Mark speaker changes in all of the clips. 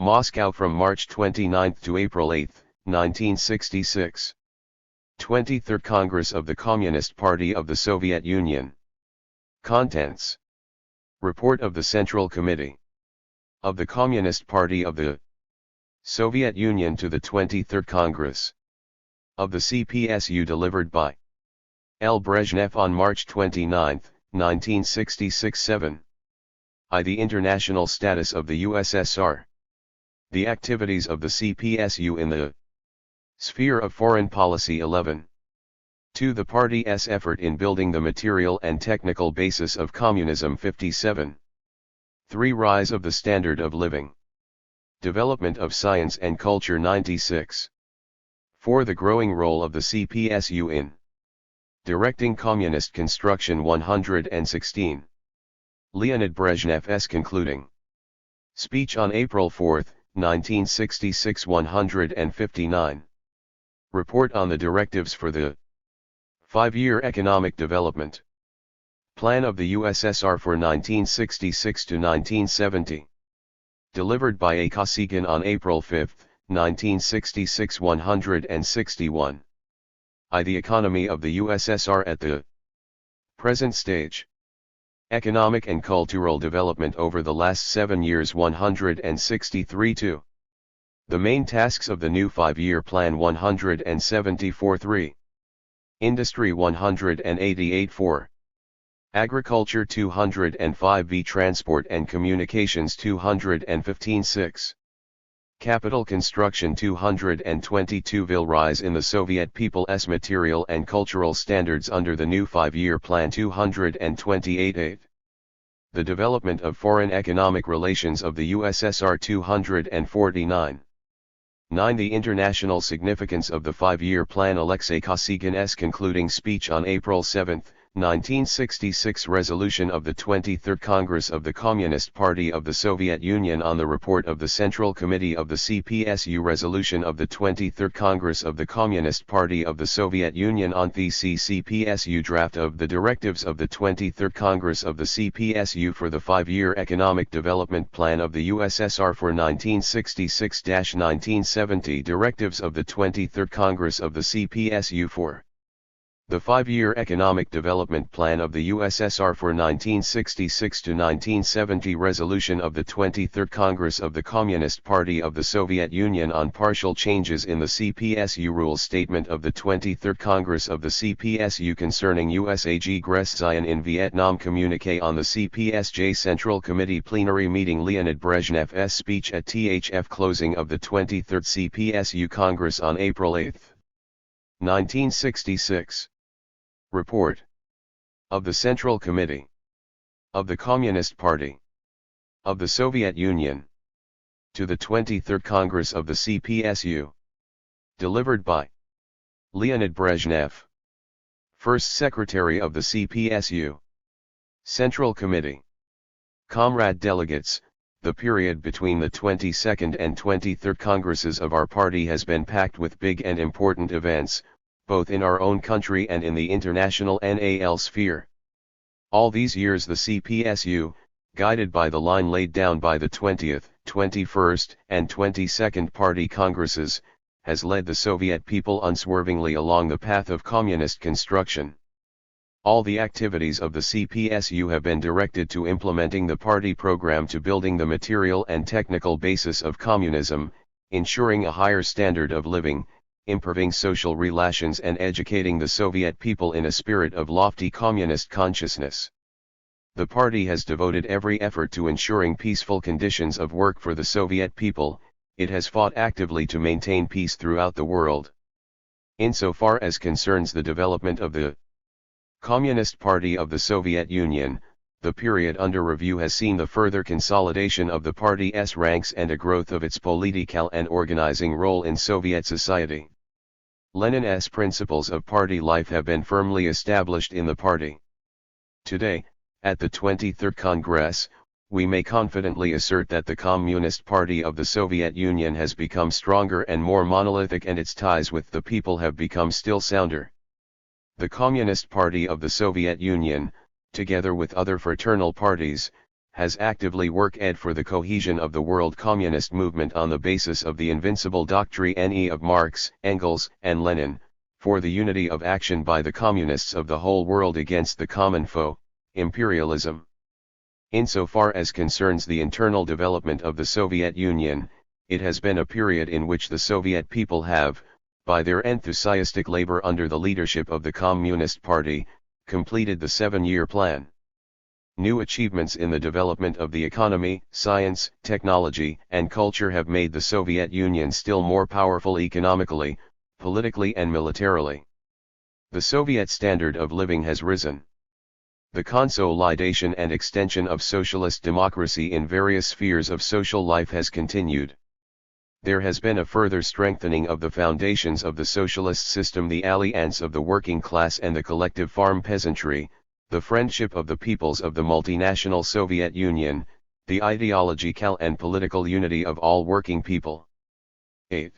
Speaker 1: Moscow from March 29 to April 8, 1966. 23rd Congress of the Communist Party of the Soviet Union. Contents. Report of the Central Committee of the Communist Party of the Soviet Union to the 23rd Congress of the CPSU delivered by L. BREZHNEV on March 29, 1966. 7. The international status of the USSR. The activities of the CPSU in the sphere of foreign policy. 11. 2. The party's effort in building the material and technical basis of communism. 57. 3. Rise of the standard of living. Development of science and culture. 96. 4. The growing role of the CPSU in directing communist construction. 116. Leonid Brezhnev's concluding speech on April 4, 1966. 159. Report on the directives for the 5-year economic development plan of the USSR for 1966 to 1970. Delivered by A. Kosygin on April 5, 1966. 161. The economy of the USSR at the present stage. Economic and cultural development over the last 7 years. 163. 2. The main tasks of the new 5-year plan. 174. 3. Industry. 188. 4. Agriculture. 205. B. Transport and communications. 215. 6. Capital construction. 222. Will rise in the Soviet people's material and cultural standards under the new 5-year plan. 228. 8. The development of foreign economic relations of the USSR. 249. 9. The international significance of the 5-year plan. Alexei Kosygin's concluding speech on April 7, 1966. Resolution of the 23rd Congress of the Communist Party of the Soviet Union on the report of the Central Committee of the CPSU. Resolution of the 23rd Congress of the Communist Party of the Soviet Union on the CPSU. Draft of the directives of the 23rd Congress of the CPSU for the 5-year economic development plan of the USSR for 1966-1970. Directives of the 23rd Congress of the CPSU for the 5-year economic development plan of the USSR for 1966 to 1970. Resolution of the 23rd Congress of the Communist Party of the Soviet Union on partial changes in the CPSU rules. Statement of the 23rd Congress of the CPSU concerning USAG-Zion in Vietnam. Communique on the CPSJ Central Committee plenary meeting. Leonid Brezhnev's speech at THF closing of the 23rd CPSU Congress on April 8, 1966. Report of the Central Committee of the Communist Party of the Soviet Union to the 23rd Congress of the CPSU. Delivered by Leonid Brezhnev, First Secretary of the CPSU. Central Committee. Comrade delegates, the period between the 22nd and 23rd Congresses of our party has been packed with big and important events, both in our own country and in the international NAL sphere. All these years the CPSU, guided by the line laid down by the 20th, 21st, and 22nd Party Congresses, has led the Soviet people unswervingly along the path of communist construction. All the activities of the CPSU have been directed to implementing the party program, to building the material and technical basis of communism, ensuring a higher standard of living, improving social relations and educating the Soviet people in a spirit of lofty communist consciousness. The party has devoted every effort to ensuring peaceful conditions of work for the Soviet people. It has fought actively to maintain peace throughout the world. Insofar as concerns the development of the Communist Party of the Soviet Union, the period under review has seen the further consolidation of the party's ranks and a growth of its political and organizing role in Soviet society. Lenin's principles of party life have been firmly established in the party. Today, at the 23rd Congress, we may confidently assert that the Communist Party of the Soviet Union has become stronger and more monolithic, and its ties with the people have become still sounder. The Communist Party of the Soviet Union, together with other fraternal parties, has actively worked for the cohesion of the world communist movement on the basis of the invincible doctrine of Marx, Engels, and Lenin, for the unity of action by the communists of the whole world against the common foe, imperialism. Insofar as concerns the internal development of the Soviet Union, it has been a period in which the Soviet people have, by their enthusiastic labor under the leadership of the Communist Party, completed the 7-year plan. New achievements in the development of the economy, science, technology, and culture have made the Soviet Union still more powerful economically, politically and militarily. The Soviet standard of living has risen. The consolidation and extension of socialist democracy in various spheres of social life has continued. There has been a further strengthening of the foundations of the socialist system, the alliance of the working class and the collective farm peasantry, the friendship of the peoples of the multinational Soviet Union, the ideological and political unity of all working people. 8.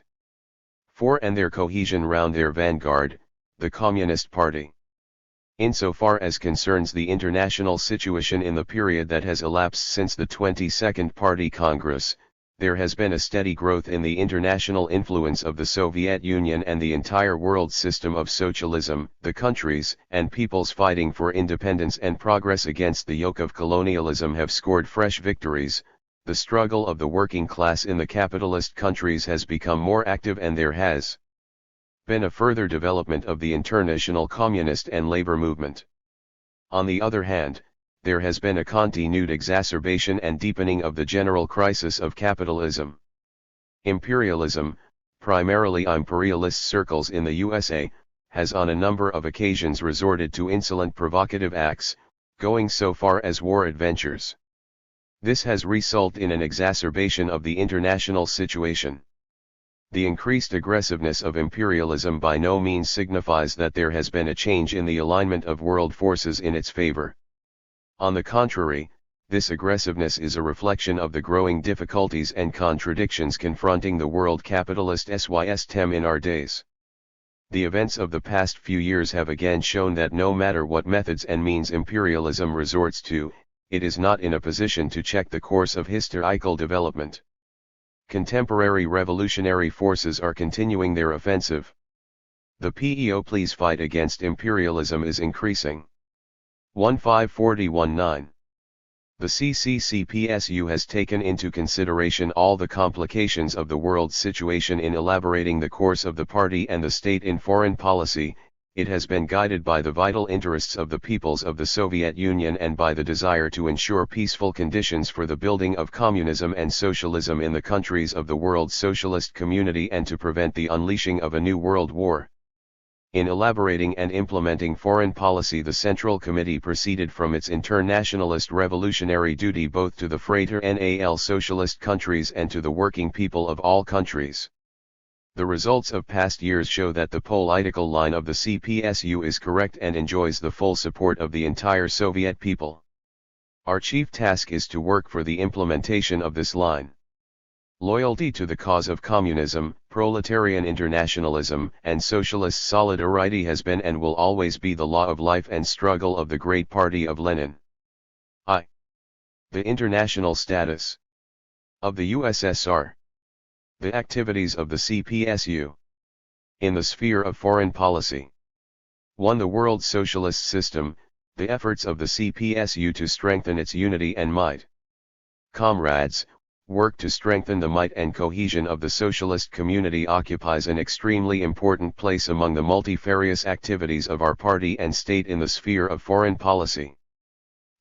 Speaker 1: 4. And their cohesion round their vanguard, the Communist Party. Insofar as concerns the international situation in the period that has elapsed since the 22nd Party Congress, there has been a steady growth in the international influence of the Soviet Union and the entire world system of socialism. The countries and peoples fighting for independence and progress against the yoke of colonialism have scored fresh victories. The struggle of the working class in the capitalist countries has become more active, and there has been a further development of the international communist and labor movement. On the other hand, there has been a continued exacerbation and deepening of the general crisis of capitalism. Imperialism, primarily imperialist circles in the USA, has on a number of occasions resorted to insolent provocative acts, going so far as war adventures. This has resulted in an exacerbation of the international situation. The increased aggressiveness of imperialism by no means signifies that there has been a change in the alignment of world forces in its favor. On the contrary, this aggressiveness is a reflection of the growing difficulties and contradictions confronting the world capitalist system in our days. The events of the past few years have again shown that no matter what methods and means imperialism resorts to, it is not in a position to check the course of historical development. Contemporary revolutionary forces are continuing their offensive. The people's fight against imperialism is increasing. 1541-9. The CPSU has taken into consideration all the complications of the world situation in elaborating the course of the party and the state in foreign policy. It has been guided by the vital interests of the peoples of the Soviet Union and by the desire to ensure peaceful conditions for the building of communism and socialism in the countries of the world socialist community and to prevent the unleashing of a new world war. In elaborating and implementing foreign policy, the Central Committee proceeded from its internationalist revolutionary duty both to the fraternal socialist countries and to the working people of all countries. The results of past years show that the political line of the CPSU is correct and enjoys the full support of the entire Soviet people. Our chief task is to work for the implementation of this line. Loyalty to the cause of communism, proletarian internationalism, and socialist solidarity has been and will always be the law of life and struggle of the great party of Lenin. I. The international status of the USSR. The activities of the CPSU. In the sphere of foreign policy. 1. The world socialist system, the efforts of the CPSU to strengthen its unity and might. Comrades, work to strengthen the might and cohesion of the socialist community occupies an extremely important place among the multifarious activities of our party and state in the sphere of foreign policy.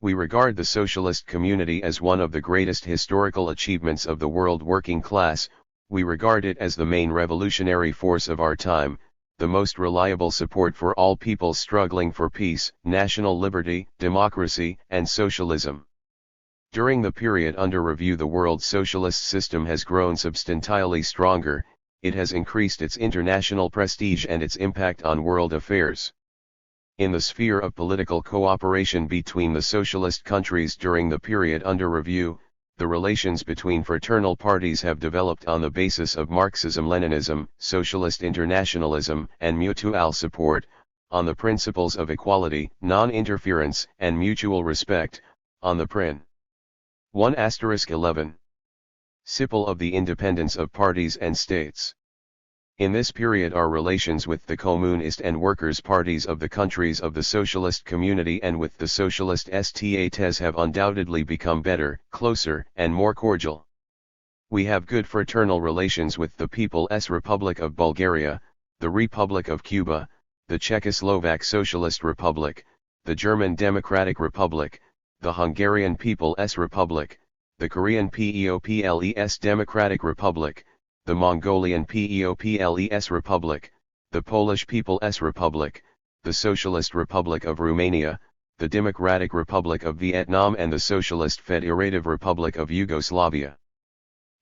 Speaker 1: We regard the socialist community as one of the greatest historical achievements of the world working class. We regard it as the main revolutionary force of our time, the most reliable support for all peoples struggling for peace, national liberty, democracy, and socialism. During the period under review, the world socialist system has grown substantially stronger. It has increased its international prestige and its impact on world affairs. In the sphere of political cooperation between the socialist countries during the period under review, the relations between fraternal parties have developed on the basis of Marxism-Leninism, socialist internationalism, and mutual support, on the principles of equality, non-interference, and mutual respect, on the 1*11. Sipple of the independence of parties and states. In this period our relations with the communist and workers' parties of the countries of the socialist community and with the socialist states have undoubtedly become better, closer, and more cordial. We have good fraternal relations with the People's Republic of Bulgaria, the Republic of Cuba, the Czechoslovak Socialist Republic, the German Democratic Republic, the Hungarian People's Republic, the Korean PEOPLES Democratic Republic, the Mongolian PEOPLES Republic, the Polish People's Republic, the Socialist Republic of Romania, the Democratic Republic of Vietnam and the Socialist Federative Republic of Yugoslavia.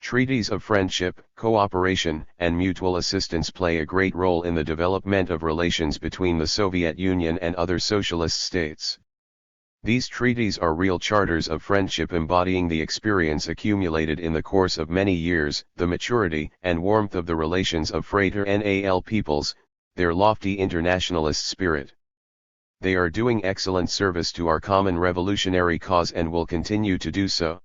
Speaker 1: Treaties of friendship, cooperation, and mutual assistance play a great role in the development of relations between the Soviet Union and other socialist states. These treaties are real charters of friendship embodying the experience accumulated in the course of many years, the maturity and warmth of the relations of fraternal peoples, their lofty internationalist spirit. They are doing excellent service to our common revolutionary cause and will continue to do so.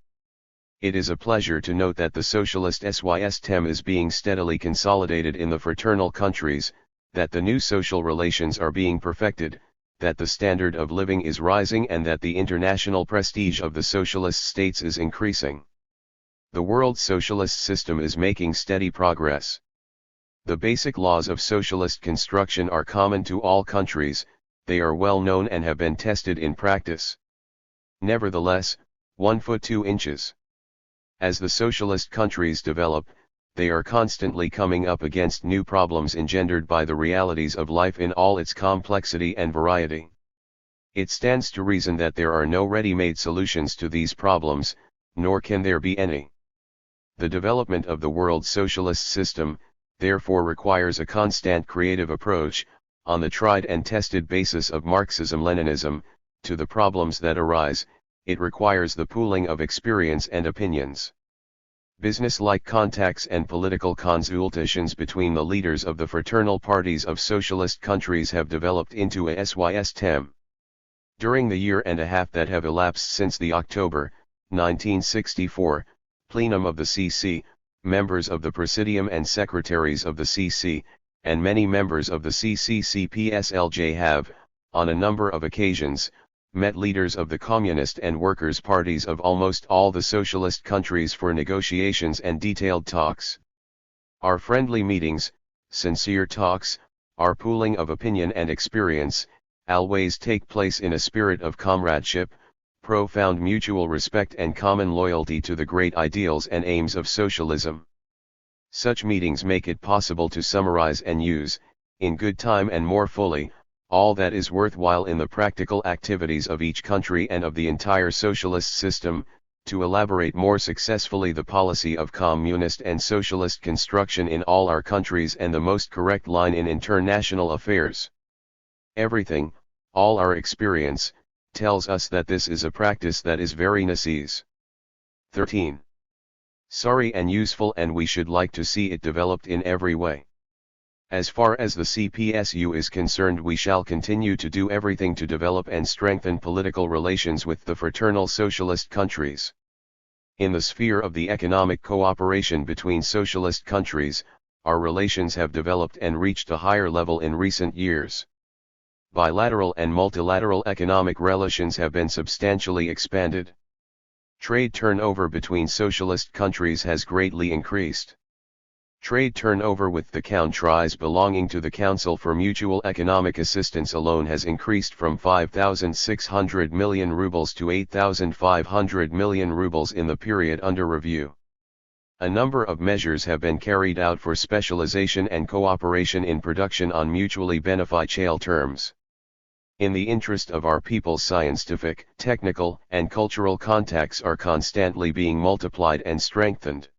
Speaker 1: It is a pleasure to note that the socialist system is being steadily consolidated in the fraternal countries, that the new social relations are being perfected, that the standard of living is rising and that the international prestige of the socialist states is increasing. The world socialist system is making steady progress. The basic laws of socialist construction are common to all countries, they are well known and have been tested in practice. Nevertheless, 1 foot 2 inches. As the socialist countries develop, they are constantly coming up against new problems engendered by the realities of life in all its complexity and variety. It stands to reason that there are no ready-made solutions to these problems, nor can there be any. The development of the world socialist system, therefore requires a constant creative approach, on the tried and tested basis of Marxism-Leninism, to the problems that arise. It requires the pooling of experience and opinions. Business-like contacts and political consultations between the leaders of the fraternal parties of socialist countries have developed into a system. During the year and a half that have elapsed since the October, 1964, plenum of the CC, members of the Presidium and secretaries of the CC, and many members of the CPSLJ have, on a number of occasions, met leaders of the communist and workers' parties of almost all the socialist countries for negotiations and detailed talks. Our friendly meetings, sincere talks, our pooling of opinion and experience, always take place in a spirit of comradeship, profound mutual respect and common loyalty to the great ideals and aims of socialism. Such meetings make it possible to summarize and use, in good time and more fully, all that is worthwhile in the practical activities of each country and of the entire socialist system, to elaborate more successfully the policy of communist and socialist construction in all our countries and the most correct line in international affairs. Everything, all our experience, tells us that this is a practice that is very necessary. 13. Sorry and useful, and we should like to see it developed in every way. As far as the CPSU is concerned, we shall continue to do everything to develop and strengthen political relations with the fraternal socialist countries. In the sphere of the economic cooperation between socialist countries, our relations have developed and reached a higher level in recent years. Bilateral and multilateral economic relations have been substantially expanded. Trade turnover between socialist countries has greatly increased. Trade turnover with the countries belonging to the Council for Mutual Economic Assistance alone has increased from 5,600 million rubles to 8,500 million rubles in the period under review. A number of measures have been carried out for specialization and cooperation in production on mutually beneficial terms. In the interest of our people, scientific, technical, and cultural contacts are constantly being multiplied and strengthened.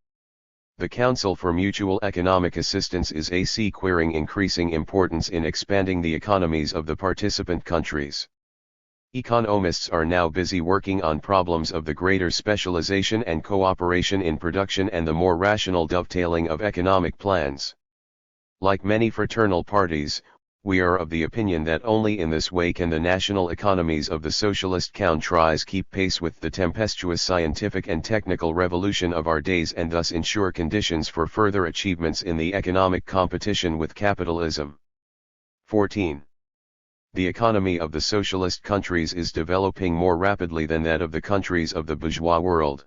Speaker 1: The Council for Mutual Economic Assistance is acquiring increasing importance in expanding the economies of the participant countries. Economists are now busy working on problems of the greater specialization and cooperation in production and the more rational dovetailing of economic plans. Like many fraternal parties, We are of the opinion that only in this way can the national economies of the socialist countries keep pace with the tempestuous scientific and technical revolution of our days and thus ensure conditions for further achievements in the economic competition with capitalism. 14. The economy of the socialist countries is developing more rapidly than that of the countries of the bourgeois world.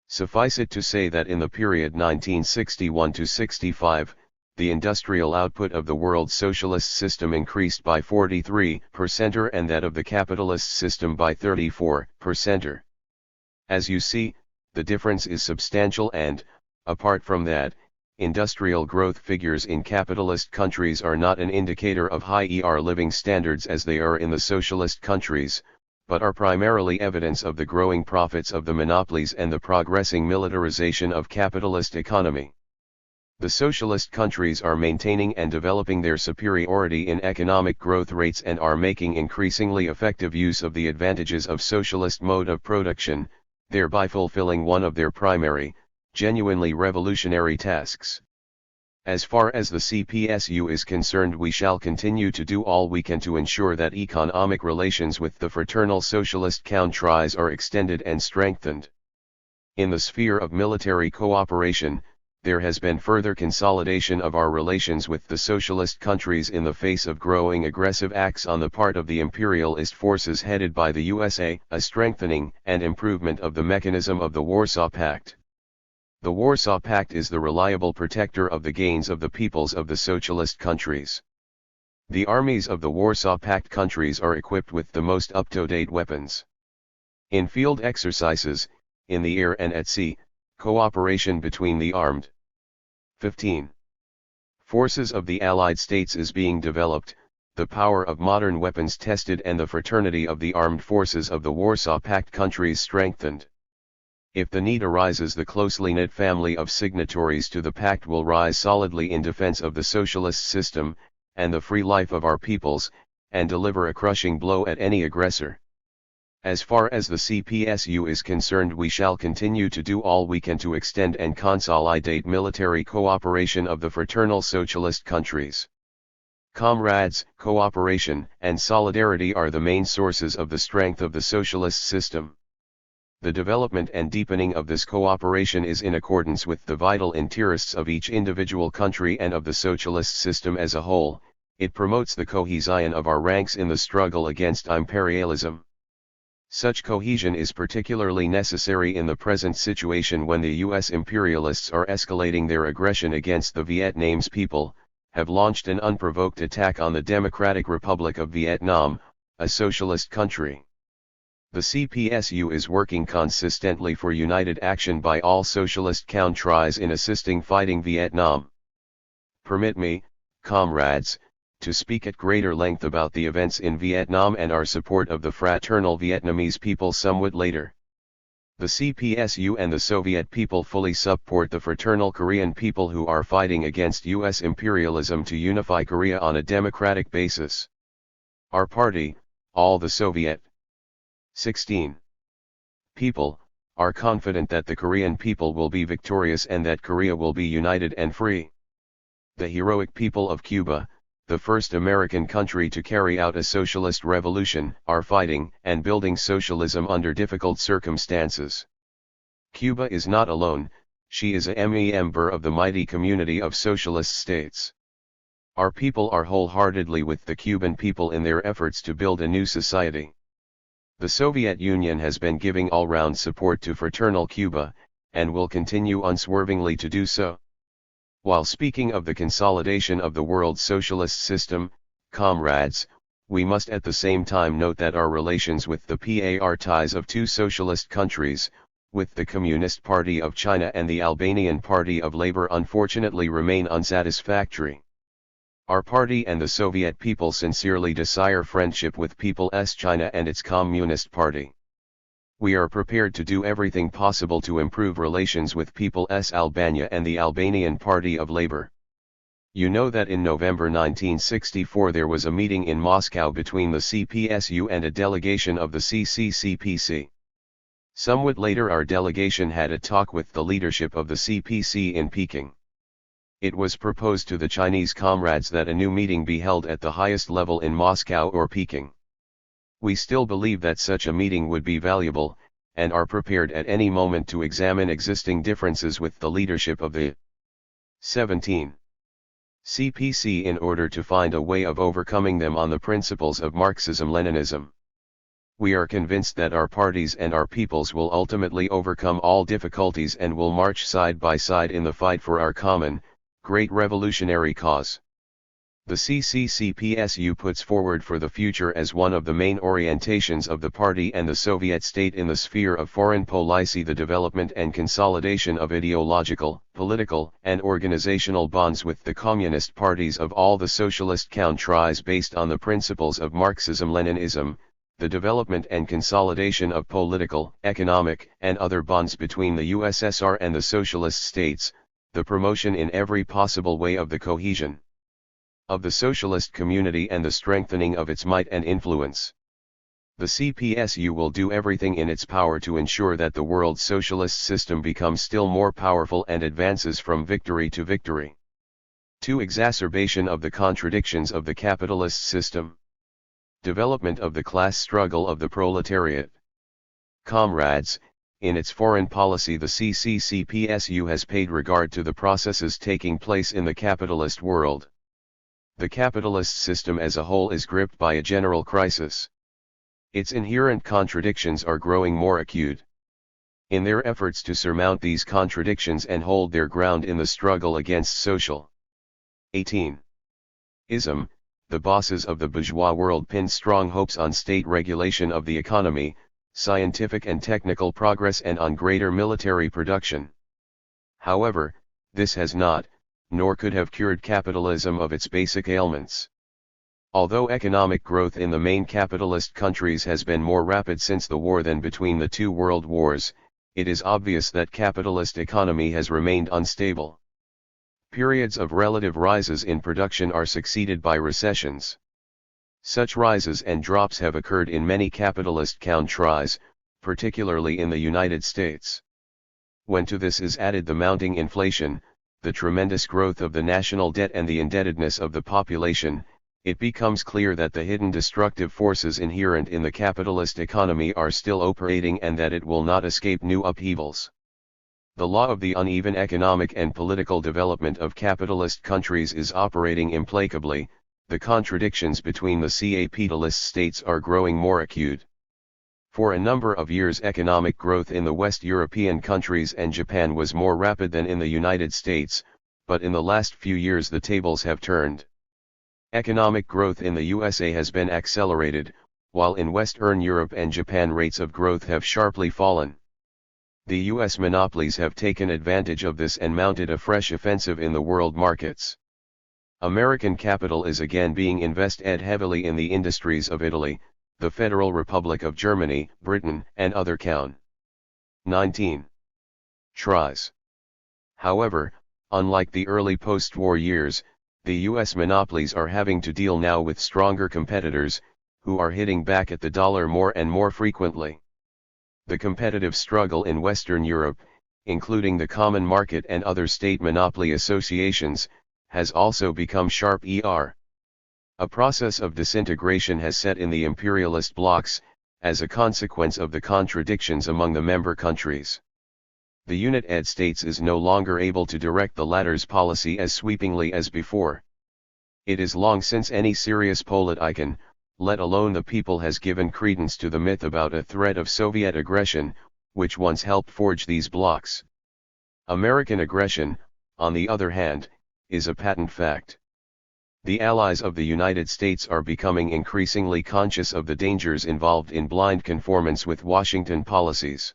Speaker 1: Suffice it to say that in the period 1961 to 65, the industrial output of the world socialist system increased by 43% and that of the capitalist system by 34%. As you see, the difference is substantial and, apart from that, industrial growth figures in capitalist countries are not an indicator of higher living standards as they are in the socialist countries, but are primarily evidence of the growing profits of the monopolies and the progressing militarization of capitalist economy. The socialist countries are maintaining and developing their superiority in economic growth rates and are making increasingly effective use of the advantages of socialist mode of production, thereby fulfilling one of their primary, genuinely revolutionary tasks. As far as the CPSU is concerned, we shall continue to do all we can to ensure that economic relations with the fraternal socialist countries are extended and strengthened. In the sphere of military cooperation, there has been further consolidation of our relations with the socialist countries in the face of growing aggressive acts on the part of the imperialist forces headed by the USA, a strengthening and improvement of the mechanism of the Warsaw Pact. The Warsaw Pact is the reliable protector of the gains of the peoples of the socialist countries. The armies of the Warsaw Pact countries are equipped with the most up-to-date weapons. In field exercises, in the air and at sea, cooperation between the armed 15. Forces of the Allied States is being developed, the power of modern weapons tested and the fraternity of the armed forces of the Warsaw Pact countries strengthened. If the need arises, the closely knit family of signatories to the pact will rise solidly in defense of the socialist system, and the free life of our peoples, and deliver a crushing blow at any aggressor. As far as the CPSU is concerned, we shall continue to do all we can to extend and consolidate military cooperation of the fraternal socialist countries. Comrades, cooperation and solidarity are the main sources of the strength of the socialist system. The development and deepening of this cooperation is in accordance with the vital interests of each individual country and of the socialist system as a whole. It promotes the cohesion of our ranks in the struggle against imperialism. Such cohesion is particularly necessary in the present situation when the US imperialists are escalating their aggression against the Vietnamese people, have launched an unprovoked attack on the Democratic Republic of Vietnam, a socialist country. The CPSU is working consistently for united action by all socialist countries in assisting fighting Vietnam. Permit me, comrades, to speak at greater length about the events in Vietnam and our support of the fraternal Vietnamese people somewhat later. The CPSU and the Soviet people fully support the fraternal Korean people who are fighting against US imperialism to unify Korea on a democratic basis. Our party, all the Soviet 16 people, are confident that the Korean people will be victorious and that Korea will be united and free. The heroic people of Cuba, the first American country to carry out a socialist revolution, are fighting and building socialism under difficult circumstances. Cuba is not alone, she is a member of the mighty community of socialist states. Our people are wholeheartedly with the Cuban people in their efforts to build a new society. The Soviet Union has been giving all-round support to fraternal Cuba, and will continue unswervingly to do so. While speaking of the consolidation of the world socialist system, comrades, we must at the same time note that our relations with the parties of two socialist countries, with the Communist Party of China and the Albanian Party of Labor, unfortunately remain unsatisfactory. Our party and the Soviet people sincerely desire friendship with People's China and its Communist Party. We are prepared to do everything possible to improve relations with People's Albania and the Albanian Party of Labor. You know that in November 1964 there was a meeting in Moscow between the CPSU and a delegation of the CCCPC. Somewhat later our delegation had a talk with the leadership of the CPC in Peking. It was proposed to the Chinese comrades that a new meeting be held at the highest level in Moscow or Peking. We still believe that such a meeting would be valuable, and are prepared at any moment to examine existing differences with the leadership of the 17. CPC in order to find a way of overcoming them on the principles of Marxism-Leninism. We are convinced that our parties and our peoples will ultimately overcome all difficulties and will march side by side in the fight for our common, great revolutionary cause. The CPSU puts forward for the future as one of the main orientations of the party and the Soviet state in the sphere of foreign policy the development and consolidation of ideological, political, and organizational bonds with the communist parties of all the socialist countries based on the principles of Marxism-Leninism, the development and consolidation of political, economic, and other bonds between the USSR and the socialist states, the promotion in every possible way of the cohesion of the socialist community and the strengthening of its might and influence. The CPSU will do everything in its power to ensure that the world socialist system becomes still more powerful and advances from victory to victory. 2. Exacerbation of the contradictions of the capitalist system. Development of the class struggle of the proletariat. Comrades, in its foreign policy the CPSU has paid regard to the processes taking place in the capitalist world. The capitalist system as a whole is gripped by a general crisis. Its inherent contradictions are growing more acute. In their efforts to surmount these contradictions and hold their ground in the struggle against social 18. Ism, the bosses of the bourgeois world pin strong hopes on state regulation of the economy, scientific and technical progress and on greater military production. However, this has not, nor could have cured capitalism of its basic ailments. Although economic growth in the main capitalist countries has been more rapid since the war than between the two world wars, it is obvious that capitalist economy has remained unstable. Periods of relative rises in production are succeeded by recessions. Such rises and drops have occurred in many capitalist countries, particularly in the United States. When to this is added the mounting inflation, the tremendous growth of the national debt and the indebtedness of the population, it becomes clear that the hidden destructive forces inherent in the capitalist economy are still operating and that it will not escape new upheavals. The law of the uneven economic and political development of capitalist countries is operating implacably, the contradictions between the capitalist states are growing more acute. For a number of years economic growth in the West European countries and Japan was more rapid than in the United States, but in the last few years the tables have turned. Economic growth in the USA has been accelerated, while in Western Europe and Japan rates of growth have sharply fallen. The US monopolies have taken advantage of this and mounted a fresh offensive in the world markets. American capital is again being invested heavily in the industries of Italy, the Federal Republic of Germany, Britain, and other count. 19. Tries. However, unlike the early post-war years, the US monopolies are having to deal now with stronger competitors, who are hitting back at the dollar more and more frequently. The competitive struggle in Western Europe, including the common market and other state monopoly associations, has also become sharp. A process of disintegration has set in the imperialist blocs, as a consequence of the contradictions among the member countries. The United States is no longer able to direct the latter's policy as sweepingly as before. It is long since any serious politician, let alone the people, has given credence to the myth about a threat of Soviet aggression, which once helped forge these blocs. American aggression, on the other hand, is a patent fact. The allies of the United States are becoming increasingly conscious of the dangers involved in blind conformance with Washington policies.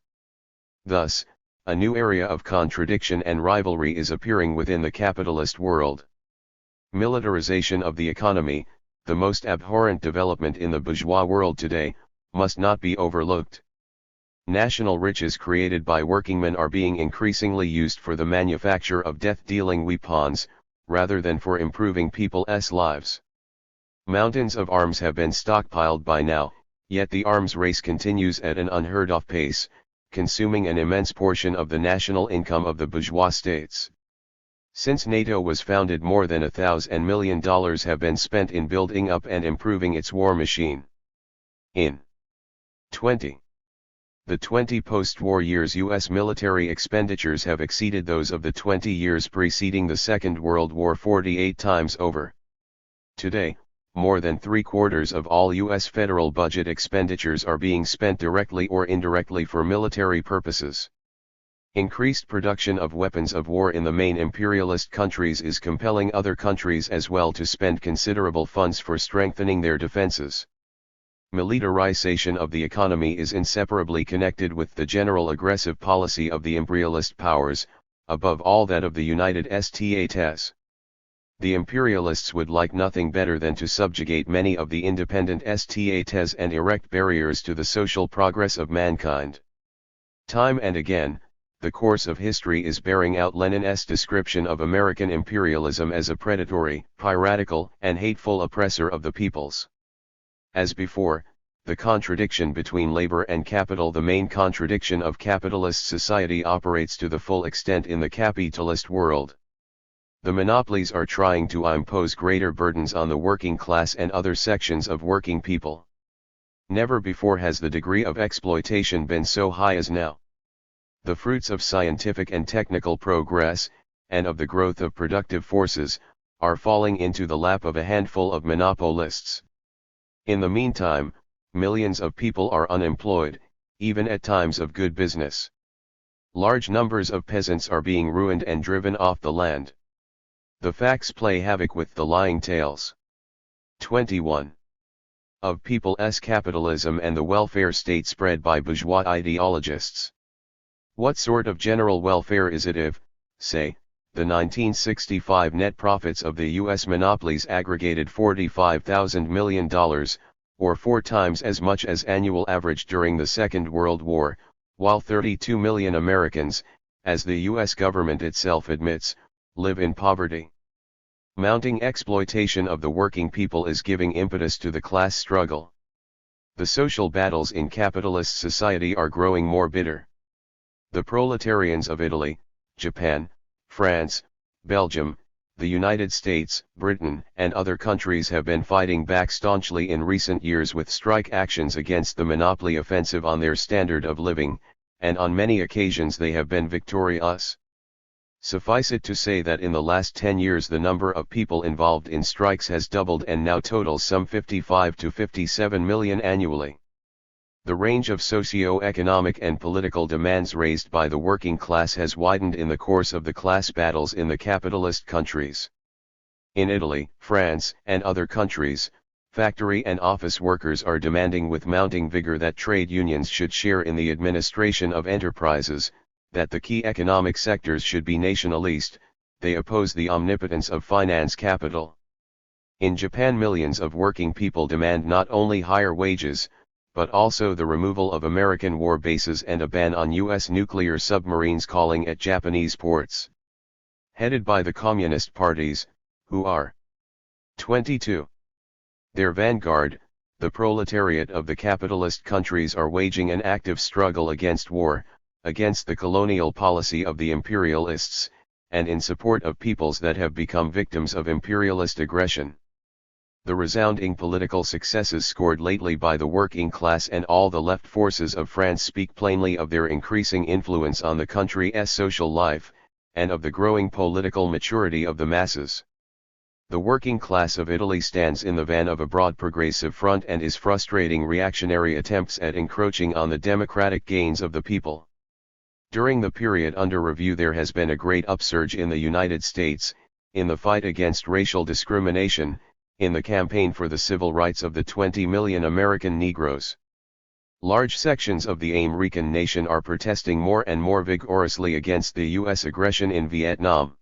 Speaker 1: Thus, a new area of contradiction and rivalry is appearing within the capitalist world. Militarization of the economy, the most abhorrent development in the bourgeois world today, must not be overlooked. National riches created by workingmen are being increasingly used for the manufacture of death-dealing weapons, rather than for improving people's lives. Mountains of arms have been stockpiled by now, yet the arms race continues at an unheard-of pace, consuming an immense portion of the national income of the bourgeois states. Since NATO was founded, more than $1,000 million have been spent in building up and improving its war machine. In 20. The 20 post-war years U.S. military expenditures have exceeded those of the 20 years preceding the Second World War 48 times over. Today, more than 3/4 of all U.S. federal budget expenditures are being spent directly or indirectly for military purposes. Increased production of weapons of war in the main imperialist countries is compelling other countries as well to spend considerable funds for strengthening their defenses. Militarization of the economy is inseparably connected with the general aggressive policy of the imperialist powers, above all that of the United States. The imperialists would like nothing better than to subjugate many of the independent states and erect barriers to the social progress of mankind. Time and again, the course of history is bearing out Lenin's description of American imperialism as a predatory, piratical, and hateful oppressor of the peoples. As before, the contradiction between labor and capital, the main contradiction of capitalist society, operates to the full extent in the capitalist world. The monopolies are trying to impose greater burdens on the working class and other sections of working people. Never before has the degree of exploitation been so high as now. The fruits of scientific and technical progress, and of the growth of productive forces, are falling into the lap of a handful of monopolists. In the meantime, millions of people are unemployed, even at times of good business. Large numbers of peasants are being ruined and driven off the land. The facts play havoc with the lying tales. 21. Of people's capitalism and the welfare state spread by bourgeois ideologists. What sort of general welfare is it if, say, the 1965 net profits of the U.S. monopolies aggregated $45,000 million, or 4 times as much as annual average during the Second World War, while 32 million Americans, as the U.S. government itself admits, live in poverty? Mounting exploitation of the working people is giving impetus to the class struggle. The social battles in capitalist society are growing more bitter. The proletarians of Italy, Japan, France, Belgium, the United States, Britain, and other countries have been fighting back staunchly in recent years with strike actions against the monopoly offensive on their standard of living, and on many occasions they have been victorious. Suffice it to say that in the last 10 years the number of people involved in strikes has doubled and now totals some 55 to 57 million annually. The range of socio-economic and political demands raised by the working class has widened in the course of the class battles in the capitalist countries. In Italy, France, and other countries, factory and office workers are demanding with mounting vigor that trade unions should share in the administration of enterprises, that the key economic sectors should be nationalist. They oppose the omnipotence of finance capital. In Japan, millions of working people demand not only higher wages, but also the removal of American war bases and a ban on U.S. nuclear submarines calling at Japanese ports. Headed by the communist parties, who are 22. Their vanguard, the proletariat of the capitalist countries, are waging an active struggle against war, against the colonial policy of the imperialists, and in support of peoples that have become victims of imperialist aggression. The resounding political successes scored lately by the working class and all the left forces of France speak plainly of their increasing influence on the country's social life, and of the growing political maturity of the masses. The working class of Italy stands in the van of a broad progressive front and is frustrating reactionary attempts at encroaching on the democratic gains of the people. During the period under review there has been a great upsurge in the United States, in the fight against racial discrimination, in the campaign for the civil rights of the 20 million American Negroes. Large sections of the American nation are protesting more and more vigorously against the U.S. aggression in Vietnam.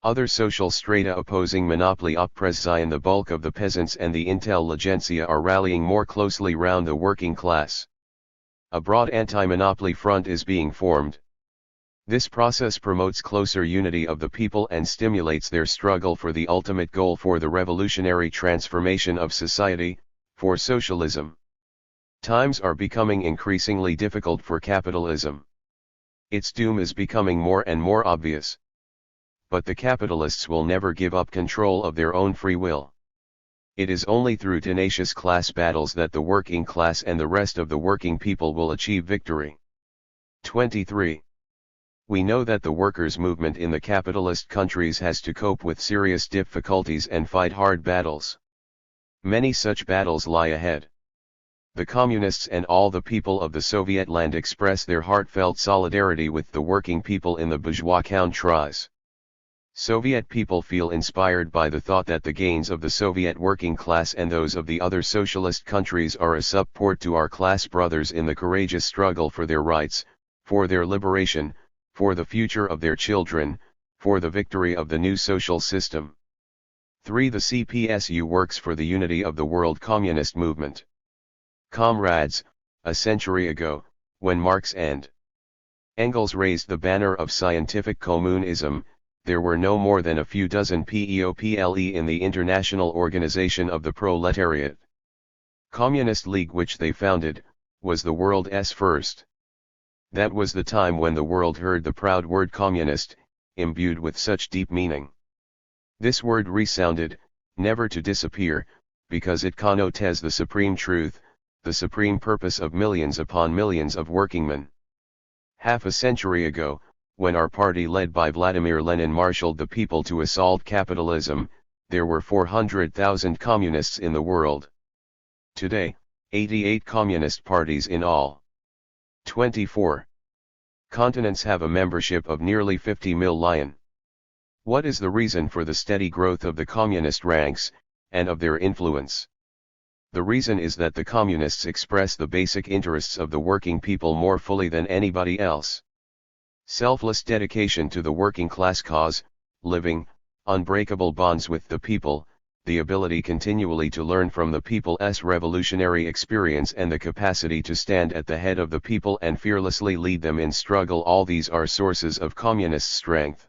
Speaker 1: Other social strata opposing monopoly oppression, the bulk of the peasants and the intelligentsia are rallying more closely round the working class. A broad anti-monopoly front is being formed. This process promotes closer unity of the people and stimulates their struggle for the ultimate goal, for the revolutionary transformation of society, for socialism. Times are becoming increasingly difficult for capitalism. Its doom is becoming more and more obvious. but the capitalists will never give up control of their own free will. It is only through tenacious class battles that the working class and the rest of the working people will achieve victory. 23. We know that the workers' movement in the capitalist countries has to cope with serious difficulties and fight hard battles. Many such battles lie ahead. The communists and all the people of the Soviet land express their heartfelt solidarity with the working people in the bourgeois countries. Soviet people feel inspired by the thought that the gains of the Soviet working class and those of the other socialist countries are a support to our class brothers in the courageous struggle for their rights, for their liberation, for the future of their children, for the victory of the new social system. 3. The CPSU works for the unity of the world communist movement. Comrades, a century ago, when Marx and Engels raised the banner of scientific communism, there were no more than a few dozen PEOPLE in the International Organization of the Proletariat. Communist League, which they founded, was the world's first. That was the time when the world heard the proud word communist, imbued with such deep meaning. This word resounded, never to disappear, because it connotes the supreme truth, the supreme purpose of millions upon millions of workingmen. Half a century ago, when our party led by Vladimir Lenin marshaled the people to assault capitalism, there were 400,000 communists in the world. Today, 88 communist parties in all. 24 continents have a membership of nearly 50 million. What is the reason for the steady growth of the communist ranks, and of their influence? The reason is that the communists express the basic interests of the working people more fully than anybody else. Selfless dedication to the working class cause, living, unbreakable bonds with the people, the ability continually to learn from the people's revolutionary experience and the capacity to stand at the head of the people and fearlessly lead them in struggle, all these are sources of communist strength.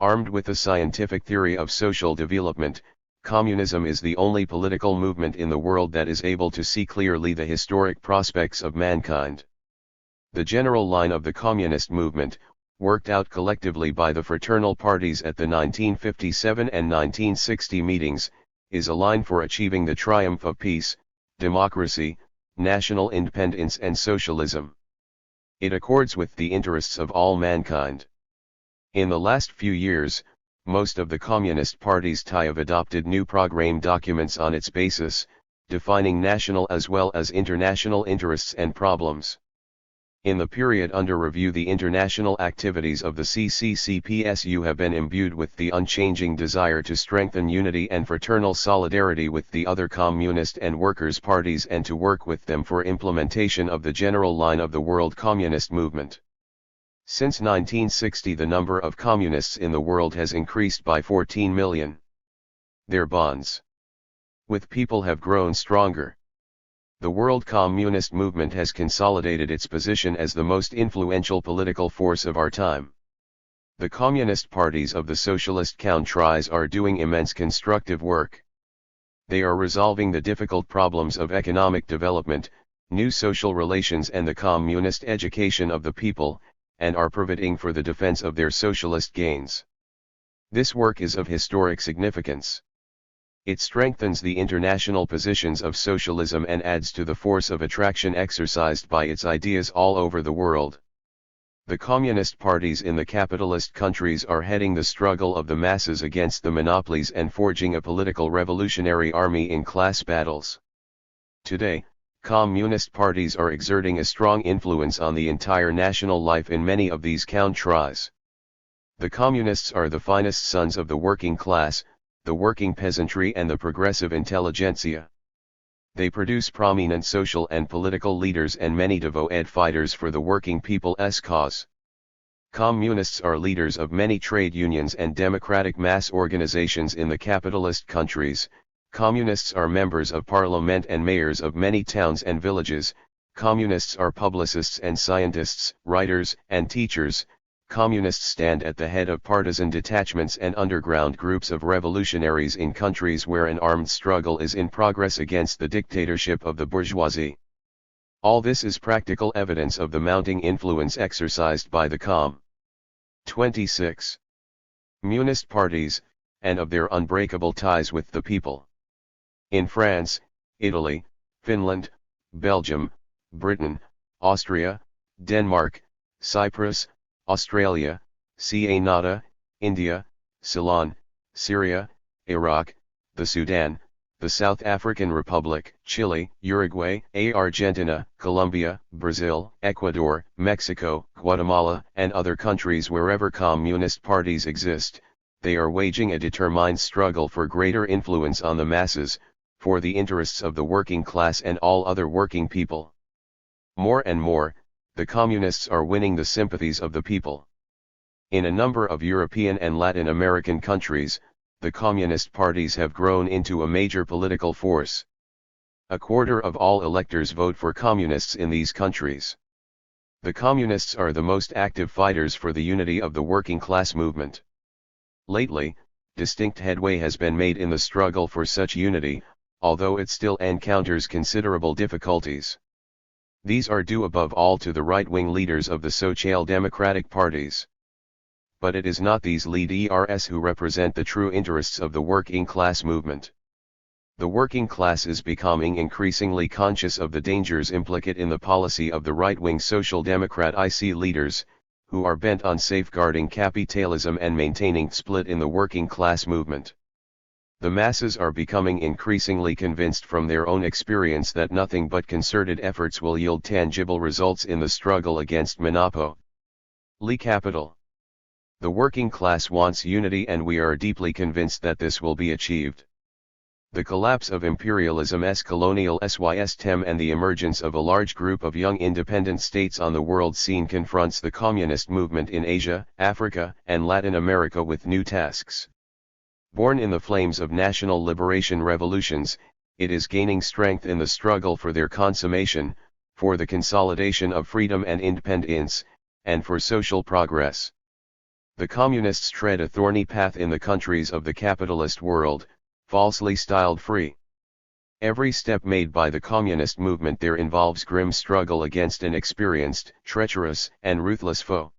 Speaker 1: Armed with a scientific theory of social development, communism is the only political movement in the world that is able to see clearly the historic prospects of mankind. The general line of the communist movement, worked out collectively by the fraternal parties at the 1957 and 1960 meetings, is a line for achieving the triumph of peace, democracy, national independence and socialism. It accords with the interests of all mankind. In the last few years, most of the communist parties have adopted new program documents on its basis, defining national as well as international interests and problems. In the period under review, the international activities of the CPSU have been imbued with the unchanging desire to strengthen unity and fraternal solidarity with the other communist and workers' parties and to work with them for implementation of the general line of the world communist movement. Since 1960, the number of communists in the world has increased by 14 million. Their bonds with people have grown stronger. The world communist movement has consolidated its position as the most influential political force of our time. The communist parties of the socialist countries are doing immense constructive work. They are resolving the difficult problems of economic development, new social relations and the communist education of the people, and are providing for the defense of their socialist gains. This work is of historic significance. It strengthens the international positions of socialism and adds to the force of attraction exercised by its ideas all over the world. The communist parties in the capitalist countries are heading the struggle of the masses against the monopolies and forging a political revolutionary army in class battles. Today, communist parties are exerting a strong influence on the entire national life in many of these countries. The communists are the finest sons of the working class, the working peasantry and the progressive intelligentsia. They produce prominent social and political leaders and many devoted fighters for the working people's cause. Communists are leaders of many trade unions and democratic mass organizations in the capitalist countries. Communists are members of parliament and mayors of many towns and villages. Communists are publicists and scientists, writers and teachers. Communists stand at the head of partisan detachments and underground groups of revolutionaries in countries where an armed struggle is in progress against the dictatorship of the bourgeoisie. All this is practical evidence of the mounting influence exercised by the Com. 26. Communist parties, and of their unbreakable ties with the people. In France, Italy, Finland, Belgium, Britain, Austria, Denmark, Cyprus, Australia, Canada, India, Ceylon, Syria, Iraq, the Sudan, the South African Republic, Chile, Uruguay, Argentina, Colombia, Brazil, Ecuador, Mexico, Guatemala, and other countries wherever communist parties exist, they are waging a determined struggle for greater influence on the masses, for the interests of the working class and all other working people. More and more, the communists are winning the sympathies of the people. In a number of European and Latin American countries, the communist parties have grown into a major political force. A quarter of all electors vote for communists in these countries. The communists are the most active fighters for the unity of the working class movement. Lately, distinct headway has been made in the struggle for such unity, although it still encounters considerable difficulties. These are due above all to the right-wing leaders of the social democratic parties. But it is not these leaders who represent the true interests of the working class movement. The working class is becoming increasingly conscious of the dangers implicate in the policy of the right-wing social democrat leaders, who are bent on safeguarding capitalism and maintaining split in the working class movement. The masses are becoming increasingly convinced from their own experience that nothing but concerted efforts will yield tangible results in the struggle against monopoly capital. The working class wants unity, and we are deeply convinced that this will be achieved. The collapse of imperialism's colonial system and the emergence of a large group of young independent states on the world scene confronts the communist movement in Asia, Africa, and Latin America with new tasks. Born in the flames of national liberation revolutions, it is gaining strength in the struggle for their consummation, for the consolidation of freedom and independence, and for social progress. The communists tread a thorny path in the countries of the capitalist world, falsely styled free. Every step made by the communist movement there involves grim struggle against an experienced, treacherous, and ruthless foe.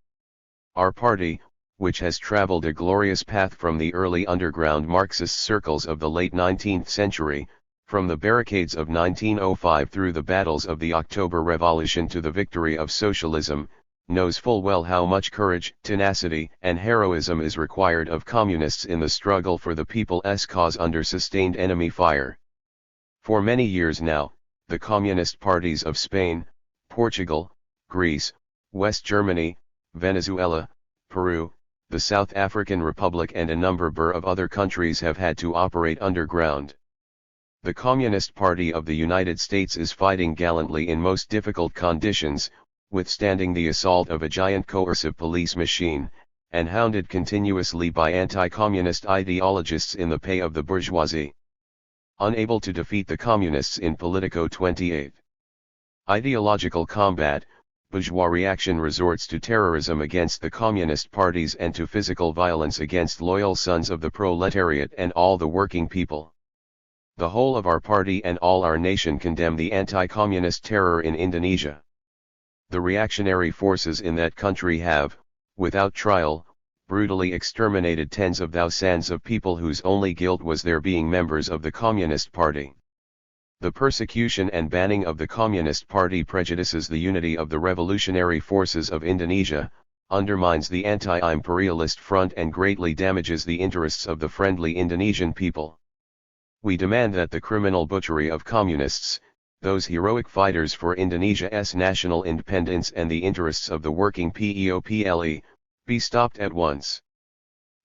Speaker 1: Our party, which has traveled a glorious path from the early underground Marxist circles of the late 19th century, from the barricades of 1905 through the battles of the October Revolution to the victory of socialism, knows full well how much courage, tenacity, and heroism is required of communists in the struggle for the people's cause under sustained enemy fire. For many years now, the communist parties of Spain, Portugal, Greece, West Germany, Venezuela, Peru, the South African Republic, and a number of other countries have had to operate underground. The Communist Party of the United States is fighting gallantly in most difficult conditions, withstanding the assault of a giant coercive police machine, and hounded continuously by anti-communist ideologists in the pay of the bourgeoisie. Unable to defeat the communists in Politico 28. Ideological combat, bourgeois reaction resorts to terrorism against the communist parties and to physical violence against loyal sons of the proletariat and all the working people. The whole of our party and all our nation condemn the anti-communist terror in Indonesia. The reactionary forces in that country have, without trial, brutally exterminated tens of thousands of people whose only guilt was their being members of the Communist Party. The persecution and banning of the Communist Party prejudices the unity of the revolutionary forces of Indonesia, undermines the anti-imperialist front, and greatly damages the interests of the friendly Indonesian people. We demand that the criminal butchery of communists, those heroic fighters for Indonesia's national independence and the interests of the working people, be stopped at once.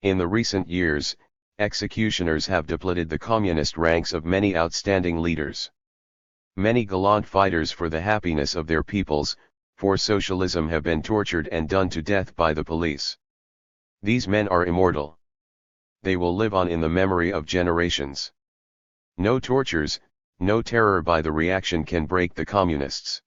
Speaker 1: In the recent years, executioners have depleted the communist ranks of many outstanding leaders. Many gallant fighters for the happiness of their peoples, for socialism, have been tortured and done to death by the police. These men are immortal. They will live on in the memory of generations. No tortures, no terror by the reaction can break the communists.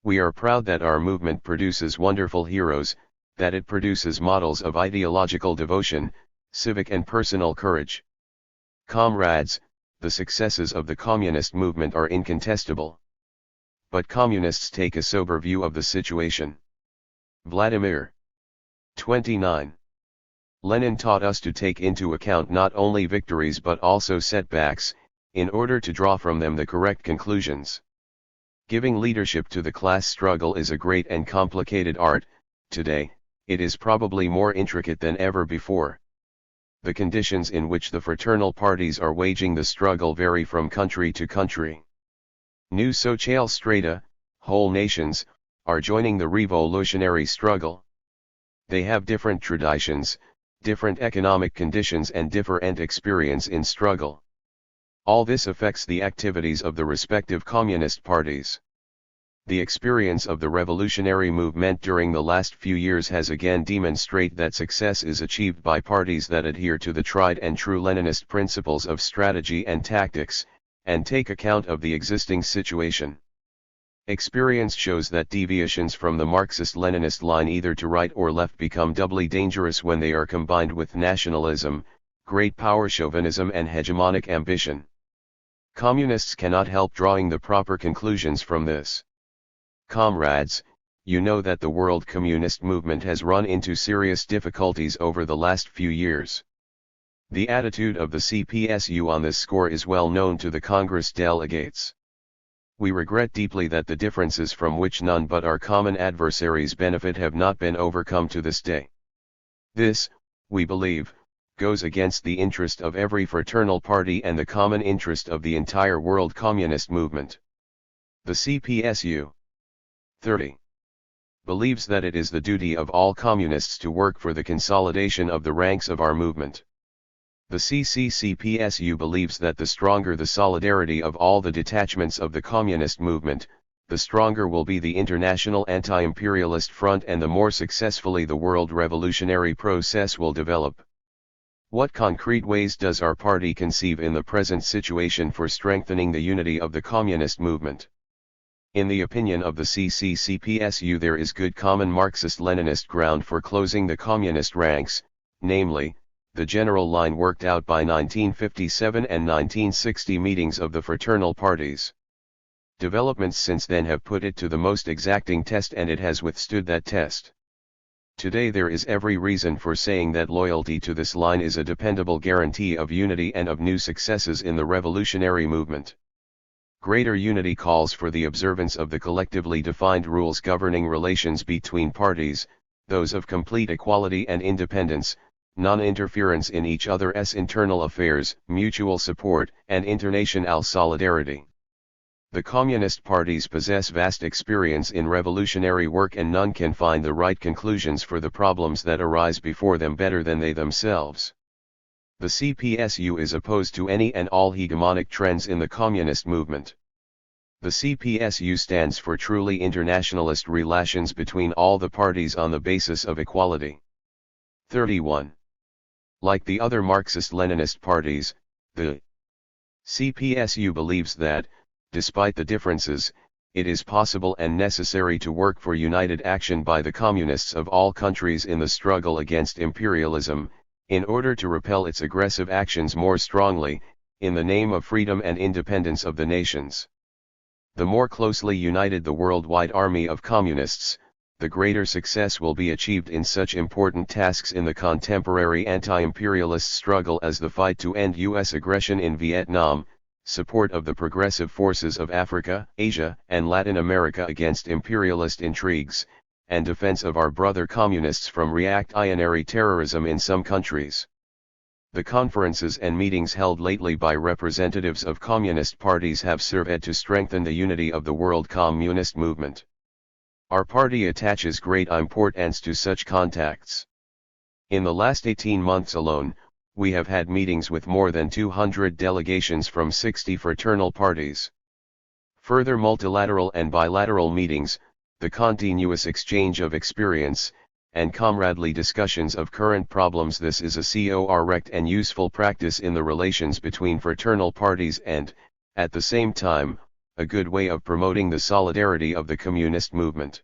Speaker 1: We are proud that our movement produces wonderful heroes, that it produces models of ideological devotion, civic and personal courage. Comrades, the successes of the communist movement are incontestable. But communists take a sober view of the situation. Vladimir. 29. Lenin taught us to take into account not only victories but also setbacks, in order to draw from them the correct conclusions. Giving leadership to the class struggle is a great and complicated art. Today, it is probably more intricate than ever before. The conditions in which the fraternal parties are waging the struggle vary from country to country. New social strata, whole nations, are joining the revolutionary struggle. They have different traditions, different economic conditions and different experience in struggle. All this affects the activities of the respective communist parties. The experience of the revolutionary movement during the last few years has again demonstrated that success is achieved by parties that adhere to the tried and true Leninist principles of strategy and tactics, and take account of the existing situation. Experience shows that deviations from the Marxist-Leninist line either to right or left become doubly dangerous when they are combined with nationalism, great power chauvinism and hegemonic ambition. Communists cannot help drawing the proper conclusions from this. Comrades, you know that the world communist movement has run into serious difficulties over the last few years. The attitude of the CPSU on this score is well known to the Congress delegates. We regret deeply that the differences from which none but our common adversaries benefit have not been overcome to this day. This, we believe, goes against the interest of every fraternal party and the common interest of the entire world communist movement. The CPSU 30. Believes that it is the duty of all communists to work for the consolidation of the ranks of our movement. The CPSU believes that the stronger the solidarity of all the detachments of the communist movement, the stronger will be the international anti-imperialist front and the more successfully the world revolutionary process will develop. What concrete ways does our party conceive in the present situation for strengthening the unity of the communist movement? In the opinion of the CPSU, there is good common Marxist-Leninist ground for closing the communist ranks, namely, the general line worked out by 1957 and 1960 meetings of the fraternal parties. Developments since then have put it to the most exacting test and it has withstood that test. Today there is every reason for saying that loyalty to this line is a dependable guarantee of unity and of new successes in the revolutionary movement. Greater unity calls for the observance of the collectively defined rules governing relations between parties, those of complete equality and independence, non-interference in each other's internal affairs, mutual support, and international solidarity. The communist parties possess vast experience in revolutionary work and none can find the right conclusions for the problems that arise before them better than they themselves. The CPSU is opposed to any and all hegemonic trends in the communist movement. The CPSU stands for truly internationalist relations between all the parties on the basis of equality. 31. Like the other Marxist-Leninist parties, the CPSU believes that, despite the differences, it is possible and necessary to work for united action by the communists of all countries in the struggle against imperialism, in order to repel its aggressive actions more strongly, in the name of freedom and independence of the nations. The more closely united the worldwide army of communists, the greater success will be achieved in such important tasks in the contemporary anti-imperialist struggle as the fight to end U.S. aggression in Vietnam, support of the progressive forces of Africa, Asia, and Latin America against imperialist intrigues, and defense of our brother communists from reactionary terrorism in some countries. The conferences and meetings held lately by representatives of communist parties have served to strengthen the unity of the world communist movement. Our party attaches great importance to such contacts. In the last 18 months alone, we have had meetings with more than 200 delegations from 60 fraternal parties. Further multilateral and bilateral meetings, the continuous exchange of experience, and comradely discussions of current problems. This is a correct and useful practice in the relations between fraternal parties and, at the same time, a good way of promoting the solidarity of the communist movement.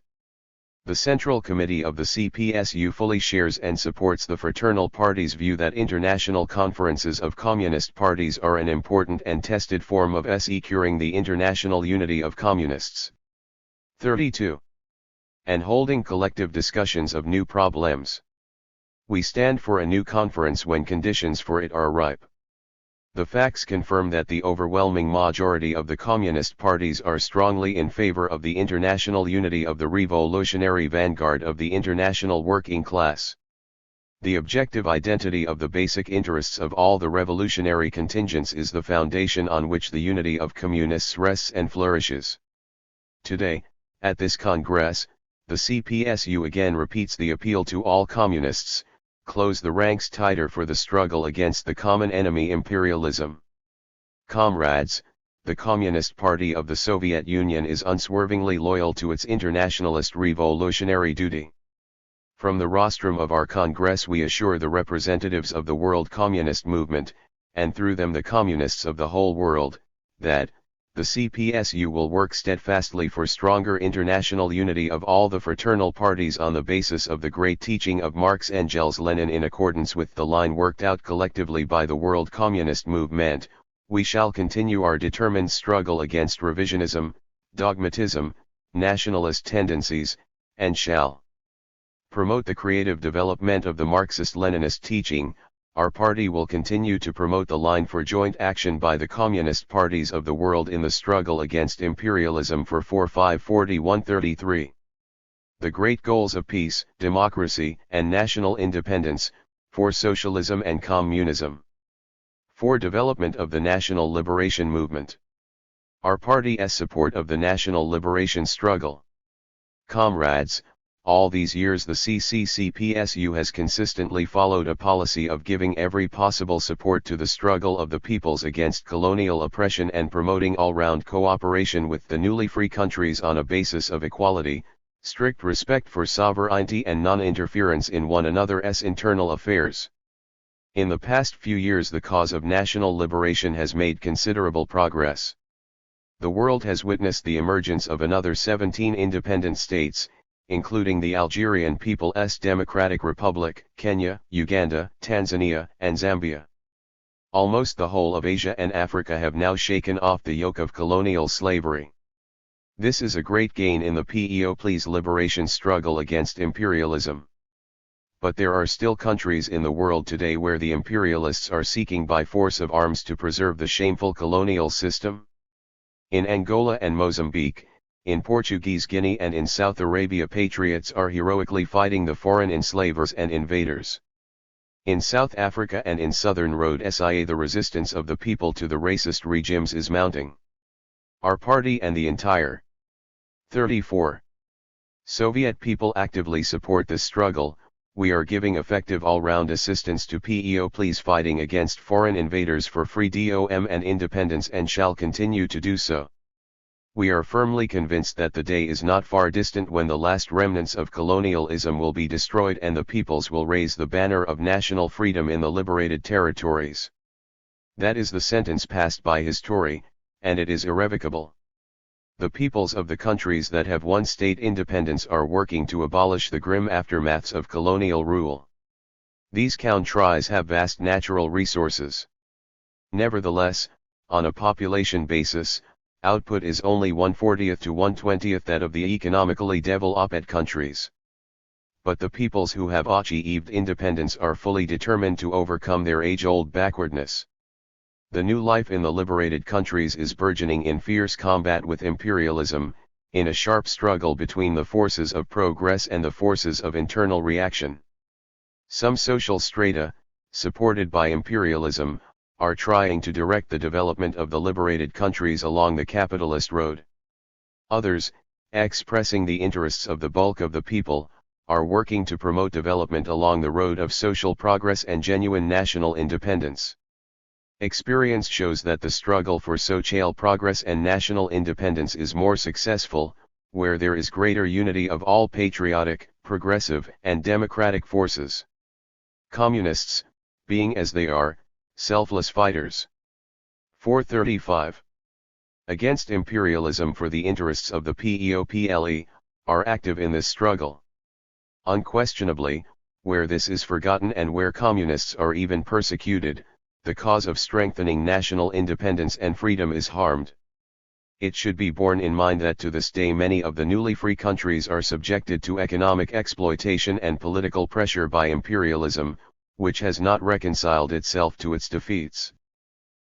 Speaker 1: The Central Committee of the CPSU fully shares and supports the fraternal parties' view that international conferences of communist parties are an important and tested form of securing the international unity of communists. 32. And holding collective discussions of new problems. We stand for a new conference when conditions for it are ripe. The facts confirm that the overwhelming majority of the communist parties are strongly in favor of the international unity of the revolutionary vanguard of the international working class. The objective identity of the basic interests of all the revolutionary contingents is the foundation on which the unity of communists rests and flourishes. Today, at this Congress, the CPSU again repeats the appeal to all communists: close the ranks tighter for the struggle against the common enemy imperialism. Comrades, the Communist Party of the Soviet Union is unswervingly loyal to its internationalist revolutionary duty. From the rostrum of our Congress we assure the representatives of the world communist movement, and through them the communists of the whole world, that the CPSU will work steadfastly for stronger international unity of all the fraternal parties on the basis of the great teaching of Marx Engels Lenin in accordance with the line worked out collectively by the world communist movement. We shall continue our determined struggle against revisionism, dogmatism, nationalist tendencies, and shall promote the creative development of the Marxist-Leninist teaching. Our party will continue to promote the line for joint action by the communist parties of the world in the struggle against imperialism for 454133. The great goals of peace, democracy, and national independence, for socialism and communism. For development of the national liberation movement. Our party's support of the national liberation struggle. Comrades, all these years the CPSU has consistently followed a policy of giving every possible support to the struggle of the peoples against colonial oppression and promoting all-round cooperation with the newly free countries on a basis of equality, strict respect for sovereignty and non-interference in one another's internal affairs. In the past few years the cause of national liberation has made considerable progress. The world has witnessed the emergence of another 17 independent states, including the Algerian People's Democratic Republic, Kenya, Uganda, Tanzania, and Zambia. Almost the whole of Asia and Africa have now shaken off the yoke of colonial slavery. This is a great gain in the people's liberation struggle against imperialism. But there are still countries in the world today where the imperialists are seeking by force of arms to preserve the shameful colonial system. In Angola and Mozambique, in Portuguese Guinea and in South Arabia patriots are heroically fighting the foreign enslavers and invaders. In South Africa and in Southern Rhodesia the resistance of the people to the racist regimes is mounting. Our party and the entire 34 Soviet people actively support this struggle. We are giving effective all-round assistance to people's fighting against foreign invaders for freedom and independence and shall continue to do so. We are firmly convinced that the day is not far distant when the last remnants of colonialism will be destroyed and the peoples will raise the banner of national freedom in the liberated territories. That is the sentence passed by history, and it is irrevocable. The peoples of the countries that have won state independence are working to abolish the grim aftermaths of colonial rule. These countries have vast natural resources. Nevertheless, on a population basis, output is only 1/40th to 1/20th that of the economically developed countries. But the peoples who have achieved independence are fully determined to overcome their age-old backwardness. The new life in the liberated countries is burgeoning in fierce combat with imperialism, in a sharp struggle between the forces of progress and the forces of internal reaction. Some social strata, supported by imperialism, are trying to direct the development of the liberated countries along the capitalist road. Others, expressing the interests of the bulk of the people, are working to promote development along the road of social progress and genuine national independence. Experience shows that the struggle for social progress and national independence is more successful, where there is greater unity of all patriotic, progressive, and democratic forces. Communists, being as they are, selfless fighters. 435. Against imperialism for the interests of the people, are active in this struggle. Unquestionably, where this is forgotten and where communists are even persecuted, the cause of strengthening national independence and freedom is harmed. It should be borne in mind that to this day many of the newly free countries are subjected to economic exploitation and political pressure by imperialism, which has not reconciled itself to its defeats.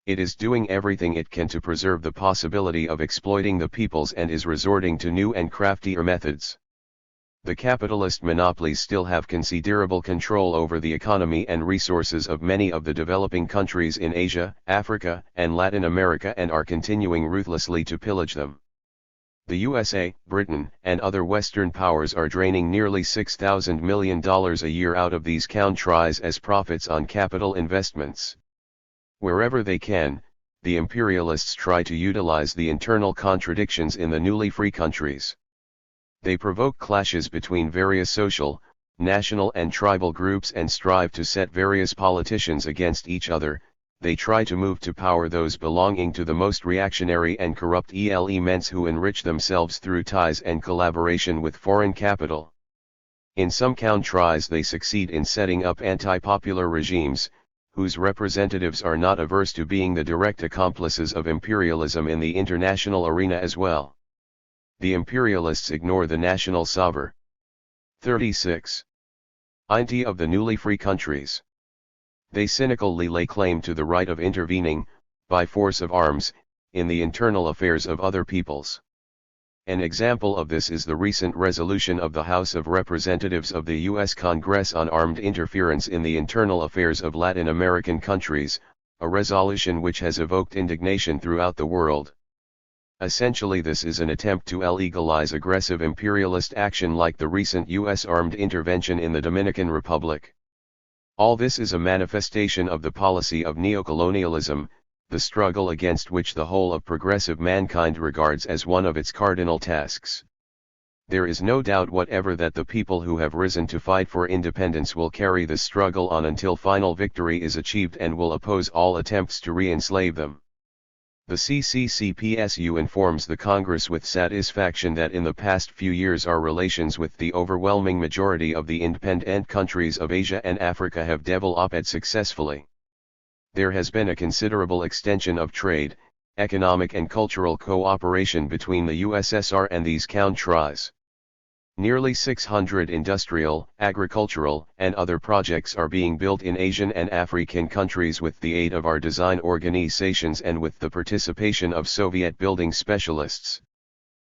Speaker 1: It is doing everything it can to preserve the possibility of exploiting the peoples and is resorting to new and craftier methods. The capitalist monopolies still have considerable control over the economy and resources of many of the developing countries in Asia, Africa, and Latin America and are continuing ruthlessly to pillage them. The USA, Britain, and other Western powers are draining nearly $6,000 million a year out of these countries as profits on capital investments. Wherever they can, the imperialists try to utilize the internal contradictions in the newly free countries. They provoke clashes between various social, national and tribal groups and strive to set various politicians against each other. They try to move to power those belonging to the most reactionary and corrupt elements who enrich themselves through ties and collaboration with foreign capital. In some countries they succeed in setting up anti-popular regimes, whose representatives are not averse to being the direct accomplices of imperialism in the international arena as well. The imperialists ignore the national sovereignty. 36. Of the newly free countries. They cynically lay claim to the right of intervening, by force of arms, in the internal affairs of other peoples. An example of this is the recent resolution of the House of Representatives of the U.S. Congress on armed interference in the internal affairs of Latin American countries, a resolution which has evoked indignation throughout the world. Essentially, this is an attempt to legalize aggressive imperialist action like the recent U.S. armed intervention in the Dominican Republic. All this is a manifestation of the policy of neocolonialism, the struggle against which the whole of progressive mankind regards as one of its cardinal tasks. There is no doubt whatever that the people who have risen to fight for independence will carry this struggle on until final victory is achieved and will oppose all attempts to re-enslave them. The CPSU informs the Congress with satisfaction that in the past few years our relations with the overwhelming majority of the independent countries of Asia and Africa have developed successfully. There has been a considerable extension of trade, economic and cultural cooperation between the USSR and these countries. Nearly 600 industrial, agricultural, and other projects are being built in Asian and African countries with the aid of our design organizations and with the participation of Soviet building specialists.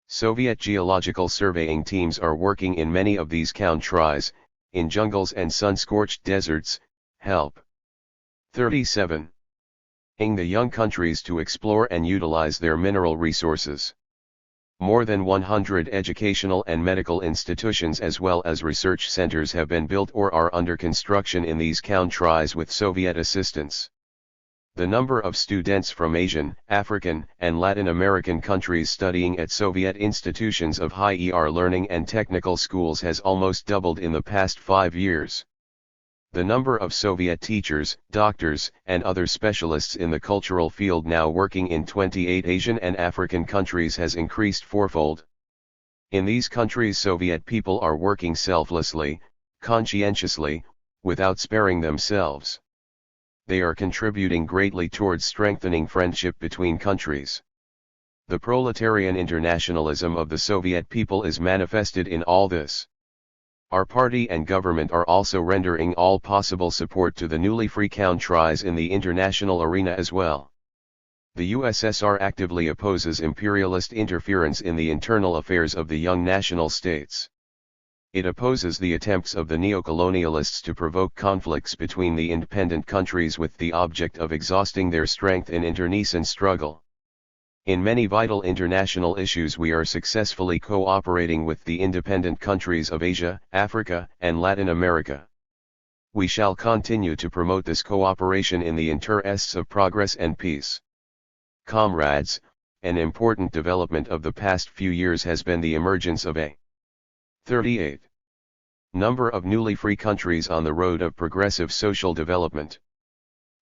Speaker 1: Soviet geological surveying teams are working in many of these countries, in jungles and sun-scorched deserts. Help. 37. The young countries to explore and utilize their mineral resources. More than 100 educational and medical institutions as well as research centers have been built or are under construction in these countries with Soviet assistance. The number of students from Asian, African, and Latin American countries studying at Soviet institutions of higher learning and technical schools has almost doubled in the past 5 years. The number of Soviet teachers, doctors, and other specialists in the cultural field now working in 28 Asian and African countries has increased fourfold. In these countries Soviet people are working selflessly, conscientiously, without sparing themselves. They are contributing greatly towards strengthening friendship between countries. The proletarian internationalism of the Soviet people is manifested in all this. Our party and government are also rendering all possible support to the newly free countries in the international arena as well. The USSR actively opposes imperialist interference in the internal affairs of the young national states. It opposes the attempts of the neocolonialists to provoke conflicts between the independent countries with the object of exhausting their strength in internecine struggle. In many vital international issues we are successfully cooperating with the independent countries of Asia, Africa, and Latin America. We shall continue to promote this cooperation in the interests of progress and peace. Comrades, an important development of the past few years has been the emergence of a 38 number of newly free countries on the road of progressive social development.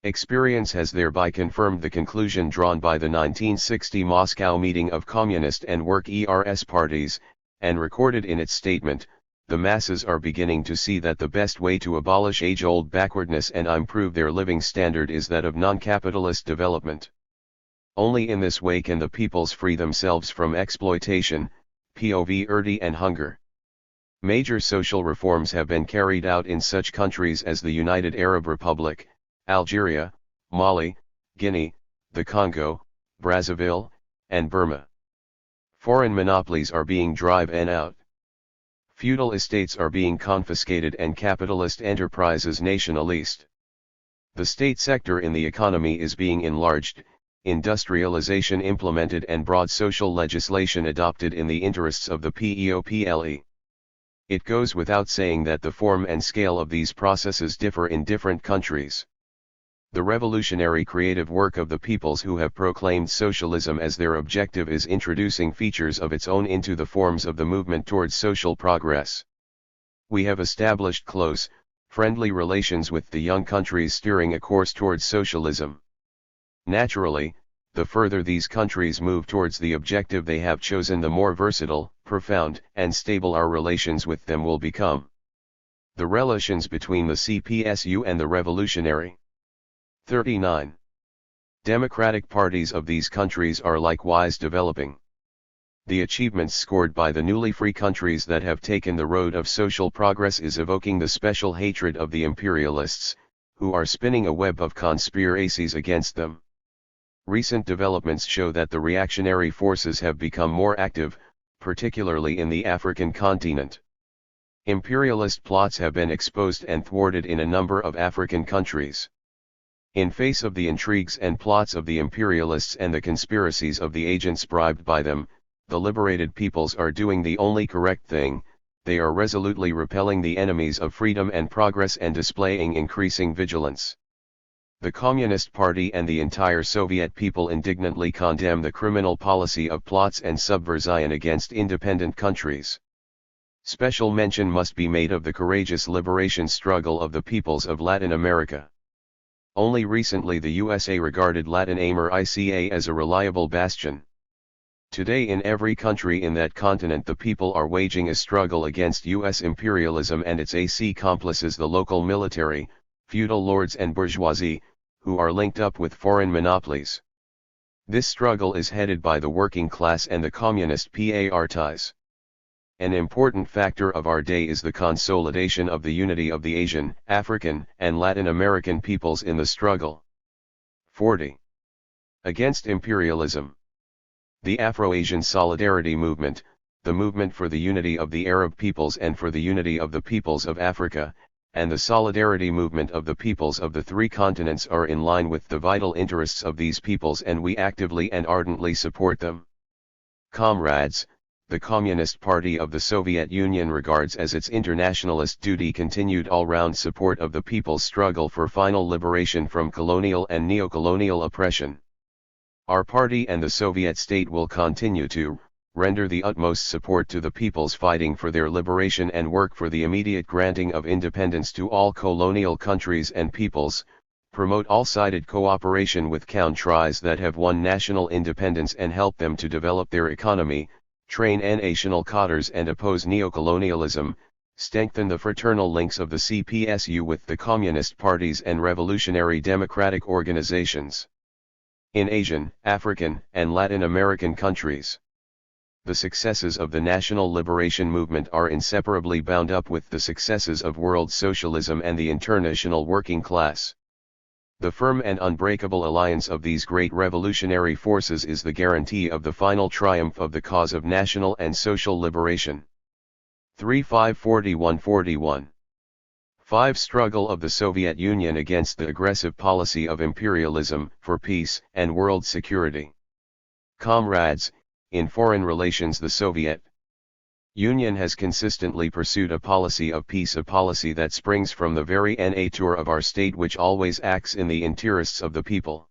Speaker 1: Experience has thereby confirmed the conclusion drawn by the 1960 Moscow meeting of Communist and Workers' parties, and recorded in its statement, the masses are beginning to see that the best way to abolish age-old backwardness and improve their living standard is that of non-capitalist development. Only in this way can the peoples free themselves from exploitation, poverty and hunger. Major social reforms have been carried out in such countries as the United Arab Republic, Algeria, Mali, Guinea, the Congo, Brazzaville, and Burma. Foreign monopolies are being driven out. Feudal estates are being confiscated and capitalist enterprises nationalized. The state sector in the economy is being enlarged, industrialization implemented and broad social legislation adopted in the interests of the people. It goes without saying that the form and scale of these processes differ in different countries. The revolutionary creative work of the peoples who have proclaimed socialism as their objective is introducing features of its own into the forms of the movement towards social progress. We have established close, friendly relations with the young countries steering a course towards socialism. Naturally, the further these countries move towards the objective they have chosen, the more versatile, profound, and stable our relations with them will become. The relations between the CPSU and the revolutionary 39. Democratic parties of these countries are likewise developing. The achievements scored by the newly free countries that have taken the road of social progress is evoking the special hatred of the imperialists, who are spinning a web of conspiracies against them. Recent developments show that the reactionary forces have become more active, particularly in the African continent. Imperialist plots have been exposed and thwarted in a number of African countries. In face of the intrigues and plots of the imperialists and the conspiracies of the agents bribed by them, the liberated peoples are doing the only correct thing: they are resolutely repelling the enemies of freedom and progress and displaying increasing vigilance. The Communist Party and the entire Soviet people indignantly condemn the criminal policy of plots and subversion against independent countries. Special mention must be made of the courageous liberation struggle of the peoples of Latin America. Only recently the USA regarded Latin America as a reliable bastion. Today in every country in that continent the people are waging a struggle against US imperialism and its accomplices, the local military, feudal lords and bourgeoisie, who are linked up with foreign monopolies. This struggle is headed by the working class and the communist parties. An important factor of our day is the consolidation of the unity of the Asian, African, and Latin American peoples in the struggle. 40. Against imperialism. The Afro-Asian Solidarity Movement, the movement for the unity of the Arab peoples and for the unity of the peoples of Africa, and the Solidarity Movement of the peoples of the three continents are in line with the vital interests of these peoples, and we actively and ardently support them. Comrades, the Communist Party of the Soviet Union regards as its internationalist duty continued all-round support of the people's struggle for final liberation from colonial and neo-colonial oppression. Our party and the Soviet state will continue to render the utmost support to the peoples fighting for their liberation and work for the immediate granting of independence to all colonial countries and peoples, promote all-sided cooperation with countries that have won national independence and help them to develop their economy, train national cadres and oppose neocolonialism, strengthen the fraternal links of the CPSU with the communist parties and revolutionary democratic organizations in Asian, African, and Latin American countries. The successes of the national liberation movement are inseparably bound up with the successes of world socialism and the international working class. The firm and unbreakable alliance of these great revolutionary forces is the guarantee of the final triumph of the cause of national and social liberation. 3541-41. 5. Struggle of the Soviet Union against the aggressive policy of imperialism, for peace and world security. Comrades, in foreign relations the Soviet Union has consistently pursued a policy of peace, a policy that springs from the very nature of our state, which always acts in the interests of the people.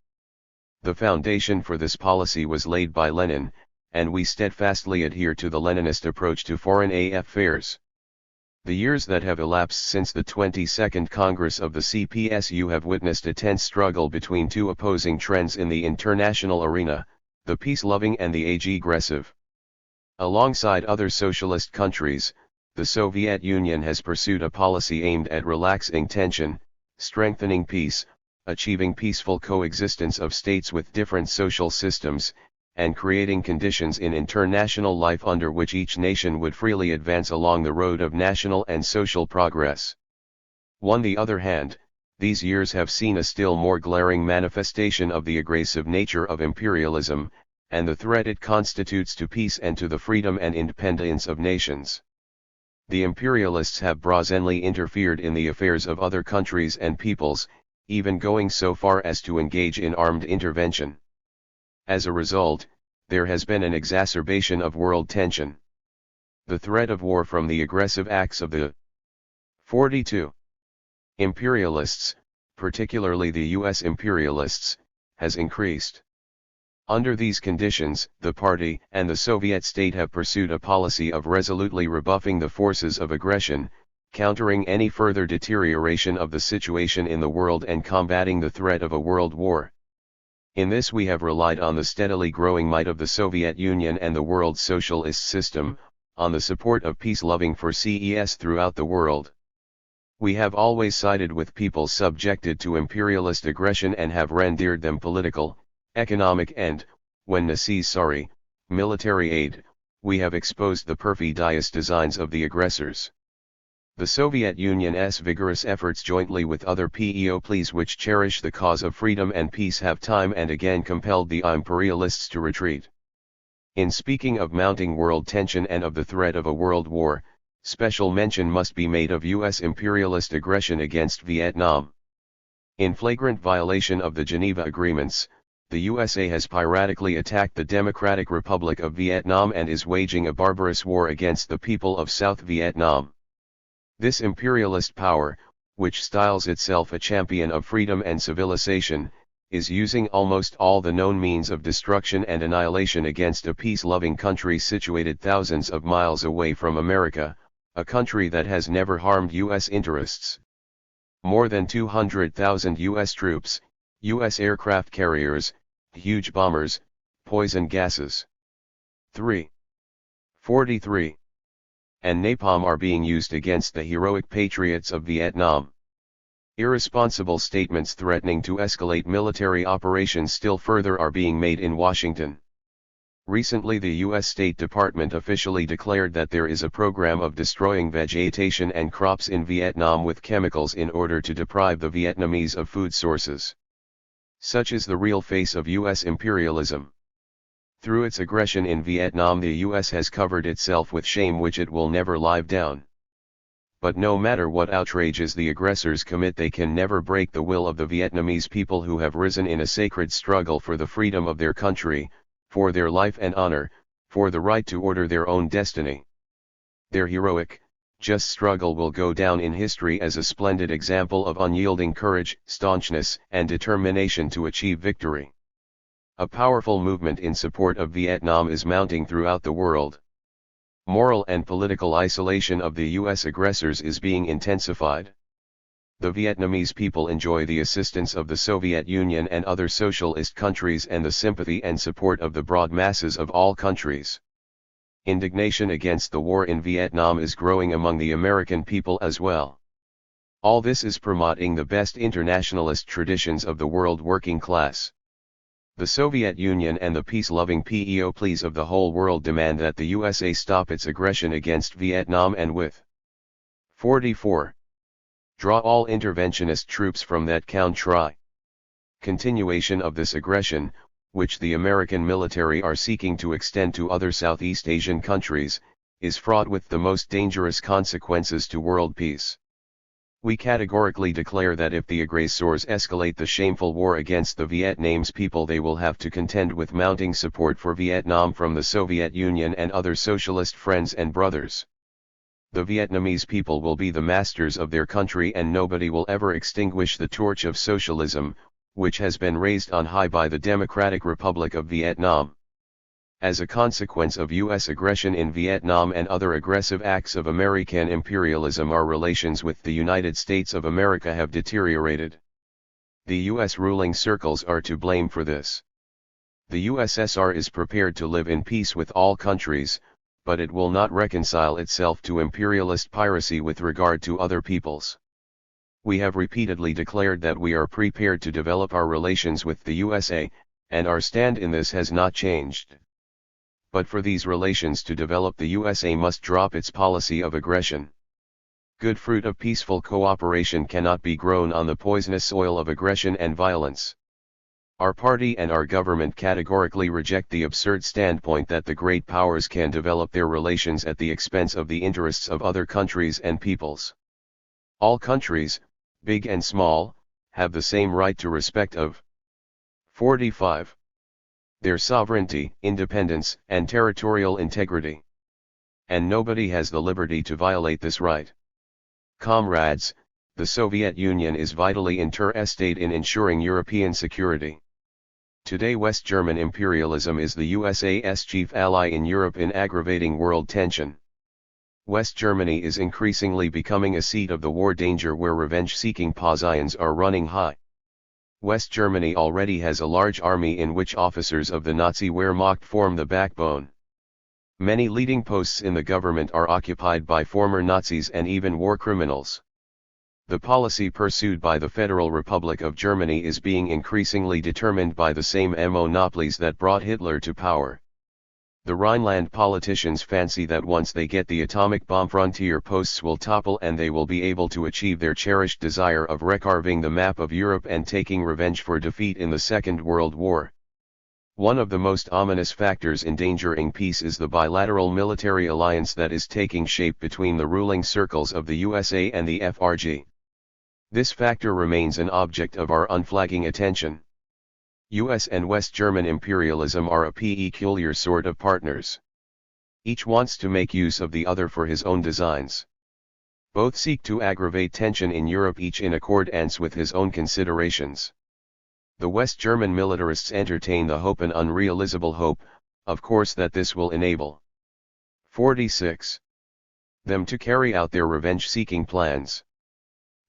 Speaker 1: The foundation for this policy was laid by Lenin, and we steadfastly adhere to the Leninist approach to foreign affairs. The years that have elapsed since the 22nd Congress of the CPSU have witnessed a tense struggle between two opposing trends in the international arena, the peace-loving and the aggressive. Alongside other socialist countries, the Soviet Union has pursued a policy aimed at relaxing tension, strengthening peace, achieving peaceful coexistence of states with different social systems, and creating conditions in international life under which each nation would freely advance along the road of national and social progress. On the other hand, these years have seen a still more glaring manifestation of the aggressive nature of imperialism, and the threat it constitutes to peace and to the freedom and independence of nations. The imperialists have brazenly interfered in the affairs of other countries and peoples, even going so far as to engage in armed intervention. As a result, there has been an exacerbation of world tension. The threat of war from the aggressive acts of the 42 imperialists, particularly the U.S. imperialists, has increased. Under these conditions, the party and the Soviet state have pursued a policy of resolutely rebuffing the forces of aggression, countering any further deterioration of the situation in the world and combating the threat of a world war. In this we have relied on the steadily growing might of the Soviet Union and the world socialist system, on the support of peace-loving forces throughout the world. We have always sided with peoples subjected to imperialist aggression and have rendered them political, economic and, when necessary, military aid. We have exposed the perfidious designs of the aggressors. The Soviet Union's vigorous efforts jointly with other peoples which cherish the cause of freedom and peace have time and again compelled the imperialists to retreat. In speaking of mounting world tension and of the threat of a world war, special mention must be made of U.S. imperialist aggression against Vietnam. In flagrant violation of the Geneva Agreements, the USA has piratically attacked the Democratic Republic of Vietnam and is waging a barbarous war against the people of South Vietnam. This imperialist power, which styles itself a champion of freedom and civilization, is using almost all the known means of destruction and annihilation against a peace-loving country situated thousands of miles away from America, a country that has never harmed U.S. interests. More than 200,000 U.S. troops, U.S. aircraft carriers, huge bombers, poison gases. 43. And napalm are being used against the heroic patriots of Vietnam. Irresponsible statements threatening to escalate military operations still further are being made in Washington. Recently the U.S. State Department officially declared that there is a program of destroying vegetation and crops in Vietnam with chemicals in order to deprive the Vietnamese of food sources. Such is the real face of U.S. imperialism. Through its aggression in Vietnam the U.S. has covered itself with shame which it will never live down. But no matter what outrages the aggressors commit they can never break the will of the Vietnamese people who have risen in a sacred struggle for the freedom of their country, for their life and honor, for the right to order their own destiny. Their heroic, just struggle will go down in history as a splendid example of unyielding courage, staunchness, and determination to achieve victory. A powerful movement in support of Vietnam is mounting throughout the world. Moral and political isolation of the U.S. aggressors is being intensified. The Vietnamese people enjoy the assistance of the Soviet Union and other socialist countries and the sympathy and support of the broad masses of all countries. Indignation against the war in Vietnam is growing among the American people as well. All this is promoting the best internationalist traditions of the world working class. The Soviet Union and the peace-loving peoples of the whole world demand that the USA stop its aggression against Vietnam and with 44. Draw all interventionist troops from that country. Continuation of this aggression, which the American military are seeking to extend to other Southeast Asian countries, is fraught with the most dangerous consequences to world peace. We categorically declare that if the aggressors escalate the shameful war against the Vietnamese people they will have to contend with mounting support for Vietnam from the Soviet Union and other socialist friends and brothers. The Vietnamese people will be the masters of their country and nobody will ever extinguish the torch of socialism, which has been raised on high by the Democratic Republic of Vietnam. As a consequence of U.S. aggression in Vietnam and other aggressive acts of American imperialism, our relations with the United States of America have deteriorated. The U.S. ruling circles are to blame for this. The USSR is prepared to live in peace with all countries, but it will not reconcile itself to imperialist piracy with regard to other peoples. We have repeatedly declared that we are prepared to develop our relations with the USA, and our stand in this has not changed. But for these relations to develop, the USA must drop its policy of aggression. Good fruit of peaceful cooperation cannot be grown on the poisonous soil of aggression and violence. Our party and our government categorically reject the absurd standpoint that the great powers can develop their relations at the expense of the interests of other countries and peoples. All countries, big and small, have the same right to respect of 45. Their sovereignty, independence, and territorial integrity. And nobody has the liberty to violate this right. Comrades, the Soviet Union is vitally interested in ensuring European security. Today West German imperialism is the USA's chief ally in Europe in aggravating world tension. West Germany is increasingly becoming a seat of the war danger where revenge-seeking positions are running high. West Germany already has a large army in which officers of the Nazi Wehrmacht form the backbone. Many leading posts in the government are occupied by former Nazis and even war criminals. The policy pursued by the Federal Republic of Germany is being increasingly determined by the same monopolies that brought Hitler to power. The Rhineland politicians fancy that once they get the atomic bomb, frontier posts will topple and they will be able to achieve their cherished desire of recarving the map of Europe and taking revenge for defeat in the Second World War. One of the most ominous factors endangering peace is the bilateral military alliance that is taking shape between the ruling circles of the USA and the FRG. This factor remains an object of our unflagging attention. US and West German imperialism are a peculiar sort of partners. Each wants to make use of the other for his own designs. Both seek to aggravate tension in Europe, each in accordance with his own considerations. The West German militarists entertain the hope, an unrealizable hope, of course, that this will enable 46. Them to carry out their revenge-seeking plans.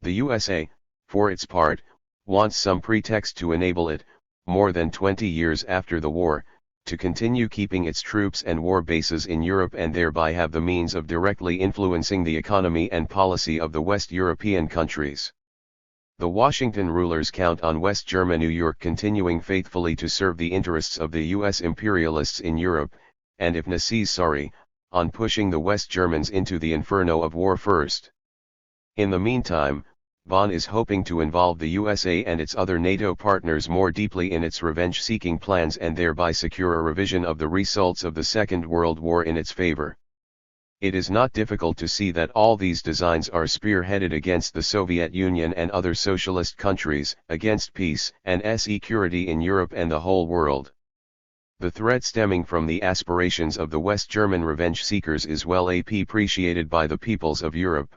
Speaker 1: The USA, for its part, wants some pretext to enable it, more than 20 years after the war, to continue keeping its troops and war bases in Europe and thereby have the means of directly influencing the economy and policy of the West European countries. The Washington rulers count on West German New York continuing faithfully to serve the interests of the US imperialists in Europe, and if necessary, on pushing the West Germans into the inferno of war first. In the meantime, Bonn is hoping to involve the USA and its other NATO partners more deeply in its revenge-seeking plans and thereby secure a revision of the results of the Second World War in its favor. It is not difficult to see that all these designs are spearheaded against the Soviet Union and other socialist countries, against peace and security in Europe and the whole world. The threat stemming from the aspirations of the West German revenge seekers is well appreciated by the peoples of Europe.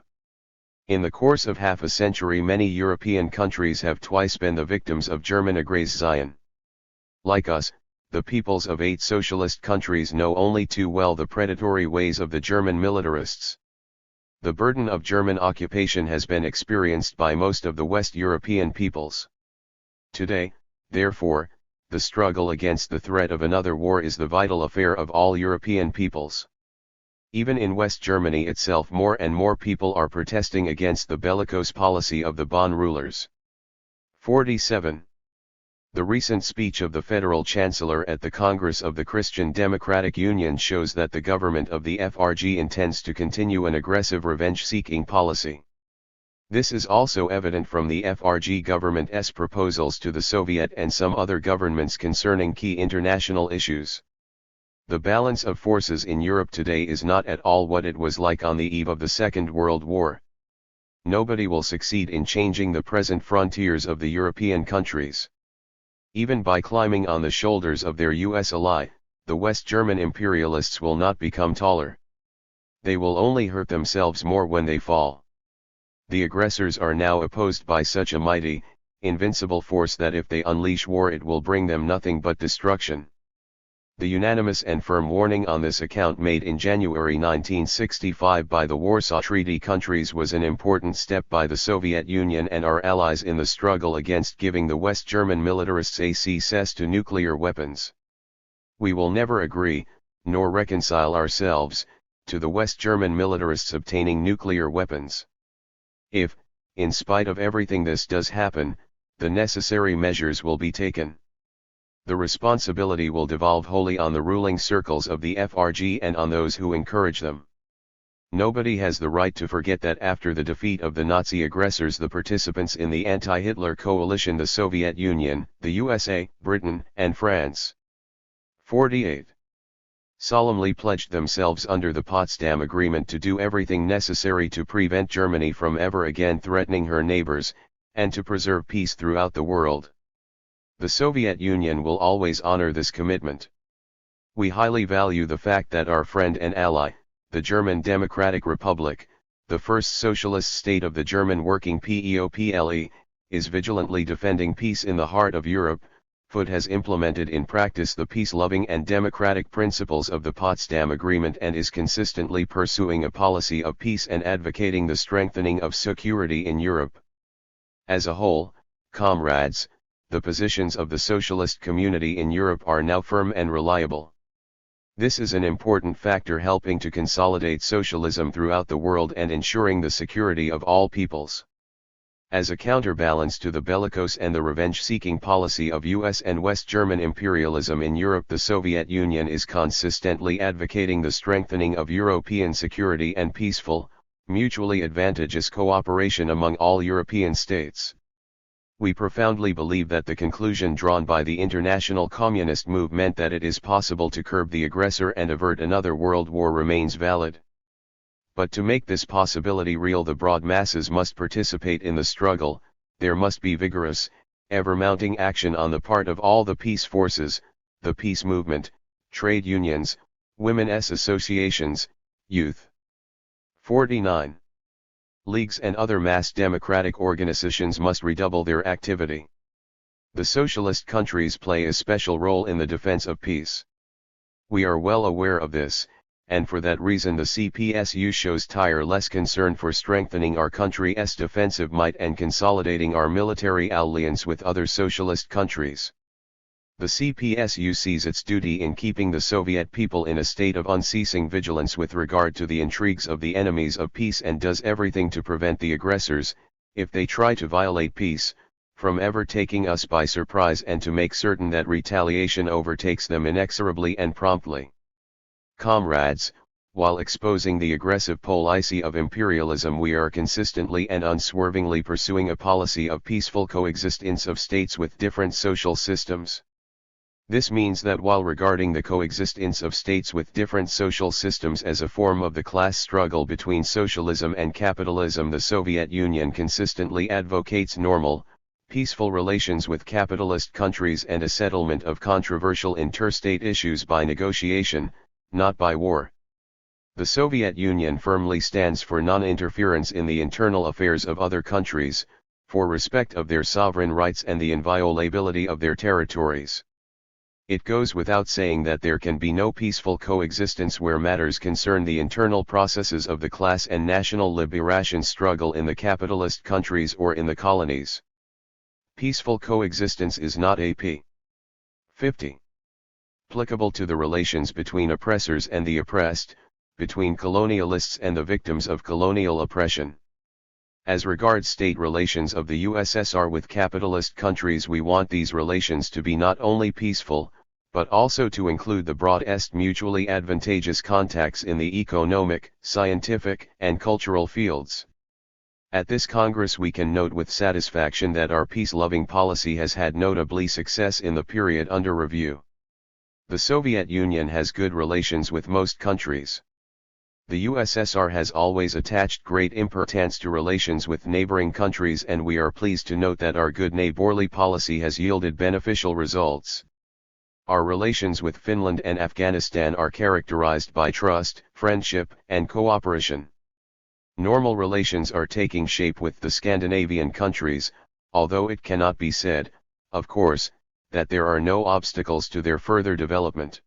Speaker 1: In the course of half a century, many European countries have twice been the victims of German aggression. Like us, the peoples of 8 socialist countries know only too well the predatory ways of the German militarists. The burden of German occupation has been experienced by most of the West European peoples. Today, therefore, the struggle against the threat of another war is the vital affair of all European peoples. Even in West Germany itself, more and more people are protesting against the bellicose policy of the Bonn rulers. 47. The recent speech of the Federal Chancellor at the Congress of the Christian Democratic Union shows that the government of the FRG intends to continue an aggressive revenge-seeking policy. This is also evident from the FRG government's proposals to the Soviet and some other governments concerning key international issues. The balance of forces in Europe today is not at all what it was like on the eve of the Second World War. Nobody will succeed in changing the present frontiers of the European countries. Even by climbing on the shoulders of their US ally, the West German imperialists will not become taller. They will only hurt themselves more when they fall. The aggressors are now opposed by such a mighty, invincible force that if they unleash war it will bring them nothing but destruction. The unanimous and firm warning on this account made in January 1965 by the Warsaw Treaty countries was an important step by the Soviet Union and our allies in the struggle against giving the West German militarists access to nuclear weapons. We will never agree, nor reconcile ourselves, to the West German militarists obtaining nuclear weapons. If, in spite of everything this does happen, the necessary measures will be taken. The responsibility will devolve wholly on the ruling circles of the FRG and on those who encourage them. Nobody has the right to forget that after the defeat of the Nazi aggressors, the participants in the anti-Hitler coalition, the Soviet Union, the USA, Britain, and France, 48, solemnly pledged themselves under the Potsdam Agreement to do everything necessary to prevent Germany from ever again threatening her neighbors, and to preserve peace throughout the world. The Soviet Union will always honor this commitment. We highly value the fact that our friend and ally, the German Democratic Republic, the first socialist state of the German working people, is vigilantly defending peace in the heart of Europe. FUD has implemented in practice the peace-loving and democratic principles of the Potsdam Agreement and is consistently pursuing a policy of peace and advocating the strengthening of security in Europe. As a whole, comrades, the positions of the socialist community in Europe are now firm and reliable. This is an important factor helping to consolidate socialism throughout the world and ensuring the security of all peoples. As a counterbalance to the bellicose and the revenge-seeking policy of US and West German imperialism in Europe, the Soviet Union is consistently advocating the strengthening of European security and peaceful, mutually advantageous cooperation among all European states. We profoundly believe that the conclusion drawn by the international communist movement that it is possible to curb the aggressor and avert another world war remains valid. But to make this possibility real, the broad masses must participate in the struggle. There must be vigorous, ever-mounting action on the part of all the peace forces, the peace movement, trade unions, women's associations, youth. 49. Leagues and other mass democratic organizations must redouble their activity. The socialist countries play a special role in the defense of peace. We are well aware of this, and for that reason the CPSU shows tireless concern for strengthening our country's defensive might and consolidating our military alliance with other socialist countries. The CPSU sees its duty in keeping the Soviet people in a state of unceasing vigilance with regard to the intrigues of the enemies of peace and does everything to prevent the aggressors, if they try to violate peace, from ever taking us by surprise and to make certain that retaliation overtakes them inexorably and promptly. Comrades, while exposing the aggressive policy of imperialism, we are consistently and unswervingly pursuing a policy of peaceful coexistence of states with different social systems. This means that while regarding the coexistence of states with different social systems as a form of the class struggle between socialism and capitalism, the Soviet Union consistently advocates normal, peaceful relations with capitalist countries and a settlement of controversial interstate issues by negotiation, not by war. The Soviet Union firmly stands for non-interference in the internal affairs of other countries, for respect of their sovereign rights and the inviolability of their territories. It goes without saying that there can be no peaceful coexistence where matters concern the internal processes of the class and national liberation struggle in the capitalist countries or in the colonies. Peaceful coexistence is not AP. 50. Applicable to the relations between oppressors and the oppressed, between colonialists and the victims of colonial oppression. As regards state relations of the USSR with capitalist countries, we want these relations to be not only peaceful, but also to include the broadest mutually advantageous contacts in the economic, scientific, and cultural fields. At this Congress we can note with satisfaction that our peace-loving policy has had notably success in the period under review. The Soviet Union has good relations with most countries. The USSR has always attached great importance to relations with neighboring countries, and we are pleased to note that our good neighborly policy has yielded beneficial results. Our relations with Finland and Afghanistan are characterized by trust, friendship, and cooperation. Normal relations are taking shape with the Scandinavian countries, although it cannot be said, of course, that there are no obstacles to their further development.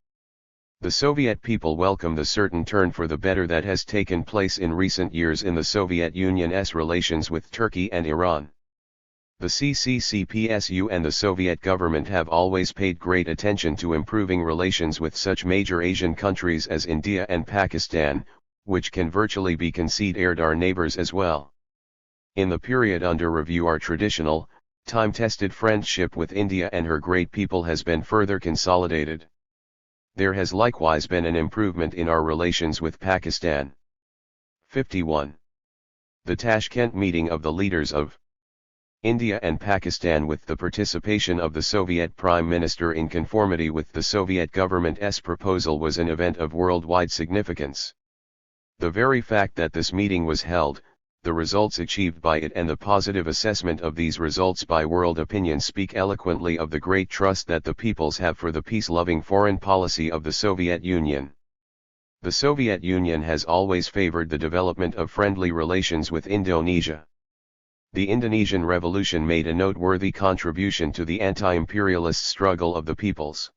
Speaker 1: The Soviet people welcome the certain turn for the better that has taken place in recent years in the Soviet Union's relations with Turkey and Iran. The CPSU and the Soviet government have always paid great attention to improving relations with such major Asian countries as India and Pakistan, which can virtually be considered our neighbors as well. In the period under review, our traditional, time-tested friendship with India and her great people has been further consolidated. There has likewise been an improvement in our relations with Pakistan. 51. The Tashkent meeting of the leaders of India and Pakistan with the participation of the Soviet Prime Minister in conformity with the Soviet government's proposal was an event of worldwide significance. The very fact that this meeting was held, the results achieved by it and the positive assessment of these results by world opinion speak eloquently of the great trust that the peoples have for the peace-loving foreign policy of the Soviet Union. The Soviet Union has always favored the development of friendly relations with Indonesia. The Indonesian Revolution made a noteworthy contribution to the anti-imperialist struggle of the peoples.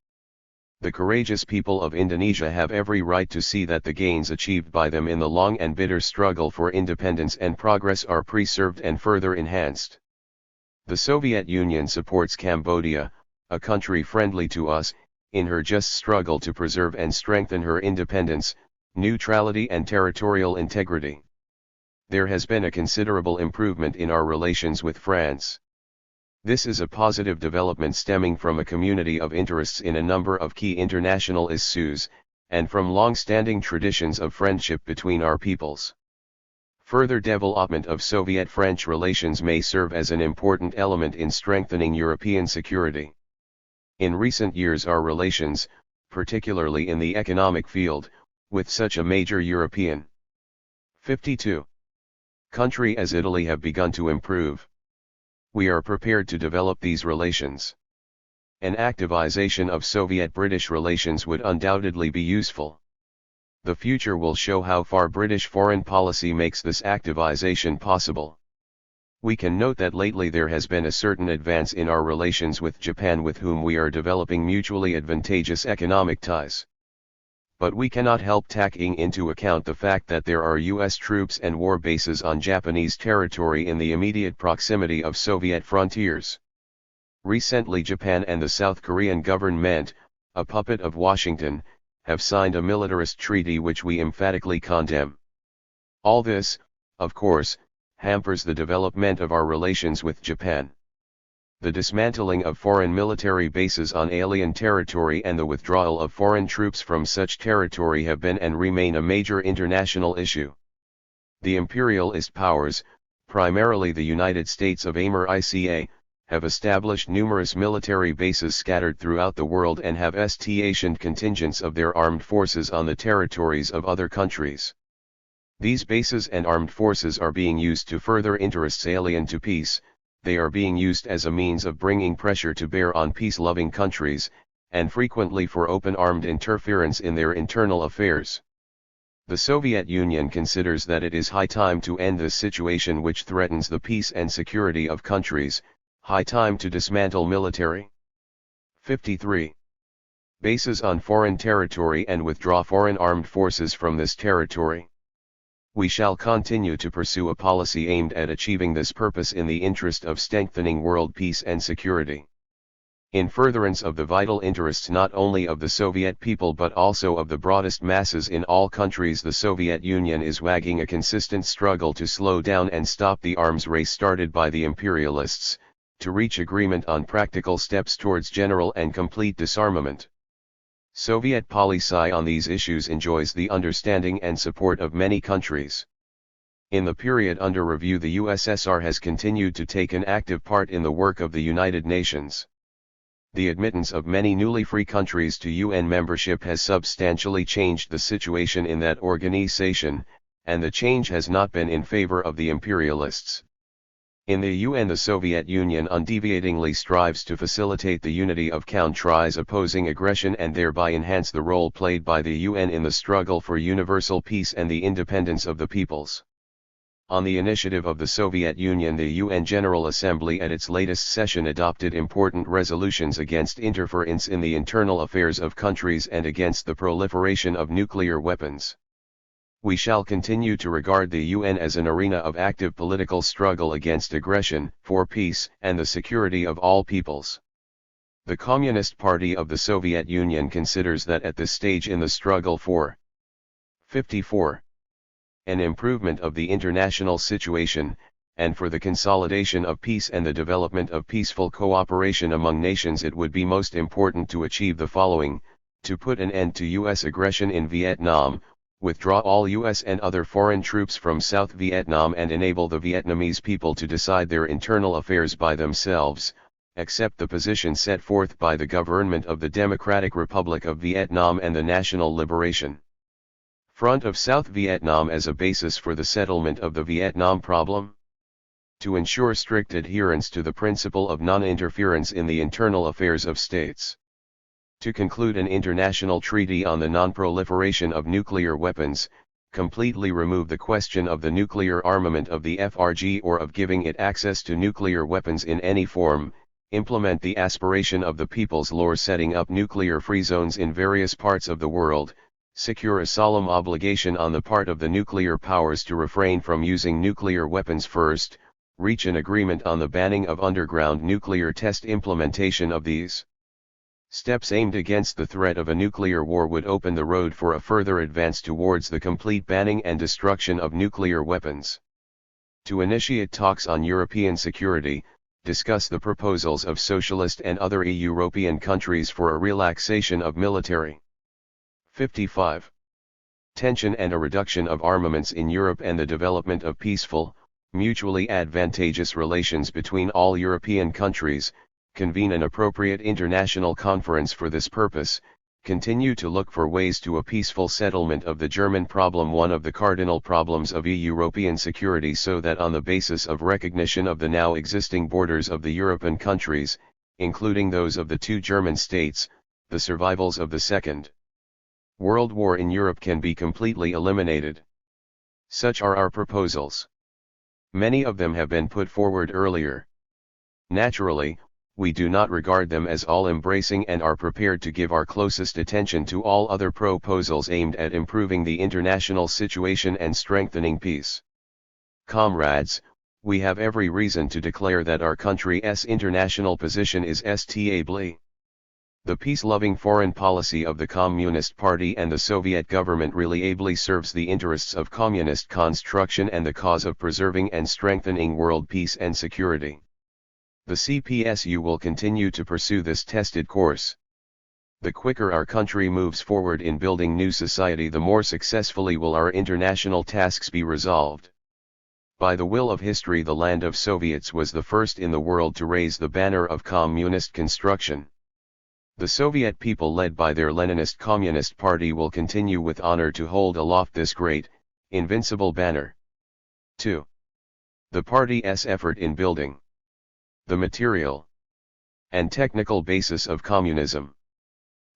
Speaker 1: The courageous people of Indonesia have every right to see that the gains achieved by them in the long and bitter struggle for independence and progress are preserved and further enhanced. The Soviet Union supports Cambodia, a country friendly to us, in her just struggle to preserve and strengthen her independence, neutrality and territorial integrity. There has been a considerable improvement in our relations with France. This is a positive development stemming from a community of interests in a number of key international issues, and from long-standing traditions of friendship between our peoples. Further development of Soviet-French relations may serve as an important element in strengthening European security. In recent years, our relations, particularly in the economic field, with such a major European 52. country as Italy have begun to improve. We are prepared to develop these relations. An activization of Soviet-British relations would undoubtedly be useful. The future will show how far British foreign policy makes this activization possible. We can note that lately there has been a certain advance in our relations with Japan, with whom we are developing mutually advantageous economic ties. But we cannot help taking into account the fact that there are U.S. troops and war bases on Japanese territory in the immediate proximity of Soviet frontiers. Recently, Japan and the South Korean government, a puppet of Washington, have signed a militarist treaty which we emphatically condemn. All this, of course, hampers the development of our relations with Japan. The dismantling of foreign military bases on alien territory and the withdrawal of foreign troops from such territory have been and remain a major international issue. The imperialist powers, primarily the United States of America, have established numerous military bases scattered throughout the world and have stationed contingents of their armed forces on the territories of other countries. These bases and armed forces are being used to further interests alien to peace. They are being used as a means of bringing pressure to bear on peace-loving countries, and frequently for open armed interference in their internal affairs. The Soviet Union considers that it is high time to end this situation which threatens the peace and security of countries, high time to dismantle military 53. bases on foreign territory and withdraw foreign armed forces from this territory. We shall continue to pursue a policy aimed at achieving this purpose in the interest of strengthening world peace and security. In furtherance of the vital interests not only of the Soviet people but also of the broadest masses in all countries, the Soviet Union is waging a consistent struggle to slow down and stop the arms race started by the imperialists, to reach agreement on practical steps towards general and complete disarmament. Soviet policy on these issues enjoys the understanding and support of many countries. In the period under review, the USSR has continued to take an active part in the work of the United Nations. The admittance of many newly free countries to UN membership has substantially changed the situation in that organization, and the change has not been in favor of the imperialists. In the UN, the Soviet Union undeviatingly strives to facilitate the unity of countries opposing aggression and thereby enhance the role played by the UN in the struggle for universal peace and the independence of the peoples. On the initiative of the Soviet Union, the UN General Assembly at its latest session adopted important resolutions against interference in the internal affairs of countries and against the proliferation of nuclear weapons. We shall continue to regard the UN as an arena of active political struggle against aggression, for peace and the security of all peoples. The Communist Party of the Soviet Union considers that at this stage in the struggle for 54. an improvement of the international situation, and for the consolidation of peace and the development of peaceful cooperation among nations it would be most important to achieve the following: to put an end to U.S. aggression in Vietnam, withdraw all U.S. and other foreign troops from South Vietnam and enable the Vietnamese people to decide their internal affairs by themselves, accept the position set forth by the government of the Democratic Republic of Vietnam and the National Liberation Front of South Vietnam as a basis for the settlement of the Vietnam problem, to ensure strict adherence to the principle of non-interference in the internal affairs of states, to conclude an international treaty on the non-proliferation of nuclear weapons, completely remove the question of the nuclear armament of the FRG or of giving it access to nuclear weapons in any form, implement the aspiration of the people's law setting up nuclear-free zones in various parts of the world, secure a solemn obligation on the part of the nuclear powers to refrain from using nuclear weapons first, reach an agreement on the banning of underground nuclear test. Implementation of these steps aimed against the threat of a nuclear war would open the road for a further advance towards the complete banning and destruction of nuclear weapons. To initiate talks on European security, discuss the proposals of socialist and other European countries for a relaxation of military 55. Tension and a reduction of armaments in Europe and the development of peaceful, mutually advantageous relations between all European countries, convene an appropriate international conference for this purpose, continue to look for ways to a peaceful settlement of the German problem, one of the cardinal problems of European security, so that on the basis of recognition of the now existing borders of the European countries, including those of the two German states, the survivals of the Second World War in Europe can be completely eliminated. Such are our proposals. Many of them have been put forward earlier. Naturally, we do not regard them as all-embracing and are prepared to give our closest attention to all other proposals aimed at improving the international situation and strengthening peace. Comrades, we have every reason to declare that our country's international position is stable. The peace-loving foreign policy of the Communist Party and the Soviet government really ably serves the interests of communist construction and the cause of preserving and strengthening world peace and security. The CPSU will continue to pursue this tested course. The quicker our country moves forward in building new society, the more successfully will our international tasks be resolved. By the will of history, the land of Soviets was the first in the world to raise the banner of communist construction. The Soviet people, led by their Leninist Communist Party, will continue with honor to hold aloft this great, invincible banner. 2. The party's effort in building the material and technical basis of communism.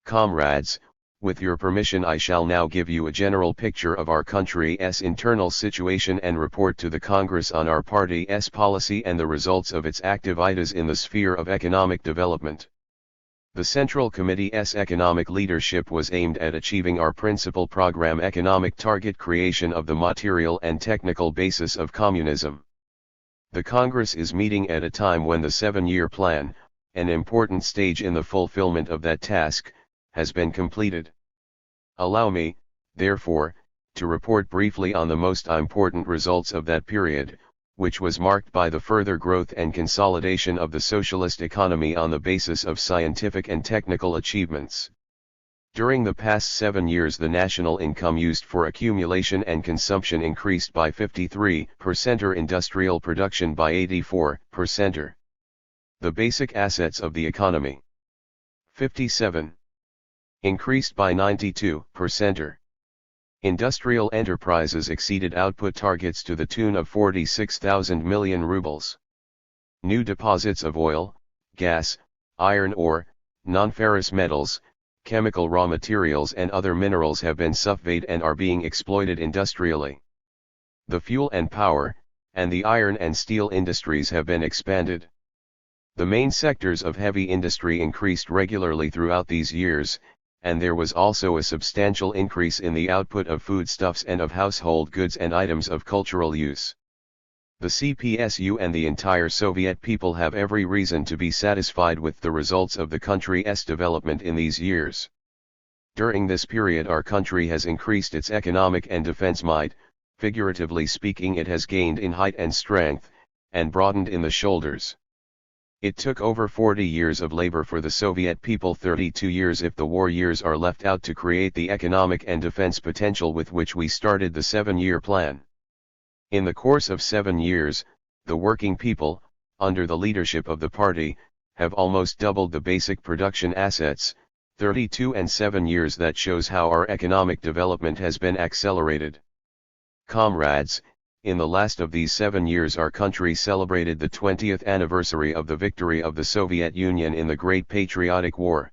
Speaker 1: Comrades, with your permission, I shall now give you a general picture of our country's internal situation and report to the Congress on our party's policy and the results of its activities in the sphere of economic development. The Central Committee's economic leadership was aimed at achieving our principal program economic target: creation of the material and technical basis of communism. The Congress is meeting at a time when the 7-year plan, an important stage in the fulfillment of that task, has been completed. Allow me, therefore, to report briefly on the most important results of that period, which was marked by the further growth and consolidation of the socialist economy on the basis of scientific and technical achievements. During the past 7 years, the national income used for accumulation and consumption increased by 53%, or industrial production by 84%. The basic assets of the economy, 57, increased by 92%. Industrial enterprises exceeded output targets to the tune of 46,000 million rubles. New deposits of oil, gas, iron ore, non-ferrous metals, chemical raw materials and other minerals have been surveyed and are being exploited industrially. The fuel and power, and the iron and steel industries have been expanded. The main sectors of heavy industry increased regularly throughout these years, and there was also a substantial increase in the output of foodstuffs and of household goods and items of cultural use. The CPSU and the entire Soviet people have every reason to be satisfied with the results of the country's development in these years. During this period, our country has increased its economic and defense might. Figuratively speaking, it has gained in height and strength, and broadened in the shoulders. It took over 40 years of labor for the Soviet people, 32 years if the war years are left out, to create the economic and defense potential with which we started the 7-year plan. In the course of 7 years, the working people, under the leadership of the party, have almost doubled the basic production assets. 32 and 7 years, that shows how our economic development has been accelerated. Comrades, in the last of these 7 years our country celebrated the 20th anniversary of the victory of the Soviet Union in the Great Patriotic War.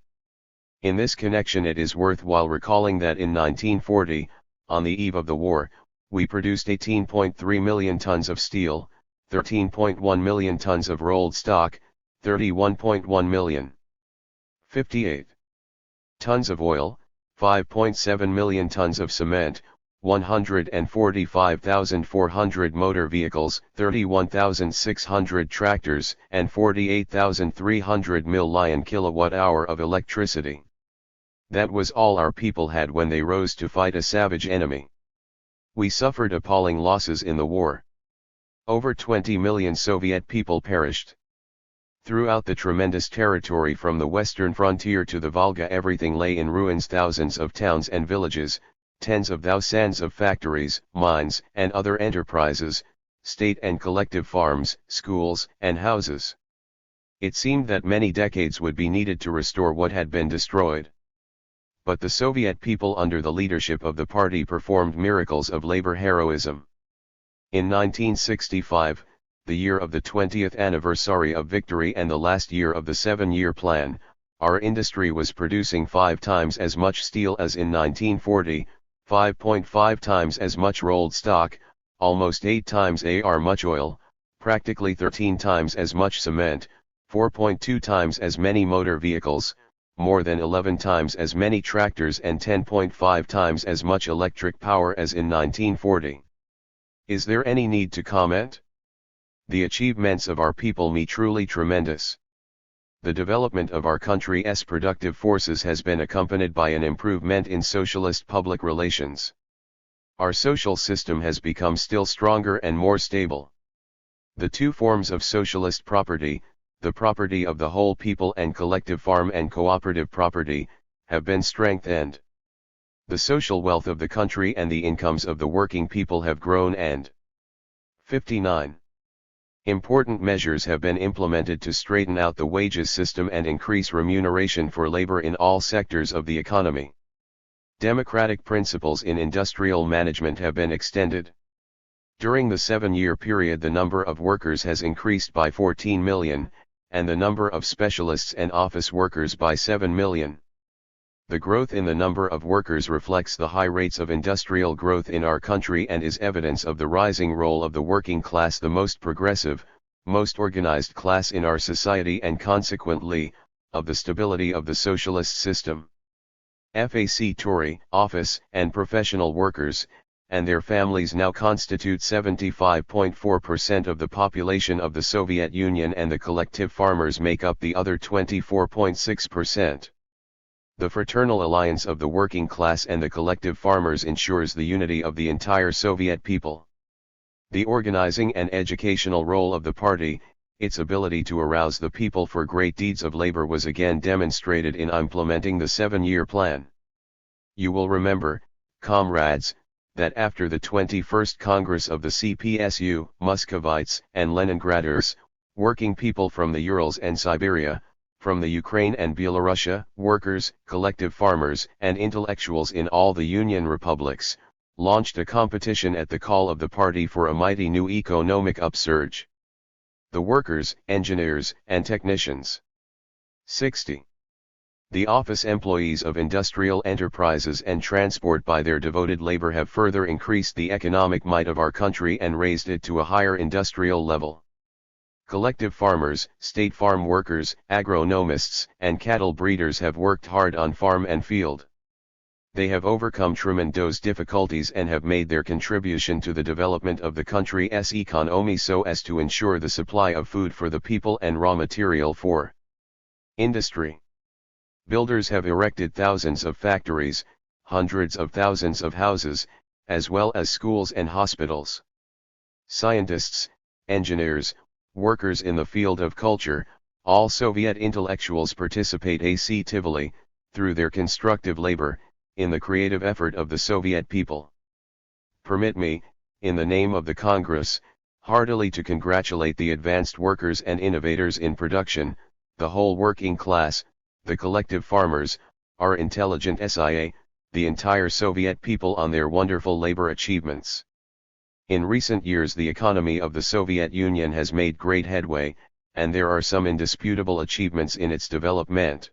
Speaker 1: In this connection it is worthwhile recalling that in 1940, on the eve of the war, we produced 18.3 million tons of steel, 13.1 million tons of rolled stock, 31.1 million. 58 tons of oil, 5.7 million tons of cement, 145,400 motor vehicles, 31,600 tractors, and 48,300 million kilowatt-hour of electricity. That was all our people had when they rose to fight a savage enemy. We suffered appalling losses in the war. Over 20 million Soviet people perished. Throughout the tremendous territory from the western frontier to the Volga everything lay in ruins. Thousands of towns and villages, tens of thousands of factories, mines, and other enterprises, state and collective farms, schools, and houses. It seemed that many decades would be needed to restore what had been destroyed. But the Soviet people under the leadership of the party performed miracles of labor heroism. In 1965, the year of the 20th anniversary of victory and the last year of the 7-year plan, our industry was producing 5 times as much steel as in 1940, 5.5 times as much rolled stock, almost 8 times as much oil, practically 13 times as much cement, 4.2 times as many motor vehicles, more than 11 times as many tractors, and 10.5 times as much electric power as in 1940. Is there any need to comment? The achievements of our people me truly tremendous. The development of our country's productive forces has been accompanied by an improvement in socialist public relations. Our social system has become still stronger and more stable. The two forms of socialist property, the property of the whole people and collective farm and cooperative property, have been strengthened. The social wealth of the country and the incomes of the working people have grown, and 59. Important measures have been implemented to straighten out the wages system and increase remuneration for labor in all sectors of the economy. Democratic principles in industrial management have been extended. During the 7-year period the number of workers has increased by 14 million, and the number of specialists and office workers by 7 million. The growth in the number of workers reflects the high rates of industrial growth in our country and is evidence of the rising role of the working class, the most progressive, most organized class in our society, and consequently, of the stability of the socialist system. Factory, office, and professional workers, and their families now constitute 75.4% of the population of the Soviet Union, and the collective farmers make up the other 24.6%. The fraternal alliance of the working class and the collective farmers ensures the unity of the entire Soviet people. The organizing and educational role of the party, its ability to arouse the people for great deeds of labor, was again demonstrated in implementing the 7-year plan. You will remember, comrades, that after the 21st Congress of the CPSU, Muscovites and Leningraders, working people from the Urals and Siberia, from the Ukraine and Belarusia, workers, collective farmers, and intellectuals in all the Union republics, launched a competition at the call of the party for a mighty new economic upsurge. The workers, engineers, and technicians. 60. The office employees of industrial enterprises and transport by their devoted labor have further increased the economic might of our country and raised it to a higher industrial level. Collective farmers, state farm workers, agronomists, and cattle breeders have worked hard on farm and field. They have overcome tremendous difficulties and have made their contribution to the development of the country's economy so as to ensure the supply of food for the people and raw material for industry. Builders have erected thousands of factories, hundreds of thousands of houses, as well as schools and hospitals. Scientists, engineers, Workers in the field of culture. All Soviet intellectuals participate actively, through their constructive labor, in the creative effort of the Soviet people. Permit me, in the name of the Congress, heartily to congratulate the advanced workers and innovators in production, the whole working class, the collective farmers, our intelligent SIA, the entire Soviet people on their wonderful labor achievements. In recent years the economy of the Soviet Union has made great headway, and there are some indisputable achievements in its development.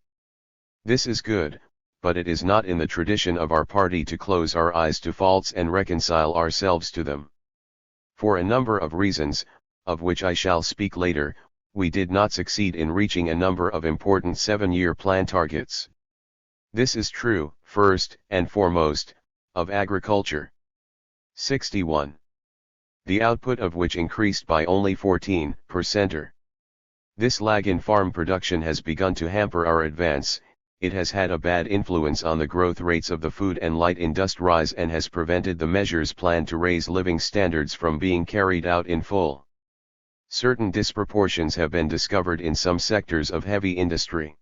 Speaker 1: This is good, but it is not in the tradition of our party to close our eyes to faults and reconcile ourselves to them. For a number of reasons, of which I shall speak later, we did not succeed in reaching a number of important 7-year plan targets. This is true, first and foremost, of agriculture. 61. The output of which increased by only 14%. This lag in farm production has begun to hamper our advance. It has had a bad influence on the growth rates of the food and light industries and has prevented the measures planned to raise living standards from being carried out in full. Certain disproportions have been discovered in some sectors of heavy industry.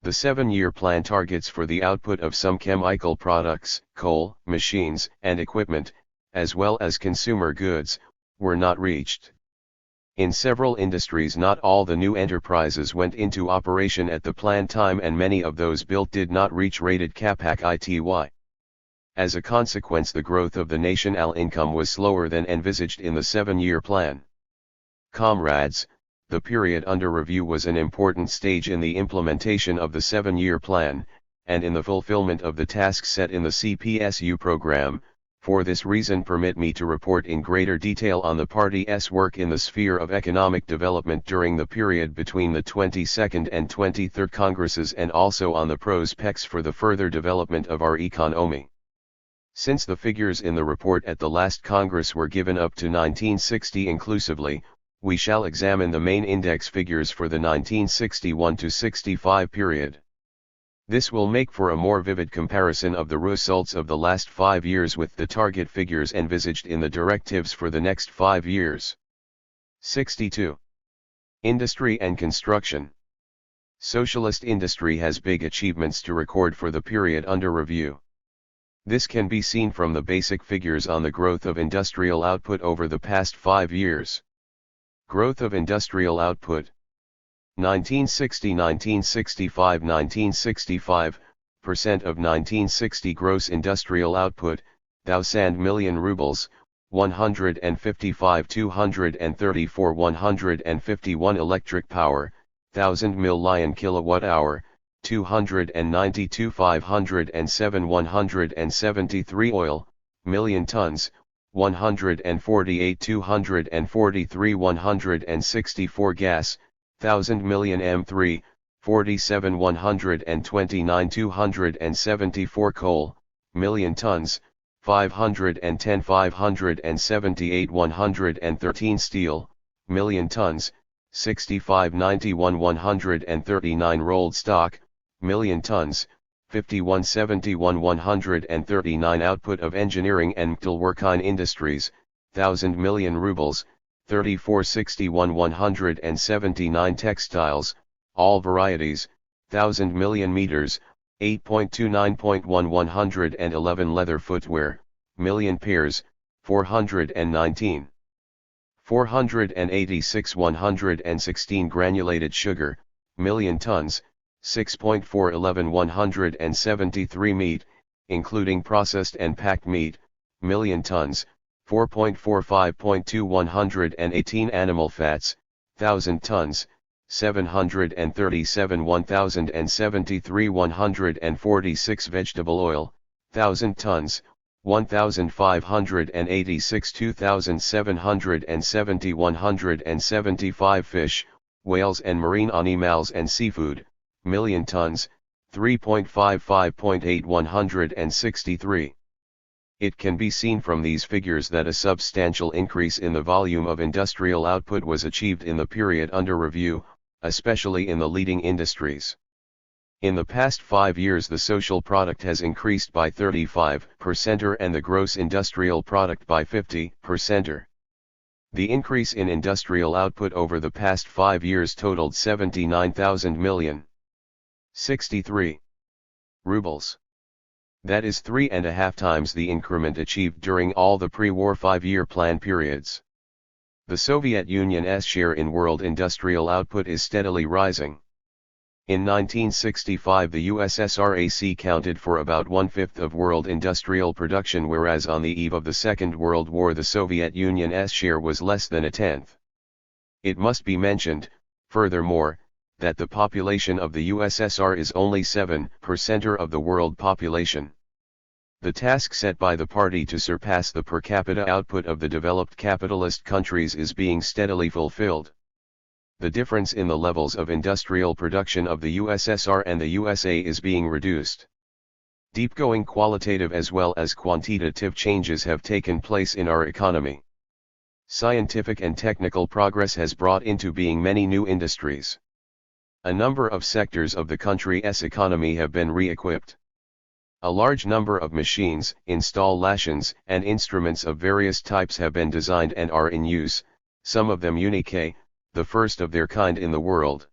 Speaker 1: The 7-year plan targets for the output of some chemical products, coal, machines, and equipment, as well as consumer goods, were not reached. In several industries not all the new enterprises went into operation at the planned time and many of those built did not reach rated capacity. As a consequence the growth of the national income was slower than envisaged in the 7-year plan. Comrades, the period under review was an important stage in the implementation of the 7-year plan, and in the fulfillment of the tasks set in the CPSU program. For this reason permit me to report in greater detail on the party's work in the sphere of economic development during the period between the 22nd and 23rd Congresses and also on the prospects for the further development of our economy. Since the figures in the report at the last Congress were given up to 1960 inclusively, we shall examine the main index figures for the 1961-65 period. This will make for a more vivid comparison of the results of the last 5 years with the target figures envisaged in the directives for the next 5 years. 62. Industry and construction. Socialist industry has big achievements to record for the period under review. This can be seen from the basic figures on the growth of industrial output over the past 5 years. Growth of industrial output. 1960-1965 percent of 1960 gross industrial output, 1,000 million rubles, 155 234 151 electric power, 1,000 million kilowatt hour, 292 507 173 oil, million tons, 148 243 164 gas, 1,000 million M3, 47 129 274 coal, million tons, 510 578 113 steel, million tons, 65 91 139 rolled stock, million tons, 5171 139 output of engineering and metalworking industries, 1,000 million rubles, 3461 179 textiles, all varieties, 1,000 million meters, 8.29.1 111 leather footwear, million pairs, 419. 486 116 granulated sugar, million tons, 6.411 173 meat, including processed and packed meat, million tons, 4.45.2 118 animal fats, 1,000 tons, 737 1073 146 vegetable oil, 1,000 tons, 1,586 2,770 175 fish, whales and marine animals and seafood, million tons, 3.55.8 163. It can be seen from these figures that a substantial increase in the volume of industrial output was achieved in the period under review, especially in the leading industries. In the past 5 years the social product has increased by 35% and the gross industrial product by 50%. The increase in industrial output over the past 5 years totaled 79,000 million. 63 rubles. That is 3.5 times the increment achieved during all the pre-war 5-year plan periods. The Soviet Union's share in world industrial output is steadily rising. In 1965 the USSR accounted for about 1/5 of world industrial production, whereas on the eve of the Second World War the Soviet Union's share was less than 1/10. It must be mentioned, furthermore, that the population of the USSR is only 7% of the world population. The task set by the party to surpass the per capita output of the developed capitalist countries is being steadily fulfilled. The difference in the levels of industrial production of the USSR and the USA is being reduced. Deep-going qualitative as well as quantitative changes have taken place in our economy. Scientific and technical progress has brought into being many new industries. A number of sectors of the country's economy have been re-equipped. A large number of machines, installations, and instruments of various types have been designed and are in use, some of them unique, the first of their kind in the world.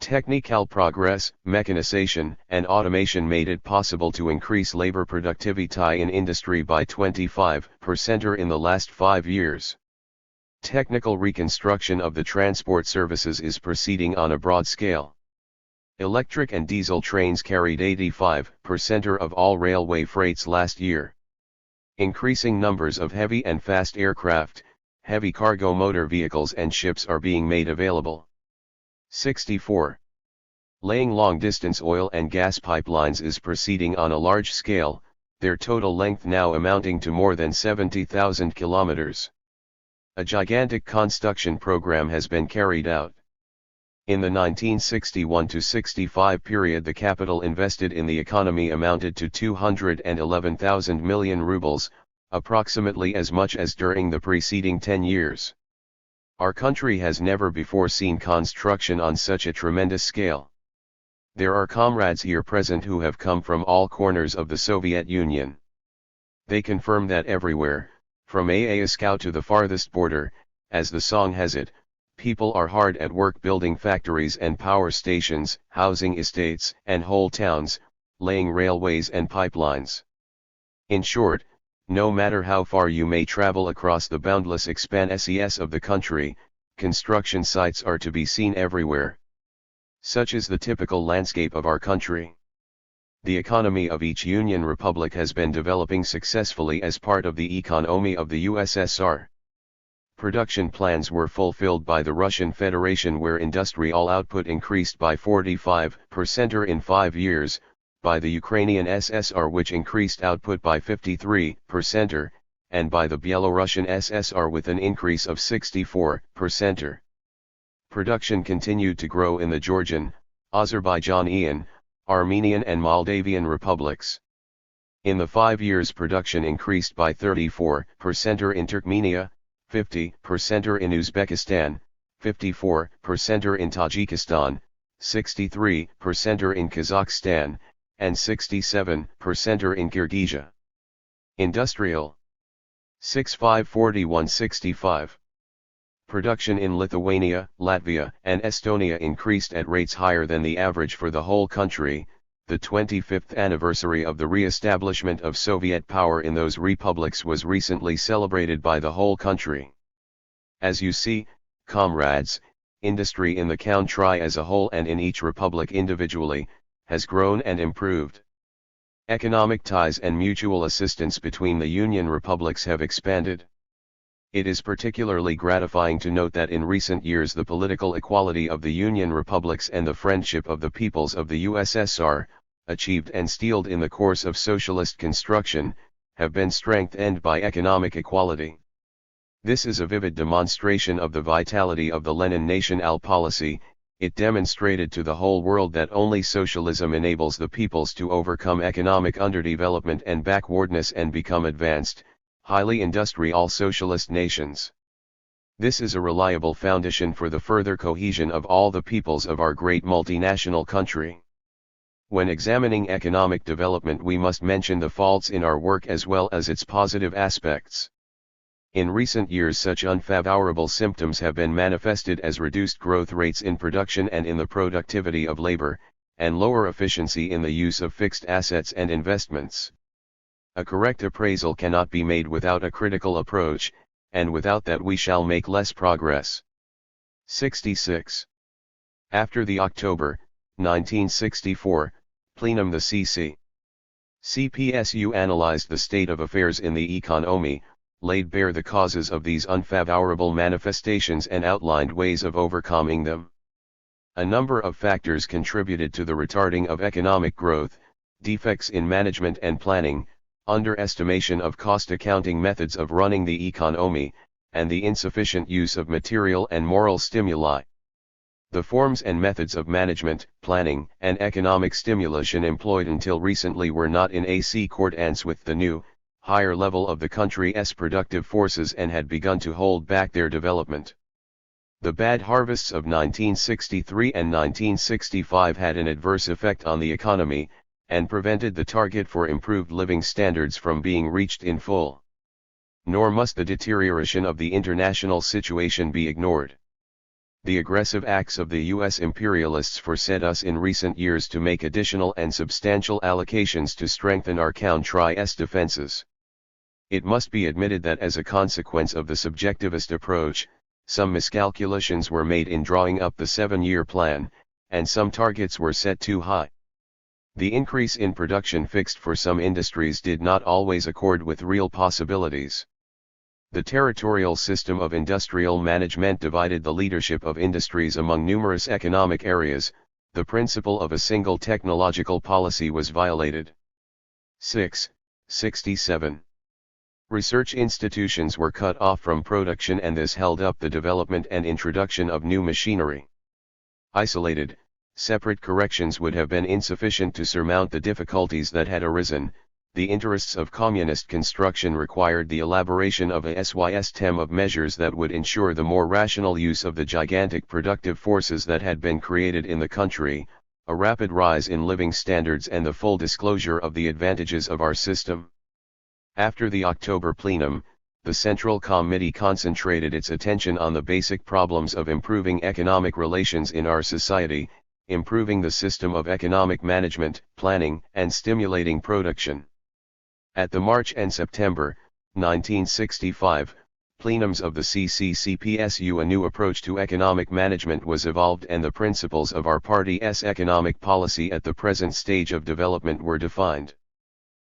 Speaker 1: Technical progress, mechanization, and automation made it possible to increase labor productivity in industry by 25% in the last 5 years. Technical reconstruction of the transport services is proceeding on a broad scale. Electric and diesel trains carried 85% of all railway freights last year. Increasing numbers of heavy and fast aircraft, heavy cargo motor vehicles and ships are being made available. 64. Laying long-distance oil and gas pipelines is proceeding on a large scale, their total length now amounting to more than 70,000 kilometers. A gigantic construction program has been carried out. In the 1961-65 period the capital invested in the economy amounted to 211,000 million rubles, approximately as much as during the preceding 10 years. Our country has never before seen construction on such a tremendous scale. There are comrades here present who have come from all corners of the Soviet Union. They confirm that everywhere, from Moscow to the farthest border, as the song has it, people are hard at work building factories and power stations, housing estates and whole towns, laying railways and pipelines. In short, no matter how far you may travel across the boundless expanse of the country, construction sites are to be seen everywhere. Such is the typical landscape of our country. The economy of each Union Republic has been developing successfully as part of the economy of the USSR. Production plans were fulfilled by the Russian Federation where industrial output increased by 45% in 5 years, by the Ukrainian SSR which increased output by 53%, and by the Belarusian SSR with an increase of 64%. Production continued to grow in the Georgian, Azerbaijanian, Armenian and Moldavian republics. In the 5 years production increased by 34% in Turkmenia, 50% in Uzbekistan, 54% in Tajikistan, 63% in Kazakhstan, and 67% in Kyrgyzstan. Industrial 6541-65. Production in Lithuania, Latvia, and Estonia increased at rates higher than the average for the whole country. The 25th anniversary of the re-establishment of Soviet power in those republics was recently celebrated by the whole country. As you see, comrades, industry in the country as a whole and in each republic individually, has grown and improved. Economic ties and mutual assistance between the Union republics have expanded. It is particularly gratifying to note that in recent years the political equality of the Union republics and the friendship of the peoples of the USSR, achieved and steeled in the course of socialist construction, have been strengthened by economic equality. This is a vivid demonstration of the vitality of the Lenin national policy. It demonstrated to the whole world that only socialism enables the peoples to overcome economic underdevelopment and backwardness and become advanced, highly industrial socialist nations. This is a reliable foundation for the further cohesion of all the peoples of our great multinational country. When examining economic development we must mention the faults in our work as well as its positive aspects. In recent years such unfavorable symptoms have been manifested as reduced growth rates in production and in the productivity of labor, and lower efficiency in the use of fixed assets and investments. A correct appraisal cannot be made without a critical approach, and without that we shall make less progress. 66. After the October, 1964, plenum, the CPSU analyzed the state of affairs in the economy, laid bare the causes of these unfavorable manifestations and outlined ways of overcoming them. A number of factors contributed to the retarding of economic growth: defects in management and planning, underestimation of cost accounting methods of running the economy, and the insufficient use of material and moral stimuli. The forms and methods of management, planning, and economic stimulation employed until recently were not in accordance with the new, higher level of the country's productive forces and had begun to hold back their development. The bad harvests of 1963 and 1965 had an adverse effect on the economy, and prevented the target for improved living standards from being reached in full. Nor must the deterioration of the international situation be ignored. The aggressive acts of the U.S. imperialists forced us in recent years to make additional and substantial allocations to strengthen our country's defenses. It must be admitted that as a consequence of the subjectivist approach, some miscalculations were made in drawing up the 7-year plan, and some targets were set too high. The increase in production fixed for some industries did not always accord with real possibilities. The territorial system of industrial management divided the leadership of industries among numerous economic areas. The principle of a single technological policy was violated. 67. Research institutions were cut off from production, and this held up the development and introduction of new machinery. Isolated, separate corrections would have been insufficient to surmount the difficulties that had arisen. The interests of communist construction required the elaboration of a system of measures that would ensure the more rational use of the gigantic productive forces that had been created in the country, a rapid rise in living standards, and the full disclosure of the advantages of our system. After the October plenum, the Central Committee concentrated its attention on the basic problems of improving economic relations in our society, improving the system of economic management, planning, and stimulating production. At the March and September, 1965, plenums of the CPSU, a new approach to economic management was evolved, and the principles of our party's economic policy at the present stage of development were defined.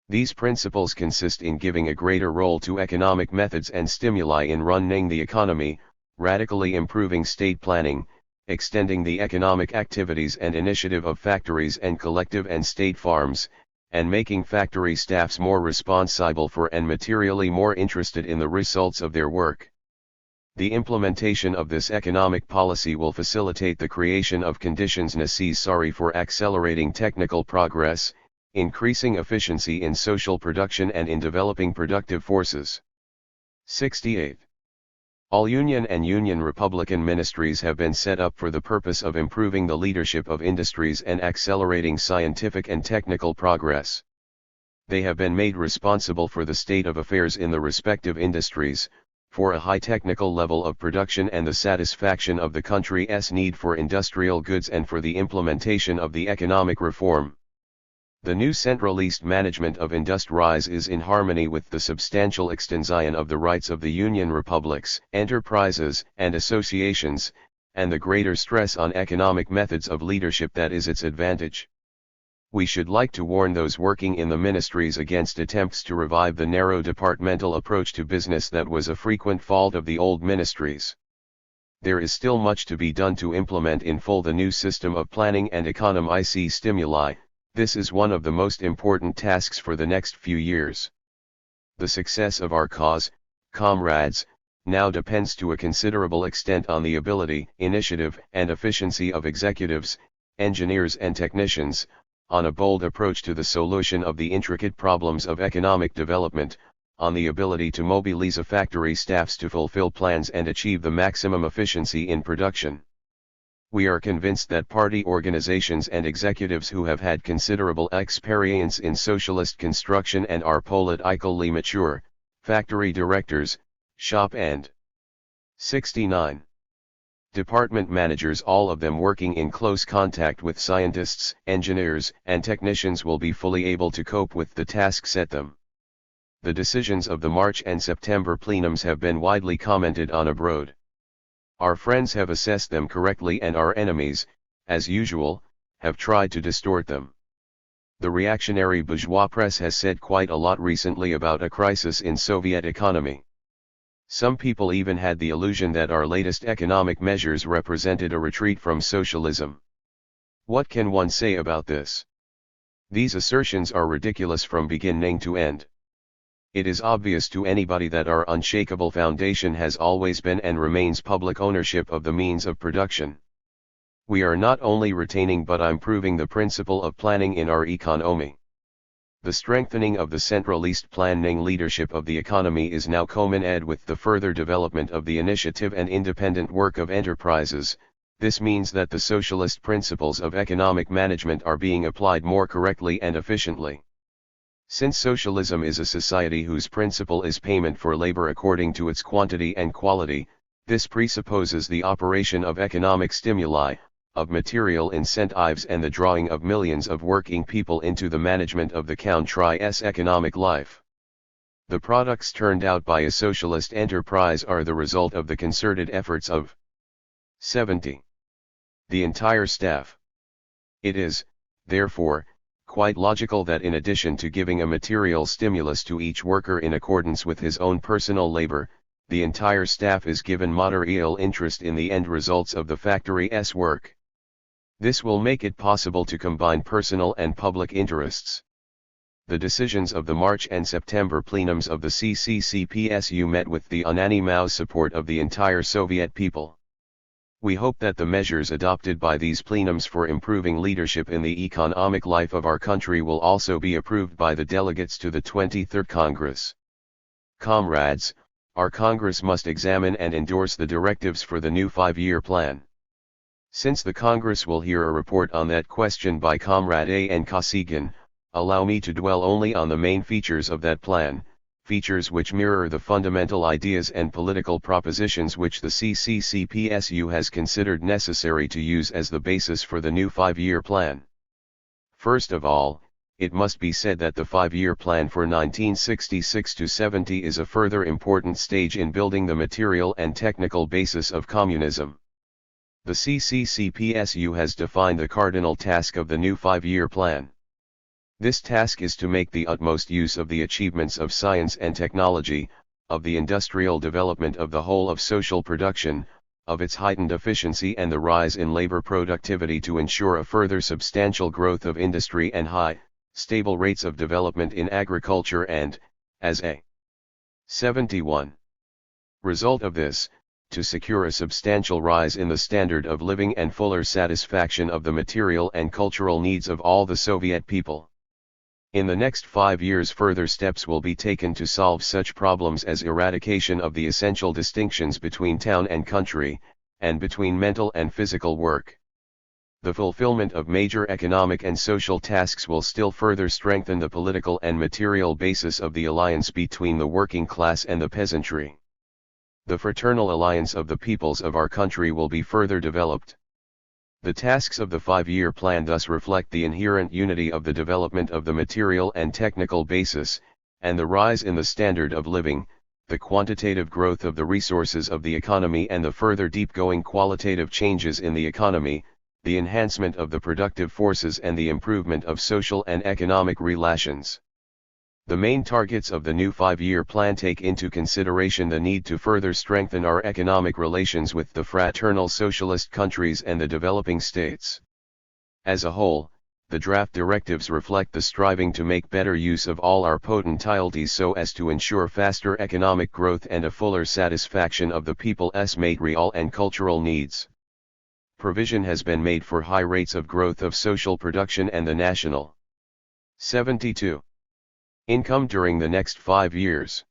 Speaker 1: These principles consist in giving a greater role to economic methods and stimuli in running the economy, radically improving state planning, extending the economic activities and initiative of factories and collective and state farms, and making factory staffs more responsible for and materially more interested in the results of their work. The implementation of this economic policy will facilitate the creation of conditions necessary for accelerating technical progress, increasing efficiency in social production, and in developing productive forces. 68. All Union and Union Republican ministries have been set up for the purpose of improving the leadership of industries and accelerating scientific and technical progress. They have been made responsible for the state of affairs in the respective industries, for a high technical level of production and the satisfaction of the country's need for industrial goods, and for the implementation of the economic reform. The new centralist management of industries is in harmony with the substantial extension of the rights of the Union republics, enterprises, and associations, and the greater stress on economic methods of leadership that is its advantage. We should like to warn those working in the ministries against attempts to revive the narrow departmental approach to business that was a frequent fault of the old ministries. There is still much to be done to implement in full the new system of planning and economic stimuli. This is one of the most important tasks for the next few years. The success of our cause, comrades, now depends to a considerable extent on the ability, initiative, and efficiency of executives, engineers, and technicians, on a bold approach to the solution of the intricate problems of economic development, on the ability to mobilize factory staffs to fulfill plans and achieve the maximum efficiency in production. We are convinced that party organizations and executives who have had considerable experience in socialist construction and are politically mature, factory directors, shop and 69. Department managers, all of them working in close contact with scientists, engineers, and technicians, will be fully able to cope with the task set them. The decisions of the March and September plenums have been widely commented on abroad. Our friends have assessed them correctly, and our enemies, as usual, have tried to distort them. The reactionary bourgeois press has said quite a lot recently about a crisis in Soviet economy. Some people even had the illusion that our latest economic measures represented a retreat from socialism. What can one say about this? These assertions are ridiculous from beginning to end. It is obvious to anybody that our unshakable foundation has always been and remains public ownership of the means of production. We are not only retaining but improving the principle of planning in our economy. The strengthening of the centralist planning leadership of the economy is now culminated with the further development of the initiative and independent work of enterprises. This means that the socialist principles of economic management are being applied more correctly and efficiently. Since socialism is a society whose principle is payment for labor according to its quantity and quality, this presupposes the operation of economic stimuli, of material incentives, and the drawing of millions of working people into the management of the country's economic life. The products turned out by a socialist enterprise are the result of the concerted efforts of 70. The entire staff. It is, therefore, quite logical that in addition to giving a material stimulus to each worker in accordance with his own personal labor, the entire staff is given material interest in the end results of the factory's work. This will make it possible to combine personal and public interests. The decisions of the March and September plenums of the CPSU met with the unanimous support of the entire Soviet people. We hope that the measures adopted by these plenums for improving leadership in the economic life of our country will also be approved by the delegates to the 23rd Congress. Comrades, our Congress must examine and endorse the directives for the new 5-year plan. Since the Congress will hear a report on that question by Comrade A. N. Kosygin, allow me to dwell only on the main features of that plan, features which mirror the fundamental ideas and political propositions which the CPSU has considered necessary to use as the basis for the new 5-year plan. First of all, it must be said that the 5-year plan for 1966-70 is a further important stage in building the material and technical basis of communism. The CPSU has defined the cardinal task of the new 5-year plan. This task is to make the utmost use of the achievements of science and technology, of the industrial development of the whole of social production, of its heightened efficiency and the rise in labor productivity to ensure a further substantial growth of industry and high, stable rates of development in agriculture and, as a 71. Result of this, to secure a substantial rise in the standard of living and fuller satisfaction of the material and cultural needs of all the Soviet people. In the next 5 years further steps will be taken to solve such problems as eradication of the essential distinctions between town and country, and between mental and physical work. The fulfillment of major economic and social tasks will still further strengthen the political and material basis of the alliance between the working class and the peasantry. The fraternal alliance of the peoples of our country will be further developed. The tasks of the 5-year plan thus reflect the inherent unity of the development of the material and technical basis, and the rise in the standard of living, the quantitative growth of the resources of the economy and the further deep-going qualitative changes in the economy, the enhancement of the productive forces and the improvement of social and economic relations. The main targets of the new 5-year plan take into consideration the need to further strengthen our economic relations with the fraternal socialist countries and the developing states. As a whole, the draft directives reflect the striving to make better use of all our potentialities so as to ensure faster economic growth and a fuller satisfaction of the people's material and cultural needs. Provision has been made for high rates of growth of social production and the national 72. Income during the next 5 years.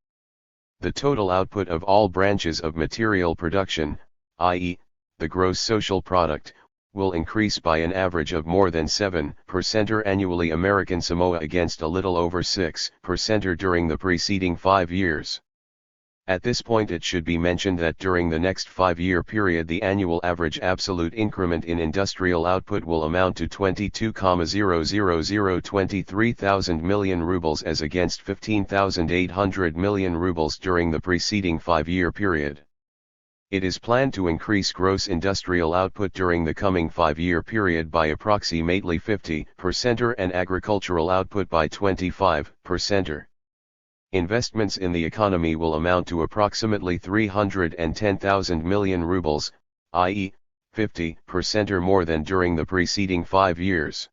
Speaker 1: The total output of all branches of material production, i.e., the gross social product, will increase by an average of more than 7% annually American Samoa against a little over 6% during the preceding 5 years. At this point it should be mentioned that during the next 5-year period the annual average absolute increment in industrial output will amount to 22,00023,000 million rubles as against 15,800 million rubles during the preceding 5-year period. It is planned to increase gross industrial output during the coming 5-year period by approximately 50% and agricultural output by 25%. Investments in the economy will amount to approximately 310,000 million rubles, i.e., 50% or more than during the preceding 5 years.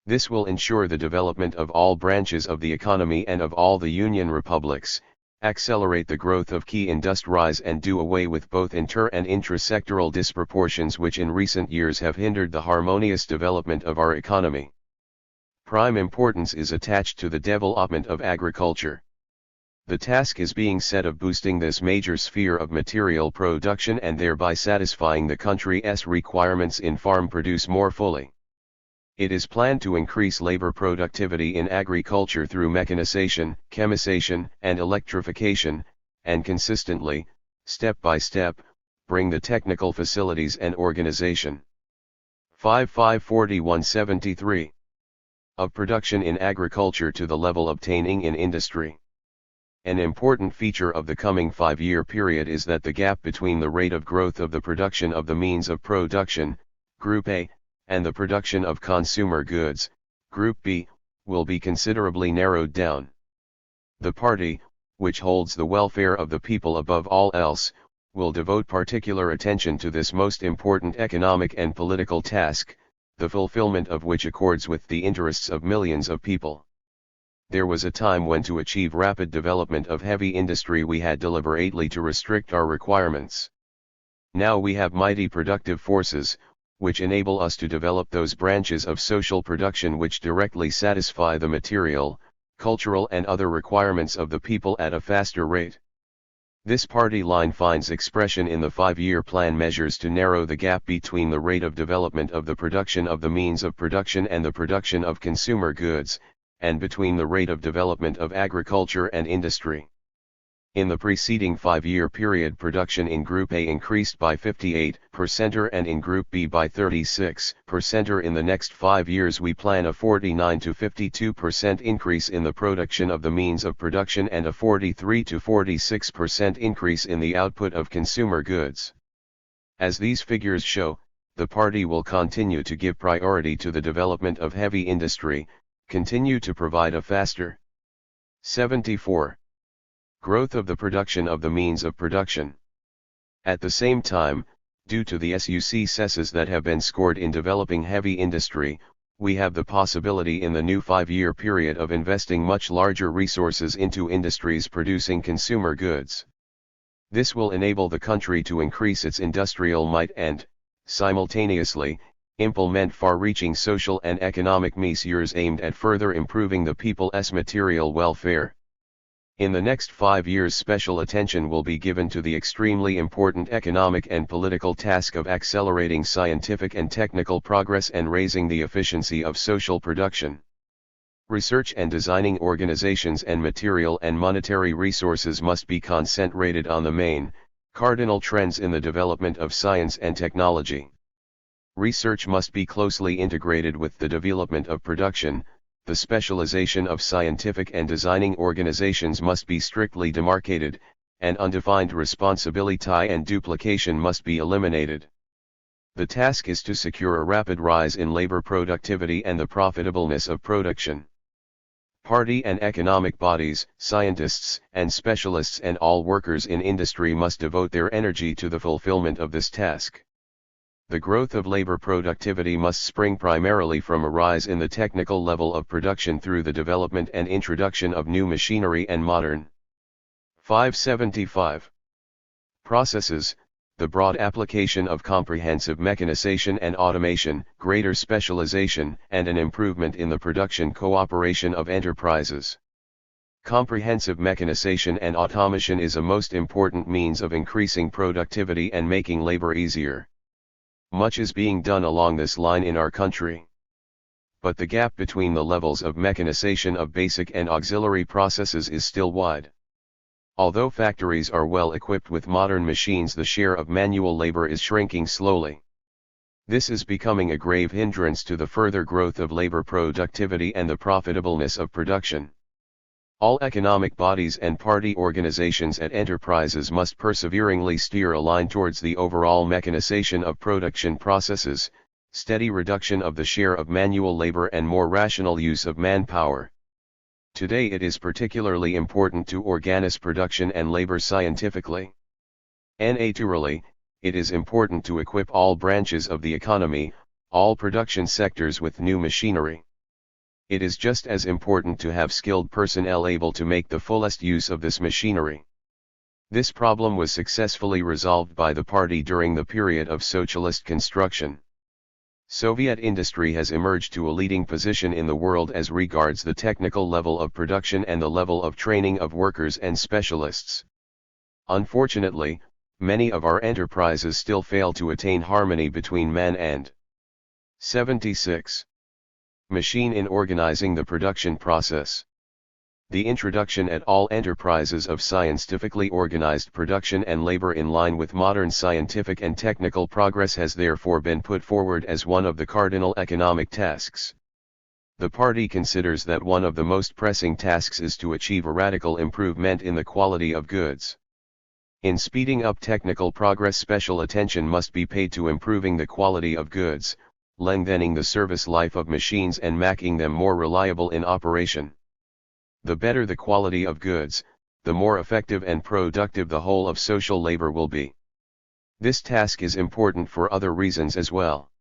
Speaker 1: This will ensure the development of all branches of the economy and of all the Union republics, accelerate the growth of key industries and do away with both inter- and intra-sectoral disproportions which in recent years have hindered the harmonious development of our economy. Prime importance is attached to the development of agriculture. The task is being set of boosting this major sphere of material production and thereby satisfying the country's requirements in farm produce more fully. It is planned to increase labor productivity in agriculture through mechanization, chemization, and electrification, and consistently, step by step, bring the technical facilities and organization. 554173 of production in agriculture to the level obtaining in industry. An important feature of the coming 5-year period is that the gap between the rate of growth of the production of the means of production, Group A, and the production of consumer goods, Group B, will be considerably narrowed down. The party, which holds the welfare of the people above all else, will devote particular attention to this most important economic and political task, the fulfillment of which accords with the interests of millions of people. There was a time when to achieve rapid development of heavy industry we had deliberately to restrict our requirements. Now we have mighty productive forces, which enable us to develop those branches of social production which directly satisfy the material, cultural and other requirements of the people at a faster rate. This party line finds expression in the 5-year plan measures to narrow the gap between the rate of development of the production of the means of production and the production of consumer goods, and between the rate of development of agriculture and industry. In the preceding 5-year period production in Group A increased by 58% and in Group B by 36%. In the next 5 years we plan a 49 to 52% increase in the production of the means of production and a 43 to 46% increase in the output of consumer goods. As these figures show, the party will continue to give priority to the development of heavy industry, continue to provide a faster 74. Growth of the production of the means of production. At the same time, due to the successes that have been scored in developing heavy industry, we have the possibility in the new 5-year period of investing much larger resources into industries producing consumer goods. This will enable the country to increase its industrial might and, simultaneously, implement far-reaching social and economic measures aimed at further improving the people's material welfare. In the next 5 years special attention will be given to the extremely important economic and political task of accelerating scientific and technical progress and raising the efficiency of social production. Research and designing organizations and material and monetary resources must be concentrated on the main, cardinal trends in the development of science and technology. Research must be closely integrated with the development of production. The specialization of scientific and designing organizations must be strictly demarcated, and undefined responsibility and duplication must be eliminated. The task is to secure a rapid rise in labor productivity and the profitableness of production. Party and economic bodies, scientists and specialists and all workers in industry must devote their energy to the fulfillment of this task. The growth of labor productivity must spring primarily from a rise in the technical level of production through the development and introduction of new machinery and modern 575 processes, the broad application of comprehensive mechanization and automation, greater specialization, and an improvement in the production cooperation of enterprises. Comprehensive mechanization and automation is a most important means of increasing productivity and making labor easier. Much is being done along this line in our country. But the gap between the levels of mechanization of basic and auxiliary processes is still wide. Although factories are well equipped with modern machines, the share of manual labor is shrinking slowly. This is becoming a grave hindrance to the further growth of labor productivity and the profitableness of production. All economic bodies and party organizations at enterprises must perseveringly steer a line towards the overall mechanization of production processes, steady reduction of the share of manual labor and more rational use of manpower. Today it is particularly important to organize production and labor scientifically. Naturally, it is important to equip all branches of the economy, all production sectors with new machinery. It is just as important to have skilled personnel able to make the fullest use of this machinery. This problem was successfully resolved by the party during the period of socialist construction. Soviet industry has emerged to a leading position in the world as regards the technical level of production and the level of training of workers and specialists. Unfortunately, many of our enterprises still fail to attain harmony between man and 76. Machine in organizing the production process. The introduction at all enterprises of scientifically organized production and labor in line with modern scientific and technical progress has therefore been put forward as one of the cardinal economic tasks. The party considers that one of the most pressing tasks is to achieve a radical improvement in the quality of goods. In speeding up technical progress, special attention must be paid to improving the quality of goods, lengthening the service life of machines and making them more reliable in operation. The better the quality of goods, the more effective and productive the whole of social labor will be. This task is important for other reasons as well.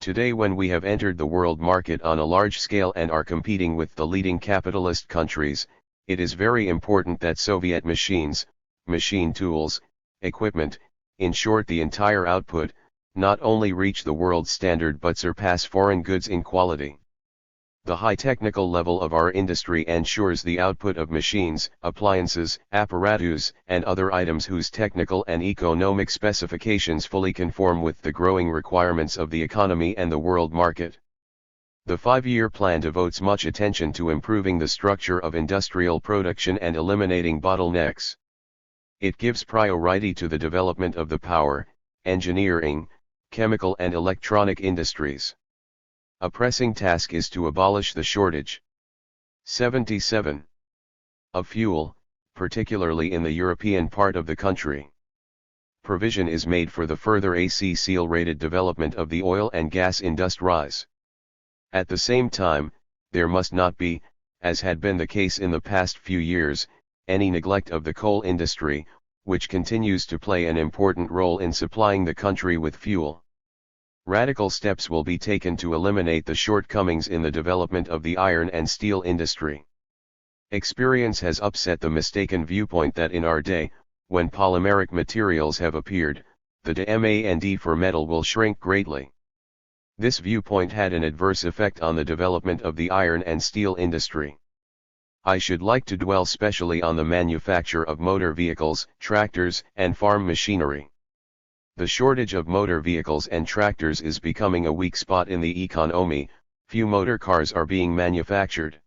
Speaker 1: Today, when we have entered the world market on a large scale and are competing with the leading capitalist countries, it is very important that Soviet machines, machine tools, equipment, in short the entire output, not only reach the world standard but surpass foreign goods in quality. The high technical level of our industry ensures the output of machines, appliances, apparatus, and other items whose technical and economic specifications fully conform with the growing requirements of the economy and the world market. The 5-year plan devotes much attention to improving the structure of industrial production and eliminating bottlenecks. It gives priority to the development of the power, engineering, chemical and electronic industries. A pressing task is to abolish the shortage 77. Of fuel, particularly in the European part of the country. Provision is made for the further accelerated development of the oil and gas industries. At the same time, there must not be, as had been the case in the past few years, any neglect of the coal industry, which continues to play an important role in supplying the country with fuel. Radical steps will be taken to eliminate the shortcomings in the development of the iron and steel industry. Experience has upset the mistaken viewpoint that in our day, when polymeric materials have appeared, the demand for metal will shrink greatly. This viewpoint had an adverse effect on the development of the iron and steel industry. I should like to dwell specially on the manufacture of motor vehicles, tractors, and farm machinery. The shortage of motor vehicles and tractors is becoming a weak spot in the economy. Few motor cars are being manufactured.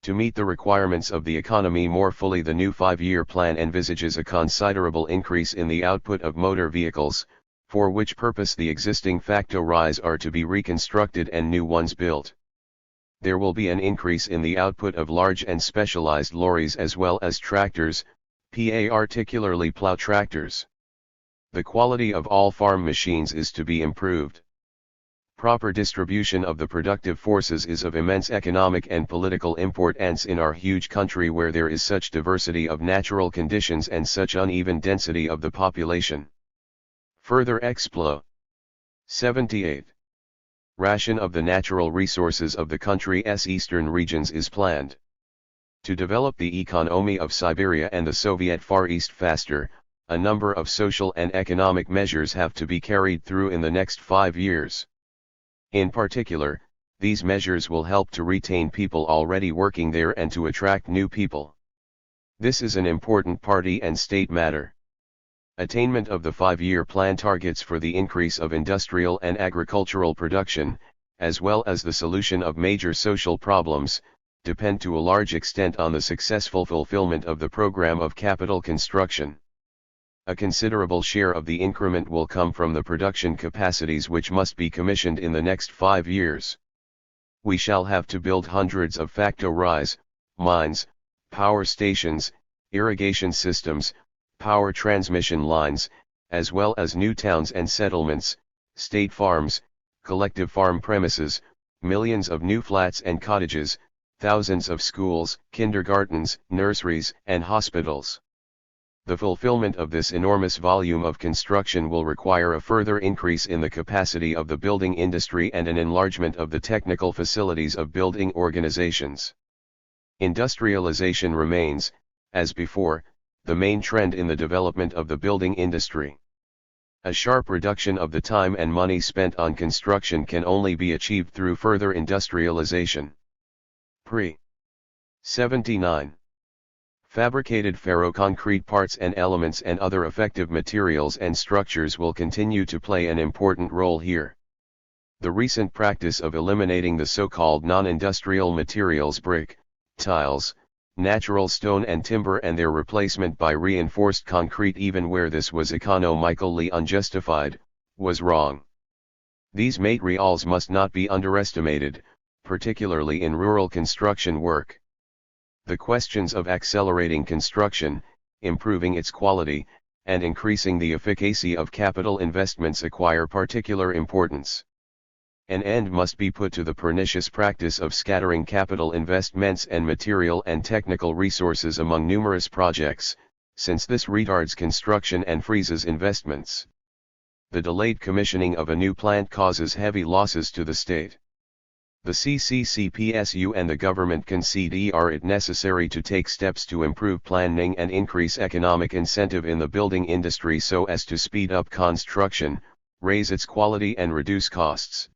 Speaker 1: To meet the requirements of the economy more fully, the new 5-year plan envisages a considerable increase in the output of motor vehicles, for which purpose the existing factories are to be reconstructed and new ones built. There will be an increase in the output of large and specialized lorries as well as tractors, particularly plow tractors. The quality of all farm machines is to be improved. Proper distribution of the productive forces is of immense economic and political importance in our huge country where there is such diversity of natural conditions and such uneven density of the population. Further explo. 78. Ration of the natural resources of the country's eastern regions is planned. To develop the economy of Siberia and the Soviet Far East faster, a number of social and economic measures have to be carried through in the next 5 years. In particular, these measures will help to retain people already working there and to attract new people. This is an important party and state matter. Attainment of the 5-year plan targets for the increase of industrial and agricultural production, as well as the solution of major social problems, depend to a large extent on the successful fulfillment of the program of capital construction. A considerable share of the increment will come from the production capacities which must be commissioned in the next 5 years. We shall have to build hundreds of factories, mines, power stations, irrigation systems, power transmission lines, as well as new towns and settlements, state farms, collective farm premises, millions of new flats and cottages, thousands of schools, kindergartens, nurseries, and hospitals. The fulfillment of this enormous volume of construction will require a further increase in the capacity of the building industry and an enlargement of the technical facilities of building organizations. Industrialization remains, as before, the main trend in the development of the building industry. A sharp reduction of the time and money spent on construction can only be achieved through further industrialization. Pre. 79. Fabricated ferroconcrete parts and elements and other effective materials and structures will continue to play an important role here. The recent practice of eliminating the so-called non-industrial materials brick, tiles, natural stone and timber and their replacement by reinforced concrete even where this was economically unjustified, was wrong. These materials must not be underestimated, particularly in rural construction work. The questions of accelerating construction, improving its quality, and increasing the efficacy of capital investments acquire particular importance. An end must be put to the pernicious practice of scattering capital investments and material and technical resources among numerous projects, since this retards construction and freezes investments. The delayed commissioning of a new plant causes heavy losses to the state. The CPSU and the government consider it necessary to take steps to improve planning and increase economic incentive in the building industry so as to speed up construction, raise its quality and reduce costs.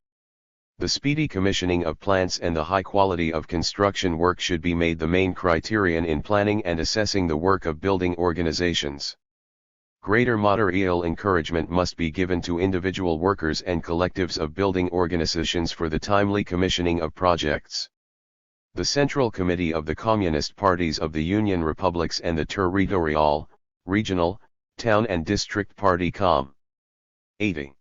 Speaker 1: The speedy commissioning of plants and the high quality of construction work should be made the main criterion in planning and assessing the work of building organizations. Greater material encouragement must be given to individual workers and collectives of building organizations for the timely commissioning of projects. The Central Committee of the Communist Parties of the Union Republics and the Territorial, Regional, Town and District Party Com. 80.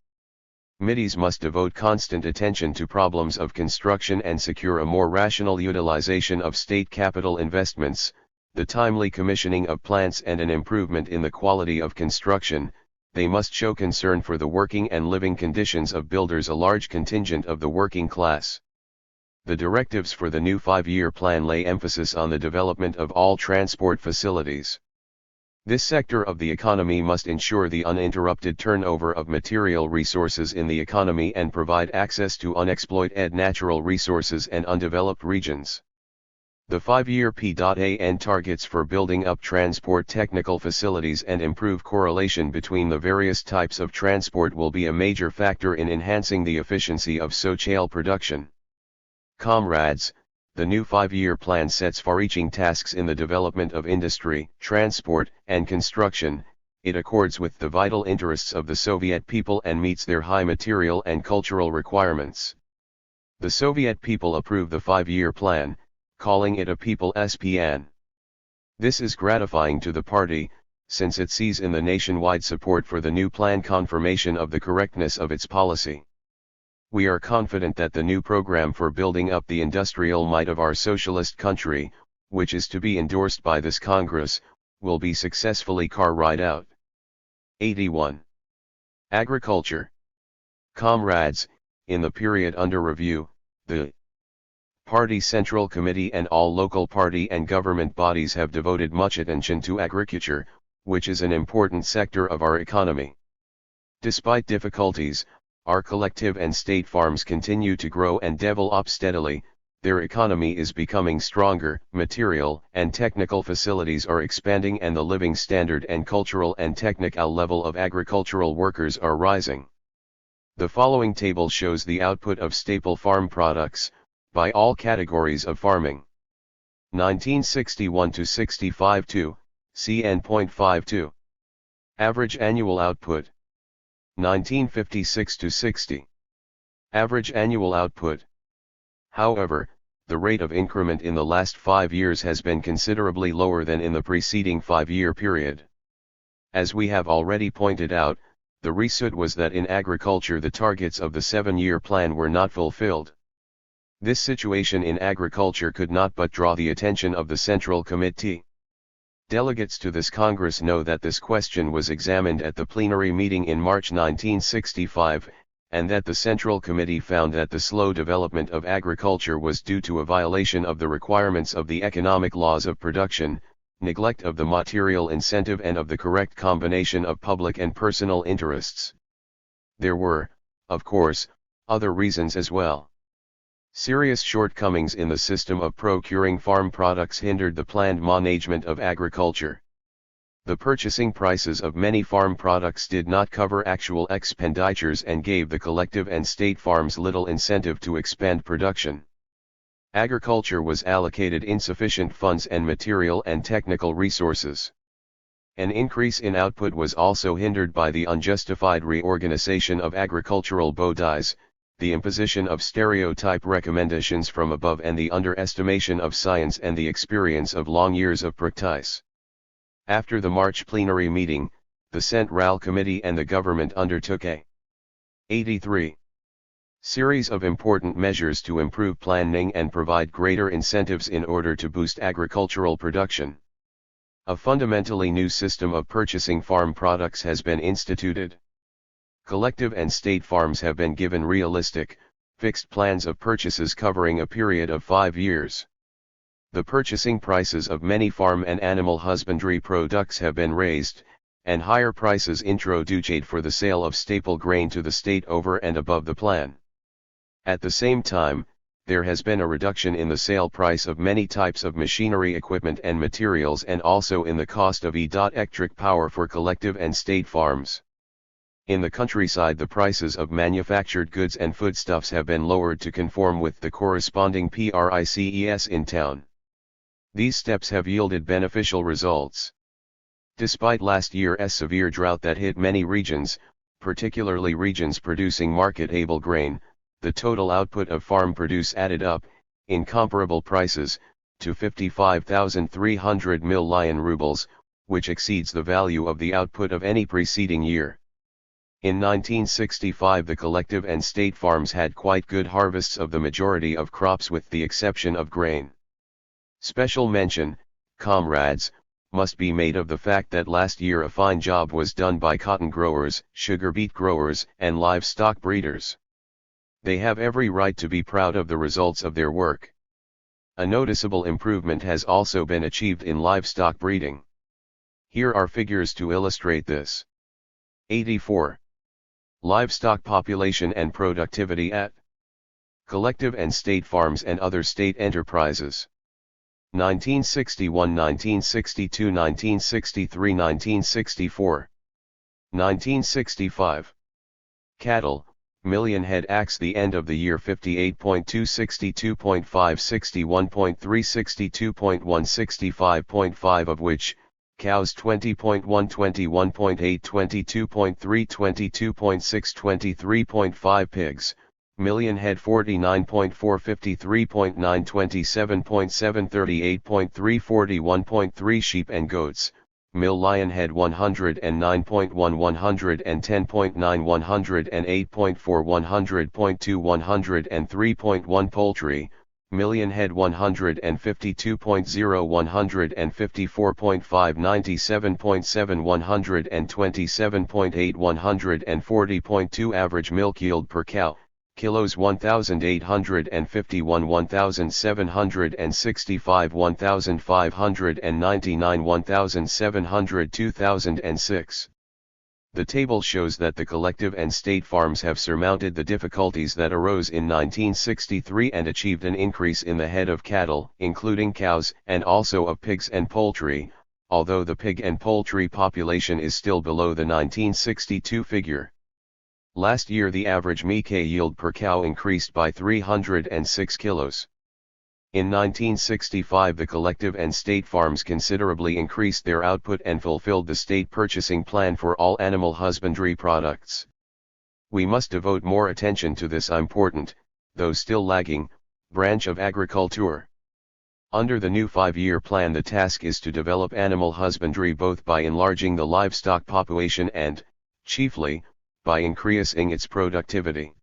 Speaker 1: Committees must devote constant attention to problems of construction and secure a more rational utilization of state capital investments, the timely commissioning of plants and an improvement in the quality of construction. They must show concern for the working and living conditions of builders, a large contingent of the working class. The directives for the new 5-year plan lay emphasis on the development of all transport facilities. This sector of the economy must ensure the uninterrupted turnover of material resources in the economy and provide access to unexploited natural resources and undeveloped regions. The 5-year plan targets for building up transport technical facilities and improve correlation between the various types of transport will be a major factor in enhancing the efficiency of social production. Comrades, the new 5-year plan sets far-reaching tasks in the development of industry, transport, and construction. It accords with the vital interests of the Soviet people and meets their high material and cultural requirements. The Soviet people approve the 5-year plan, calling it a people's plan. This is gratifying to the party, since it sees in the nationwide support for the new plan confirmation of the correctness of its policy. We are confident that the new program for building up the industrial might of our socialist country, which is to be endorsed by this Congress, will be successfully carried out. 81. Agriculture. Comrades, in the period under review, the Party Central Committee and all local party and government bodies have devoted much attention to agriculture, which is an important sector of our economy. Despite difficulties, our collective and state farms continue to grow and develop steadily. Their economy is becoming stronger, material and technical facilities are expanding, and the living standard and cultural and technical level of agricultural workers are rising. The following table shows the output of staple farm products, by all categories of farming. 1961 to 65 to, CN.52. Average annual output. 1956 to 60. Average annual output. However, the rate of increment in the last 5 years has been considerably lower than in the preceding 5-year period. As we have already pointed out, the result was that in agriculture the targets of the 7-year plan were not fulfilled. This situation in agriculture could not but draw the attention of the Central Committee. Delegates to this Congress know that this question was examined at the plenary meeting in March 1965, and that the Central Committee found that the slow development of agriculture was due to a violation of the requirements of the economic laws of production, neglect of the material incentive and of the correct combination of public and personal interests. There were, of course, other reasons as well. Serious shortcomings in the system of procuring farm products hindered the planned management of agriculture. The purchasing prices of many farm products did not cover actual expenditures and gave the collective and state farms little incentive to expand production. Agriculture was allocated insufficient funds and material and technical resources. An increase in output was also hindered by the unjustified reorganization of agricultural bodies, the imposition of stereotype recommendations from above and the underestimation of science and the experience of long years of practice. After the March plenary meeting, the Central Committee and the government undertook a 83 series of important measures to improve planning and provide greater incentives in order to boost agricultural production. A fundamentally new system of purchasing farm products has been instituted. Collective and state farms have been given realistic, fixed plans of purchases covering a period of 5 years. The purchasing prices of many farm and animal husbandry products have been raised, and higher prices introduced for the sale of staple grain to the state over and above the plan. At the same time, there has been a reduction in the sale price of many types of machinery equipment and materials and also in the cost of electric power for collective and state farms. In the countryside the prices of manufactured goods and foodstuffs have been lowered to conform with the corresponding prices in town. These steps have yielded beneficial results. Despite last year's severe drought that hit many regions, particularly regions producing market-able grain, the total output of farm produce added up, in comparable prices, to 55,300 million rubles, which exceeds the value of the output of any preceding year. In 1965 the collective and state farms had quite good harvests of the majority of crops with the exception of grain. Special mention, comrades, must be made of the fact that last year a fine job was done by cotton growers, sugar beet growers, and livestock breeders. They have every right to be proud of the results of their work. A noticeable improvement has also been achieved in livestock breeding. Here are figures to illustrate this. 84. Livestock population and productivity at collective and state farms and other state enterprises. 1961, 1962, 1963, 1964. 1965. Cattle, million head ax the end of the year 58.2, 62.5, 61.3, 62.1, 65.5 of which, cows 20.1, 21.8, 22.3, 22.6, 23.5 pigs, million head 49.4, 53.9, 27.7, 38.3, 41.3 sheep and goats, million head 109.1, 110.9, 108.4, 100.2, 103.1 poultry, million head 152.0, 154.5, 97.7, 127.8, 140.2 average milk yield per cow, kilos 1851, 1765, 1599, 1700, 2006. The table shows that the collective and state farms have surmounted the difficulties that arose in 1963 and achieved an increase in the head of cattle, including cows, and also of pigs and poultry, although the pig and poultry population is still below the 1962 figure. Last year the average meat yield per cow increased by 306 kilos. In 1965 the collective and state farms considerably increased their output and fulfilled the state purchasing plan for all animal husbandry products. We must devote more attention to this important, though still lagging, Branch of Agriculture. Under the new 5-year plan, the task is to develop animal husbandry both by enlarging the livestock population and, chiefly, by increasing its productivity.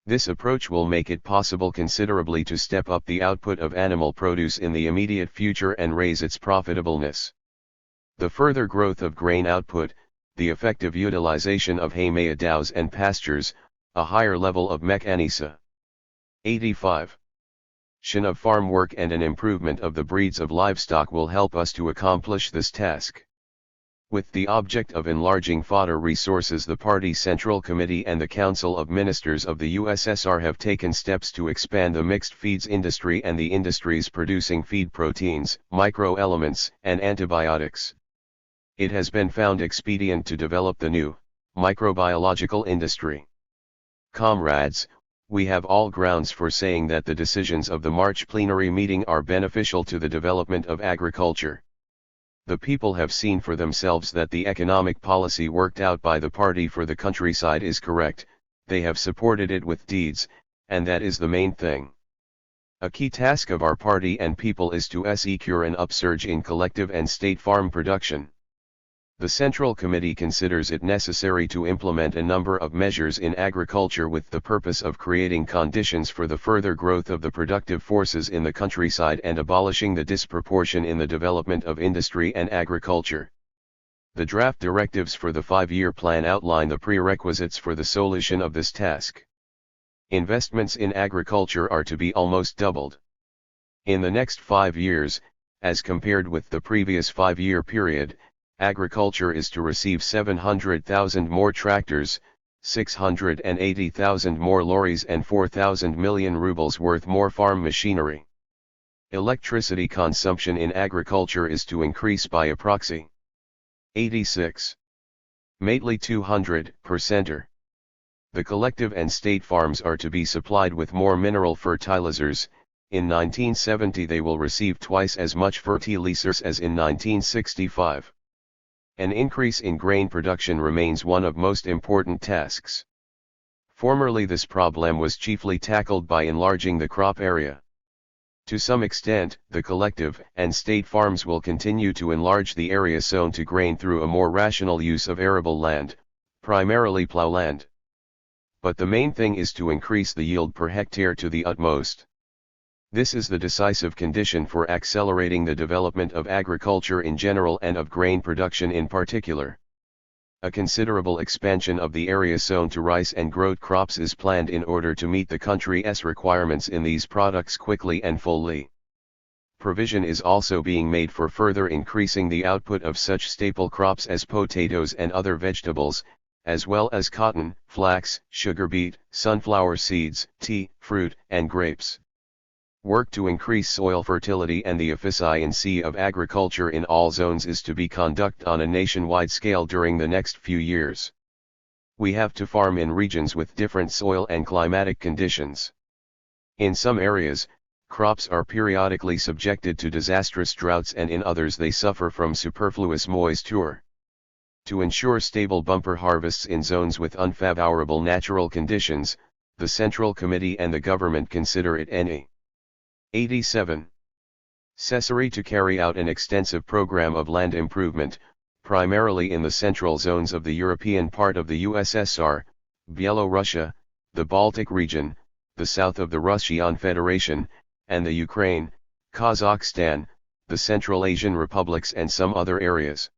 Speaker 1: This approach will make it possible considerably to step up the output of animal produce in the immediate future and raise its profitableness. The further growth of grain output, the effective utilization of hay meadows and pastures, a higher level of mechanization. 85. Of farm work and an improvement of the breeds of livestock will help us to accomplish this task. With the object of enlarging fodder resources, the Party Central Committee and the Council of Ministers of the USSR have taken steps to expand the mixed feeds industry and the industries producing feed proteins, microelements, and antibiotics. It has been found expedient to develop the new microbiological industry. Comrades, we have all grounds for saying that the decisions of the March plenary meeting are beneficial to the development of agriculture. The people have seen for themselves that the economic policy worked out by the party for the countryside is correct, they have supported it with deeds, and that is the main thing. A key task of our party and people is to secure an upsurge in collective and state farm production. The Central Committee considers it necessary to implement a number of measures in agriculture with the purpose of creating conditions for the further growth of the productive forces in the countryside and abolishing the disproportion in the development of industry and agriculture. The draft directives for the 5-year plan outline the prerequisites for the solution of this task. Investments in agriculture are to be almost doubled. In the next 5 years, as compared with the previous 5-year period, agriculture is to receive 700,000 more tractors, 680,000 more lorries and 4,000 million rubles worth more farm machinery. Electricity consumption in agriculture is to increase by approximately 86. Mately 200%. The collective and state farms are to be supplied with more mineral fertilizers. In 1970 they will receive twice as much fertilizers as in 1965. An increase in grain production remains one of most important tasks. Formerly this problem was chiefly tackled by enlarging the crop area. To some extent, the collective and state farms will continue to enlarge the area sown to grain through a more rational use of arable land, primarily plowland. But the main thing is to increase the yield per hectare to the utmost. This is the decisive condition for accelerating the development of agriculture in general and of grain production in particular. A considerable expansion of the area sown to rice and groat crops is planned in order to meet the country's requirements in these products quickly and fully. Provision is also being made for further increasing the output of such staple crops as potatoes and other vegetables, as well as cotton, flax, sugar beet, sunflower seeds, tea, fruit, and grapes. Work to increase soil fertility and the efficiency of agriculture in all zones is to be conducted on a nationwide scale during the next few years. We have to farm in regions with different soil and climatic conditions. In some areas, crops are periodically subjected to disastrous droughts and in others they suffer from superfluous moisture. To ensure stable bumper harvests in zones with unfavorable natural conditions, the Central Committee and the government consider it any 87. Necessary to carry out an extensive program of land improvement, primarily in the central zones of the European part of the USSR, Byelorussia, the Baltic region, the south of the Russian Federation, and the Ukraine, Kazakhstan, the Central Asian republics and some other areas.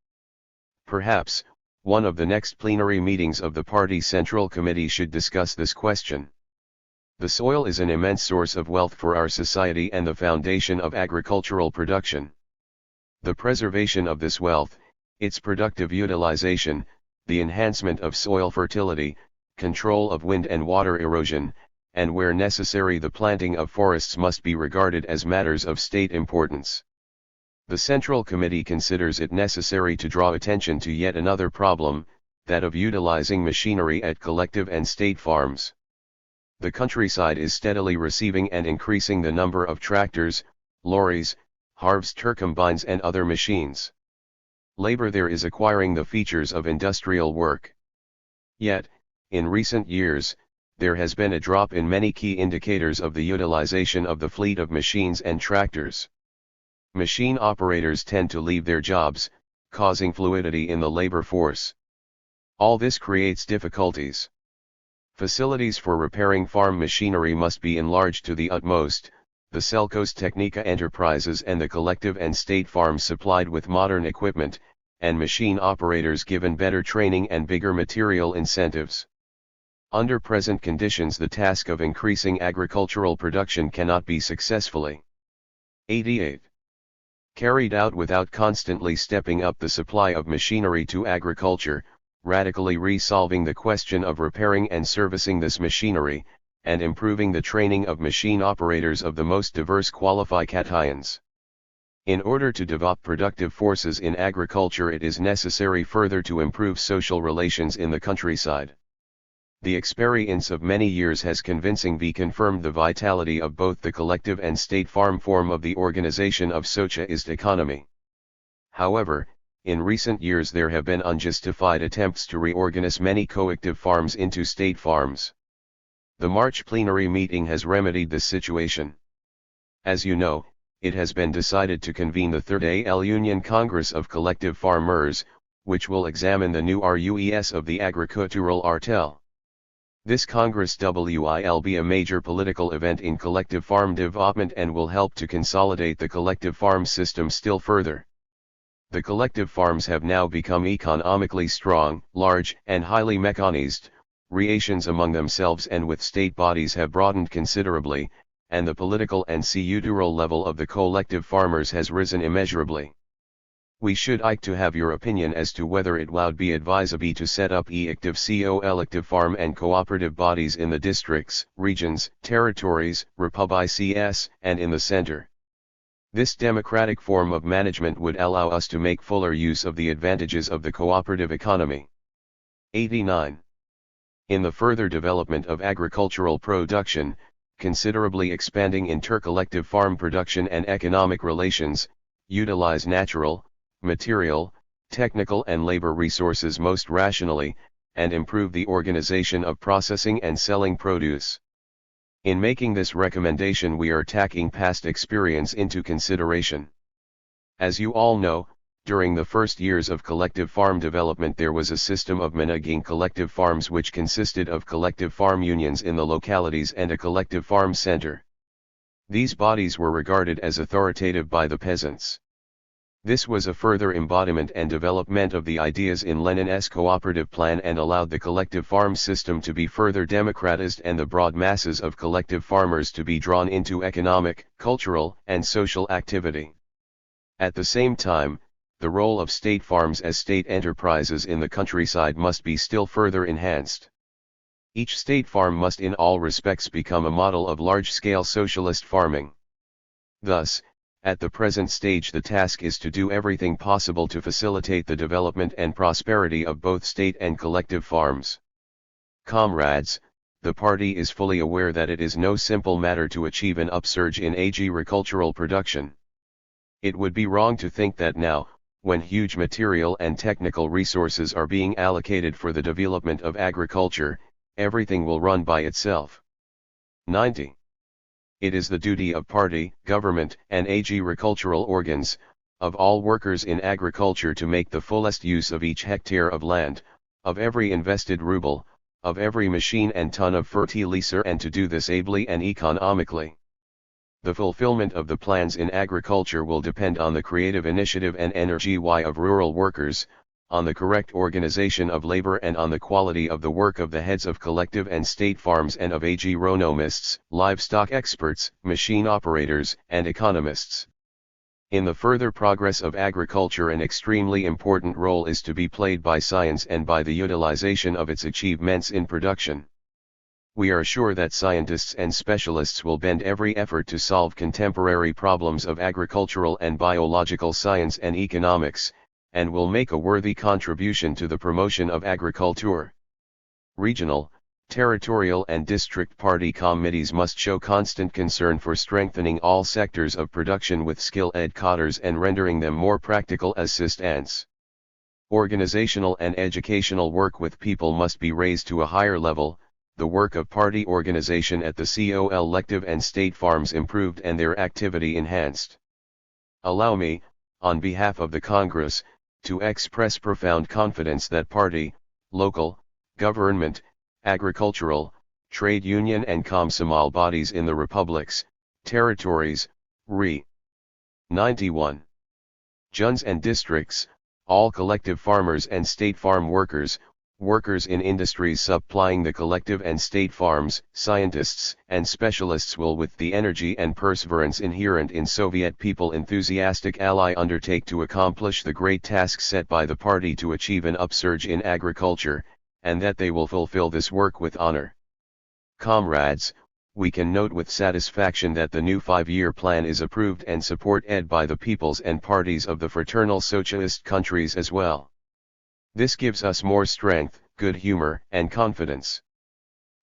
Speaker 1: Perhaps, one of the next plenary meetings of the Party Central Committee should discuss this question. The soil is an immense source of wealth for our society and the foundation of agricultural production. The preservation of this wealth, its productive utilization, the enhancement of soil fertility, control of wind and water erosion, and where necessary the planting of forests must be regarded as matters of state importance. The Central Committee considers it necessary to draw attention to yet another problem, that of utilizing machinery at collective and state farms. The countryside is steadily receiving and increasing the number of tractors, lorries, harvester combines and other machines. Labor there is acquiring the features of industrial work. Yet, in recent years, there has been a drop in many key indicators of the utilization of the fleet of machines and tractors. Machine operators tend to leave their jobs, causing fluidity in the labor force. All this creates difficulties. Facilities for repairing farm machinery must be enlarged to the utmost, the Selkos Technica enterprises and the collective and state farms supplied with modern equipment, and machine operators given better training and bigger material incentives. Under present conditions, the task of increasing agricultural production cannot be successfully 88. Carried out without constantly stepping up the supply of machinery to agriculture, radically resolving the question of repairing and servicing this machinery, and improving the training of machine operators of the most diverse qualifications. In order to develop productive forces in agriculture, it is necessary further to improve social relations in the countryside. The experience of many years has convincingly confirmed the vitality of both the collective and state farm form of the organization of socialist economy. However, in recent years there have been unjustified attempts to reorganize many collective farms into state farms. The March plenary meeting has remedied this situation. As you know, it has been decided to convene the Third AL Union Congress of Collective Farmers, which will examine the new rules of the agricultural artel. This Congress will be a major political event in collective farm development and will help to consolidate the collective farm system still further. The collective farms have now become economically strong, large, and highly mechanized. Relations among themselves and with state bodies have broadened considerably, and the political and cultural level of the collective farmers has risen immeasurably. We should like to have your opinion as to whether it would be advisable to set up elective farm and cooperative bodies in the districts, regions, territories, republics, and in the center. This democratic form of management would allow us to make fuller use of the advantages of the cooperative economy. 89. In the further development of agricultural production, considerably expanding intercollective farm production and economic relations, utilize natural, material, technical and labor resources most rationally, and improve the organization of processing and selling produce. In making this recommendation, we are taking past experience into consideration. As you all know, during the first years of collective farm development there was a system of managing collective farms which consisted of collective farm unions in the localities and a collective farm center. These bodies were regarded as authoritative by the peasants. This was a further embodiment and development of the ideas in Lenin's cooperative plan and allowed the collective farm system to be further democratized and the broad masses of collective farmers to be drawn into economic, cultural, and social activity. At the same time, the role of state farms as state enterprises in the countryside must be still further enhanced. Each state farm must in all respects become a model of large-scale socialist farming. Thus, at the present stage the task is to do everything possible to facilitate the development and prosperity of both state and collective farms. Comrades, the party is fully aware that it is no simple matter to achieve an upsurge in agricultural production. It would be wrong to think that now, when huge material and technical resources are being allocated for the development of agriculture, everything will run by itself. 90. It is the duty of party, government, and agricultural organs, of all workers in agriculture to make the fullest use of each hectare of land, of every invested ruble, of every machine and ton of fertilizer, and to do this ably and economically. The fulfillment of the plans in agriculture will depend on the creative initiative and energy of rural workers, on the correct organization of labor, and on the quality of the work of the heads of collective and state farms and of agronomists, livestock experts, machine operators, and economists. In the further progress of agriculture an extremely important role is to be played by science and by the utilization of its achievements in production. We are sure that scientists and specialists will bend every effort to solve contemporary problems of agricultural and biological science and economics, and will make a worthy contribution to the promotion of agriculture. Regional, territorial and district party committees must show constant concern for strengthening all sectors of production with skilled cadres and rendering them more practical assistants. Organizational and educational work with people must be raised to a higher level, the work of party organization at the co-elective and state farms improved and their activity enhanced. Allow me, on behalf of the Congress, to express profound confidence that party, local, government, agricultural, trade union and Komsomol bodies in the republics, territories, Re. 91. Juns and districts, all collective farmers and state farm workers, workers in industries supplying the collective and state farms, scientists and specialists will with the energy and perseverance inherent in Soviet people enthusiastic ally undertake to accomplish the great task set by the party to achieve an upsurge in agriculture, and that they will fulfill this work with honor. Comrades, we can note with satisfaction that the new 5-year plan is approved and supported by the peoples and parties of the fraternal socialist countries as well. This gives us more strength, good humor, and confidence.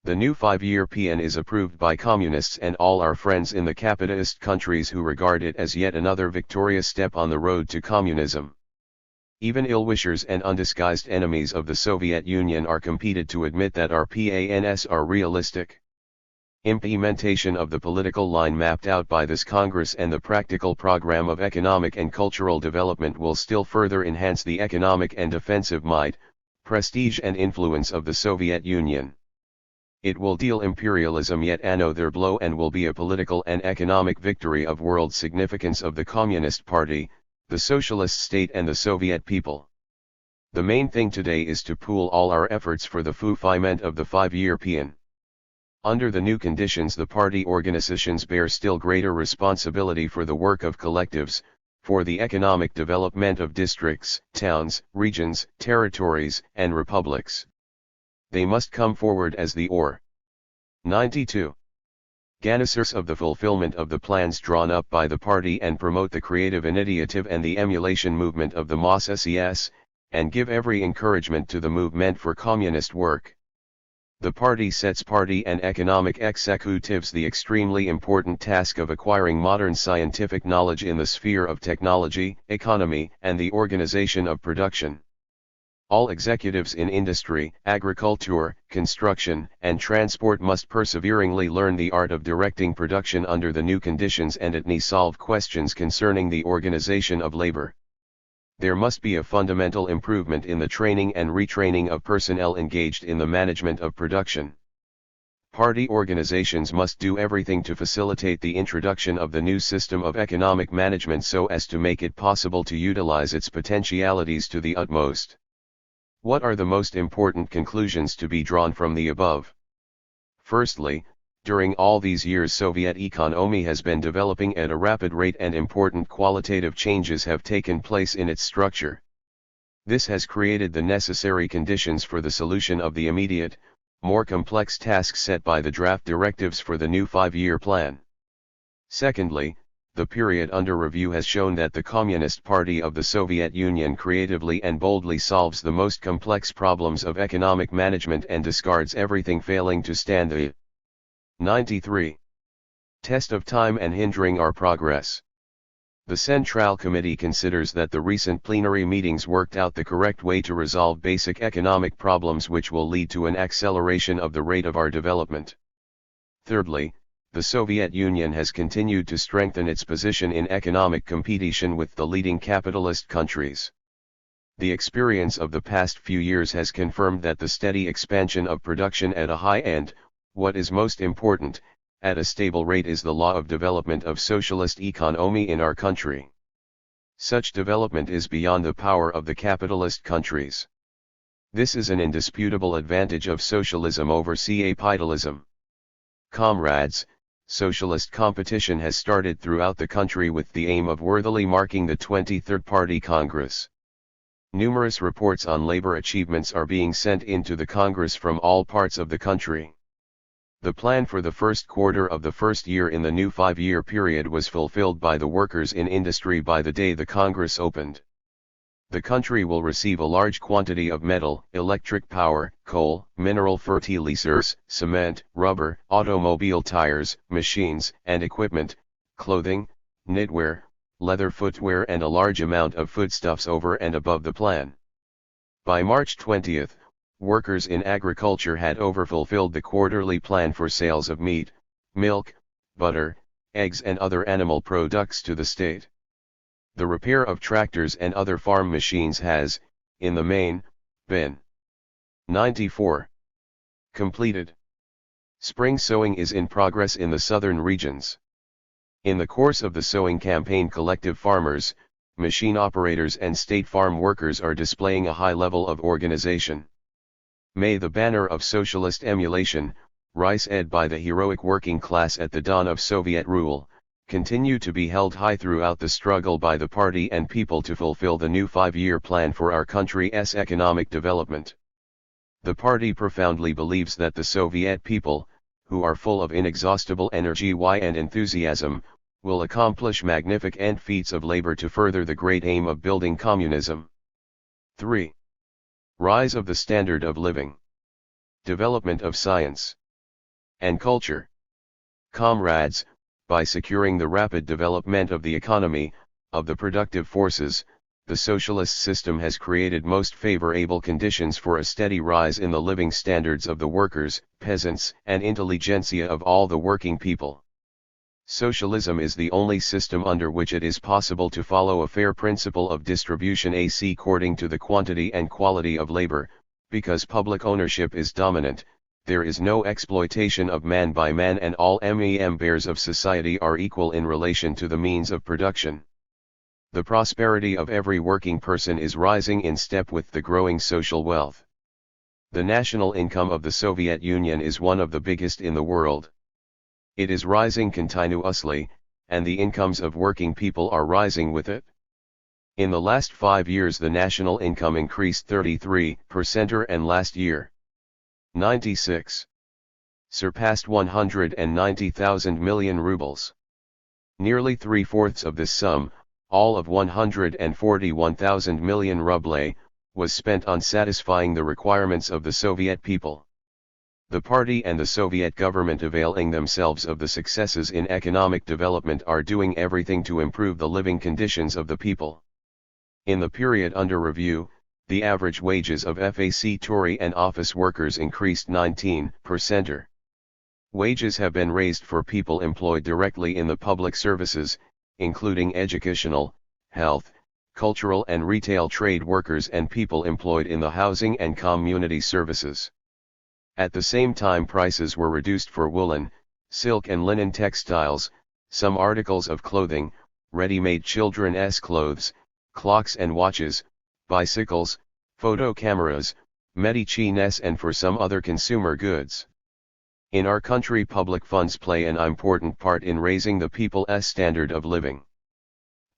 Speaker 1: The new 5-year plan is approved by communists and all our friends in the capitalist countries who regard it as yet another victorious step on the road to communism. Even ill-wishers and undisguised enemies of the Soviet Union are compelled to admit that our plans are realistic. Implementation of the political line mapped out by this Congress and the practical program of economic and cultural development will still further enhance the economic and defensive might, prestige and influence of the Soviet Union. It will deal imperialism yet another blow and will be a political and economic victory of world significance of the Communist Party, the Socialist State and the Soviet people. The main thing today is to pool all our efforts for the fulfillment of the 5-year plan. Under the new conditions the party organizations bear still greater responsibility for the work of collectives, for the economic development of districts, towns, regions, territories, and republics. They must come forward as the 92 Ganissers of the fulfillment of the plans drawn up by the party and promote the creative initiative and the emulation movement of the MOS-SES, and give every encouragement to the movement for communist work. The party sets party and economic executives the extremely important task of acquiring modern scientific knowledge in the sphere of technology, economy, and the organization of production. All executives in industry, agriculture, construction, and transport must perseveringly learn the art of directing production under the new conditions and at need solve questions concerning the organization of labor. There must be a fundamental improvement in the training and retraining of personnel engaged in the management of production. Party organizations must do everything to facilitate the introduction of the new system of economic management so as to make it possible to utilize its potentialities to the utmost. What are the most important conclusions to be drawn from the above? Firstly, during all these years Soviet economy has been developing at a rapid rate and important qualitative changes have taken place in its structure. This has created the necessary conditions for the solution of the immediate, more complex tasks set by the draft directives for the new 5-year plan. Secondly, the period under review has shown that the Communist Party of the Soviet Union creatively and boldly solves the most complex problems of economic management and discards everything failing to stand the 93 test of time and hindering our progress. The Central Committee considers that the recent plenary meetings worked out the correct way to resolve basic economic problems which will lead to an acceleration of the rate of our development. Thirdly, the Soviet Union has continued to strengthen its position in economic competition with the leading capitalist countries. The experience of the past few years has confirmed that the steady expansion of production at a high and, what is most important, at a stable rate is the law of development of socialist economy in our country. Such development is beyond the power of the capitalist countries. This is an indisputable advantage of socialism over capitalism. Comrades, socialist competition has started throughout the country with the aim of worthily marking the 23rd Party Congress. Numerous reports on labor achievements are being sent into the Congress from all parts of the country. The plan for the first quarter of the first year in the new 5-year period was fulfilled by the workers in industry by the day the Congress opened. The country will receive a large quantity of metal, electric power, coal, mineral fertilizers, cement, rubber, automobile tires, machines and equipment, clothing, knitwear, leather footwear and a large amount of foodstuffs over and above the plan. By March 20th, workers in agriculture had overfulfilled the quarterly plan for sales of meat, milk, butter, eggs and other animal products to the state. The repair of tractors and other farm machines has, in the main, been 94. Completed. Spring sowing is in progress in the southern regions. In the course of the sowing campaign, collective farmers, machine operators and state farm workers are displaying a high level of organization. May the banner of socialist emulation, raised by the heroic working class at the dawn of Soviet rule, continue to be held high throughout the struggle by the party and people to fulfill the new 5-year plan for our country's economic development. The party profoundly believes that the Soviet people, who are full of inexhaustible energy and enthusiasm, will accomplish magnificent feats of labor to further the great aim of building communism. 3. Rise of the standard of living. Development of science and culture. Comrades, by securing the rapid development of the economy, of the productive forces, the socialist system has created most favorable conditions for a steady rise in the living standards of the workers, peasants, and intelligentsia of all the working people. Socialism is the only system under which it is possible to follow a fair principle of distribution according to the quantity and quality of labor, because public ownership is dominant. There is no exploitation of man by man and all members of society are equal in relation to the means of production. The prosperity of every working person is rising in step with the growing social wealth. The national income of the Soviet Union is one of the biggest in the world. It is rising continuously, and the incomes of working people are rising with it. In the last 5 years the national income increased 33%, and last year, 96, surpassed 190,000 million rubles. Nearly 3/4 of this sum, all of 141,000 million ruble, was spent on satisfying the requirements of the Soviet people. The party and the Soviet government, availing themselves of the successes in economic development, are doing everything to improve the living conditions of the people. In the period under review, the average wages of factory and office workers increased 19%. Wages have been raised for people employed directly in the public services, including educational, health, cultural and retail trade workers and people employed in the housing and community services. At the same time prices were reduced for woolen, silk and linen textiles, some articles of clothing, ready-made children's clothes, clocks and watches, bicycles, photo cameras, medicines and for some other consumer goods. In our country public funds play an important part in raising the people's standard of living.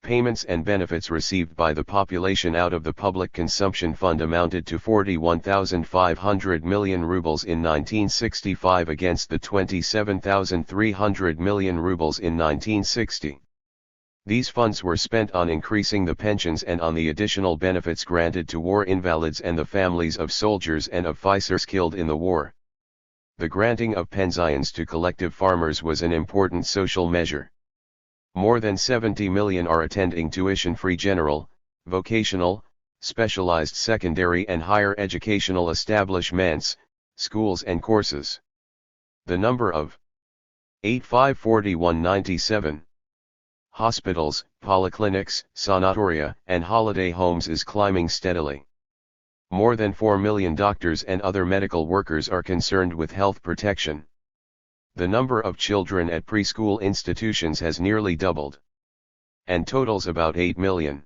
Speaker 1: Payments and benefits received by the population out of the public consumption fund amounted to 41,500 million rubles in 1965 against the 27,300 million rubles in 1960. These funds were spent on increasing the pensions and on the additional benefits granted to war invalids and the families of soldiers and officers killed in the war. The granting of pensions to collective farmers was an important social measure. More than 70 million are attending tuition-free general, vocational, specialized secondary and higher educational establishments, schools and courses. The number of 854197 hospitals, polyclinics, sanatoria, and holiday homes is climbing steadily. More than 4 million doctors and other medical workers are concerned with health protection. The number of children at preschool institutions has nearly doubled, and totals about 8 million.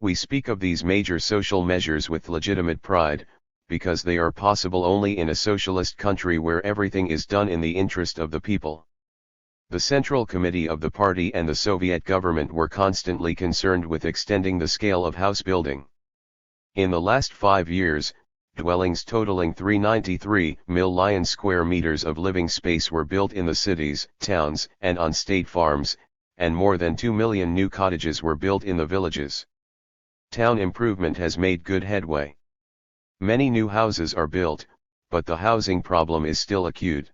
Speaker 1: We speak of these major social measures with legitimate pride, because they are possible only in a socialist country where everything is done in the interest of the people. The Central Committee of the party and the Soviet government were constantly concerned with extending the scale of house building. In the last 5 years, dwellings totaling 393 million square meters of living space were built in the cities, towns, and on state farms, and more than 2 million new cottages were built in the villages. Town improvement has made good headway. Many new houses are built, but the housing problem is still acute.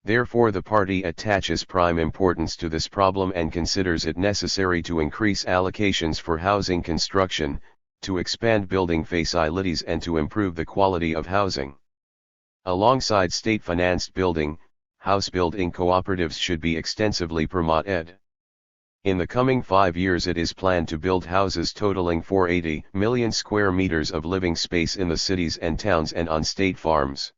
Speaker 1: Therefore the party attaches prime importance to this problem and considers it necessary to increase allocations for housing construction, to expand building facilities and to improve the quality of housing. Alongside state-financed building, house building cooperatives should be extensively promoted. In the coming 5 years it is planned to build houses totaling 480 million square meters of living space in the cities and towns and on state farms.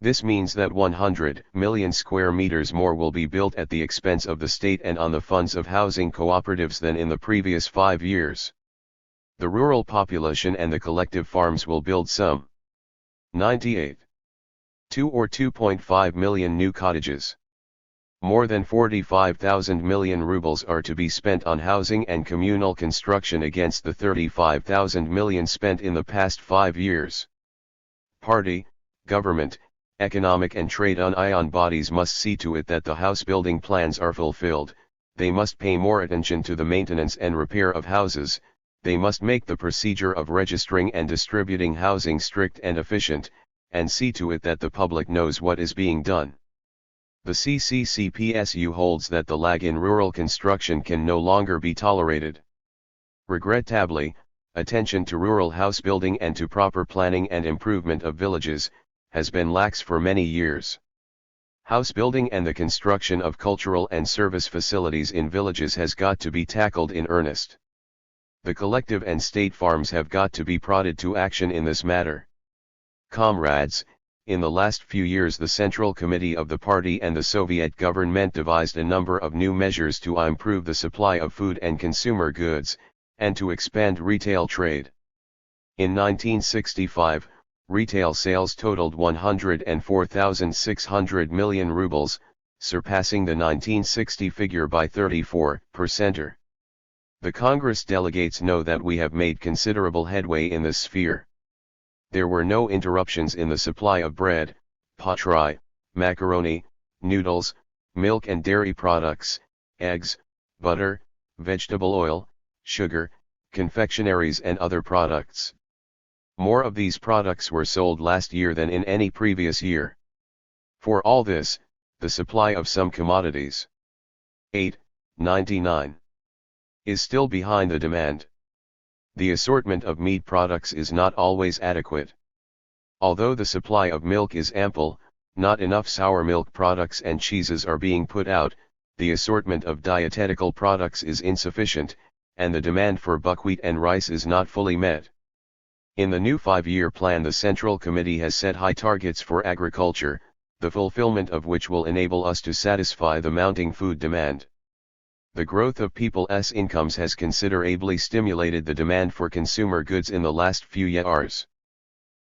Speaker 1: This means that 100 million square meters more will be built at the expense of the state and on the funds of housing cooperatives than in the previous 5 years. The rural population and the collective farms will build some 98.2 or 2.5 million new cottages. More than 45,000 million rubles are to be spent on housing and communal construction against the 35,000 million spent in the past 5 years. Party, government, economic and trade union bodies must see to it that the house building plans are fulfilled. They must pay more attention to the maintenance and repair of houses. They must make the procedure of registering and distributing housing strict and efficient, and see to it that the public knows what is being done. The CPSU holds that the lag in rural construction can no longer be tolerated. Regrettably, attention to rural house building and to proper planning and improvement of villages has been lax for many years. House building and the construction of cultural and service facilities in villages has got to be tackled in earnest. The collective and state farms have got to be prodded to action in this matter. Comrades, in the last few years the Central Committee of the Party and the Soviet government devised a number of new measures to improve the supply of food and consumer goods, and to expand retail trade. In 1965, retail sales totaled 104,600 million rubles, surpassing the 1960 figure by 34%. The Congress delegates know that we have made considerable headway in this sphere. There were no interruptions in the supply of bread, pottery, macaroni, noodles, milk and dairy products, eggs, butter, vegetable oil, sugar, confectionaries and other products. More of these products were sold last year than in any previous year. For all this, the supply of some commodities, 8.99, is still behind the demand. The assortment of meat products is not always adequate. Although the supply of milk is ample, not enough sour milk products and cheeses are being put out, the assortment of dietetical products is insufficient, and the demand for buckwheat and rice is not fully met. In the new 5-year plan the Central Committee has set high targets for agriculture, the fulfillment of which will enable us to satisfy the mounting food demand. The growth of people's incomes has considerably stimulated the demand for consumer goods in the last few years.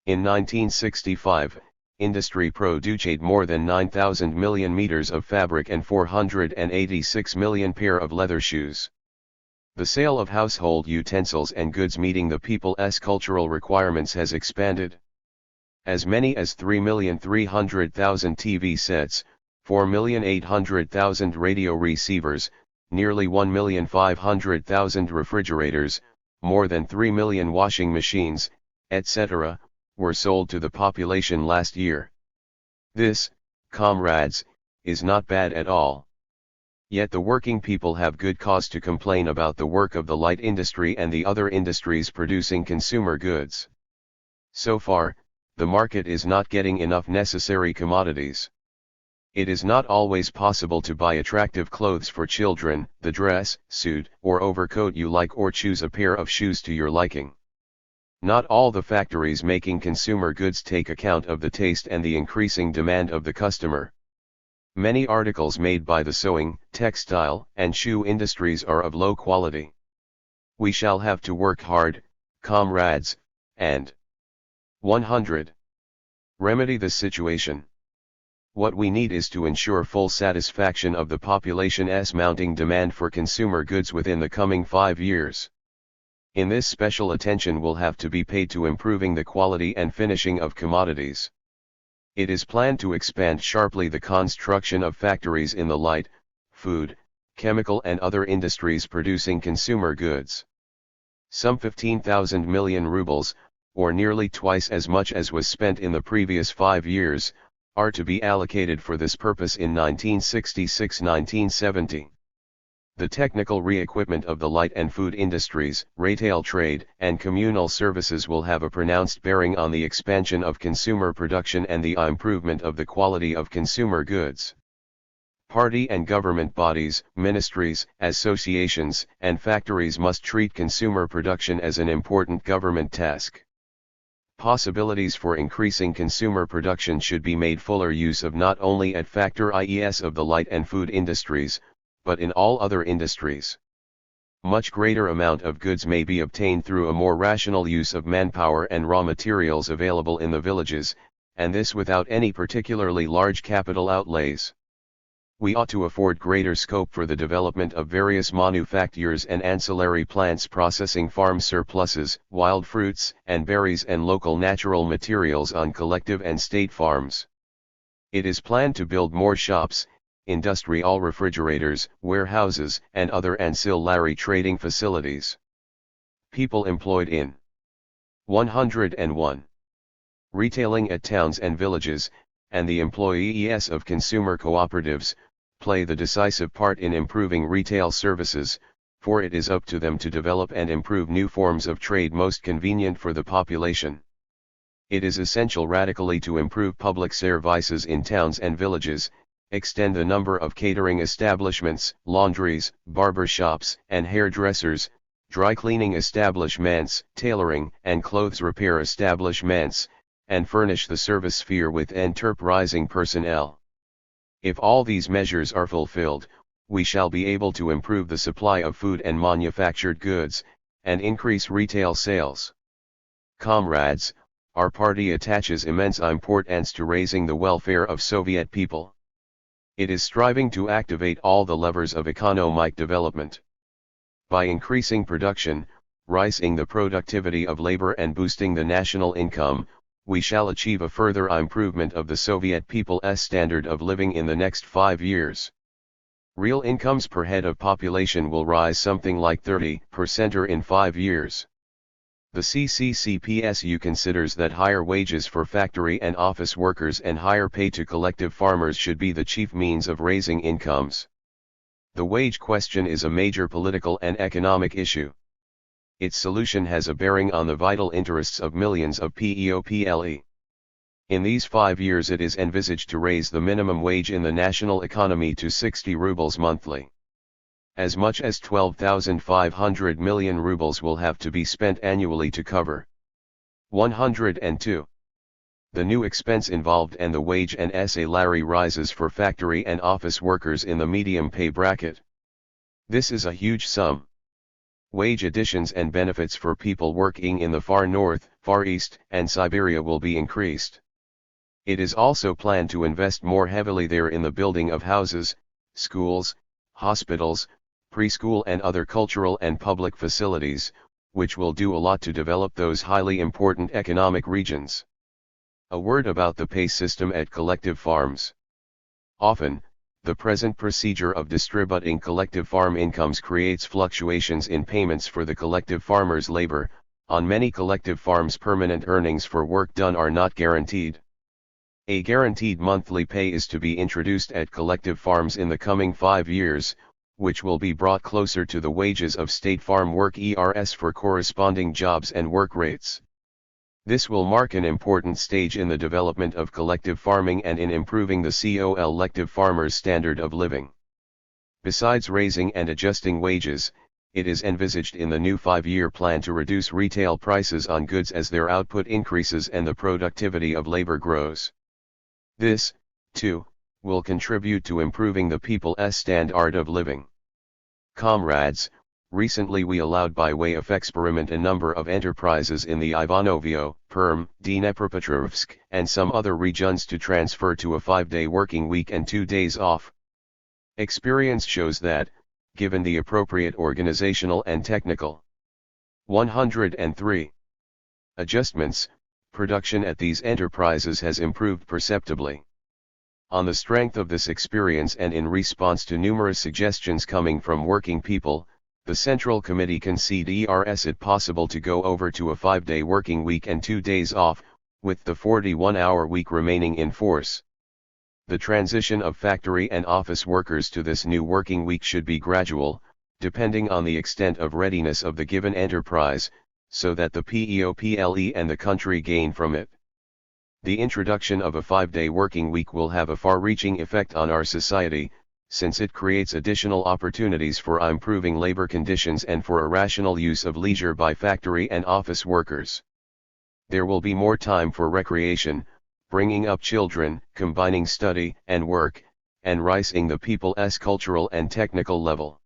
Speaker 1: In 1965, industry produced more than 9,000 million meters of fabric and 486 million pair of leather shoes. The sale of household utensils and goods meeting the people's cultural requirements has expanded. As many as 3,300,000 TV sets, 4,800,000 radio receivers, nearly 1,500,000 refrigerators, more than 3 million washing machines, etc., were sold to the population last year. This, comrades, is not bad at all. Yet the working people have good cause to complain about the work of the light industry and the other industries producing consumer goods. So far, the market is not getting enough necessary commodities. It is not always possible to buy attractive clothes for children, the dress, suit, or overcoat you like, or choose a pair of shoes to your liking. Not all the factories making consumer goods take account of the taste and the increasing demand of the customer. Many articles made by the sewing, textile, and shoe industries are of low quality. We shall have to work hard, comrades, and 100. Remedy this situation. What we need is to ensure full satisfaction of the population's mounting demand for consumer goods within the coming 5 years. In this, special attention will have to be paid to improving the quality and finishing of commodities. It is planned to expand sharply the construction of factories in the light, food, chemical and other industries producing consumer goods. Some 15,000 million rubles, or nearly twice as much as was spent in the previous 5 years, are to be allocated for this purpose in 1966-1970. The technical re-equipment of the light and food industries, retail trade, and communal services will have a pronounced bearing on the expansion of consumer production and the improvement of the quality of consumer goods. Party and government bodies, ministries, associations, and factories must treat consumer production as an important government task. Possibilities for increasing consumer production should be made fuller use of not only at factor IES of the light and food industries, but in all other industries. Much greater amount of goods may be obtained through a more rational use of manpower and raw materials available in the villages, and this without any particularly large capital outlays. We ought to afford greater scope for the development of various manufactures and ancillary plants processing farm surpluses, wild fruits and berries and local natural materials on collective and state farms. It is planned to build more shops, industrial refrigerators, warehouses, and other ancillary trading facilities. People employed in 101. Retailing at towns and villages, and the employees of consumer cooperatives, play the decisive part in improving retail services, for it is up to them to develop and improve new forms of trade most convenient for the population. It is essential radically to improve public services in towns and villages, extend the number of catering establishments, laundries, barber shops, and hairdressers, dry cleaning establishments, tailoring and clothes repair establishments, and furnish the service sphere with enterprising personnel. If all these measures are fulfilled, we shall be able to improve the supply of food and manufactured goods, and increase retail sales. Comrades, our party attaches immense importance to raising the welfare of Soviet people. It is striving to activate all the levers of economic development. By increasing production, raising the productivity of labor and boosting the national income, we shall achieve a further improvement of the Soviet people's standard of living in the next 5 years. Real incomes per head of population will rise something like 30% in 5 years. The CPSU considers that higher wages for factory and office workers and higher pay to collective farmers should be the chief means of raising incomes. The wage question is a major political and economic issue. Its solution has a bearing on the vital interests of millions of people. In these 5 years it is envisaged to raise the minimum wage in the national economy to 60 rubles monthly. As much as 12,500 million rubles will have to be spent annually to cover 102. The new expense involved and the wage and salary rises for factory and office workers in the medium pay bracket. This is a huge sum. Wage additions and benefits for people working in the far north, far east, and Siberia will be increased. It is also planned to invest more heavily there in the building of houses, schools, hospitals, preschool and other cultural and public facilities, which will do a lot to develop those highly important economic regions. A word about the pay system at collective farms. Often, the present procedure of distributing collective farm incomes creates fluctuations in payments for the collective farmers' labor. On many collective farms permanent earnings for work done are not guaranteed. A guaranteed monthly pay is to be introduced at collective farms in the coming 5 years, which will be brought closer to the wages of state farm workers for corresponding jobs and work rates. This will mark an important stage in the development of collective farming and in improving the collective farmers' standard of living. Besides raising and adjusting wages, it is envisaged in the new 5-year plan to reduce retail prices on goods as their output increases and the productivity of labor grows. This, too, will contribute to improving the people's standard of living. Comrades, recently we allowed by way of experiment a number of enterprises in the Ivanovio, Perm, Dnepropetrovsk, and some other regions to transfer to a 5-day working week and 2 days off. Experience shows that, given the appropriate organizational and technical 103 adjustments, production at these enterprises has improved perceptibly. On the strength of this experience and in response to numerous suggestions coming from working people, the Central Committee considers it possible to go over to a 5-day working week and 2 days off, with the 41-hour week remaining in force. The transition of factory and office workers to this new working week should be gradual, depending on the extent of readiness of the given enterprise, so that the PEOPLE and the country gain from it. The introduction of a 5-day working week will have a far-reaching effect on our society, since it creates additional opportunities for improving labor conditions and for a rational use of leisure by factory and office workers. There will be more time for recreation, bringing up children, combining study and work, and rising the people's cultural and technical level.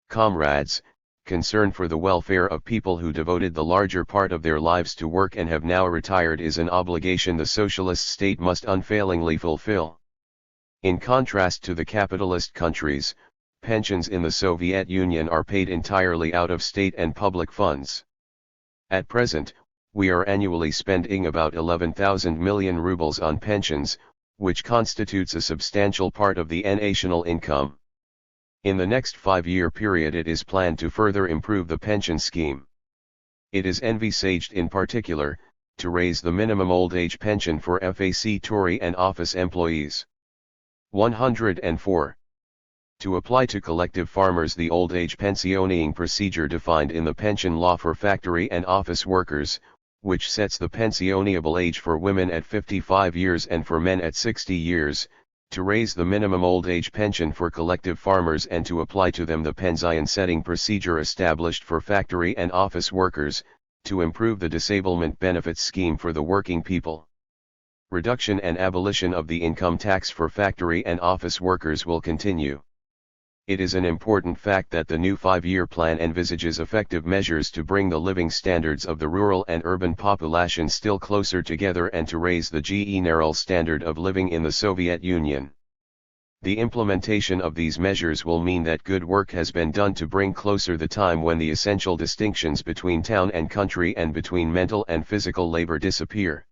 Speaker 1: Comrades, concern for the welfare of people who devoted the larger part of their lives to work and have now retired is an obligation the socialist state must unfailingly fulfill. In contrast to the capitalist countries, pensions in the Soviet Union are paid entirely out of state and public funds. At present, we are annually spending about 11,000 million rubles on pensions, which constitutes a substantial part of the national income. In the next 5-year period it is planned to further improve the pension scheme. It is envisaged in particular, to raise the minimum old age pension for factory and office employees. 104. To apply to collective farmers the old age pensioning procedure defined in the pension law for factory and office workers, which sets the pensionable age for women at 55 years and for men at 60 years, to raise the minimum old age pension for collective farmers and to apply to them the pension setting procedure established for factory and office workers, to improve the disablement benefits scheme for the working people. Reduction and abolition of the income tax for factory and office workers will continue. It is an important fact that the new 5-year plan envisages effective measures to bring the living standards of the rural and urban population still closer together and to raise the general standard of living in the Soviet Union. The implementation of these measures will mean that good work has been done to bring closer the time when the essential distinctions between town and country and between mental and physical labor disappear.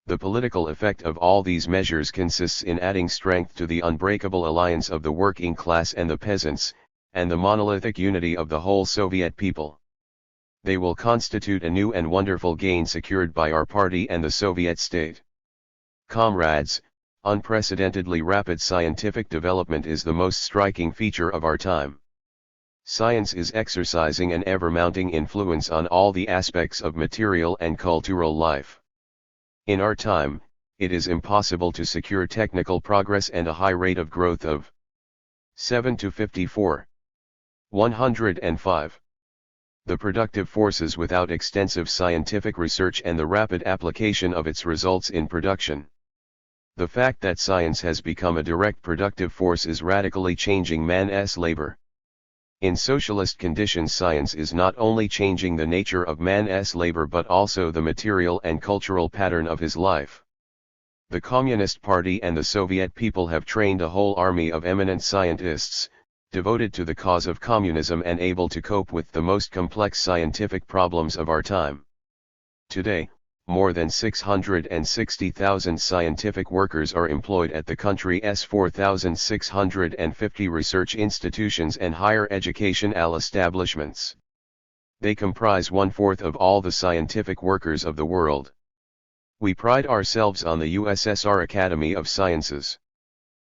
Speaker 1: The political effect of all these measures consists in adding strength to the unbreakable alliance of the working class and the peasants, and the monolithic unity of the whole Soviet people. They will constitute a new and wonderful gain secured by our party and the Soviet state. Comrades, unprecedentedly rapid scientific development is the most striking feature of our time. Science is exercising an ever-mounting influence on all the aspects of material and cultural life. In our time, it is impossible to secure technical progress and a high rate of growth of 7 to 54. 105. The productive forces without extensive scientific research and the rapid application of its results in production. The fact that science has become a direct productive force is radically changing man's labor. In socialist conditions, science is not only changing the nature of man's labor but also the material and cultural pattern of his life. The Communist Party and the Soviet people have trained a whole army of eminent scientists, devoted to the cause of communism and able to cope with the most complex scientific problems of our time. Today, more than 660,000 scientific workers are employed at the country's 4,650 research institutions and higher educational establishments. They comprise 1/4 of all the scientific workers of the world. We pride ourselves on the USSR Academy of Sciences.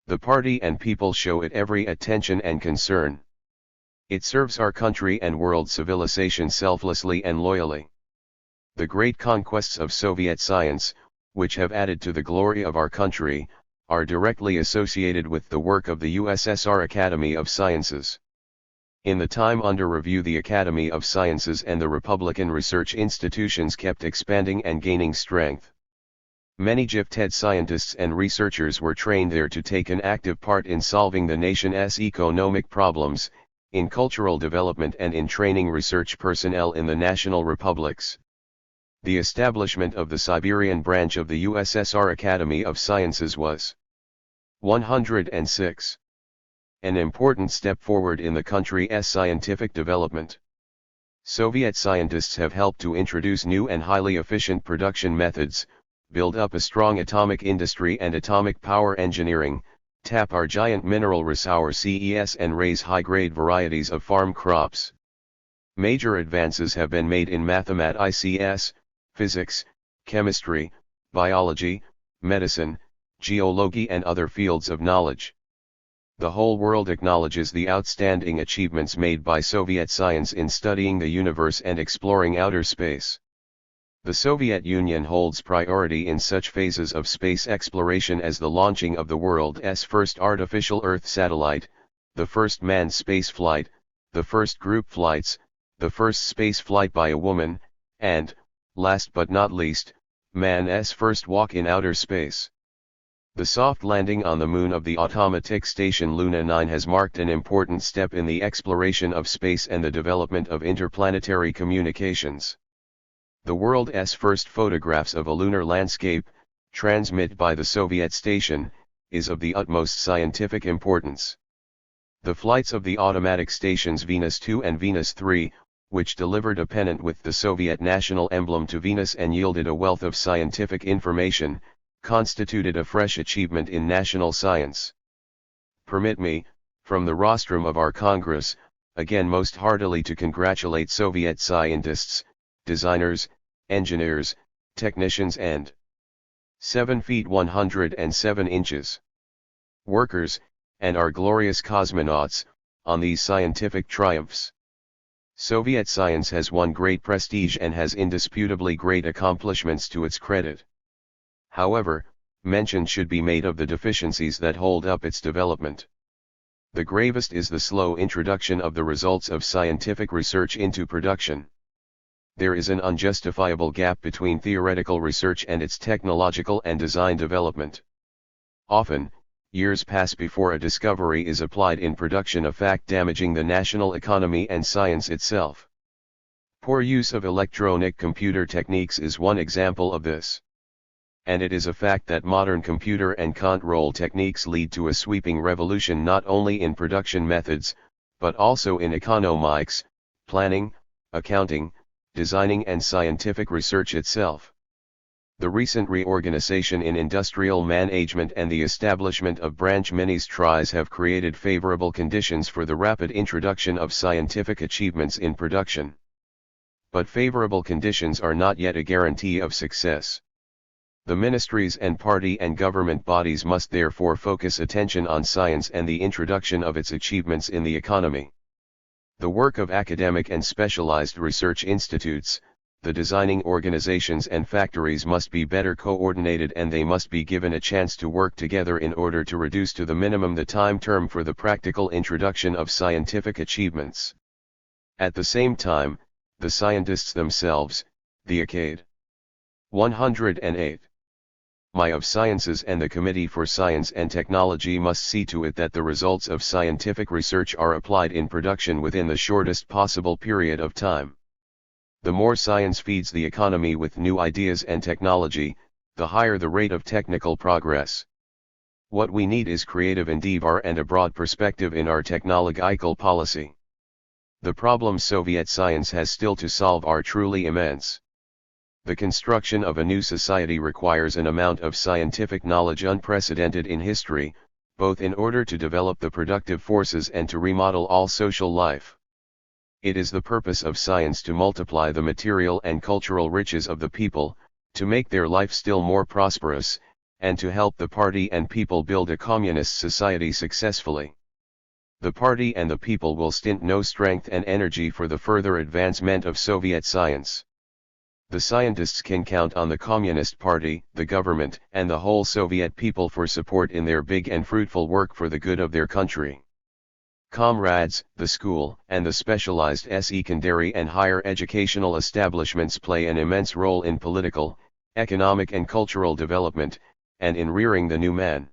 Speaker 1: The party and people show it every attention and concern. It serves our country and world civilization selflessly and loyally. The great conquests of Soviet science, which have added to the glory of our country, are directly associated with the work of the USSR Academy of Sciences. In the time under review, the Academy of Sciences and the Republican research institutions kept expanding and gaining strength. Many gifted scientists and researchers were trained there to take an active part in solving the nation's economic problems, in cultural development and in training research personnel in the national republics. The establishment of the Siberian branch of the USSR Academy of Sciences was 106. An important step forward in the country's scientific development. Soviet scientists have helped to introduce new and highly efficient production methods, build up a strong atomic industry and atomic power engineering, tap our giant mineral resources and raise high-grade varieties of farm crops. Major advances have been made in mathematics, physics, chemistry, biology, medicine, geology and other fields of knowledge. The whole world acknowledges the outstanding achievements made by Soviet science in studying the universe and exploring outer space. The Soviet Union holds priority in such phases of space exploration as the launching of the world's first artificial Earth satellite, the first manned spaceflight, the first group flights, the first space flight by a woman, and, last but not least, man's first walk in outer space. The soft landing on the moon of the automatic station Luna 9 has marked an important step in the exploration of space and the development of interplanetary communications. The world's first photographs of a lunar landscape, transmitted by the Soviet station, is of the utmost scientific importance. The flights of the automatic stations Venus 2 and Venus 3, which delivered a pennant with the Soviet national emblem to Venus and yielded a wealth of scientific information, constituted a fresh achievement in national science. Permit me, from the rostrum of our Congress, again most heartily to congratulate Soviet scientists, designers, engineers, technicians and 7 feet 107 inches workers, and our glorious cosmonauts, on these scientific triumphs. Soviet science has won great prestige and has indisputably great accomplishments to its credit. However, mention should be made of the deficiencies that hold up its development. The gravest is the slow introduction of the results of scientific research into production. There is an unjustifiable gap between theoretical research and its technological and design development. Often, years pass before a discovery is applied in production, a fact damaging the national economy and science itself. Poor use of electronic computer techniques is one example of this. And it is a fact that modern computer and control techniques lead to a sweeping revolution not only in production methods, but also in economics, planning, accounting, designing and scientific research itself. The recent reorganization in industrial management and the establishment of branch ministries have created favorable conditions for the rapid introduction of scientific achievements in production. But favorable conditions are not yet a guarantee of success. The ministries and party and government bodies must therefore focus attention on science and the introduction of its achievements in the economy. The work of academic and specialized research institutes, the designing organizations and factories must be better coordinated, and they must be given a chance to work together in order to reduce to the minimum the time term for the practical introduction of scientific achievements. At the same time, the scientists themselves, the Acad. 108. My of Sciences and the Committee for Science and Technology must see to it that the results of scientific research are applied in production within the shortest possible period of time. The more science feeds the economy with new ideas and technology, the higher the rate of technical progress. What we need is creative endeavor and a broad perspective in our technological policy. The problems Soviet science has still to solve are truly immense. The construction of a new society requires an amount of scientific knowledge unprecedented in history, both in order to develop the productive forces and to remodel all social life. It is the purpose of science to multiply the material and cultural riches of the people, to make their life still more prosperous, and to help the party and people build a communist society successfully. The party and the people will stint no strength and energy for the further advancement of Soviet science. The scientists can count on the Communist Party, the government, and the whole Soviet people for support in their big and fruitful work for the good of their country. Comrades, the school and the specialized secondary and higher educational establishments play an immense role in political, economic and cultural development, and in rearing the new man.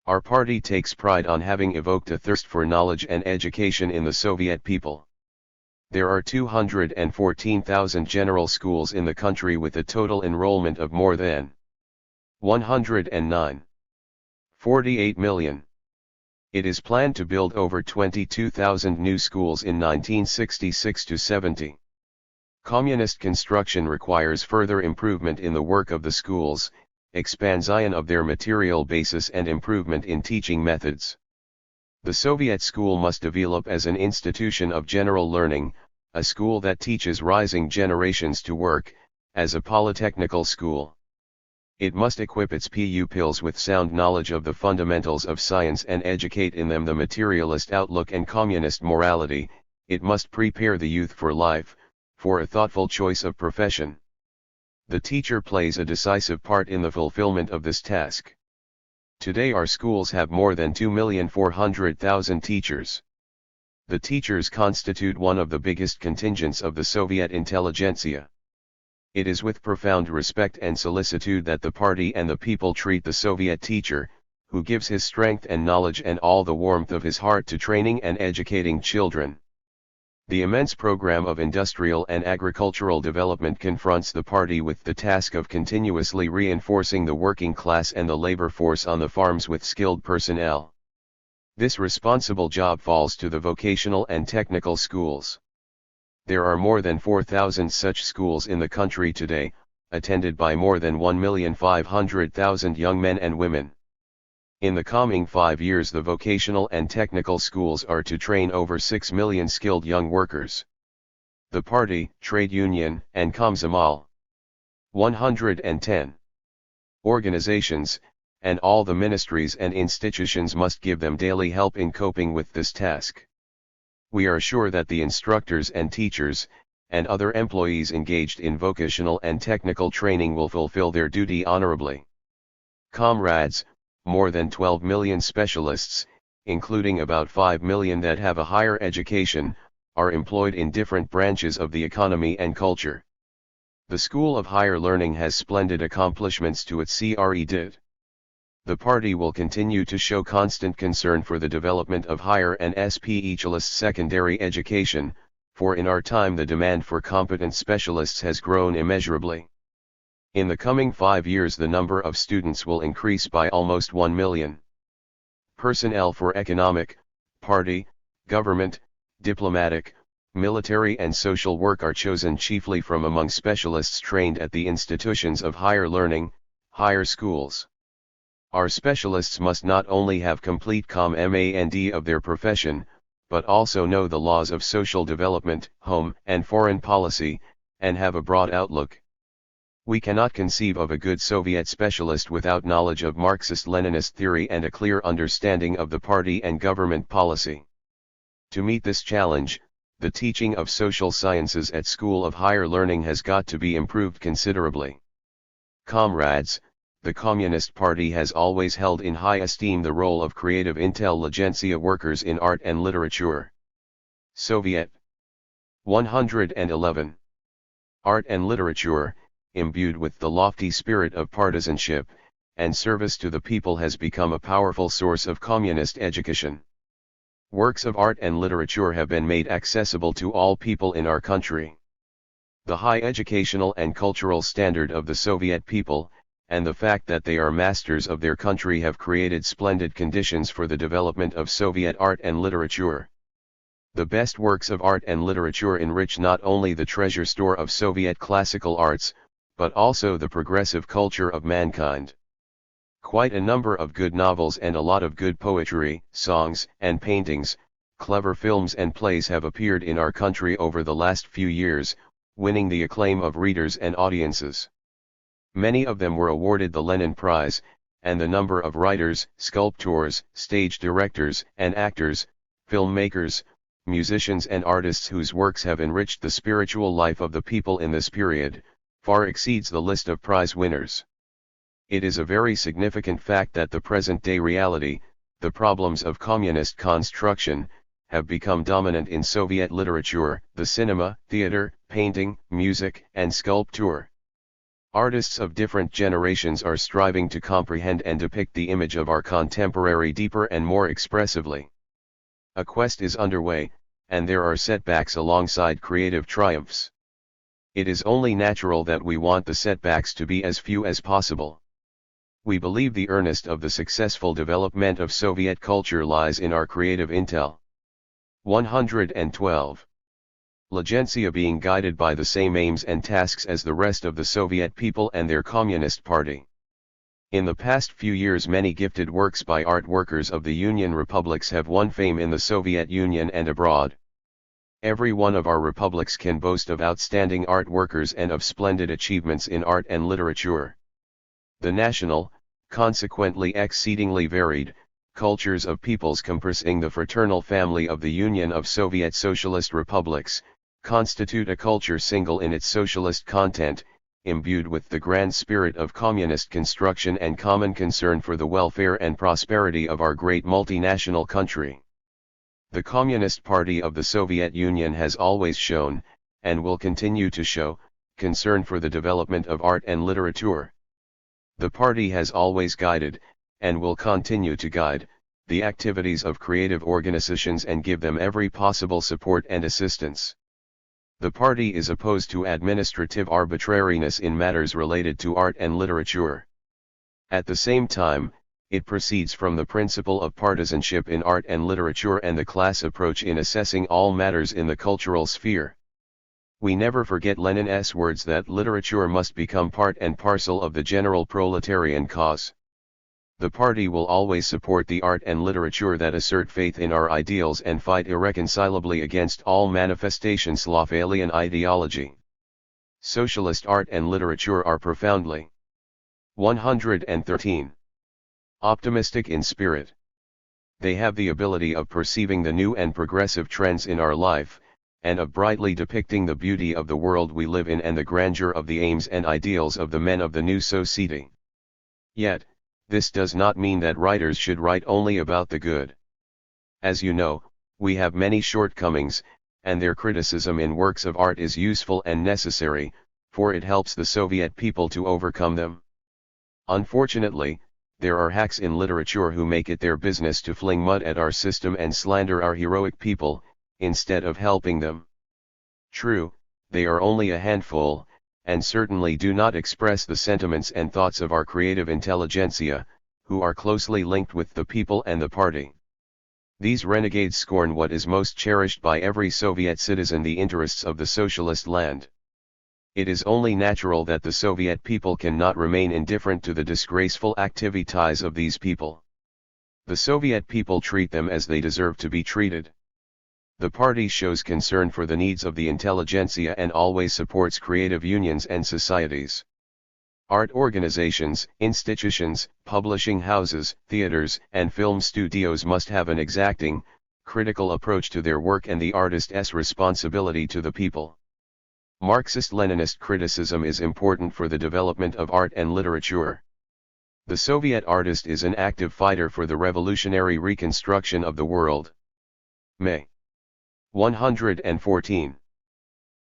Speaker 1: Our party takes pride on having evoked a thirst for knowledge and education in the Soviet people. There are 214,000 general schools in the country with a total enrollment of more than 109.48 million. It is planned to build over 22,000 new schools in 1966-70. Communist construction requires further improvement in the work of the schools, expansion of their material basis and improvement in teaching methods. The Soviet school must develop as an institution of general learning, a school that teaches rising generations to work, as a polytechnical school. It must equip its pupils with sound knowledge of the fundamentals of science and educate in them the materialist outlook and communist morality. It must prepare the youth for life, for a thoughtful choice of profession. The teacher plays a decisive part in the fulfillment of this task. Today our schools have more than 2,400,000 teachers. The teachers constitute one of the biggest contingents of the Soviet intelligentsia. It is with profound respect and solicitude that the party and the people treat the Soviet teacher, who gives his strength and knowledge and all the warmth of his heart to training and educating children. The immense program of industrial and agricultural development confronts the party with the task of continuously reinforcing the working class and the labor force on the farms with skilled personnel. This responsible job falls to the vocational and technical schools. There are more than 4,000 such schools in the country today, attended by more than 1,500,000 young men and women. In the coming 5 years the vocational and technical schools are to train over 6 million skilled young workers. The party, trade union, and Komsomol 110 organizations, and all the ministries and institutions must give them daily help in coping with this task. We are sure that the instructors and teachers, and other employees engaged in vocational and technical training will fulfill their duty honorably. Comrades, more than 12 million specialists, including about 5 million that have a higher education, are employed in different branches of the economy and culture. The School of Higher Learning has splendid accomplishments to its credit. The party will continue to show constant concern for the development of higher and specialist secondary education, for in our time the demand for competent specialists has grown immeasurably. In the coming 5 years the number of students will increase by almost 1 million. Personnel for economic, party, government, diplomatic, military and social work are chosen chiefly from among specialists trained at the institutions of higher learning, higher schools. Our specialists must not only have complete command of their profession, but also know the laws of social development, home and foreign policy, and have a broad outlook. We cannot conceive of a good Soviet specialist without knowledge of Marxist-Leninist theory and a clear understanding of the party and government policy. To meet this challenge, the teaching of social sciences at School of Higher Learning has got to be improved considerably. Comrades, the Communist Party has always held in high esteem the role of creative intelligentsia workers in art and literature. Soviet 111. Art and literature, imbued with the lofty spirit of partisanship and service to the people, has become a powerful source of communist education. Works of art and literature have been made accessible to all people in our country. The high educational and cultural standard of the Soviet people, and the fact that they are masters of their country, have created splendid conditions for the development of Soviet art and literature. The best works of art and literature enrich not only the treasure store of Soviet classical arts, but also the progressive culture of mankind. Quite a number of good novels and a lot of good poetry, songs and paintings, clever films and plays have appeared in our country over the last few years, winning the acclaim of readers and audiences. Many of them were awarded the Lenin Prize, and the number of writers, sculptors, stage directors and actors, filmmakers, musicians and artists whose works have enriched the spiritual life of the people in this period, far exceeds the list of prize winners. It is a very significant fact that the present-day reality, the problems of communist construction, have become dominant in Soviet literature, the cinema, theater, painting, music and sculpture. Artists of different generations are striving to comprehend and depict the image of our contemporary deeper and more expressively. A quest is underway, and there are setbacks alongside creative triumphs. It is only natural that we want the setbacks to be as few as possible. We believe the earnest of the successful development of Soviet culture lies in our creative intel. 112. Legentsia being guided by the same aims and tasks as the rest of the Soviet people and their Communist Party. In the past few years many gifted works by art workers of the Union republics have won fame in the Soviet Union and abroad. Every one of our republics can boast of outstanding art workers and of splendid achievements in art and literature. The national, consequently exceedingly varied, cultures of peoples comprising the fraternal family of the Union of Soviet Socialist Republics, constitute a culture single in its socialist content, imbued with the grand spirit of communist construction and common concern for the welfare and prosperity of our great multinational country. The Communist Party of the Soviet Union has always shown, and will continue to show, concern for the development of art and literature. The party has always guided, and will continue to guide, the activities of creative organizations and give them every possible support and assistance. The party is opposed to administrative arbitrariness in matters related to art and literature. At the same time, it proceeds from the principle of partisanship in art and literature and the class approach in assessing all matters in the cultural sphere. We never forget Lenin's words that literature must become part and parcel of the general proletarian cause. The party will always support the art and literature that assert faith in our ideals and fight irreconcilably against all manifestations of alien ideology. Socialist art and literature are profoundly 113. Optimistic in spirit. They have the ability of perceiving the new and progressive trends in our life, and of brightly depicting the beauty of the world we live in and the grandeur of the aims and ideals of the men of the new society. Yet, this does not mean that writers should write only about the good. As you know, we have many shortcomings, and their criticism in works of art is useful and necessary, for it helps the Soviet people to overcome them. Unfortunately, there are hacks in literature who make it their business to fling mud at our system and slander our heroic people, instead of helping them. True, they are only a handful, and certainly do not express the sentiments and thoughts of our creative intelligentsia, who are closely linked with the people and the party. These renegades scorn what is most cherished by every Soviet citizen, the interests of the socialist land. It is only natural that the Soviet people cannot remain indifferent to the disgraceful activities of these people. The Soviet people treat them as they deserve to be treated. The party shows concern for the needs of the intelligentsia and always supports creative unions and societies. Art organizations, institutions, publishing houses, theaters, and film studios must have an exacting, critical approach to their work and the artist's responsibility to the people. Marxist-Leninist criticism is important for the development of art and literature. The Soviet artist is an active fighter for the revolutionary reconstruction of the world. May 114.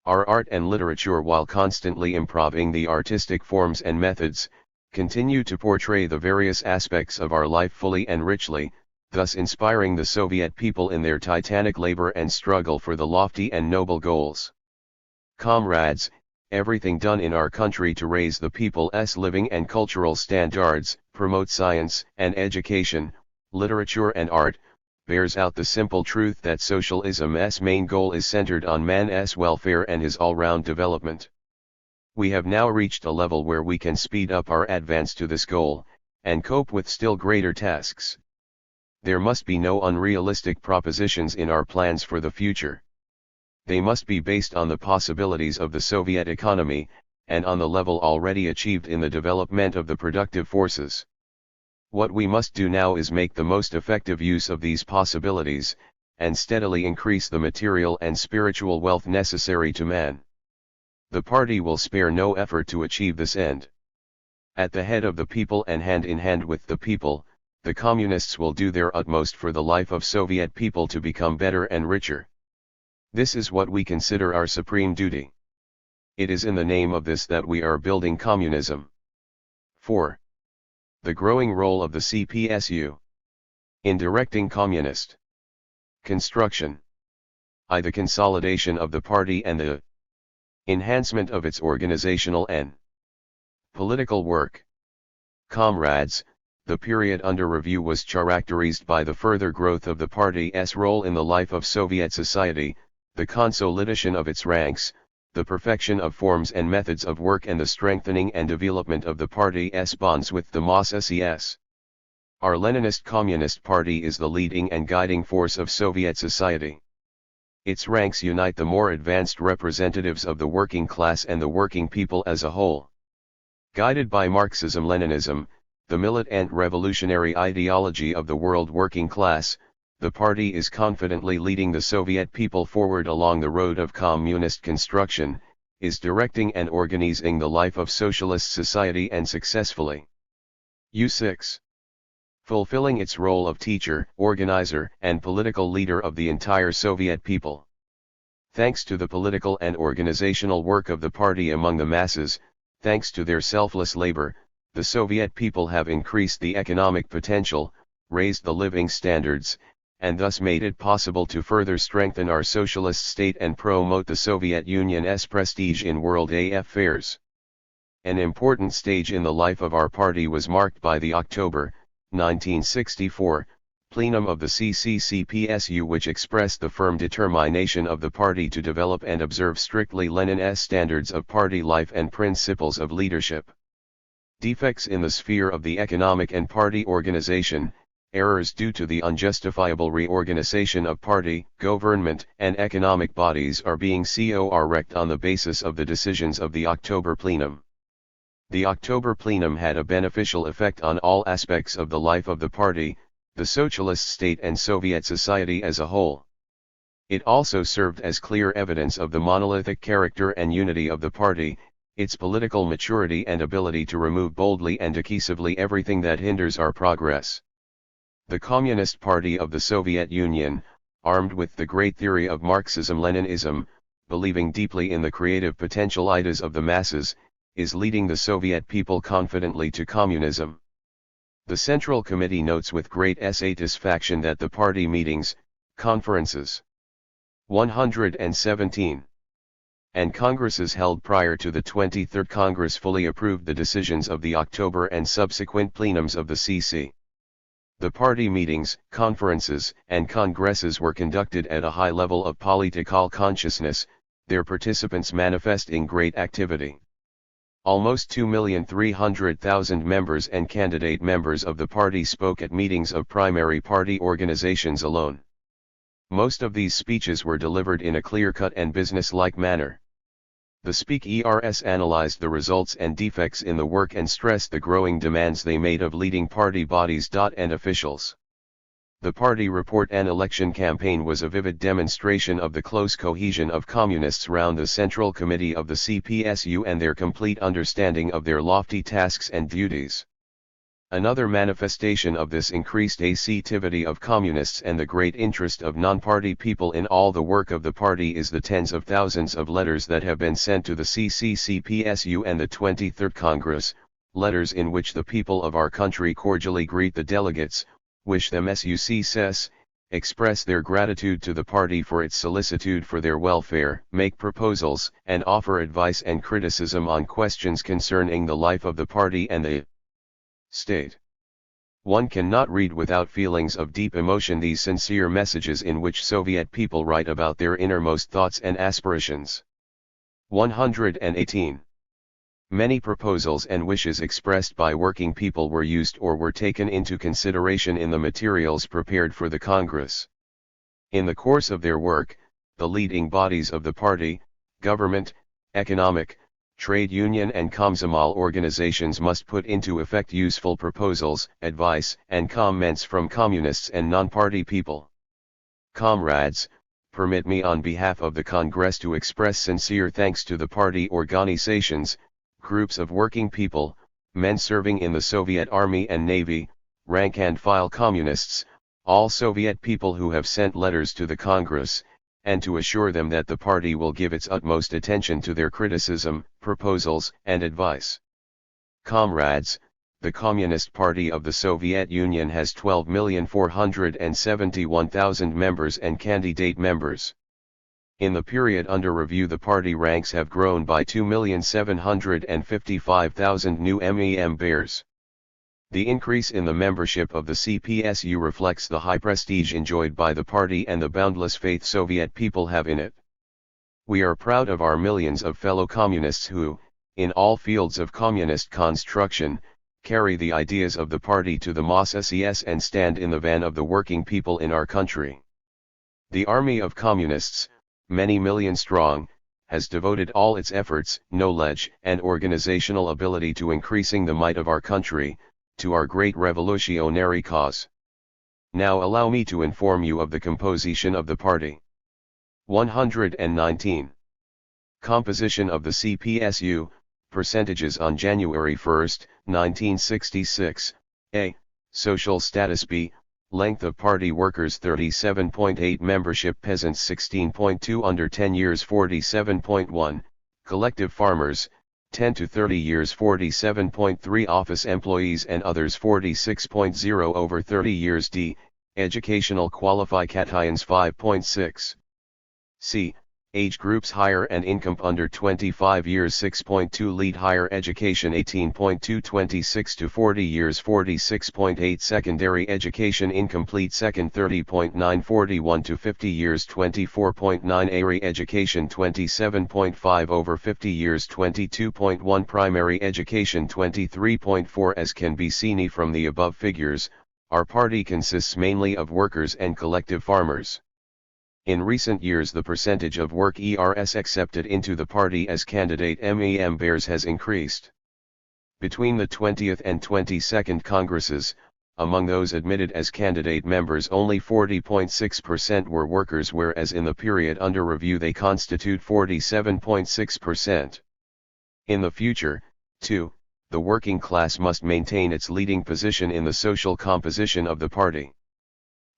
Speaker 1: Our art and literature, while constantly improving the artistic forms and methods, continue to portray the various aspects of our life fully and richly, thus inspiring the Soviet people in their titanic labor and struggle for the lofty and noble goals. Comrades, everything done in our country to raise the people's living and cultural standards, promote science and education, literature and art, bears out the simple truth that socialism's main goal is centered on man's welfare and his all-round development. We have now reached a level where we can speed up our advance to this goal, and cope with still greater tasks. There must be no unrealistic propositions in our plans for the future. They must be based on the possibilities of the Soviet economy, and on the level already achieved in the development of the productive forces. What we must do now is make the most effective use of these possibilities, and steadily increase the material and spiritual wealth necessary to man. The party will spare no effort to achieve this end. At the head of the people and hand in hand with the people, the communists will do their utmost for the life of Soviet people to become better and richer. This is what we consider our supreme duty. It is in the name of this that we are building communism. 4. The growing role of the CPSU in directing communist construction. The consolidation of the party and the enhancement of its organizational and political work. Comrades, the period under review was characterized by the further growth of the party's role in the life of Soviet society, the consolidation of its ranks, the perfection of forms and methods of work, and the strengthening and development of the party's bonds with the masses. Our Leninist Communist Party is the leading and guiding force of Soviet society. Its ranks unite the more advanced representatives of the working class and the working people as a whole. Guided by Marxism-Leninism, the militant revolutionary ideology of the world working class, the party is confidently leading the Soviet people forward along the road of communist construction, is directing and organizing the life of socialist society and successfully. U6. Fulfilling its role of teacher, organizer, and political leader of the entire Soviet people. Thanks to the political and organizational work of the party among the masses, thanks to their selfless labor, the Soviet people have increased the economic potential, raised the living standards, and thus made it possible to further strengthen our socialist state and promote the Soviet Union's prestige in world affairs. An important stage in the life of our party was marked by the October 1964 plenum of the CPSU, which expressed the firm determination of the party to develop and observe strictly Lenin's standards of party life and principles of leadership. Defects in the sphere of the economic and party organization, errors due to the unjustifiable reorganization of party, government, and economic bodies are being corrected on the basis of the decisions of the October plenum. The October plenum had a beneficial effect on all aspects of the life of the party, the socialist state and Soviet society as a whole. It also served as clear evidence of the monolithic character and unity of the party, its political maturity and ability to remove boldly and decisively everything that hinders our progress. The Communist Party of the Soviet Union, armed with the great theory of Marxism-Leninism, believing deeply in the creative potentialities of the masses, is leading the Soviet people confidently to communism. The Central Committee notes with great satisfaction that the party meetings, conferences 117 and congresses held prior to the 23rd Congress fully approved the decisions of the October and subsequent plenums of the CC. The party meetings, conferences, and congresses were conducted at a high level of political consciousness, their participants manifesting great activity. Almost 2,300,000 members and candidate members of the party spoke at meetings of primary party organizations alone. Most of these speeches were delivered in a clear-cut and business-like manner. The speakers analyzed the results and defects in the work and stressed the growing demands they made of leading party bodies and officials. The party report and election campaign was a vivid demonstration of the close cohesion of communists round the Central Committee of the CPSU and their complete understanding of their lofty tasks and duties. Another manifestation of this increased activity of communists and the great interest of non-party people in all the work of the party is the tens of thousands of letters that have been sent to the CPSU and the 23rd Congress, letters in which the people of our country cordially greet the delegates, wish them success, express their gratitude to the party for its solicitude for their welfare, make proposals, and offer advice and criticism on questions concerning the life of the party and the state. One cannot read without feelings of deep emotion these sincere messages in which Soviet people write about their innermost thoughts and aspirations. 118. Many proposals and wishes expressed by working people were used or were taken into consideration in the materials prepared for the Congress. In the course of their work, the leading bodies of the party, government, economic, trade union and Komsomol organizations must put into effect useful proposals, advice, and comments from communists and non-party people. Comrades, permit me on behalf of the Congress to express sincere thanks to the party organizations, groups of working people, men serving in the Soviet Army and Navy, rank-and-file communists, all Soviet people who have sent letters to the Congress, and to assure them that the party will give its utmost attention to their criticism, proposals, and advice. Comrades, the Communist Party of the Soviet Union has 12,471,000 members and candidate members. In the period under review, the party ranks have grown by 2,755,000 new members. The increase in the membership of the CPSU reflects the high prestige enjoyed by the party and the boundless faith Soviet people have in it. We are proud of our millions of fellow communists who, in all fields of communist construction, carry the ideas of the party to the masses and stand in the van of the working people in our country. The army of communists, many million strong, has devoted all its efforts, knowledge, and organizational ability to increasing the might of our country, to our great revolutionary cause. Now allow me to inform you of the composition of the party. 119. Composition of the CPSU, percentages on January 1, 1966, A. Social status B. Length of party workers 37.8 membership peasants 16.2 under 10 years 47.1, collective farmers, 10 to 30 years 47.3 office employees and others 46.0 over 30 years D. Educational qualifications 5.6. C. Age groups higher and income under 25 years 6.2 lead higher education 18.2 26 to 40 years 46.8 secondary education incomplete second 30.9 41 to 50 years 24.9 ARI education 27.5 over 50 years 22.1 primary education 23.4 As can be seen from the above figures, our party consists mainly of workers and collective farmers. In recent years the percentage of workers accepted into the party as candidate members has increased. Between the 20th and 22nd Congresses, among those admitted as candidate members only 40.6% were workers whereas in the period under review they constitute 47.6%. In the future, too, the working class must maintain its leading position in the social composition of the party.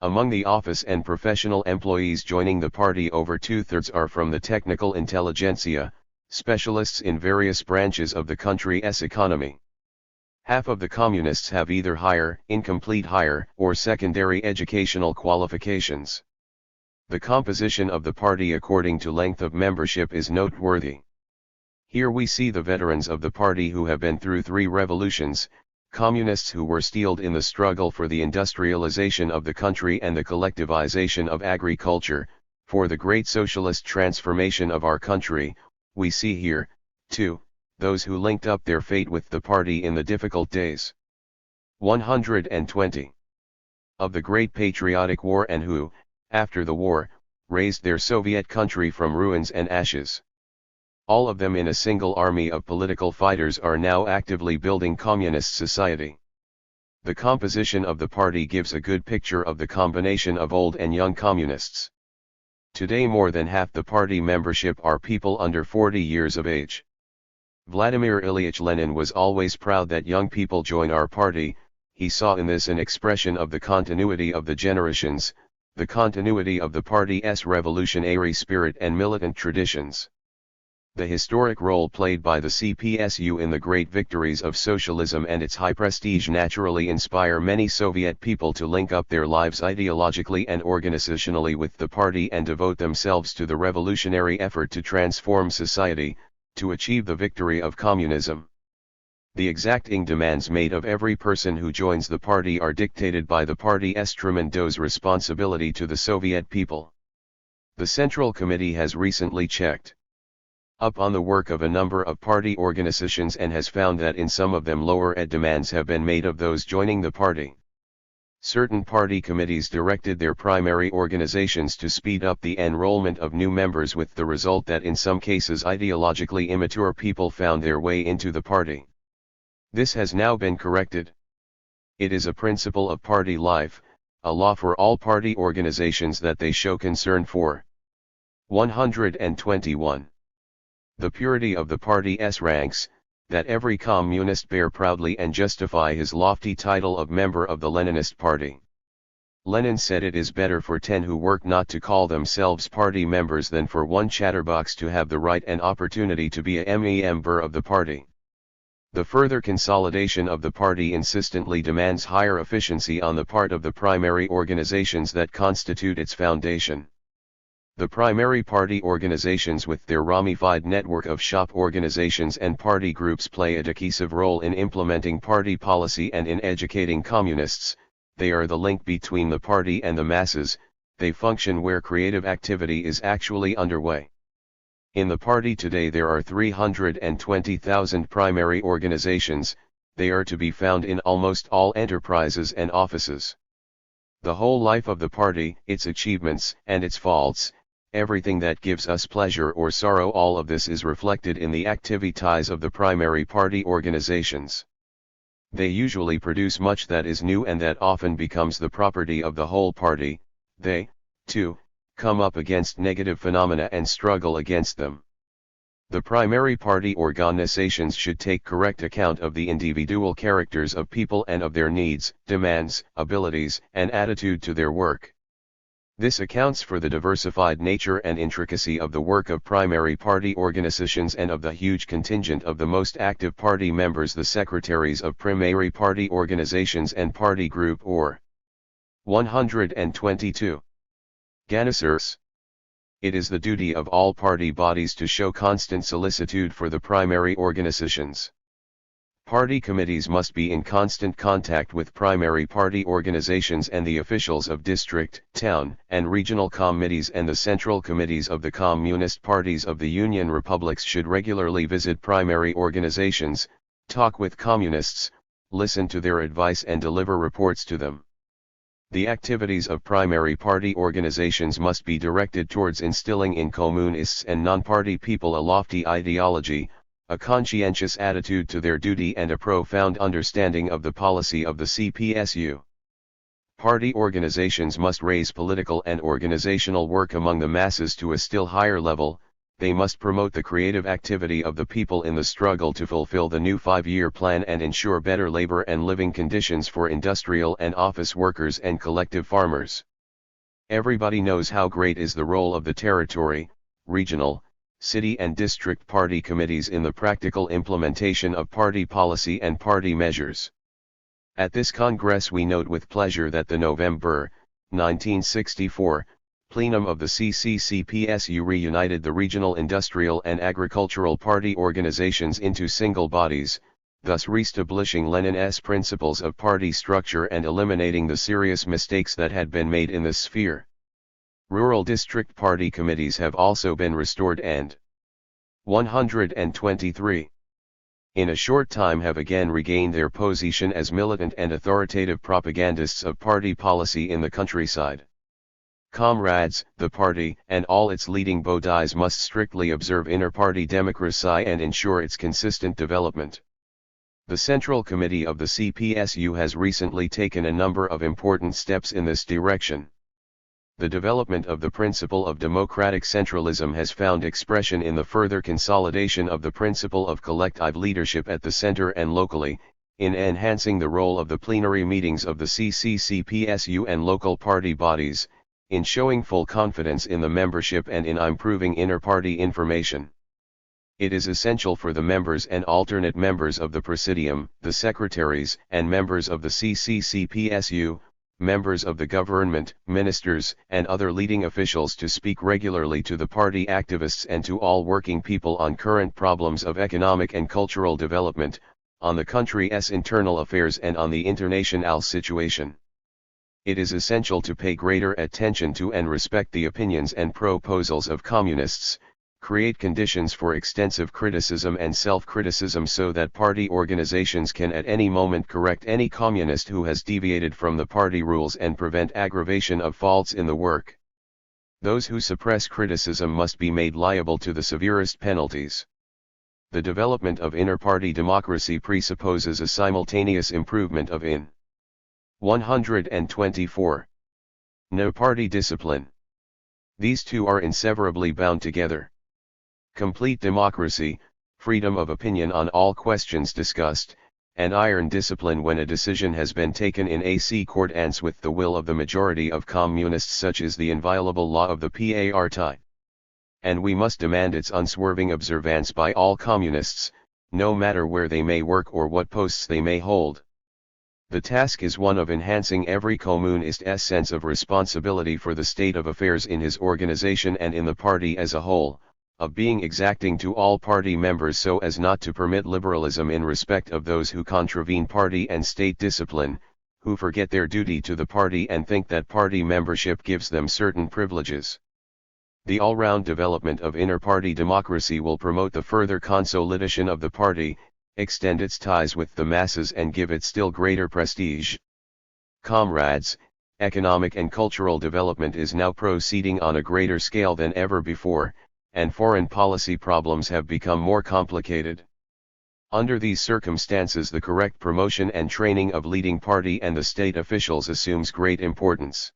Speaker 1: Among the office and professional employees joining the party over two-thirds are from the technical intelligentsia, specialists in various branches of the country's economy. Half of the communists have either higher, incomplete higher, or secondary educational qualifications. The composition of the party according to length of membership is noteworthy. Here we see the veterans of the party who have been through 3 revolutions, communists who were steeled in the struggle for the industrialization of the country and the collectivization of agriculture, for the great socialist transformation of our country. We see here, too, those who linked up their fate with the party in the difficult days. 120. Of the Great Patriotic War and who, after the war, raised their Soviet country from ruins and ashes. All of them in a single army of political fighters are now actively building communist society. The composition of the party gives a good picture of the combination of old and young communists. Today more than half the party membership are people under 40 years of age. Vladimir Ilyich Lenin was always proud that young people join our party. He saw in this an expression of the continuity of the generations, the continuity of the party's revolutionary spirit and militant traditions. The historic role played by the CPSU in the great victories of socialism and its high prestige naturally inspire many Soviet people to link up their lives ideologically and organizationally with the party and devote themselves to the revolutionary effort to transform society, to achieve the victory of communism. The exacting demands made of every person who joins the party are dictated by the party's tremendous responsibility to the Soviet people. The Central Committee has recently checked up on the work of a number of party organizations and has found that in some of them lower demands have been made of those joining the party. Certain party committees directed their primary organizations to speed up the enrollment of new members with the result that in some cases ideologically immature people found their way into the party. This has now been corrected. It is a principle of party life, a law for all party organizations that they show concern for. 121. The purity of the party's ranks, that every communist bear proudly and justify his lofty title of member of the Leninist party. Lenin said it is better for 10 who work not to call themselves party members than for one chatterbox to have the right and opportunity to be a member of the party. The further consolidation of the party insistently demands higher efficiency on the part of the primary organizations that constitute its foundation. The primary party organizations with their ramified network of shop organizations and party groups play a decisive role in implementing party policy and in educating communists. They are the link between the party and the masses. They function where creative activity is actually underway. In the party today there are 320,000 primary organizations. They are to be found in almost all enterprises and offices. The whole life of the party, its achievements and its faults, everything that gives us pleasure or sorrow, all of this is reflected in the activities of the primary party organizations. They usually produce much that is new and that often becomes the property of the whole party. They, too, come up against negative phenomena and struggle against them. The primary party organizations should take correct account of the individual characters of people and of their needs, demands, abilities, and attitude to their work. This accounts for the diversified nature and intricacy of the work of primary party organizations and of the huge contingent of the most active party members, the secretaries of primary party organizations and party group, or 122. Ganasers. It is the duty of all party bodies to show constant solicitude for the primary organizations. Party committees must be in constant contact with primary party organizations, and the officials of district, town, and regional committees and the central committees of the communist parties of the Union republics should regularly visit primary organizations, talk with communists, listen to their advice and deliver reports to them. The activities of primary party organizations must be directed towards instilling in communists and non-party people a lofty ideology, a conscientious attitude to their duty, and a profound understanding of the policy of the CPSU. Party organizations must raise political and organizational work among the masses to a still higher level. They must promote the creative activity of the people in the struggle to fulfill the new 5-year plan and ensure better labor and living conditions for industrial and office workers and collective farmers. Everybody knows how great is the role of the territory, regional, city and district party committees in the practical implementation of party policy and party measures. At this Congress we note with pleasure that the November 1964 plenum of the CPSU reunited the regional industrial and agricultural party organizations into single bodies, thus reestablishing Lenin's principles of party structure and eliminating the serious mistakes that had been made in this sphere. Rural district party committees have also been restored and 123. In a short time have again regained their position as militant and authoritative propagandists of party policy in the countryside. Comrades, the party and all its leading bodies must strictly observe inter-party democracy and ensure its consistent development. The Central Committee of the CPSU has recently taken a number of important steps in this direction. The development of the principle of democratic centralism has found expression in the further consolidation of the principle of collective leadership at the center and locally, in enhancing the role of the plenary meetings of the CPSU and local party bodies, in showing full confidence in the membership and in improving inter-party information. It is essential for the members and alternate members of the Presidium, the secretaries and members of the CPSU, members of the government, ministers, and other leading officials to speak regularly to the party activists and to all working people on current problems of economic and cultural development, on the country's internal affairs and on the international situation. It is essential to pay greater attention to and respect the opinions and proposals of communists, create conditions for extensive criticism and self-criticism so that party organizations can at any moment correct any communist who has deviated from the party rules and prevent aggravation of faults in the work. Those who suppress criticism must be made liable to the severest penalties. The development of inter-party democracy presupposes a simultaneous improvement of in 124. No party discipline. These two are inseparably bound together. Complete democracy, freedom of opinion on all questions discussed, and iron discipline when a decision has been taken in accordance with the will of the majority of communists, such is the inviolable law of the party. And we must demand its unswerving observance by all communists, no matter where they may work or what posts they may hold. The task is one of enhancing every communist's sense of responsibility for the state of affairs in his organization and in the party as a whole, of being exacting to all party members so as not to permit liberalism in respect of those who contravene party and state discipline, who forget their duty to the party and think that party membership gives them certain privileges. The all-round development of inter-party democracy will promote the further consolidation of the party, extend its ties with the masses and give it still greater prestige. Comrades, economic and cultural development is now proceeding on a greater scale than ever before, and foreign policy problems have become more complicated. Under these circumstances, the correct promotion and training of leading party and the state officials assumes great importance.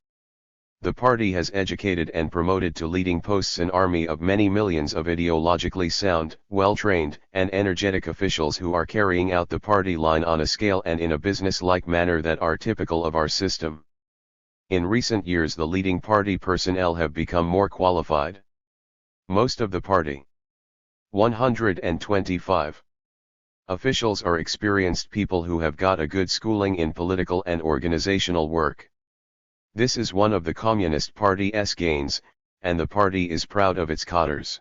Speaker 1: The party has educated and promoted to leading posts an army of many millions of ideologically sound, well-trained, and energetic officials who are carrying out the party line on a scale and in a business-like manner that are typical of our system. In recent years, the leading party personnel have become more qualified. Most of the party 125 officials are experienced people who have got a good schooling in political and organizational work. This is one of the Communist Party's gains, and the party is proud of its cadres.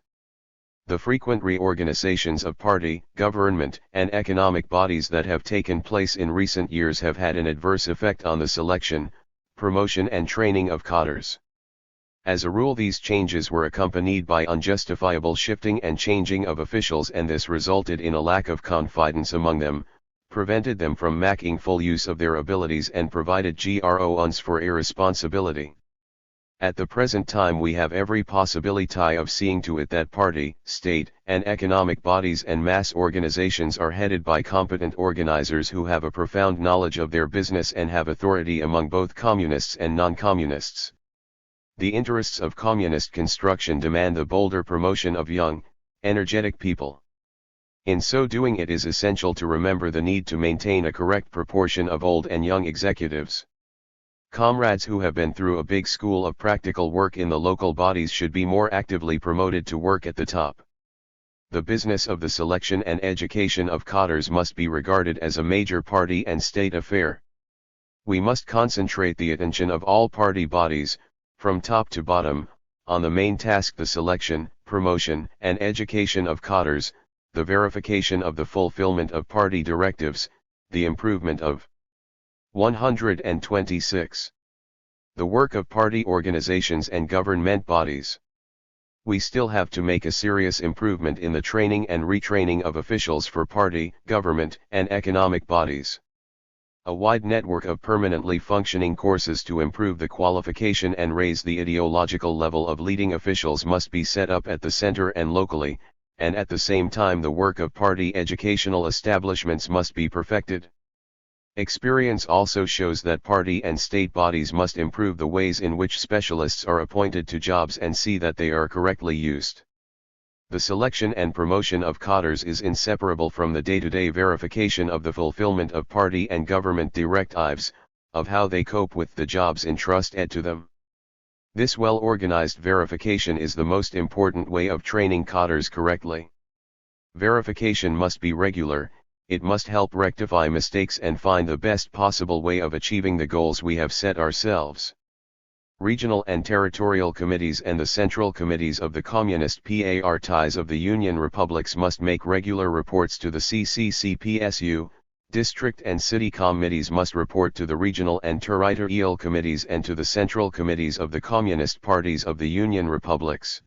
Speaker 1: The frequent reorganizations of party, government, and economic bodies that have taken place in recent years have had an adverse effect on the selection, promotion and training of cadres. As a rule, these changes were accompanied by unjustifiable shifting and changing of officials, and this resulted in a lack of confidence among them, prevented them from making full use of their abilities, and provided grounds for irresponsibility. At the present time, we have every possibility of seeing to it that party, state, and economic bodies and mass organizations are headed by competent organizers who have a profound knowledge of their business and have authority among both communists and non-communists. The interests of communist construction demand the bolder promotion of young, energetic people. In so doing, it is essential to remember the need to maintain a correct proportion of old and young executives. Comrades who have been through a big school of practical work in the local bodies should be more actively promoted to work at the top. The business of the selection and education of cadres must be regarded as a major party and state affair. We must concentrate the attention of all party bodies, from top to bottom, on the main task: the selection, promotion, and education of cadres, the verification of the fulfillment of party directives, the improvement of 126. The work of party organizations and government bodies. We still have to make a serious improvement in the training and retraining of officials for party, government, and economic bodies. A wide network of permanently functioning courses to improve the qualification and raise the ideological level of leading officials must be set up at the center and locally, and at the same time the work of party educational establishments must be perfected. Experience also shows that party and state bodies must improve the ways in which specialists are appointed to jobs and see that they are correctly used. The selection and promotion of cadres is inseparable from the day-to-day verification of the fulfillment of party and government directives, of how they cope with the jobs entrusted to them. This well-organized verification is the most important way of training cadres correctly. Verification must be regular, it must help rectify mistakes and find the best possible way of achieving the goals we have set ourselves. Regional and territorial committees and the central committees of the Communist Parties of the Union Republics must make regular reports to the CPSU, district and city committees must report to the regional and territorial committees and to the central committees of the Communist Parties of the Union Republics.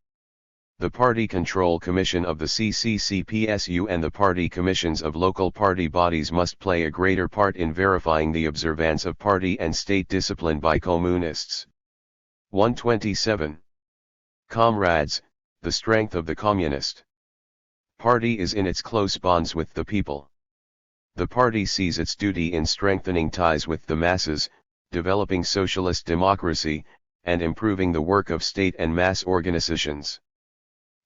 Speaker 1: The Party Control Commission of the CPSU and the Party Commissions of local party bodies must play a greater part in verifying the observance of party and state discipline by communists. 127. Comrades, the strength of the Communist Party is in its close bonds with the people. The party sees its duty in strengthening ties with the masses, developing socialist democracy, and improving the work of state and mass organizations.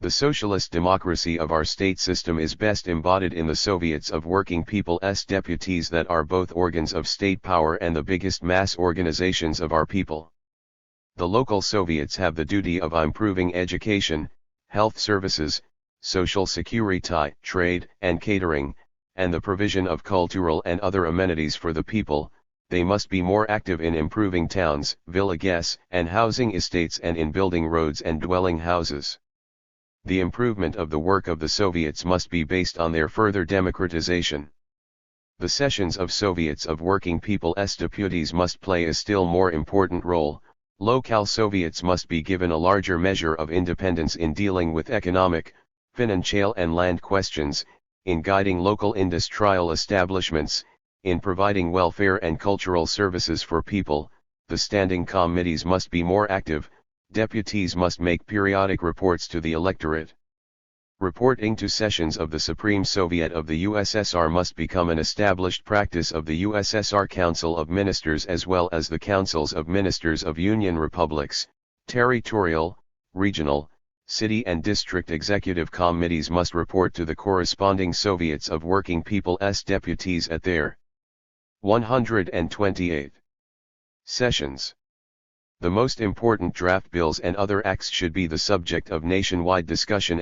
Speaker 1: The socialist democracy of our state system is best embodied in the Soviets of Working People's Deputies that are both organs of state power and the biggest mass organizations of our people. The local Soviets have the duty of improving education, health services, social security, trade and catering, and the provision of cultural and other amenities for the people. They must be more active in improving towns, villages, and housing estates and in building roads and dwelling houses. The improvement of the work of the Soviets must be based on their further democratization. The sessions of Soviets of Working People's Deputies must play a still more important role. Local Soviets must be given a larger measure of independence in dealing with economic, financial and land questions, in guiding local industrial establishments, in providing welfare and cultural services for people, the standing committees must be more active, deputies must make periodic reports to the electorate. Reporting to sessions of the Supreme Soviet of the USSR must become an established practice of the USSR Council of Ministers as well as the Councils of Ministers of Union Republics. Territorial, regional, city and district executive committees must report to the corresponding Soviets of Working People's deputies at their 128 sessions. The most important draft bills and other acts should be the subject of nationwide discussion.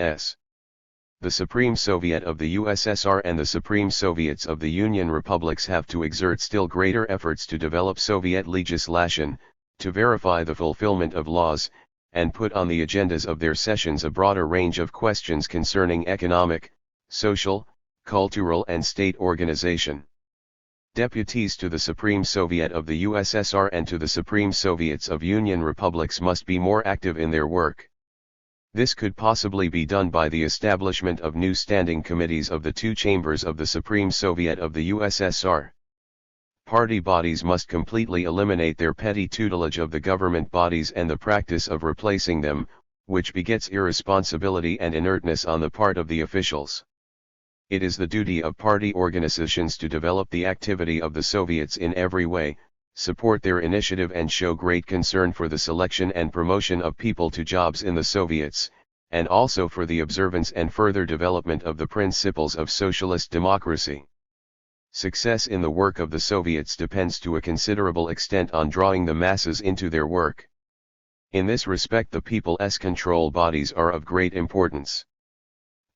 Speaker 1: The Supreme Soviet of the USSR and the Supreme Soviets of the Union Republics have to exert still greater efforts to develop Soviet legislation, to verify the fulfillment of laws, and put on the agendas of their sessions a broader range of questions concerning economic, social, cultural and state organization. Deputies to the Supreme Soviet of the USSR and to the Supreme Soviets of Union Republics must be more active in their work. This could possibly be done by the establishment of new standing committees of the two chambers of the Supreme Soviet of the USSR. Party bodies must completely eliminate their petty tutelage of the government bodies and the practice of replacing them, which begets irresponsibility and inertness on the part of the officials. It is the duty of party organizations to develop the activity of the Soviets in every way, support their initiative and show great concern for the selection and promotion of people to jobs in the Soviets, and also for the observance and further development of the principles of socialist democracy. Success in the work of the Soviets depends to a considerable extent on drawing the masses into their work. In this respect the people's control bodies are of great importance.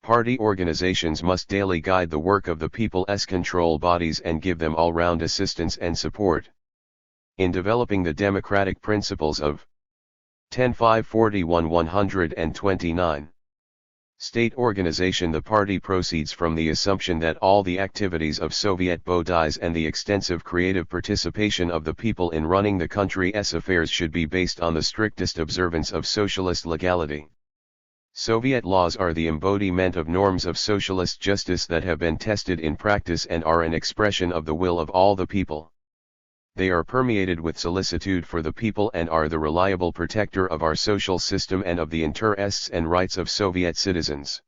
Speaker 1: Party organizations must daily guide the work of the people's control bodies and give them all-round assistance and support. In developing the democratic principles of 10.541-129 state organization, the party proceeds from the assumption that all the activities of Soviet bodies and the extensive creative participation of the people in running the country's affairs should be based on the strictest observance of socialist legality. Soviet laws are the embodiment of norms of socialist justice that have been tested in practice and are an expression of the will of all the people. They are permeated with solicitude for the people and are the reliable protector of our social system and of the interests and rights of Soviet citizens.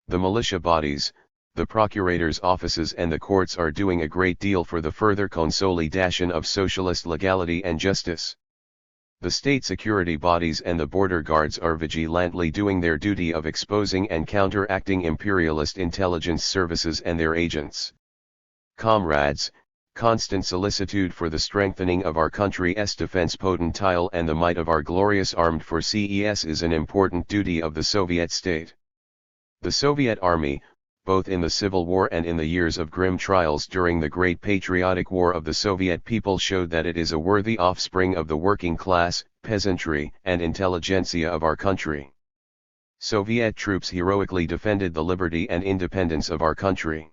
Speaker 1: The militia bodies, the procurators' offices and the courts are doing a great deal for the further consolidation of socialist legality and justice. The state security bodies and the border guards are vigilantly doing their duty of exposing and counteracting imperialist intelligence services and their agents. Comrades, constant solicitude for the strengthening of our country's defense potential and the might of our glorious armed forces is an important duty of the Soviet state. The Soviet army, both in the Civil War and in the years of grim trials during the Great Patriotic War of the Soviet people, showed that it is a worthy offspring of the working class, peasantry, and intelligentsia of our country. Soviet troops heroically defended the liberty and independence of our country.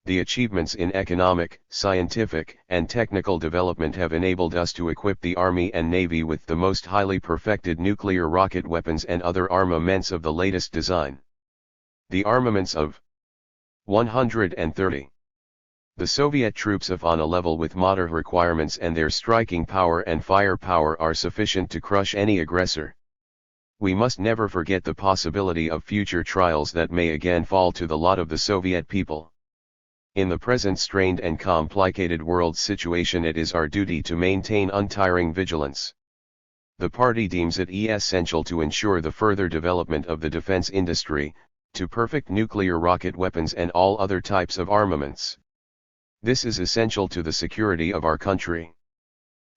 Speaker 1: The achievements in economic, scientific, and technical development have enabled us to equip the Army and Navy with the most highly perfected nuclear rocket weapons and other armaments of the latest design. The armaments of 130. The Soviet troops are on a level with modern requirements, and their striking power and firepower are sufficient to crush any aggressor. We must never forget the possibility of future trials that may again fall to the lot of the Soviet people. In the present strained and complicated world situation, it is our duty to maintain untiring vigilance. The party deems it essential to ensure the further development of the defense industry, to perfect nuclear rocket weapons and all other types of armaments. This is essential to the security of our country.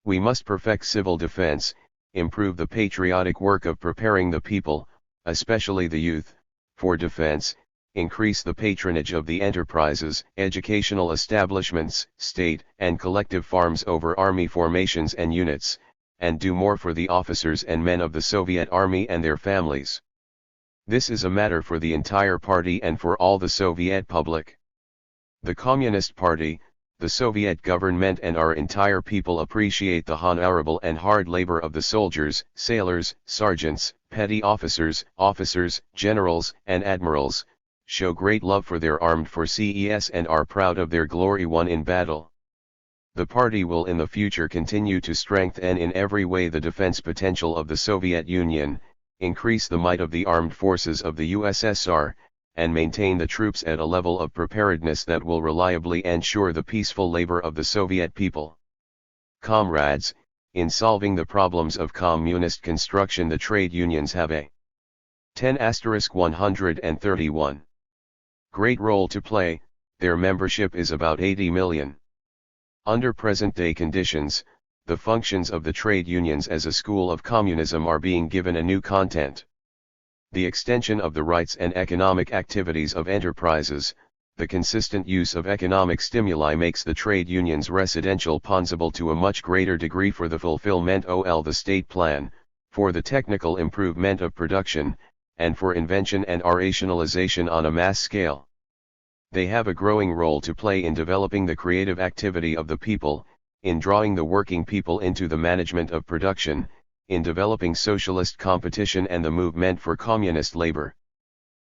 Speaker 1: We must perfect civil defense, improve the patriotic work of preparing the people, especially the youth, for defense, increase the patronage of the enterprises, educational establishments, state and collective farms over army formations and units, and do more for the officers and men of the Soviet Army and their families. This is a matter for the entire party and for all the Soviet public. The Communist Party, the Soviet government and our entire people appreciate the honorable and hard labor of the soldiers, sailors, sergeants, petty officers, generals, and admirals, show great love for their armed forces and are proud of their glory won in battle. The party will in the future continue to strengthen in every way the defense potential of the Soviet Union, increase the might of the armed forces of the USSR, and maintain the troops at a level of preparedness that will reliably ensure the peaceful labor of the Soviet people. Comrades, in solving the problems of communist construction, the trade unions have a 10*131 great role to play. Their membership is about 80 million. Under present-day conditions, the functions of the trade unions as a school of communism are being given a new content. The extension of the rights and economic activities of enterprises, the consistent use of economic stimuli makes the trade unions residential possible to a much greater degree for the fulfillment of the state plan, for the technical improvement of production, and for invention and rationalization on a mass scale. They have a growing role to play in developing the creative activity of the people, in drawing the working people into the management of production, in developing socialist competition and the movement for communist labor.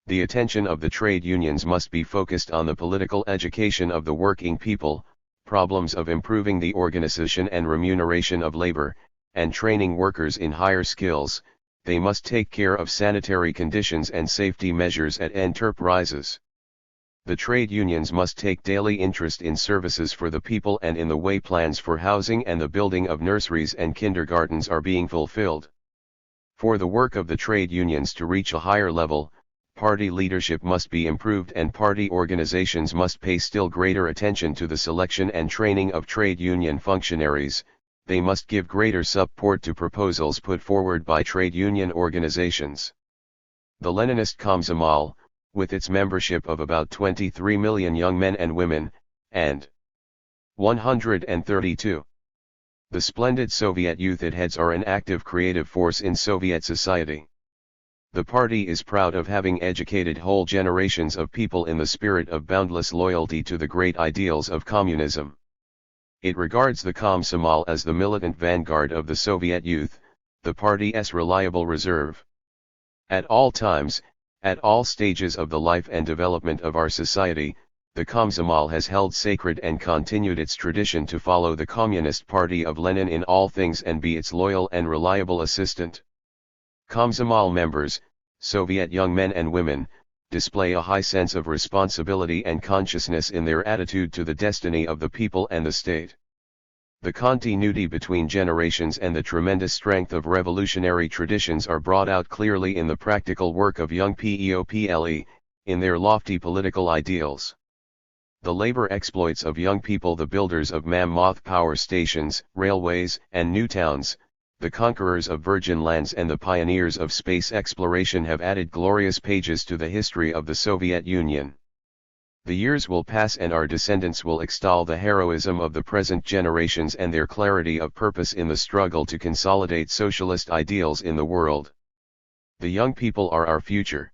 Speaker 1: The attention of the trade unions must be focused on the political education of the working people, problems of improving the organization and remuneration of labor, and training workers in higher skills. They must take care of sanitary conditions and safety measures at enterprises. The trade unions must take daily interest in services for the people and in the way plans for housing and the building of nurseries and kindergartens are being fulfilled. For the work of the trade unions to reach a higher level, party leadership must be improved and party organizations must pay still greater attention to the selection and training of trade union functionaries. They must give greater support to proposals put forward by trade union organizations. The Leninist Komsomol, with its membership of about 23 million young men and women, and 132. The splendid Soviet youth it heads are an active creative force in Soviet society. The party is proud of having educated whole generations of people in the spirit of boundless loyalty to the great ideals of communism. It regards the Komsomol as the militant vanguard of the Soviet youth, the party's reliable reserve. At all times, at all stages of the life and development of our society, the Komsomol has held sacred and continued its tradition to follow the Communist Party of Lenin in all things and be its loyal and reliable assistant. Komsomol members, Soviet young men and women, display a high sense of responsibility and consciousness in their attitude to the destiny of the people and the state. The continuity between generations and the tremendous strength of revolutionary traditions are brought out clearly in the practical work of young people, in their lofty political ideals. The labor exploits of young people, the builders of mammoth power stations, railways, and new towns, the conquerors of virgin lands and the pioneers of space exploration have added glorious pages to the history of the Soviet Union. The years will pass and our descendants will extol the heroism of the present generations and their clarity of purpose in the struggle to consolidate socialist ideals in the world. The young people are our future.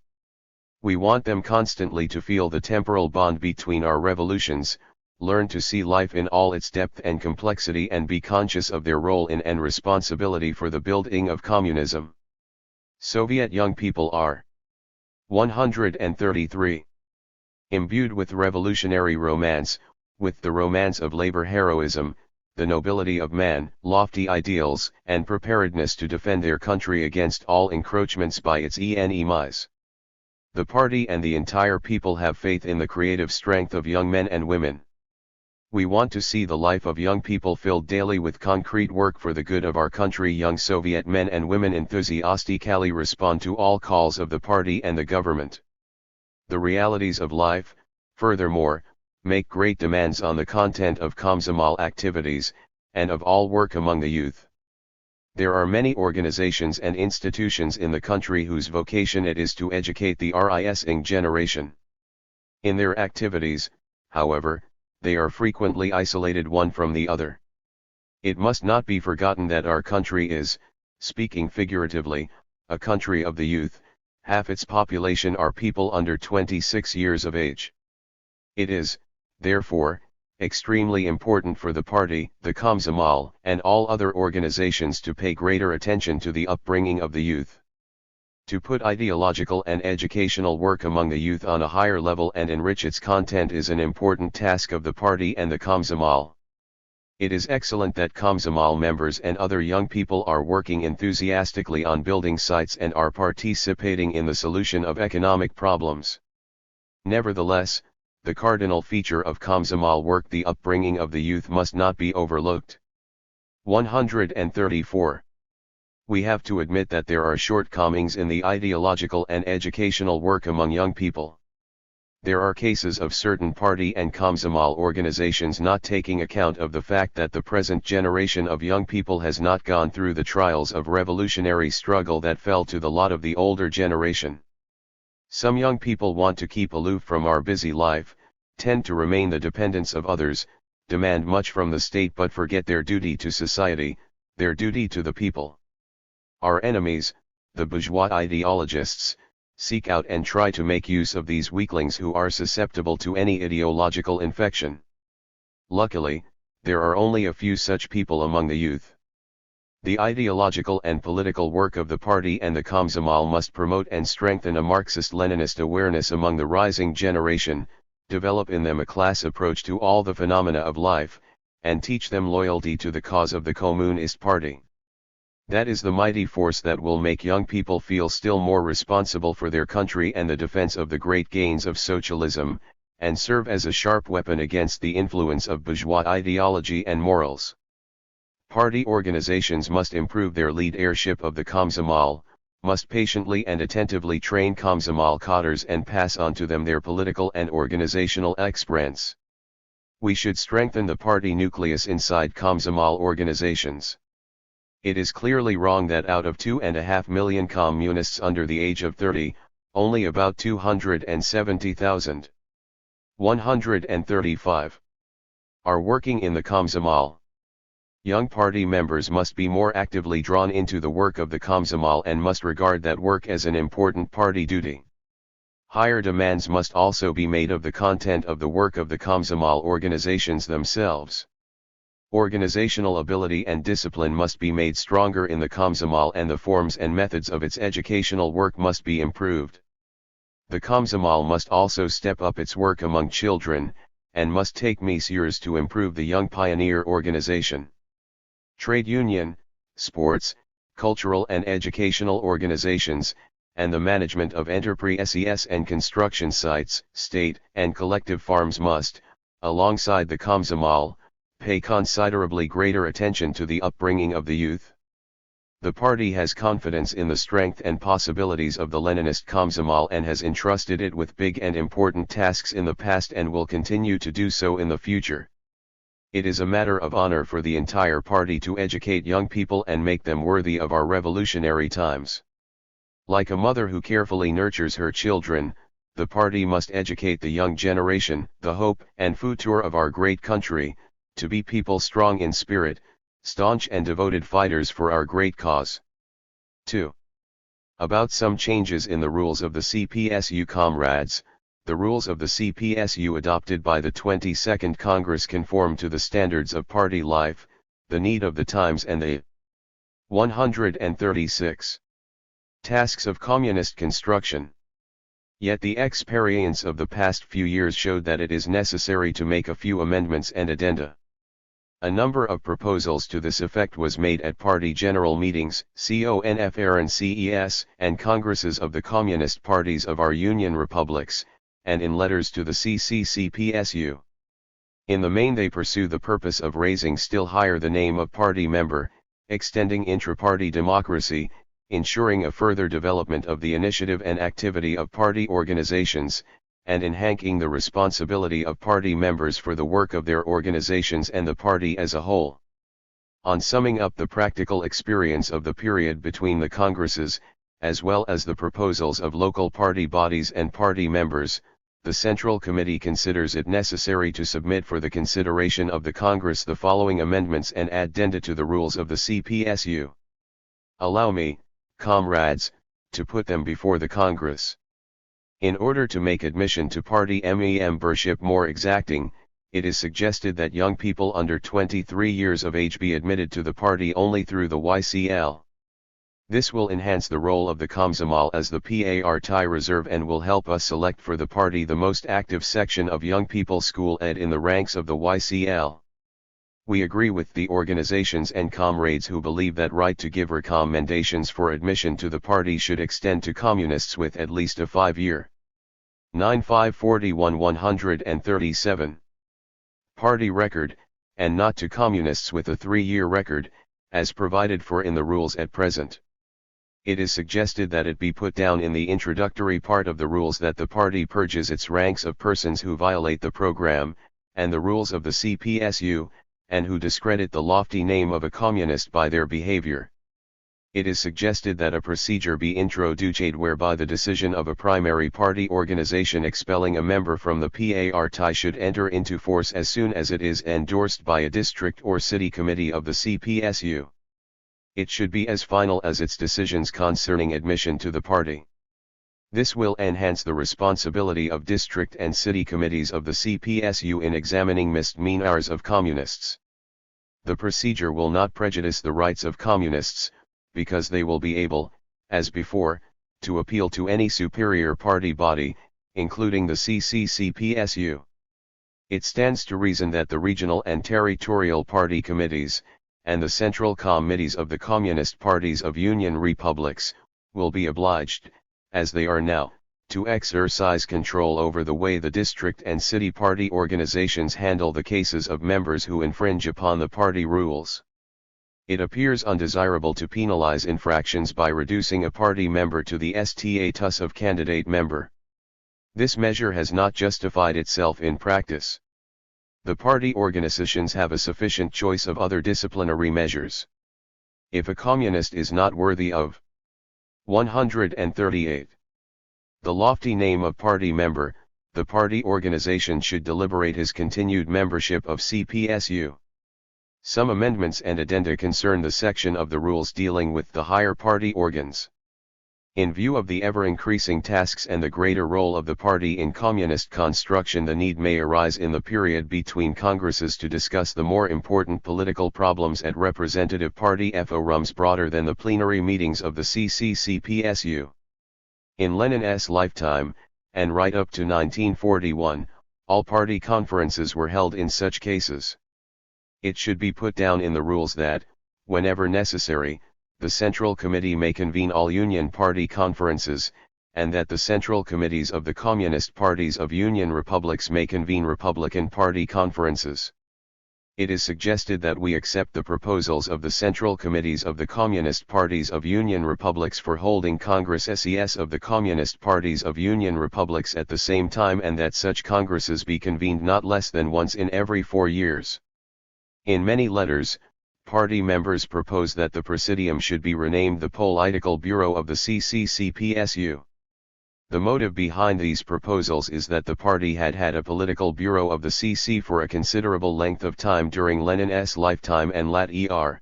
Speaker 1: We want them constantly to feel the temporal bond between our revolutions, learn to see life in all its depth and complexity and be conscious of their role in and responsibility for the building of communism. Soviet young people are 133. Imbued with revolutionary romance, with the romance of labor heroism, the nobility of man, lofty ideals, and preparedness to defend their country against all encroachments by its enemies. The party and the entire people have faith in the creative strength of young men and women. We want to see the life of young people filled daily with concrete work for the good of our country. Young Soviet men and women enthusiastically respond to all calls of the party and the government. The realities of life, furthermore, make great demands on the content of Komsomol activities, and of all work among the youth. There are many organizations and institutions in the country whose vocation it is to educate the rising generation. In their activities, however, they are frequently isolated one from the other. It must not be forgotten that our country is, speaking figuratively, a country of the youth. Half its population are people under 26 years of age. It is, therefore, extremely important for the party, the Komsomol, and all other organizations to pay greater attention to the upbringing of the youth. To put ideological and educational work among the youth on a higher level and enrich its content is an important task of the party and the Komsomol. It is excellent that Komsomol members and other young people are working enthusiastically on building sites and are participating in the solution of economic problems. Nevertheless, the cardinal feature of Komsomol work, the upbringing of the youth, must not be overlooked. 134. We have to admit that there are shortcomings in the ideological and educational work among young people. There are cases of certain party and Komsomol organizations not taking account of the fact that the present generation of young people has not gone through the trials of revolutionary struggle that fell to the lot of the older generation. Some young people want to keep aloof from our busy life, tend to remain the dependents of others, demand much from the state but forget their duty to society, their duty to the people. Our enemies, the bourgeois ideologists, seek out and try to make use of these weaklings who are susceptible to any ideological infection. Luckily, there are only a few such people among the youth. The ideological and political work of the party and the Komsomol must promote and strengthen a Marxist-Leninist awareness among the rising generation, develop in them a class approach to all the phenomena of life, and teach them loyalty to the cause of the Communist Party. That is the mighty force that will make young people feel still more responsible for their country and the defense of the great gains of socialism, and serve as a sharp weapon against the influence of bourgeois ideology and morals. Party organizations must improve their leadership of the Komsomol, must patiently and attentively train Komsomol cadres and pass on to them their political and organizational experience. We should strengthen the party nucleus inside Komsomol organizations. It is clearly wrong that out of 2.5 million communists under the age of 30, only about 270,000. 135. Are working in the Komsomol. Young party members must be more actively drawn into the work of the Komsomol and must regard that work as an important party duty. Higher demands must also be made of the content of the work of the Komsomol organizations themselves. Organizational ability and discipline must be made stronger in the Komsomol, and the forms and methods of its educational work must be improved. The Komsomol must also step up its work among children, and must take measures to improve the young pioneer organization. Trade union, sports, cultural and educational organizations, and the management of enterprises and construction sites, state and collective farms must, alongside the Komsomol, pay considerably greater attention to the upbringing of the youth. The party has confidence in the strength and possibilities of the Leninist Komsomol and has entrusted it with big and important tasks in the past and will continue to do so in the future. It is a matter of honor for the entire party to educate young people and make them worthy of our revolutionary times. Like a mother who carefully nurtures her children, the party must educate the young generation, the hope and future of our great country, to be people strong in spirit, staunch and devoted fighters for our great cause. 2. About some changes in the rules of the CPSU. Comrades, the rules of the CPSU adopted by the 22nd Congress conform to the standards of party life, the need of the times and the 136 tasks of communist construction. Yet the experience of the past few years showed that it is necessary to make a few amendments and addenda. A number of proposals to this effect was made at party general meetings, CONFR and CES, and congresses of the communist parties of our Union republics, and in letters to the CPSU. In the main they pursue the purpose of raising still higher the name of party member, extending intra-party democracy, ensuring a further development of the initiative and activity of party organizations, and enhancing the responsibility of party members for the work of their organizations and the party as a whole. On summing up the practical experience of the period between the congresses, as well as the proposals of local party bodies and party members, the Central Committee considers it necessary to submit for the consideration of the Congress the following amendments and addenda to the rules of the CPSU. Allow me, comrades, to put them before the Congress. In order to make admission to party membership more exacting, it is suggested that young people under 23 years of age be admitted to the party only through the YCL. This will enhance the role of the Komsomol as the party reserve and will help us select for the party the most active section of young people school ed in the ranks of the YCL. We agree with the organizations and comrades who believe that right to give recommendations for admission to the party should extend to communists with at least a 5-year. 9541-137. Party record, and not to communists with a 3-year record, as provided for in the rules at present. It is suggested that it be put down in the introductory part of the rules that the party purges its ranks of persons who violate the program, and the rules of the CPSU, and who discredit the lofty name of a communist by their behavior. It is suggested that a procedure be introduced whereby the decision of a primary party organization expelling a member from the party should enter into force as soon as it is endorsed by a district or city committee of the CPSU. It should be as final as its decisions concerning admission to the party. This will enhance the responsibility of district and city committees of the CPSU in examining misdemeanors of communists. The procedure will not prejudice the rights of communists, because they will be able, as before, to appeal to any superior party body, including the CPSU. It stands to reason that the regional and territorial party committees, and the central committees of the communist parties of Union republics, will be obliged, as they are now, to exercise control over the way the district and city party organizations handle the cases of members who infringe upon the party rules. It appears undesirable to penalize infractions by reducing a party member to the status of candidate member. This measure has not justified itself in practice. The party organizations have a sufficient choice of other disciplinary measures. If a communist is not worthy of 138. The lofty name of party member, the party organization should deliberate his continued membership of CPSU. Some amendments and addenda concern the section of the rules dealing with the higher party organs. In view of the ever-increasing tasks and the greater role of the party in communist construction, the need may arise in the period between Congresses to discuss the more important political problems at representative party forums broader than the plenary meetings of the CPSU. In Lenin's lifetime, and right up to 1941, all party conferences were held in such cases. It should be put down in the rules that, whenever necessary, the Central Committee may convene all Union Party conferences, and that the Central Committees of the Communist Parties of Union Republics may convene Republican Party conferences. It is suggested that we accept the proposals of the Central Committees of the Communist Parties of Union Republics for holding Congresses of the Communist Parties of Union Republics at the same time, and that such congresses be convened not less than once in every 4 years. In many letters, party members propose that the Presidium should be renamed the Political Bureau of the CPSU. The motive behind these proposals is that the party had had a political bureau of the CC for a considerable length of time during Lenin's lifetime and later.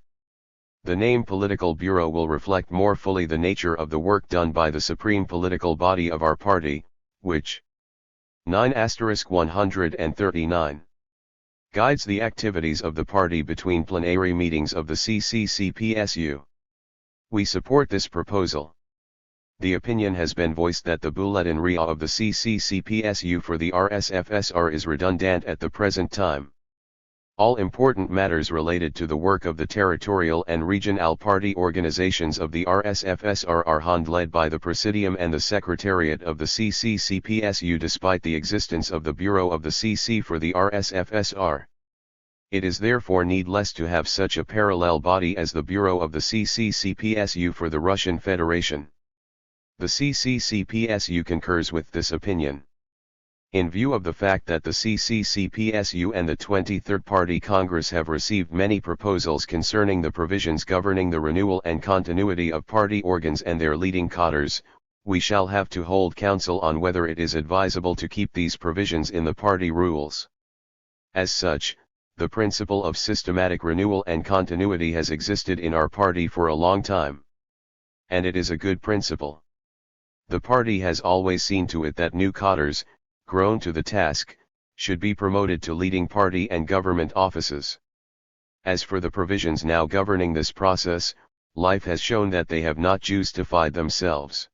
Speaker 1: The name Political Bureau will reflect more fully the nature of the work done by the supreme political body of our party, which 9*139 guides the activities of the party between plenary meetings of the CPSU. We support this proposal. The opinion has been voiced that the Bulletin RIA of the CPSU for the RSFSR is redundant at the present time. All important matters related to the work of the territorial and regional party organizations of the RSFSR are handled by the Presidium and the Secretariat of the CPSU despite the existence of the Bureau of the CC for the RSFSR. It is therefore needless to have such a parallel body as the Bureau of the CPSU for the Russian Federation. The CPSU concurs with this opinion. In view of the fact that the CPSU and the 23rd Party Congress have received many proposals concerning the provisions governing the renewal and continuity of party organs and their leading cadres, we shall have to hold counsel on whether it is advisable to keep these provisions in the party rules. As such, the principle of systematic renewal and continuity has existed in our party for a long time. And it is a good principle. The party has always seen to it that new cadres, grown to the task, should be promoted to leading party and government offices. As for the provisions now governing this process, life has shown that they have not justified themselves.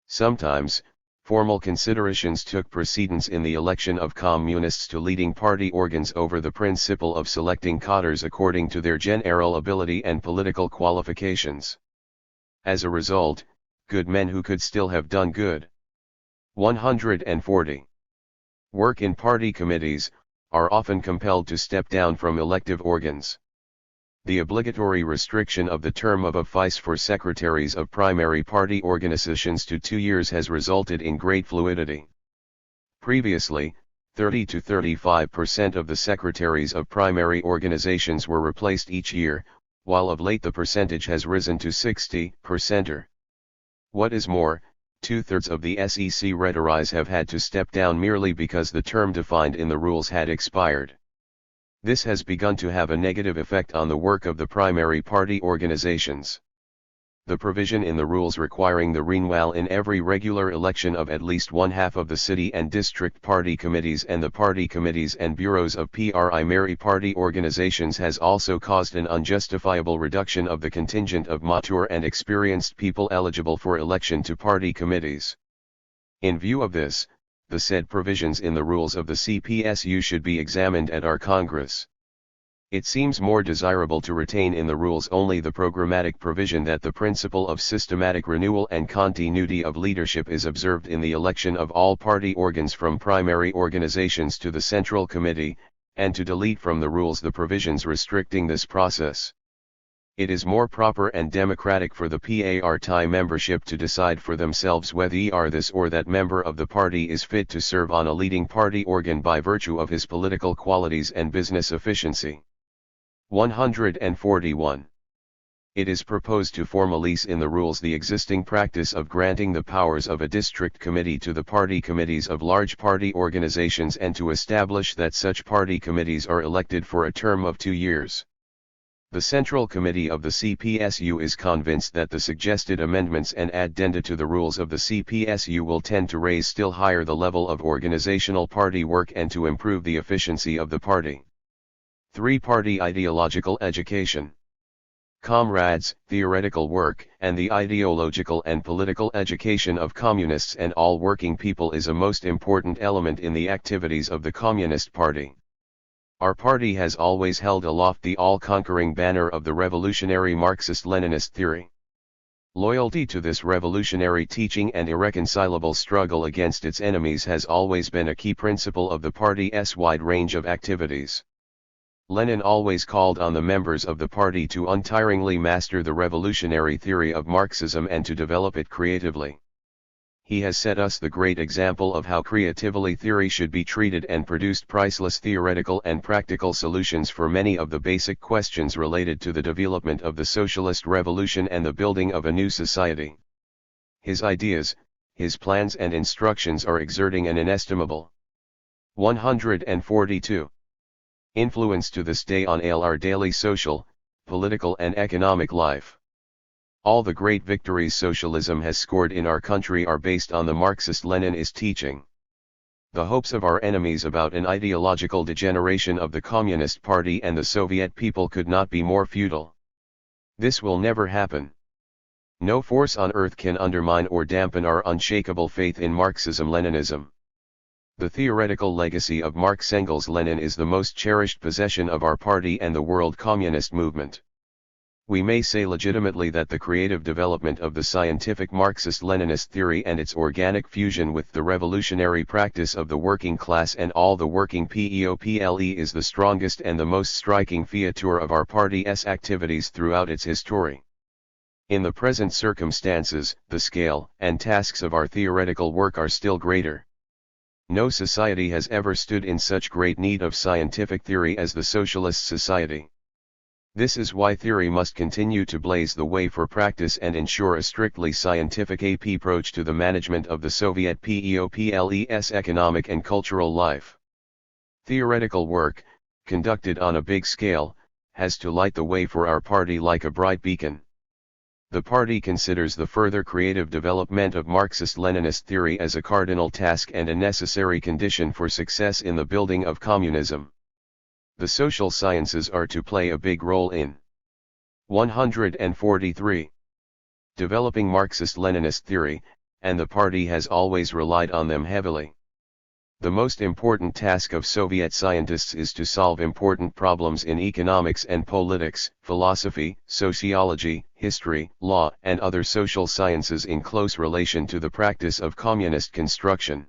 Speaker 1: Sometimes, Formal considerations took precedence in the election of communists to leading party organs over the principle of selecting cadres according to their general ability and political qualifications. As a result, good men who could still have done good. 140. Work in party committees, are often compelled to step down from elective organs. The obligatory restriction of the term of office for secretaries of primary party organizations to 2 years has resulted in great fluidity. Previously, 30 to 35% of the secretaries of primary organizations were replaced each year, while of late the percentage has risen to 60%. What is more, 2/3 of the SEC retirees have had to step down merely because the term defined in the rules had expired. This has begun to have a negative effect on the work of the primary party organizations. The provision in the rules requiring the renewal in every regular election of at least 1/2 of the city and district party committees and the party committees and bureaus of primary party organizations has also caused an unjustifiable reduction of the contingent of mature and experienced people eligible for election to party committees. In view of this, the said provisions in the rules of the CPSU should be examined at our Congress. It seems more desirable to retain in the rules only the programmatic provision that the principle of systematic renewal and continuity of leadership is observed in the election of all party organs from primary organizations to the Central Committee, and to delete from the rules the provisions restricting this process. It is more proper and democratic for the party membership to decide for themselves whether this or that member of the party is fit to serve on a leading party organ by virtue of his political qualities and business efficiency. 141. It is proposed to formalize in the rules the existing practice of granting the powers of a district committee to the party committees of large party organizations and to establish that such party committees are elected for a term of 2 years. The Central Committee of the CPSU is convinced that the suggested amendments and addenda to the rules of the CPSU will tend to raise still higher the level of organizational party work and to improve the efficiency of the party. 3. Party ideological education. Comrades, theoretical work and the ideological and political education of communists and all working people is a most important element in the activities of the Communist Party. Our party has always held aloft the all-conquering banner of the revolutionary Marxist-Leninist theory. Loyalty to this revolutionary teaching and irreconcilable struggle against its enemies has always been a key principle of the party's wide range of activities. Lenin always called on the members of the party to untiringly master the revolutionary theory of Marxism and to develop it creatively. He has set us the great example of how creatively theory should be treated and produced priceless theoretical and practical solutions for many of the basic questions related to the development of the socialist revolution and the building of a new society. His ideas, his plans and instructions are exerting an inestimable 142. Influence to this day on our daily social, political and economic life. All the great victories socialism has scored in our country are based on the Marxist-Leninist teaching. The hopes of our enemies about an ideological degeneration of the Communist Party and the Soviet people could not be more futile. This will never happen. No force on earth can undermine or dampen our unshakable faith in Marxism-Leninism. The theoretical legacy of Marx Engels Lenin is the most cherished possession of our party and the world communist movement. We may say legitimately that the creative development of the scientific Marxist-Leninist theory and its organic fusion with the revolutionary practice of the working class and all the working people is the strongest and the most striking feature of our party's activities throughout its history. In the present circumstances, the scale and tasks of our theoretical work are still greater. No society has ever stood in such great need of scientific theory as the Socialist Society. This is why theory must continue to blaze the way for practice and ensure a strictly scientific approach to the management of the Soviet people's economic and cultural life. Theoretical work, conducted on a big scale, has to light the way for our party like a bright beacon. The party considers the further creative development of Marxist-Leninist theory as a cardinal task and a necessary condition for success in the building of communism. The social sciences are to play a big role in 143. Developing Marxist-Leninist theory, and the party has always relied on them heavily. The most important task of Soviet scientists is to solve important problems in economics and politics, philosophy, sociology, history, law, and other social sciences in close relation to the practice of communist construction.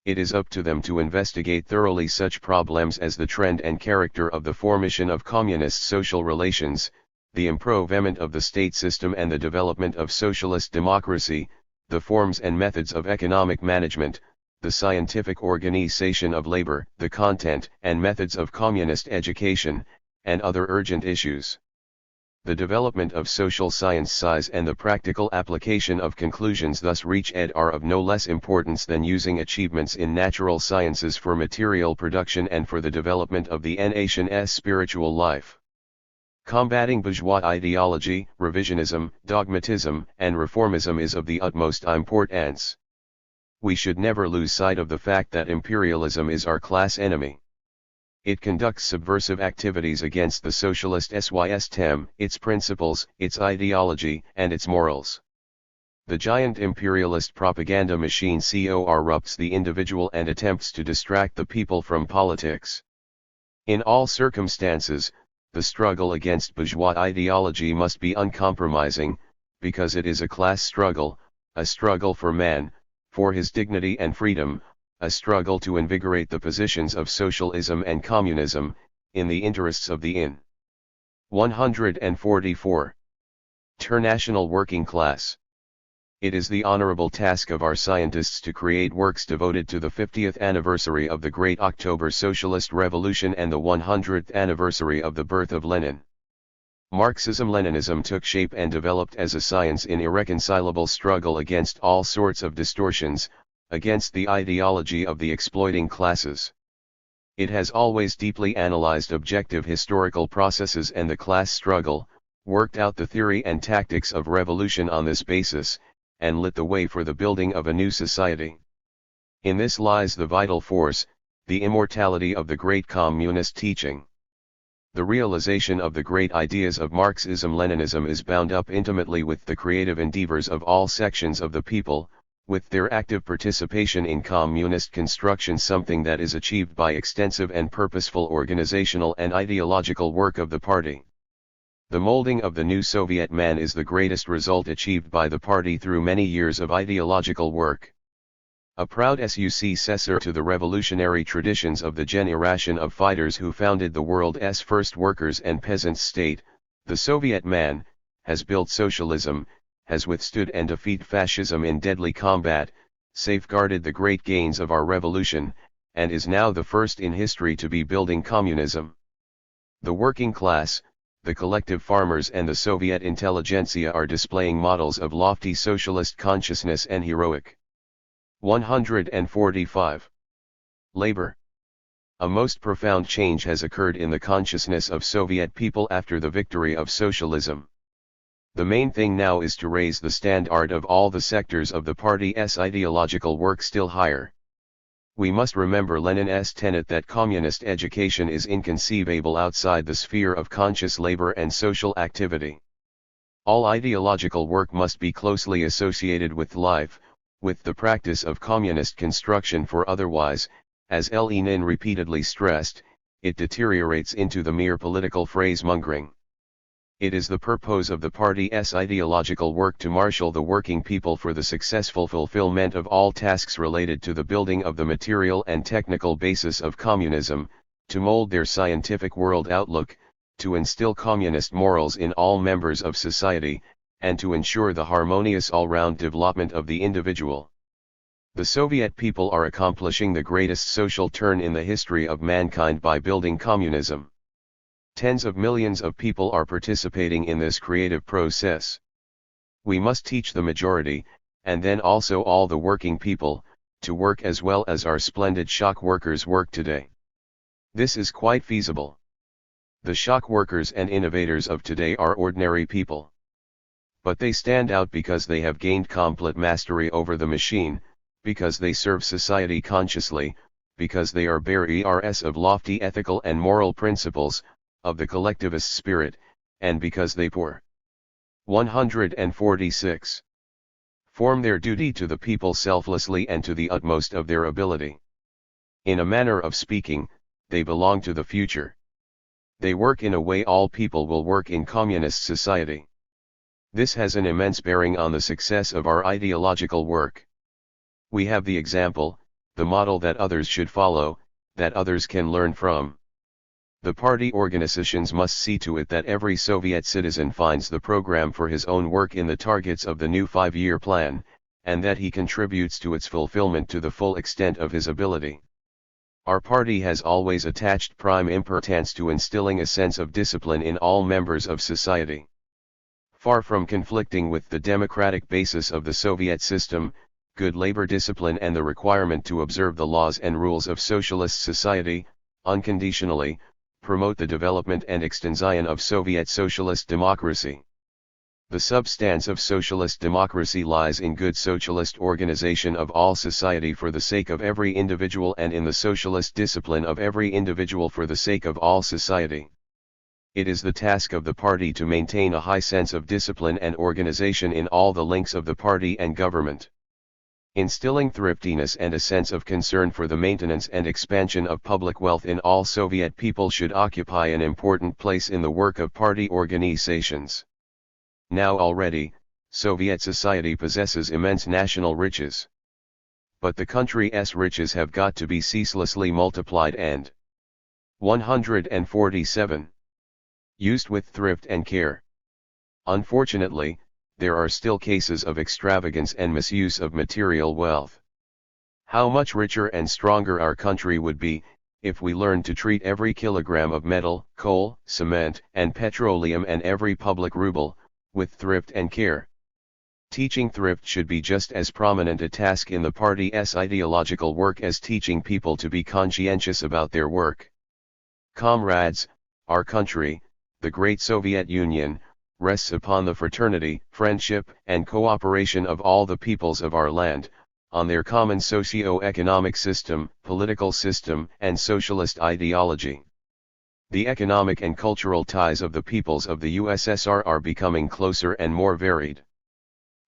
Speaker 1: It is up to them to investigate thoroughly such problems as the trend and character of the formation of communist social relations, the improvement of the state system and the development of socialist democracy, the forms and methods of economic management, the scientific organization of labor, the content and methods of communist education, and other urgent issues. The development of social science size and the practical application of conclusions thus reached are of no less importance than using achievements in natural sciences for material production and for the development of the nation's spiritual life. Combating bourgeois ideology, revisionism, dogmatism, and reformism is of the utmost importance. We should never lose sight of the fact that imperialism is our class enemy. It conducts subversive activities against the socialist system, its principles, its ideology, and its morals. The giant imperialist propaganda machine corrupts the individual and attempts to distract the people from politics. In all circumstances, the struggle against bourgeois ideology must be uncompromising, because it is a class struggle, a struggle for man, for his dignity and freedom, a struggle to invigorate the positions of socialism and communism, in the interests of the 144. International working class. It is the honorable task of our scientists to create works devoted to the 50th anniversary of the Great October Socialist Revolution and the 100th anniversary of the birth of Lenin. Marxism-Leninism took shape and developed as a science in irreconcilable struggle against all sorts of distortions, against the ideology of the exploiting classes. It has always deeply analyzed objective historical processes and the class struggle, worked out the theory and tactics of revolution on this basis, and lit the way for the building of a new society. In this lies the vital force, the immortality of the great communist teaching. The realization of the great ideas of Marxism-Leninism is bound up intimately with the creative endeavors of all sections of the people, with their active participation in communist construction, something that is achieved by extensive and purposeful organizational and ideological work of the party. The molding of the new Soviet man is the greatest result achieved by the party through many years of ideological work. A proud successor to the revolutionary traditions of the generation of fighters who founded the world's first workers' and peasants' state, the Soviet man has built socialism, has withstood and defeated fascism in deadly combat, safeguarded the great gains of our revolution, and is now the first in history to be building communism. The working class, the collective farmers and the Soviet intelligentsia are displaying models of lofty socialist consciousness and heroic. 145. Labor. A most profound change has occurred in the consciousness of Soviet people after the victory of socialism. The main thing now is to raise the standard of all the sectors of the party's ideological work still higher. We must remember Lenin's tenet that communist education is inconceivable outside the sphere of conscious labor and social activity. All ideological work must be closely associated with life, with the practice of communist construction, for otherwise, as Lenin repeatedly stressed, it deteriorates into the mere political phrase-mongering. It is the purpose of the party's ideological work to marshal the working people for the successful fulfillment of all tasks related to the building of the material and technical basis of communism, to mold their scientific world outlook, to instill communist morals in all members of society, and to ensure the harmonious all-round development of the individual. The Soviet people are accomplishing the greatest social turn in the history of mankind by building communism. Tens of millions of people are participating in this creative process. We must teach the majority, and then also all the working people, to work as well as our splendid shock workers work today. This is quite feasible. The shock workers and innovators of today are ordinary people. But they stand out because they have gained complete mastery over the machine, because they serve society consciously, because they are bearers of lofty ethical and moral principles, of the collectivist spirit, and because they pour. 146. perform their duty to the people selflessly and to the utmost of their ability. In a manner of speaking, they belong to the future. They work in a way all people will work in communist society. This has an immense bearing on the success of our ideological work. We have the example, the model that others should follow, that others can learn from. The party organizations must see to it that every Soviet citizen finds the program for his own work in the targets of the new 5-year plan, and that he contributes to its fulfillment to the full extent of his ability. Our party has always attached prime importance to instilling a sense of discipline in all members of society. Far from conflicting with the democratic basis of the Soviet system, good labor discipline and the requirement to observe the laws and rules of socialist society, unconditionally, promote the development and extension of Soviet socialist democracy. The substance of socialist democracy lies in good socialist organization of all society for the sake of every individual and in the socialist discipline of every individual for the sake of all society. It is the task of the party to maintain a high sense of discipline and organization in all the links of the party and government. Instilling thriftiness and a sense of concern for the maintenance and expansion of public wealth in all Soviet people should occupy an important place in the work of party organizations. Now already, Soviet society possesses immense national riches. But the country's riches have got to be ceaselessly multiplied and 147. Used with thrift and care. Unfortunately, there are still cases of extravagance and misuse of material wealth. How much richer and stronger our country would be, if we learned to treat every kilogram of metal, coal, cement, and petroleum and every public ruble, with thrift and care. Teaching thrift should be just as prominent a task in the party's ideological work as teaching people to be conscientious about their work. Comrades, our country, the great Soviet Union, rests upon the fraternity, friendship, and cooperation of all the peoples of our land, on their common socio-economic system, political system, and socialist ideology. The economic and cultural ties of the peoples of the USSR are becoming closer and more varied.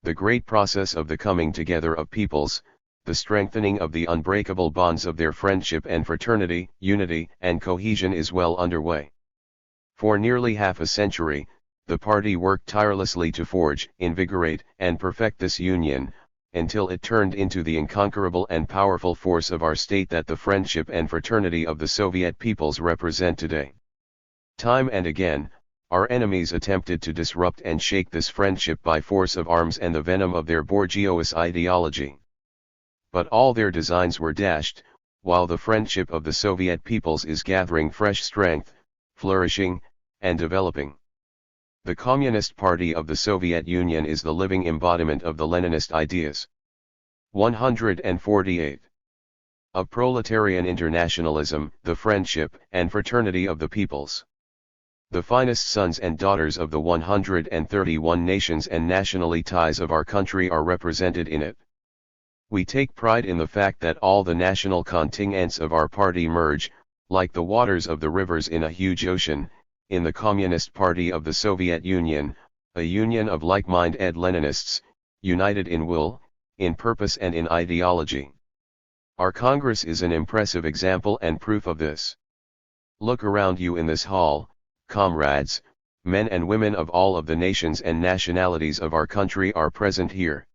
Speaker 1: The great process of the coming together of peoples, the strengthening of the unbreakable bonds of their friendship and fraternity, unity, and cohesion is well underway. For nearly half a century, the party worked tirelessly to forge, invigorate, and perfect this union, until it turned into the unconquerable and powerful force of our state that the friendship and fraternity of the Soviet peoples represent today. Time and again, our enemies attempted to disrupt and shake this friendship by force of arms and the venom of their bourgeois ideology. But all their designs were dashed, while the friendship of the Soviet peoples is gathering fresh strength, flourishing, and developing. The Communist Party of the Soviet Union is the living embodiment of the Leninist ideas. 148. Of proletarian internationalism, the friendship and fraternity of the peoples. The finest sons and daughters of the 131 nations and nationalities of our country are represented in it. We take pride in the fact that all the national contingents of our party merge, like the waters of the rivers in a huge ocean, in the Communist Party of the Soviet Union, a union of like-minded Leninists, united in will, in purpose and in ideology. Our Congress is an impressive example and proof of this. Look around you in this hall, comrades, men and women of all of the nations and nationalities of our country are present here.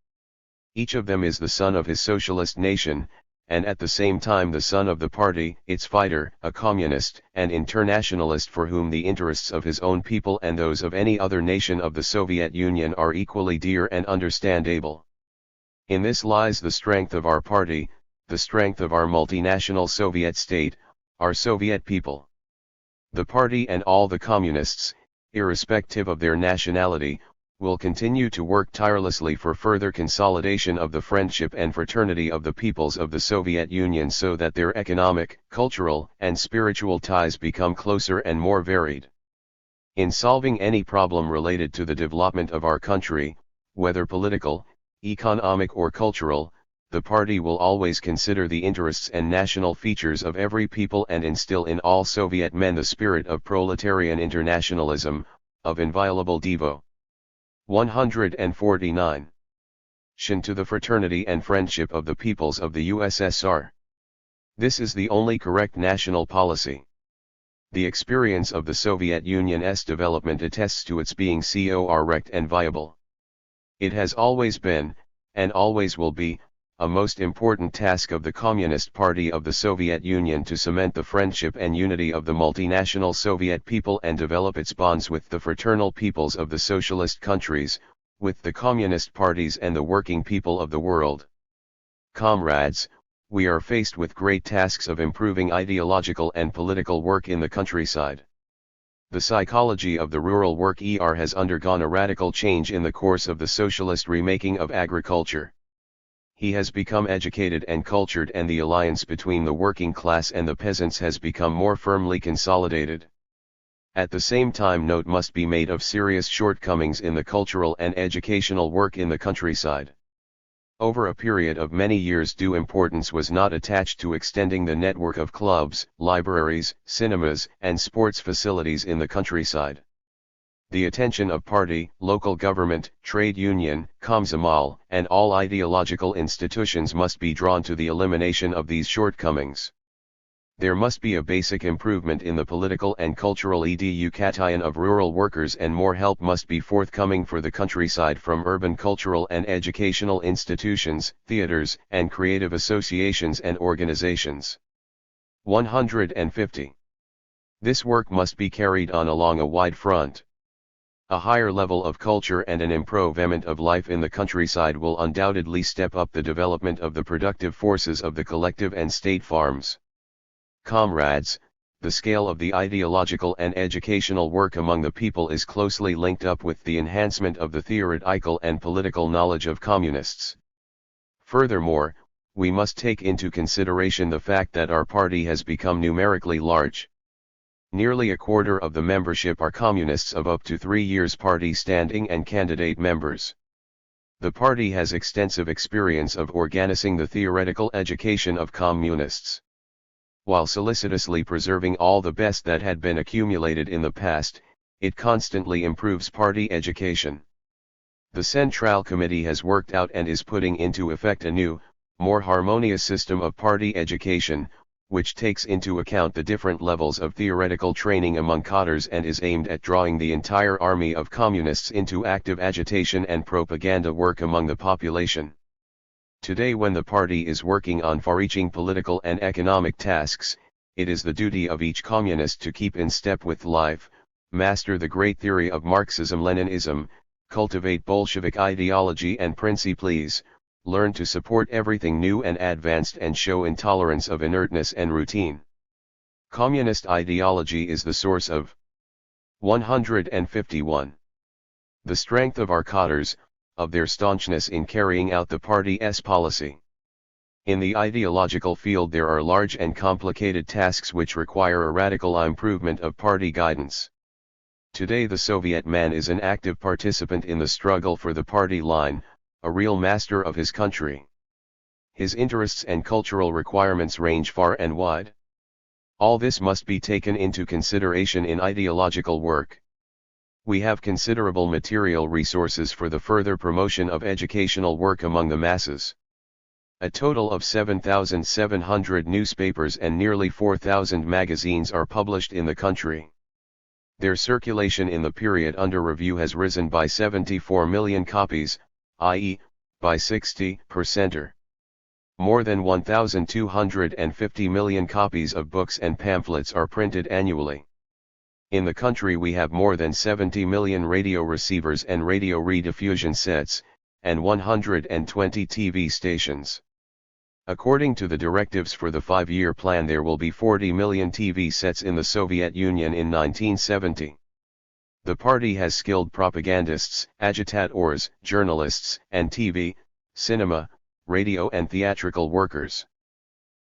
Speaker 1: Each of them is the son of his socialist nation, and at the same time the son of the party, its fighter, a communist and internationalist for whom the interests of his own people and those of any other nation of the Soviet Union are equally dear and understandable. In this lies the strength of our party, the strength of our multinational Soviet state, our Soviet people. The party and all the communists, irrespective of their nationality, will continue to work tirelessly for further consolidation of the friendship and fraternity of the peoples of the Soviet Union so that their economic, cultural, and spiritual ties become closer and more varied. In solving any problem related to the development of our country, whether political, economic or cultural, the party will always consider the interests and national features of every people and instill in all Soviet men the spirit of proletarian internationalism, of inviolable devo. 149. to the fraternity and friendship of the peoples of the USSR. This is the only correct national policy. The experience of the Soviet Union's development attests to its being correct and viable. It has always been, and always will be, a most important task of the Communist Party of the Soviet Union to cement the friendship and unity of the multinational Soviet people and develop its bonds with the fraternal peoples of the socialist countries, with the communist parties and the working people of the world. Comrades, we are faced with great tasks of improving ideological and political work in the countryside. The psychology of the rural worker has undergone a radical change in the course of the socialist remaking of agriculture. He has become educated and cultured, and the alliance between the working class and the peasants has become more firmly consolidated. At the same time, note must be made of serious shortcomings in the cultural and educational work in the countryside. Over a period of many years, due importance was not attached to extending the network of clubs, libraries, cinemas, and sports facilities in the countryside. The attention of party, local government, trade union, komsomol, and all ideological institutions must be drawn to the elimination of these shortcomings. There must be a basic improvement in the political and cultural education of rural workers, and more help must be forthcoming for the countryside from urban cultural and educational institutions, theaters, and creative associations and organizations. 150. This work must be carried on along a wide front. A higher level of culture and an improvement of life in the countryside will undoubtedly step up the development of the productive forces of the collective and state farms. Comrades, the scale of the ideological and educational work among the people is closely linked up with the enhancement of the theoretical and political knowledge of communists. Furthermore, we must take into consideration the fact that our party has become numerically large. Nearly a quarter of the membership are communists of up to 3 years party standing and candidate members. The party has extensive experience of organizing the theoretical education of communists. While solicitously preserving all the best that had been accumulated in the past, it constantly improves party education. The Central Committee has worked out and is putting into effect a new, more harmonious system of party education, which takes into account the different levels of theoretical training among cadres and is aimed at drawing the entire army of communists into active agitation and propaganda work among the population. Today, when the party is working on far-reaching political and economic tasks, it is the duty of each communist to keep in step with life, master the great theory of Marxism-Leninism, cultivate Bolshevik ideology and principles, learn to support everything new and advanced, and show intolerance of inertness and routine. Communist ideology is the source of 151. The strength of our cadres, of their staunchness in carrying out the party's policy. In the ideological field there are large and complicated tasks which require a radical improvement of party guidance. Today the Soviet man is an active participant in the struggle for the party line, a real master of his country. His interests and cultural requirements range far and wide. All this must be taken into consideration in ideological work. We have considerable material resources for the further promotion of educational work among the masses. A total of 7,700 newspapers and nearly 4,000 magazines are published in the country. Their circulation in the period under review has risen by 74 million copies, i.e., by 60%. More than 1,250 million copies of books and pamphlets are printed annually. In the country we have more than 70 million radio receivers and radio rediffusion sets, and 120 TV stations. According to the directives for the 5-year plan, there will be 40 million TV sets in the Soviet Union in 1970. The party has skilled propagandists, agitators, journalists, and TV, cinema, radio and theatrical workers.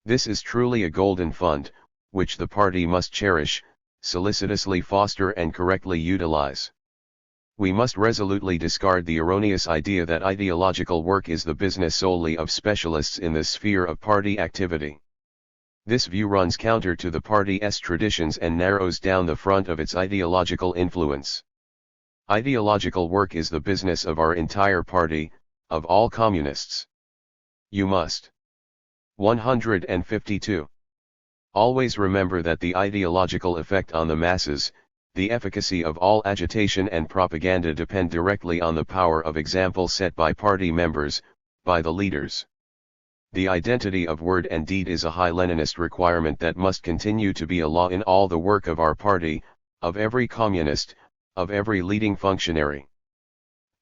Speaker 1: This is truly a golden fund, which the party must cherish, solicitously foster and correctly utilize. We must resolutely discard the erroneous idea that ideological work is the business solely of specialists in this sphere of party activity. This view runs counter to the party's traditions and narrows down the front of its ideological influence. Ideological work is the business of our entire party, of all communists. You must. 152. Always remember that the ideological effect on the masses, the efficacy of all agitation and propaganda depend directly on the power of example set by party members, by the leaders. The identity of word and deed is a high Leninist requirement that must continue to be a law in all the work of our party, of every communist, of every leading functionary.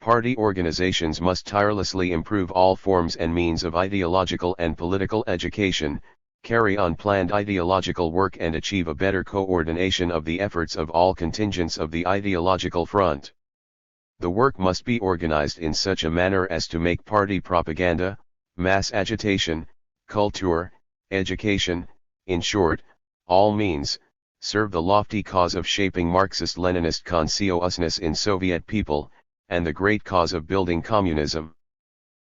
Speaker 1: Party organizations must tirelessly improve all forms and means of ideological and political education, carry on planned ideological work and achieve a better coordination of the efforts of all contingents of the ideological front. The work must be organized in such a manner as to make party propaganda, mass agitation, culture, education, in short, all means, serve the lofty cause of shaping Marxist-Leninist consciousness in Soviet people, and the great cause of building communism.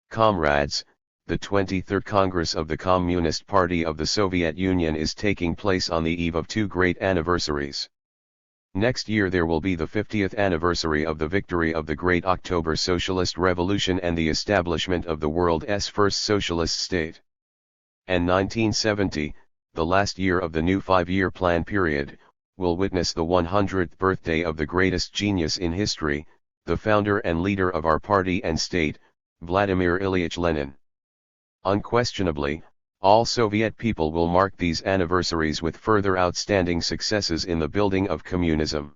Speaker 1: Comrades, the 23rd Congress of the Communist Party of the Soviet Union is taking place on the eve of two great anniversaries. Next year there will be the 50th anniversary of the victory of the Great October Socialist Revolution and the establishment of the world's first socialist state. And 1970, the last year of the new five-year plan period, will witness the 100th birthday of the greatest genius in history, the founder and leader of our party and state, Vladimir Ilyich Lenin. Unquestionably, all Soviet people will mark these anniversaries with further outstanding successes in the building of communism.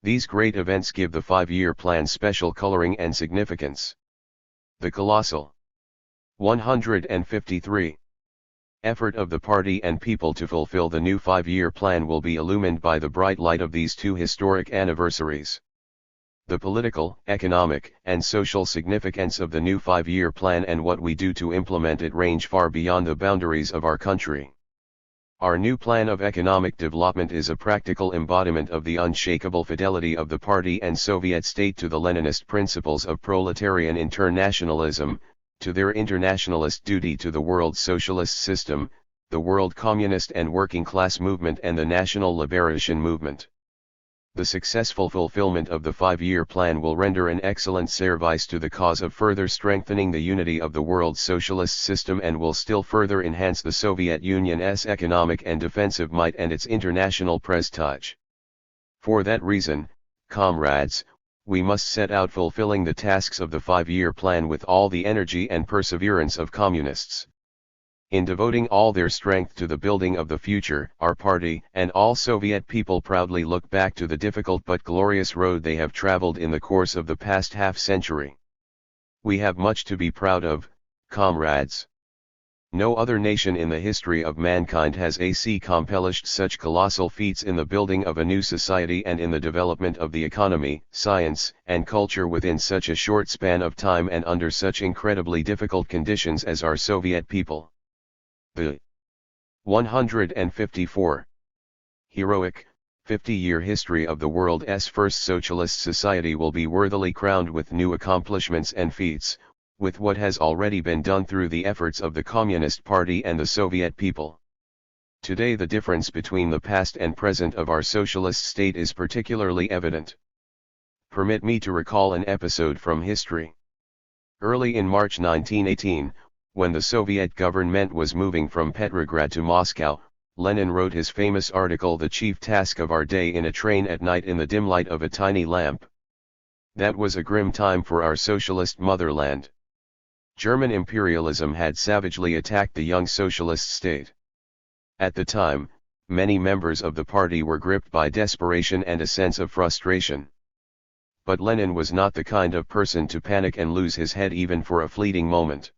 Speaker 1: These great events give the five-year plan special coloring and significance. The colossal 153 effort of the party and people to fulfill the new five-year plan will be illumined by the bright light of these two historic anniversaries. The political, economic, and social significance of the new five-year plan and what we do to implement it range far beyond the boundaries of our country. Our new plan of economic development is a practical embodiment of the unshakable fidelity of the party and Soviet state to the Leninist principles of proletarian internationalism, to their internationalist duty to the world socialist system, the world communist and working class movement and the national liberation movement. The successful fulfillment of the five-year plan will render an excellent service to the cause of further strengthening the unity of the world socialist system and will still further enhance the Soviet Union's economic and defensive might and its international prestige. For that reason, comrades, we must set out fulfilling the tasks of the five-year plan with all the energy and perseverance of communists. In devoting all their strength to the building of the future, our party and all Soviet people proudly look back to the difficult but glorious road they have traveled in the course of the past half-century. We have much to be proud of, comrades. No other nation in the history of mankind has accomplished such colossal feats in the building of a new society and in the development of the economy, science, and culture within such a short span of time and under such incredibly difficult conditions as our Soviet people. The 154 heroic, 50-year history of the world's first socialist society will be worthily crowned with new accomplishments and feats, with what has already been done through the efforts of the Communist Party and the Soviet people. Today the difference between the past and present of our socialist state is particularly evident. Permit me to recall an episode from history. Early in March 1918, when the Soviet government was moving from Petrograd to Moscow, Lenin wrote his famous article "The Chief Task of Our Day in a Train at Night in the Dim Light of a Tiny Lamp." That was a grim time for our socialist motherland. German imperialism had savagely attacked the young socialist state. At the time, many members of the party were gripped by desperation and a sense of frustration. But Lenin was not the kind of person to panic and lose his head even for a fleeting moment.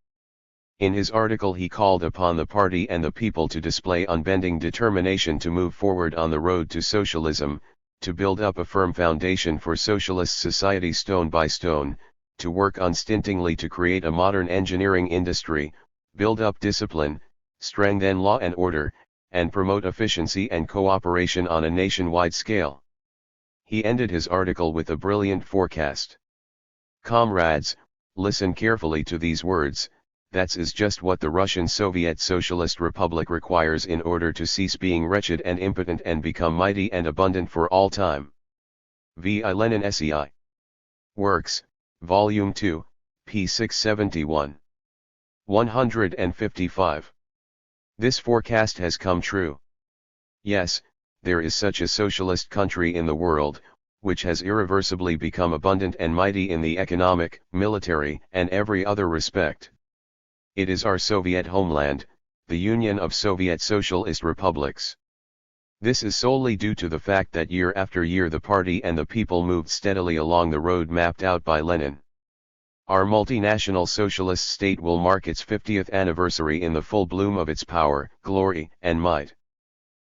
Speaker 1: In his article he called upon the party and the people to display unbending determination to move forward on the road to socialism, to build up a firm foundation for socialist society stone by stone, to work unstintingly to create a modern engineering industry, build up discipline, strengthen law and order, and promote efficiency and cooperation on a nationwide scale. He ended his article with a brilliant forecast. Comrades, listen carefully to these words. That is just what the Russian Soviet Socialist Republic requires in order to cease being wretched and impotent and become mighty and abundant for all time. V. I. Lenin SEI. Works, Volume 2, p. 671. 155. This forecast has come true. Yes, there is such a socialist country in the world, which has irreversibly become abundant and mighty in the economic, military, and every other respect. It is our Soviet homeland, the Union of Soviet Socialist Republics. This is solely due to the fact that year after year the party and the people moved steadily along the road mapped out by Lenin. Our multinational socialist state will mark its 50th anniversary in the full bloom of its power, glory, and might.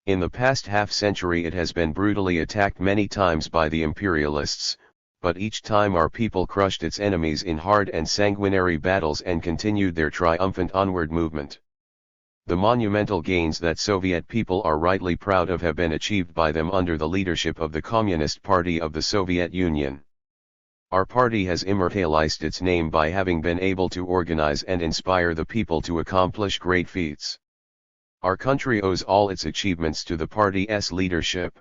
Speaker 1: In the past half-century it has been brutally attacked many times by the imperialists, but each time our people crushed its enemies in hard and sanguinary battles and continued their triumphant onward movement. The monumental gains that Soviet people are rightly proud of have been achieved by them under the leadership of the Communist Party of the Soviet Union. Our party has immortalized its name by having been able to organize and inspire the people to accomplish great feats. Our country owes all its achievements to the party's leadership.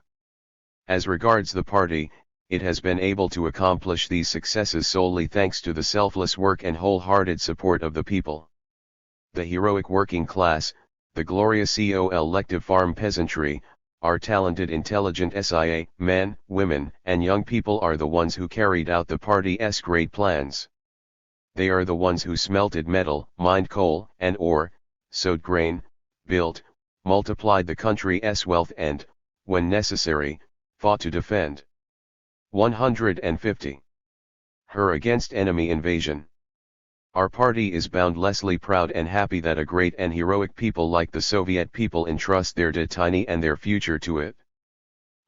Speaker 1: As regards the party, it has been able to accomplish these successes solely thanks to the selfless work and wholehearted support of the people. The heroic working class, the glorious elective farm peasantry, our talented intelligent SIA, men, women, and young people are the ones who carried out the party's great plans. They are the ones who smelted metal, mined coal and ore, sowed grain, built, multiplied the country's wealth and, when necessary, fought to defend. 150. Her against enemy invasion. Our party is boundlessly proud and happy that a great and heroic people like the Soviet people entrust their destiny and their future to it.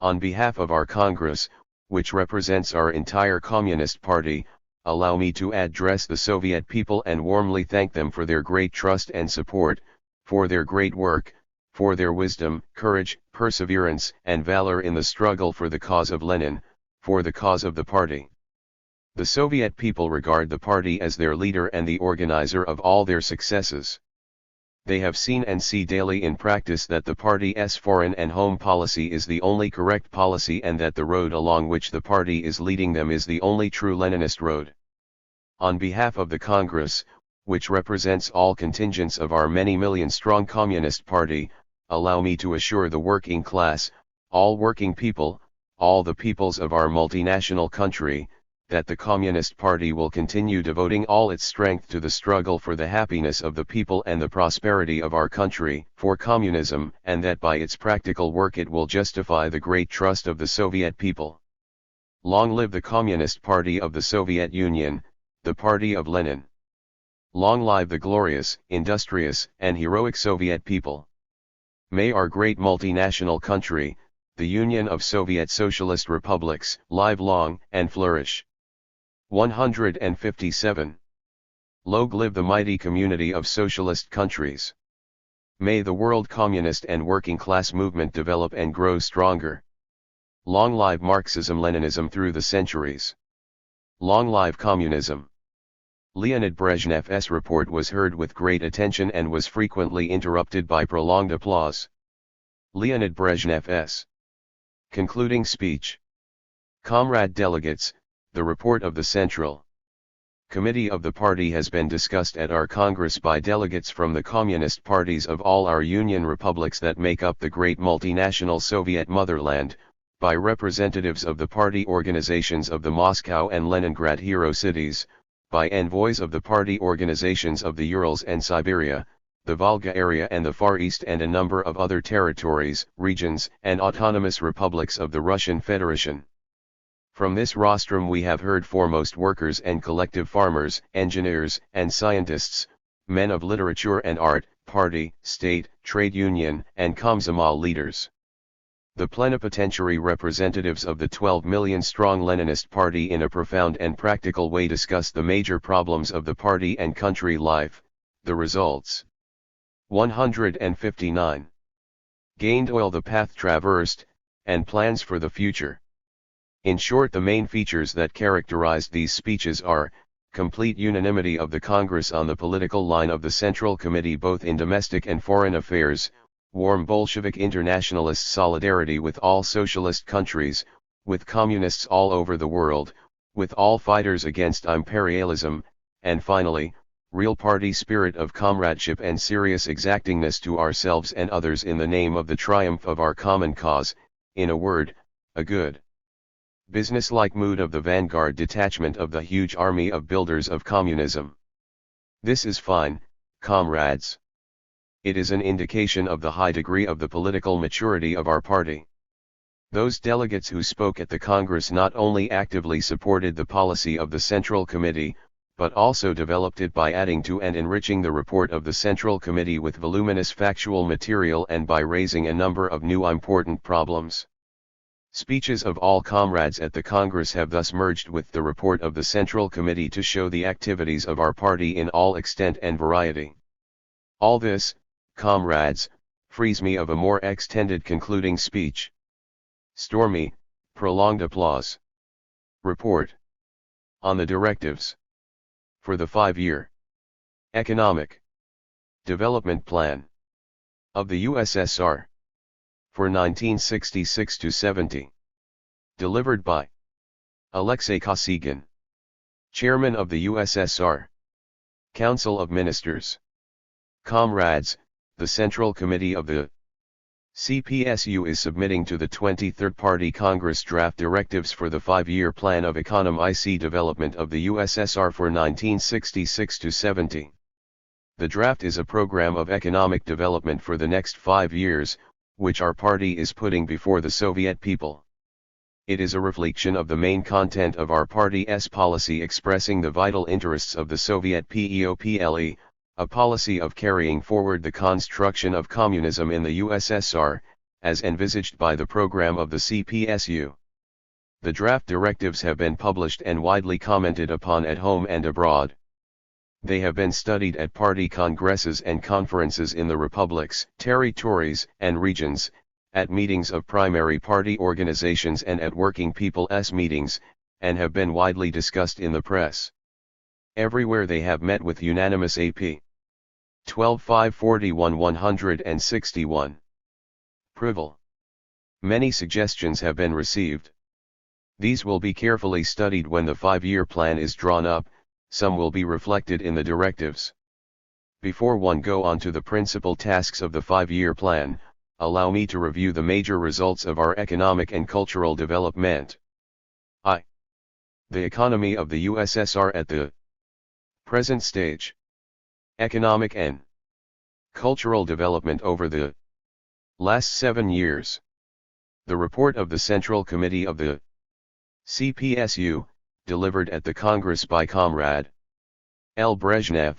Speaker 1: On behalf of our Congress, which represents our entire Communist Party, allow me to address the Soviet people and warmly thank them for their great trust and support, for their great work, for their wisdom, courage, perseverance, and valor in the struggle for the cause of Lenin, for the cause of the party. The Soviet people regard the party as their leader and the organizer of all their successes. They have seen and see daily in practice that the party's foreign and home policy is the only correct policy and that the road along which the party is leading them is the only true Leninist road. On behalf of the Congress, which represents all contingents of our many million-strong Communist Party, allow me to assure the working class, all working people, all the peoples of our multinational country, that the Communist Party will continue devoting all its strength to the struggle for the happiness of the people and the prosperity of our country, for communism, and that by its practical work it will justify the great trust of the Soviet people. Long live the Communist Party of the Soviet Union, the party of Lenin. Long live the glorious, industrious, and heroic Soviet people. May our great multinational country, the Union of Soviet Socialist Republics, live long and flourish. 157. Long live the mighty community of socialist countries. May the world communist and working class movement develop and grow stronger. Long live Marxism-Leninism through the centuries. Long live communism. Leonid Brezhnev's report was heard with great attention and was frequently interrupted by prolonged applause. Leonid Brezhnev's concluding speech. Comrade delegates, the report of the Central Committee of the Party has been discussed at our Congress by delegates from the communist parties of all our Union republics that make up the great multinational Soviet motherland, by representatives of the party organizations of the Moscow and Leningrad hero cities, by envoys of the party organizations of the Urals and Siberia, the Volga area and the Far East and a number of other territories, regions, and autonomous republics of the Russian Federation. From this rostrum we have heard foremost workers and collective farmers, engineers, and scientists, men of literature and art, party, state, trade union, and Komsomol leaders. The plenipotentiary representatives of the 12 million-strong Leninist party in a profound and practical way discuss the major problems of the party and country life, the results. 159. Gained oil the path traversed, and plans for the future. In short, the main features that characterized these speeches are, complete unanimity of the Congress on the political line of the Central Committee both in domestic and foreign affairs, warm Bolshevik internationalist solidarity with all socialist countries, with communists all over the world, with all fighters against imperialism, and finally, real party spirit of comradeship and serious exactingness to ourselves and others in the name of the triumph of our common cause, in a word, a good business-like mood of the vanguard detachment of the huge army of builders of communism. This is fine, comrades. It is an indication of the high degree of the political maturity of our party. Those delegates who spoke at the Congress not only actively supported the policy of the Central Committee, but also developed it by adding to and enriching the report of the Central Committee with voluminous factual material and by raising a number of new important problems. Speeches of all comrades at the Congress have thus merged with the report of the Central Committee to show the activities of our party in all extent and variety. All this, comrades, frees me of a more extended concluding speech. Stormy, prolonged applause. Report on the directives for the 5-year Economic Development Plan of the USSR for 1966-70, delivered by Alexei Kosygin, Chairman of the USSR Council of Ministers. Comrades, the Central Committee of the CPSU is submitting to the 23rd Party Congress draft directives for the 5-year plan of economic development of the USSR for 1966-70. The draft is a program of economic development for the next 5 years, which our party is putting before the Soviet people. It is a reflection of the main content of our party's policy expressing the vital interests of the Soviet PEOPLE, a policy of carrying forward the construction of communism in the USSR, as envisaged by the program of the CPSU. The draft directives have been published and widely commented upon at home and abroad. They have been studied at party congresses and conferences in the republics, territories, and regions, at meetings of primary party organizations and at working people's meetings, and have been widely discussed in the press. Everywhere they have met with unanimous AP 12-541-161 approval. Many suggestions have been received. These will be carefully studied when the 5-year plan is drawn up. Some will be reflected in the directives. Before one go on to the principal tasks of the 5-year plan, allow me to review the major results of our economic and cultural development. I. The economy of the USSR at the present stage. Economic and cultural development over the last 7 years. The report of the Central Committee of the CPSU, delivered at the Congress by Comrade L. BREZHNEV,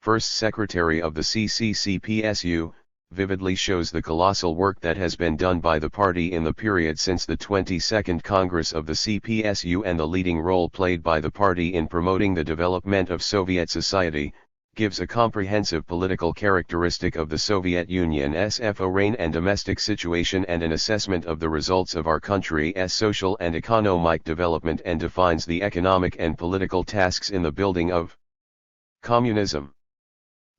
Speaker 1: First Secretary of the CPSU, vividly shows the colossal work that has been done by the party in the period since the 22nd Congress of the CPSU and the leading role played by the party in promoting the development of Soviet society, gives a comprehensive political characteristic of the Soviet Union's foreign and domestic situation and an assessment of the results of our country's social and economic development and defines the economic and political tasks in the building of communism.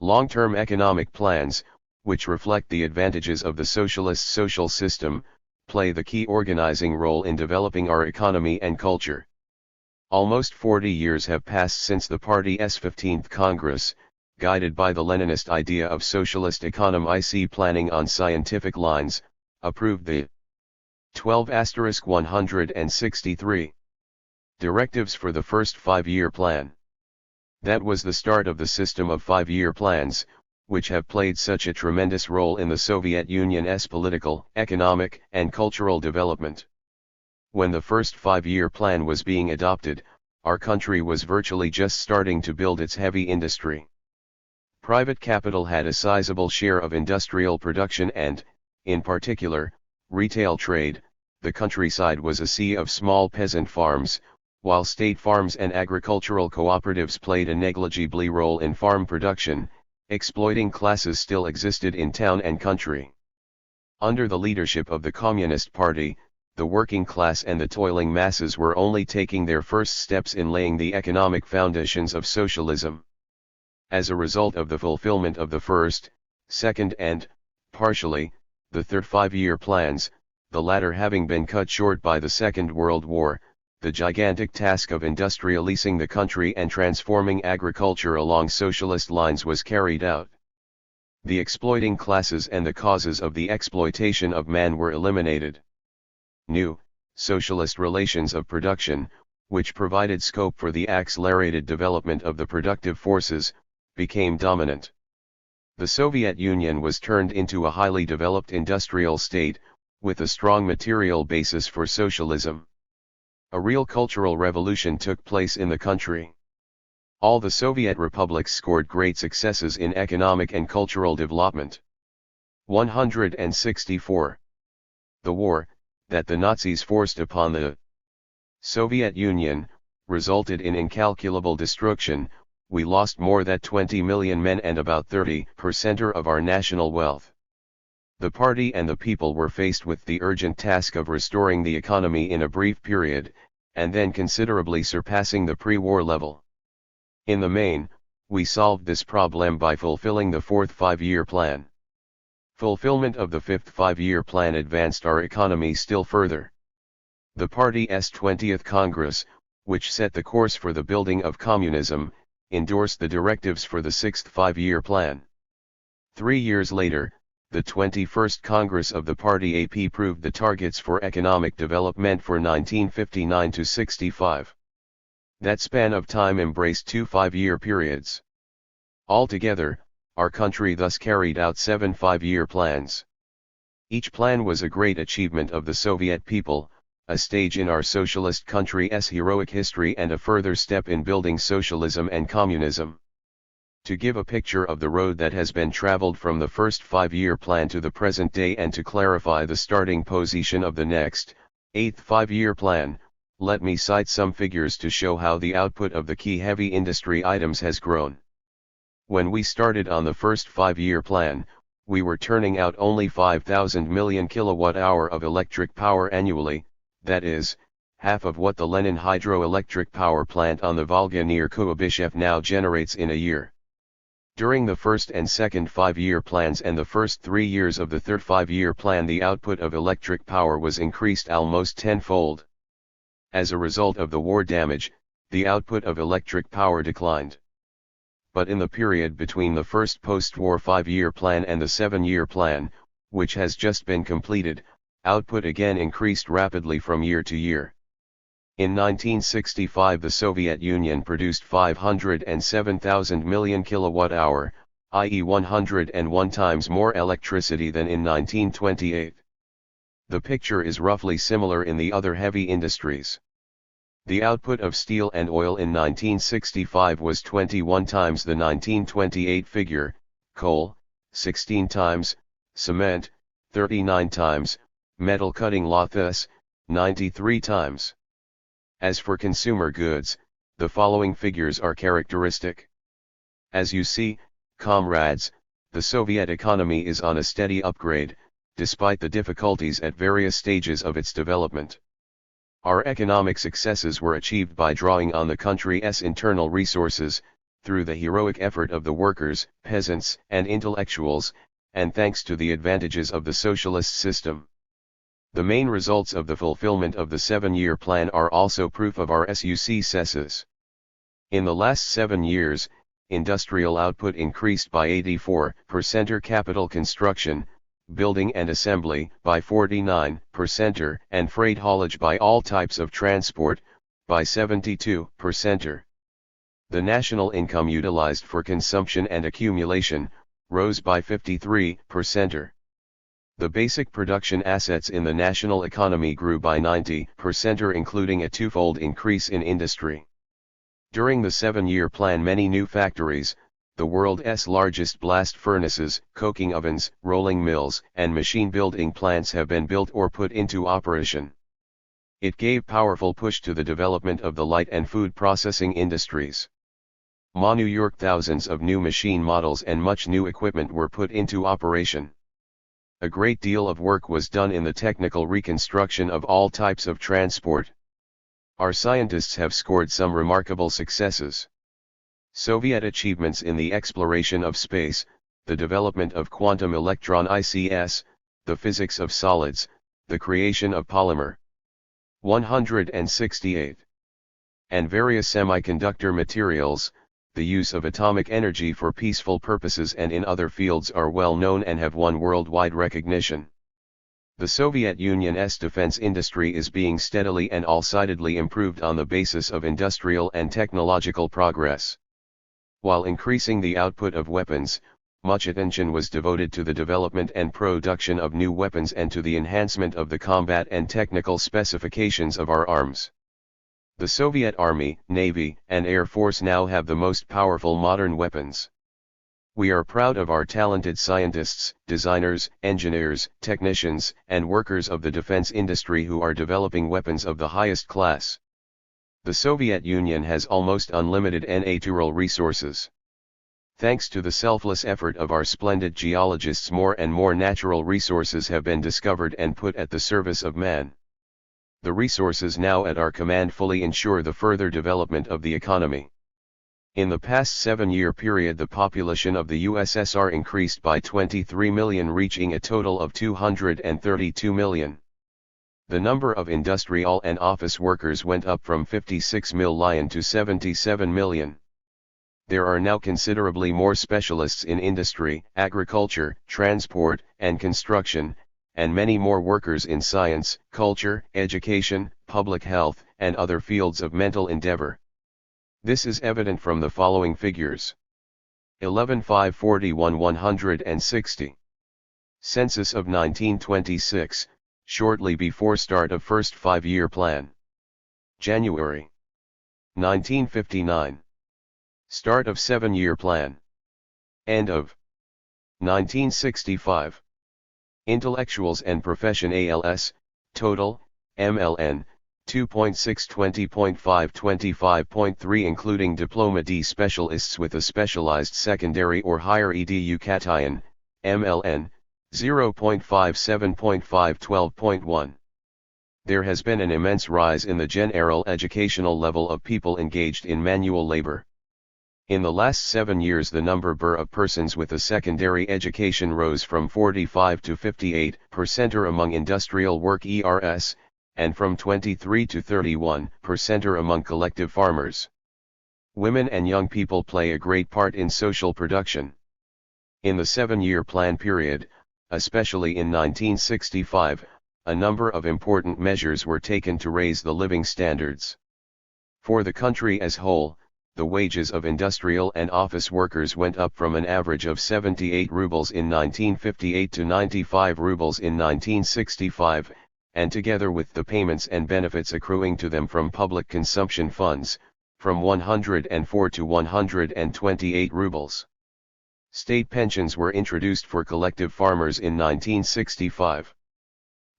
Speaker 1: Long-term economic plans, which reflect the advantages of the socialist social system, play the key organizing role in developing our economy and culture. Almost 40 years have passed since the party's 15th Congress, guided by the Leninist idea of socialist economy planning on scientific lines, approved the 12*163 directives for the first 5-year plan. That was the start of the system of 5-year plans, which have played such a tremendous role in the Soviet Union's political, economic, and cultural development. When the first 5-year plan was being adopted, our country was virtually just starting to build its heavy industry. Private capital had a sizable share of industrial production and, in particular, retail trade. The countryside was a sea of small peasant farms, while state farms and agricultural cooperatives played a negligible role in farm production. Exploiting classes still existed in town and country. Under the leadership of the Communist Party, the working class and the toiling masses were only taking their first steps in laying the economic foundations of socialism. As a result of the fulfillment of the first, second and, partially, the third 5-year plans, the latter having been cut short by the Second World War, the gigantic task of industrializing the country and transforming agriculture along socialist lines was carried out. The exploiting classes and the causes of the exploitation of man were eliminated. New, socialist relations of production, which provided scope for the accelerated development of the productive forces, became dominant. The Soviet Union was turned into a highly developed industrial state, with a strong material basis for socialism. A real cultural revolution took place in the country. All the Soviet republics scored great successes in economic and cultural development. 164. The war, that the Nazis forced upon the Soviet Union, resulted in incalculable destruction. We lost more than 20 million men and about 30% of our national wealth. The party and the people were faced with the urgent task of restoring the economy in a brief period, and then considerably surpassing the pre-war level. In the main, we solved this problem by fulfilling the fourth five-year plan. Fulfillment of the fifth five-year plan advanced our economy still further. The party's 20th Congress, which set the course for the building of communism, endorsed the directives for the sixth five-year plan. 3 years later, the 21st Congress of the Party AP proved the targets for economic development for 1959 to 65. That span of time embraced 2 five-year periods. Altogether, our country thus carried out 7 five-year plans. Each plan was a great achievement of the Soviet people, a stage in our socialist country's heroic history and a further step in building socialism and communism. To give a picture of the road that has been traveled from the first five-year plan to the present day and to clarify the starting position of the next, eighth five-year plan, let me cite some figures to show how the output of the key heavy industry items has grown. When we started on the first five-year plan, we were turning out only 5,000 million kilowatt-hour of electric power annually, that is, half of what the Lenin hydroelectric power plant on the Volga near Kuyabyshev now generates in a year. During the first and second five-year plans and the first 3 years of the third five-year plan, the output of electric power was increased almost tenfold. As a result of the war damage, the output of electric power declined. But in the period between the first post-war five-year plan and the seven-year plan, which has just been completed, output again increased rapidly from year to year. In 1965 the Soviet Union produced 507,000 million kilowatt-hour, i.e. 101 times more electricity than in 1928. The picture is roughly similar in the other heavy industries. The output of steel and oil in 1965 was 21 times the 1928 figure, coal, 16 times, cement, 39 times, metal cutting laths, 93 times. As for consumer goods, the following figures are characteristic. As you see, comrades, the Soviet economy is on a steady upgrade, despite the difficulties at various stages of its development. Our economic successes were achieved by drawing on the country's internal resources, through the heroic effort of the workers, peasants, and intellectuals, and thanks to the advantages of the socialist system. The main results of the fulfillment of the seven-year plan are also proof of our successes. In the last 7 years, industrial output increased by 84%, capital construction, building and assembly by 49%, and freight haulage by all types of transport, by 72%. The national income utilized for consumption and accumulation, rose by 53%. The basic production assets in the national economy grew by 90%, including a twofold increase in industry. During the seven-year plan, many new factories, the world's largest blast furnaces, coking ovens, rolling mills, and machine-building plants have been built or put into operation. It gave powerful push to the development of the light and food processing industries. New York, thousands of new machine models and much new equipment were put into operation. A great deal of work was done in the technical reconstruction of all types of transport. Our scientists have scored some remarkable successes. Soviet achievements in the exploration of space, the development of quantum electron ICS, the physics of solids, the creation of polymer 168. And various semiconductor materials, the use of atomic energy for peaceful purposes and in other fields are well known and have won worldwide recognition. The Soviet Union's defense industry is being steadily and all-sidedly improved on the basis of industrial and technological progress. While increasing the output of weapons, much attention was devoted to the development and production of new weapons and to the enhancement of the combat and technical specifications of our arms. The Soviet Army, Navy, and Air Force now have the most powerful modern weapons. We are proud of our talented scientists, designers, engineers, technicians, and workers of the defense industry who are developing weapons of the highest class. The Soviet Union has almost unlimited natural resources. Thanks to the selfless effort of our splendid geologists, more and more natural resources have been discovered and put at the service of man. The resources now at our command fully ensure the further development of the economy. In the past 7-year period, the population of the USSR increased by 23 million, reaching a total of 232 million. The number of industrial and office workers went up from 56 million to 77 million. There are now considerably more specialists in industry, agriculture, transport, and construction, and many more workers in science, culture, education, public health, and other fields of mental endeavor. This is evident from the following figures. 11,541 160. Census of 1926, shortly before start of first 5-year plan. January 1959. Start of 7-year plan. End of 1965. Intellectuals and profession ALS, total, MLN, 2.6 20.5 25.3 including Diploma D specialists with a specialized secondary or higher EDU cation, MLN, 0.57.5 12.1. There has been an immense rise in the general educational level of people engaged in manual labor. In the last 7 years the number of persons with a secondary education rose from 45 to 58% among industrial work ERS, and from 23 to 31% among collective farmers. Women and young people play a great part in social production. In the 7-year plan period, especially in 1965, a number of important measures were taken to raise the living standards. For the country as whole, the wages of industrial and office workers went up from an average of 78 rubles in 1958 to 95 rubles in 1965, and together with the payments and benefits accruing to them from public consumption funds, from 104 to 128 rubles. State pensions were introduced for collective farmers in 1965.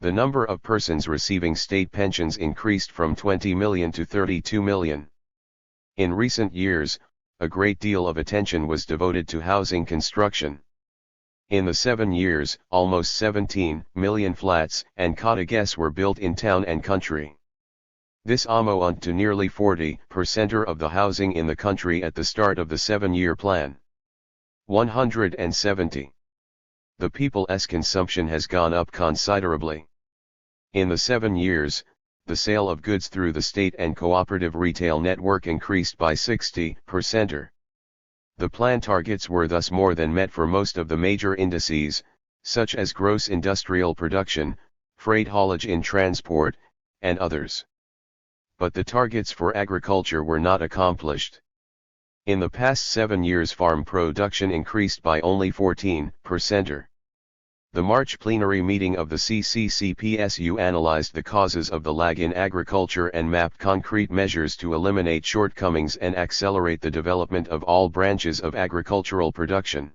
Speaker 1: The number of persons receiving state pensions increased from 20 million to 32 million. In recent years, a great deal of attention was devoted to housing construction. In the 7 years, almost 17 million flats and cottages were built in town and country. This amounted to nearly 40% of the housing in the country at the start of the 7-year plan. 170. The people's consumption has gone up considerably. In the 7 years, the sale of goods through the state and cooperative retail network increased by 60%. The plan targets were thus more than met for most of the major indices, such as gross industrial production, freight haulage in transport, and others. But the targets for agriculture were not accomplished. In the past 7 years farm production increased by only 14%. The March plenary meeting of the CPSU analyzed the causes of the lag in agriculture and mapped concrete measures to eliminate shortcomings and accelerate the development of all branches of agricultural production.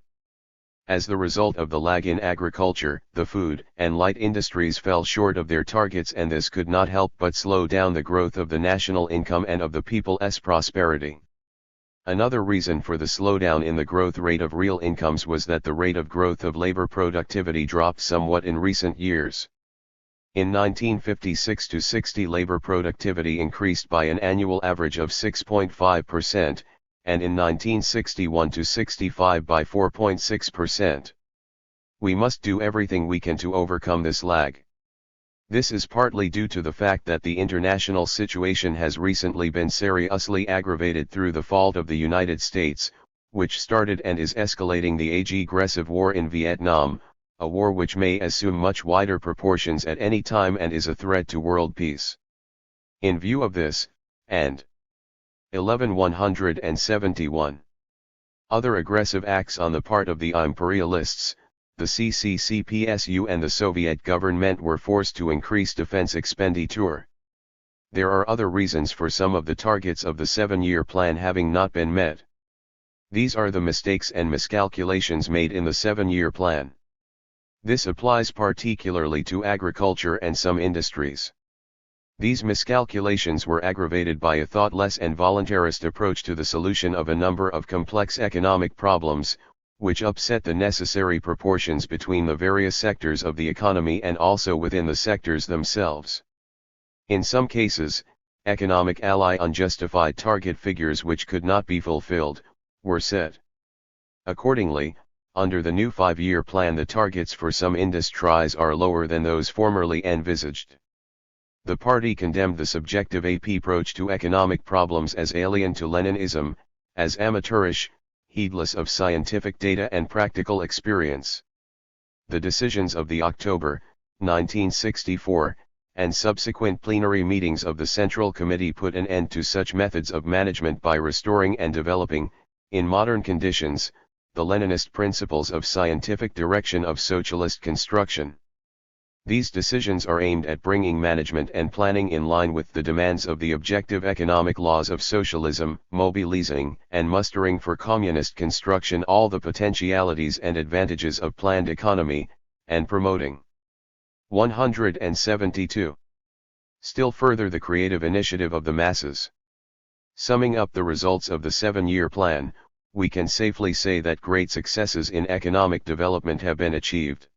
Speaker 1: As the result of the lag in agriculture, the food and light industries fell short of their targets, and this could not help but slow down the growth of the national income and of the people's prosperity. Another reason for the slowdown in the growth rate of real incomes was that the rate of growth of labor productivity dropped somewhat in recent years. In 1956 to 60 labor productivity increased by an annual average of 6.5%, and in 1961 to 65 by 4.6%. We must do everything we can to overcome this lag. This is partly due to the fact that the international situation has recently been seriously aggravated through the fault of the United States, which started and is escalating the aggressive war in Vietnam, a war which may assume much wider proportions at any time and is a threat to world peace. In view of this, and 11-171. Other aggressive acts on the part of the imperialists, the CPSU and the Soviet government were forced to increase defense expenditure. There are other reasons for some of the targets of the 7-year plan having not been met. These are the mistakes and miscalculations made in the 7-year plan. This applies particularly to agriculture and some industries. These miscalculations were aggravated by a thoughtless and voluntarist approach to the solution of a number of complex economic problems, which upset the necessary proportions between the various sectors of the economy and also within the sectors themselves. In some cases, economic unjustified target figures which could not be fulfilled, were set. Accordingly, under the new 5-year plan the targets for some industries are lower than those formerly envisaged. The party condemned the subjective approach to economic problems as alien to Leninism, as amateurish, heedless of scientific data and practical experience. The decisions of the October, 1964, and subsequent plenary meetings of the Central Committee put an end to such methods of management by restoring and developing, in modern conditions, the Leninist principles of scientific direction of socialist construction. These decisions are aimed at bringing management and planning in line with the demands of the objective economic laws of socialism, mobilizing and mustering for communist construction all the potentialities and advantages of planned economy, and promoting. 172. Still further the creative initiative of the masses. Summing up the results of the 7-year plan, we can safely say that great successes in economic development have been achieved.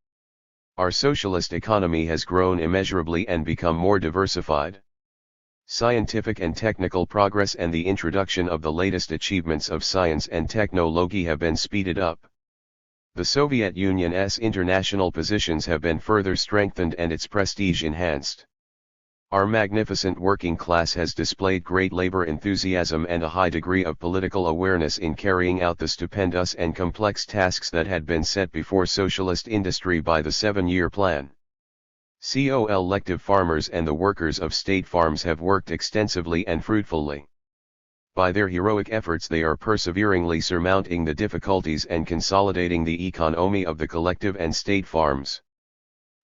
Speaker 1: Our socialist economy has grown immeasurably and become more diversified. Scientific and technical progress and the introduction of the latest achievements of science and technology have been speeded up. The Soviet Union's international positions have been further strengthened and its prestige enhanced. Our magnificent working class has displayed great labor enthusiasm and a high degree of political awareness in carrying out the stupendous and complex tasks that had been set before socialist industry by the 7-year plan. Collective farmers and the workers of state farms have worked extensively and fruitfully. By their heroic efforts they are perseveringly surmounting the difficulties and consolidating the economy of the collective and state farms.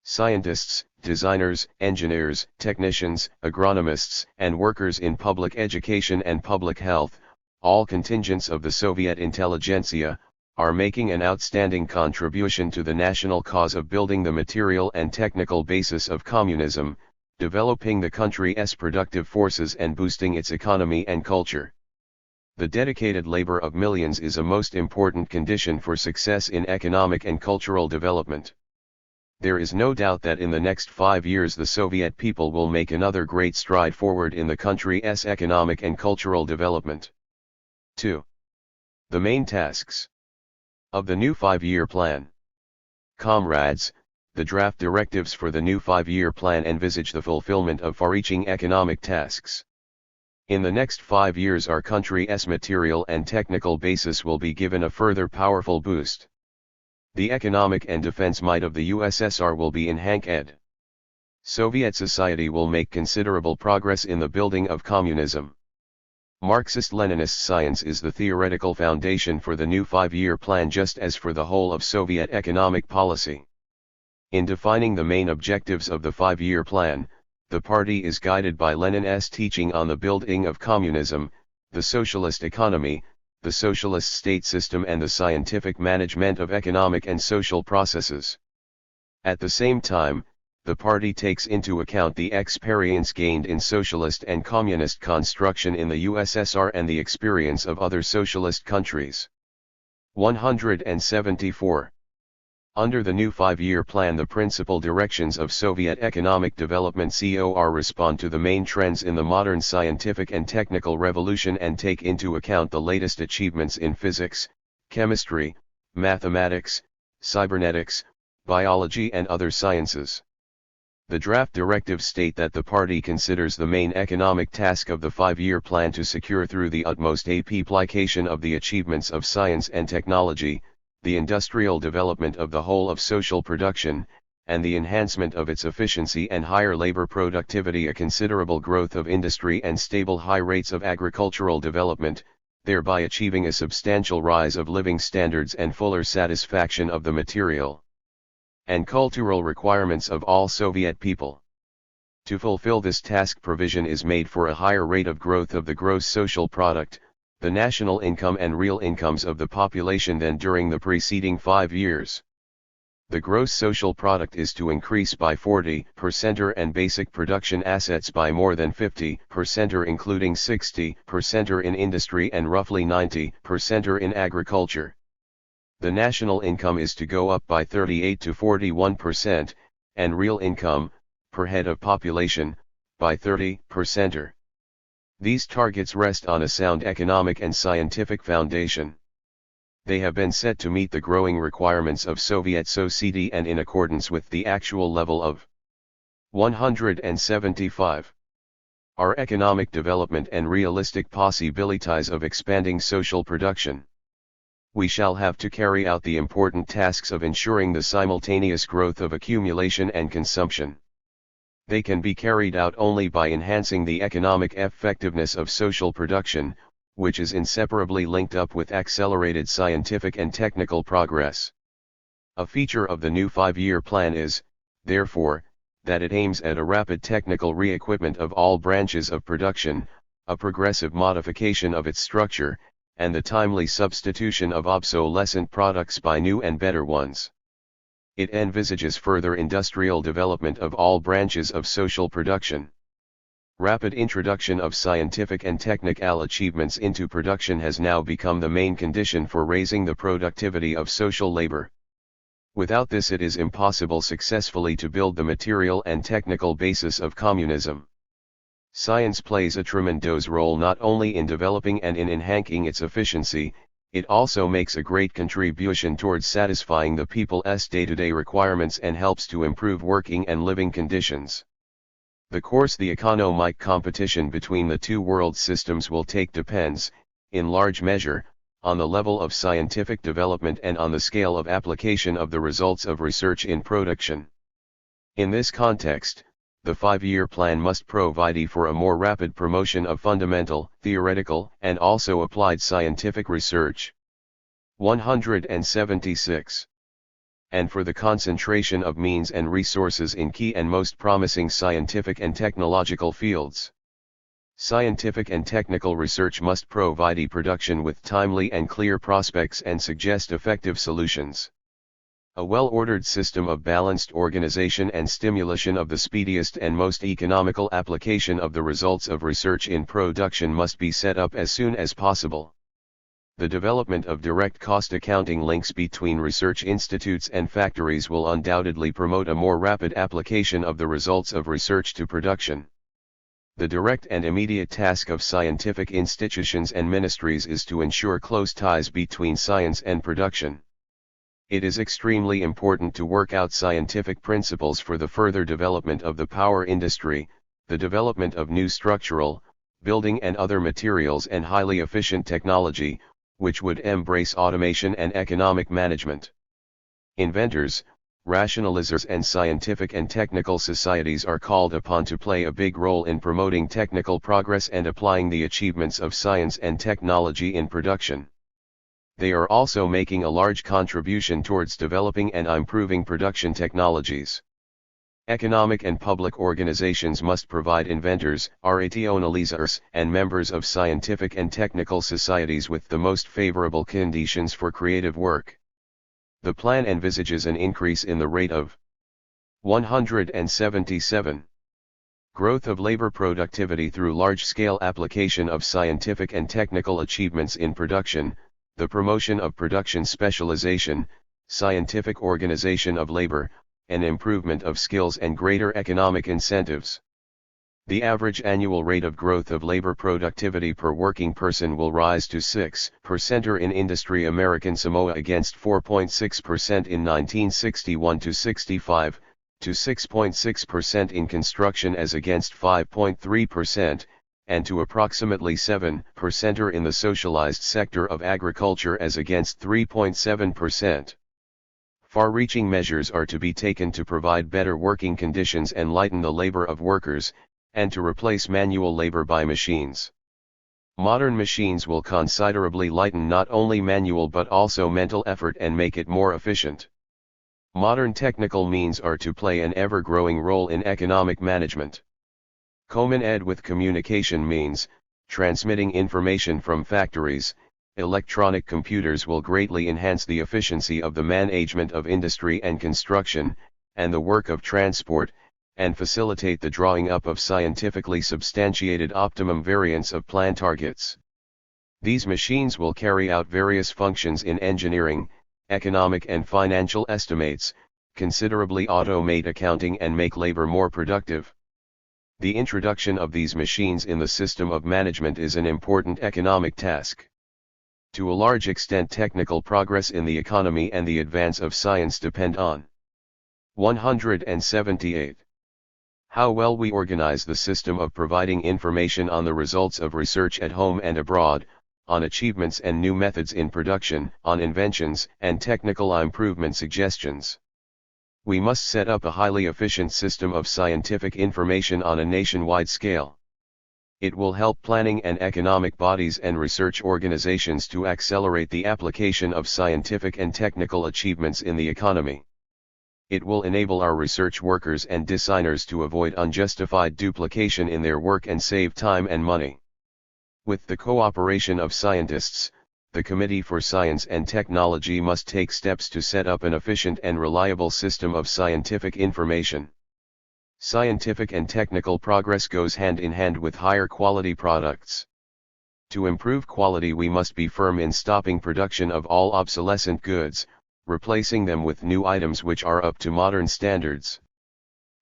Speaker 1: Scientists, designers, engineers, technicians, agronomists, and workers in public education and public health, all contingents of the Soviet intelligentsia, are making an outstanding contribution to the national cause of building the material and technical basis of communism, developing the country's productive forces and boosting its economy and culture. The dedicated labor of millions is a most important condition for success in economic and cultural development. There is no doubt that in the next 5 years the Soviet people will make another great stride forward in the country's economic and cultural development. 2. The main tasks of the new 5-year plan. Comrades, the draft directives for the new 5-year plan envisage the fulfillment of far-reaching economic tasks. In the next 5 years our country's material and technical basis will be given a further powerful boost. The economic and defense might of the USSR will be enhanced. Soviet society will make considerable progress in the building of communism. Marxist-Leninist science is the theoretical foundation for the new 5-year plan just as for the whole of Soviet economic policy. In defining the main objectives of the 5-year plan, the party is guided by Lenin's teaching on the building of communism, the socialist economy, the socialist state system and the scientific management of economic and social processes. At the same time, the party takes into account the experience gained in socialist and communist construction in the USSR and the experience of other socialist countries. 174. Under the new 5-year plan the principal directions of Soviet economic development respond to the main trends in the modern scientific and technical revolution and take into account the latest achievements in physics, chemistry, mathematics, cybernetics, biology and other sciences. The draft directives state that the party considers the main economic task of the 5-year plan to secure through the utmost application of the achievements of science and technology, the industrial development of the whole of social production, and the enhancement of its efficiency and higher labor productivity, a considerable growth of industry and stable high rates of agricultural development, thereby achieving a substantial rise of living standards and fuller satisfaction of the material and cultural requirements of all Soviet people. To fulfill this task, provision is made for a higher rate of growth of the gross social product, the national income and real incomes of the population than during the preceding 5 years. The gross social product is to increase by 40% and basic production assets by more than 50%, including 60% in industry and roughly 90% in agriculture. The national income is to go up by 38 to 41%, and real income, per head of population, by 30%. These targets rest on a sound economic and scientific foundation. They have been set to meet the growing requirements of Soviet society and in accordance with the actual level of 175. Our economic development and realistic possibilities of expanding social production. We shall have to carry out the important tasks of ensuring the simultaneous growth of accumulation and consumption. They can be carried out only by enhancing the economic effectiveness of social production, which is inseparably linked up with accelerated scientific and technical progress. A feature of the new 5-year plan is, therefore, that it aims at a rapid technical re-equipment of all branches of production, a progressive modification of its structure, and the timely substitution of obsolescent products by new and better ones. It envisages further industrial development of all branches of social production. Rapid introduction of scientific and technical achievements into production has now become the main condition for raising the productivity of social labor. Without this, it is impossible successfully to build the material and technical basis of communism. Science plays a tremendous role not only in developing and in enhancing its efficiency, it also makes a great contribution towards satisfying the people's day-to-day requirements and helps to improve working and living conditions. The course the economic competition between the two world systems will take depends, in large measure, on the level of scientific development and on the scale of application of the results of research in production. In this context, the 5-year plan must provide for a more rapid promotion of fundamental, theoretical, and also applied scientific research. 176. And for the concentration of means and resources in key and most promising scientific and technological fields. Scientific and technical research must provide production with timely and clear prospects and suggest effective solutions. A well-ordered system of balanced organization and stimulation of the speediest and most economical application of the results of research in production must be set up as soon as possible. The development of direct cost accounting links between research institutes and factories will undoubtedly promote a more rapid application of the results of research to production. The direct and immediate task of scientific institutions and ministries is to ensure close ties between science and production. It is extremely important to work out scientific principles for the further development of the power industry, the development of new structural, building and other materials and highly efficient technology, which would embrace automation and economic management. Inventors, rationalizers and scientific and technical societies are called upon to play a big role in promoting technical progress and applying the achievements of science and technology in production. They are also making a large contribution towards developing and improving production technologies. Economic and public organizations must provide inventors, rationalizers, and members of scientific and technical societies with the most favorable conditions for creative work. The plan envisages an increase in the rate of 177. Growth of labor productivity through large-scale application of scientific and technical achievements in production, the promotion of production specialization, scientific organization of labor, and improvement of skills and greater economic incentives. The average annual rate of growth of labor productivity per working person will rise to 6% in industry American Samoa against 4.6% in 1961 to 65, to 6.6% in construction as against 5.3%, and to approximately 7% in the socialized sector of agriculture as against 3.7%. Far-reaching measures are to be taken to provide better working conditions and lighten the labor of workers, and to replace manual labor by machines. Modern machines will considerably lighten not only manual but also mental effort and make it more efficient. Modern technical means are to play an ever-growing role in economic management. Common ed with communication means, transmitting information from factories, electronic computers will greatly enhance the efficiency of the management of industry and construction, and the work of transport, and facilitate the drawing up of scientifically substantiated optimum variants of plan targets. These machines will carry out various functions in engineering, economic and financial estimates, considerably automate accounting and make labor more productive. The introduction of these machines in the system of management is an important economic task. To a large extent, technical progress in the economy and the advance of science depend on 178. How well we organize the system of providing information on the results of research at home and abroad, on achievements and new methods in production, on inventions and technical improvement suggestions. We must set up a highly efficient system of scientific information on a nationwide scale. It will help planning and economic bodies and research organizations to accelerate the application of scientific and technical achievements in the economy. It will enable our research workers and designers to avoid unjustified duplication in their work and save time and money. With the cooperation of scientists, the Committee for Science and Technology must take steps to set up an efficient and reliable system of scientific information. Scientific and technical progress goes hand in hand with higher quality products. To improve quality, we must be firm in stopping production of all obsolescent goods, replacing them with new items which are up to modern standards.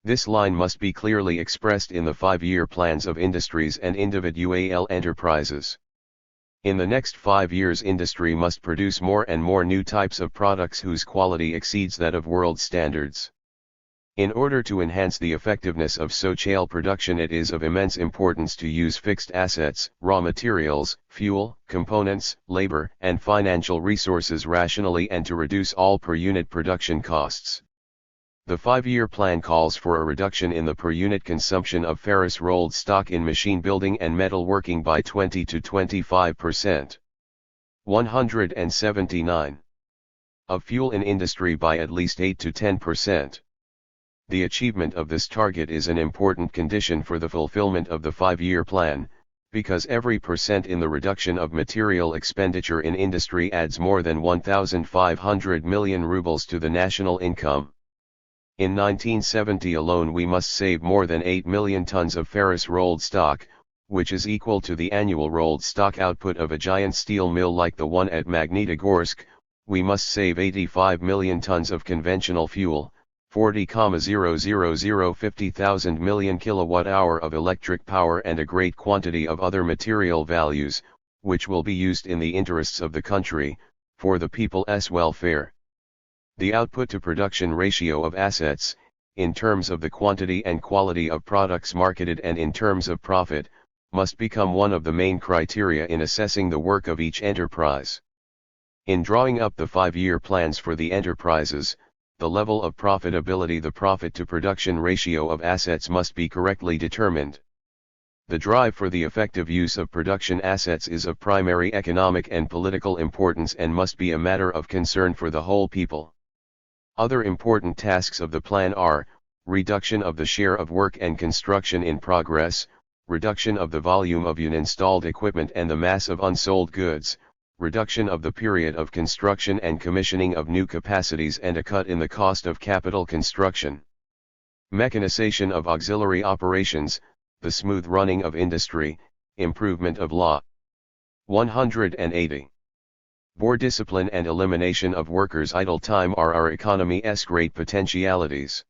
Speaker 1: This line must be clearly expressed in the 5-year plans of industries and individual enterprises. In the next 5 years, industry must produce more and more new types of products whose quality exceeds that of world standards. In order to enhance the effectiveness of social production, it is of immense importance to use fixed assets, raw materials, fuel, components, labor, and financial resources rationally and to reduce all per unit production costs. The 5-year plan calls for a reduction in the per unit consumption of ferrous rolled stock in machine building and metal working by 20 to 25%. 179. Of fuel in industry by at least 8 to 10%. The achievement of this target is an important condition for the fulfillment of the 5-year plan, because every percent in the reduction of material expenditure in industry adds more than 1,500 million rubles to the national income. In 1970 alone we must save more than 8 million tons of ferrous rolled stock, which is equal to the annual rolled stock output of a giant steel mill like the one at Magnitogorsk. We must save 85 million tons of conventional fuel, 50,000 million kilowatt-hour of electric power and a great quantity of other material values, which will be used in the interests of the country, for the people's welfare. The output to production ratio of assets, in terms of the quantity and quality of products marketed and in terms of profit, must become one of the main criteria in assessing the work of each enterprise. In drawing up the 5-year plans for the enterprises, the level of profitability, the profit to production ratio of assets must be correctly determined. The drive for the effective use of production assets is of primary economic and political importance and must be a matter of concern for the whole people. Other important tasks of the plan are, reduction of the share of work and construction in progress, reduction of the volume of uninstalled equipment and the mass of unsold goods, reduction of the period of construction and commissioning of new capacities and a cut in the cost of capital construction. Mechanization of auxiliary operations, the smooth running of industry, improvement of law. 180. Board discipline and elimination of workers' idle time are our economy's great potentialities.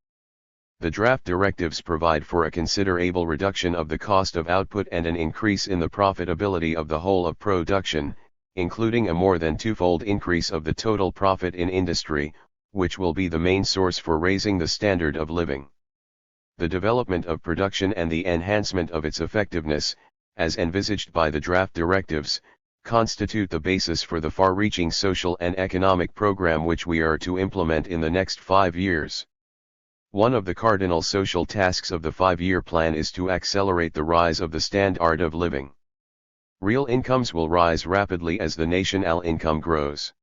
Speaker 1: The draft directives provide for a considerable reduction of the cost of output and an increase in the profitability of the whole of production, including a more than twofold increase of the total profit in industry, which will be the main source for raising the standard of living. The development of production and the enhancement of its effectiveness, as envisaged by the draft directives, constitute the basis for the far-reaching social and economic program which we are to implement in the next 5 years. One of the cardinal social tasks of the 5-year plan is to accelerate the rise of the standard of living. Real incomes will rise rapidly as the national income grows.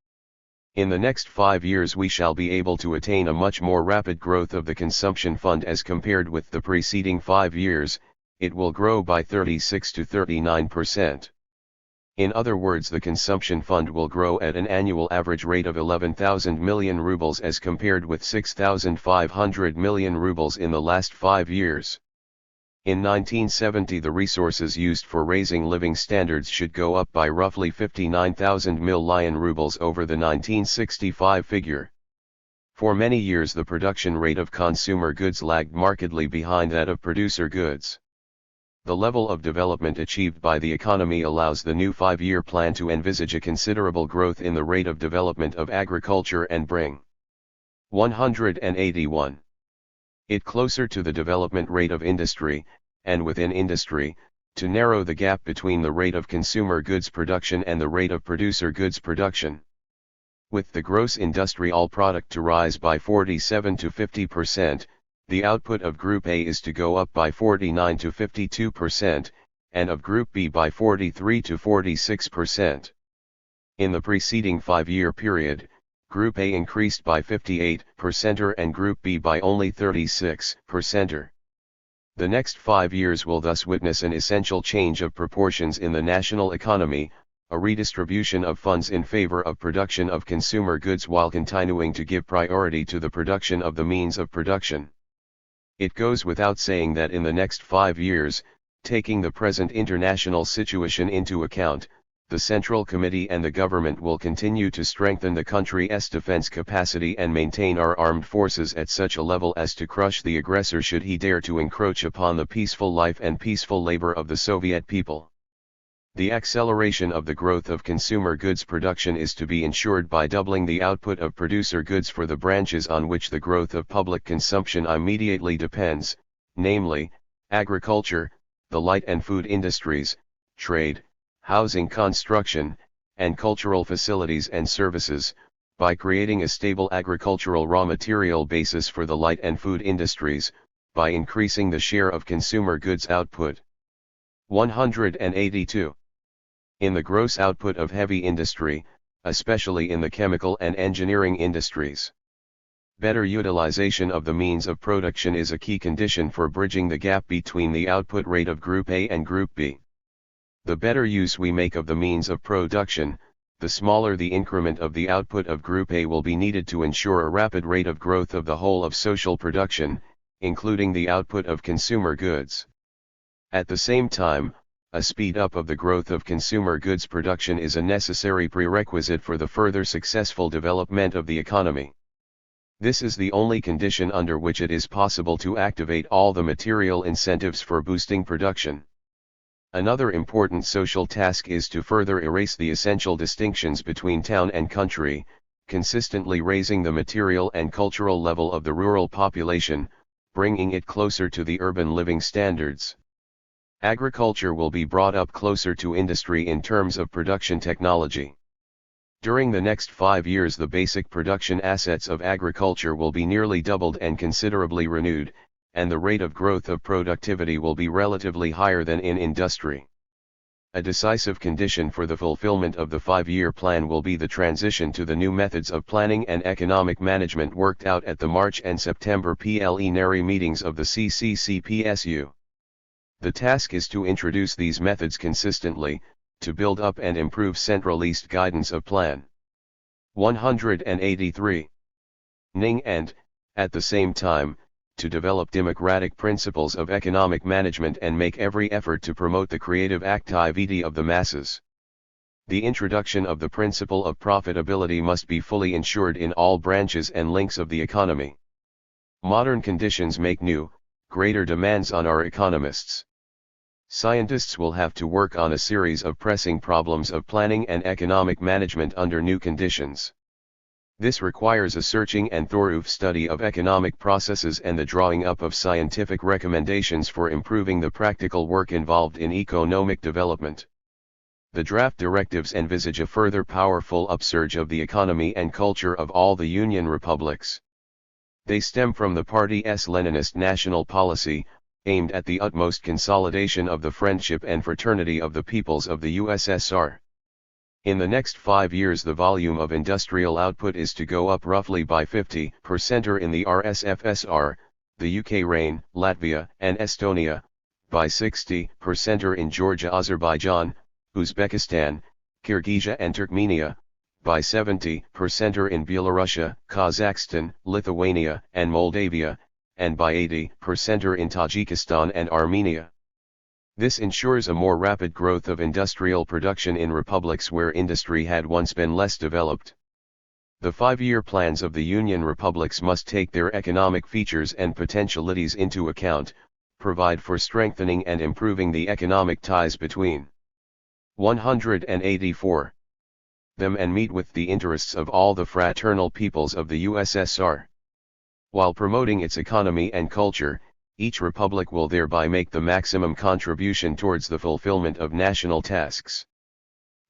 Speaker 1: In the next 5 years we shall be able to attain a much more rapid growth of the consumption fund as compared with the preceding 5 years, it will grow by 36 to 39%. In other words, the consumption fund will grow at an annual average rate of 11,000 million rubles as compared with 6,500 million rubles in the last 5 years. In 1970 the resources used for raising living standards should go up by roughly 59,000 million rubles over the 1965 figure. For many years the production rate of consumer goods lagged markedly behind that of producer goods. The level of development achieved by the economy allows the new 5-year plan to envisage a considerable growth in the rate of development of agriculture and bring 181. It closer to the development rate of industry, and within industry, to narrow the gap between the rate of consumer goods production and the rate of producer goods production. With the gross industrial product to rise by 47 to 50%, the output of Group A is to go up by 49 to 52%, and of Group B by 43 to 46%. In the preceding 5-year period, Group A increased by 58% and Group B by only 36%. The next 5 years will thus witness an essential change of proportions in the national economy, a redistribution of funds in favor of production of consumer goods while continuing to give priority to the production of the means of production. It goes without saying that in the next 5 years, taking the present international situation into account, the Central Committee and the government will continue to strengthen the country's defense capacity and maintain our armed forces at such a level as to crush the aggressor should he dare to encroach upon the peaceful life and peaceful labor of the Soviet people. The acceleration of the growth of consumer goods production is to be ensured by doubling the output of producer goods for the branches on which the growth of public consumption immediately depends, namely, agriculture, the light and food industries, trade, housing construction, and cultural facilities and services, by creating a stable agricultural raw material basis for the light and food industries, by increasing the share of consumer goods output. 182. In the gross output of heavy industry, especially in the chemical and engineering industries. Better utilization of the means of production is a key condition for bridging the gap between the output rate of Group A and Group B. The better use we make of the means of production, the smaller the increment of the output of Group A will be needed to ensure a rapid rate of growth of the whole of social production, including the output of consumer goods. At the same time, a speed up of the growth of consumer goods production is a necessary prerequisite for the further successful development of the economy. This is the only condition under which it is possible to activate all the material incentives for boosting production. Another important social task is to further erase the essential distinctions between town and country, consistently raising the material and cultural level of the rural population, bringing it closer to the urban living standards. Agriculture will be brought up closer to industry in terms of production technology. During the next 5 years the basic production assets of agriculture will be nearly doubled and considerably renewed, and the rate of growth of productivity will be relatively higher than in industry. A decisive condition for the fulfillment of the 5-year plan will be the transition to the new methods of planning and economic management worked out at the March and September plenary meetings of the CPSU. The task is to introduce these methods consistently, to build up and improve centralist guidance of Plan 183. Ning and, at the same time, to develop democratic principles of economic management and make every effort to promote the creative activity of the masses. The introduction of the principle of profitability must be fully ensured in all branches and links of the economy. Modern conditions make new, greater demands on our economists. Scientists will have to work on a series of pressing problems of planning and economic management under new conditions. This requires a searching and thorough study of economic processes and the drawing up of scientific recommendations for improving the practical work involved in economic development. The draft directives envisage a further powerful upsurge of the economy and culture of all the Union republics. They stem from the party's Leninist national policy, aimed at the utmost consolidation of the friendship and fraternity of the peoples of the USSR. In the next 5 years the volume of industrial output is to go up roughly by 50% in the RSFSR, the Ukraine, Latvia, and Estonia, by 60% in Georgia, Azerbaijan, Uzbekistan, Kyrgyzstan and Turkmenia, by 70% in Belarusia, Kazakhstan, Lithuania, and Moldavia, and by 80% in Tajikistan and Armenia. This ensures a more rapid growth of industrial production in republics where industry had once been less developed. The 5-year plans of the Union republics must take their economic features and potentialities into account, provide for strengthening and improving the economic ties between 184 them and meet with the interests of all the fraternal peoples of the USSR. While promoting its economy and culture, each republic will thereby make the maximum contribution towards the fulfillment of national tasks.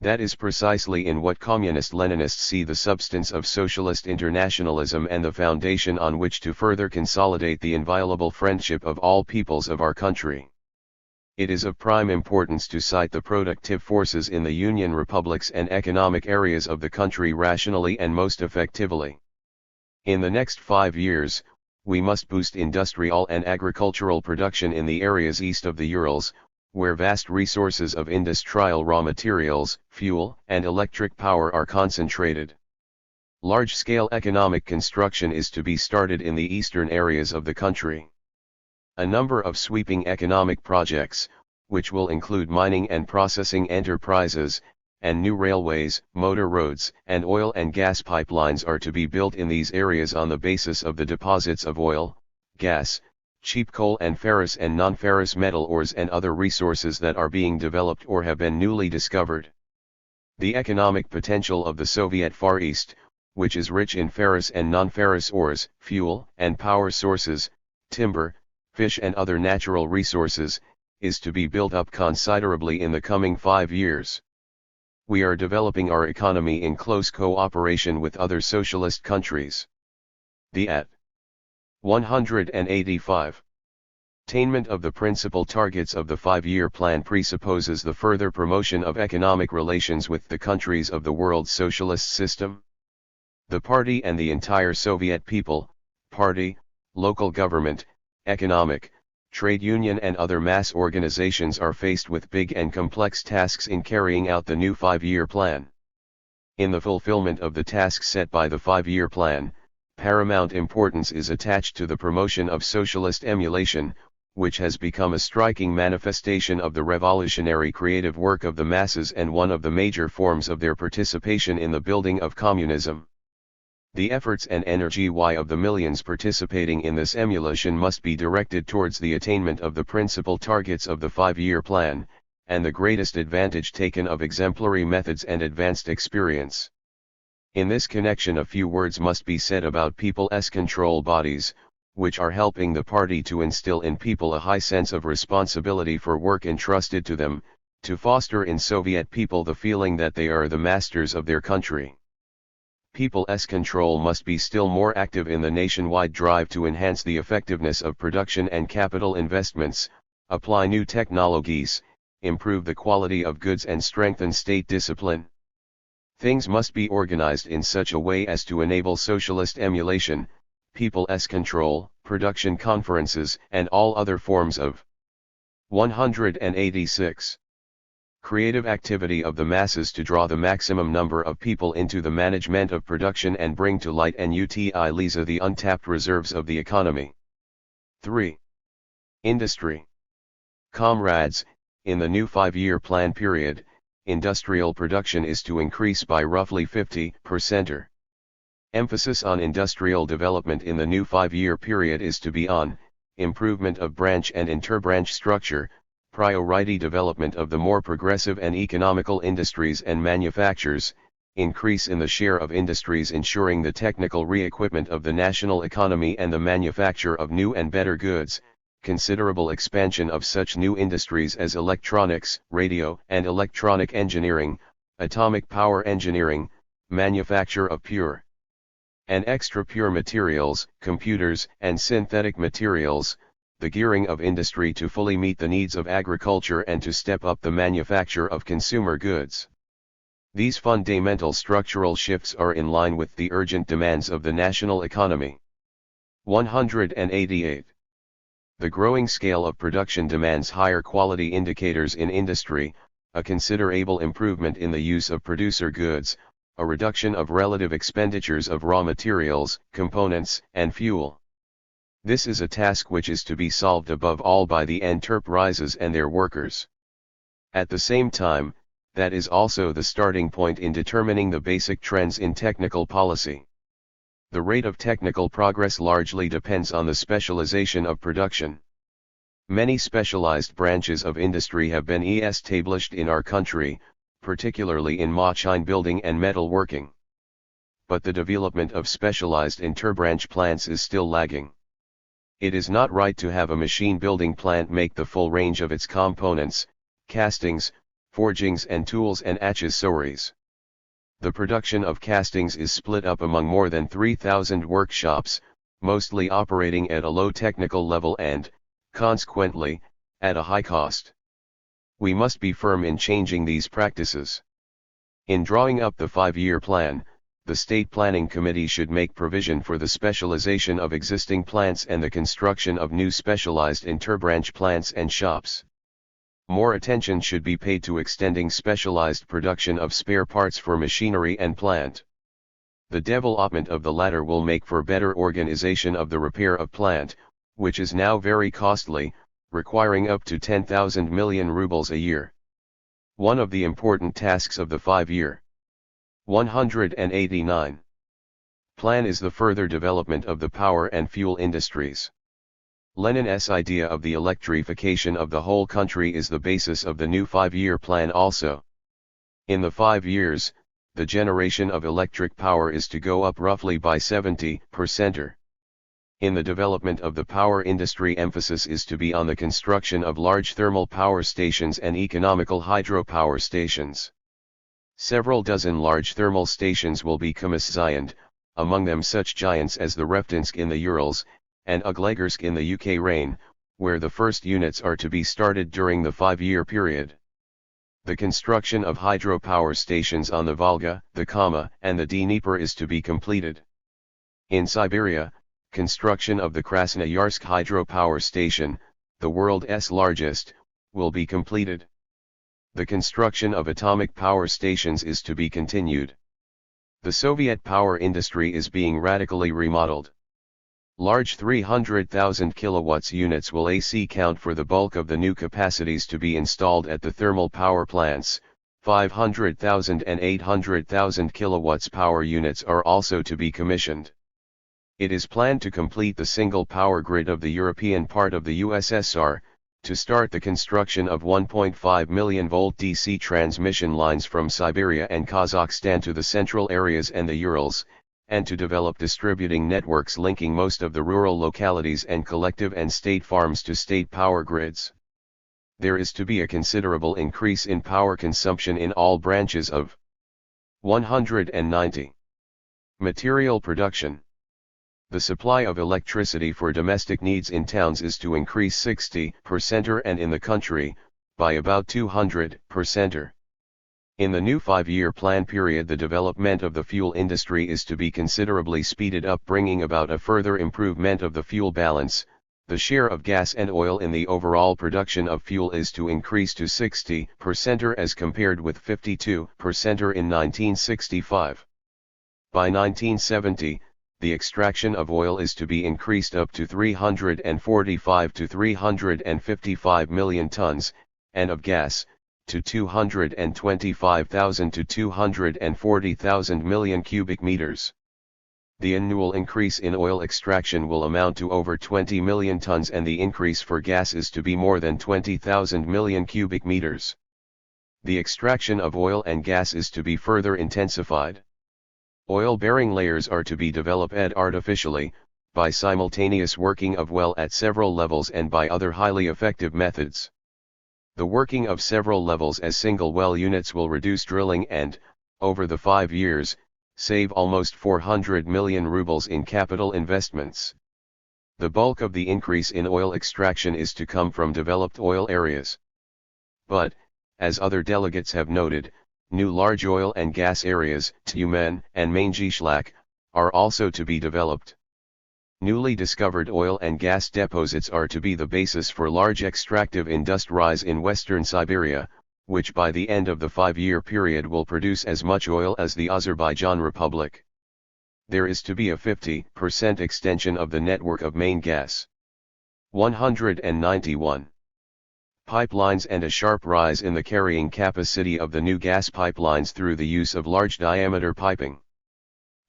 Speaker 1: That is precisely in what communist Leninists see the substance of socialist internationalism and the foundation on which to further consolidate the inviolable friendship of all peoples of our country. It is of prime importance to cite the productive forces in the Union republics and economic areas of the country rationally and most effectively. In the next 5 years, we must boost industrial and agricultural production in the areas east of the Urals, where vast resources of industrial raw materials, fuel, and electric power are concentrated. Large-scale economic construction is to be started in the eastern areas of the country. A number of sweeping economic projects, which will include mining and processing enterprises, and new railways, motor roads, and oil and gas pipelines are to be built in these areas on the basis of the deposits of oil, gas, cheap coal and ferrous and non-ferrous metal ores and other resources that are being developed or have been newly discovered. The economic potential of the Soviet Far East, which is rich in ferrous and non-ferrous ores, fuel and power sources, timber, fish and other natural resources, is to be built up considerably in the coming 5 years. We are developing our economy in close cooperation with other socialist countries. The at 185. Attainment of the principal targets of the 5-year plan presupposes the further promotion of economic relations with the countries of the world's socialist system. The party and the entire Soviet people, party, local government, economic, trade union and other mass organizations are faced with big and complex tasks in carrying out the new 5-year plan. In the fulfillment of the tasks set by the 5-year plan, paramount importance is attached to the promotion of socialist emulation, which has become a striking manifestation of the revolutionary creative work of the masses and one of the major forms of their participation in the building of communism. The efforts and energy of the millions participating in this emulation must be directed towards the attainment of the principal targets of the 5-year plan, and the greatest advantage taken of exemplary methods and advanced experience. In this connection a few words must be said about people's control bodies, which are helping the party to instill in people a high sense of responsibility for work entrusted to them, to foster in Soviet people the feeling that they are the masters of their country. People's control must be still more active in the nationwide drive to enhance the effectiveness of production and capital investments, apply new technologies, improve the quality of goods and strengthen state discipline. Things must be organized in such a way as to enable socialist emulation, people's control, production conferences and all other forms of 186. Creative activity of the masses to draw the maximum number of people into the management of production and bring to light and utilize the untapped reserves of the economy. 3. Industry. Comrades, in the new 5-year plan period, industrial production is to increase by roughly 50%. Emphasis on industrial development in the new 5-year period is to be on improvement of branch and interbranch structure, priority development of the more progressive and economical industries and manufactures, increase in the share of industries ensuring the technical re-equipment of the national economy and the manufacture of new and better goods, considerable expansion of such new industries as electronics, radio and electronic engineering, atomic power engineering, manufacture of pure and extra-pure materials, computers and synthetic materials, the gearing of industry to fully meet the needs of agriculture and to step up the manufacture of consumer goods. These fundamental structural shifts are in line with the urgent demands of the national economy. 188. The growing scale of production demands higher quality indicators in industry, a considerable improvement in the use of producer goods, a reduction of relative expenditures of raw materials, components, and fuel. This is a task which is to be solved above all by the enterprises and their workers. At the same time, that is also the starting point in determining the basic trends in technical policy. The rate of technical progress largely depends on the specialization of production. Many specialized branches of industry have been established in our country, particularly in machine building and metal working. But the development of specialized interbranch plants is still lagging. It is not right to have a machine building plant make the full range of its components, castings, forgings and tools and accessories. The production of castings is split up among more than 3,000 workshops, mostly operating at a low technical level and, consequently, at a high cost. We must be firm in changing these practices. In drawing up the 5-year plan, the State Planning Committee should make provision for the specialization of existing plants and the construction of new specialized interbranch plants and shops. More attention should be paid to extending specialized production of spare parts for machinery and plant. The development of the latter will make for better organization of the repair of plant, which is now very costly, requiring up to 10,000 million rubles a year. One of the important tasks of the 5-year 189 plan is the further development of the power and fuel industries. Lenin's idea of the electrification of the whole country is the basis of the new 5-year plan also. In the 5 years, the generation of electric power is to go up roughly by 70%. In the development of the power industry, emphasis is to be on the construction of large thermal power stations and economical hydropower stations. Several dozen large thermal stations will be commissioned, among them such giants as the Revtinsk in the Urals, and Uglegorsk in the UK Rain, where the first units are to be started during the 5-year period. The construction of hydropower stations on the Volga, the Kama, and the Dnieper is to be completed. In Siberia, construction of the Krasnoyarsk hydropower station, the world's largest, will be completed. The construction of atomic power stations is to be continued. The Soviet power industry is being radically remodeled. Large 300,000 kilowatts units will AC count for the bulk of the new capacities to be installed at the thermal power plants. 500,000 and 800,000 kilowatts power units are also to be commissioned. It is planned to complete the single power grid of the European part of the USSR, to start the construction of 1.5 million volt DC transmission lines from Siberia and Kazakhstan to the central areas and the Urals, and to develop distributing networks linking most of the rural localities and collective and state farms to state power grids. There is to be a considerable increase in power consumption in all branches of 190. Material production. The supply of electricity for domestic needs in towns is to increase 60% and in the country, by about 200%. In the new 5-year plan period, the development of the fuel industry is to be considerably speeded up, bringing about a further improvement of the fuel balance. The share of gas and oil in the overall production of fuel is to increase to 60% as compared with 52% in 1965. By 1970, the extraction of oil is to be increased up to 345 to 355 million tons, and of gas, to 225,000 to 240,000 million cubic meters. The annual increase in oil extraction will amount to over 20 million tons, and the increase for gas is to be more than 20,000 million cubic meters. The extraction of oil and gas is to be further intensified. Oil-bearing layers are to be developed artificially, by simultaneous working of well at several levels and by other highly effective methods. The working of several levels as single well units will reduce drilling and, over the 5 years, save almost 400 million rubles in capital investments. The bulk of the increase in oil extraction is to come from developed oil areas. But, as other delegates have noted, new large oil and gas areas, Tyumen and Mangyshlak, are also to be developed. Newly discovered oil and gas deposits are to be the basis for large extractive industries in western Siberia, which by the end of the 5-year period will produce as much oil as the Azerbaijan Republic. There is to be a 50% extension of the network of main gas. 191. Pipelines and a sharp rise in the carrying capacity of the new gas pipelines through the use of large diameter piping.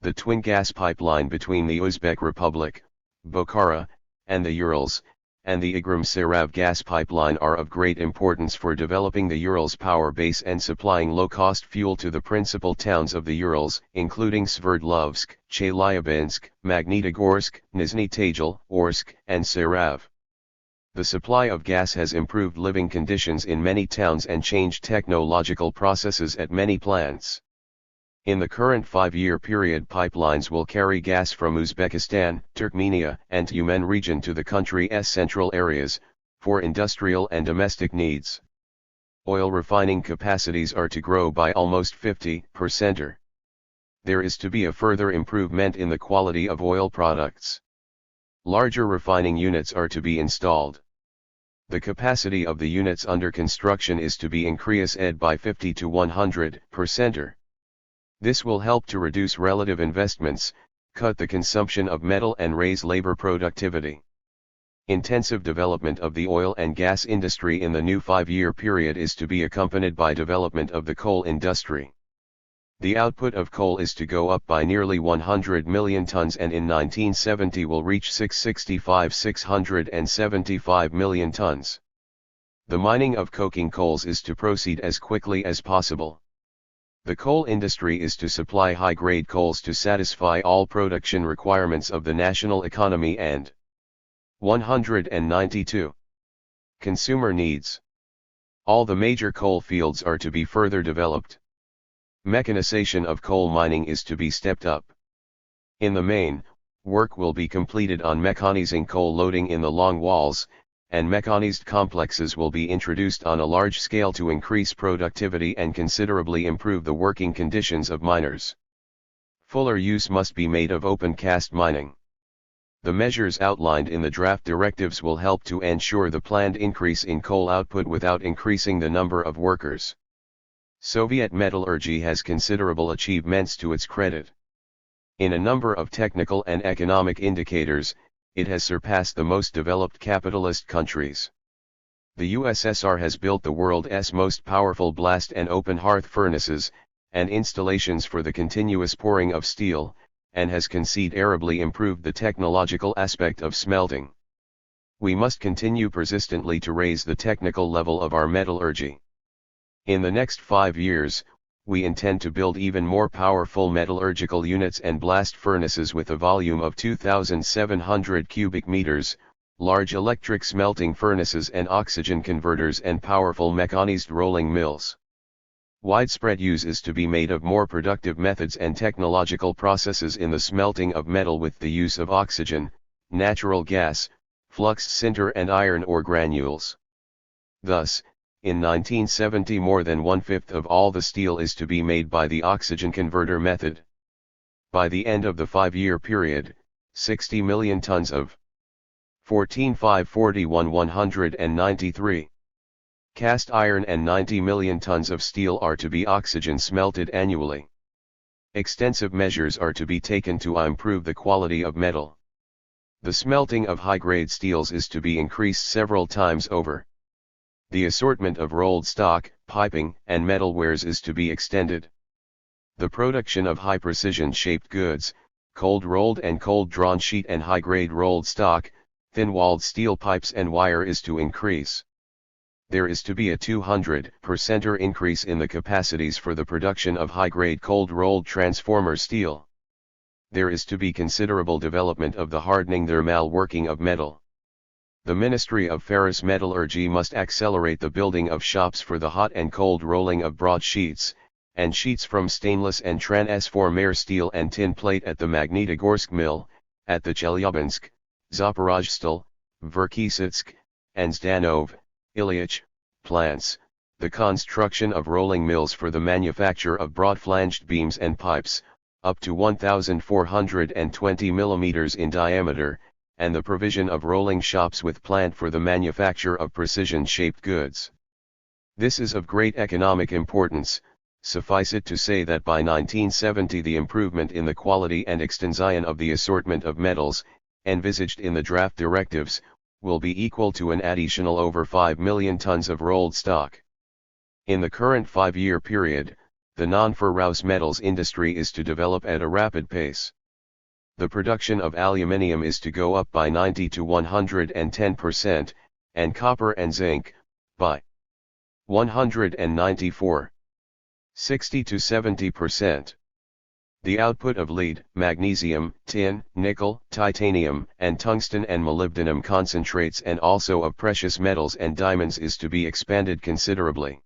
Speaker 1: The twin gas pipeline between the Uzbek Republic, Bokhara, and the Urals, and the Igrim-Sarav gas pipeline are of great importance for developing the Urals power base and supplying low-cost fuel to the principal towns of the Urals, including Sverdlovsk, Chelyabinsk, Magnitogorsk, Nizhny Tagil, Orsk, and Sarav. The supply of gas has improved living conditions in many towns and changed technological processes at many plants. In the current 5-year period, pipelines will carry gas from Uzbekistan, Turkmenia, and Tyumen region to the country's central areas, for industrial and domestic needs. Oil refining capacities are to grow by almost 50%. There is to be a further improvement in the quality of oil products. Larger refining units are to be installed. The capacity of the units under construction is to be increased by 50 to 100%. This will help to reduce relative investments, cut the consumption of metal and raise labor productivity. Intensive development of the oil and gas industry in the new 5-year period is to be accompanied by development of the coal industry. The output of coal is to go up by nearly 100 million tons and in 1970 will reach 675 million tons. The mining of coking coals is to proceed as quickly as possible. The coal industry is to supply high-grade coals to satisfy all production requirements of the national economy and 192. Consumer needs. All the major coal fields are to be further developed. Mechanization of coal mining is to be stepped up. In the main, work will be completed on mechanizing coal loading in the long walls, and mechanized complexes will be introduced on a large scale to increase productivity and considerably improve the working conditions of miners. Fuller use must be made of open-cast mining. The measures outlined in the draft directives will help to ensure the planned increase in coal output without increasing the number of workers. Soviet metallurgy has considerable achievements to its credit. In a number of technical and economic indicators, it has surpassed the most developed capitalist countries. The USSR has built the world's most powerful blast and open hearth furnaces, and installations for the continuous pouring of steel, and has considerably improved the technological aspect of smelting. We must continue persistently to raise the technical level of our metallurgy. In the next 5 years, we intend to build even more powerful metallurgical units and blast furnaces with a volume of 2,700 cubic meters, large electric smelting furnaces and oxygen converters and powerful mechanized rolling mills. Widespread use is to be made of more productive methods and technological processes in the smelting of metal with the use of oxygen, natural gas, flux sinter and iron ore granules. Thus, in 1970 more than 1/5 of all the steel is to be made by the oxygen converter method. By the end of the 5-year period, 60 million tons of 14,541,193 cast iron and 90 million tons of steel are to be oxygen smelted annually. Extensive measures are to be taken to improve the quality of metal. The smelting of high-grade steels is to be increased several times over. The assortment of rolled stock, piping, and metalwares is to be extended. The production of high-precision shaped goods, cold-rolled and cold-drawn sheet and high-grade rolled stock, thin-walled steel pipes and wire is to increase. There is to be a 200% increase in the capacities for the production of high-grade cold-rolled transformer steel. There is to be considerable development of the hardening thermal working of metal. The Ministry of Ferrous Metallurgy must accelerate the building of shops for the hot and cold rolling of broadsheets, and sheets from stainless and transformer steel and tin plate at the Magnitogorsk mill, at the Chelyabinsk, Zaporozhstal, Verkhisitsk, and Zdanov, Ilyich, plants, the construction of rolling mills for the manufacture of broad-flanged beams and pipes, up to 1,420 mm in diameter, and the provision of rolling shops with plant for the manufacture of precision-shaped goods. This is of great economic importance. Suffice it to say that by 1970 the improvement in the quality and extension of the assortment of metals, envisaged in the draft directives, will be equal to an additional over 5 million tons of rolled stock. In the current 5-year period, the non-ferrous metals industry is to develop at a rapid pace. The production of aluminium is to go up by 90 to 110%, and copper and zinc, by 194. 60 to 70%. The output of lead, magnesium, tin, nickel, titanium, and tungsten and molybdenum concentrates and also of precious metals and diamonds is to be expanded considerably.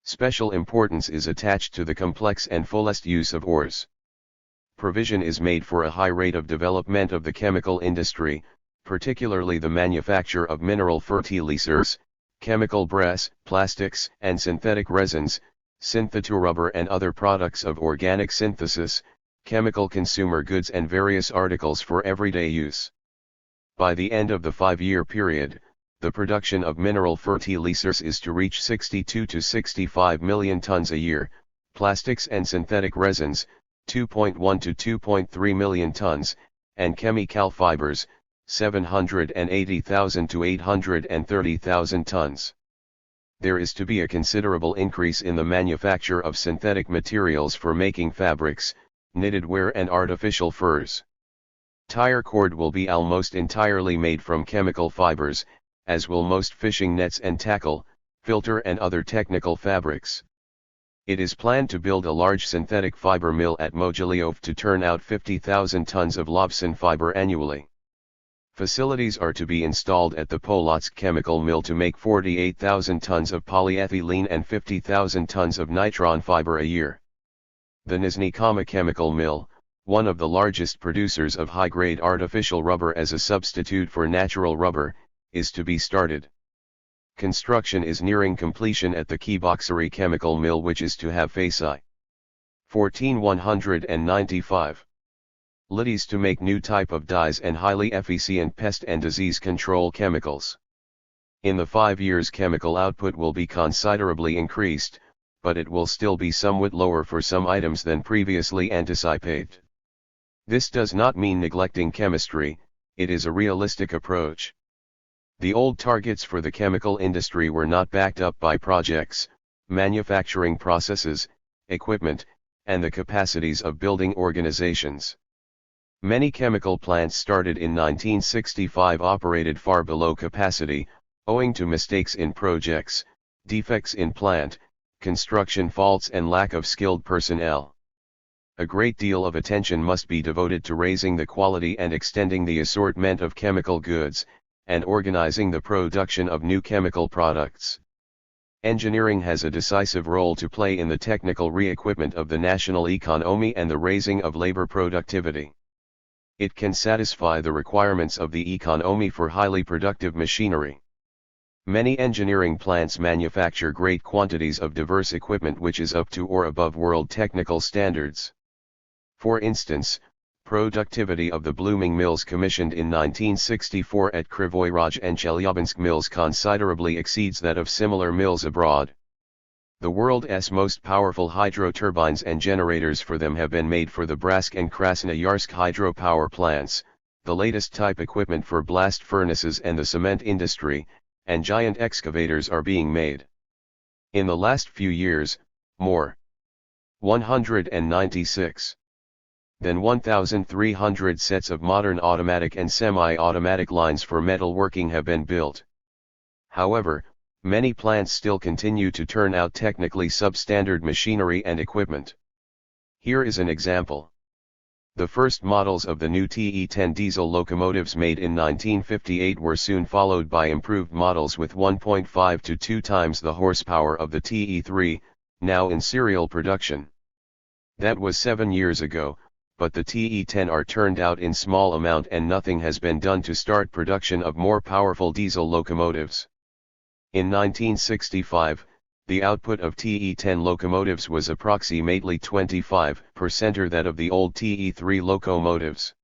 Speaker 1: Special importance is attached to the complex and fullest use of ores. Provision is made for a high rate of development of the chemical industry, particularly the manufacture of mineral fertilizers, chemical brass, plastics and synthetic resins, synthetorubber and other products of organic synthesis, chemical consumer goods and various articles for everyday use. By the end of the 5-year period, the production of mineral fertilizers is to reach 62 to 65 million tons a year, plastics and synthetic resins, 2.1 to 2.3 million tons, and chemical fibers, 780,000 to 830,000 tons. There is to be a considerable increase in the manufacture of synthetic materials for making fabrics, knitted wear and artificial furs. Tire cord will be almost entirely made from chemical fibers, as will most fishing nets and tackle, filter and other technical fabrics. It is planned to build a large synthetic fiber mill at Mogilev to turn out 50,000 tons of lobson fiber annually. Facilities are to be installed at the Polotsk chemical mill to make 48,000 tons of polyethylene and 50,000 tons of nitron fiber a year. The Nizhny Kama chemical mill, one of the largest producers of high-grade artificial rubber as a substitute for natural rubber, is to be started. Construction is nearing completion at the Kyboksary chemical mill, which is to have faci 14,195. Liddies to make new type of dyes and highly efficient pest and disease control chemicals. In the 5 years chemical output will be considerably increased, but it will still be somewhat lower for some items than previously anticipated. This does not mean neglecting chemistry, it is a realistic approach. The old targets for the chemical industry were not backed up by projects, manufacturing processes, equipment, and the capacities of building organizations. Many chemical plants started in 1965 operated far below capacity, owing to mistakes in projects, defects in plant, construction faults and lack of skilled personnel. A great deal of attention must be devoted to raising the quality and extending the assortment of chemical goods, and organizing the production of new chemical products. Engineering has a decisive role to play in the technical re-equipment of the national economy and the raising of labor productivity. It can satisfy the requirements of the economy for highly productive machinery. Many engineering plants manufacture great quantities of diverse equipment which is up to or above world technical standards. For instance, productivity of the blooming mills commissioned in 1964 at Krivoy Rog and Chelyabinsk mills considerably exceeds that of similar mills abroad. The world's most powerful hydro turbines and generators for them have been made for the Brask and Krasnoyarsk hydropower plants, the latest type equipment for blast furnaces and the cement industry, and giant excavators are being made. In the last few years, more 196 than 1,300 sets of modern automatic and semi-automatic lines for metalworking have been built. However, Many plants still continue to turn out technically substandard machinery and equipment. Here is an example. The first models of the new TE-10 diesel locomotives made in 1958 were soon followed by improved models with 1.5 to 2 times the horsepower of the TE-3, now in serial production. That was 7 years ago, but the TE-10 are turned out in small amount and nothing has been done to start production of more powerful diesel locomotives. In 1965, the output of TE-10 locomotives was approximately 25% that of the old TE-3 locomotives.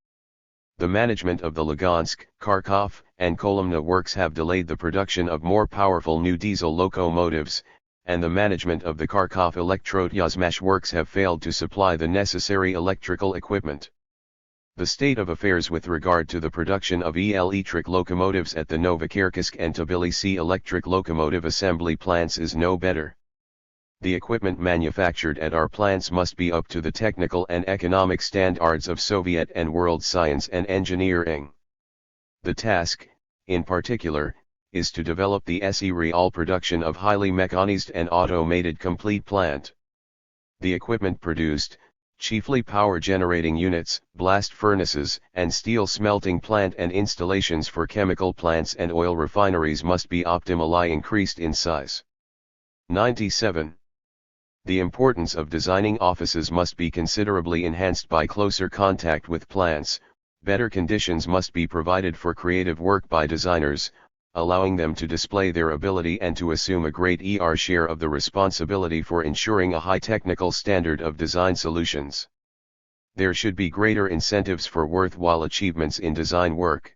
Speaker 1: The management of the Lugansk, Kharkov, and Kolomna works have delayed the production of more powerful new diesel locomotives, and the management of the Kharkov Elektrotyazmash works have failed to supply the necessary electrical equipment. The state of affairs with regard to the production of electric locomotives at the Novokirkivsk and Tbilisi electric locomotive assembly plants is no better. The equipment manufactured at our plants must be up to the technical and economic standards of Soviet and world science and engineering. The task, in particular, is to develop the serial production of highly mechanized and automated complete plant. The equipment produced, chiefly power-generating units, blast furnaces, and steel smelting plant and installations for chemical plants and oil refineries must be optimally increased in size. 97. The importance of designing offices must be considerably enhanced by closer contact with plants. Better conditions must be provided for creative work by designers, allowing them to display their ability and to assume a great share of the responsibility for ensuring a high technical standard of design solutions. There should be greater incentives for worthwhile achievements in design work.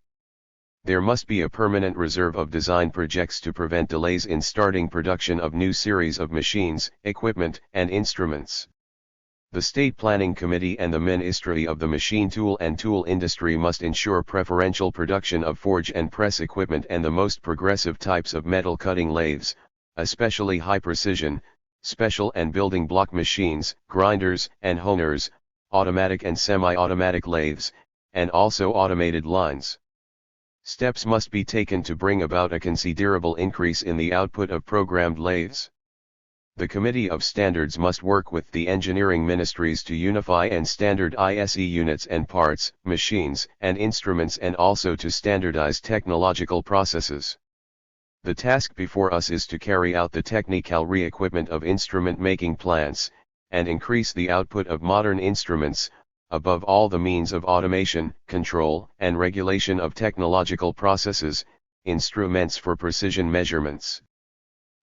Speaker 1: There must be a permanent reserve of design projects to prevent delays in starting production of new series of machines, equipment, and instruments. The State Planning Committee and the Ministry of the Machine Tool and Tool Industry must ensure preferential production of forge and press equipment and the most progressive types of metal cutting lathes, especially high precision, special and building block machines, grinders and honers, automatic and semi-automatic lathes, and also automated lines. Steps must be taken to bring about a considerable increase in the output of programmed lathes. The Committee of Standards must work with the engineering ministries to unify and standardize units and parts, machines and instruments, and also to standardize technological processes. The task before us is to carry out the technical re-equipment of instrument-making plants, and increase the output of modern instruments, above all the means of automation, control, and regulation of technological processes, instruments for precision measurements.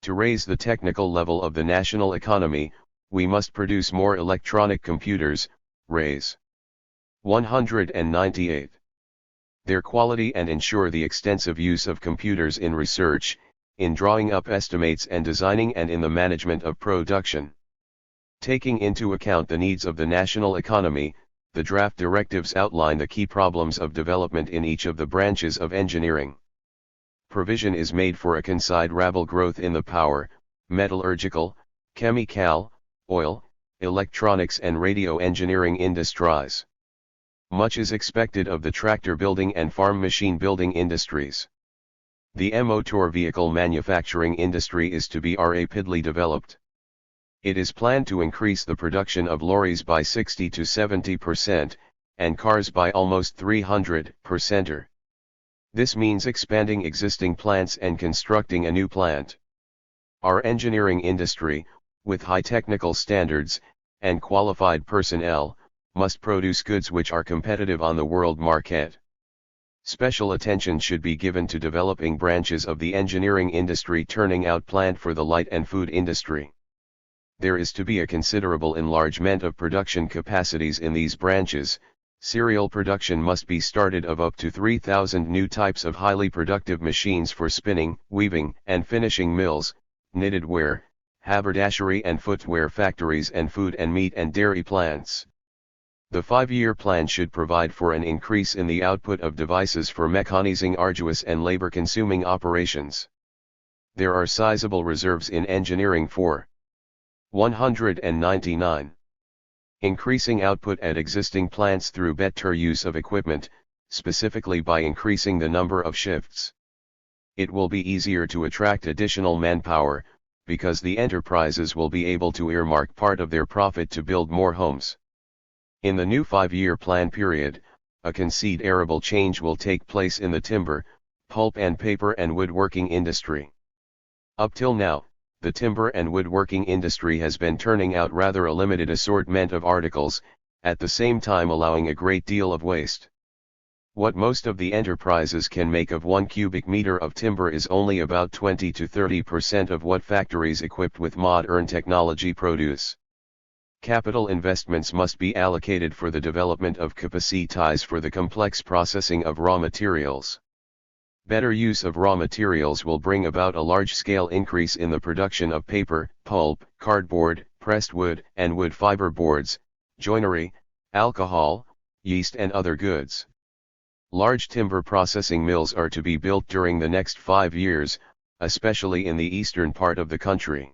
Speaker 1: To raise the technical level of the national economy, we must produce more electronic computers, raise 198. Their quality and ensure the extensive use of computers in research, in drawing up estimates and designing and in the management of production. Taking into account the needs of the national economy, the draft directives outline the key problems of development in each of the branches of engineering. Provision is made for a considerable growth in the power, metallurgical, chemical, oil, electronics and radio engineering industries. Much is expected of the tractor building and farm machine building industries. The motor vehicle manufacturing industry is to be rapidly developed. It is planned to increase the production of lorries by 60 to 70%, and cars by almost 300%. This means expanding existing plants and constructing a new plant. Our engineering industry, with high technical standards, and qualified personnel, must produce goods which are competitive on the world market. Special attention should be given to developing branches of the engineering industry turning out plant for the light and food industry. There is to be a considerable enlargement of production capacities in these branches. Serial production must be started of up to 3,000 new types of highly productive machines for spinning, weaving, and finishing mills, knitted ware, haberdashery and footwear factories, and food and meat and dairy plants. The 5-year plan should provide for an increase in the output of devices for mechanizing arduous and labor-consuming operations. There are sizable reserves in engineering for 199. Increasing output at existing plants through better use of equipment, specifically by increasing the number of shifts. It will be easier to attract additional manpower, because the enterprises will be able to earmark part of their profit to build more homes. In the new 5-year plan period, a considerable change will take place in the timber, pulp and paper and woodworking industry. Up till now, the timber and woodworking industry has been turning out rather a limited assortment of articles, at the same time allowing a great deal of waste. What most of the enterprises can make of 1 cubic meter of timber is only about 20 to 30% of what factories equipped with modern technology produce. Capital investments must be allocated for the development of capacities for the complex processing of raw materials. Better use of raw materials will bring about a large-scale increase in the production of paper, pulp, cardboard, pressed wood, and wood fiber boards, joinery, alcohol, yeast and other goods. Large timber processing mills are to be built during the next 5 years, especially in the eastern part of the country.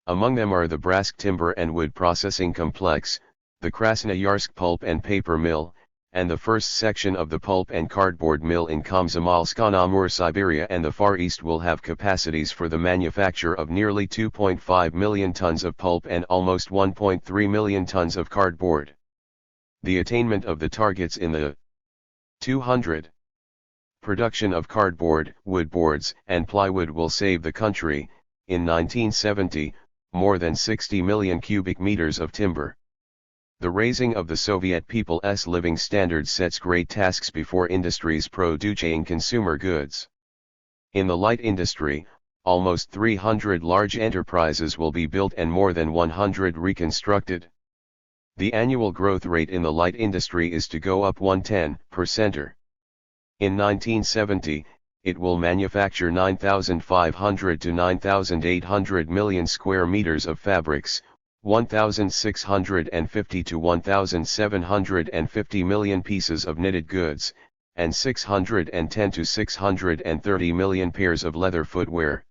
Speaker 1: Among them are the Brask Timber and Wood Processing Complex, the Krasnoyarsk Pulp and Paper Mill, and the first section of the Pulp and Cardboard Mill in Komsomolsk-on-Amur, Siberia, and the Far East will have capacities for the manufacture of nearly 2.5 million tons of pulp and almost 1.3 million tons of cardboard. The attainment of the targets in the 200 production of cardboard, wood boards, and plywood will save the country, in 1970, more than 60 million cubic meters of timber. The raising of the Soviet people's living standards sets great tasks before industries producing consumer goods. In the light industry, almost 300 large enterprises will be built and more than 100 reconstructed. The annual growth rate in the light industry is to go up 110%. In 1970, it will manufacture 9,500 to 9,800 million square meters of fabrics, 1,650 to 1,750 million pieces of knitted goods, and 610 to 630 million pairs of leather footwear.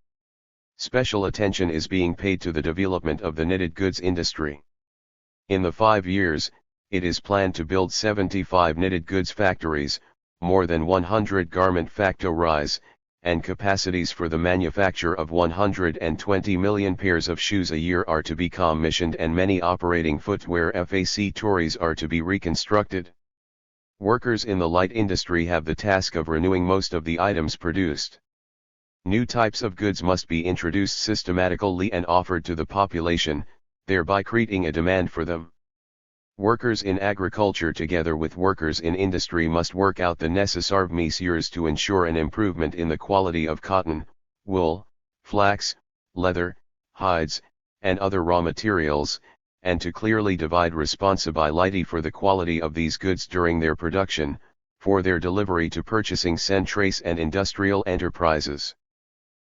Speaker 1: Special attention is being paid to the development of the knitted goods industry. In the 5 years, it is planned to build 75 knitted goods factories, more than 100 garment factories, and capacities for the manufacture of 120 million pairs of shoes a year are to be commissioned and many operating footwear factories are to be reconstructed. Workers in the light industry have the task of renewing most of the items produced. New types of goods must be introduced systematically and offered to the population, thereby creating a demand for them. Workers in agriculture together with workers in industry must work out the necessary measures to ensure an improvement in the quality of cotton, wool, flax, leather, hides, and other raw materials, and to clearly divide responsibility for the quality of these goods during their production, for their delivery to purchasing centres and industrial enterprises.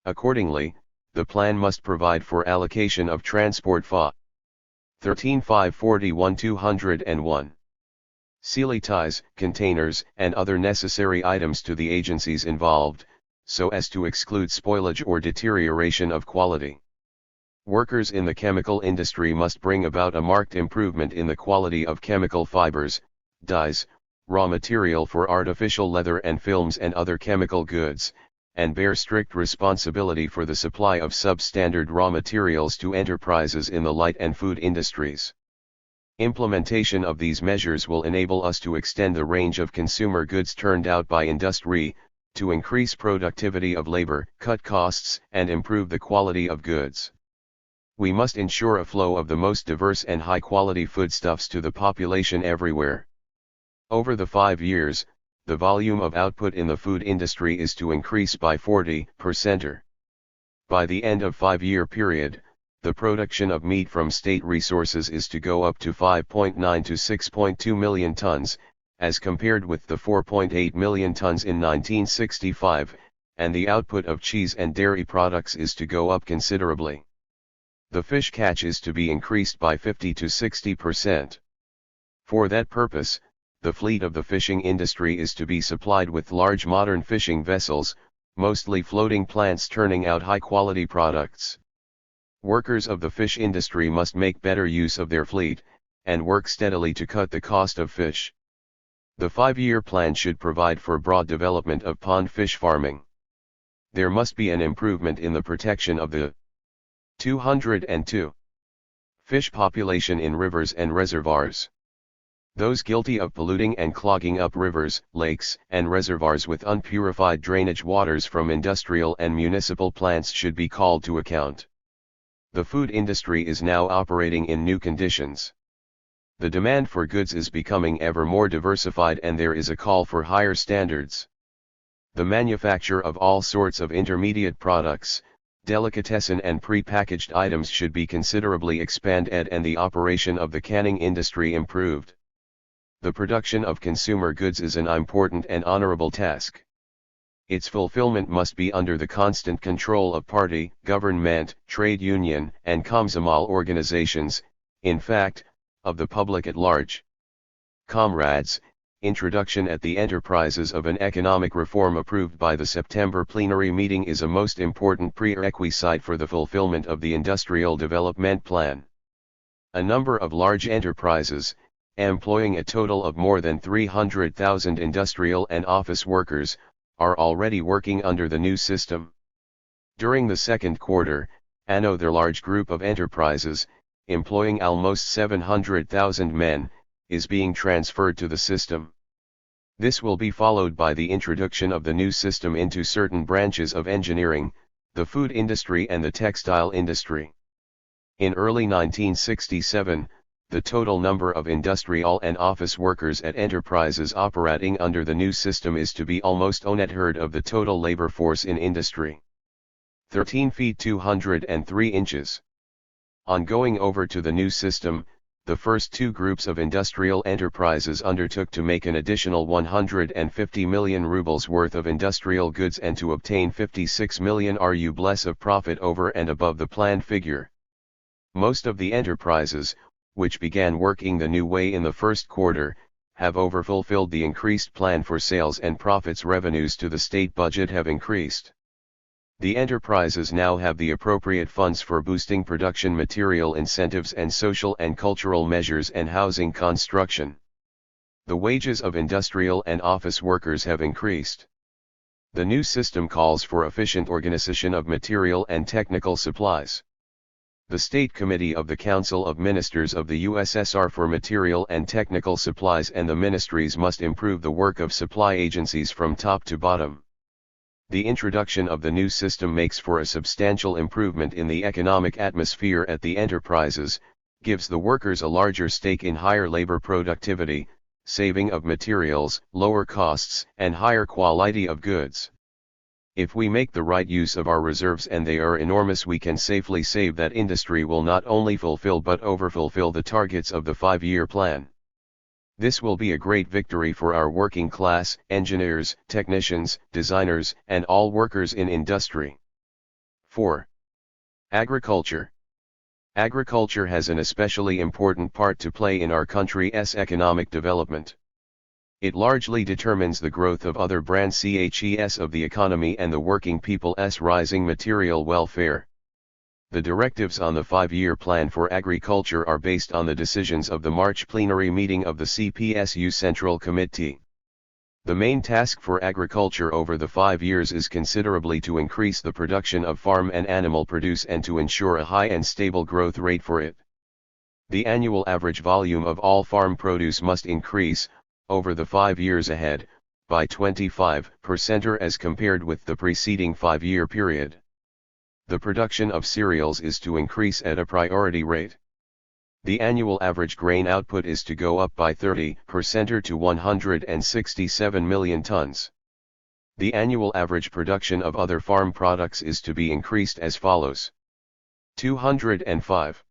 Speaker 1: Accordingly, the plan must provide for allocation of transport FA 13,541-201. Facilities, containers, and other necessary items to the agencies involved, so as to exclude spoilage or deterioration of quality. Workers in the chemical industry must bring about a marked improvement in the quality of chemical fibers, dyes, raw material for artificial leather and films and other chemical goods, and bear strict responsibility for the supply of substandard raw materials to enterprises in the light and food industries. Implementation of these measures will enable us to extend the range of consumer goods turned out by industry, to increase productivity of labor, cut costs, and improve the quality of goods. We must ensure a flow of the most diverse and high-quality foodstuffs to the population everywhere. Over the 5 years, the volume of output in the food industry is to increase by 40%. By the end of 5-year period, the production of meat from state resources is to go up to 5.9 to 6.2 million tons, as compared with the 4.8 million tons in 1965, and the output of cheese and dairy products is to go up considerably. The fish catch is to be increased by 50 to 60%. For that purpose, the fleet of the fishing industry is to be supplied with large modern fishing vessels, mostly floating plants turning out high-quality products. Workers of the fish industry must make better use of their fleet, and work steadily to cut the cost of fish. The 5-year plan should provide for broad development of pond fish farming. There must be an improvement in the protection of the 202 fish population in rivers and reservoirs. Those guilty of polluting and clogging up rivers, lakes, and reservoirs with unpurified drainage waters from industrial and municipal plants should be called to account. The food industry is now operating in new conditions. The demand for goods is becoming ever more diversified and there is a call for higher standards. The manufacture of all sorts of intermediate products, delicatessen and pre-packaged items should be considerably expanded and the operation of the canning industry improved. The production of consumer goods is an important and honorable task. Its fulfillment must be under the constant control of party, government, trade union, and Komsomol organizations, in fact, of the public at large. Comrades, introduction at the enterprises of an economic reform approved by the September plenary meeting is a most important prerequisite for the fulfillment of the Industrial Development Plan. A number of large enterprises, employing a total of more than 300,000 industrial and office workers, are already working under the new system. During the second quarter, another large group of enterprises, employing almost 700,000 men, is being transferred to the system. This will be followed by the introduction of the new system into certain branches of engineering, the food industry and the textile industry. In early 1967, the total number of industrial and office workers at enterprises operating under the new system is to be almost one-third of the total labor force in industry. 13 feet 203 inches. On going over to the new system, the first two groups of industrial enterprises undertook to make an additional 150 million rubles worth of industrial goods and to obtain 56 million rubles of profit over and above the planned figure. Most of the enterprises, which began working the new way in the first quarter, have overfulfilled the increased plan for sales and profits. Revenues to the state budget have increased. The enterprises now have the appropriate funds for boosting production material incentives and social and cultural measures and housing construction. The wages of industrial and office workers have increased. The new system calls for efficient organization of material and technical supplies. The State Committee of the Council of Ministers of the USSR for Material and Technical Supplies and the ministries must improve the work of supply agencies from top to bottom. The introduction of the new system makes for a substantial improvement in the economic atmosphere at the enterprises, gives the workers a larger stake in higher labor productivity, saving of materials, lower costs, and higher quality of goods. If we make the right use of our reserves, and they are enormous, we can safely say that industry will not only fulfill but overfulfill the targets of the 5-year plan. This will be a great victory for our working class, engineers, technicians, designers, and all workers in industry. 4. Agriculture. Agriculture has an especially important part to play in our country's economic development. It largely determines the growth of other branches of the economy and the working people's rising material welfare. The directives on the 5-year plan for agriculture are based on the decisions of the March plenary meeting of the CPSU Central Committee. The main task for agriculture over the 5 years is considerably to increase the production of farm and animal produce and to ensure a high and stable growth rate for it. The annual average volume of all farm produce must increase, over the 5 years ahead, by 25% as compared with the preceding 5-year period. The production of cereals is to increase at a priority rate. The annual average grain output is to go up by 30% to 167 million tons. The annual average production of other farm products is to be increased as follows. 205.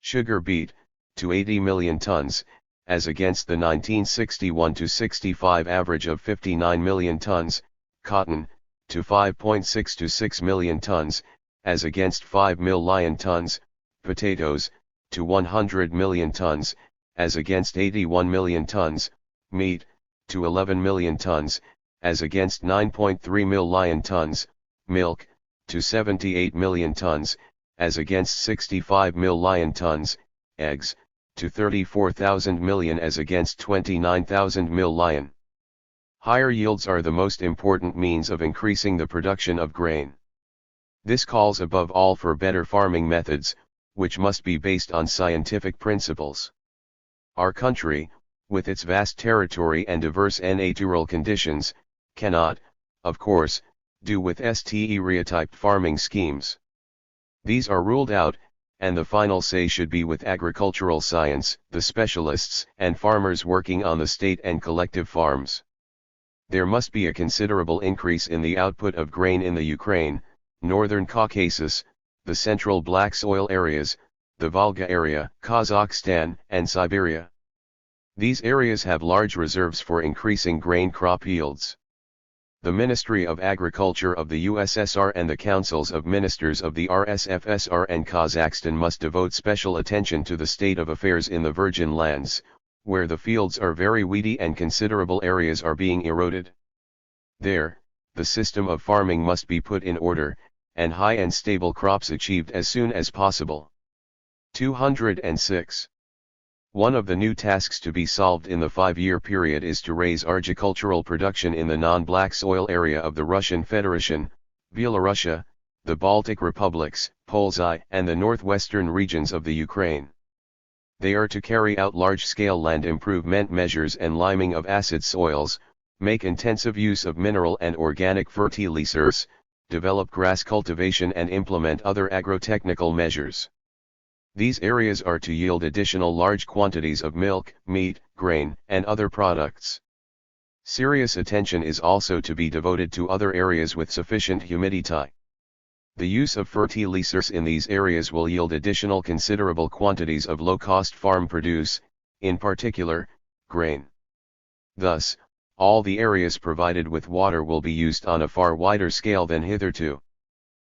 Speaker 1: Sugar beet, to 80 million tons, as against the 1961-65 average of 59 million tons, cotton, to 5.6 to 6 million tons, as against 5 million tons, potatoes, to 100 million tons, as against 81 million tons, meat, to 11 million tons, as against 9.3 million tons, milk, to 78 million tons, as against 65 million tons, eggs, to 34,000 million as against 29,000 million. Higher yields are the most important means of increasing the production of grain. This calls above all for better farming methods, which must be based on scientific principles. Our country, with its vast territory and diverse natural conditions, cannot, of course, do with stereotyped farming schemes. These are ruled out, and the final say should be with agricultural science, the specialists and farmers working on the state and collective farms. There must be a considerable increase in the output of grain in the Ukraine, Northern Caucasus, the Central Black Soil areas, the Volga area, Kazakhstan, and Siberia. These areas have large reserves for increasing grain crop yields. The Ministry of Agriculture of the USSR and the Councils of Ministers of the RSFSR and Kazakhstan must devote special attention to the state of affairs in the virgin lands, where the fields are very weedy and considerable areas are being eroded. There, the system of farming must be put in order, and high and stable crops achieved as soon as possible. 206. One of the new tasks to be solved in the 5-year period is to raise agricultural production in the non-black soil area of the Russian Federation, Belarusia, the Baltic Republics, Polski, and the northwestern regions of the Ukraine. They are to carry out large-scale land improvement measures and liming of acid soils, make intensive use of mineral and organic fertilizers, develop grass cultivation and implement other agrotechnical measures. These areas are to yield additional large quantities of milk, meat, grain, and other products. Serious attention is also to be devoted to other areas with sufficient humidity. The use of fertilizers in these areas will yield additional considerable quantities of low-cost farm produce, in particular, grain. Thus, all the areas provided with water will be used on a far wider scale than hitherto.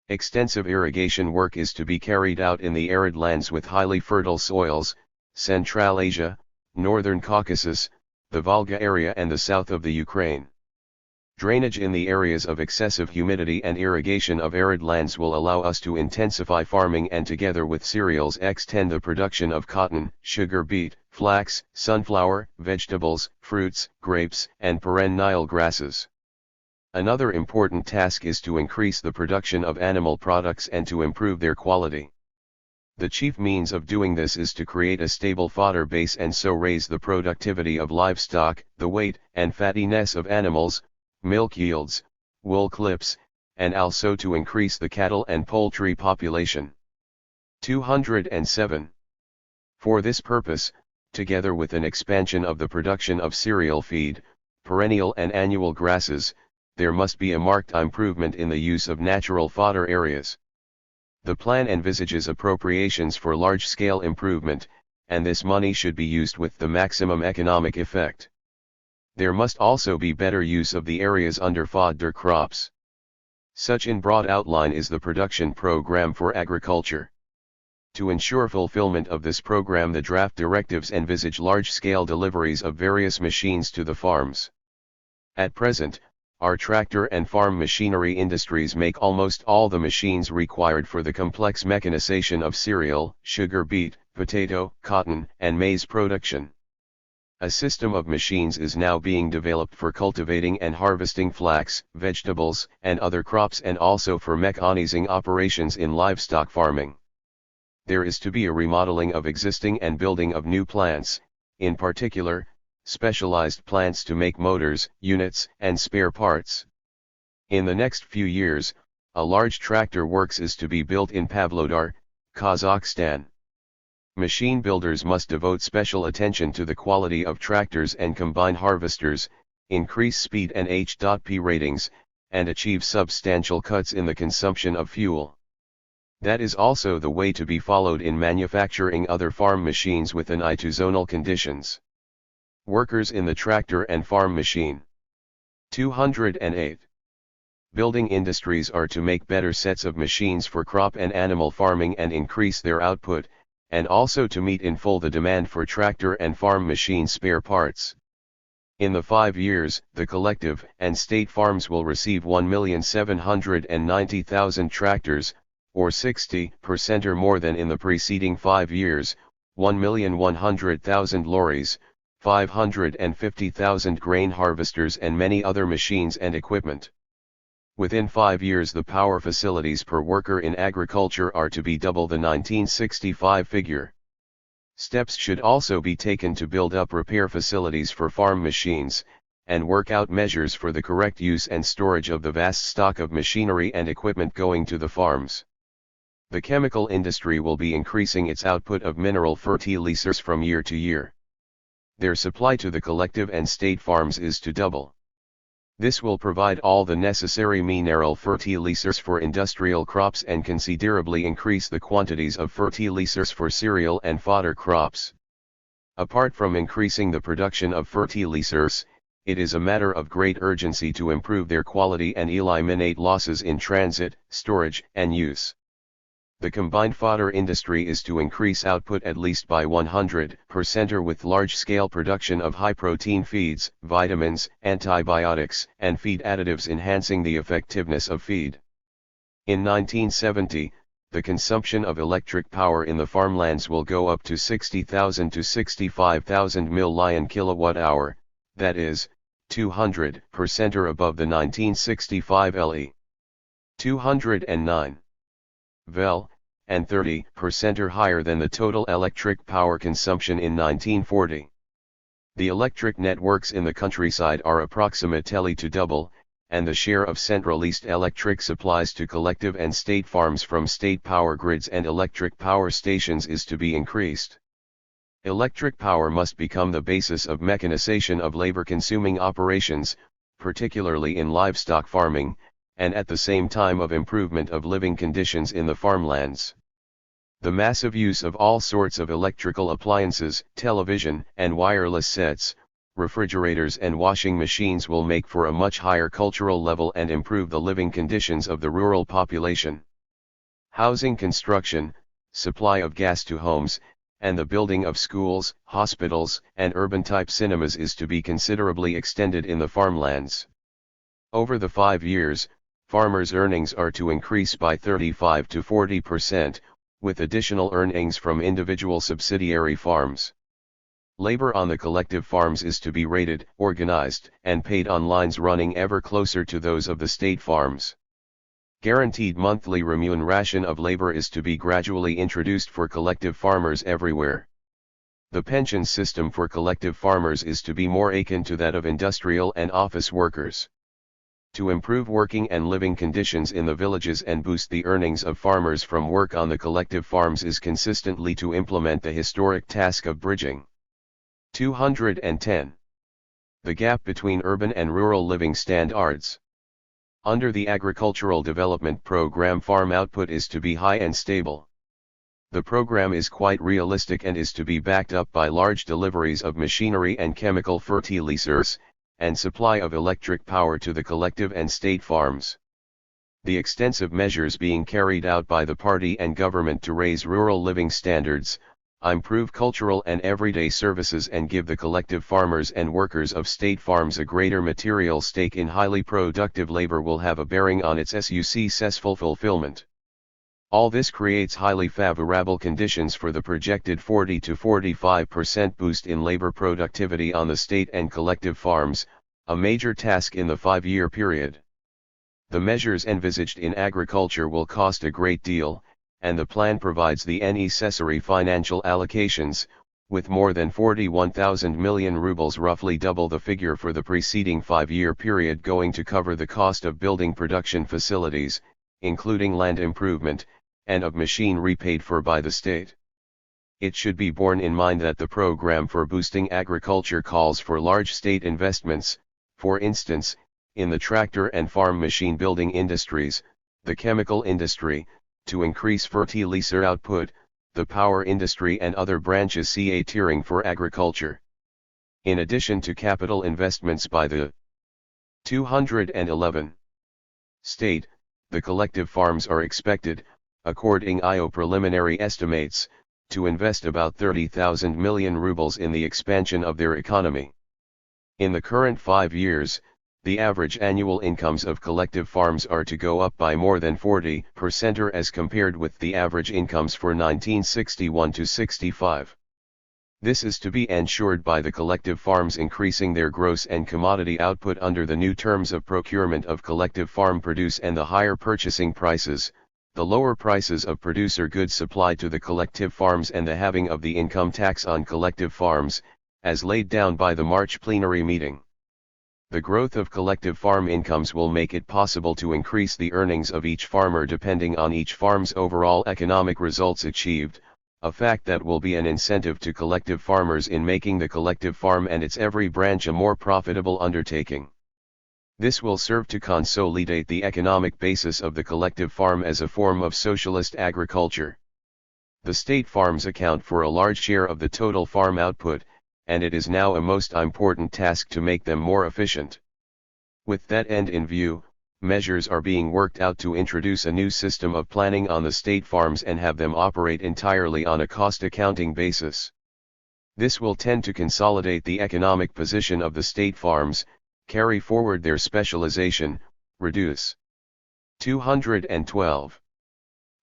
Speaker 1: Extensive irrigation work is to be carried out in the arid lands with highly fertile soils, Central Asia, Northern Caucasus, the Volga area and the south of the Ukraine. Drainage in the areas of excessive humidity and irrigation of arid lands will allow us to intensify farming and together with cereals extend the production of cotton, sugar beet, flax, sunflower, vegetables, fruits, grapes, and perennial grasses. Another important task is to increase the production of animal products and to improve their quality. The chief means of doing this is to create a stable fodder base and so raise the productivity of livestock, the weight and fattiness of animals, milk yields, wool clips, and also to increase the cattle and poultry population. 207. For this purpose, together with an expansion of the production of cereal feed, perennial and annual grasses, there must be a marked improvement in the use of natural fodder areas. The plan envisages appropriations for large-scale improvement, and this money should be used with the maximum economic effect. There must also be better use of the areas under fodder crops. Such in broad outline is the production program for agriculture. To ensure fulfillment of this program, the draft directives envisage large-scale deliveries of various machines to the farms. At present, our tractor and farm machinery industries make almost all the machines required for the complex mechanization of cereal, sugar beet, potato, cotton, and maize production. A system of machines is now being developed for cultivating and harvesting flax, vegetables, and other crops and also for mechanizing operations in livestock farming. There is to be a remodeling of existing and building of new plants, in particular, specialized plants to make motors, units, and spare parts. In the next few years, a large tractor works is to be built in Pavlodar, Kazakhstan. Machine builders must devote special attention to the quality of tractors and combine harvesters, increase speed and H.P ratings, and achieve substantial cuts in the consumption of fuel. That is also the way to be followed in manufacturing other farm machines with an eye to zonal conditions. Workers in the tractor and farm machine. 208. Building industries are to make better sets of machines for crop and animal farming and increase their output, and also to meet in full the demand for tractor and farm machine spare parts. In the 5 years, the collective and state farms will receive 1,790,000 tractors, or 60% or more than in the preceding 5 years, 1,100,000 lorries, 550,000 grain harvesters and many other machines and equipment. Within 5 years the power facilities per worker in agriculture are to be double the 1965 figure. Steps should also be taken to build up repair facilities for farm machines, and work out measures for the correct use and storage of the vast stock of machinery and equipment going to the farms. The chemical industry will be increasing its output of mineral fertilizers from year to year. Their supply to the collective and state farms is to double. This will provide all the necessary mineral fertilizers for industrial crops and considerably increase the quantities of fertilizers for cereal and fodder crops. Apart from increasing the production of fertilizers, it is a matter of great urgency to improve their quality and eliminate losses in transit, storage, and use. The combined fodder industry is to increase output at least by 100% with large-scale production of high-protein feeds, vitamins, antibiotics, and feed additives enhancing the effectiveness of feed. In 1970, the consumption of electric power in the farmlands will go up to 60,000 to 65,000 million kilowatt-hour, that is, 200% or above the 1965 LE. 209 Vel, and 30% or higher than the total electric power consumption in 1940. The electric networks in the countryside are approximately to double, and the share of Central East electric supplies to collective and state farms from state power grids and electric power stations is to be increased. Electric power must become the basis of mechanization of labor-consuming operations, particularly in livestock farming, and at the same time of improvement of living conditions in the farmlands. The massive use of all sorts of electrical appliances, television and wireless sets, refrigerators and washing machines will make for a much higher cultural level and improve the living conditions of the rural population. Housing construction, supply of gas to homes, and the building of schools, hospitals, and urban-type cinemas is to be considerably extended in the farmlands. Over the 5 years, farmers' earnings are to increase by 35 to 40%, with additional earnings from individual subsidiary farms. Labor on the collective farms is to be rated, organized, and paid on lines running ever closer to those of the state farms. Guaranteed monthly remuneration of labor is to be gradually introduced for collective farmers everywhere. The pension system for collective farmers is to be more akin to that of industrial and office workers. To improve working and living conditions in the villages and boost the earnings of farmers from work on the collective farms is consistently to implement the historic task of bridging. 210. The gap between urban and rural living standards. Under the Agricultural Development Program, farm output is to be high and stable. The program is quite realistic and is to be backed up by large deliveries of machinery and chemical fertilizers, and supply of electric power to the collective and state farms. The extensive measures being carried out by the party and government to raise rural living standards, improve cultural and everyday services and give the collective farmers and workers of state farms a greater material stake in highly productive labor will have a bearing on its successful fulfillment. All this creates highly favorable conditions for the projected 40 to 45% boost in labor productivity on the state and collective farms, a major task in the 5-year period. The measures envisaged in agriculture will cost a great deal, and the plan provides the necessary financial allocations, with more than 41,000 million rubles, roughly double the figure for the preceding 5-year period, going to cover the cost of building production facilities, including land improvement, and of machinery paid for by the state. It should be borne in mind that the program for boosting agriculture calls for large state investments, for instance, in the tractor and farm machine building industries, the chemical industry, to increase fertilizer output, the power industry and other branches catering for agriculture. In addition to capital investments by the 211 state, the collective farms are expected, according to preliminary estimates, to invest about 30,000 million rubles in the expansion of their economy. In the current 5 years, the average annual incomes of collective farms are to go up by more than 40% or as compared with the average incomes for 1961 to 65. This is to be ensured by the collective farms increasing their gross and commodity output under the new terms of procurement of collective farm produce and the higher purchasing prices, the lower prices of producer goods supplied to the collective farms and the halving of the income tax on collective farms, as laid down by the March plenary meeting. The growth of collective farm incomes will make it possible to increase the earnings of each farmer depending on each farm's overall economic results achieved, a fact that will be an incentive to collective farmers in making the collective farm and its every branch a more profitable undertaking. This will serve to consolidate the economic basis of the collective farm as a form of socialist agriculture. The state farms account for a large share of the total farm output, and it is now a most important task to make them more efficient. With that end in view, measures are being worked out to introduce a new system of planning on the state farms and have them operate entirely on a cost accounting basis. This will tend to consolidate the economic position of the state farms, carry forward their specialization, reduce 212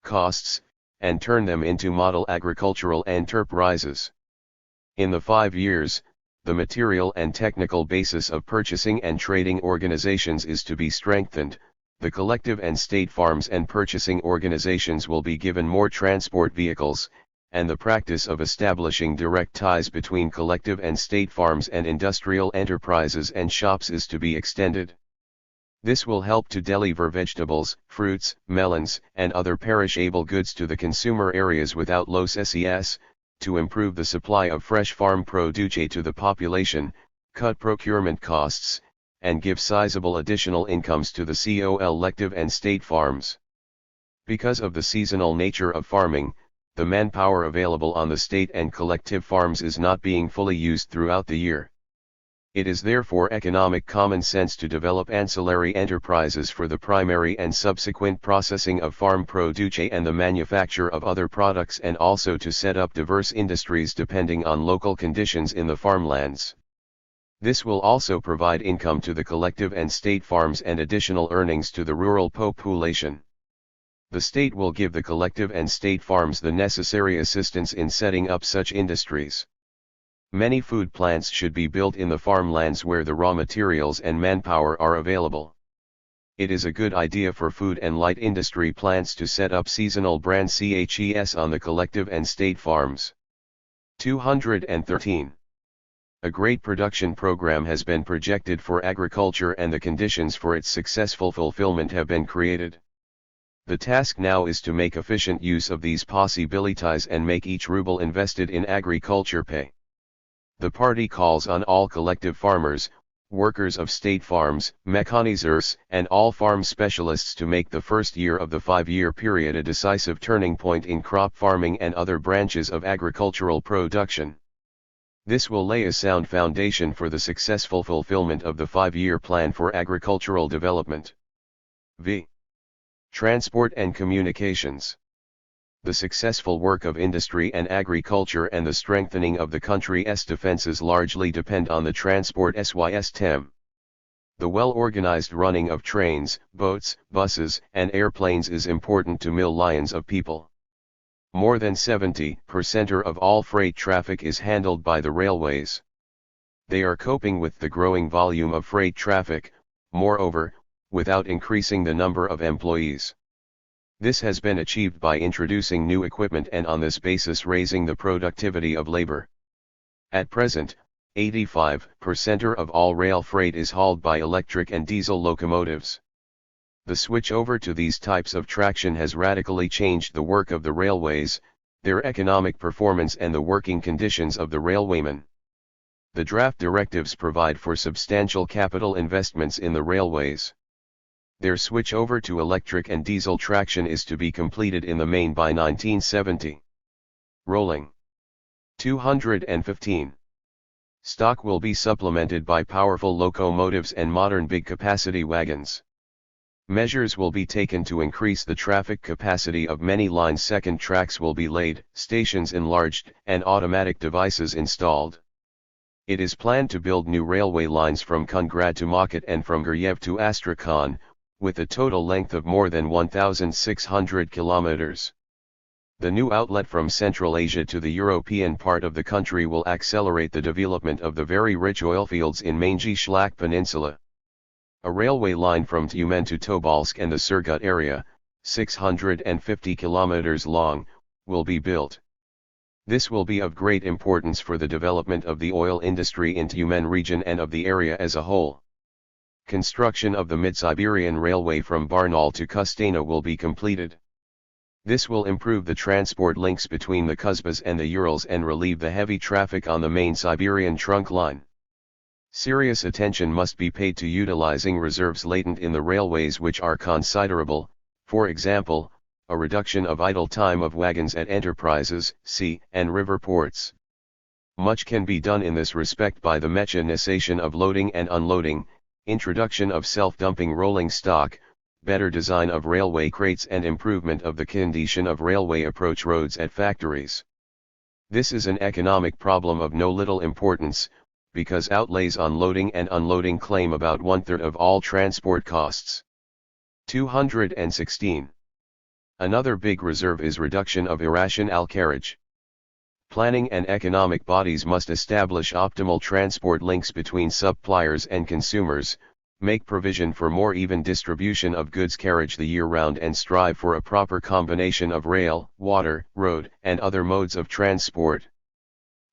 Speaker 1: costs, and turn them into model agricultural enterprises. In the 5 years, the material and technical basis of purchasing and trading organizations is to be strengthened, the collective and state farms and purchasing organizations will be given more transport vehicles, and the practice of establishing direct ties between collective and state farms and industrial enterprises and shops is to be extended. This will help to deliver vegetables, fruits, melons, and other perishable goods to the consumer areas without loss ses, to improve the supply of fresh farm produce to the population, cut procurement costs, and give sizable additional incomes to the collective and state farms. Because of the seasonal nature of farming, the manpower available on the state and collective farms is not being fully used throughout the year. It is therefore economic common sense to develop ancillary enterprises for the primary and subsequent processing of farm produce and the manufacture of other products, and also to set up diverse industries depending on local conditions in the farmlands. This will also provide income to the collective and state farms and additional earnings to the rural population. The state will give the collective and state farms the necessary assistance in setting up such industries. Many food plants should be built in the farmlands where the raw materials and manpower are available. It is a good idea for food and light industry plants to set up seasonal brand CHES on the collective and state farms. 213. A great production program has been projected for agriculture and the conditions for its successful fulfillment have been created. The task now is to make efficient use of these possibilities and make each ruble invested in agriculture pay. The party calls on all collective farmers, workers of state farms, mechanizers, and all farm specialists to make the first year of the 5-year period a decisive turning point in crop farming and other branches of agricultural production. This will lay a sound foundation for the successful fulfillment of the 5-year plan for agricultural development. V. Transport and communications. The successful work of industry and agriculture and the strengthening of the country's defenses largely depend on the transport system. The well-organized running of trains, boats, buses, and airplanes is important to millions of people. More than 70% of all freight traffic is handled by the railways. They are coping with the growing volume of freight traffic, moreover, without increasing the number of employees. This has been achieved by introducing new equipment and on this basis raising the productivity of labor. At present, 85% of all rail freight is hauled by electric and diesel locomotives. The switch over to these types of traction has radically changed the work of the railways, their economic performance and the working conditions of the railwaymen. The draft directives provide for substantial capital investments in the railways. Their switch over to electric and diesel traction is to be completed in the main by 1970. Rolling. 215. Stock will be supplemented by powerful locomotives and modern big-capacity wagons. Measures will be taken to increase the traffic capacity of many lines. Second tracks will be laid, stations enlarged, and automatic devices installed. It is planned to build new railway lines from Kungrad to Makat and from Guryev to Astrakhan, with a total length of more than 1,600 kilometers. The new outlet from Central Asia to the European part of the country will accelerate the development of the very rich oil fields in Mangi Shlak Peninsula. A railway line from Tyumen to Tobolsk and the Surgut area, 650 kilometers long, will be built. This will be of great importance for the development of the oil industry in Tyumen region and of the area as a whole. Construction of the Mid-Siberian Railway from Barnaul to Kustana will be completed. This will improve the transport links between the Kuzbas and the Urals and relieve the heavy traffic on the main Siberian trunk line. Serious attention must be paid to utilizing reserves latent in the railways which are considerable, for example, a reduction of idle time of wagons at enterprises, sea and river ports. Much can be done in this respect by the mechanization of loading and unloading, introduction of self-dumping rolling stock, better design of railway crates and improvement of the condition of railway approach roads at factories. This is an economic problem of no little importance, because outlays on loading and unloading claim about 1/3 of all transport costs. 216. Another big reserve is reduction of irrational carriage. Planning and economic bodies must establish optimal transport links between suppliers and consumers, make provision for more even distribution of goods carriage the year round and strive for a proper combination of rail, water, road, and other modes of transport.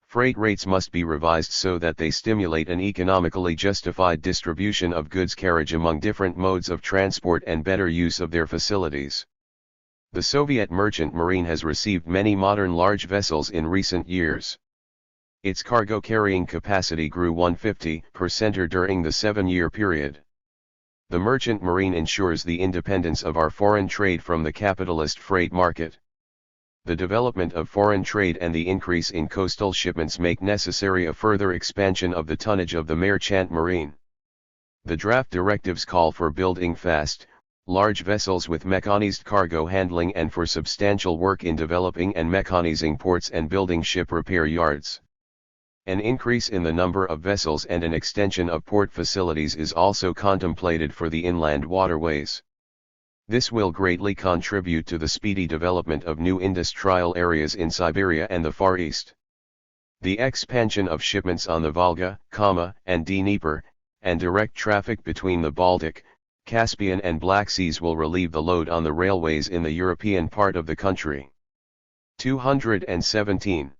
Speaker 1: Freight rates must be revised so that they stimulate an economically justified distribution of goods carriage among different modes of transport and better use of their facilities. The Soviet merchant marine has received many modern large vessels in recent years. Its cargo carrying capacity grew 150% during the 7-year period. The merchant marine ensures the independence of our foreign trade from the capitalist freight market. The development of foreign trade and the increase in coastal shipments make necessary a further expansion of the tonnage of the merchant marine. The draft directives call for building fast, large vessels with mechanized cargo handling and for substantial work in developing and mechanizing ports and building ship repair yards. An increase in the number of vessels and an extension of port facilities is also contemplated for the inland waterways. This will greatly contribute to the speedy development of new industrial areas in Siberia and the Far East. The expansion of shipments on the Volga, and Dnieper, and direct traffic between the Baltic, Caspian and Black Seas will relieve the load on the railways in the European part of the country. 217.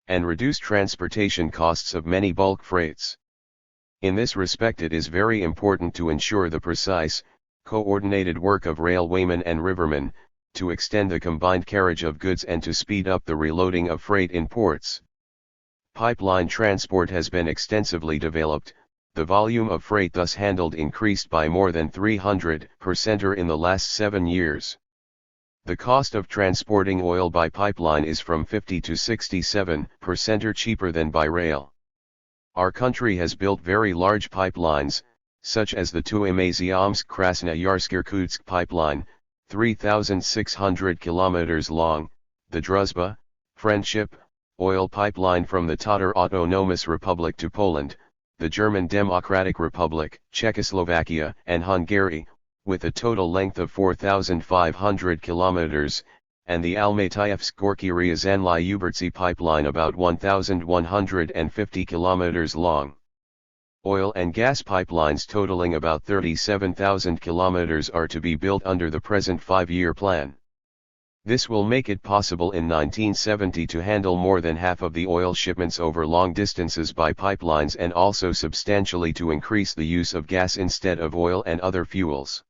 Speaker 1: And reduce transportation costs of many bulk freights. In this respect it is very important to ensure the precise, coordinated work of railwaymen and rivermen, to extend the combined carriage of goods and to speed up the reloading of freight in ports. Pipeline transport has been extensively developed, the volume of freight thus handled increased by more than 300% in the last 7 years. The cost of transporting oil by pipeline is from 50 to 67% cheaper than by rail. Our country has built very large pipelines, such as the Tuamasi-Omsk-Krasnoyarsk-Irkutsk pipeline, 3,600 kilometers long, the Druzhba, Friendship, oil pipeline from the Tatar Autonomous Republic to Poland, the German Democratic Republic, Czechoslovakia, and Hungary, with a total length of 4,500 kilometers, and the Almaty-Yevsk-Gorky-Ryazanly-Ubertsy pipeline about 1,150 kilometers long. Oil and gas pipelines totaling about 37,000 kilometers are to be built under the present 5-year plan. This will make it possible in 1970 to handle more than half of the oil shipments over long distances by pipelines and also substantially to increase the use of gas instead of oil and other fuels.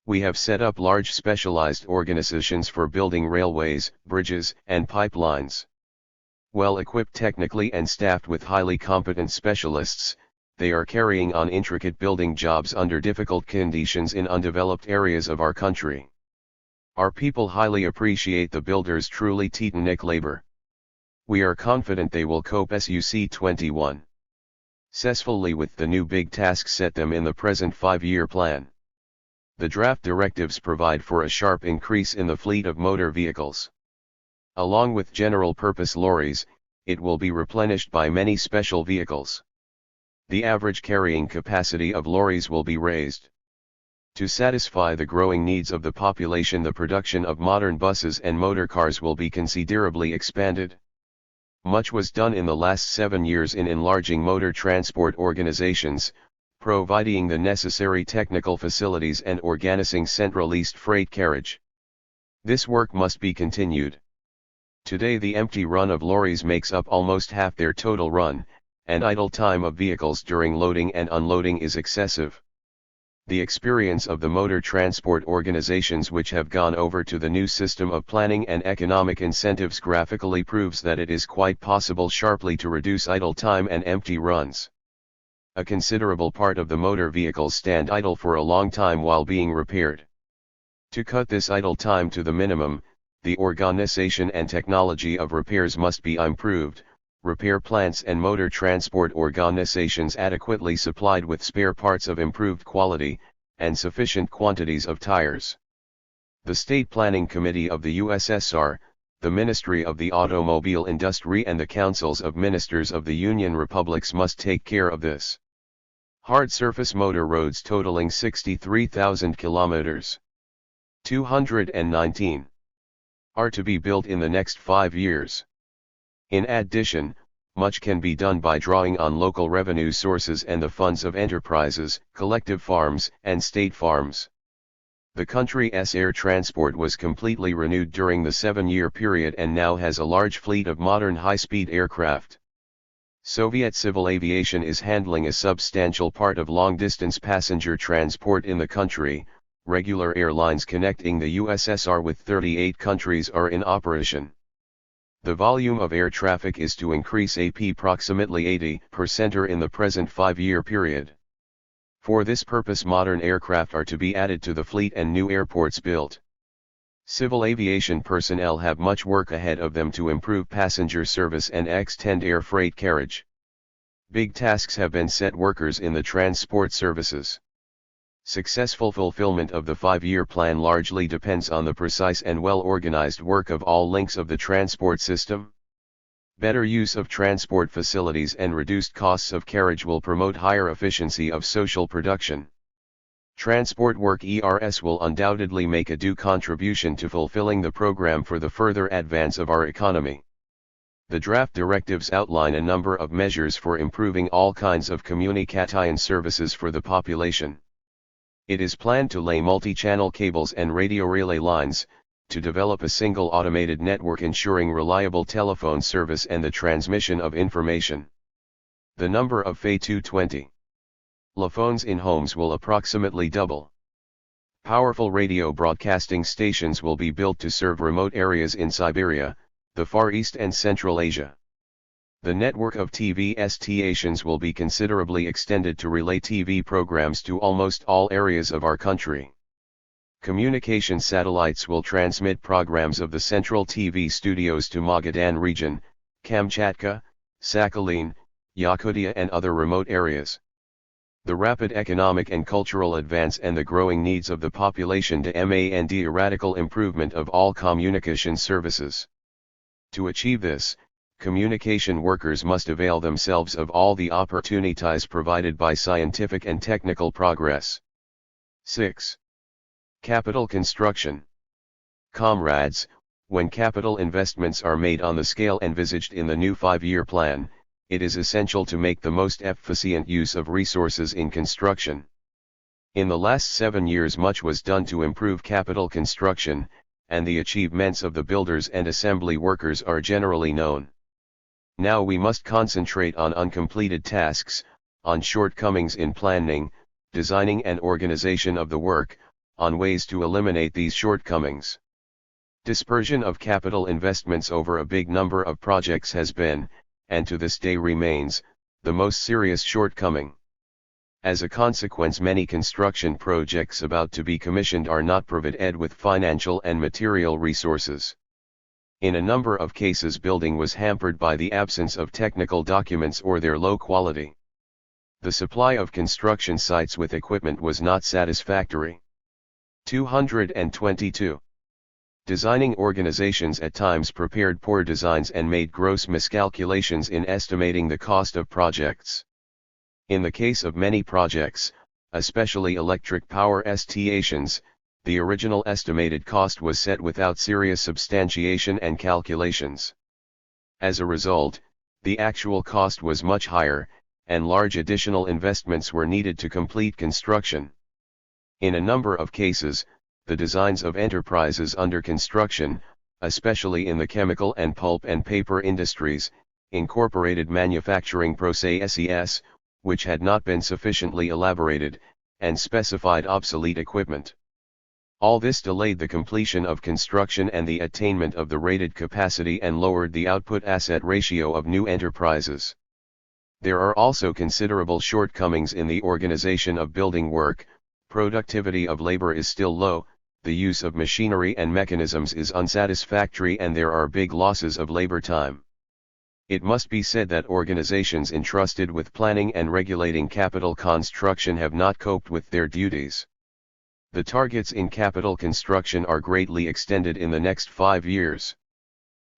Speaker 1: We have set up large specialized organizations for building railways, bridges, and pipelines. Well equipped technically and staffed with highly competent specialists, they are carrying on intricate building jobs under difficult conditions in undeveloped areas of our country. Our people highly appreciate the builders' truly titanic labor. We are confident they will cope SUC-21 successfully with the new big tasks set them in the present 5-year plan. The draft directives provide for a sharp increase in the fleet of motor vehicles. Along with general-purpose lorries, it will be replenished by many special vehicles. The average carrying capacity of lorries will be raised. To satisfy the growing needs of the population, the production of modern buses and motor cars will be considerably expanded. Much was done in the last 7 years in enlarging motor transport organizations, providing the necessary technical facilities and organizing centralized freight carriage. This work must be continued. Today the empty run of lorries makes up almost half their total run, and idle time of vehicles during loading and unloading is excessive. The experience of the motor transport organizations which have gone over to the new system of planning and economic incentives graphically proves that it is quite possible sharply to reduce idle time and empty runs. A considerable part of the motor vehicles stand idle for a long time while being repaired. To cut this idle time to the minimum, the organization and technology of repairs must be improved, repair plants and motor transport organizations adequately supplied with spare parts of improved quality, and sufficient quantities of tires. The State Planning Committee of the USSR, the Ministry of the Automobile Industry and the Councils of Ministers of the Union Republics must take care of this. Hard surface motor roads totaling 63,000 kilometers. 219. Are to be built in the next 5 years. In addition, much can be done by drawing on local revenue sources and the funds of enterprises, collective farms, and state farms. The country's air transport was completely renewed during the 7-year period and now has a large fleet of modern high-speed aircraft. Soviet civil aviation is handling a substantial part of long-distance passenger transport in the country. Regular airlines connecting the USSR with 38 countries are in operation. The volume of air traffic is to increase approximately 80% in the present 5-year period. For this purpose modern aircraft are to be added to the fleet and new airports built. Civil aviation personnel have much work ahead of them to improve passenger service and extend air freight carriage. Big tasks have been set workers in the transport services. Successful fulfillment of the 5-year plan largely depends on the precise and well-organized work of all links of the transport system. Better use of transport facilities and reduced costs of carriage will promote higher efficiency of social production. Transport work will undoubtedly make a due contribution to fulfilling the program for the further advance of our economy. The draft directives outline a number of measures for improving all kinds of communication services for the population. It is planned to lay multi-channel cables and radio relay lines, to develop a single automated network ensuring reliable telephone service and the transmission of information. The number of FA220 phones in homes will approximately double. Powerful radio broadcasting stations will be built to serve remote areas in Siberia, the Far East and Central Asia. The network of TV stations will be considerably extended to relay TV programs to almost all areas of our country. Communication satellites will transmit programs of the central TV studios to Magadan region, Kamchatka, Sakhalin, Yakutia and other remote areas. The rapid economic and cultural advance and the growing needs of the population demand a radical improvement of all communication services. To achieve this, communication workers must avail themselves of all the opportunities provided by scientific and technical progress. 6. Capital construction. Comrades, when capital investments are made on the scale envisaged in the new 5-year plan, it is essential to make the most efficient use of resources in construction. In the last 7 years much was done to improve capital construction, and the achievements of the builders and assembly workers are generally known. Now we must concentrate on uncompleted tasks, on shortcomings in planning, designing and organization of the work, on ways to eliminate these shortcomings. Dispersion of capital investments over a big number of projects has been, and to this day remains, the most serious shortcoming. As a consequence, many construction projects about to be commissioned are not provided with financial and material resources. In a number of cases building was hampered by the absence of technical documents or their low quality. The supply of construction sites with equipment was not satisfactory. 222. Designing organizations at times prepared poor designs and made gross miscalculations in estimating the cost of projects. In the case of many projects, especially electric power stations, the original estimated cost was set without serious substantiation and calculations. As a result, the actual cost was much higher, and large additional investments were needed to complete construction. In a number of cases, the designs of enterprises under construction, especially in the chemical and pulp and paper industries, incorporated manufacturing processes, which had not been sufficiently elaborated, and specified obsolete equipment. All this delayed the completion of construction and the attainment of the rated capacity and lowered the output-asset ratio of new enterprises. There are also considerable shortcomings in the organization of building work. Productivity of labor is still low, the use of machinery and mechanisms is unsatisfactory, and there are big losses of labor time. It must be said that organizations entrusted with planning and regulating capital construction have not coped with their duties. The targets in capital construction are greatly extended in the next 5 years.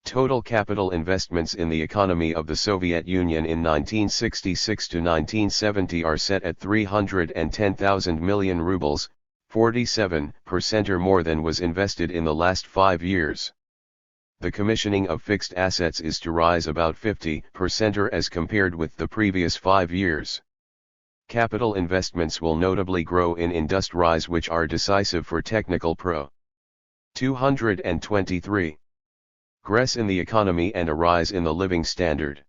Speaker 1: Total capital investments in the economy of the Soviet Union in 1966 to 1970 are set at 310,000 million rubles, 47% or more than was invested in the last 5 years. The commissioning of fixed assets is to rise about 50% or as compared with the previous 5 years. Capital investments will notably grow in industries which are decisive for technical pro. 223. Growth in the economy and a rise in the living standard.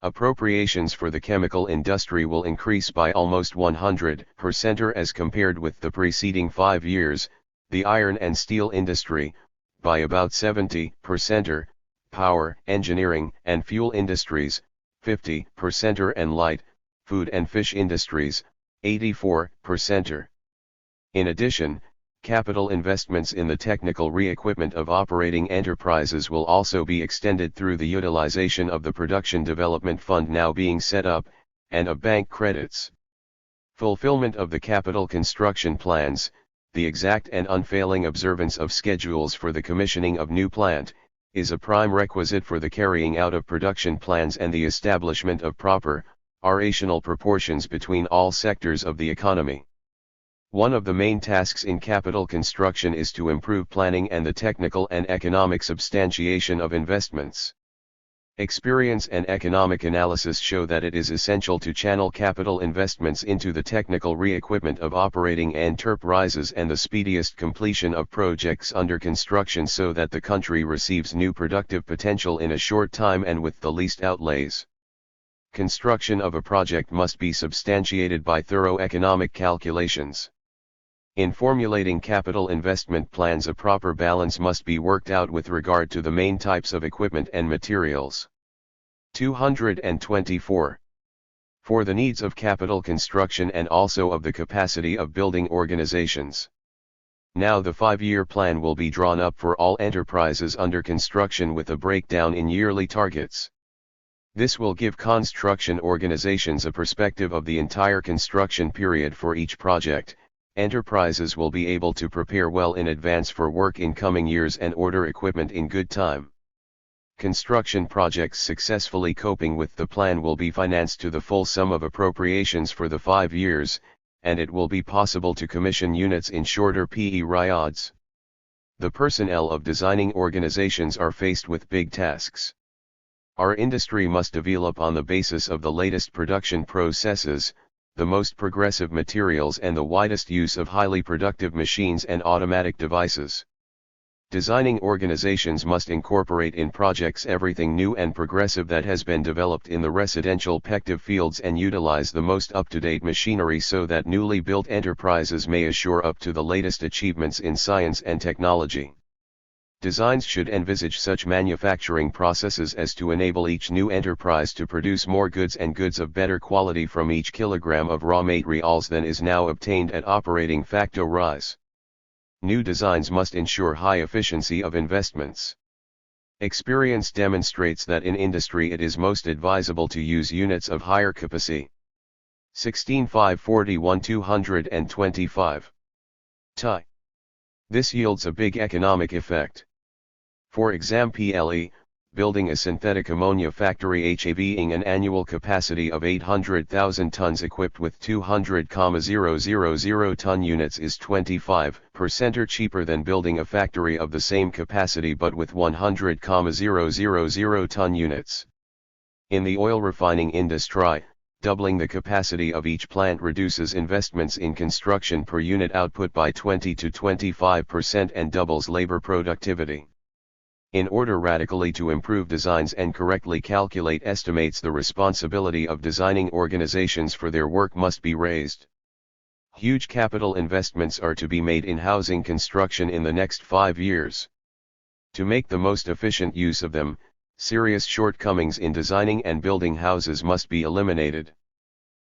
Speaker 1: Appropriations for the chemical industry will increase by almost 100% or as compared with the preceding 5 years, the iron and steel industry, by about 70% or, power, engineering, and fuel industries, 50% or, and light, food and fish industries, 84% or. In addition, capital investments in the technical re-equipment of operating enterprises will also be extended through the utilization of the Production Development Fund now being set up, and of bank credits. Fulfillment of the capital construction plans, the exact and unfailing observance of schedules for the commissioning of new plant, is a prime requisite for the carrying out of production plans and the establishment of proper, rational proportions between all sectors of the economy. One of the main tasks in capital construction is to improve planning and the technical and economic substantiation of investments. Experience and economic analysis show that it is essential to channel capital investments into the technical re-equipment of operating enterprises and the speediest completion of projects under construction so that the country receives new productive potential in a short time and with the least outlays. Construction of a project must be substantiated by thorough economic calculations. In formulating capital investment plans, a proper balance must be worked out with regard to the main types of equipment and materials. 224. For the needs of capital construction and also of the capacity of building organizations. Now the 5-year plan will be drawn up for all enterprises under construction with a breakdown in yearly targets. This will give construction organizations a perspective of the entire construction period for each project. Enterprises will be able to prepare well in advance for work in coming years and order equipment in good time. Construction projects successfully coping with the plan will be financed to the full sum of appropriations for the 5 years, and it will be possible to commission units in shorter periods. The personnel of designing organizations are faced with big tasks. Our industry must develop on the basis of the latest production processes, the most progressive materials and the widest use of highly productive machines and automatic devices. Designing organizations must incorporate in projects everything new and progressive that has been developed in the residential perspective fields and utilize the most up-to-date machinery so that newly built enterprises may assure up to the latest achievements in science and technology. Designs should envisage such manufacturing processes as to enable each new enterprise to produce more goods and goods of better quality from each kilogram of raw materials than is now obtained at operating factories. New designs must ensure high efficiency of investments. Experience demonstrates that in industry it is most advisable to use units of higher capacity. 16,541-225. Ti. This yields a big economic effect. For example, building a synthetic ammonia factory having an annual capacity of 800,000 tons equipped with 200,000 ton units is 25% cheaper than building a factory of the same capacity but with 100,000 ton units. In the oil refining industry, doubling the capacity of each plant reduces investments in construction per unit output by 20 to 25% and doubles labor productivity. In order radically to improve designs and correctly calculate estimates, the responsibility of designing organizations for their work must be raised. Huge capital investments are to be made in housing construction in the next 5 years. To make the most efficient use of them, serious shortcomings in designing and building houses must be eliminated.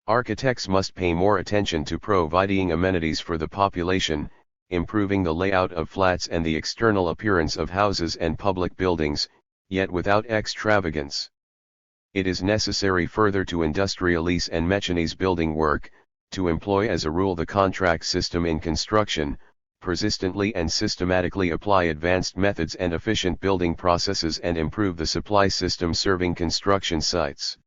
Speaker 1: Architects must pay more attention to providing amenities for the population, improving the layout of flats and the external appearance of houses and public buildings, yet without extravagance. It is necessary further to industrialize and mechanize building work, to employ as a rule the contract system in construction, persistently and systematically apply advanced methods and efficient building processes and improve the supply system serving construction sites.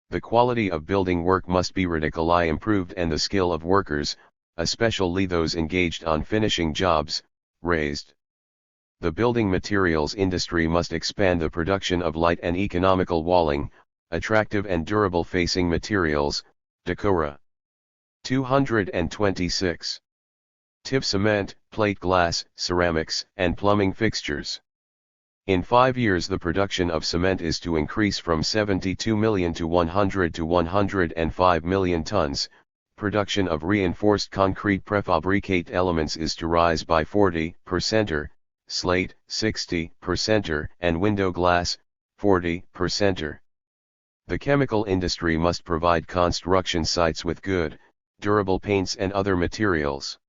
Speaker 1: The quality of building work must be radically improved and the skill of workers, especially those engaged on finishing jobs, raised. The building materials industry must expand the production of light and economical walling, attractive and durable facing materials, decora. 226. Tip cement, plate glass, ceramics, and plumbing fixtures. In 5 years the production of cement is to increase from 72 million to 100 to 105 million tons. Production of reinforced concrete prefabricate elements is to rise by 40%, slate, 60%, and window glass, 40%. The chemical industry must provide construction sites with good, durable paints and other materials.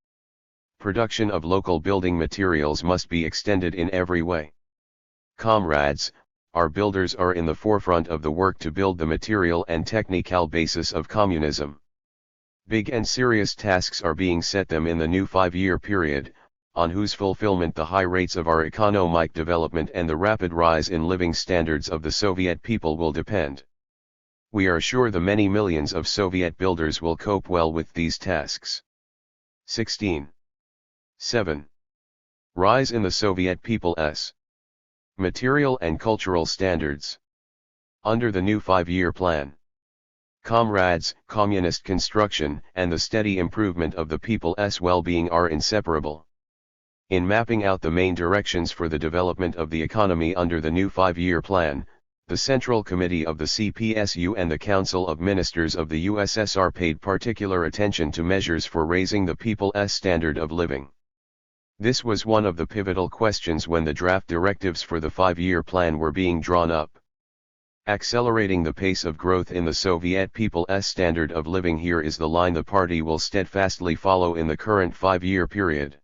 Speaker 1: Production of local building materials must be extended in every way. Comrades, our builders are in the forefront of the work to build the material and technical basis of communism. Big and serious tasks are being set them in the new 5-year period, on whose fulfillment the high rates of our economic development and the rapid rise in living standards of the Soviet people will depend. We are sure the many millions of Soviet builders will cope well with these tasks. 16. 7. Rise in the Soviet people's material and cultural standards. Under the new 5-year plan, comrades, communist construction and the steady improvement of the people's well-being are inseparable. In mapping out the main directions for the development of the economy under the new 5-year plan, the Central Committee of the CPSU and the Council of Ministers of the USSR paid particular attention to measures for raising the people's standard of living. This was one of the pivotal questions when the draft directives for the 5-year plan were being drawn up. Accelerating the pace of growth in the Soviet people's standard of living, here is the line the party will steadfastly follow in the current 5-year period.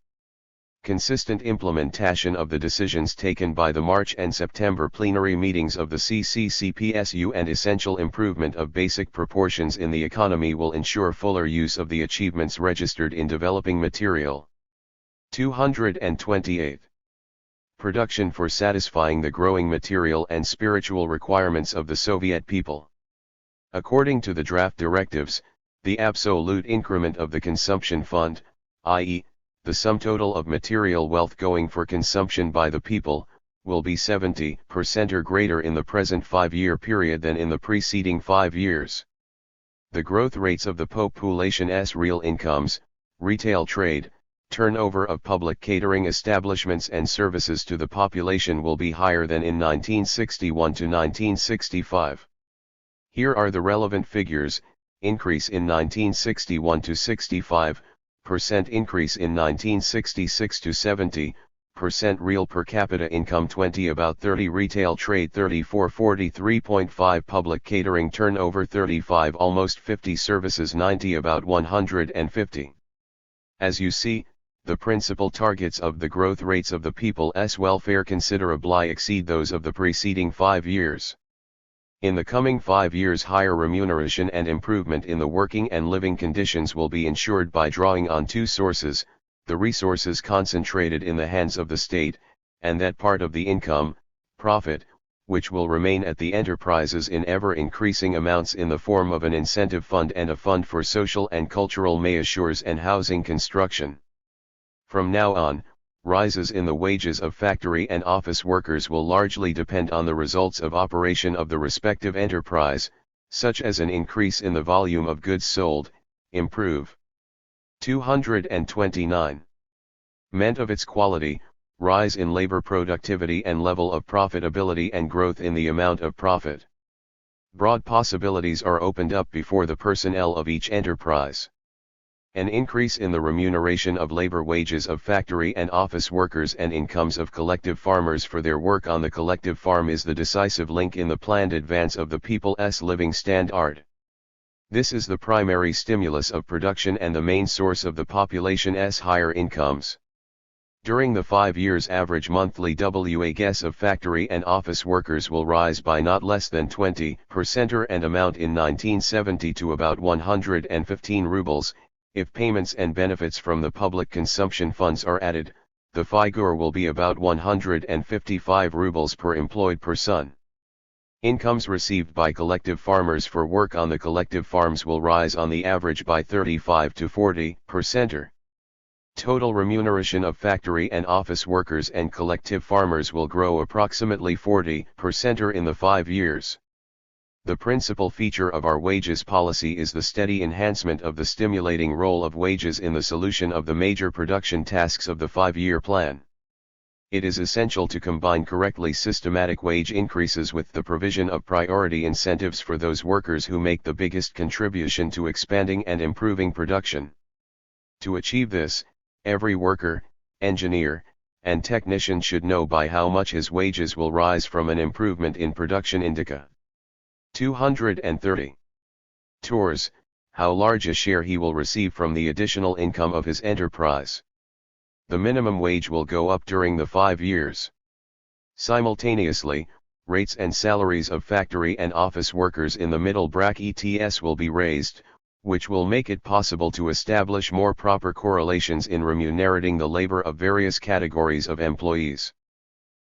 Speaker 1: Consistent implementation of the decisions taken by the March and September plenary meetings of the CPSU and essential improvement of basic proportions in the economy will ensure fuller use of the achievements registered in developing material. 228. Production for satisfying the growing material and spiritual requirements of the Soviet people. According to the draft directives, the absolute increment of the consumption fund, i.e., the sum total of material wealth going for consumption by the people, will be 70% or greater in the present 5-year period than in the preceding 5 years. The growth rates of the population's real incomes, retail trade, turnover of public catering establishments and services to the population will be higher than in 1961 to 1965. Here are the relevant figures: increase in 1961 to 65%, increase in 1966 to 70%, real per capita income 20 about 30, retail trade 34 43.5, public catering turnover 35 almost 50, services 90 about 150. As you see, the principal targets of the growth rates of the people's welfare considerably exceed those of the preceding 5 years. In the coming 5 years, higher remuneration and improvement in the working and living conditions will be ensured by drawing on two sources: the resources concentrated in the hands of the state, and that part of the income, profit, which will remain at the enterprises in ever-increasing amounts in the form of an incentive fund and a fund for social and cultural measures and housing construction. From now on, rises in the wages of factory and office workers will largely depend on the results of operation of the respective enterprise, such as an increase in the volume of goods sold, improve. 229. Ment of its quality, rise in labor productivity and level of profitability and growth in the amount of profit. Broad possibilities are opened up before the personnel of each enterprise. An increase in the remuneration of labor wages of factory and office workers and incomes of collective farmers for their work on the collective farm is the decisive link in the planned advance of the people's living standard. This is the primary stimulus of production and the main source of the population's higher incomes. During the 5 years, average monthly wages of factory and office workers will rise by not less than 20% and amount in 1970 to about 115 rubles. If payments and benefits from the public consumption funds are added, the figure will be about 155 rubles per employed person. Incomes received by collective farmers for work on the collective farms will rise on the average by 35 to 40%. Total remuneration of factory and office workers and collective farmers will grow approximately 40% in the 5 years. The principal feature of our wages policy is the steady enhancement of the stimulating role of wages in the solution of the major production tasks of the 5-year plan. It is essential to combine correctly systematic wage increases with the provision of priority incentives for those workers who make the biggest contribution to expanding and improving production. To achieve this, every worker, engineer, and technician should know by how much his wages will rise from an improvement in production indica. 230. Tours, how large a share he will receive from the additional income of his enterprise. The minimum wage will go up during the 5 years. Simultaneously, rates and salaries of factory and office workers in the middle brackets will be raised, which will make it possible to establish more proper correlations in remunerating the labor of various categories of employees.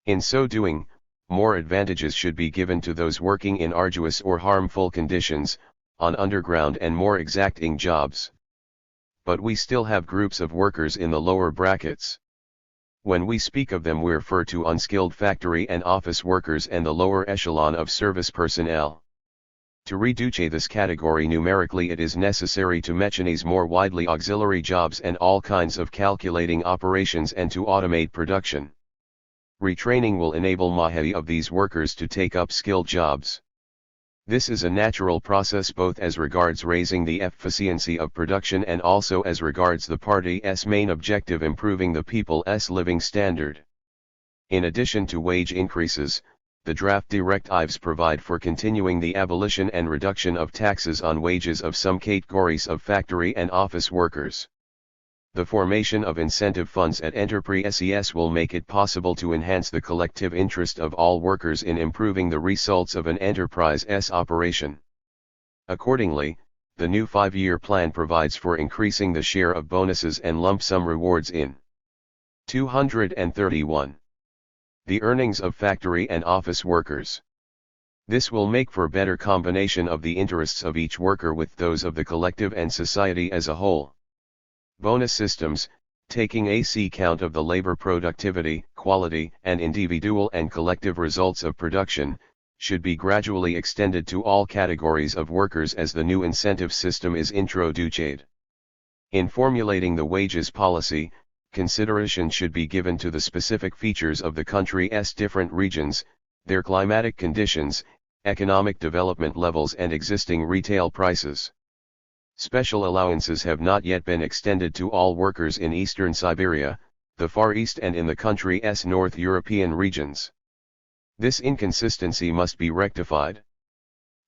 Speaker 1: In so doing, more advantages should be given to those working in arduous or harmful conditions, on underground and more exacting jobs. But we still have groups of workers in the lower brackets. When we speak of them, we refer to unskilled factory and office workers and the lower echelon of service personnel. To reduce this category numerically, it is necessary to mechanize more widely auxiliary jobs and all kinds of calculating operations and to automate production. Retraining will enable many of these workers to take up skilled jobs. This is a natural process both as regards raising the efficiency of production and also as regards the party's main objective, improving the people's living standard. In addition to wage increases, the draft directives provide for continuing the abolition and reduction of taxes on wages of some categories of factory and office workers. The formation of incentive funds at enterprises will make it possible to enhance the collective interest of all workers in improving the results of an enterprise's operation. Accordingly, the new 5-year plan provides for increasing the share of bonuses and lump sum rewards in 231. The earnings of factory and office workers. This will make for better combination of the interests of each worker with those of the collective and society as a whole. Bonus systems, taking account of the labor productivity, quality, and individual and collective results of production, should be gradually extended to all categories of workers as the new incentive system is introduced. In formulating the wages policy, consideration should be given to the specific features of the country's different regions, their climatic conditions, economic development levels, and existing retail prices. Special allowances have not yet been extended to all workers in eastern Siberia, the Far East, and in the country's North European regions. This inconsistency must be rectified.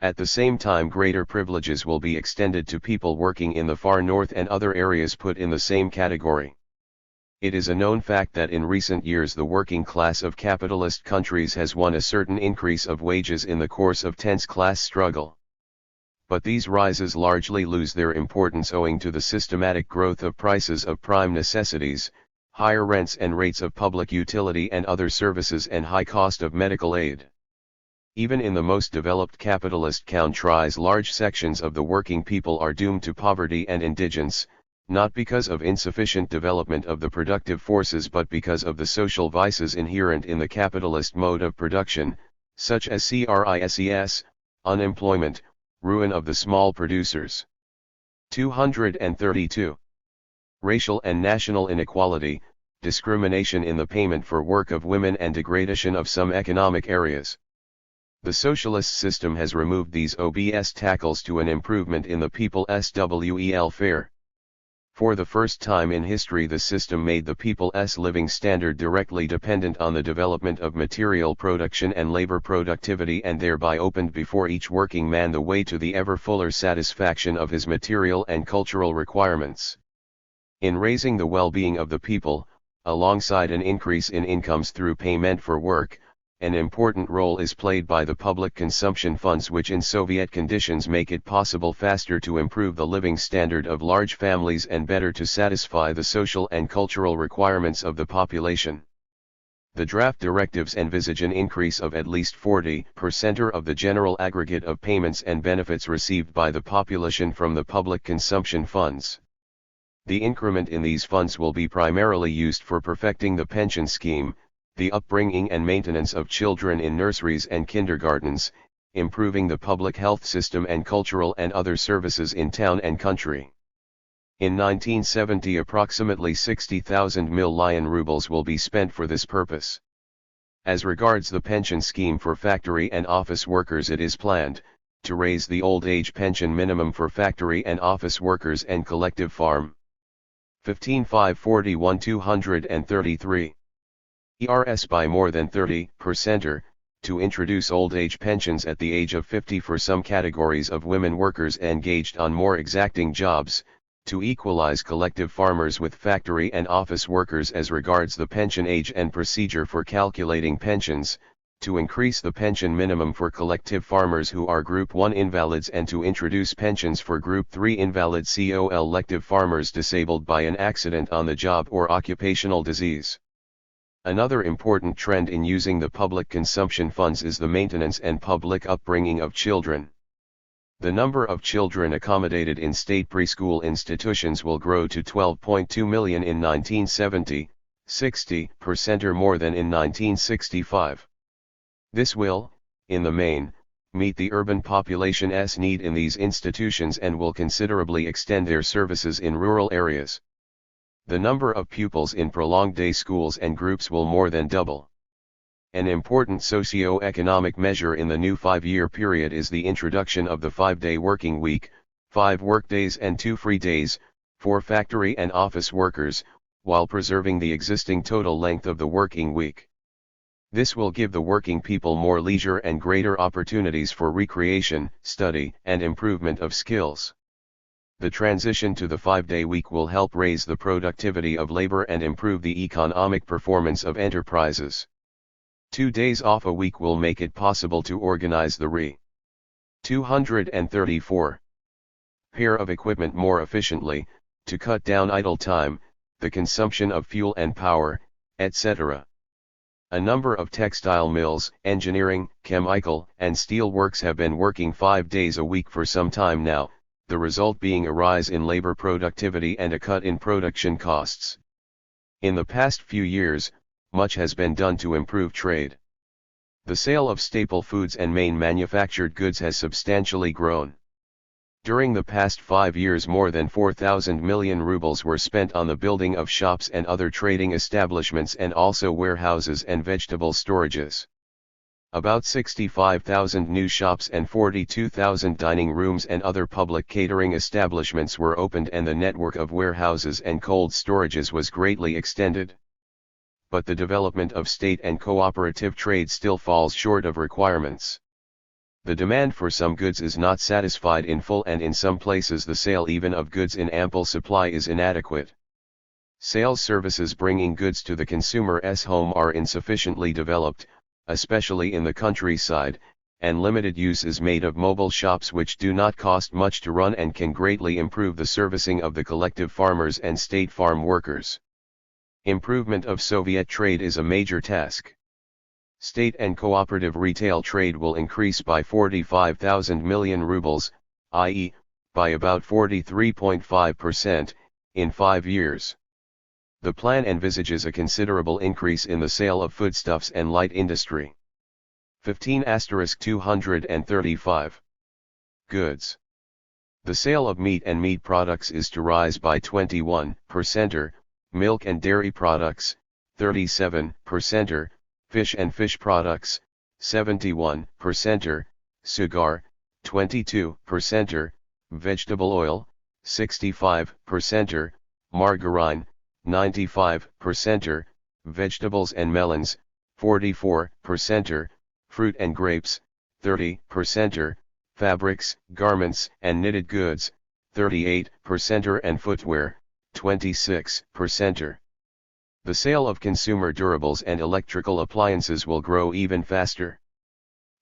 Speaker 1: At the same time, greater privileges will be extended to people working in the far north and other areas put in the same category. It is a known fact that in recent years the working class of capitalist countries has won a certain increase of wages in the course of tense class struggle. But these rises largely lose their importance owing to the systematic growth of prices of prime necessities, higher rents and rates of public utility and other services, and high cost of medical aid. Even in the most developed capitalist countries, large sections of the working people are doomed to poverty and indigence, not because of insufficient development of the productive forces but because of the social vices inherent in the capitalist mode of production, such as crises, unemployment, ruin of the small producers. 232. Racial and national inequality, discrimination in the payment for work of women and degradation of some economic areas. The socialist system has removed these obstacles to an improvement in the people's welfare. For the first time in history, the system made the people's living standard directly dependent on the development of material production and labor productivity, and thereby opened before each working man the way to the ever fuller satisfaction of his material and cultural requirements. In raising the well-being of the people, alongside an increase in incomes through payment for work, an important role is played by the public consumption funds, which in Soviet conditions make it possible faster to improve the living standard of large families and better to satisfy the social and cultural requirements of the population. The draft directives envisage an increase of at least 40% of the general aggregate of payments and benefits received by the population from the public consumption funds. The increment in these funds will be primarily used for perfecting the pension scheme, the upbringing and maintenance of children in nurseries and kindergartens, improving the public health system and cultural and other services in town and country. In 1970, approximately 60,000 million rubles will be spent for this purpose. As regards the pension scheme for factory and office workers, it is planned to raise the old age pension minimum for factory and office workers and collective farm. 15,541 233. ERS by more than 30%, to introduce old age pensions at the age of 50 for some categories of women workers engaged on more exacting jobs, to equalize collective farmers with factory and office workers as regards the pension age and procedure for calculating pensions, to increase the pension minimum for collective farmers who are Group 1 invalids, and to introduce pensions for Group 3 invalid collective farmers disabled by an accident on the job or occupational disease. Another important trend in using the public consumption funds is the maintenance and public upbringing of children. The number of children accommodated in state preschool institutions will grow to 12.2 million in 1970, 60% or more than in 1965. This will, in the main, meet the urban population's need in these institutions and will considerably extend their services in rural areas. The number of pupils in prolonged day schools and groups will more than double. An important socio-economic measure in the new 5-year period is the introduction of the 5-day working week, 5 workdays and 2 free days, for factory and office workers, while preserving the existing total length of the working week. This will give the working people more leisure and greater opportunities for recreation, study, and improvement of skills. The transition to the 5-day week will help raise the productivity of labor and improve the economic performance of enterprises. 2 days off a week will make it possible to organize the 234 pair of equipment more efficiently, to cut down idle time, the consumption of fuel and power, etc. A number of textile mills, engineering, chemical, and steel works have been working 5 days a week for some time now, the result being a rise in labor productivity and a cut in production costs. In the past few years, much has been done to improve trade. The sale of staple foods and main manufactured goods has substantially grown. During the past 5 years, more than 4,000 million rubles were spent on the building of shops and other trading establishments, and also warehouses and vegetable storages. About 65,000 new shops and 42,000 dining rooms and other public catering establishments were opened, and the network of warehouses and cold storages was greatly extended. But the development of state and cooperative trade still falls short of requirements. The demand for some goods is not satisfied in full, and in some places the sale even of goods in ample supply is inadequate. Sales services bringing goods to the consumer's home are insufficiently developed, especially in the countryside, and limited use is made of mobile shops which do not cost much to run and can greatly improve the servicing of the collective farmers and state farm workers. Improvement of Soviet trade is a major task. State and cooperative retail trade will increase by 45,000 million rubles, i.e., by about 43.5%, in 5 years. The plan envisages a considerable increase in the sale of foodstuffs and light industry. 15*235. Goods. The sale of meat and meat products is to rise by 21%, milk and dairy products, 37%, fish and fish products, 71%, sugar, 22%, vegetable oil, 65%, margarine, 95%, vegetables and melons, 44%, fruit and grapes, 30%, fabrics, garments and knitted goods, 38%, and footwear, 26%. The sale of consumer durables and electrical appliances will grow even faster.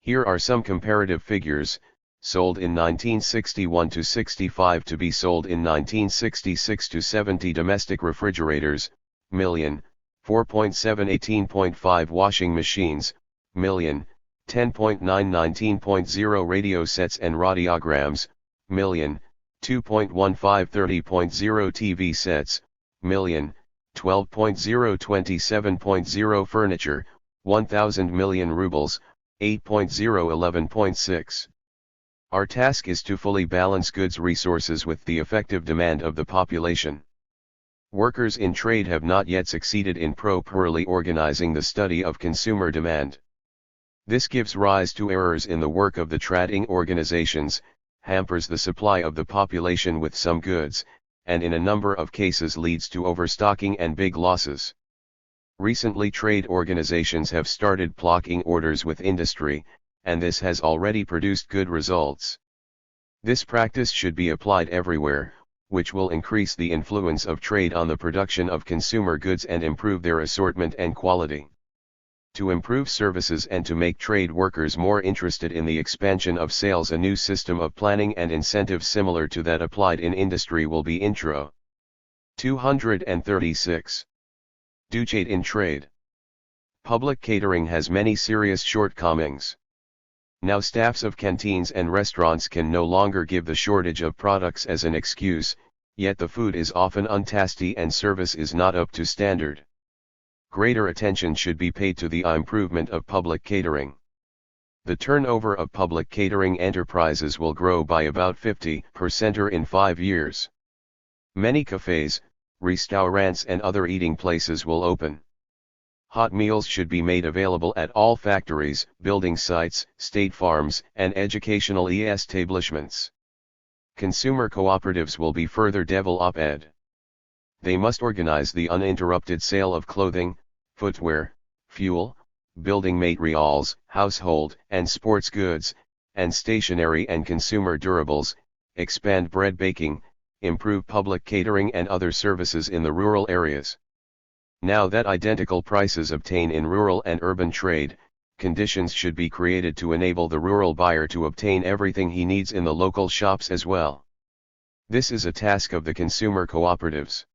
Speaker 1: Here are some comparative figures: sold in 1961 to 65 to be sold in 1966 to 70 domestic refrigerators, million, 4.7 18.5 washing machines, million, 10.9 19.0 radio sets and radiograms, million, 2.15 30.0 TV sets, million, 12.0 27.0 furniture, 1,000 million rubles, 8.0 11.6. Our task is to fully balance goods resources with the effective demand of the population. Workers in trade have not yet succeeded in properly organizing the study of consumer demand. This gives rise to errors in the work of the trading organizations, hampers the supply of the population with some goods, and in a number of cases leads to overstocking and big losses. Recently, trade organizations have started blocking orders with industry, and this has already produced good results. This practice should be applied everywhere, which will increase the influence of trade on the production of consumer goods and improve their assortment and quality. To improve services and to make trade workers more interested in the expansion of sales, a new system of planning and incentives similar to that applied in industry will be intro. 236. Duchate in trade. Public catering has many serious shortcomings. Now staffs of canteens and restaurants can no longer give the shortage of products as an excuse, yet the food is often untasty and service is not up to standard. Greater attention should be paid to the improvement of public catering. The turnover of public catering enterprises will grow by about 50% in 5 years. Many cafes, restaurants and other eating places will open. Hot meals should be made available at all factories, building sites, state farms, and educational establishments. Consumer cooperatives will be further developed. They must organize the uninterrupted sale of clothing, footwear, fuel, building materials, household and sports goods, and stationery and consumer durables, expand bread baking, improve public catering and other services in the rural areas. Now that identical prices obtain in rural and urban trade, conditions should be created to enable the rural buyer to obtain everything he needs in the local shops as well. This is a task of the consumer cooperatives.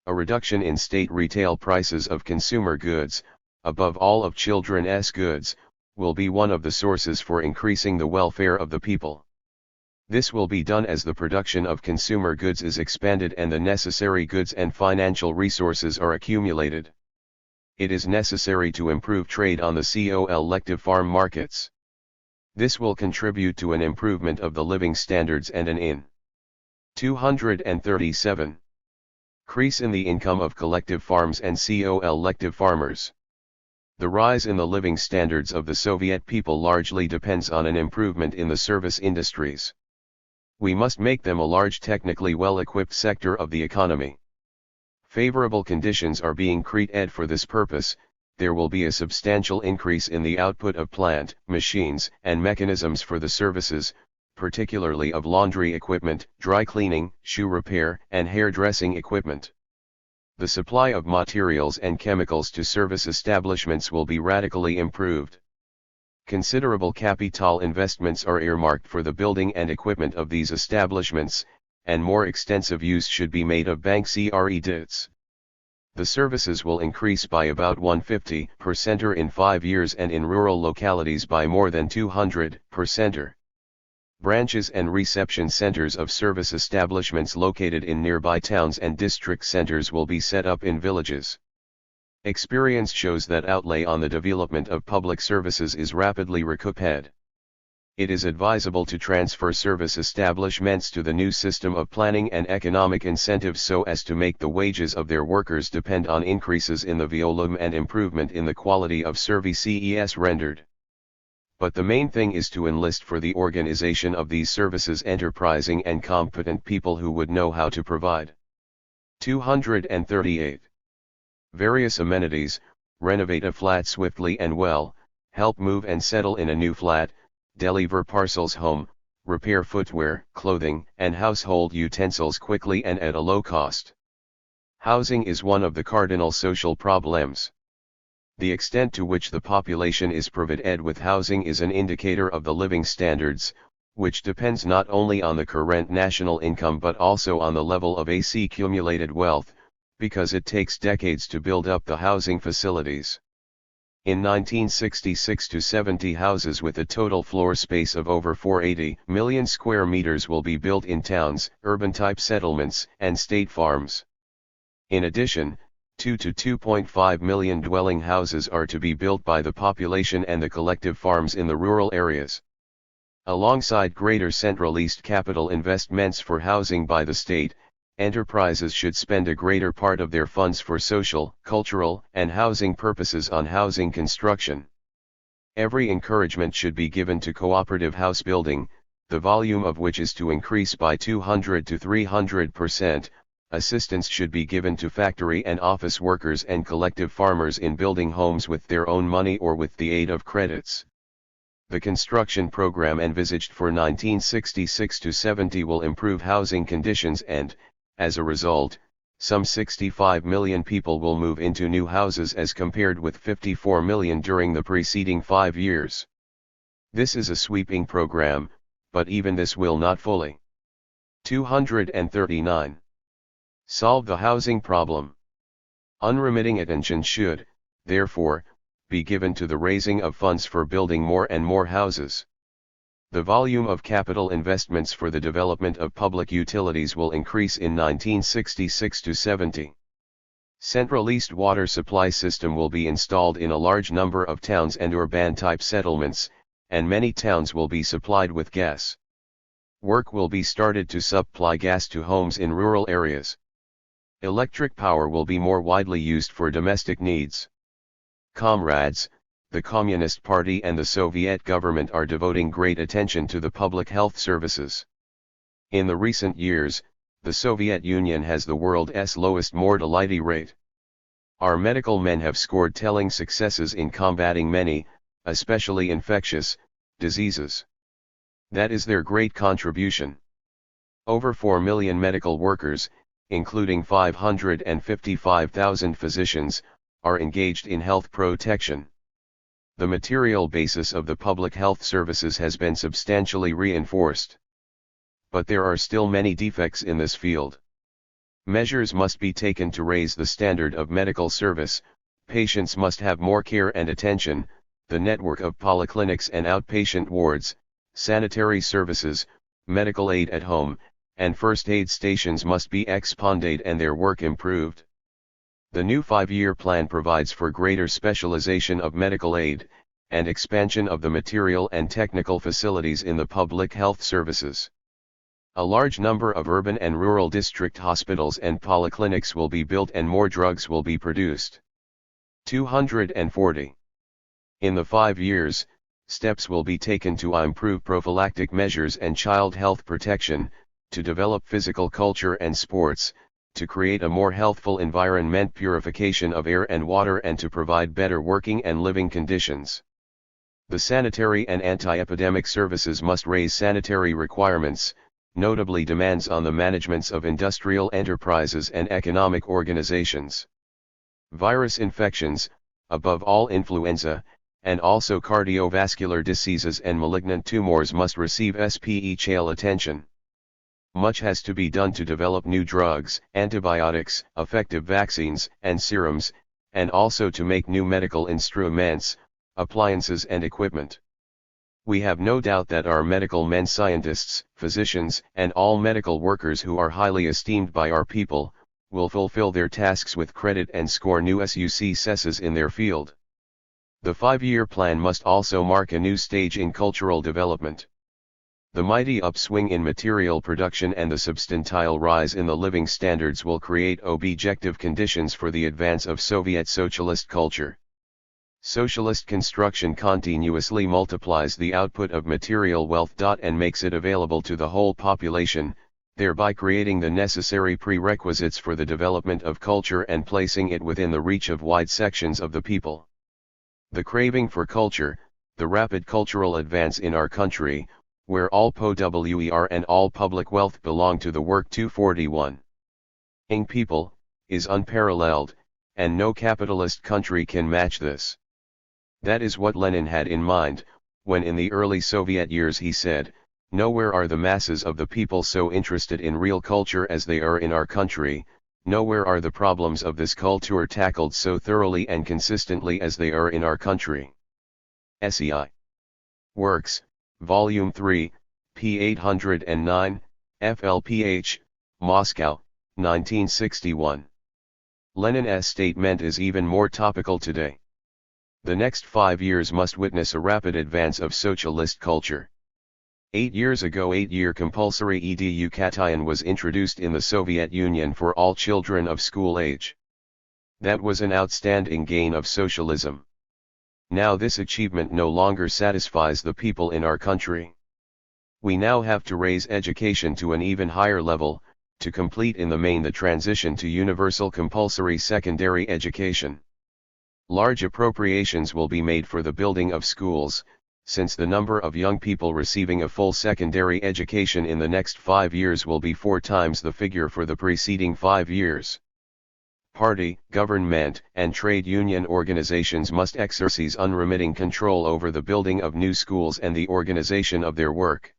Speaker 1: A reduction in state retail prices of consumer goods, above all of children's goods, will be one of the sources for increasing the welfare of the people. This will be done as the production of consumer goods is expanded and the necessary goods and financial resources are accumulated. It is necessary to improve trade on the collective farm markets. This will contribute to an improvement of the living standards and an in 237. Increase in the income of collective farms and collective farmers. The rise in the living standards of the Soviet people largely depends on an improvement in the service industries. We must make them a large technically well-equipped sector of the economy. Favorable conditions are being created for this purpose. There will be a substantial increase in the output of plant, machines, and mechanisms for the services, particularly of laundry equipment, dry cleaning, shoe repair, and hairdressing equipment. The supply of materials and chemicals to service establishments will be radically improved. Considerable capital investments are earmarked for the building and equipment of these establishments, and more extensive use should be made of bank credits. The services will increase by about 150% in 5 years and in rural localities by more than 200%. Branches and reception centers of service establishments located in nearby towns and district centers will be set up in villages. Experience shows that outlay on the development of public services is rapidly recouped. It is advisable to transfer service establishments to the new system of planning and economic incentives so as to make the wages of their workers depend on increases in the volume and improvement in the quality of services rendered. But the main thing is to enlist for the organization of these services enterprising and competent people who would know how to provide. 238. Various amenities: renovate a flat swiftly and well, help move and settle in a new flat, deliver parcels home, repair footwear, clothing, and household utensils quickly and at a low cost. Housing is one of the cardinal social problems. The extent to which the population is provided with housing is an indicator of the living standards, which depends not only on the current national income but also on the level of accumulated wealth, because it takes decades to build up the housing facilities. In 1966 to 70 houses with a total floor space of over 480 million square meters will be built in towns, urban-type settlements, and state farms. In addition, 2 to 2.5 million dwelling houses are to be built by the population and the collective farms in the rural areas. Alongside greater Central East capital investments for housing by the state, enterprises should spend a greater part of their funds for social, cultural, and housing purposes on housing construction. Every encouragement should be given to cooperative house building, the volume of which is to increase by 200 to 300%. Assistance should be given to factory and office workers and collective farmers in building homes with their own money or with the aid of credits. The construction program envisaged for 1966 to 70 will improve housing conditions and, as a result, some 65 million people will move into new houses as compared with 54 million during the preceding 5 years. This is a sweeping program, but even this will not fully. 239. Solve the housing problem. Unremitting attention should, therefore, be given to the raising of funds for building more and more houses. The volume of capital investments for the development of public utilities will increase in 1966 to 70. Central East water supply system will be installed in a large number of towns and urban-type settlements, and many towns will be supplied with gas. Work will be started to supply gas to homes in rural areas. Electric power will be more widely used for domestic needs. Comrades, the Communist Party and the Soviet government are devoting great attention to the public health services. In the recent years, the Soviet Union has the world's lowest mortality rate. Our medical men have scored telling successes in combating many, especially infectious, diseases. That is their great contribution. Over 4 million medical workers, including 555,000 physicians, are engaged in health protection. The material basis of the public health services has been substantially reinforced. But there are still many defects in this field. Measures must be taken to raise the standard of medical service, patients must have more care and attention, the network of polyclinics and outpatient wards, sanitary services, medical aid at home, and first aid stations must be expanded and their work improved. The new 5-year plan provides for greater specialization of medical aid, and expansion of the material and technical facilities in the public health services. A large number of urban and rural district hospitals and polyclinics will be built and more drugs will be produced. 240. In the 5 years, steps will be taken to improve prophylactic measures and child health protection, to develop physical culture and sports, to create a more healthful environment, purification of air and water, and to provide better working and living conditions. The sanitary and anti-epidemic services must raise sanitary requirements, notably demands on the managements of industrial enterprises and economic organizations. Virus infections, above all influenza, and also cardiovascular diseases and malignant tumors must receive special attention. Much has to be done to develop new drugs, antibiotics, effective vaccines, and serums, and also to make new medical instruments, appliances and equipment. We have no doubt that our medical men, scientists, physicians, and all medical workers who are highly esteemed by our people, will fulfill their tasks with credit and score new successes in their field. The 5-year plan must also mark a new stage in cultural development. The mighty upswing in material production and the substantial rise in the living standards will create objective conditions for the advance of Soviet socialist culture. Socialist construction continuously multiplies the output of material wealth and makes it available to the whole population, thereby creating the necessary prerequisites for the development of culture and placing it within the reach of wide sections of the people. The craving for culture, the rapid cultural advance in our country, where all POWER and all public wealth belong to the work 241 ing people, is unparalleled, and no capitalist country can match this. That is what Lenin had in mind, when in the early Soviet years he said, "Nowhere are the masses of the people so interested in real culture as they are in our country, nowhere are the problems of this culture tackled so thoroughly and consistently as they are in our country." SEI. Works, Volume 3, p. 809, FLPH, Moscow, 1961. Lenin's statement is even more topical today. The next 5 years must witness a rapid advance of socialist culture. 8 years ago, 8-year compulsory education was introduced in the Soviet Union for all children of school age. That was an outstanding gain of socialism. Now this achievement no longer satisfies the people in our country. We now have to raise education to an even higher level, to complete in the main the transition to universal compulsory secondary education. Large appropriations will be made for the building of schools, since the number of young people receiving a full secondary education in the next 5 years will be 4 times the figure for the preceding 5 years. Party, government, and trade union organizations must exercise unremitting control over the building of new schools and the organization of their work.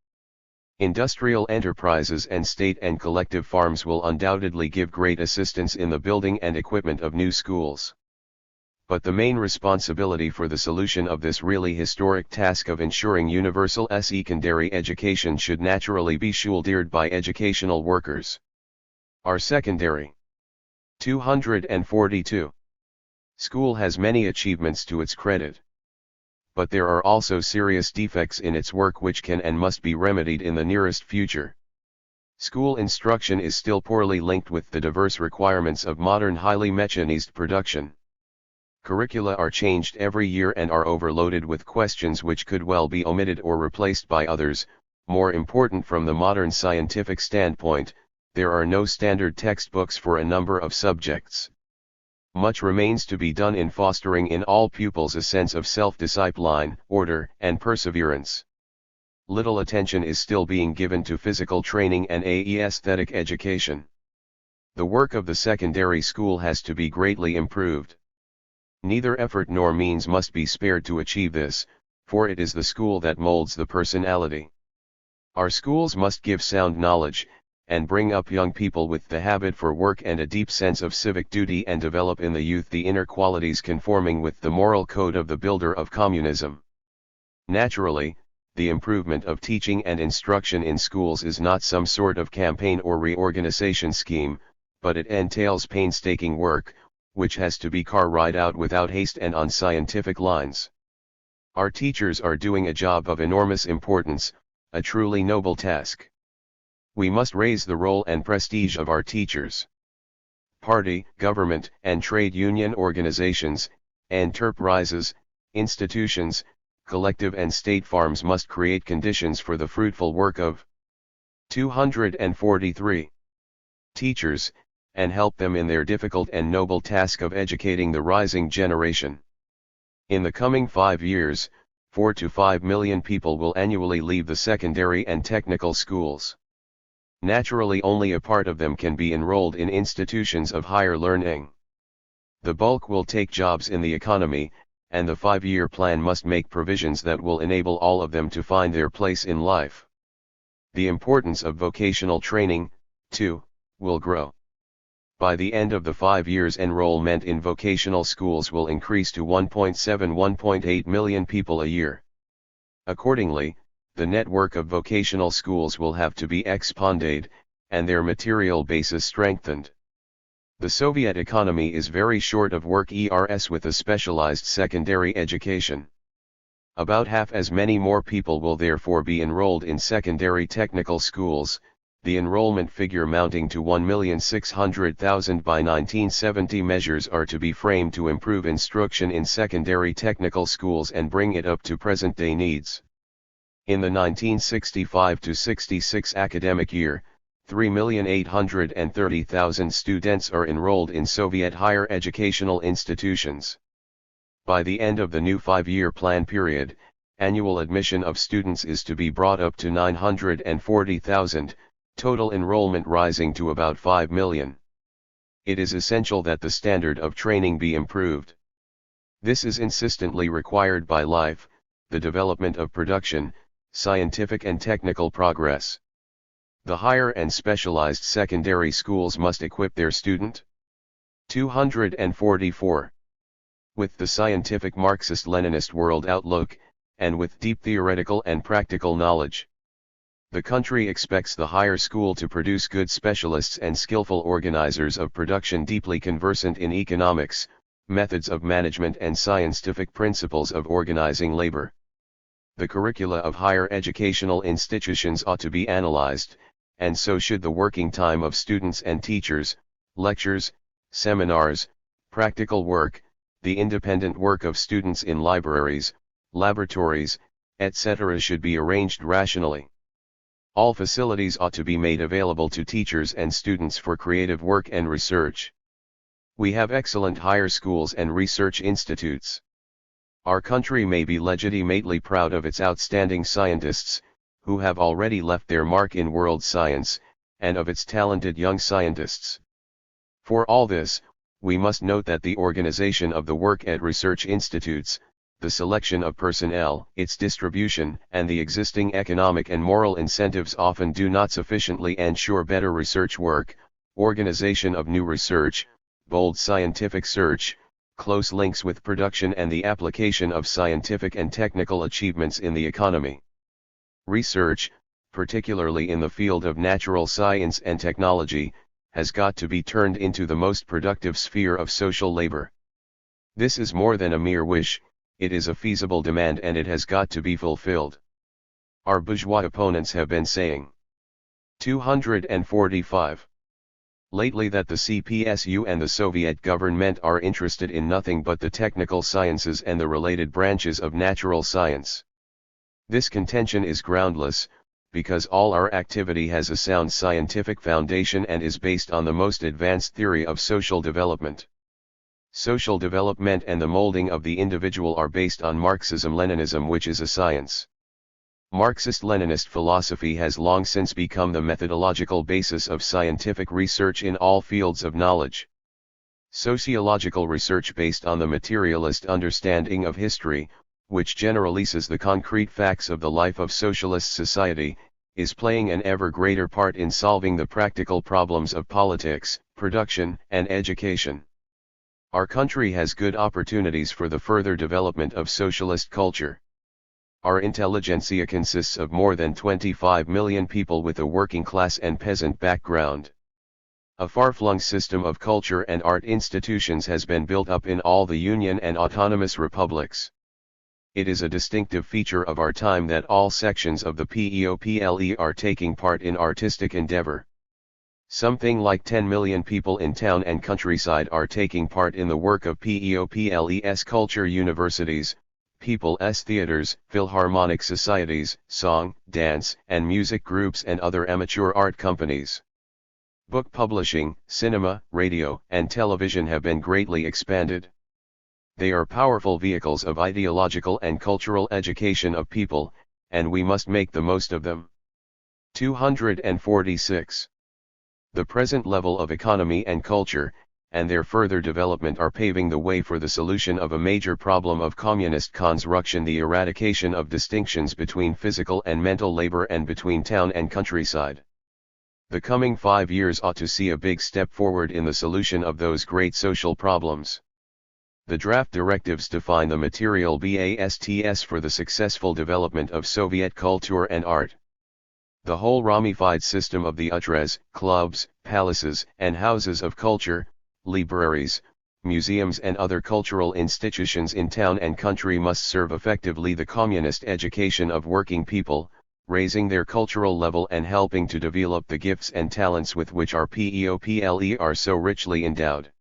Speaker 1: Industrial enterprises and state and collective farms will undoubtedly give great assistance in the building and equipment of new schools. But the main responsibility for the solution of this really historic task of ensuring universal secondary education should naturally be shouldered by educational workers. Our secondary. 242. School has many achievements to its credit. But there are also serious defects in its work which can and must be remedied in the nearest future. School instruction is still poorly linked with the diverse requirements of modern highly mechanized production. Curricula are changed every year and are overloaded with questions which could well be omitted or replaced by others. More important from the modern scientific standpoint, there are no standard textbooks for a number of subjects. Much remains to be done in fostering in all pupils a sense of self-discipline, order, and perseverance. Little attention is still being given to physical training and aesthetic education. The work of the secondary school has to be greatly improved. Neither effort nor means must be spared to achieve this, for it is the school that molds the personality. Our schools must give sound knowledge, and bring up young people with the habit for work and a deep sense of civic duty, and develop in the youth the inner qualities conforming with the moral code of the builder of communism. Naturally, the improvement of teaching and instruction in schools is not some sort of campaign or reorganization scheme, but it entails painstaking work, which has to be carried out without haste and on scientific lines. Our teachers are doing a job of enormous importance, a truly noble task. We must raise the role and prestige of our teachers. Party, government, and trade union organizations, enterprises, institutions, collective and state farms must create conditions for the fruitful work of 243 teachers, and help them in their difficult and noble task of educating the rising generation. In the coming 5 years, 4 to 5 million people will annually leave the secondary and technical schools. Naturally, only a part of them can be enrolled in institutions of higher learning. The bulk will take jobs in the economy, and the 5-year plan must make provisions that will enable all of them to find their place in life. The importance of vocational training, too, will grow. By the end of the 5 years, enrollment in vocational schools will increase to 1.7–1.8 million people a year. Accordingly, the network of vocational schools will have to be expanded, and their material basis strengthened. The Soviet economy is very short of workers with a specialized secondary education. About half as many more people will therefore be enrolled in secondary technical schools, the enrollment figure mounting to 1,600,000 by 1970. Measures are to be framed to improve instruction in secondary technical schools and bring it up to present-day needs. In the 1965–66 academic year, 3,830,000 students are enrolled in Soviet higher educational institutions. By the end of the new 5-year plan period, annual admission of students is to be brought up to 940,000, total enrollment rising to about 5 million. It is essential that the standard of training be improved. This is insistently required by life, the development of production, scientific and technical progress. The higher and specialized secondary schools must equip their student. 244. With the scientific Marxist-Leninist world outlook, and with deep theoretical and practical knowledge. The country expects the higher school to produce good specialists and skillful organizers of production deeply conversant in economics, methods of management and scientific principles of organizing labor. The curricula of higher educational institutions ought to be analyzed, and so should the working time of students and teachers, lectures, seminars, practical work, the independent work of students in libraries, laboratories, etc. should be arranged rationally. All facilities ought to be made available to teachers and students for creative work and research. We have excellent higher schools and research institutes. Our country may be legitimately proud of its outstanding scientists, who have already left their mark in world science, and of its talented young scientists. For all this, we must note that the organization of the work at research institutes, the selection of personnel, its distribution, and the existing economic and moral incentives often do not sufficiently ensure better research work, organization of new research, bold scientific search, close links with production and the application of scientific and technical achievements in the economy. Research, particularly in the field of natural science and technology, has got to be turned into the most productive sphere of social labor. This is more than a mere wish, it is a feasible demand and it has got to be fulfilled. Our bourgeois opponents have been saying. 245. Lately that the CPSU and the Soviet government are interested in nothing but the technical sciences and the related branches of natural science. This contention is groundless, because all our activity has a sound scientific foundation and is based on the most advanced theory of social development. Social development and the molding of the individual are based on Marxism-Leninism, which is a science. Marxist-Leninist philosophy has long since become the methodological basis of scientific research in all fields of knowledge. Sociological research based on the materialist understanding of history, which generalizes the concrete facts of the life of socialist society, is playing an ever greater part in solving the practical problems of politics, production, and education. Our country has good opportunities for the further development of socialist culture. Our intelligentsia consists of more than 25 million people with a working class and peasant background. A far-flung system of culture and art institutions has been built up in all the Union and autonomous republics. It is a distinctive feature of our time that all sections of the PEOPLE are taking part in artistic endeavor. Something like 10 million people in town and countryside are taking part in the work of PEOPLE's culture universities, people's theaters, philharmonic societies, song, dance, and music groups and other amateur art companies. Book publishing, cinema, radio, and television have been greatly expanded. They are powerful vehicles of ideological and cultural education of people, and we must make the most of them. 246. The present level of economy and culture, and their further development are paving the way for the solution of a major problem of communist construction: the eradication of distinctions between physical and mental labor and between town and countryside. The coming 5 years ought to see a big step forward in the solution of those great social problems. The draft directives define the material basis for the successful development of Soviet culture and art. The whole ramified system of the utrez, clubs, palaces, and houses of culture, libraries, museums and other cultural institutions in town and country must serve effectively the communist education of working people, raising their cultural level and helping to develop the gifts and talents with which our people are so richly endowed.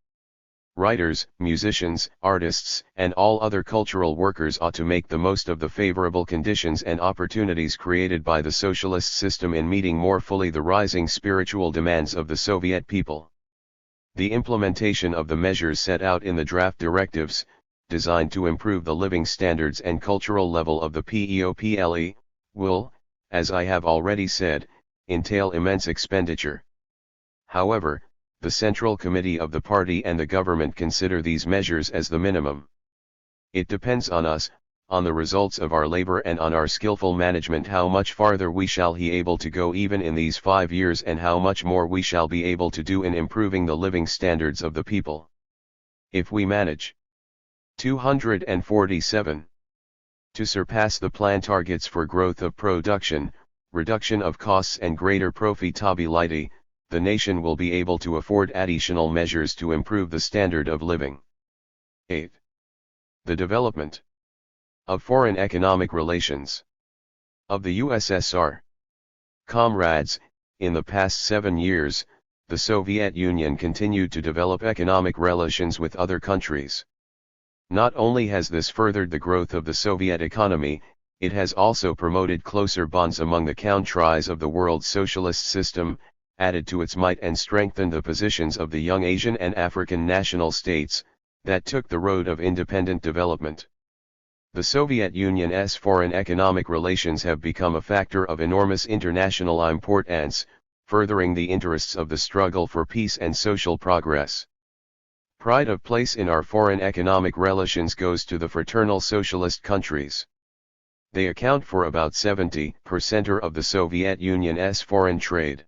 Speaker 1: Writers, musicians, artists, and all other cultural workers ought to make the most of the favorable conditions and opportunities created by the socialist system in meeting more fully the rising spiritual demands of the Soviet people. The implementation of the measures set out in the draft directives, designed to improve the living standards and cultural level of the people, will, as I have already said, entail immense expenditure. However, the Central Committee of the party and the government consider these measures as the minimum. It depends on us, on the results of our labor and on our skillful management how much farther we shall be able to go even in these 5 years and how much more we shall be able to do in improving the living standards of the people. If we manage 247 to surpass the planned targets for growth of production, reduction of costs and greater profitability, the nation will be able to afford additional measures to improve the standard of living. 8. The development of foreign economic relations of the USSR. Comrades, in the past 7 years, the Soviet Union continued to develop economic relations with other countries. Not only has this furthered the growth of the Soviet economy, it has also promoted closer bonds among the countries of the world socialist system, added to its might and strengthened the positions of the young Asian and African national states, that took the road of independent development. The Soviet Union's foreign economic relations have become a factor of enormous international importance, furthering the interests of the struggle for peace and social progress. Pride of place in our foreign economic relations goes to the fraternal socialist countries. They account for about 70% of the Soviet Union's foreign trade.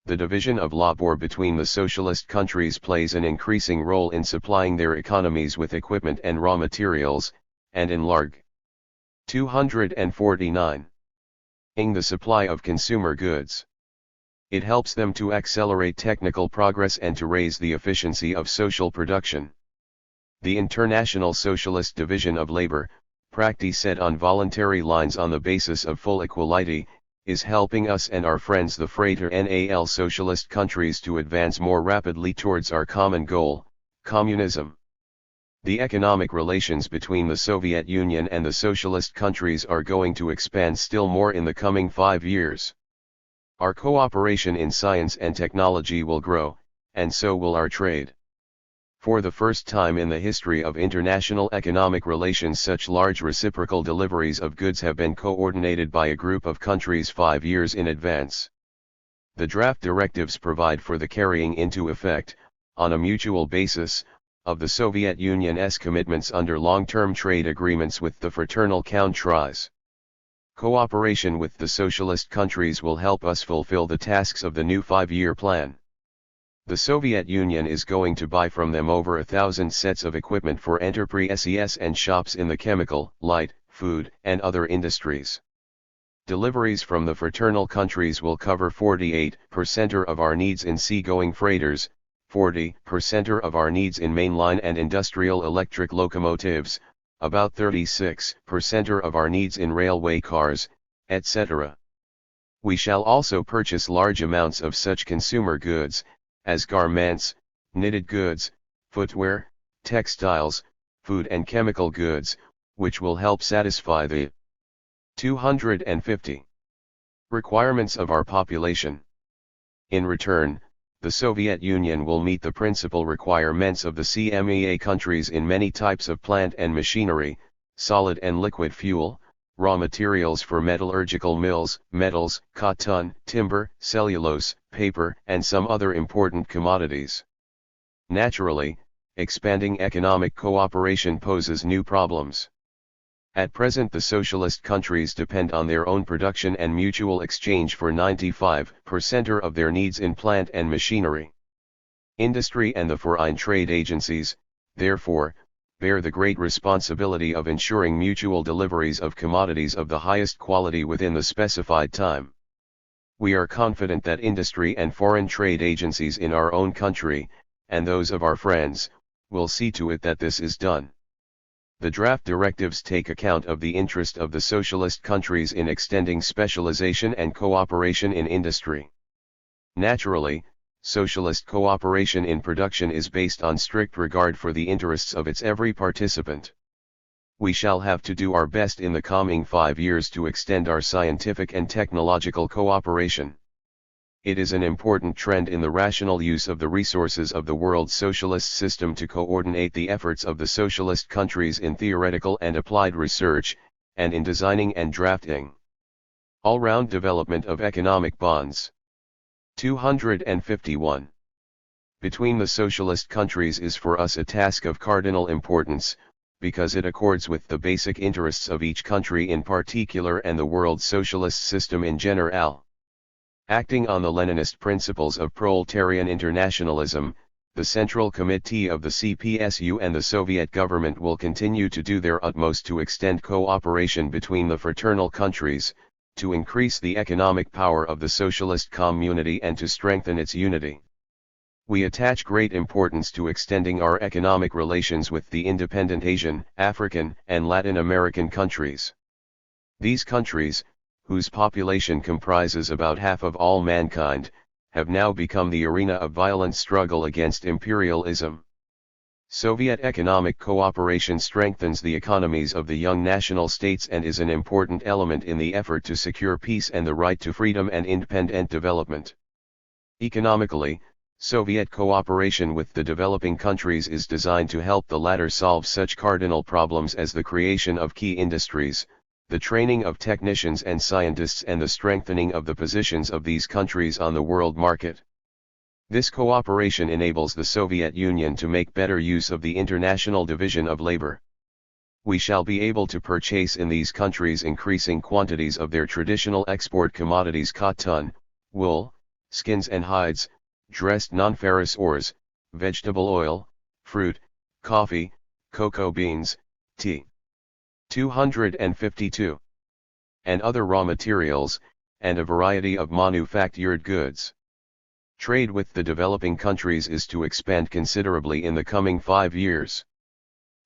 Speaker 1: The division of labor between the socialist countries plays an increasing role in supplying their economies with equipment and raw materials, and in large 249 ing the supply of consumer goods. It helps them to accelerate technical progress and to raise the efficiency of social production. The International Socialist Division of Labor, practiced set on voluntary lines on the basis of full equality, is helping us and our friends the fraternal socialist countries to advance more rapidly towards our common goal, communism. The economic relations between the Soviet Union and the socialist countries are going to expand still more in the coming 5 years. Our cooperation in science and technology will grow, and so will our trade. For the first time in the history of international economic relations, such large reciprocal deliveries of goods have been coordinated by a group of countries 5 years in advance. The draft directives provide for the carrying into effect, on a mutual basis, of the Soviet Union's commitments under long-term trade agreements with the fraternal countries. Cooperation with the socialist countries will help us fulfill the tasks of the new 5-year plan. The Soviet Union is going to buy from them over 1,000 sets of equipment for enterprises and shops in the chemical, light, food, and other industries. Deliveries from the fraternal countries will cover 48% of our needs in seagoing freighters, 40% of our needs in mainline and industrial electric locomotives, about 36% of our needs in railway cars, etc. We shall also purchase large amounts of such consumer goods, as garments, knitted goods, footwear, textiles, food and chemical goods, which will help satisfy the 250 requirements of our population. In return, the Soviet Union will meet the principal requirements of the CMEA countries in many types of plant and machinery, solid and liquid fuel, raw materials for metallurgical mills, metals, cotton, timber, cellulose, paper, and some other important commodities. Naturally, expanding economic cooperation poses new problems. At present, the socialist countries depend on their own production and mutual exchange for 95% of their needs in plant and machinery. Industry and the foreign trade agencies, therefore, bear the great responsibility of ensuring mutual deliveries of commodities of the highest quality within the specified time. We are confident that industry and foreign trade agencies in our own country, and those of our friends, will see to it that this is done. The draft directives take account of the interest of the socialist countries in extending specialization and cooperation in industry. Naturally, socialist cooperation in production is based on strict regard for the interests of its every participant. We shall have to do our best in the coming 5 years to extend our scientific and technological cooperation. It is an important trend in the rational use of the resources of the world socialist system to coordinate the efforts of the socialist countries in theoretical and applied research, and in designing and drafting all-round development of economic bonds. 251. Between the socialist countries is for us a task of cardinal importance, because it accords with the basic interests of each country in particular and the world socialist system in general. Acting on the Leninist principles of proletarian internationalism, the Central Committee of the CPSU and the Soviet government will continue to do their utmost to extend cooperation between the fraternal countries, to increase the economic power of the socialist community and to strengthen its unity. We attach great importance to extending our economic relations with the independent Asian, African, and Latin American countries. These countries, whose population comprises about half of all mankind, have now become the arena of violent struggle against imperialism. Soviet economic cooperation strengthens the economies of the young national states and is an important element in the effort to secure peace and the right to freedom and independent development. Economically, Soviet cooperation with the developing countries is designed to help the latter solve such cardinal problems as the creation of key industries, the training of technicians and scientists, and the strengthening of the positions of these countries on the world market. This cooperation enables the Soviet Union to make better use of the international division of labor. We shall be able to purchase in these countries increasing quantities of their traditional export commodities: cotton, wool, skins and hides, dressed non-ferrous ores, vegetable oil, fruit, coffee, cocoa beans, tea. 252. And other raw materials, and a variety of manufactured goods. Trade with the developing countries is to expand considerably in the coming 5 years.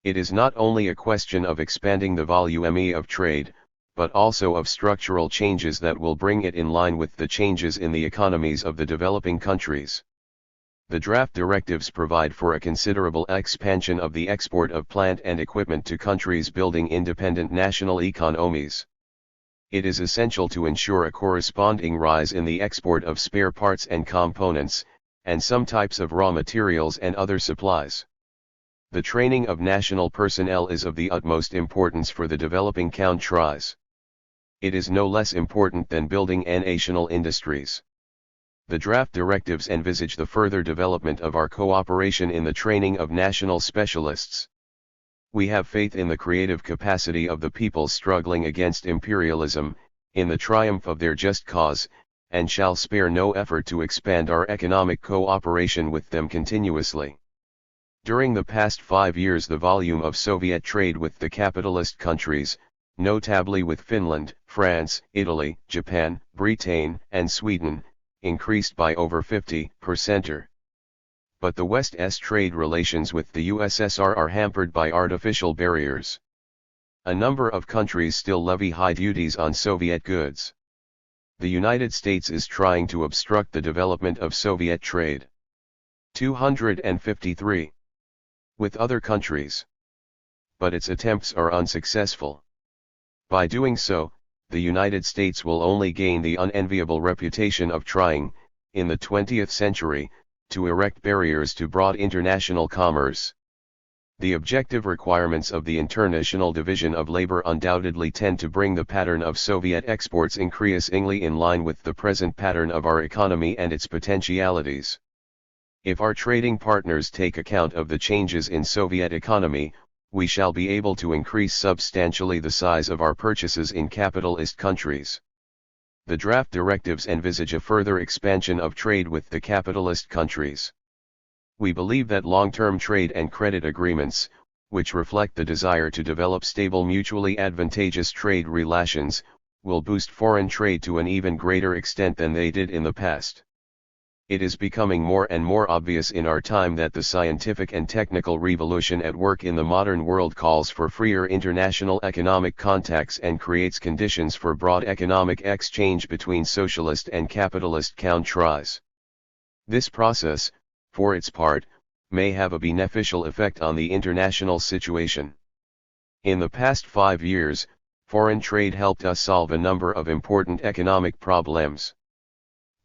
Speaker 1: It is not only a question of expanding the volume of trade, but also of structural changes that will bring it in line with the changes in the economies of the developing countries. The draft directives provide for a considerable expansion of the export of plant and equipment to countries building independent national economies. It is essential to ensure a corresponding rise in the export of spare parts and components, and some types of raw materials and other supplies. The training of national personnel is of the utmost importance for the developing countries. It is no less important than building national industries. The draft directives envisage the further development of our cooperation in the training of national specialists. We have faith in the creative capacity of the peoples struggling against imperialism, in the triumph of their just cause, and shall spare no effort to expand our economic cooperation with them continuously. During the past 5 years, the volume of Soviet trade with the capitalist countries, notably with Finland, France, Italy, Japan, Britain, and Sweden, increased by over 50%. But the West's trade relations with the USSR are hampered by artificial barriers. A number of countries still levy high duties on Soviet goods. The United States is trying to obstruct the development of Soviet trade. 253. With other countries. But its attempts are unsuccessful. By doing so, the United States will only gain the unenviable reputation of trying, in the 20th century, to erect barriers to broad international commerce. The objective requirements of the international division of labor undoubtedly tend to bring the pattern of Soviet exports increasingly in line with the present pattern of our economy and its potentialities. If our trading partners take account of the changes in Soviet economy, we shall be able to increase substantially the size of our purchases in capitalist countries. The draft directives envisage a further expansion of trade with the capitalist countries. We believe that long-term trade and credit agreements, which reflect the desire to develop stable mutually advantageous trade relations, will boost foreign trade to an even greater extent than they did in the past. It is becoming more and more obvious in our time that the scientific and technical revolution at work in the modern world calls for freer international economic contacts and creates conditions for broad economic exchange between socialist and capitalist countries. This process, for its part, may have a beneficial effect on the international situation. In the past 5 years, foreign trade helped us solve a number of important economic problems.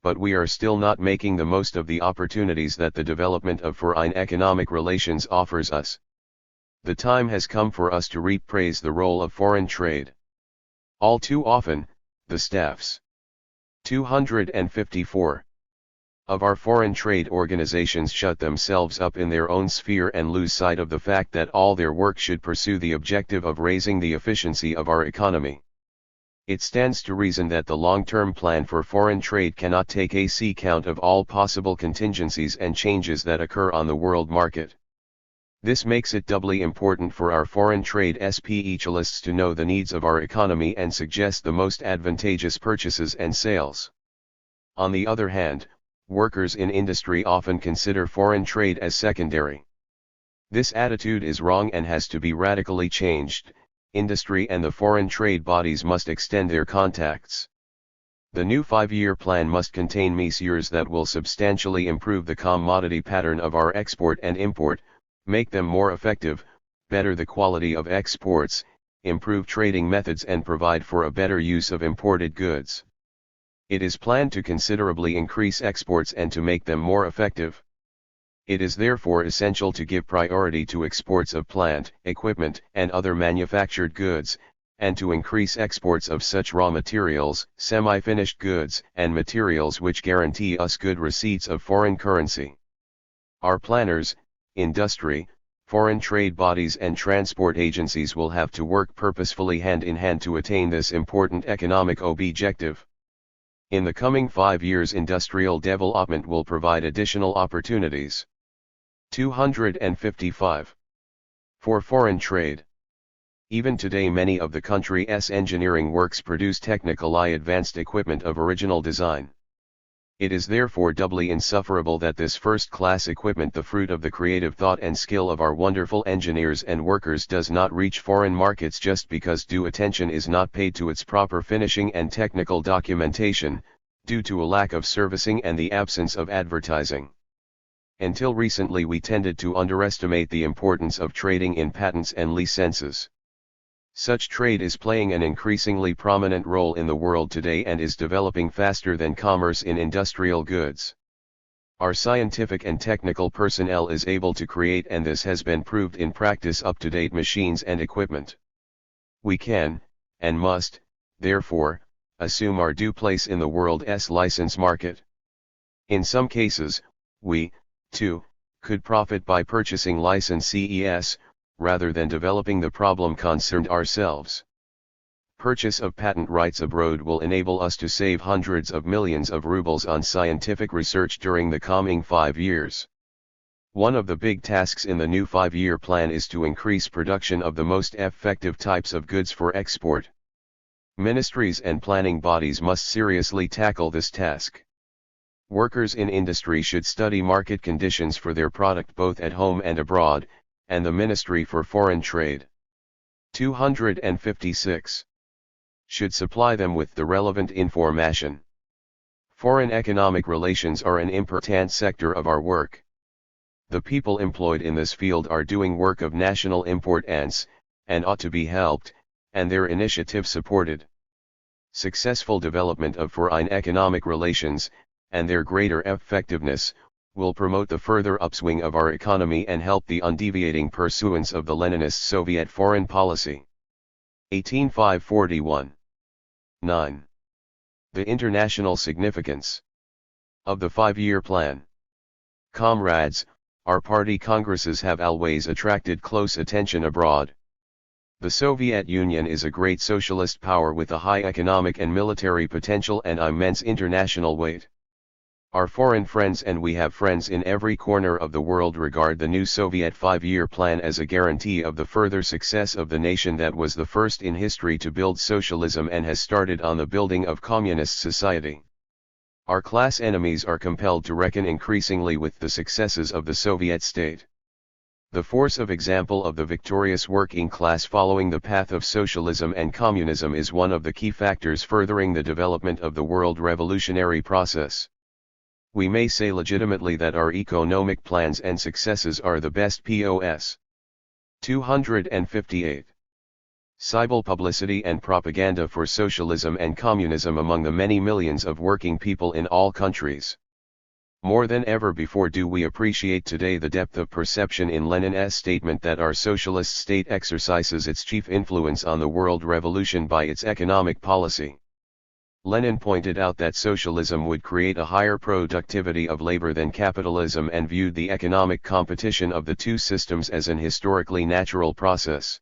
Speaker 1: But we are still not making the most of the opportunities that the development of foreign economic relations offers us. The time has come for us to reappraise the role of foreign trade. All too often, the staffs 254 of our foreign trade organizations shut themselves up in their own sphere and lose sight of the fact that all their work should pursue the objective of raising the efficiency of our economy. It stands to reason that the long-term plan for foreign trade cannot take account of all possible contingencies and changes that occur on the world market. This makes it doubly important for our foreign trade specialists to know the needs of our economy and suggest the most advantageous purchases and sales. On the other hand, workers in industry often consider foreign trade as secondary. This attitude is wrong and has to be radically changed. Industry and the foreign trade bodies must extend their contacts. The new 5-year plan must contain measures that will substantially improve the commodity pattern of our export and import, make them more effective, better the quality of exports, improve trading methods and provide for a better use of imported goods. It is planned to considerably increase exports and to make them more effective. It is therefore essential to give priority to exports of plant, equipment, and other manufactured goods, and to increase exports of such raw materials, semi-finished goods, and materials which guarantee us good receipts of foreign currency. Our planners, industry, foreign trade bodies and transport agencies will have to work purposefully hand in hand to attain this important economic objective. In the coming 5 years, industrial development will provide additional opportunities. 255. For foreign trade. Even today many of the country's engineering works produce technically advanced equipment of original design. It is therefore doubly insufferable that this first-class equipment, the fruit of the creative thought and skill of our wonderful engineers and workers, does not reach foreign markets just because due attention is not paid to its proper finishing and technical documentation, due to a lack of servicing and the absence of advertising. Until recently we tended to underestimate the importance of trading in patents and licenses. Such trade is playing an increasingly prominent role in the world today and is developing faster than commerce in industrial goods. Our scientific and technical personnel is able to create, and this has been proved in practice, up-to-date machines and equipment. We can, and must, therefore, assume our due place in the world's license market. In some cases, we, too, could profit by purchasing licensees, rather than developing the problem concerned ourselves. Purchase of patent rights abroad will enable us to save hundreds of millions of rubles on scientific research during the coming 5 years. One of the big tasks in the new 5-year plan is to increase production of the most effective types of goods for export. Ministries and planning bodies must seriously tackle this task. Workers in industry should study market conditions for their product both at home and abroad, and the Ministry for Foreign Trade 256 should supply them with the relevant information. Foreign economic relations are an important sector of our work. The people employed in this field are doing work of national importance, and ought to be helped, and their initiative supported. Successful development of foreign economic relations, and their greater effectiveness, will promote the further upswing of our economy and help the undeviating pursuance of the Leninist Soviet foreign policy. 18541. 9. The international significance of the 5-year plan. Comrades, our party congresses have always attracted close attention abroad. The Soviet Union is a great socialist power with a high economic and military potential and immense international weight. Our foreign friends, and we have friends in every corner of the world, regard the new Soviet five-year plan as a guarantee of the further success of the nation that was the first in history to build socialism and has started on the building of communist society. Our class enemies are compelled to reckon increasingly with the successes of the Soviet state. The force of example of the victorious working class following the path of socialism and communism is one of the key factors furthering the development of the world revolutionary process. We may say legitimately that our economic plans and successes are the best POS. 258. Civil publicity and propaganda for socialism and communism among the many millions of working people in all countries. More than ever before do we appreciate today the depth of perception in Lenin's statement that our socialist state exercises its chief influence on the world revolution by its economic policy. Lenin pointed out that socialism would create a higher productivity of labor than capitalism and viewed the economic competition of the two systems as an historically natural process.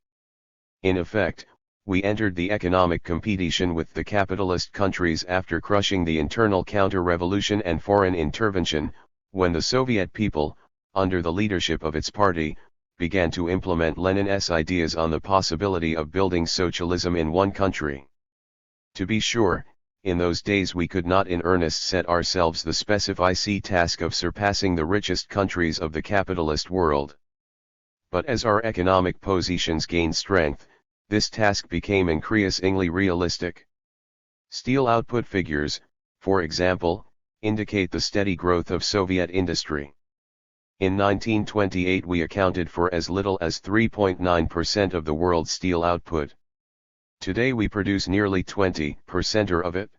Speaker 1: In effect, we entered the economic competition with the capitalist countries after crushing the internal counter-revolution and foreign intervention, when the Soviet people, under the leadership of its party, began to implement Lenin's ideas on the possibility of building socialism in one country. To be sure, in those days we could not in earnest set ourselves the specific task of surpassing the richest countries of the capitalist world. But as our economic positions gained strength, this task became increasingly realistic. Steel output figures, for example, indicate the steady growth of Soviet industry. In 1928 we accounted for as little as 3.9% of the world's steel output. Today we produce nearly 20% of it.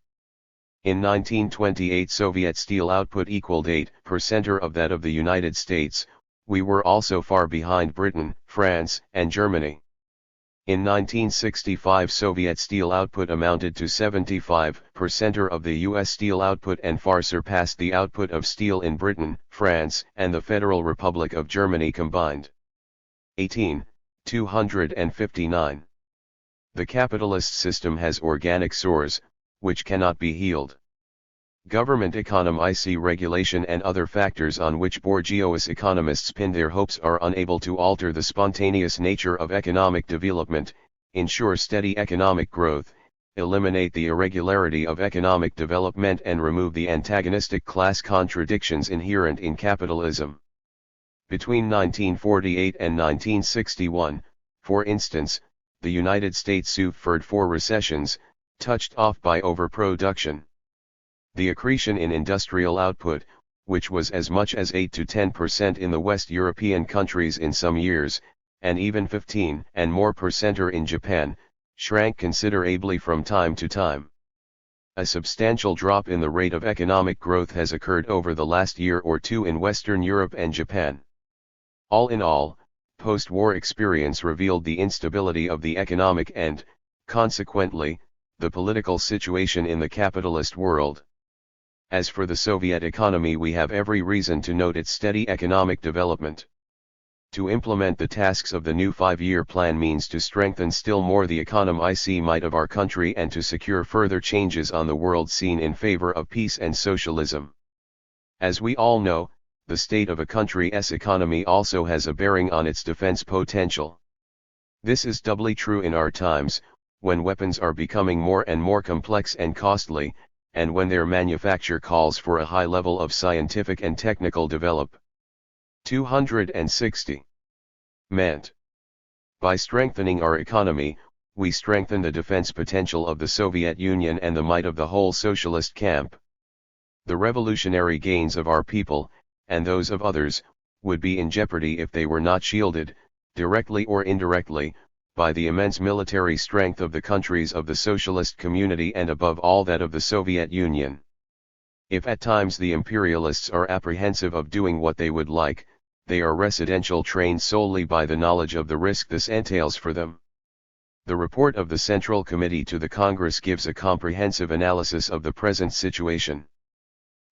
Speaker 1: In 1928 Soviet steel output equaled 8% of that of the United States. We were also far behind Britain, France, and Germany. In 1965 Soviet steel output amounted to 75% of the US steel output and far surpassed the output of steel in Britain, France, and the Federal Republic of Germany combined. 259. The capitalist system has organic sores, which cannot be healed. Government economic regulation and other factors on which bourgeois economists pin their hopes are unable to alter the spontaneous nature of economic development, ensure steady economic growth, eliminate the irregularity of economic development and remove the antagonistic class contradictions inherent in capitalism. Between 1948 and 1961, for instance, the United States suffered 4 recessions, touched off by overproduction. The accretion in industrial output, which was as much as 8 to 10% in the West European countries in some years, and even 15% and more in Japan, shrank considerably from time to time. A substantial drop in the rate of economic growth has occurred over the last year or two in Western Europe and Japan. All in all, post-war experience revealed the instability of the economic and, consequently, the political situation in the capitalist world. As for the Soviet economy, we have every reason to note its steady economic development. To implement the tasks of the new five-year plan means to strengthen still more the economic might of our country and to secure further changes on the world scene in favor of peace and socialism. As we all know, the state of a country's economy also has a bearing on its defense potential. This is doubly true in our times, when weapons are becoming more and more complex and costly, and when their manufacture calls for a high level of scientific and technical development. 260. Meant. By strengthening our economy, we strengthen the defense potential of the Soviet Union and the might of the whole socialist camp. The revolutionary gains of our people, and those of others, would be in jeopardy if they were not shielded, directly or indirectly, by the immense military strength of the countries of the socialist community and above all that of the Soviet Union. If at times the imperialists are apprehensive of doing what they would like, they are residential trained solely by the knowledge of the risk this entails for them. The report of the Central Committee to the Congress gives a comprehensive analysis of the present situation.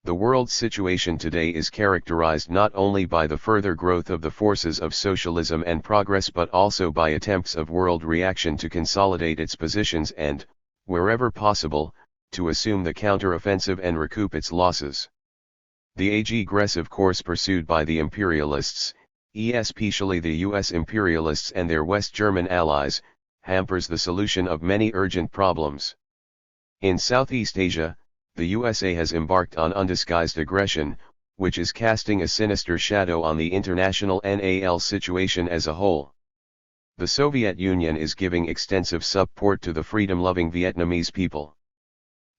Speaker 1: The world's situation today is characterized not only by the further growth of the forces of socialism and progress but also by attempts of world reaction to consolidate its positions and, wherever possible, to assume the counter-offensive and recoup its losses. The aggressive course pursued by the imperialists, especially the US imperialists and their West German allies, hampers the solution of many urgent problems. In Southeast Asia, the USA has embarked on undisguised aggression, which is casting a sinister shadow on the international NAL situation as a whole. The Soviet Union is giving extensive support to the freedom-loving Vietnamese people.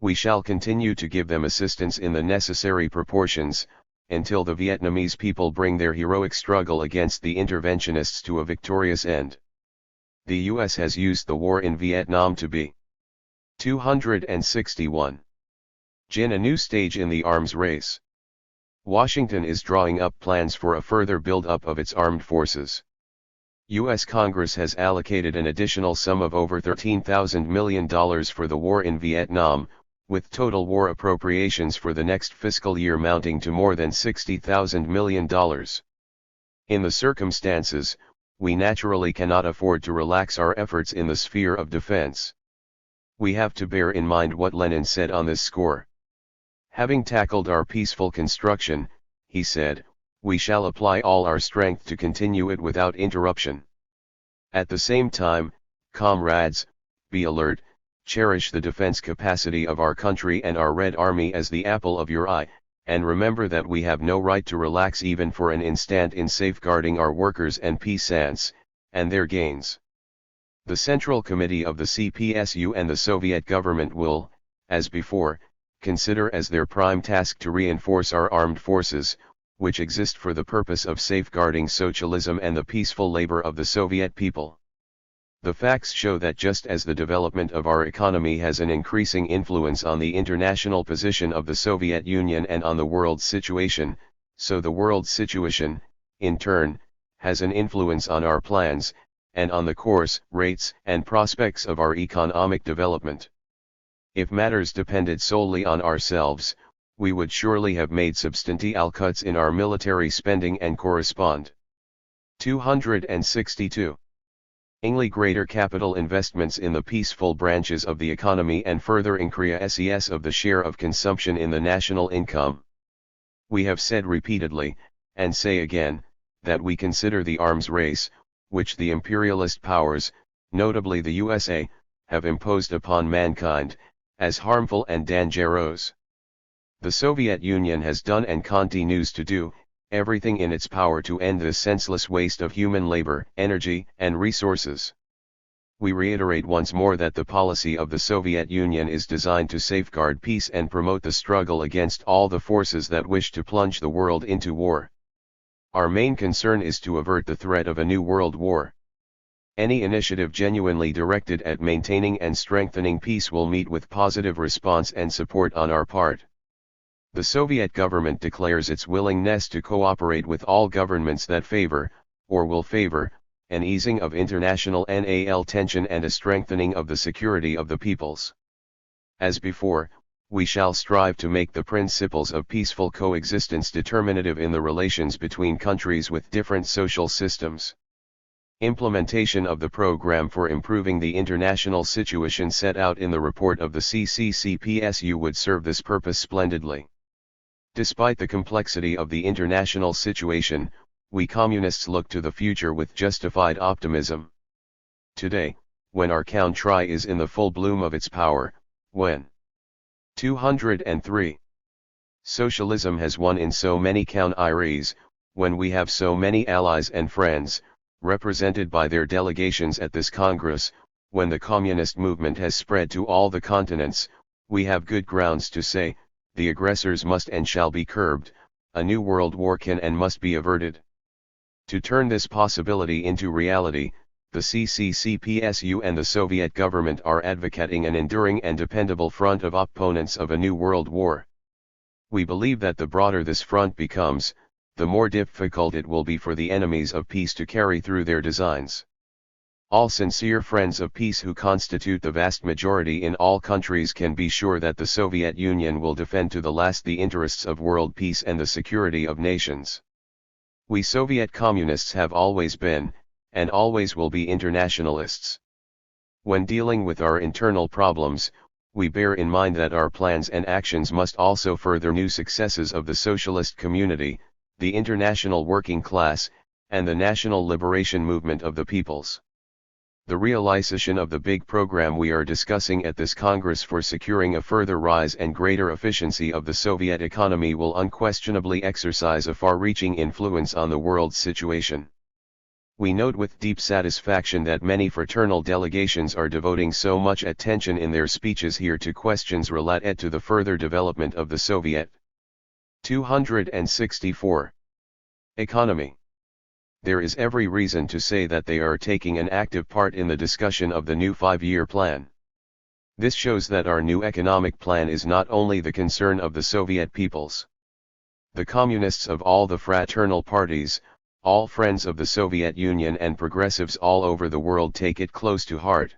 Speaker 1: We shall continue to give them assistance in the necessary proportions, until the Vietnamese people bring their heroic struggle against the interventionists to a victorious end. The US has used the war in Vietnam to be 261. A new stage in the arms race. Washington is drawing up plans for a further build-up of its armed forces. U.S. Congress has allocated an additional sum of over $13,000 million for the war in Vietnam, with total war appropriations for the next fiscal year mounting to more than $60,000 million. In the circumstances, we naturally cannot afford to relax our efforts in the sphere of defense. We have to bear in mind what Lenin said on this score. Having tackled our peaceful construction, he said, we shall apply all our strength to continue it without interruption. At the same time, comrades, be alert, cherish the defense capacity of our country and our Red Army as the apple of your eye, and remember that we have no right to relax even for an instant in safeguarding our workers and peasants, and their gains. The Central Committee of the CPSU and the Soviet government will, as before, consider as their prime task to reinforce our armed forces, which exist for the purpose of safeguarding socialism and the peaceful labor of the Soviet people. The facts show that just as the development of our economy has an increasing influence on the international position of the Soviet Union and on the world's situation, so the world's situation, in turn, has an influence on our plans, and on the course, rates, and prospects of our economic development. If matters depended solely on ourselves, we would surely have made substantial cuts in our military spending and correspond. 262. Greater capital investments in the peaceful branches of the economy and further increase of the share of consumption in the national income. We have said repeatedly, and say again, that we consider the arms race, which the imperialist powers, notably the USA, have imposed upon mankind, as harmful and dangerous. The Soviet Union has done and continues to do everything in its power to end this senseless waste of human labor, energy, and resources. We reiterate once more that the policy of the Soviet Union is designed to safeguard peace and promote the struggle against all the forces that wish to plunge the world into war. Our main concern is to avert the threat of a new world war. Any initiative genuinely directed at maintaining and strengthening peace will meet with positive response and support on our part. The Soviet government declares its willingness to cooperate with all governments that favor, or will favor, an easing of international NAL tension and a strengthening of the security of the peoples. As before, we shall strive to make the principles of peaceful coexistence determinative in the relations between countries with different social systems. Implementation of the program for improving the international situation set out in the report of the CPSU would serve this purpose splendidly. Despite the complexity of the international situation, we communists look to the future with justified optimism. Today, when our country is in the full bloom of its power, when 203. Socialism has won in so many countries, when we have so many allies and friends, represented by their delegations at this Congress, when the communist movement has spread to all the continents, we have good grounds to say, the aggressors must and shall be curbed, a new world war can and must be averted. To turn this possibility into reality, the CPSU and the Soviet government are advocating an enduring and dependable front of opponents of a new world war. We believe that the broader this front becomes, the more difficult it will be for the enemies of peace to carry through their designs. All sincere friends of peace who constitute the vast majority in all countries can be sure that the Soviet Union will defend to the last the interests of world peace and the security of nations. We Soviet Communists have always been, and always will be internationalists. When dealing with our internal problems, we bear in mind that our plans and actions must also further new successes of the socialist community, the international working class, and the national liberation movement of the peoples. The realization of the big program we are discussing at this Congress for securing a further rise and greater efficiency of the Soviet economy will unquestionably exercise a far-reaching influence on the world's situation. We note with deep satisfaction that many fraternal delegations are devoting so much attention in their speeches here to questions related to the further development of the Soviet. 264. Economy. There is every reason to say that they are taking an active part in the discussion of the new 5-year plan. This shows that our new economic plan is not only the concern of the Soviet peoples. The communists of all the fraternal parties, all friends of the Soviet Union and progressives all over the world take it close to heart.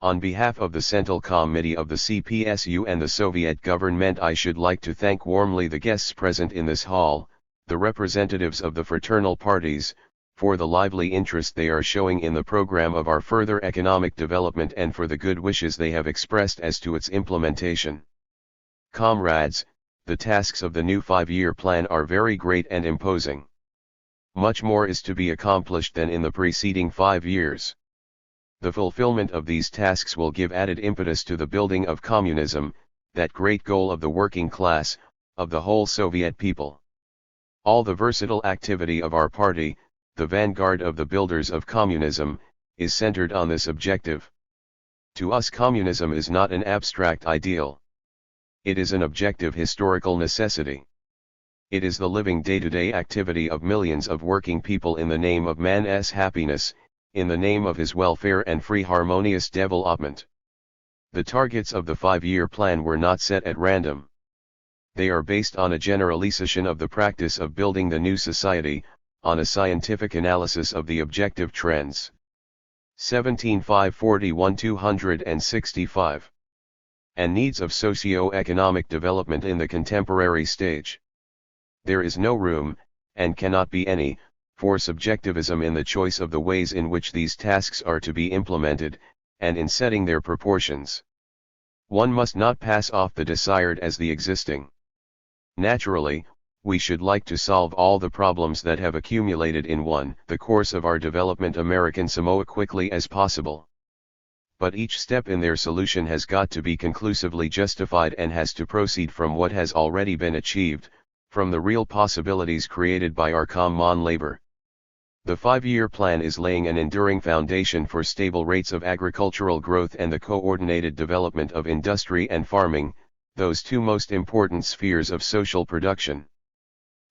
Speaker 1: On behalf of the Central Committee of the CPSU and the Soviet government, I should like to thank warmly the guests present in this hall, the representatives of the fraternal parties, for the lively interest they are showing in the program of our further economic development and for the good wishes they have expressed as to its implementation. Comrades, the tasks of the new 5-year plan are very great and imposing. Much more is to be accomplished than in the preceding 5 years. The fulfillment of these tasks will give added impetus to the building of communism, that great goal of the working class, of the whole Soviet people. All the versatile activity of our party, the vanguard of the builders of communism, is centered on this objective. To us, communism is not an abstract ideal. It is an objective historical necessity. It is the living day-to-day activity of millions of working people in the name of man's happiness, in the name of his welfare and free harmonious development. The targets of the 5-year plan were not set at random. They are based on a generalization of the practice of building the new society, on a scientific analysis of the objective trends. 17.541-265. And needs of socio-economic development in the contemporary stage. There is no room, and cannot be any, for subjectivism in the choice of the ways in which these tasks are to be implemented, and in setting their proportions. One must not pass off the desired as the existing. Naturally, we should like to solve all the problems that have accumulated in the course of our development American Samoa quickly as possible. But each step in their solution has got to be conclusively justified and has to proceed from what has already been achieved, from the real possibilities created by our common labor. The 5-year plan is laying an enduring foundation for stable rates of agricultural growth and the coordinated development of industry and farming, those two most important spheres of social production.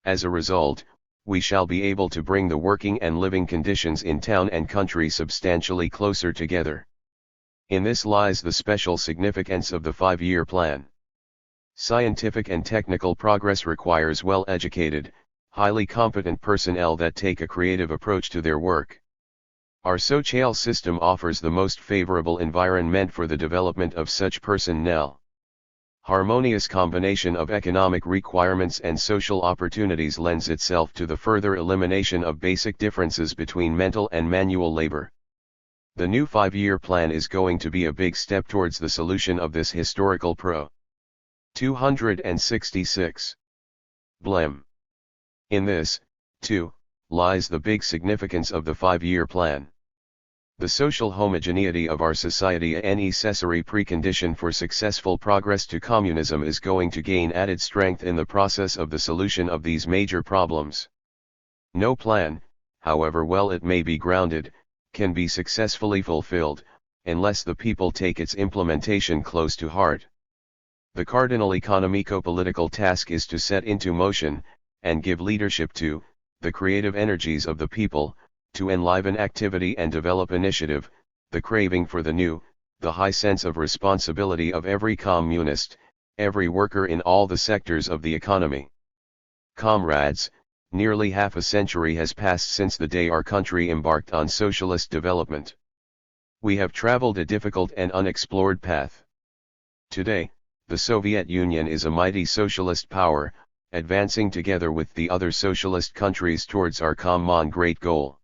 Speaker 1: As a result, we shall be able to bring the working and living conditions in town and country substantially closer together. In this lies the special significance of the 5-year plan. Scientific and technical progress requires well-educated, highly competent personnel that take a creative approach to their work. Our social system offers the most favorable environment for the development of such personnel. Harmonious combination of economic requirements and social opportunities lends itself to the further elimination of basic differences between mental and manual labor. The new 5-year plan is going to be a big step towards the solution of this historical problem. 266. Blem. In this, too, lies the big significance of the 5-year plan. The social homogeneity of our society, a necessary precondition for successful progress to communism, is going to gain added strength in the process of the solution of these major problems. No plan, however well it may be grounded, can be successfully fulfilled, unless the people take its implementation close to heart. The cardinal economico-political task is to set into motion, and give leadership to, the creative energies of the people, to enliven activity and develop initiative, the craving for the new, the high sense of responsibility of every communist, every worker in all the sectors of the economy. Comrades, nearly half a century has passed since the day our country embarked on socialist development. We have traveled a difficult and unexplored path. Today, the Soviet Union is a mighty socialist power, advancing together with the other socialist countries towards our common great goal.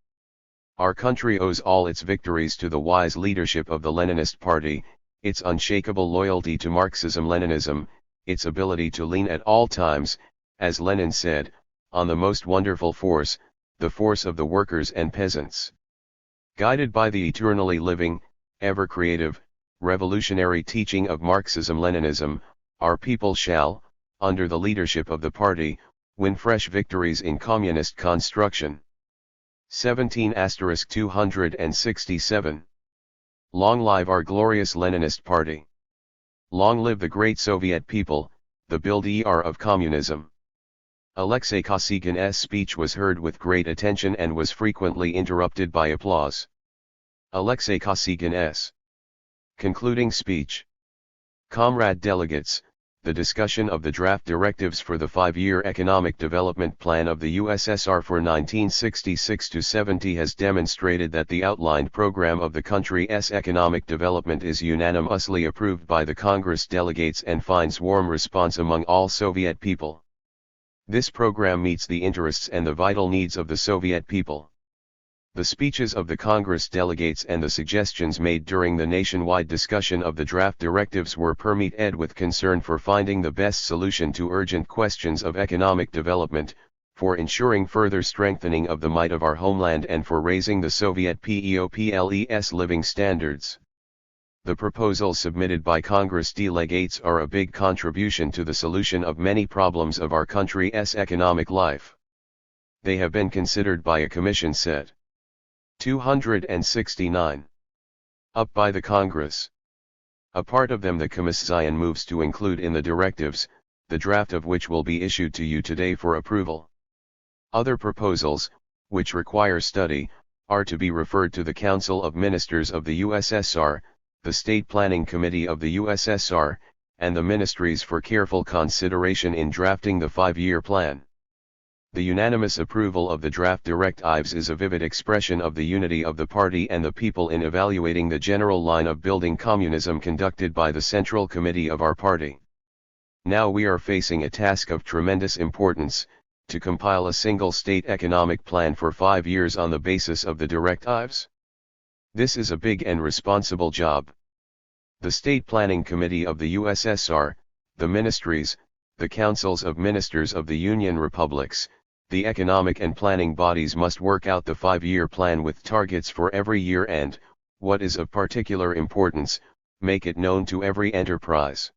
Speaker 1: Our country owes all its victories to the wise leadership of the Leninist Party, its unshakable loyalty to Marxism-Leninism, its ability to lean at all times, as Lenin said, on the most wonderful force, the force of the workers and peasants. Guided by the eternally living, ever-creative, revolutionary teaching of Marxism-Leninism, our people shall, under the leadership of the party, win fresh victories in communist construction. 17*267. Long live our glorious Leninist Party! Long live the great Soviet people, the builder of communism! Alexei Kosygin-'s speech was heard with great attention and was frequently interrupted by applause. Alexei Kosygin-'s concluding speech. Comrade delegates, the discussion of the draft directives for the 5-year economic development plan of the USSR for 1966-70 has demonstrated that the outlined program of the country's economic development is unanimously approved by the Congress delegates and finds warm response among all Soviet people. This program meets the interests and the vital needs of the Soviet people. The speeches of the Congress delegates and the suggestions made during the nationwide discussion of the draft directives were permeated with concern for finding the best solution to urgent questions of economic development, for ensuring further strengthening of the might of our homeland and for raising the Soviet people's living standards. The proposals submitted by Congress delegates are a big contribution to the solution of many problems of our country's economic life. They have been considered by a commission set. 269. Up by the Congress. A part of them the Commission moves to include in the directives, the draft of which will be issued to you today for approval. Other proposals, which require study, are to be referred to the Council of Ministers of the USSR, the State Planning Committee of the USSR, and the ministries for careful consideration in drafting the 5-year plan. The unanimous approval of the draft directives is a vivid expression of the unity of the party and the people in evaluating the general line of building communism conducted by the Central Committee of our party. Now we are facing a task of tremendous importance, to compile a single state economic plan for 5 years on the basis of the directives. This is a big and responsible job. The State Planning Committee of the USSR, the ministries, the councils of ministers of the Union Republics, the economic and planning bodies must work out the 5-year plan with targets for every year and, what is of particular importance, make it known to every enterprise.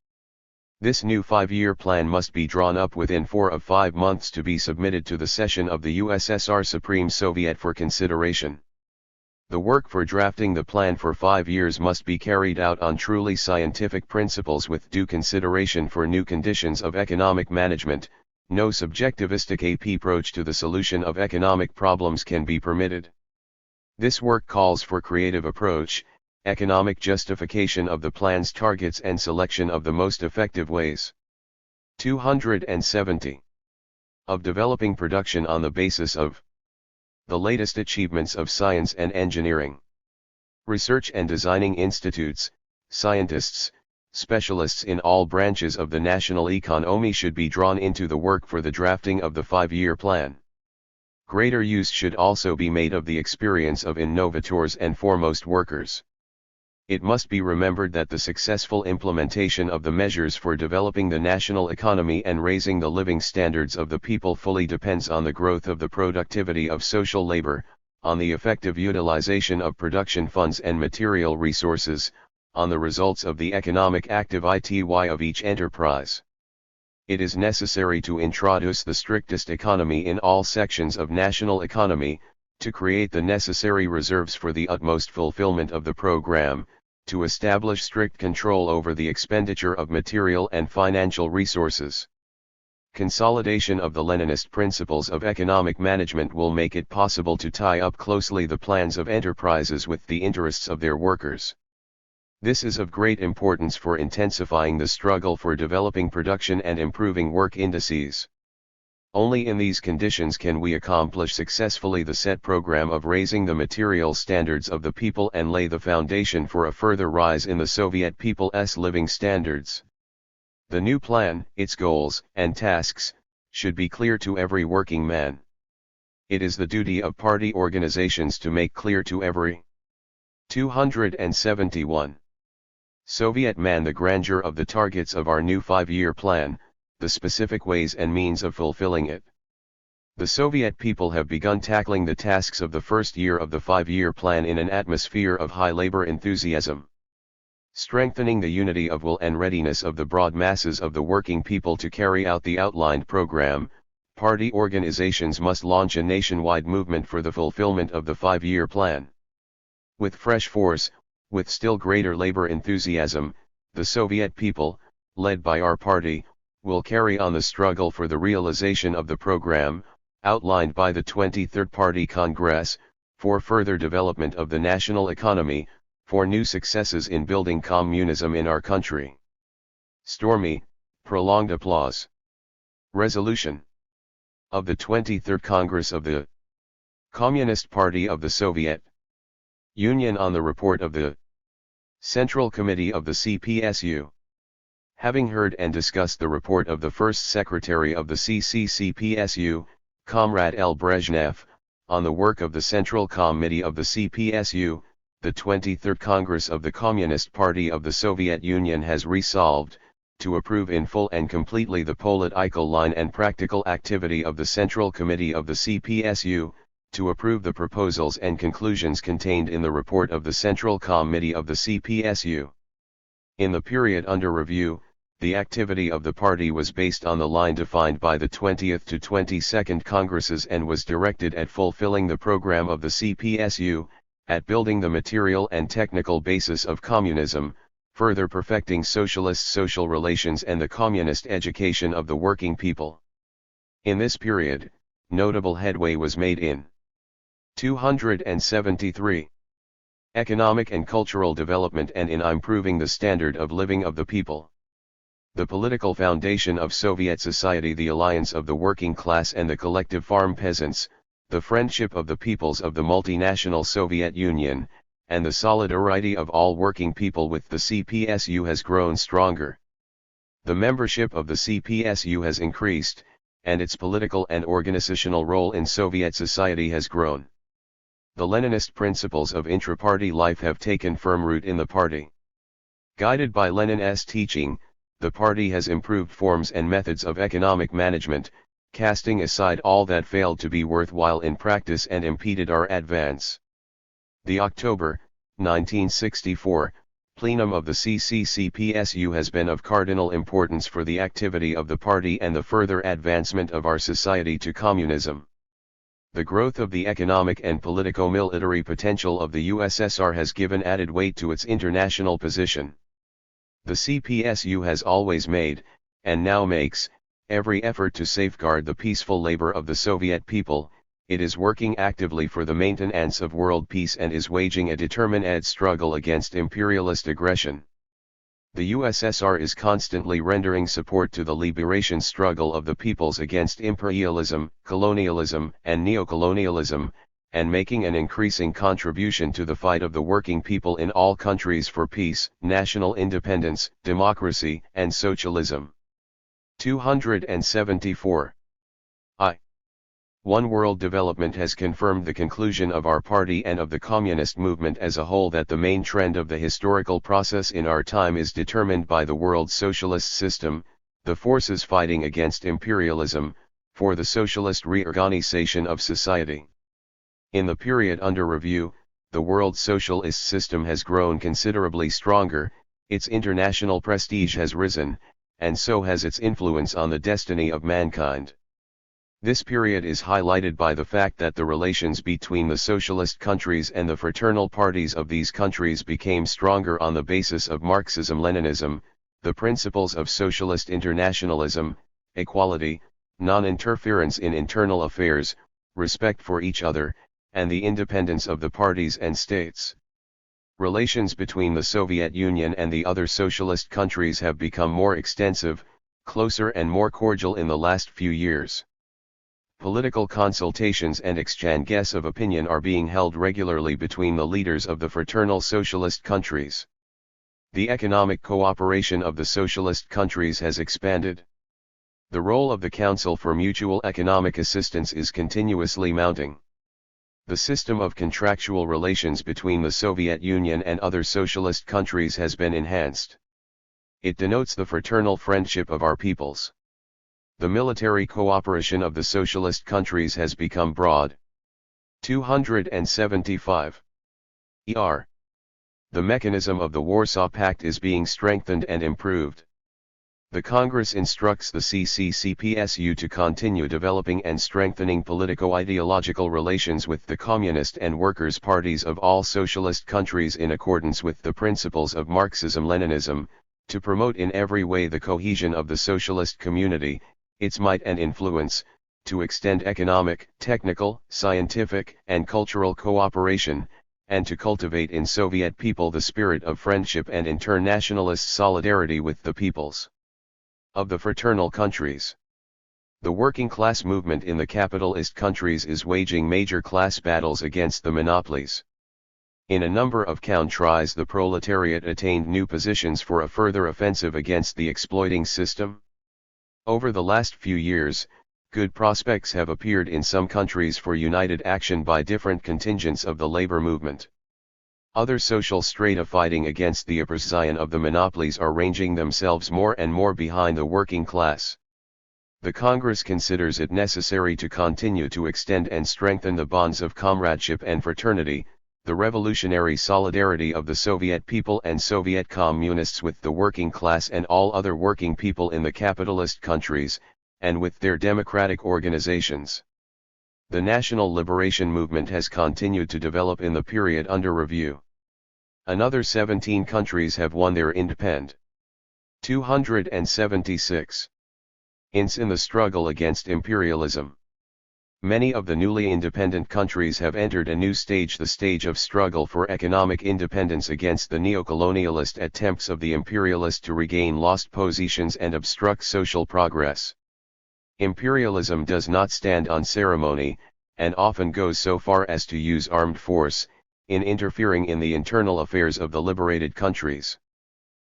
Speaker 1: This new 5-year plan must be drawn up within 4 of 5 months to be submitted to the session of the USSR Supreme Soviet for consideration. The work for drafting the plan for 5 years must be carried out on truly scientific principles with due consideration for new conditions of economic management. No subjectivistic approach to the solution of economic problems can be permitted. This work calls for creative approach, economic justification of the plan's targets and selection of the most effective ways. 270. Of developing production on the basis of the latest achievements of science and engineering. Research and designing institutes, scientists, specialists in all branches of the national economy should be drawn into the work for the drafting of the 5-year plan. Greater use should also be made of the experience of innovators and foremost workers. It must be remembered that the successful implementation of the measures for developing the national economy and raising the living standards of the people fully depends on the growth of the productivity of social labor, on the effective utilization of production funds and material resources, on the results of the economic activity of each enterprise. It is necessary to introduce the strictest economy in all sections of national economy, to create the necessary reserves for the utmost fulfillment of the program, to establish strict control over the expenditure of material and financial resources. Consolidation of the Leninist principles of economic management will make it possible to tie up closely the plans of enterprises with the interests of their workers. This is of great importance for intensifying the struggle for developing production and improving work indices. Only in these conditions can we accomplish successfully the set program of raising the material standards of the people and lay the foundation for a further rise in the Soviet people's living standards. The new plan, its goals and tasks, should be clear to every working man. It is the duty of party organizations to make clear to every 271 Soviet man the grandeur of the targets of our new 5-year plan, the specific ways and means of fulfilling it. The Soviet people have begun tackling the tasks of the first year of the 5-year plan in an atmosphere of high labor enthusiasm. Strengthening the unity of will and readiness of the broad masses of the working people to carry out the outlined program, party organizations must launch a nationwide movement for the fulfillment of the 5-year plan. With fresh force, with still greater labor enthusiasm, the Soviet people, led by our party, will carry on the struggle for the realization of the program, outlined by the 23rd Party Congress, for further development of the national economy, for new successes in building communism in our country. Stormy, prolonged applause. Resolution of the 23rd Congress of the Communist Party of the Soviet Union on the report of the Central Committee of the CPSU. Having heard and discussed the report of the first Secretary of the CPSU, Comrade L. BREZHNEV, on the work of the Central Committee of the CPSU, the 23rd Congress of the Communist Party of the Soviet Union has resolved, to approve in full and completely the political line and practical activity of the Central Committee of the CPSU, to approve the proposals and conclusions contained in the report of the Central Committee of the CPSU. In the period under review, the activity of the party was based on the line defined by the 20th to 22nd Congresses and was directed at fulfilling the program of the CPSU, at building the material and technical basis of communism, further perfecting socialist social relations and the communist education of the working people. In this period, notable headway was made in 273. Economic and cultural development and in improving the standard of living of the people. The political foundation of Soviet society, the alliance of the working class and the collective farm peasants, the friendship of the peoples of the multinational Soviet Union, and the solidarity of all working people with the CPSU has grown stronger. The membership of the CPSU has increased, and its political and organizational role in Soviet society has grown. The Leninist principles of intra-party life have taken firm root in the party. Guided by Lenin's teaching, the party has improved forms and methods of economic management, casting aside all that failed to be worthwhile in practice and impeded our advance. The October, 1964, plenum of the CPSU has been of cardinal importance for the activity of the party and the further advancement of our society to communism. The growth of the economic and politico-military potential of the USSR has given added weight to its international position. The CPSU has always made, and now makes, every effort to safeguard the peaceful labor of the Soviet people. It is working actively for the maintenance of world peace and is waging a determined struggle against imperialist aggression. The USSR is constantly rendering support to the liberation struggle of the peoples against imperialism, colonialism, and neocolonialism, and making an increasing contribution to the fight of the working people in all countries for peace, national independence, democracy, and socialism. 274. One World Development has confirmed the conclusion of our party and of the communist movement as a whole that the main trend of the historical process in our time is determined by the world socialist system, the forces fighting against imperialism, for the socialist reorganization of society. In the period under review, the world socialist system has grown considerably stronger, its international prestige has risen, and so has its influence on the destiny of mankind. This period is highlighted by the fact that the relations between the socialist countries and the fraternal parties of these countries became stronger on the basis of Marxism-Leninism, the principles of socialist internationalism, equality, non-interference in internal affairs, respect for each other, and the independence of the parties and states. Relations between the Soviet Union and the other socialist countries have become more extensive, closer and more cordial in the last few years. Political consultations and exchanges of opinion are being held regularly between the leaders of the fraternal socialist countries. The economic cooperation of the socialist countries has expanded. The role of the Council for Mutual Economic Assistance is continuously mounting. The system of contractual relations between the Soviet Union and other socialist countries has been enhanced. It denotes the fraternal friendship of our peoples. The military cooperation of the socialist countries has become broad. 275. ER. The mechanism of the Warsaw Pact is being strengthened and improved. The Congress instructs the CPSU to continue developing and strengthening politico-ideological relations with the Communist and Workers' parties of all socialist countries in accordance with the principles of Marxism-Leninism, to promote in every way the cohesion of the socialist community, its might and influence, to extend economic, technical, scientific, and cultural cooperation, and to cultivate in Soviet people the spirit of friendship and internationalist solidarity with the peoples of the fraternal countries. The working class movement in the capitalist countries is waging major class battles against the monopolies. In a number of countries the proletariat attained new positions for a further offensive against the exploiting system. Over the last few years, good prospects have appeared in some countries for united action by different contingents of the labor movement. Other social strata fighting against the oppression of the monopolies are ranging themselves more and more behind the working class. The Congress considers it necessary to continue to extend and strengthen the bonds of comradeship and fraternity, the revolutionary solidarity of the Soviet people and Soviet communists with the working class and all other working people in the capitalist countries, and with their democratic organizations. The national liberation movement has continued to develop in the period under review. Another 17 countries have won their independence. 276. In the struggle against imperialism. Many of the newly independent countries have entered a new stage, the stage of struggle for economic independence against the neocolonialist attempts of the imperialists to regain lost positions and obstruct social progress. Imperialism does not stand on ceremony, and often goes so far as to use armed force, in interfering in the internal affairs of the liberated countries.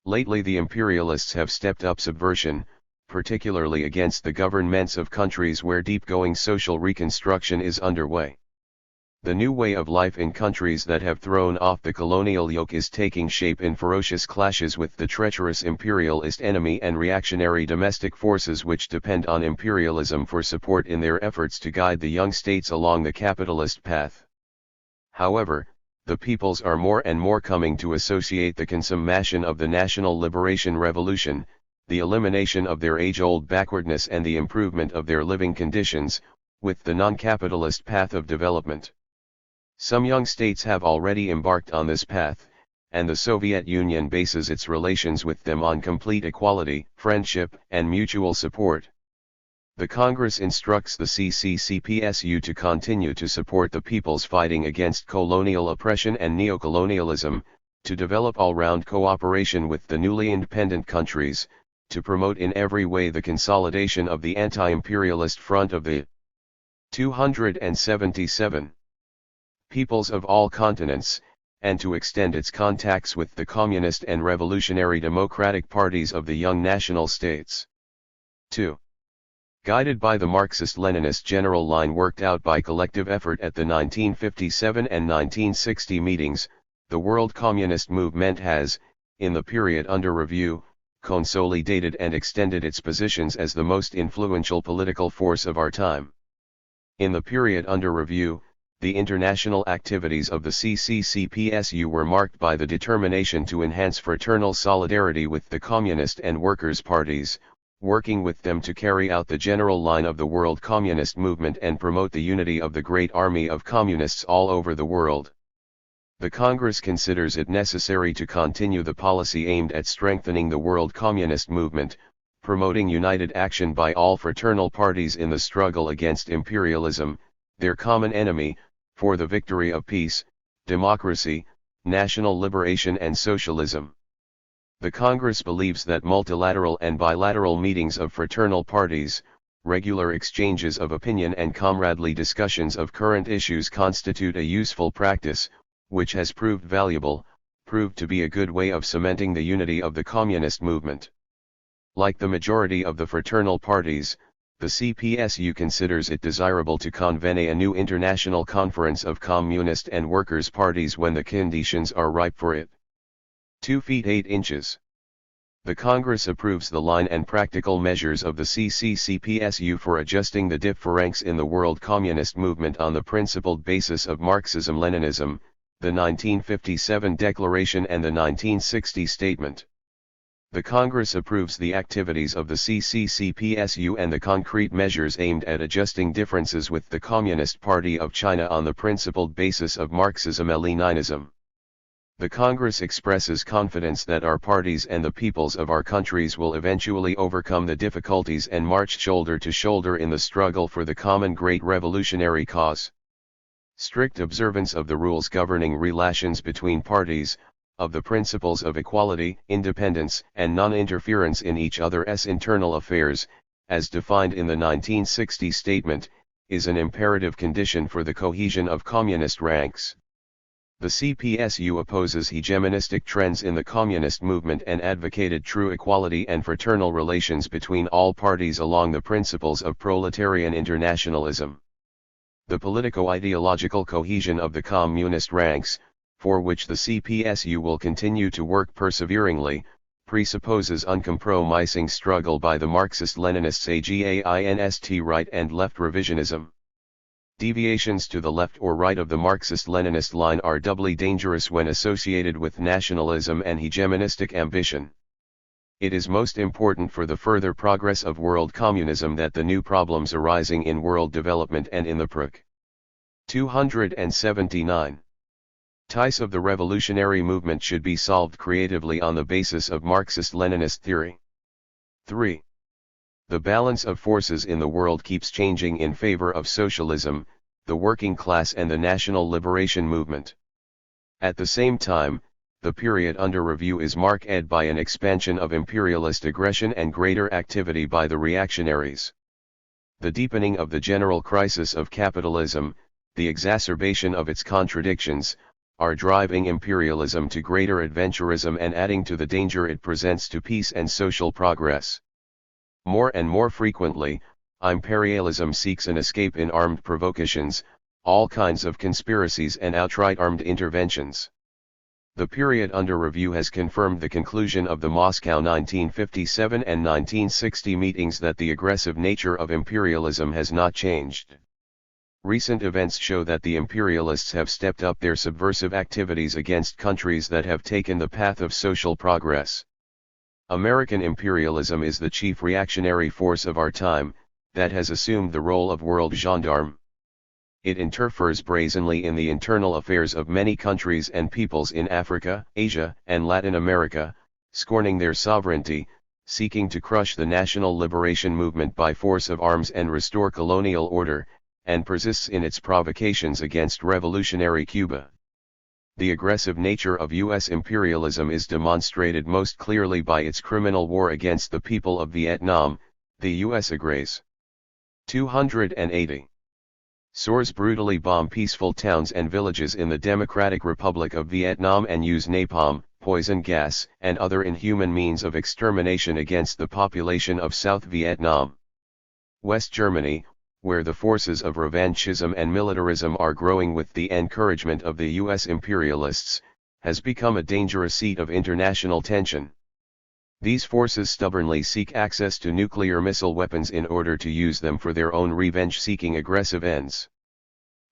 Speaker 1: Lately the imperialists have stepped up subversion, particularly against the governments of countries where deep-going social reconstruction is underway. The new way of life in countries that have thrown off the colonial yoke is taking shape in ferocious clashes with the treacherous imperialist enemy and reactionary domestic forces which depend on imperialism for support in their efforts to guide the young states along the capitalist path. However, the peoples are more and more coming to associate the consummation of the national liberation revolution, the elimination of their age-old backwardness and the improvement of their living conditions, with the non-capitalist path of development. Some young states have already embarked on this path, and the Soviet Union bases its relations with them on complete equality, friendship, and mutual support. The Congress instructs the CPSU to continue to support the peoples fighting against colonial oppression and neocolonialism, to develop all-round cooperation with the newly independent countries, to promote in every way the consolidation of the anti-imperialist front of the 277 peoples of all continents, and to extend its contacts with the communist and revolutionary democratic parties of the young national states. 2. Guided by the Marxist-Leninist general line worked out by collective effort at the 1957 and 1960 meetings, the world communist movement has, in the period under review, consolidated and extended its positions as the most influential political force of our time. In the period under review, the international activities of the CPSU were marked by the determination to enhance fraternal solidarity with the Communist and Workers' parties, working with them to carry out the general line of the world communist movement and promote the unity of the great army of communists all over the world. The Congress considers it necessary to continue the policy aimed at strengthening the world communist movement, promoting united action by all fraternal parties in the struggle against imperialism, their common enemy, for the victory of peace, democracy, national liberation and socialism. The Congress believes that multilateral and bilateral meetings of fraternal parties, regular exchanges of opinion and comradely discussions of current issues constitute a useful practice, which has proved to be a good way of cementing the unity of the communist movement. Like the majority of the fraternal parties, the CPSU considers it desirable to convene a new international conference of communist and workers' parties when the conditions are ripe for it. 2 feet 8 inches. The Congress approves the line and practical measures of the CPSU for adjusting the differences in the world communist movement on the principled basis of Marxism-Leninism, the 1957 Declaration and the 1960 Statement. The Congress approves the activities of the CPSU and the concrete measures aimed at adjusting differences with the Communist Party of China on the principled basis of Marxism-Leninism. The Congress expresses confidence that our parties and the peoples of our countries will eventually overcome the difficulties and march shoulder to shoulder in the struggle for the common great revolutionary cause. Strict observance of the rules governing relations between parties, of the principles of equality, independence, and non-interference in each other's internal affairs, as defined in the 1960 Statement, is an imperative condition for the cohesion of communist ranks. The CPSU opposes hegemonistic trends in the communist movement and advocated true equality and fraternal relations between all parties along the principles of proletarian internationalism. The politico-ideological cohesion of the communist ranks, for which the CPSU will continue to work perseveringly, presupposes uncompromising struggle by the Marxist-Leninists against right and left revisionism. Deviations to the left or right of the Marxist-Leninist line are doubly dangerous when associated with nationalism and hegemonistic ambition. It is most important for the further progress of world communism that the new problems arising in world development and in the PROC. 279. Ties of the revolutionary movement should be solved creatively on the basis of Marxist-Leninist theory. 3. The balance of forces in the world keeps changing in favor of socialism, the working class and the national liberation movement. At the same time, the period under review is marked by an expansion of imperialist aggression and greater activity by the reactionaries. The deepening of the general crisis of capitalism, the exacerbation of its contradictions, are driving imperialism to greater adventurism and adding to the danger it presents to peace and social progress. More and more frequently, imperialism seeks an escape in armed provocations, all kinds of conspiracies and outright armed interventions. The period under review has confirmed the conclusion of the Moscow 1957 and 1960 meetings that the aggressive nature of imperialism has not changed. Recent events show that the imperialists have stepped up their subversive activities against countries that have taken the path of social progress. American imperialism is the chief reactionary force of our time, that has assumed the role of world gendarme. It interferes brazenly in the internal affairs of many countries and peoples in Africa, Asia, and Latin America, scorning their sovereignty, seeking to crush the national liberation movement by force of arms and restore colonial order, and persists in its provocations against revolutionary Cuba. The aggressive nature of U.S. imperialism is demonstrated most clearly by its criminal war against the people of Vietnam, the U.S. agrees. 280. SORs brutally bomb peaceful towns and villages in the Democratic Republic of Vietnam and use napalm, poison gas, and other inhuman means of extermination against the population of South Vietnam. West Germany, where the forces of revanchism and militarism are growing with the encouragement of the U.S. imperialists, has become a dangerous seat of international tension. These forces stubbornly seek access to nuclear missile weapons in order to use them for their own revenge-seeking aggressive ends.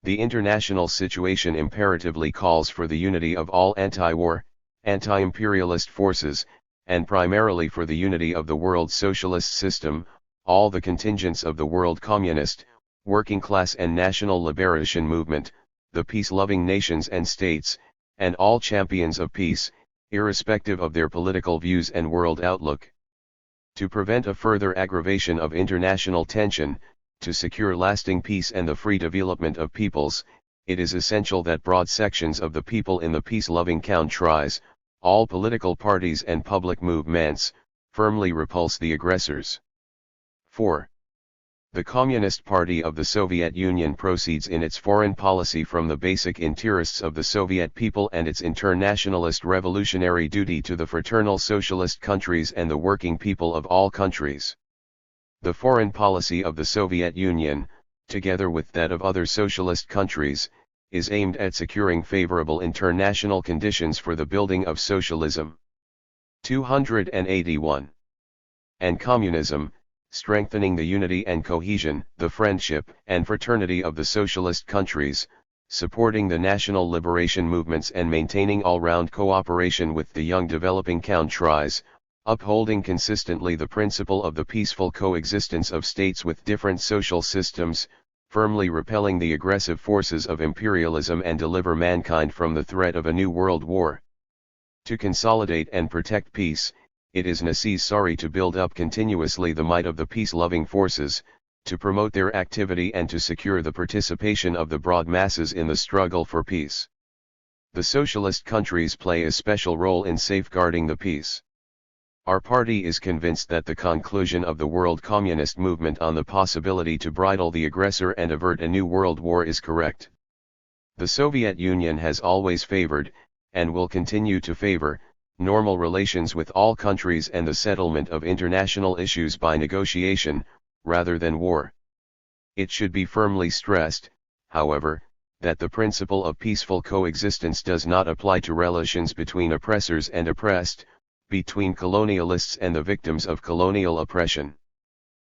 Speaker 1: The international situation imperatively calls for the unity of all anti-war, anti-imperialist forces, and primarily for the unity of the world socialist system, all the contingents of the world communist, working class and national liberation movement, the peace-loving nations and states, and all champions of peace, irrespective of their political views and world outlook. To prevent a further aggravation of international tension, to secure lasting peace and the free development of peoples, it is essential that broad sections of the people in the peace-loving countries, all political parties and public movements, firmly repulse the aggressors. 4. The Communist Party of the Soviet Union proceeds in its foreign policy from the basic interests of the Soviet people and its internationalist revolutionary duty to the fraternal socialist countries and the working people of all countries. The foreign policy of the Soviet Union, together with that of other socialist countries, is aimed at securing favorable international conditions for the building of socialism. 281. And communism, strengthening the unity and cohesion, the friendship and fraternity of the socialist countries, supporting the national liberation movements and maintaining all-round cooperation with the young developing countries, upholding consistently the principle of the peaceful coexistence of states with different social systems, firmly repelling the aggressive forces of imperialism and deliver mankind from the threat of a new world war. To consolidate and protect peace, it is necessary to build up continuously the might of the peace-loving forces, to promote their activity and to secure the participation of the broad masses in the struggle for peace. The socialist countries play a special role in safeguarding the peace. Our party is convinced that the conclusion of the world communist movement on the possibility to bridle the aggressor and avert a new world war is correct. The Soviet Union has always favored, and will continue to favor, normal relations with all countries and the settlement of international issues by negotiation, rather than war. It should be firmly stressed, however, that the principle of peaceful coexistence does not apply to relations between oppressors and oppressed, between colonialists and the victims of colonial oppression.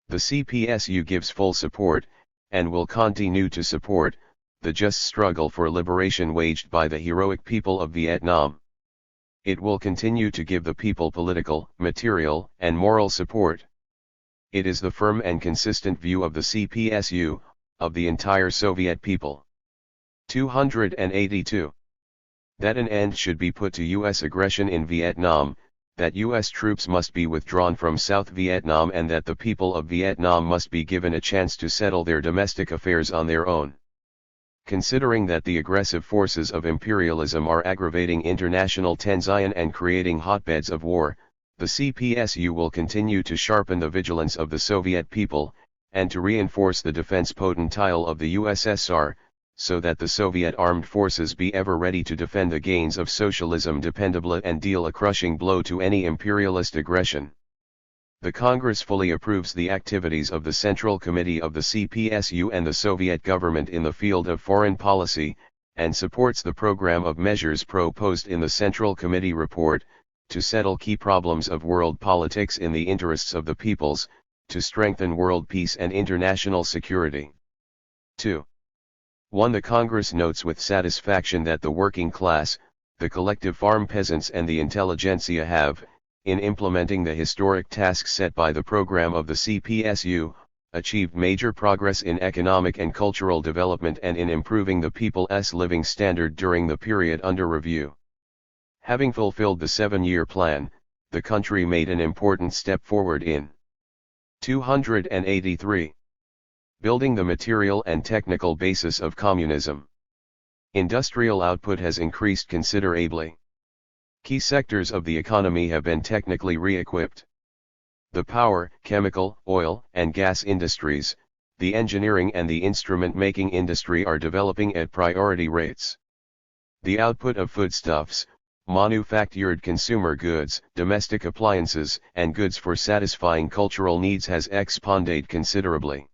Speaker 1: The CPSU gives full support, and will continue to support, the just struggle for liberation waged by the heroic people of Vietnam. It will continue to give the people political, material, and moral support. It is the firm and consistent view of the CPSU, of the entire Soviet people. 282. That an end should be put to U.S. aggression in Vietnam, that U.S. troops must be withdrawn from South Vietnam and that the people of Vietnam must be given a chance to settle their domestic affairs on their own. Considering that the aggressive forces of imperialism are aggravating international tension and creating hotbeds of war, the CPSU will continue to sharpen the vigilance of the Soviet people, and to reinforce the defense potential of the USSR, so that the Soviet armed forces be ever ready to defend the gains of socialism dependably and deal a crushing blow to any imperialist aggression. The Congress fully approves the activities of the Central Committee of the CPSU and the Soviet government in the field of foreign policy, and supports the program of measures proposed in the Central Committee report, to settle key problems of world politics in the interests of the peoples, to strengthen world peace and international security. 2. 1. The Congress notes with satisfaction that the working class, the collective farm peasants and the intelligentsia have, in implementing the historic tasks set by the program of the CPSU, achieved major progress in economic and cultural development and in improving the people's living standard during the period under review. Having fulfilled the 7-year plan, the country made an important step forward in 283. Building the material and technical basis of communism. Industrial output has increased considerably. Key sectors of the economy have been technically re-equipped. The power, chemical, oil, and gas industries, the engineering and the instrument-making industry are developing at priority rates. The output of foodstuffs, manufactured consumer goods, domestic appliances, and goods for satisfying cultural needs has expanded considerably.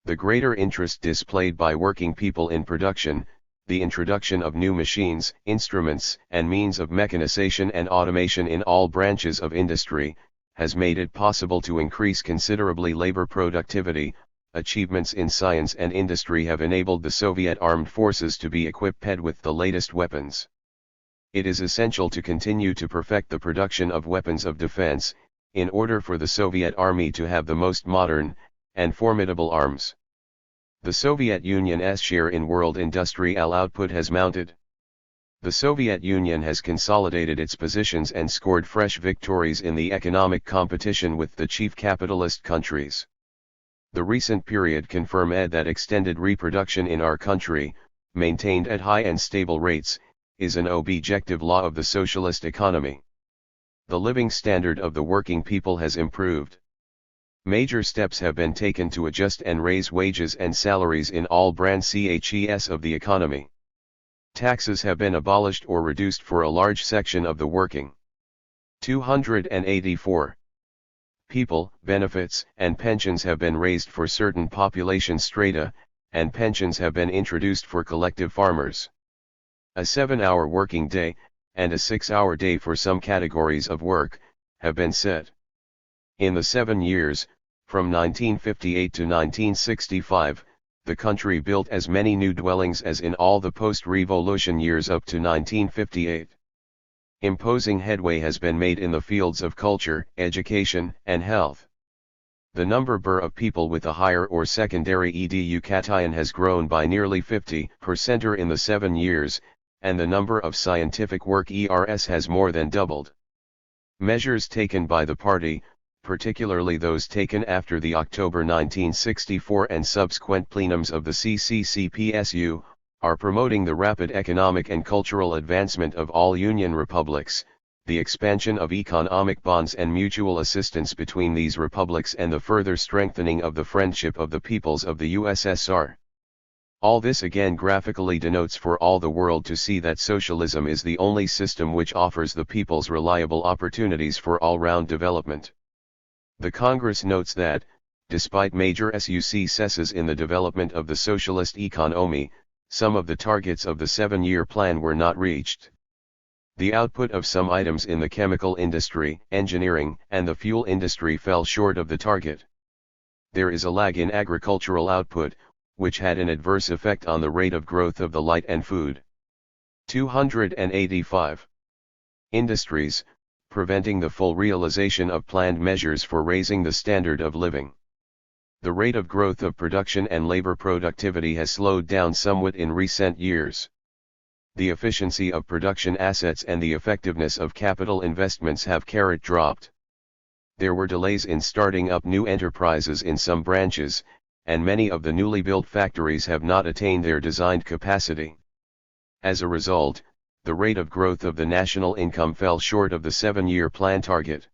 Speaker 1: The greater interest displayed by working people in production, the introduction of new machines, instruments, and means of mechanization and automation in all branches of industry, has made it possible to increase considerably labor productivity. Achievements in science and industry have enabled the Soviet armed forces to be equipped with the latest weapons. It is essential to continue to perfect the production of weapons of defense, in order for the Soviet army to have the most modern and formidable arms. The Soviet Union's share in world industrial output has mounted. The Soviet Union has consolidated its positions and scored fresh victories in the economic competition with the chief capitalist countries. The recent period confirmed that extended reproduction in our country, maintained at high and stable rates, is an objective law of the socialist economy. The living standard of the working people has improved. Major steps have been taken to adjust and raise wages and salaries in all branches of the economy. Taxes have been abolished or reduced for a large section of the working. 284. People, benefits, and pensions have been raised for certain population strata, and pensions have been introduced for collective farmers. A 7-hour working day, and a 6-hour day for some categories of work, have been set. In the 7 years, from 1958 to 1965, the country built as many new dwellings as in all the post-revolution years up to 1958. Imposing headway has been made in the fields of culture, education, and health. The number of people with a higher or secondary education has grown by nearly 50% in the 7 years, and the number of scientific work ERS has more than doubled. Measures taken by the party, particularly those taken after the October 1964 and subsequent plenums of the CPSU, are promoting the rapid economic and cultural advancement of all Union republics, the expansion of economic bonds and mutual assistance between these republics, and the further strengthening of the friendship of the peoples of the USSR. All this again graphically denotes for all the world to see that socialism is the only system which offers the peoples reliable opportunities for all-round development. The Congress notes that, despite major successes in the development of the socialist economy, some of the targets of the 7-year plan were not reached. The output of some items in the chemical industry, engineering, and the fuel industry fell short of the target. There is a lag in agricultural output, which had an adverse effect on the rate of growth of the light and food. 285. Industries, preventing the full realization of planned measures for raising the standard of living. The rate of growth of production and labor productivity has slowed down somewhat in recent years. The efficiency of production assets and the effectiveness of capital investments have dropped. There were delays in starting up new enterprises in some branches, and many of the newly built factories have not attained their designed capacity. As a result, the rate of growth of the national income fell short of the 7-year plan target.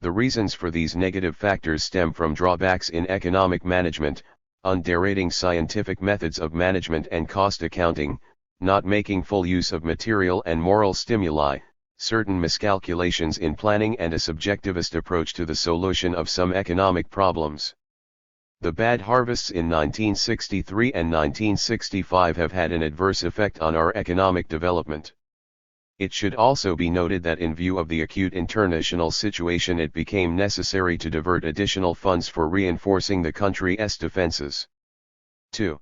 Speaker 1: The reasons for these negative factors stem from drawbacks in economic management, underrating scientific methods of management and cost accounting, not making full use of material and moral stimuli, certain miscalculations in planning, and a subjectivist approach to the solution of some economic problems. The bad harvests in 1963 and 1965 have had an adverse effect on our economic development. It should also be noted that in view of the acute international situation, it became necessary to divert additional funds for reinforcing the country's defenses. 2.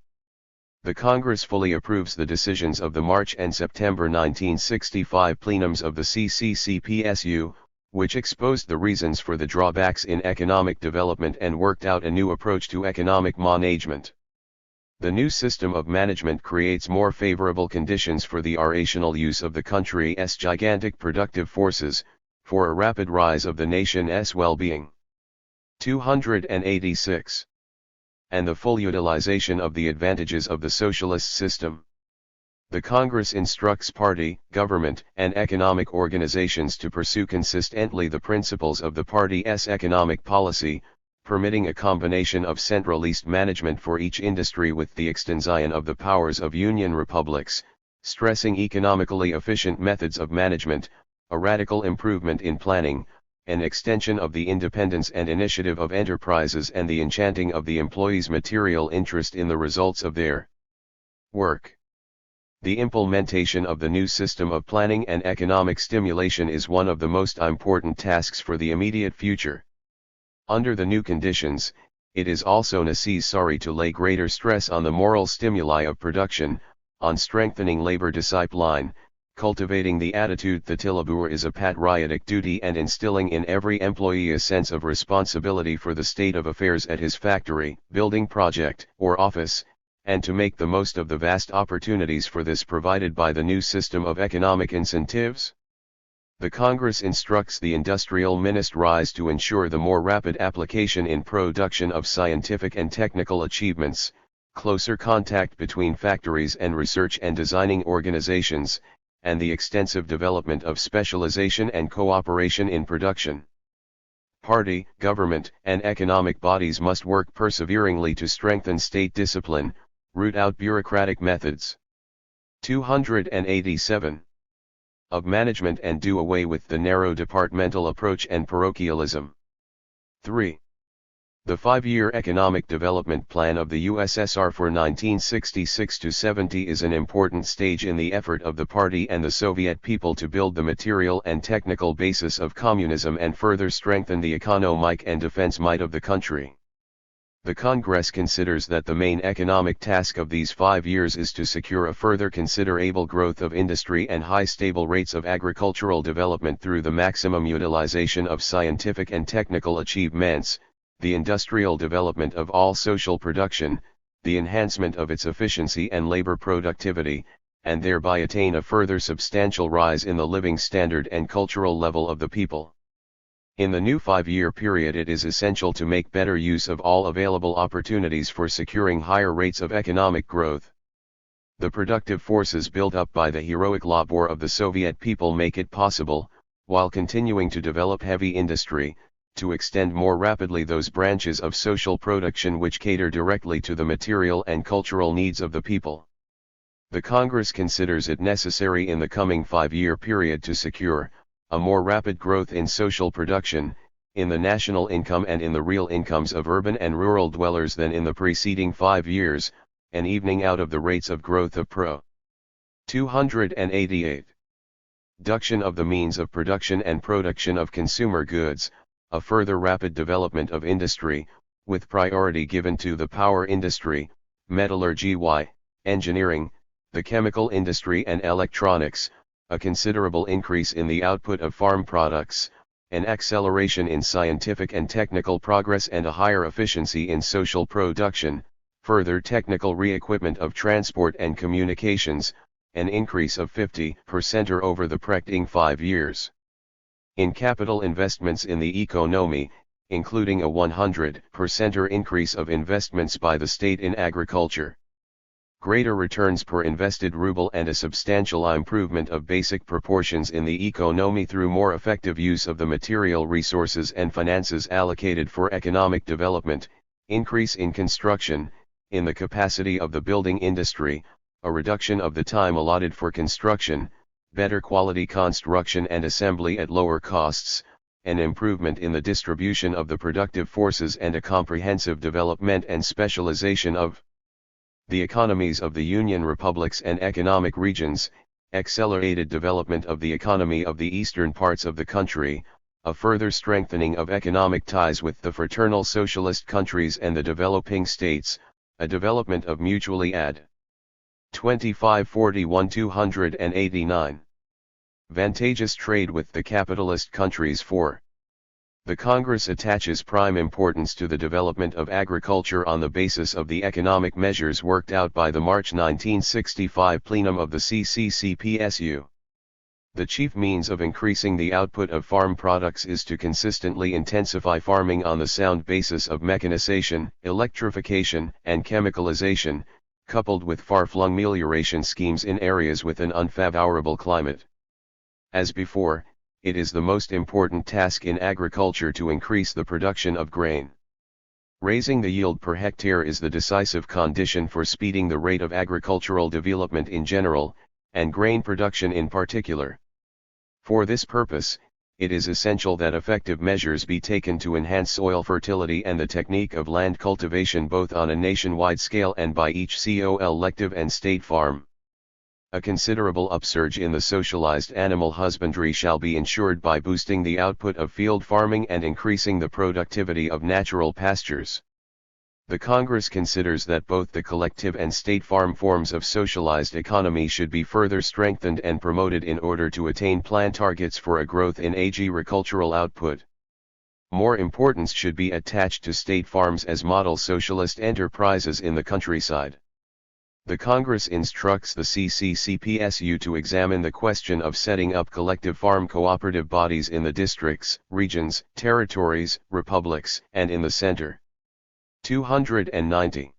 Speaker 1: The Congress fully approves the decisions of the March and September 1965 plenums of the CPSU, which exposed the reasons for the drawbacks in economic development and worked out a new approach to economic management. The new system of management creates more favorable conditions for the rational use of the country's gigantic productive forces, for a rapid rise of the nation's well-being. 286. And the full utilization of the advantages of the socialist system. The Congress instructs party, government, and economic organizations to pursue consistently the principles of the party's economic policy, permitting a combination of centralist management for each industry with the extension of the powers of Union republics, stressing economically efficient methods of management, a radical improvement in planning, an extension of the independence and initiative of enterprises, and the enchanting of the employees' material interest in the results of their work. The implementation of the new system of planning and economic stimulation is one of the most important tasks for the immediate future. Under the new conditions, it is also necessary to lay greater stress on the moral stimuli of production, on strengthening labor discipline, cultivating the attitude that labor is a patriotic duty, and instilling in every employee a sense of responsibility for the state of affairs at his factory, building project, or office, and to make the most of the vast opportunities for this provided by the new system of economic incentives. The Congress instructs the industrial ministries to ensure the more rapid application in production of scientific and technical achievements, closer contact between factories and research and designing organizations, and the extensive development of specialization and cooperation in production. Party, government, and economic bodies must work perseveringly to strengthen state discipline, root out bureaucratic methods. 287. Of management and do away with the narrow departmental approach and parochialism. 3. The 5-year Economic Development Plan of the USSR for 1966-70 is an important stage in the effort of the party and the Soviet people to build the material and technical basis of communism and further strengthen the economic and defense might of the country. The Congress considers that the main economic task of these 5 years is to secure a further considerable growth of industry and high stable rates of agricultural development through the maximum utilization of scientific and technical achievements, the industrial development of all social production, the enhancement of its efficiency and labor productivity, and thereby attain a further substantial rise in the living standard and cultural level of the people. In the new 5-year period, it is essential to make better use of all available opportunities for securing higher rates of economic growth. The productive forces built up by the heroic labor of the Soviet people make it possible, while continuing to develop heavy industry, to extend more rapidly those branches of social production which cater directly to the material and cultural needs of the people. The Congress considers it necessary in the coming 5-year period to secure a more rapid growth in social production, in the national income and in the real incomes of urban and rural dwellers than in the preceding 5 years, an evening out of the rates of growth of Pro. 288. Reduction of the means of production and production of consumer goods, a further rapid development of industry, with priority given to the power industry, metallurgy, engineering, the chemical industry and electronics, a considerable increase in the output of farm products, an acceleration in scientific and technical progress and a higher efficiency in social production, further technical re-equipment of transport and communications, an increase of 50% over the preceding 5 years. In capital investments in the economy, including a 100% increase of investments by the state in agriculture. Greater returns per invested ruble and a substantial improvement of basic proportions in the economy through more effective use of the material resources and finances allocated for economic development, increase in construction, in the capacity of the building industry, a reduction of the time allotted for construction, better quality construction and assembly at lower costs, an improvement in the distribution of the productive forces and a comprehensive development and specialization of the economies of the Union republics and economic regions, accelerated development of the economy of the eastern parts of the country, a further strengthening of economic ties with the fraternal socialist countries and the developing states, a development of mutually advantageous 289. Vantageous trade with the capitalist countries. 4. The Congress attaches prime importance to the development of agriculture on the basis of the economic measures worked out by the March 1965 plenum of the CPSU. The chief means of increasing the output of farm products is to consistently intensify farming on the sound basis of mechanization, electrification, and chemicalization, coupled with far-flung melioration schemes in areas with an unfavorable climate. As before, it is the most important task in agriculture to increase the production of grain. Raising the yield per hectare is the decisive condition for speeding the rate of agricultural development in general, and grain production in particular. For this purpose, it is essential that effective measures be taken to enhance soil fertility and the technique of land cultivation both on a nationwide scale and by each collective and state farm. A considerable upsurge in the socialized animal husbandry shall be ensured by boosting the output of field farming and increasing the productivity of natural pastures. The Congress considers that both the collective and state farm forms of socialized economy should be further strengthened and promoted in order to attain planned targets for a growth in agricultural output. More importance should be attached to state farms as model socialist enterprises in the countryside. The Congress instructs the CPSU to examine the question of setting up collective farm cooperative bodies in the districts, regions, territories, republics, and in the center. 290.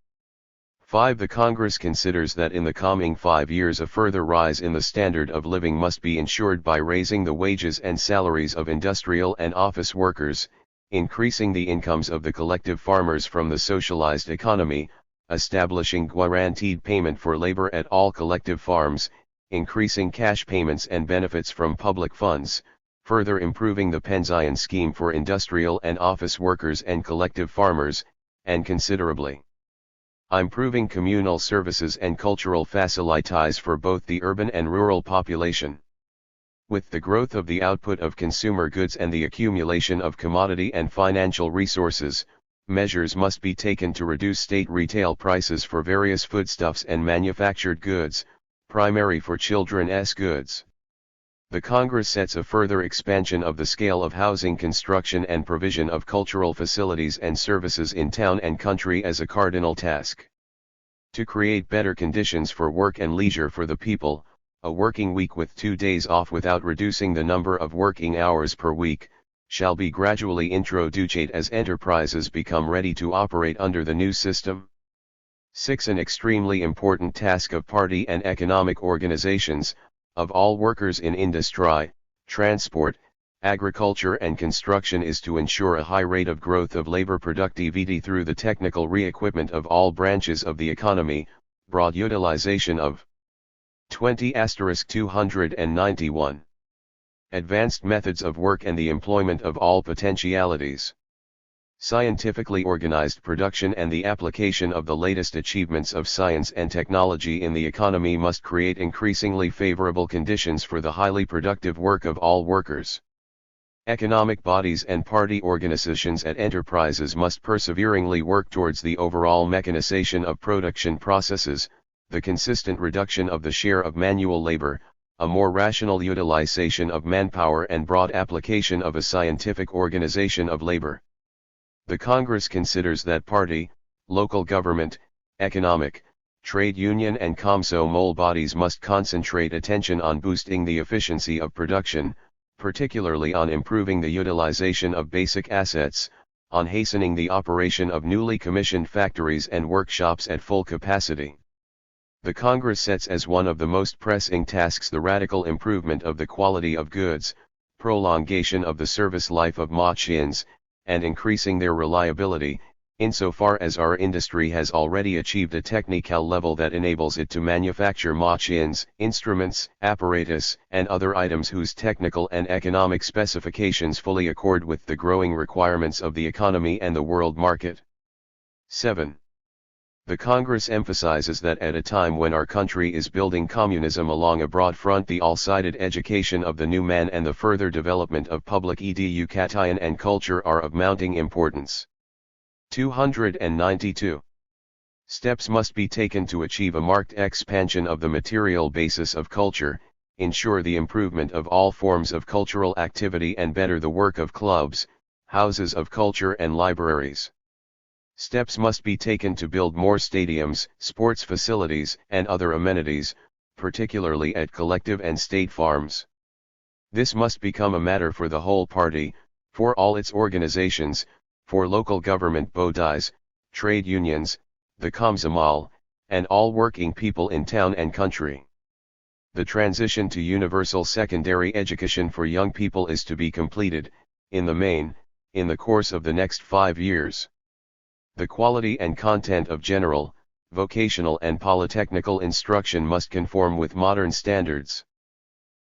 Speaker 1: 5. The Congress considers that in the coming 5 years a further rise in the standard of living must be ensured by raising the wages and salaries of industrial and office workers, increasing the incomes of the collective farmers from the socialized economy, establishing guaranteed payment for labor at all collective farms, increasing cash payments and benefits from public funds, further improving the pension scheme for industrial and office workers and collective farmers, and considerably improving communal services and cultural facilities for both the urban and rural population. With the growth of the output of consumer goods and the accumulation of commodity and financial resources, measures must be taken to reduce state retail prices for various foodstuffs and manufactured goods, primary for children's goods. The Congress sets a further expansion of the scale of housing construction and provision of cultural facilities and services in town and country as a cardinal task. To create better conditions for work and leisure for the people, a working week with 2 days off without reducing the number of working hours per week, shall be gradually introduced as enterprises become ready to operate under the new system. 6. An extremely important task of party and economic organizations, of all workers in industry, transport, agriculture and construction is to ensure a high rate of growth of labor productivity through the technical re-equipment of all branches of the economy, broad utilization of 20*291. Advanced methods of work and the employment of all potentialities. Scientifically organized production and the application of the latest achievements of science and technology in the economy must create increasingly favorable conditions for the highly productive work of all workers. Economic bodies and party organizations at enterprises must perseveringly work towards the overall mechanization of production processes, the consistent reduction of the share of manual labor, a more rational utilization of manpower and broad application of a scientific organization of labor. The Congress considers that party, local government, economic, trade union and comsomol bodies must concentrate attention on boosting the efficiency of production, particularly on improving the utilization of basic assets, on hastening the operation of newly commissioned factories and workshops at full capacity. The Congress sets as one of the most pressing tasks the radical improvement of the quality of goods, prolongation of the service life of machines, and increasing their reliability, insofar as our industry has already achieved a technical level that enables it to manufacture machines, instruments, apparatus, and other items whose technical and economic specifications fully accord with the growing requirements of the economy and the world market. 7. The Congress emphasizes that at a time when our country is building communism along a broad front, the all-sided education of the new man and the further development of public education and culture are of mounting importance. 292. Steps must be taken to achieve a marked expansion of the material basis of culture, ensure the improvement of all forms of cultural activity and better the work of clubs, houses of culture and libraries. Steps must be taken to build more stadiums, sports facilities, and other amenities, particularly at collective and state farms. This must become a matter for the whole party, for all its organizations, for local government bodies, trade unions, the Komsomol, and all working people in town and country. The transition to universal secondary education for young people is to be completed, in the main, in the course of the next 5 years. The quality and content of general, vocational and polytechnical instruction must conform with modern standards.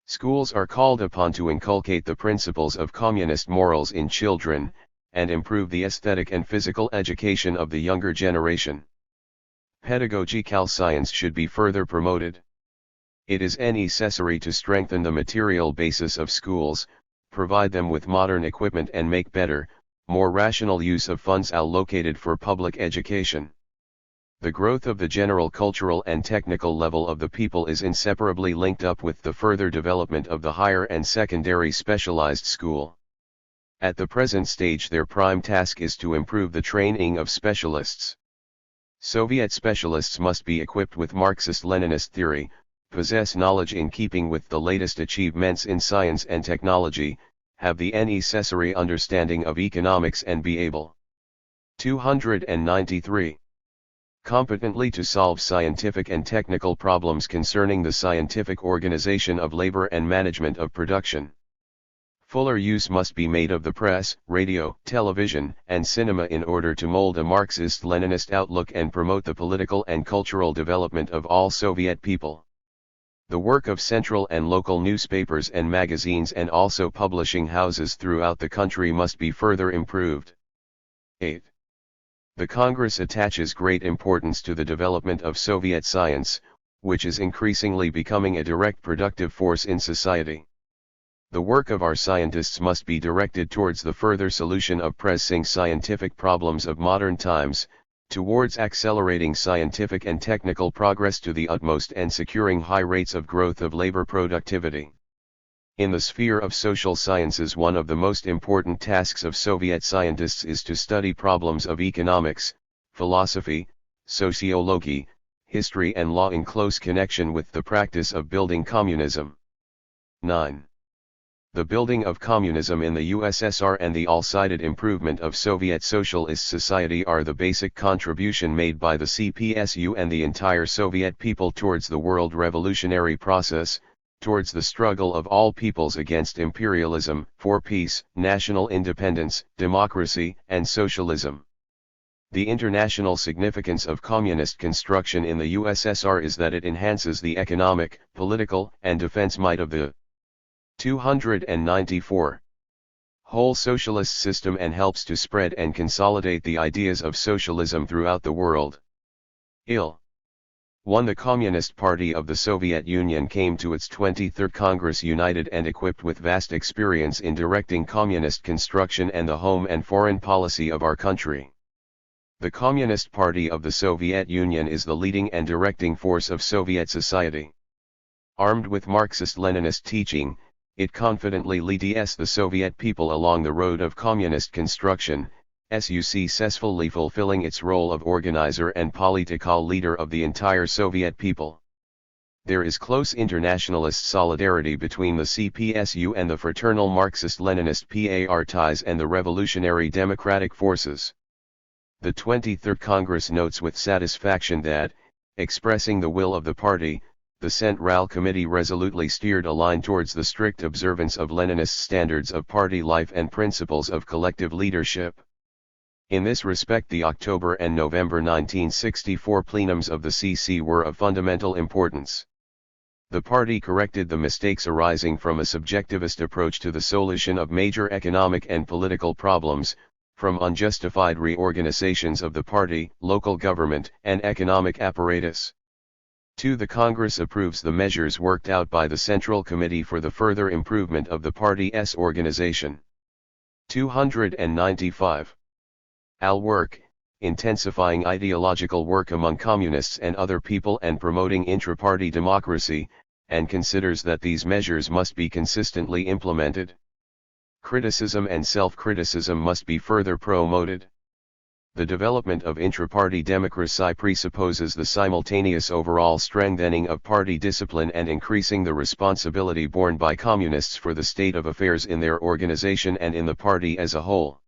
Speaker 1: Schools are called upon to inculcate the principles of communist morals in children, and improve the aesthetic and physical education of the younger generation. Pedagogical science should be further promoted. It is necessary to strengthen the material basis of schools, provide them with modern equipment and make better, more rational use of funds allocated for public education. The growth of the general cultural and technical level of the people is inseparably linked up with the further development of the higher and secondary specialized school. At the present stage their prime task is to improve the training of specialists. Soviet specialists must be equipped with Marxist-Leninist theory, possess knowledge in keeping with the latest achievements in science and technology, have the necessary understanding of economics and be able 293. Competently to solve scientific and technical problems concerning the scientific organization of labor and management of production. Fuller use must be made of the press, radio, television, and cinema in order to mold a Marxist-Leninist outlook and promote the political and cultural development of all Soviet people. The work of central and local newspapers and magazines and also publishing houses throughout the country must be further improved. 8. The Congress attaches great importance to the development of Soviet science, which is increasingly becoming a direct productive force in society. The work of our scientists must be directed towards the further solution of pressing scientific problems of modern times, towards accelerating scientific and technical progress to the utmost and securing high rates of growth of labor productivity. In the sphere of social sciences, one of the most important tasks of Soviet scientists is to study problems of economics, philosophy, sociology, history and law in close connection with the practice of building communism. 9. The building of communism in the USSR and the all-sided improvement of Soviet socialist society are the basic contribution made by the CPSU and the entire Soviet people towards the world revolutionary process, towards the struggle of all peoples against imperialism, for peace, national independence, democracy, and socialism. The international significance of communist construction in the USSR is that it enhances the economic, political, and defense might of the 294 whole socialist system and helps to spread and consolidate the ideas of socialism throughout the world. 1. The Communist Party of the Soviet Union came to its 23rd Congress united and equipped with vast experience in directing communist construction and the home and foreign policy of our country. The Communist Party of the Soviet Union is the leading and directing force of Soviet society. Armed with Marxist-Leninist teaching, it confidently leads the Soviet people along the road of communist construction, successfully fulfilling its role of organizer and political leader of the entire Soviet people. There is close internationalist solidarity between the CPSU and the fraternal Marxist-Leninist parties and the revolutionary democratic forces. The 23rd Congress notes with satisfaction that, expressing the will of the party, the Central Committee resolutely steered a line towards the strict observance of Leninist standards of party life and principles of collective leadership. In this respect, the October and November 1964 plenums of the CC were of fundamental importance. The party corrected the mistakes arising from a subjectivist approach to the solution of major economic and political problems, from unjustified reorganizations of the party, local government, and economic apparatus. 2. The Congress approves the measures worked out by the Central Committee for the further improvement of the party's organization. 295. Al work, intensifying ideological work among communists and other people and promoting intra-party democracy, and considers that these measures must be consistently implemented. Criticism and self-criticism must be further promoted. The development of intra-party democracy presupposes the simultaneous overall strengthening of party discipline and increasing the responsibility borne by communists for the state of affairs in their organization and in the party as a whole.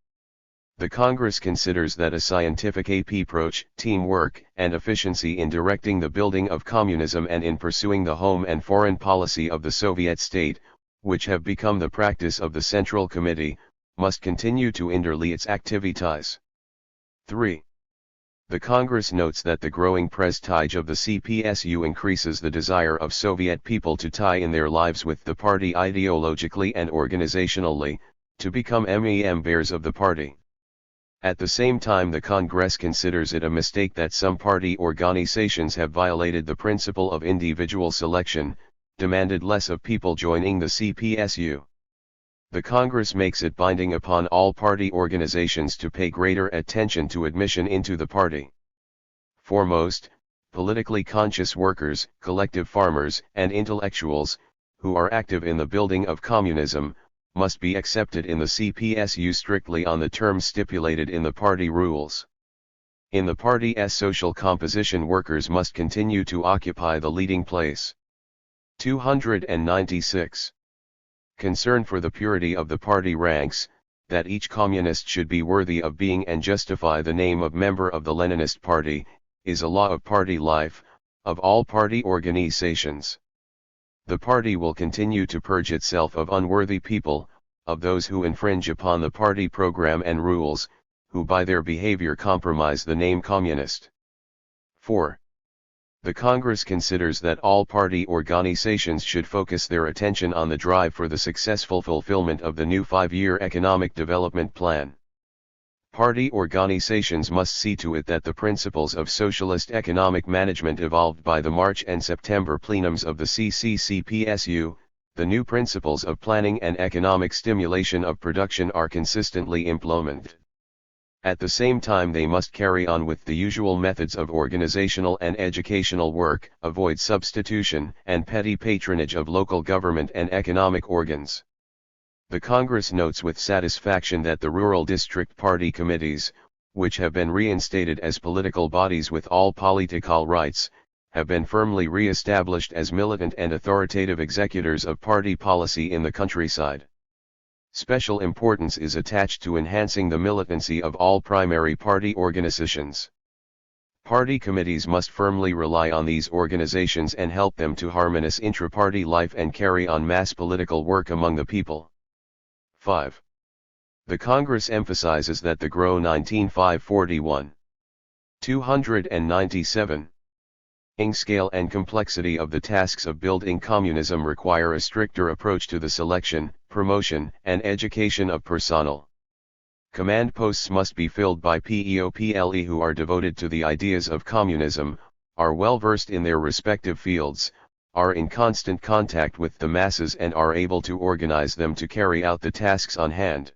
Speaker 1: The Congress considers that a scientific approach, teamwork, and efficiency in directing the building of communism and in pursuing the home and foreign policy of the Soviet state, which have become the practice of the Central Committee, must continue to underlie its activities. 3. The Congress notes that the growing prestige of the CPSU increases the desire of Soviet people to tie in their lives with the party ideologically and organizationally, to become members of the party. At the same time, the Congress considers it a mistake that some party organizations have violated the principle of individual selection, demanded less of people joining the CPSU. The Congress makes it binding upon all party organizations to pay greater attention to admission into the party. Foremost, politically conscious workers, collective farmers, and intellectuals, who are active in the building of communism, must be accepted in the CPSU strictly on the terms stipulated in the party rules. In the party's social composition, workers must continue to occupy the leading place. 296. Concern for the purity of the party ranks, that each communist should be worthy of being and justify the name of member of the Leninist Party, is a law of party life, of all party organizations. The party will continue to purge itself of unworthy people, of those who infringe upon the party program and rules, who by their behavior compromise the name communist. 4. The Congress considers that all party organizations should focus their attention on the drive for the successful fulfillment of the new 5-year economic development plan. Party organizations must see to it that the principles of socialist economic management evolved by the March and September plenums of the CPSU, the new principles of planning and economic stimulation of production, are consistently implemented. At the same time, they must carry on with the usual methods of organizational and educational work, avoid substitution and petty patronage of local government and economic organs. The Congress notes with satisfaction that the rural district party committees, which have been reinstated as political bodies with all political rights, have been firmly re-established as militant and authoritative executors of party policy in the countryside. Special importance is attached to enhancing the militancy of all primary party organizations. Party committees must firmly rely on these organizations and help them to harmonize intra-party life and carry on mass political work among the people. 5. The Congress emphasizes that the GRO 19541, 297 scale and complexity of the tasks of building communism require a stricter approach to the selection, promotion, and education of personnel. Command posts must be filled by people who are devoted to the ideas of communism, are well versed in their respective fields, are in constant contact with the masses, and are able to organize them to carry out the tasks on hand.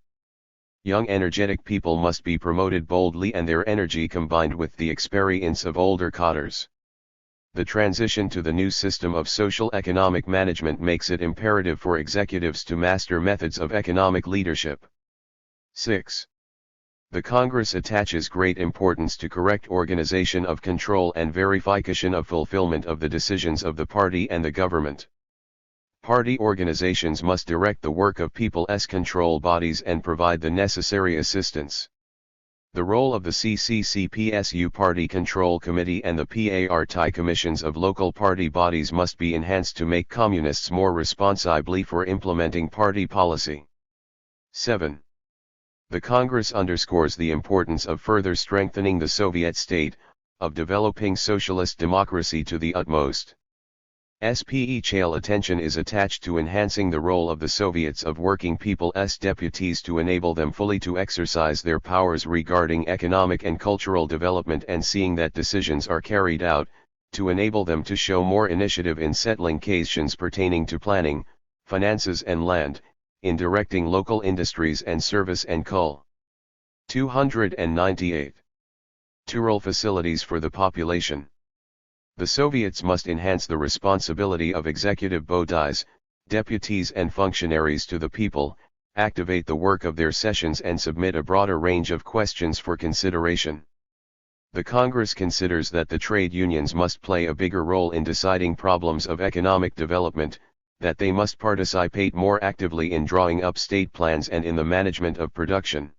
Speaker 1: Young energetic people must be promoted boldly and their energy combined with the experience of older cadres. The transition to the new system of social economic management makes it imperative for executives to master methods of economic leadership. 6. The Congress attaches great importance to correct organization of control and verification of fulfillment of the decisions of the party and the government. Party organizations must direct the work of people's control bodies and provide the necessary assistance. The role of the CPSU Party Control Committee and the PARTI commissions of local party bodies must be enhanced to make communists more responsibly for implementing party policy. 7. The Congress underscores the importance of further strengthening the Soviet state, of developing socialist democracy to the utmost. Special attention is attached to enhancing the role of the Soviets of working people's deputies to enable them fully to exercise their powers regarding economic and cultural development and seeing that decisions are carried out, to enable them to show more initiative in settling questions pertaining to planning, finances and land, in directing local industries and service and coal. 298. Rural facilities for the population. The Soviets must enhance the responsibility of executive bodies, deputies and functionaries to the people, activate the work of their sessions and submit a broader range of questions for consideration. The Congress considers that the trade unions must play a bigger role in deciding problems of economic development, that they must participate more actively in drawing up state plans and in the management of production.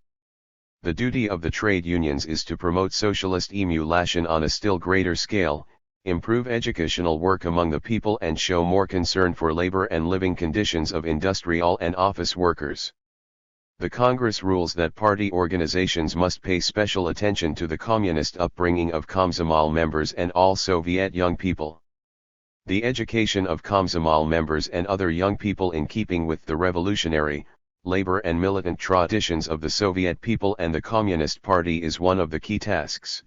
Speaker 1: The duty of the trade unions is to promote socialist emulation on a still greater scale, improve educational work among the people and show more concern for labor and living conditions of industrial and office workers. The Congress rules that party organizations must pay special attention to the communist upbringing of Komsomol members and all Soviet young people. The education of Komsomol members and other young people in keeping with the revolutionary, labor and militant traditions of the Soviet people and the Communist Party is one of the key tasks.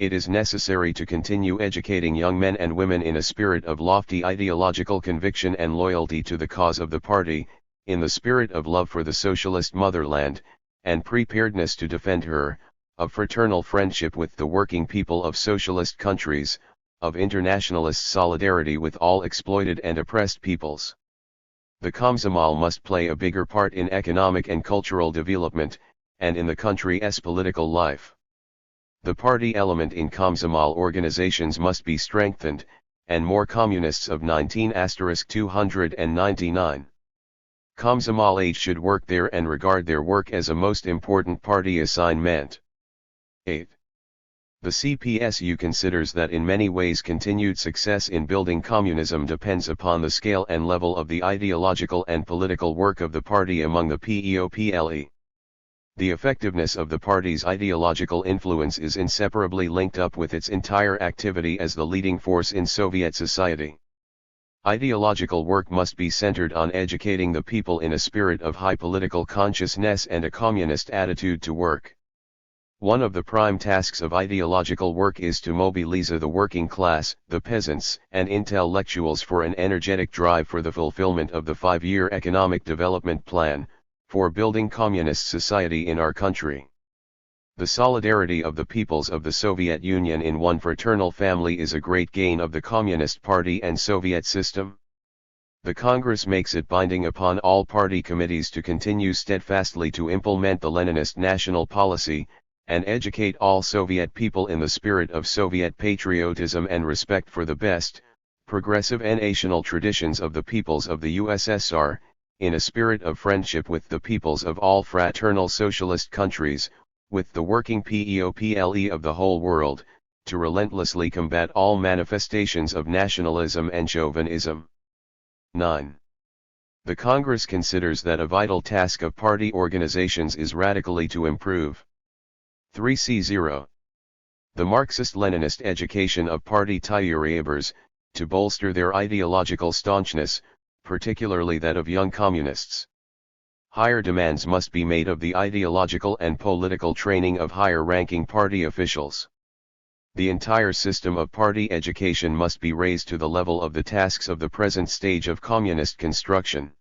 Speaker 1: It is necessary to continue educating young men and women in a spirit of lofty ideological conviction and loyalty to the cause of the party, in the spirit of love for the socialist motherland, and preparedness to defend her, of fraternal friendship with the working people of socialist countries, of internationalist solidarity with all exploited and oppressed peoples. The Komsomol must play a bigger part in economic and cultural development, and in the country's political life. The party element in Komsomol organizations must be strengthened, and more communists of 19*299. Komsomol age should work there and regard their work as a most important party assignment. 8. The CPSU considers that in many ways continued success in building communism depends upon the scale and level of the ideological and political work of the party among the PEOPLE. The effectiveness of the party's ideological influence is inseparably linked up with its entire activity as the leading force in Soviet society. Ideological work must be centered on educating the people in a spirit of high political consciousness and a communist attitude to work. One of the prime tasks of ideological work is to mobilize the working class, the peasants, and intellectuals for an energetic drive for the fulfillment of the 5-year economic development plan, for building communist society in our country. The solidarity of the peoples of the Soviet Union in one fraternal family is a great gain of the Communist Party and Soviet system. The Congress makes it binding upon all party committees to continue steadfastly to implement the Leninist national policy, and educate all Soviet people in the spirit of Soviet patriotism and respect for the best, progressive and national traditions of the peoples of the USSR, in a spirit of friendship with the peoples of all fraternal socialist countries, with the working PEOPLE of the whole world, to relentlessly combat all manifestations of nationalism and chauvinism. 9. The Congress considers that a vital task of party organizations is radically to improve 3C0. The Marxist-Leninist education of party tyrabers, to bolster their ideological staunchness, particularly that of young communists. Higher demands must be made of the ideological and political training of higher-ranking party officials. The entire system of party education must be raised to the level of the tasks of the present stage of communist construction.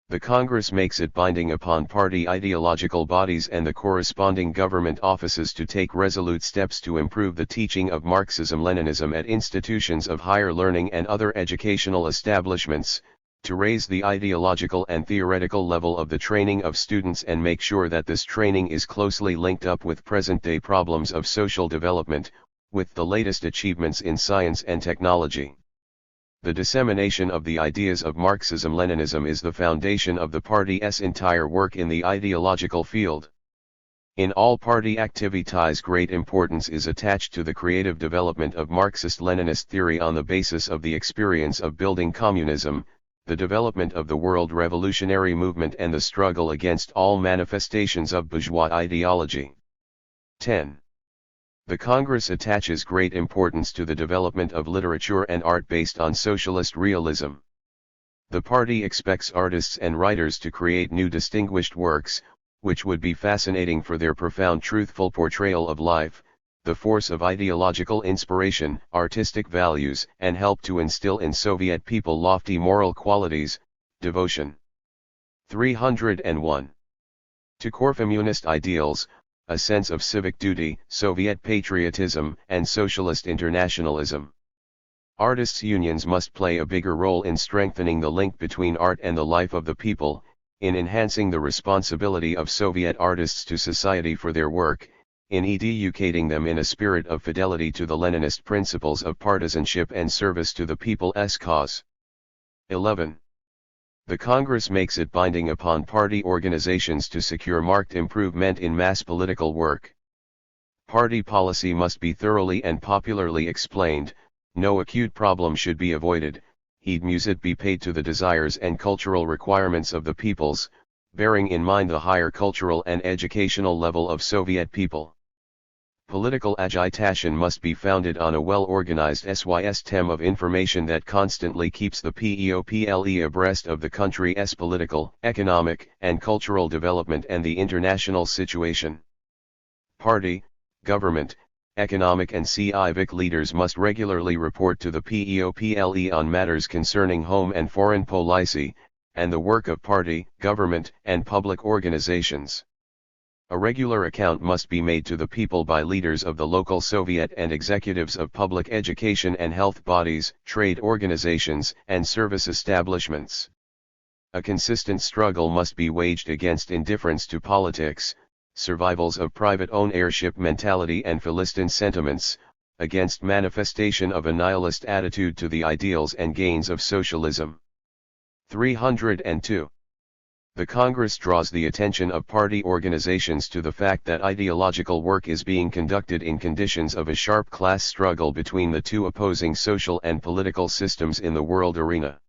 Speaker 1: The Congress makes it binding upon party ideological bodies and the corresponding government offices to take resolute steps to improve the teaching of Marxism-Leninism at institutions of higher learning and other educational establishments, to raise the ideological and theoretical level of the training of students and make sure that this training is closely linked up with present-day problems of social development, with the latest achievements in science and technology. The dissemination of the ideas of Marxism-Leninism is the foundation of the party's entire work in the ideological field. In all party activities, great importance is attached to the creative development of Marxist-Leninist theory on the basis of the experience of building communism, the development of the world revolutionary movement and the struggle against all manifestations of bourgeois ideology. 10. The Congress attaches great importance to the development of literature and art based on socialist realism. The party expects artists and writers to create new distinguished works, which would be fascinating for their profound truthful portrayal of life, the force of ideological inspiration, artistic values, and help to instill in Soviet people lofty moral qualities, devotion. 301. To core communist ideals, a sense of civic duty, Soviet patriotism, and socialist internationalism. Artists' unions must play a bigger role in strengthening the link between art and the life of the people, in enhancing the responsibility of Soviet artists to society for their work, in educating them in a spirit of fidelity to the Leninist principles of partisanship and service to the people's cause. 11. The Congress makes it binding upon party organizations to secure marked improvement in mass political work. Party policy must be thoroughly and popularly explained, no acute problem should be avoided, heed must be paid to the desires and cultural requirements of the peoples, bearing in mind the higher cultural and educational level of Soviet people. Political agitation must be founded on a well-organized system of information that constantly keeps the PEOPLE abreast of the country's political, economic, and cultural development and the international situation. Party, government, economic and civic leaders must regularly report to the PEOPLE on matters concerning home and foreign policy, and the work of party, government, and public organizations. A regular account must be made to the people by leaders of the local Soviet and executives of public education and health bodies, trade organizations, and service establishments. A consistent struggle must be waged against indifference to politics, survivals of private ownership mentality and Philistine sentiments, against manifestation of a nihilist attitude to the ideals and gains of socialism. 302. The Congress draws the attention of party organizations to the fact that ideological work is being conducted in conditions of a sharp class struggle between the two opposing social and political systems in the world arena.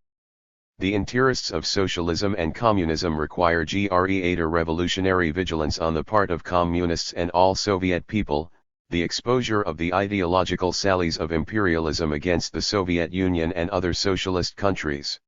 Speaker 1: The interests of socialism and communism require greater revolutionary vigilance on the part of communists and all Soviet people, the exposure of the ideological sallies of imperialism against the Soviet Union and other socialist countries.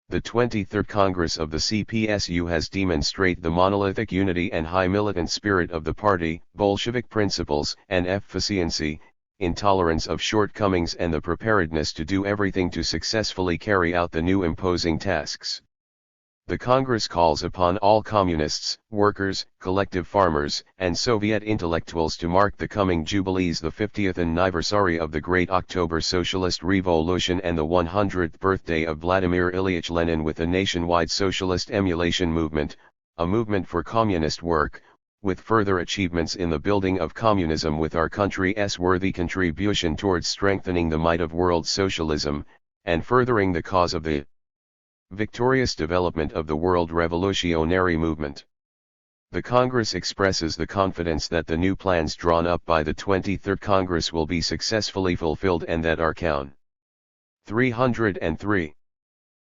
Speaker 1: The 23rd Congress of the CPSU has demonstrated the monolithic unity and high militant spirit of the party, Bolshevik principles and efficiency, intolerance of shortcomings and the preparedness to do everything to successfully carry out the new imposing tasks. The Congress calls upon all communists, workers, collective farmers, and Soviet intellectuals to mark the coming jubilees, the 50th anniversary of the Great October Socialist Revolution and the 100th birthday of Vladimir Ilyich Lenin, with a nationwide socialist emulation movement, a movement for communist work, with further achievements in the building of communism, with our country's worthy contribution towards strengthening the might of world socialism, and furthering the cause of the victorious development of the world revolutionary movement. The Congress expresses the confidence that the new plans drawn up by the 23rd Congress will be successfully fulfilled and that our count 303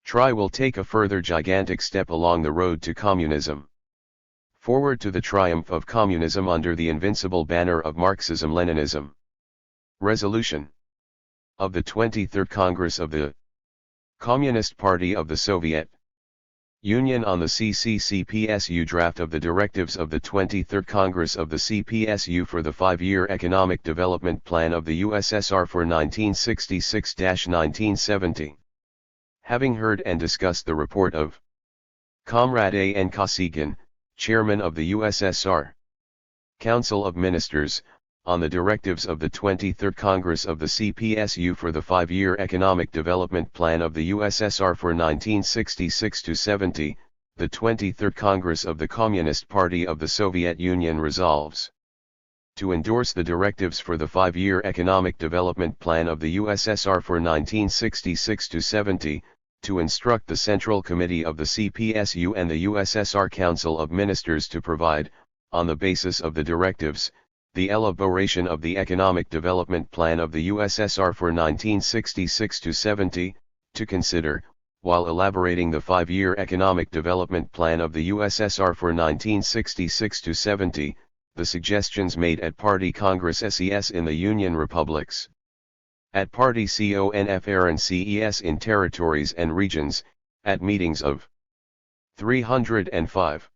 Speaker 1: try will take a further gigantic step along the road to communism. Forward to the triumph of communism under the invincible banner of Marxism-Leninism. Resolution of the 23rd Congress of the Communist Party of the Soviet Union on the CPSU draft of the directives of the 23rd Congress of the CPSU for the 5-year Economic Development Plan of the USSR for 1966-1970. Having heard and discussed the report of Comrade A.N. Kosygin, Chairman of the USSR Council of Ministers, on the directives of the 23rd Congress of the CPSU for the 5-year Economic Development Plan of the USSR for 1966-70, the 23rd Congress of the Communist Party of the Soviet Union resolves to endorse the directives for the 5-year Economic Development Plan of the USSR for 1966-70, to instruct the Central Committee of the CPSU and the USSR Council of Ministers to provide, on the basis of the directives, the elaboration of the Economic Development Plan of the USSR for 1966-70, to consider, while elaborating the 5-year Economic Development Plan of the USSR for 1966-70, the suggestions made at Party Congresses in the Union Republics, at Party CONFR and CES in territories and regions, at meetings of 305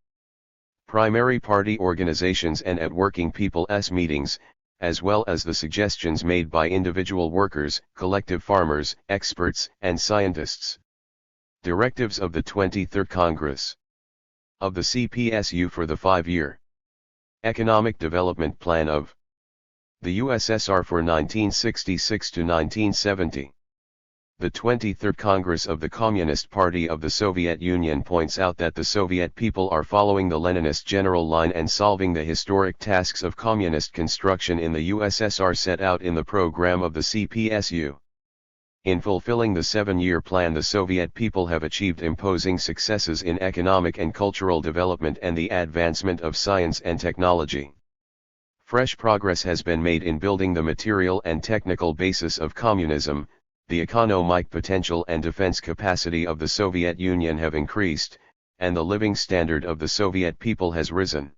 Speaker 1: primary party organizations and at working people's meetings, as well as the suggestions made by individual workers, collective farmers, experts, and scientists. Directives of the 23rd Congress of the CPSU for the 5-year Economic Development Plan of the USSR for 1966-1970. The 23rd Congress of the Communist Party of the Soviet Union points out that the Soviet people are following the Leninist general line and solving the historic tasks of communist construction in the USSR set out in the program of the CPSU. In fulfilling the 7-year plan, the Soviet people have achieved imposing successes in economic and cultural development and the advancement of science and technology. Fresh progress has been made in building the material and technical basis of communism. The economic potential and defense capacity of the Soviet Union have increased, and the living standard of the Soviet people has risen.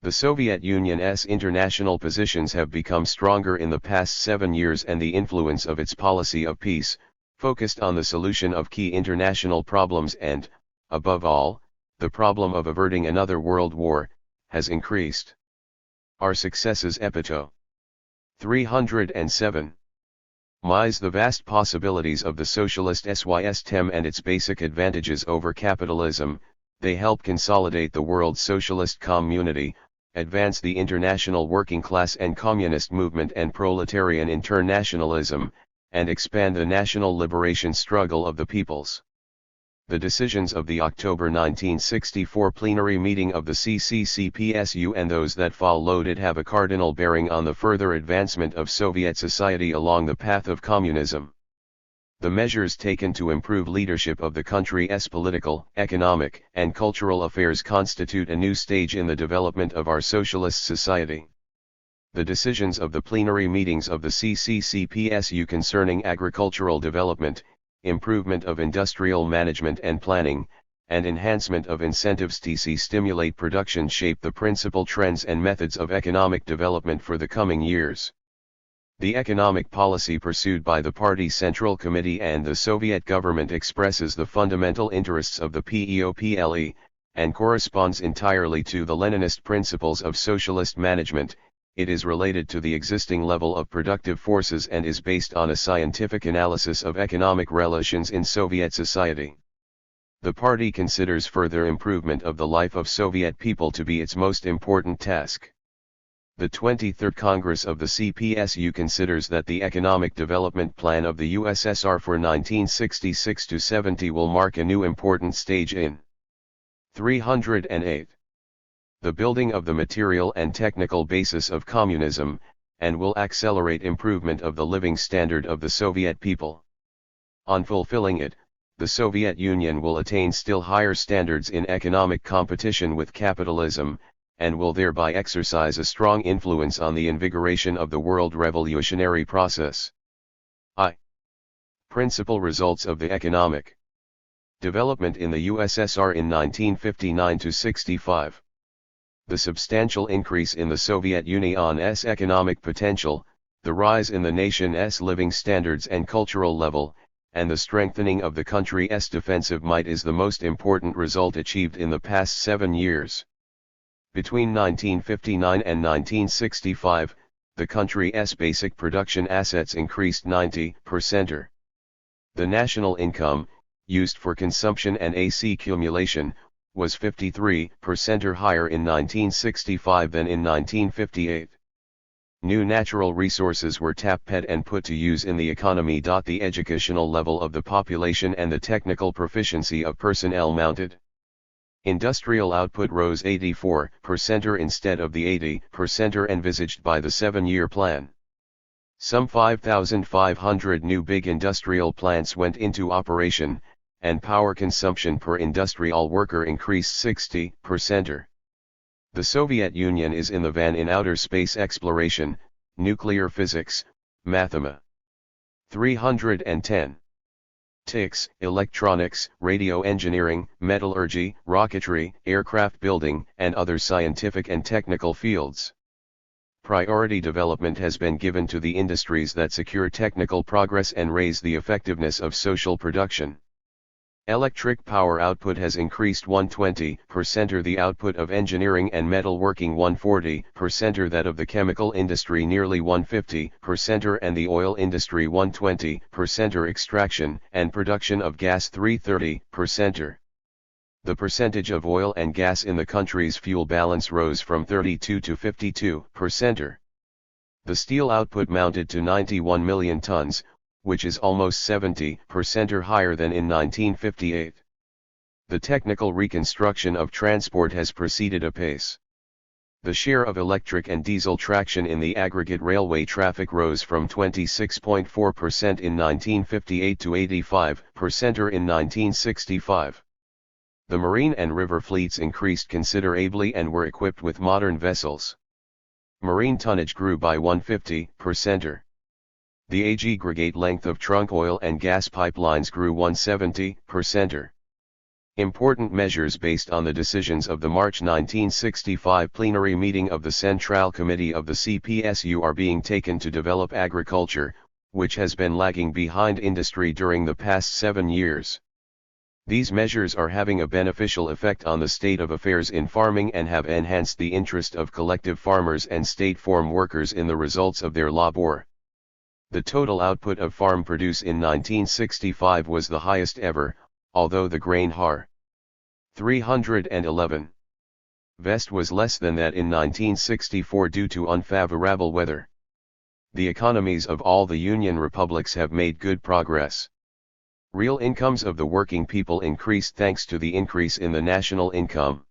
Speaker 1: The Soviet Union's international positions have become stronger in the past 7 years, and the influence of its policy of peace, focused on the solution of key international problems and, above all, the problem of averting another world war, has increased. Our successes epitome 307. Mise the vast possibilities of the socialist system and its basic advantages over capitalism. They help consolidate the world socialist community, advance the international working class and communist movement and proletarian internationalism, and expand the national liberation struggle of the peoples. The decisions of the October 1964 plenary meeting of the CPSU and those that followed it have a cardinal bearing on the further advancement of Soviet society along the path of communism. The measures taken to improve leadership of the country's political, economic, and cultural affairs constitute a new stage in the development of our socialist society. The decisions of the plenary meetings of the CPSU concerning agricultural development, improvement of industrial management and planning, and enhancement of incentives to stimulate production shape the principal trends and methods of economic development for the coming years. The economic policy pursued by the Party Central Committee and the Soviet government expresses the fundamental interests of the PEOPLE, and corresponds entirely to the Leninist principles of socialist management. It is related to the existing level of productive forces and is based on a scientific analysis of economic relations in Soviet society. The party considers further improvement of the life of Soviet people to be its most important task. The 23rd Congress of the CPSU considers that the economic development plan of the USSR for 1966-70 will mark a new important stage in 308. The building of the material and technical basis of communism, and will accelerate improvement of the living standard of the Soviet people. On fulfilling it, the Soviet Union will attain still higher standards in economic competition with capitalism, and will thereby exercise a strong influence on the invigoration of the world revolutionary process. Principal results of the economic development in the USSR in 1959-65. The substantial increase in the Soviet Union's economic potential, the rise in the nation's living standards and cultural level, and the strengthening of the country's defensive might is the most important result achieved in the past 7 years. Between 1959 and 1965, the country's basic production assets increased 90%. The national income, used for consumption and accumulation, was 53% higher in 1965 than in 1958. New natural resources were tapped and put to use in the economy. The educational level of the population and the technical proficiency of personnel mounted. Industrial output rose 84% instead of the 80% envisaged by the 7-year plan. Some 5,500 new big industrial plants went into operation, and power consumption per industrial worker increased 60%. The Soviet Union is in the van in outer space exploration, nuclear physics, mathematics. 310. TICS, electronics, radio engineering, metallurgy, rocketry, aircraft building, and other scientific and technical fields. Priority development has been given to the industries that secure technical progress and raise the effectiveness of social production. Electric power output has increased 120%, the output of engineering and metalworking 140%, that of the chemical industry nearly 150%, and the oil industry 120%, extraction and production of gas 330%. The percentage of oil and gas in the country's fuel balance rose from 32 to 52%. The steel output mounted to 91 million tons, which is almost 70% higher than in 1958. The technical reconstruction of transport has proceeded apace. The share of electric and diesel traction in the aggregate railway traffic rose from 26.4% in 1958 to 85% in 1965. The marine and river fleets increased considerably and were equipped with modern vessels. Marine tonnage grew by 150%. The aggregate length of trunk oil and gas pipelines grew 170%. Important measures based on the decisions of the March 1965 plenary meeting of the Central Committee of the CPSU are being taken to develop agriculture, which has been lagging behind industry during the past 7 years. These measures are having a beneficial effect on the state of affairs in farming and have enhanced the interest of collective farmers and state farm workers in the results of their labor. The total output of farm produce in 1965 was the highest ever, although the grain har. 311. Vest was less than that in 1964 due to unfavorable weather. The economies of all the Union republics have made good progress. Real incomes of the working people increased thanks to the increase in the national income.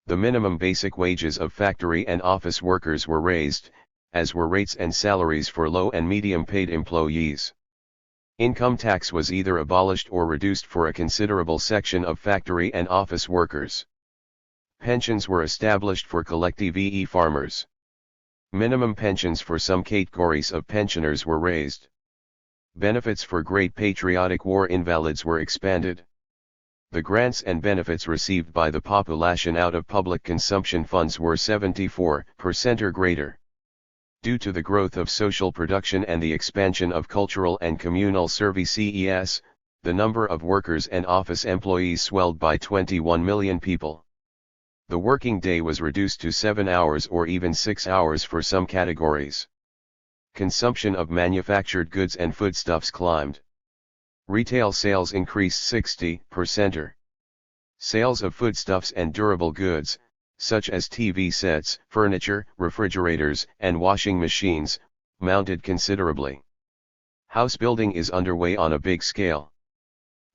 Speaker 1: The minimum basic wages of factory and office workers were raised, as were rates and salaries for low and medium paid employees. Income tax was either abolished or reduced for a considerable section of factory and office workers. Pensions were established for collective farmers. Minimum pensions for some categories of pensioners were raised. Benefits for Great Patriotic War invalids were expanded. The grants and benefits received by the population out of public consumption funds were 74% or greater. Due to the growth of social production and the expansion of cultural and communal services, the number of workers and office employees swelled by 21 million people. The working day was reduced to 7 hours or even 6 hours for some categories. Consumption of manufactured goods and foodstuffs climbed. Retail sales increased 60%. Sales of foodstuffs and durable goods, such as TV sets, furniture, refrigerators, and washing machines, mounted considerably. House building is underway on a big scale.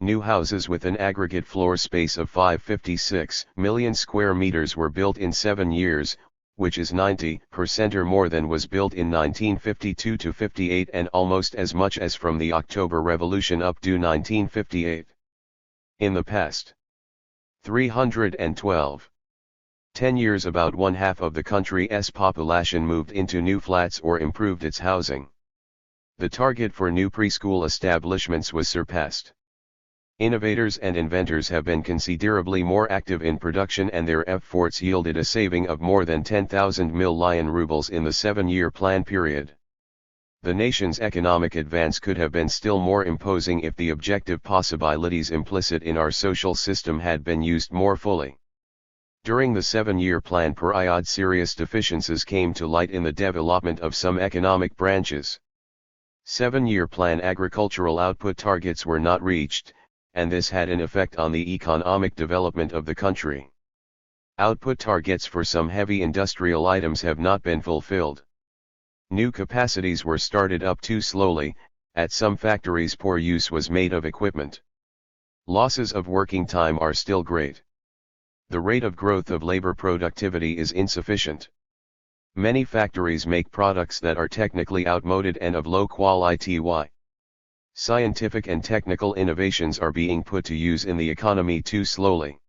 Speaker 1: New houses with an aggregate floor space of 556 million square meters were built in 7 years, which is 90% or more than was built in 1952 to 58 and almost as much as from the October Revolution up to 1958. In the past 312 10 years, about one-half of the country's population moved into new flats or improved its housing. The target for new preschool establishments was surpassed. Innovators and inventors have been considerably more active in production, and their efforts yielded a saving of more than 10,000 million rubles in the 7-year plan period. The nation's economic advance could have been still more imposing if the objective possibilities implicit in our social system had been used more fully. During the 7-year plan period, serious deficiencies came to light in the development of some economic branches. 7-year plan agricultural output targets were not reached, and this had an effect on the economic development of the country. Output targets for some heavy industrial items have not been fulfilled. New capacities were started up too slowly. At some factories poor use was made of equipment. Losses of working time are still great. The rate of growth of labor productivity is insufficient. Many factories make products that are technically outmoded and of low quality. Scientific and technical innovations are being put to use in the economy too slowly.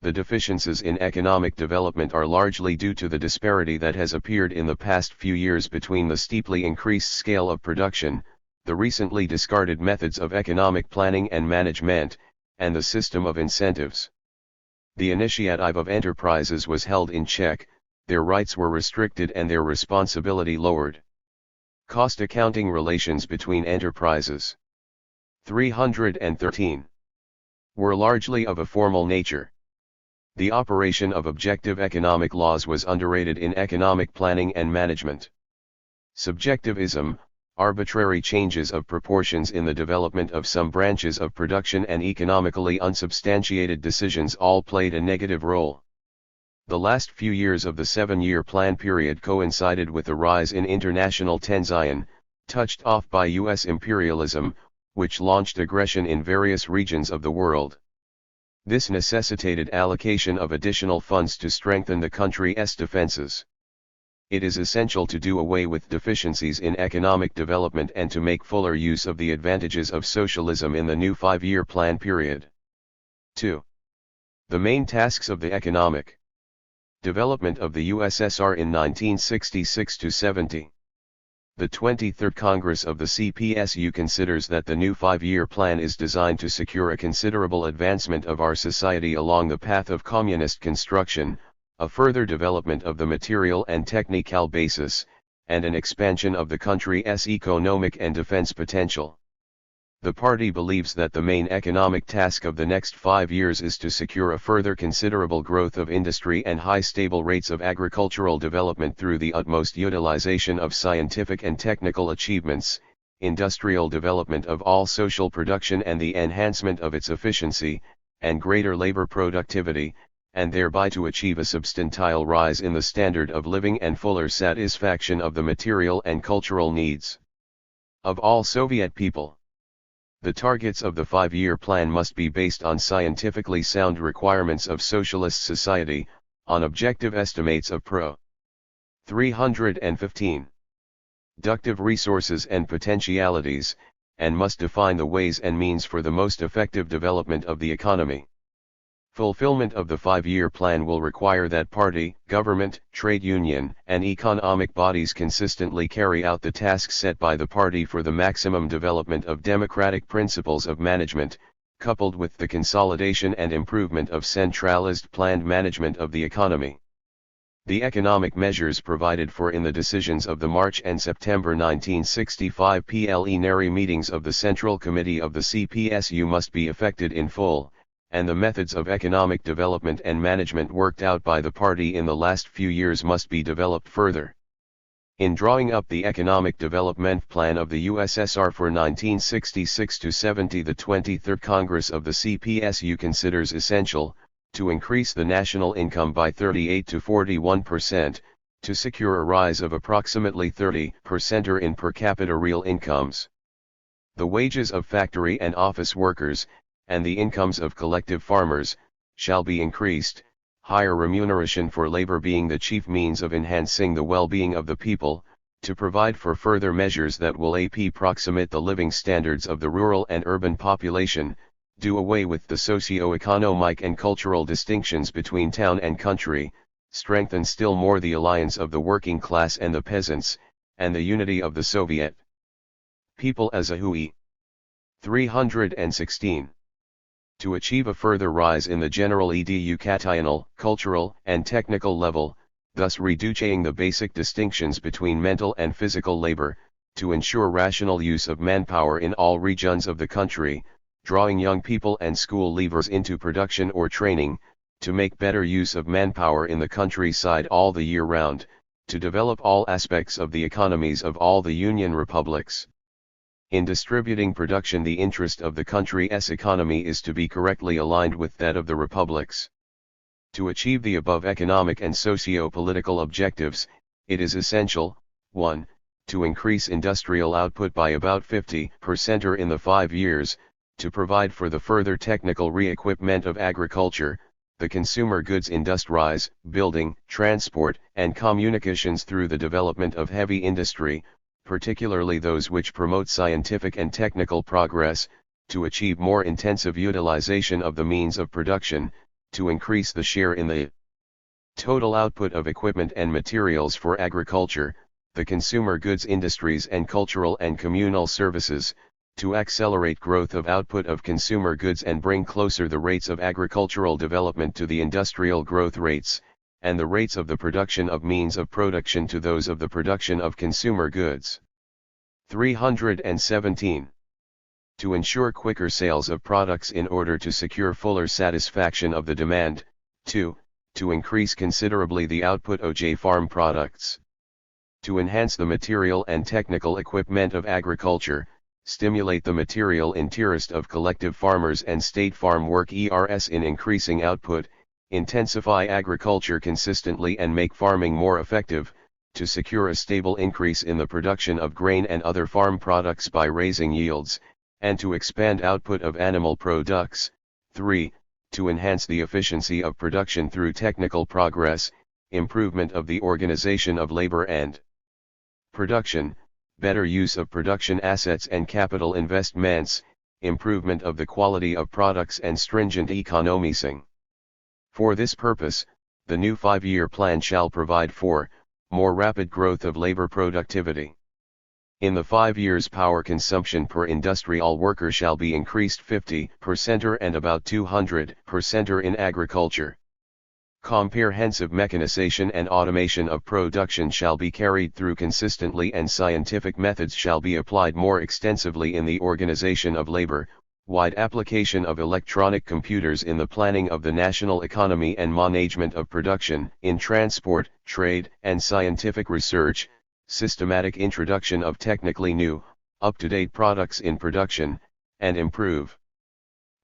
Speaker 1: The deficiencies in economic development are largely due to the disparity that has appeared in the past few years between the steeply increased scale of production, the recently discarded methods of economic planning and management, and the system of incentives. The initiative of enterprises was held in check, their rights were restricted and their responsibility lowered. Cost accounting relations between enterprises 313 were largely of a formal nature. The operation of objective economic laws was underrated in economic planning and management. Subjectivism, arbitrary changes of proportions in the development of some branches of production, and economically unsubstantiated decisions all played a negative role. The last few years of the 7-year plan period coincided with the rise in international tension, touched off by U.S. imperialism, which launched aggression in various regions of the world. This necessitated allocation of additional funds to strengthen the country's defenses. It is essential to do away with deficiencies in economic development and to make fuller use of the advantages of socialism in the new 5-year plan period. 2. The main tasks of the economic development of the USSR in 1966 to 70. The 23rd Congress of the CPSU considers that the new 5-year plan is designed to secure a considerable advancement of our society along the path of communist construction, a further development of the material and technical basis, and an expansion of the country's economic and defense potential. The party believes that the main economic task of the next 5 years is to secure a further considerable growth of industry and high stable rates of agricultural development through the utmost utilization of scientific and technical achievements, industrial development of all social production and the enhancement of its efficiency, and greater labor productivity, and thereby to achieve a substantial rise in the standard of living and fuller satisfaction of the material and cultural needs of all Soviet people. The targets of the 5-year plan must be based on scientifically sound requirements of socialist society, on objective estimates of pro. 315. Productive resources and potentialities, and must define the ways and means for the most effective development of the economy. Fulfillment of the 5-year plan will require that party, government, trade union, and economic bodies consistently carry out the tasks set by the party for the maximum development of democratic principles of management, coupled with the consolidation and improvement of centralized planned management of the economy. The economic measures provided for in the decisions of the March and September 1965 plenary meetings of the Central Committee of the CPSU must be effected in full, and the methods of economic development and management worked out by the party in the last few years must be developed further. In drawing up the Economic Development Plan of the USSR for 1966-70, the 23rd Congress of the CPSU considers essential, to increase the national income by 38 to 41%, to secure a rise of approximately 30% in per capita real incomes. The wages of factory and office workers, and the incomes of collective farmers, shall be increased, higher remuneration for labor being the chief means of enhancing the well-being of the people, to provide for further measures that will approximate the living standards of the rural and urban population, do away with the socio-economic and cultural distinctions between town and country, strengthen still more the alliance of the working class and the peasants, and the unity of the Soviet people as a whole. 316. To achieve a further rise in the general educational, cultural, and technical level, thus reducing the basic distinctions between mental and physical labor, to ensure rational use of manpower in all regions of the country, drawing young people and school leavers into production or training, to make better use of manpower in the countryside all the year round, to develop all aspects of the economies of all the Union republics. In distributing production, the interest of the country's economy is to be correctly aligned with that of the republics. To achieve the above economic and socio-political objectives, it is essential, 1. To increase industrial output by about 50% in the 5 years, to provide for the further technical re-equipment of agriculture, the consumer goods industries, building, transport, and communications through the development of heavy industry, particularly those which promote scientific and technical progress, to achieve more intensive utilization of the means of production, to increase the share in the total output of equipment and materials for agriculture, the consumer goods industries and cultural and communal services, to accelerate growth of output of consumer goods and bring closer the rates of agricultural development to the industrial growth rates, and the rates of the production of means of production to those of the production of consumer goods. 317. To ensure quicker sales of products in order to secure fuller satisfaction of the demand. 2. To increase considerably the output of farm products. To enhance the material and technical equipment of agriculture, stimulate the material interest of collective farmers and state farm workers in increasing output, intensify agriculture consistently and make farming more effective, to secure a stable increase in the production of grain and other farm products by raising yields, and to expand output of animal products. 3. To enhance the efficiency of production through technical progress, improvement of the organization of labor and production, better use of production assets and capital investments, improvement of the quality of products and stringent economizing. For this purpose, the new 5-year plan shall provide for more rapid growth of labor productivity. In the 5 years, power consumption per industrial worker shall be increased 50% and about 200% in agriculture. Comprehensive mechanization and automation of production shall be carried through consistently, and scientific methods shall be applied more extensively in the organization of labor. Wide application of electronic computers in the planning of the national economy and management of production, in transport, trade, and scientific research, systematic introduction of technically new, up-to-date products in production, and improve.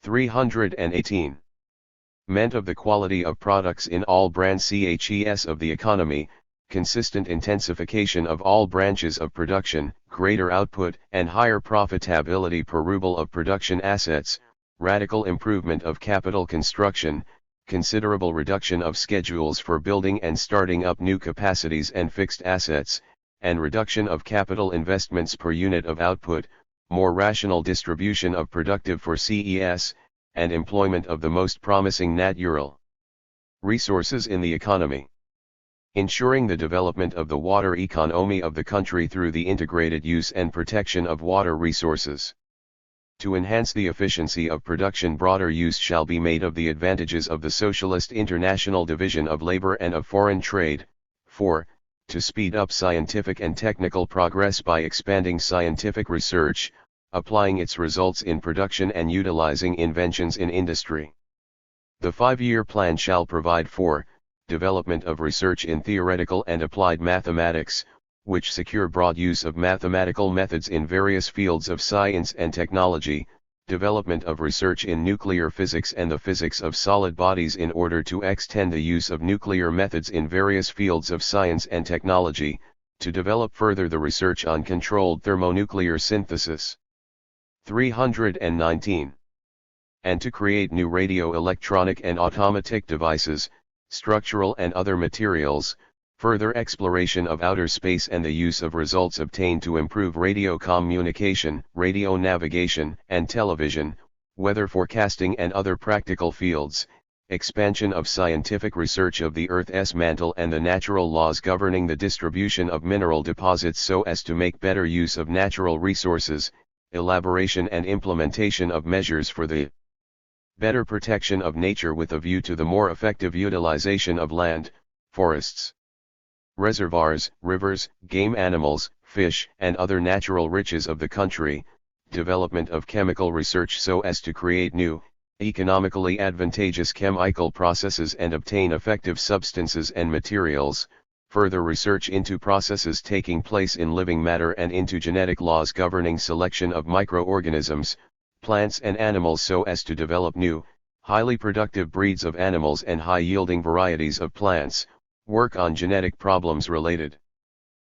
Speaker 1: 318. Ment of the quality of products in all branches of the economy, consistent intensification of all branches of production, greater output and higher profitability per ruble of production assets, radical improvement of capital construction, considerable reduction of schedules for building and starting up new capacities and fixed assets, and reduction of capital investments per unit of output, more rational distribution of productive for CES, and employment of the most promising natural resources in the economy. Ensuring the development of the water economy of the country through the integrated use and protection of water resources. To enhance the efficiency of production, broader use shall be made of the advantages of the Socialist International Division of Labor and of Foreign Trade. 4. To speed up scientific and technical progress by expanding scientific research, applying its results in production and utilizing inventions in industry. The 5-year plan shall provide for development of research in theoretical and applied mathematics, which secure broad use of mathematical methods in various fields of science and technology, development of research in nuclear physics and the physics of solid bodies in order to extend the use of nuclear methods in various fields of science and technology, to develop further the research on controlled thermonuclear synthesis. 319. And to create new radio-electronic and automatic devices, structural and other materials, further exploration of outer space and the use of results obtained to improve radio communication, radio navigation, and television, weather forecasting and other practical fields, expansion of scientific research of the Earth's mantle and the natural laws governing the distribution of mineral deposits so as to make better use of natural resources, elaboration and implementation of measures for the better protection of nature with a view to the more effective utilization of land, forests, reservoirs, rivers, game animals, fish, and other natural riches of the country, development of chemical research so as to create new, economically advantageous chemical processes and obtain effective substances and materials, further research into processes taking place in living matter and into genetic laws governing selection of microorganisms, plants and animals so as to develop new, highly productive breeds of animals and high-yielding varieties of plants, work on genetic problems related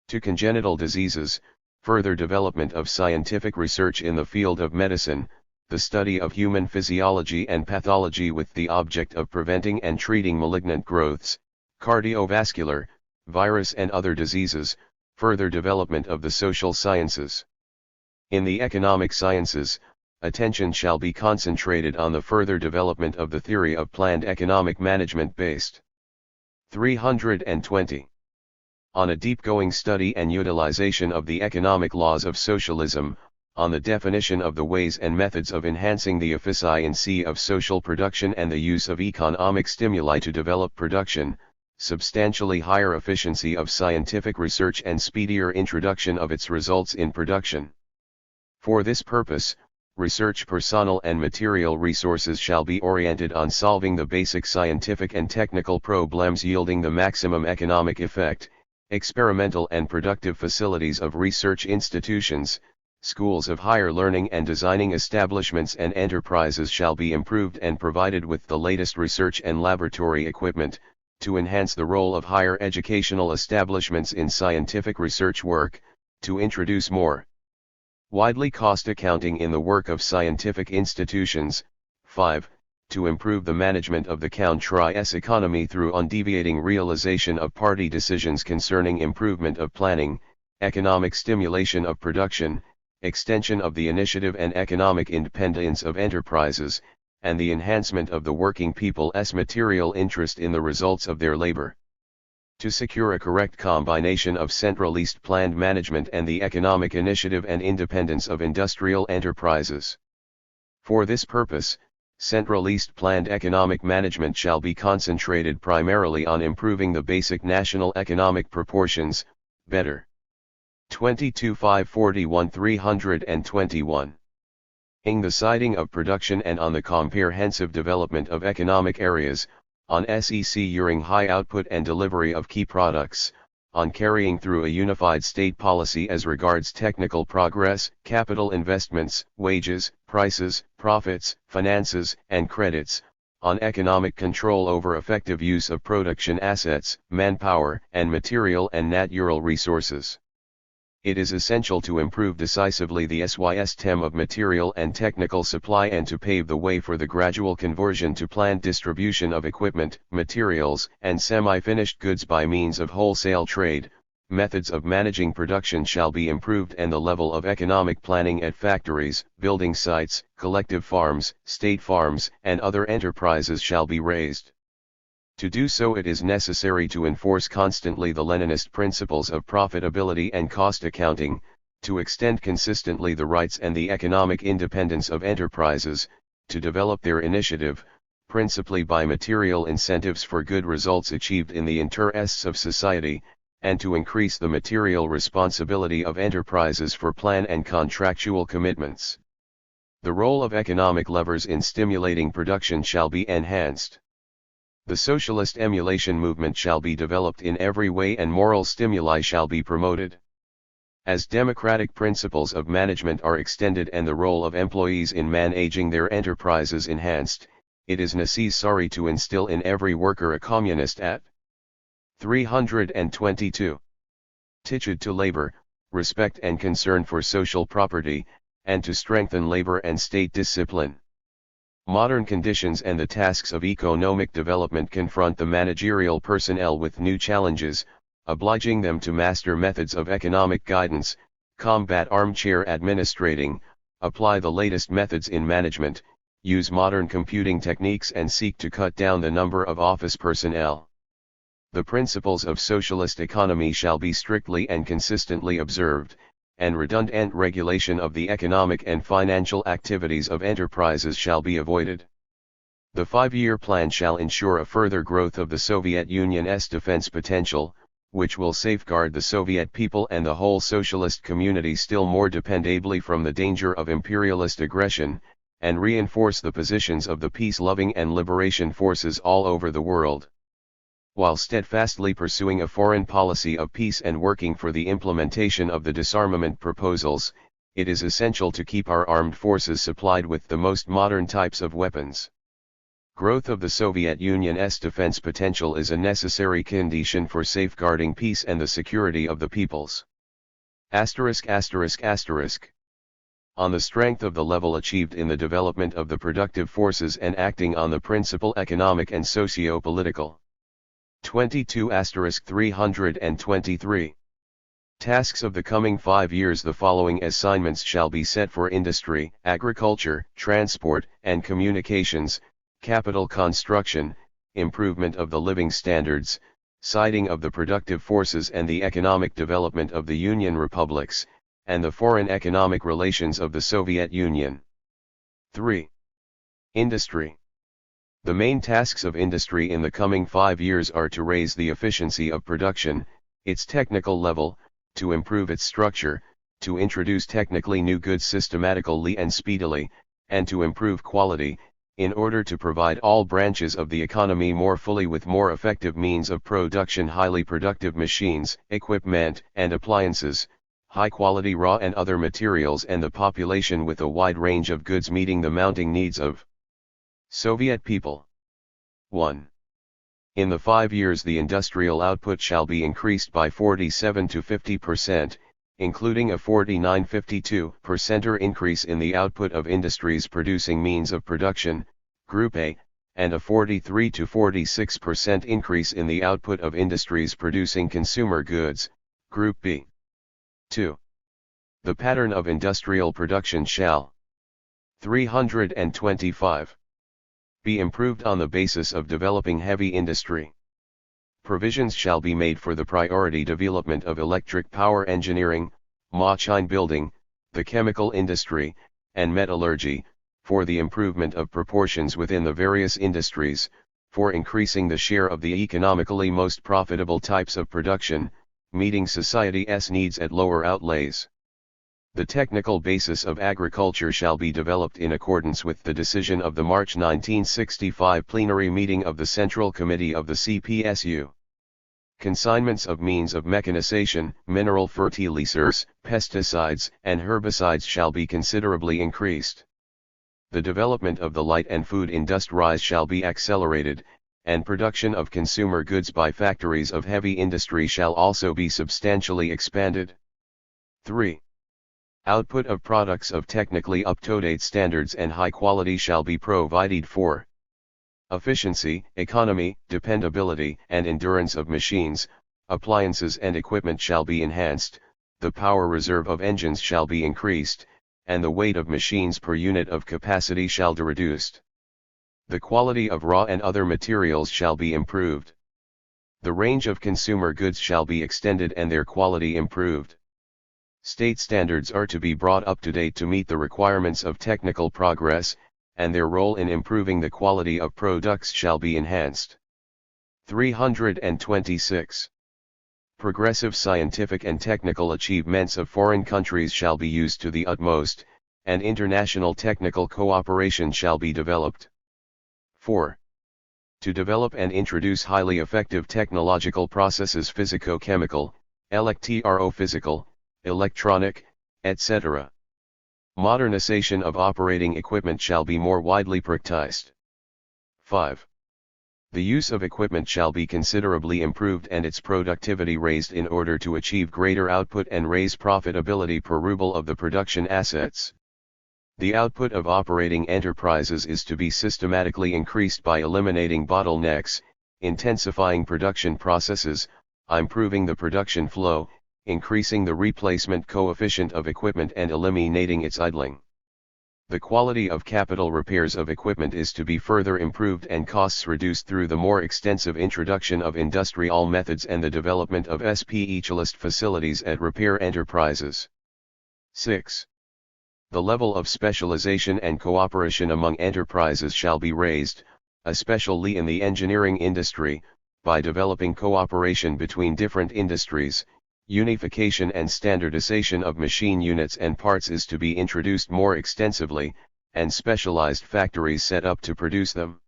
Speaker 1: to congenital diseases, further development of scientific research in the field of medicine, the study of human physiology and pathology with the object of preventing and treating malignant growths, cardiovascular, virus and other diseases, further development of the social sciences. In the economic sciences, attention shall be concentrated on the further development of the theory of planned economic management based 320. On a deep-going study and utilization of the economic laws of socialism, on the definition of the ways and methods of enhancing the efficiency of social production and the use of economic stimuli to develop production, substantially higher efficiency of scientific research and speedier introduction of its results in production. For this purpose, research personnel and material resources shall be oriented on solving the basic scientific and technical problems yielding the maximum economic effect. Experimental and productive facilities of research institutions, schools of higher learning and designing establishments and enterprises shall be improved and provided with the latest research and laboratory equipment, to enhance the role of higher educational establishments in scientific research work, to introduce more widely cost accounting in the work of scientific institutions. 5. To improve the management of the country's economy through undeviating realization of party decisions concerning improvement of planning, economic stimulation of production, extension of the initiative and economic independence of enterprises, and the enhancement of the working people's material interest in the results of their labor. To secure a correct combination of centralized planned management and the economic initiative and independence of industrial enterprises. For this purpose, centralized planned economic management shall be concentrated primarily on improving the basic national economic proportions, better. 22-541-321. In the siding of production and on the comprehensive development of economic areas, on securing high output and delivery of key products, on carrying through a unified state policy as regards technical progress, capital investments, wages, prices, profits, finances, and credits, on economic control over effective use of production assets, manpower, and material and natural resources. It is essential to improve decisively the system of material and technical supply and to pave the way for the gradual conversion to planned distribution of equipment, materials, and semi-finished goods by means of wholesale trade, methods of managing production shall be improved and the level of economic planning at factories, building sites, collective farms, state farms, and other enterprises shall be raised. To do so it is necessary to enforce constantly the Leninist principles of profitability and cost accounting, to extend consistently the rights and the economic independence of enterprises, to develop their initiative, principally by material incentives for good results achieved in the interests of society, and to increase the material responsibility of enterprises for plan and contractual commitments. The role of economic levers in stimulating production shall be enhanced. The socialist emulation movement shall be developed in every way and moral stimuli shall be promoted. As democratic principles of management are extended and the role of employees in managing their enterprises enhanced, it is necessary to instill in every worker a communist at 322. Attitude to labor, respect and concern for social property, and to strengthen labor and state discipline. Modern conditions and the tasks of economic development confront the managerial personnel with new challenges, obliging them to master methods of economic guidance, combat armchair administrating, apply the latest methods in management, use modern computing techniques and seek to cut down the number of office personnel. The principles of socialist economy shall be strictly and consistently observed, and redundant regulation of the economic and financial activities of enterprises shall be avoided. The 5-year plan shall ensure a further growth of the Soviet Union's defense potential, which will safeguard the Soviet people and the whole socialist community still more dependably from the danger of imperialist aggression, and reinforce the positions of the peace-loving and liberation forces all over the world. While steadfastly pursuing a foreign policy of peace and working for the implementation of the disarmament proposals, it is essential to keep our armed forces supplied with the most modern types of weapons. Growth of the Soviet Union's defense potential is a necessary condition for safeguarding peace and the security of the peoples. On the strength of the level achieved in the development of the productive forces and acting on the principal economic and socio-political. 22*323. Tasks of the coming 5 years. The following assignments shall be set for industry, agriculture, transport, and communications, capital construction, improvement of the living standards, siding of the productive forces and the economic development of the Union republics, and the foreign economic relations of the Soviet Union. 3. Industry. The main tasks of industry in the coming 5 years are to raise the efficiency of production, its technical level, to improve its structure, to introduce technically new goods systematically and speedily, and to improve quality, in order to provide all branches of the economy more fully with more effective means of production, highly productive machines, equipment, and appliances, high-quality raw and other materials, and the population with a wide range of goods meeting the mounting needs of Soviet people. 1. In the 5 years the industrial output shall be increased by 47 to 50%, including a 49-52% increase in the output of industries producing means of production, Group A, and a 43 to 46% increase in the output of industries producing consumer goods, Group B. 2. The pattern of industrial production shall 325. Be improved on the basis of developing heavy industry. Provisions shall be made for the priority development of electric power engineering, machine building, the chemical industry, and metallurgy, for the improvement of proportions within the various industries, for increasing the share of the economically most profitable types of production, meeting society's needs at lower outlays. The technical basis of agriculture shall be developed in accordance with the decision of the March 1965 plenary meeting of the Central Committee of the CPSU. Consignments of means of mechanization, mineral fertilizers, pesticides, and herbicides shall be considerably increased. The development of the light and food industries shall be accelerated, and production of consumer goods by factories of heavy industry shall also be substantially expanded. 3. Output of products of technically up-to-date standards and high quality shall be provided for. Efficiency, economy, dependability, and endurance of machines, appliances and equipment shall be enhanced, the power reserve of engines shall be increased, and the weight of machines per unit of capacity shall be reduced. The quality of raw and other materials shall be improved. The range of consumer goods shall be extended and their quality improved. State standards are to be brought up to date to meet the requirements of technical progress, and their role in improving the quality of products shall be enhanced. 326. Progressive scientific and technical achievements of foreign countries shall be used to the utmost, and international technical cooperation shall be developed. 4. To develop and introduce highly effective technological processes physico-chemical, electro-physical, electronic, etc. Modernization of operating equipment shall be more widely practiced. 5. The use of equipment shall be considerably improved and its productivity raised in order to achieve greater output and raise profitability per ruble of the production assets. The output of operating enterprises is to be systematically increased by eliminating bottlenecks, intensifying production processes, improving the production flow, increasing the replacement coefficient of equipment and eliminating its idling. The quality of capital repairs of equipment is to be further improved and costs reduced through the more extensive introduction of industrial methods and the development of specialist facilities at repair enterprises. 6. The level of specialization and cooperation among enterprises shall be raised, especially in the engineering industry, by developing cooperation between different industries. Unification and standardization of machine units and parts is to be introduced more extensively, and specialized factories set up to produce them.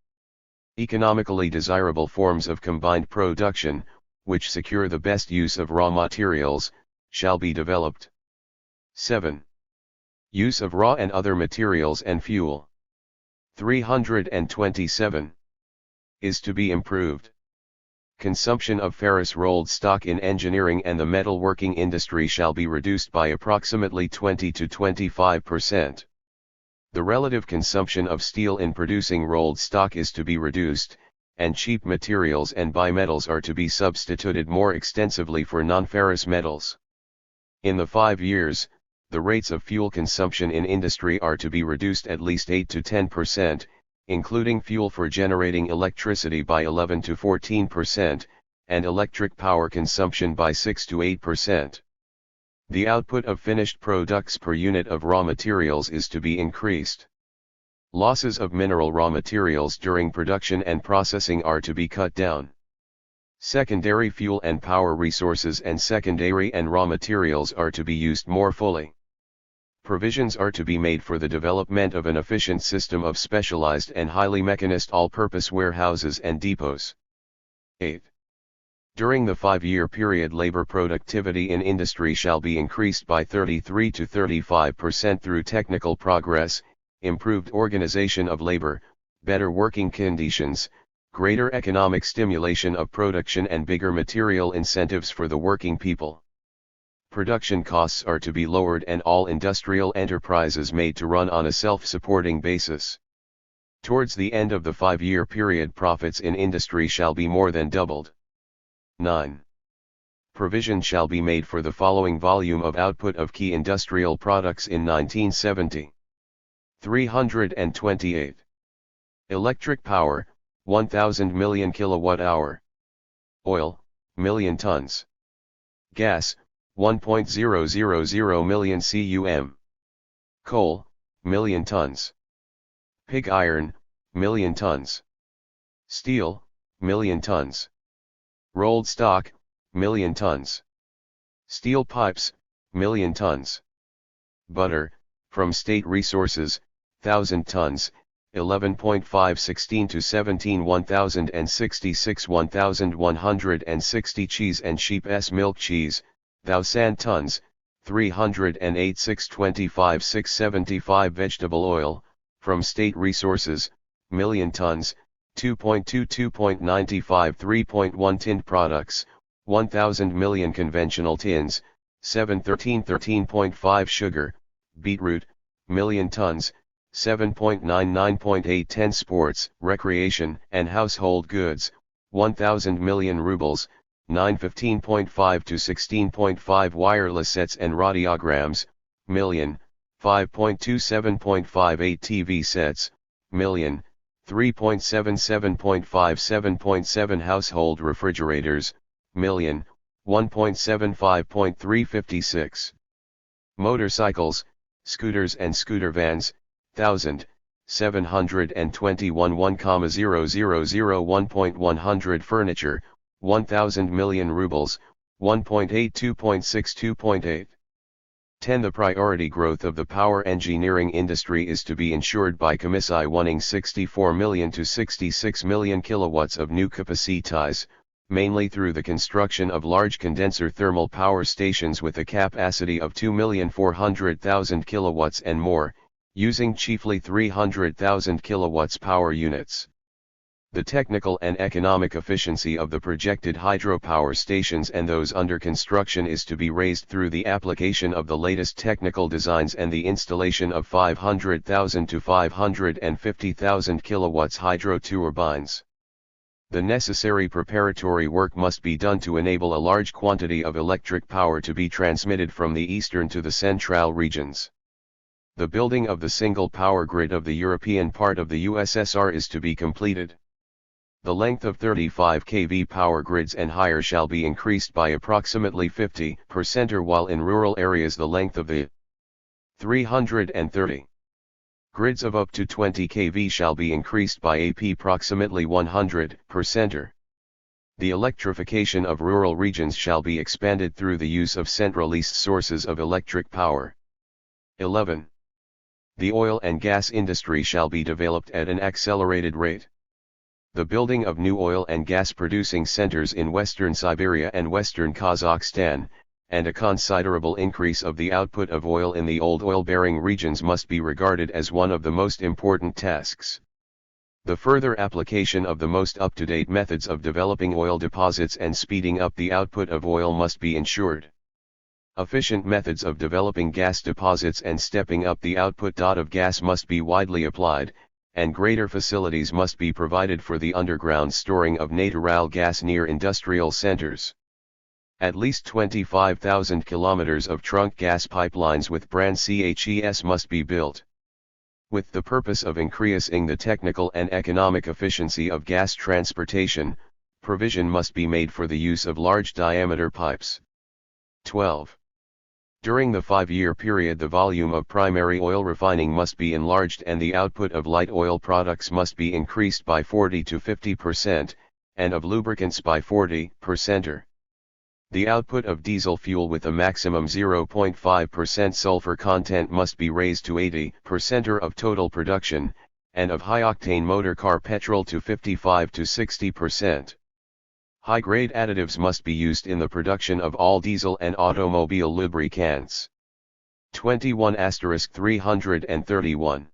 Speaker 1: Economically desirable forms of combined production, which secure the best use of raw materials, shall be developed. 7. Use of raw and other materials and fuel. 327. Is to be improved. Consumption of ferrous rolled stock in engineering and the metalworking industry shall be reduced by approximately 20 to 25%. The relative consumption of steel in producing rolled stock is to be reduced, and cheap materials and bimetals are to be substituted more extensively for non-ferrous metals. In the 5 years, the rates of fuel consumption in industry are to be reduced at least 8 to 10%, including fuel for generating electricity by 11 to 14%, and electric power consumption by 6 to 8%. The output of finished products per unit of raw materials is to be increased. Losses of mineral raw materials during production and processing are to be cut down. Secondary fuel and power resources and secondary and raw materials are to be used more fully. Provisions are to be made for the development of an efficient system of specialized and highly mechanized all-purpose warehouses and depots. 8. During the 5-year period, labor productivity in industry shall be increased by 33 to 35% through technical progress, improved organization of labor, better working conditions, greater economic stimulation of production and bigger material incentives for the working people. Production costs are to be lowered and all industrial enterprises made to run on a self-supporting basis. Towards the end of the 5-year period, profits in industry shall be more than doubled. 9. Provision shall be made for the following volume of output of key industrial products in 1970. 328. Electric power, 1,000 million kilowatt-hour. Oil, million tons. Gas, 1.000 million cum. Coal, million tons. Pig iron, million tons. Steel, million tons. Rolled stock, million tons. Steel pipes, million tons. Butter, from state resources, 1,000 tons, 11.516 to 17 1066 1160 cheese and sheep's milk cheese, 1,000 tons, 308 625 675 vegetable oil, from state resources, million tons, 2.22.95 3.1 tinned products, 1,000 million conventional tins, 713.13.5 sugar, beetroot, million tons, 7.99.8 sports, recreation and household goods, 1,000 million rubles, 915.5 to 16.5 wireless sets and radiograms, million, 5.27.58 TV sets, million, 3.77.57.7 household refrigerators, million, 1.75.356. Motorcycles, scooters and scooter vans, 1,721 1,000,1.100 furniture, 1,000 million rubles, 1.82.62.8. 10. The priority growth of the power engineering industry is to be ensured by CPSU wanting 64 million to 66 million kilowatts of new capacities, mainly through the construction of large condenser thermal power stations with a capacity of 2,400,000 kilowatts and more, using chiefly 300,000 kilowatts power units. The technical and economic efficiency of the projected hydropower stations and those under construction is to be raised through the application of the latest technical designs and the installation of 500,000 to 550,000 kilowatts hydro turbines. The necessary preparatory work must be done to enable a large quantity of electric power to be transmitted from the eastern to the central regions. The building of the single power grid of the European part of the USSR is to be completed. The length of 35 kV power grids and higher shall be increased by approximately 50%, or while in rural areas the length of the 330 grids of up to 20 kV shall be increased by approximately 100%. The electrification of rural regions shall be expanded through the use of centralized sources of electric power. 11. The oil and gas industry shall be developed at an accelerated rate. The building of new oil and gas producing centers in western Siberia and western Kazakhstan, and a considerable increase of the output of oil in the old oil-bearing regions must be regarded as one of the most important tasks. The further application of the most up-to-date methods of developing oil deposits and speeding up the output of oil must be ensured. Efficient methods of developing gas deposits and stepping up the output of gas must be widely applied, and greater facilities must be provided for the underground storing of natural gas near industrial centers. At least 25,000 kilometers of trunk gas pipelines with brand CHES must be built. With the purpose of increasing the technical and economic efficiency of gas transportation, provision must be made for the use of large diameter pipes. 12. During the 5-year period, the volume of primary oil refining must be enlarged and the output of light oil products must be increased by 40 to 50%, and of lubricants by 40%. The output of diesel fuel with a maximum 0.5% sulfur content must be raised to 80% of total production, and of high-octane motor car petrol to 55 to 60%. High-grade additives must be used in the production of all diesel and automobile lubricants. 21*331.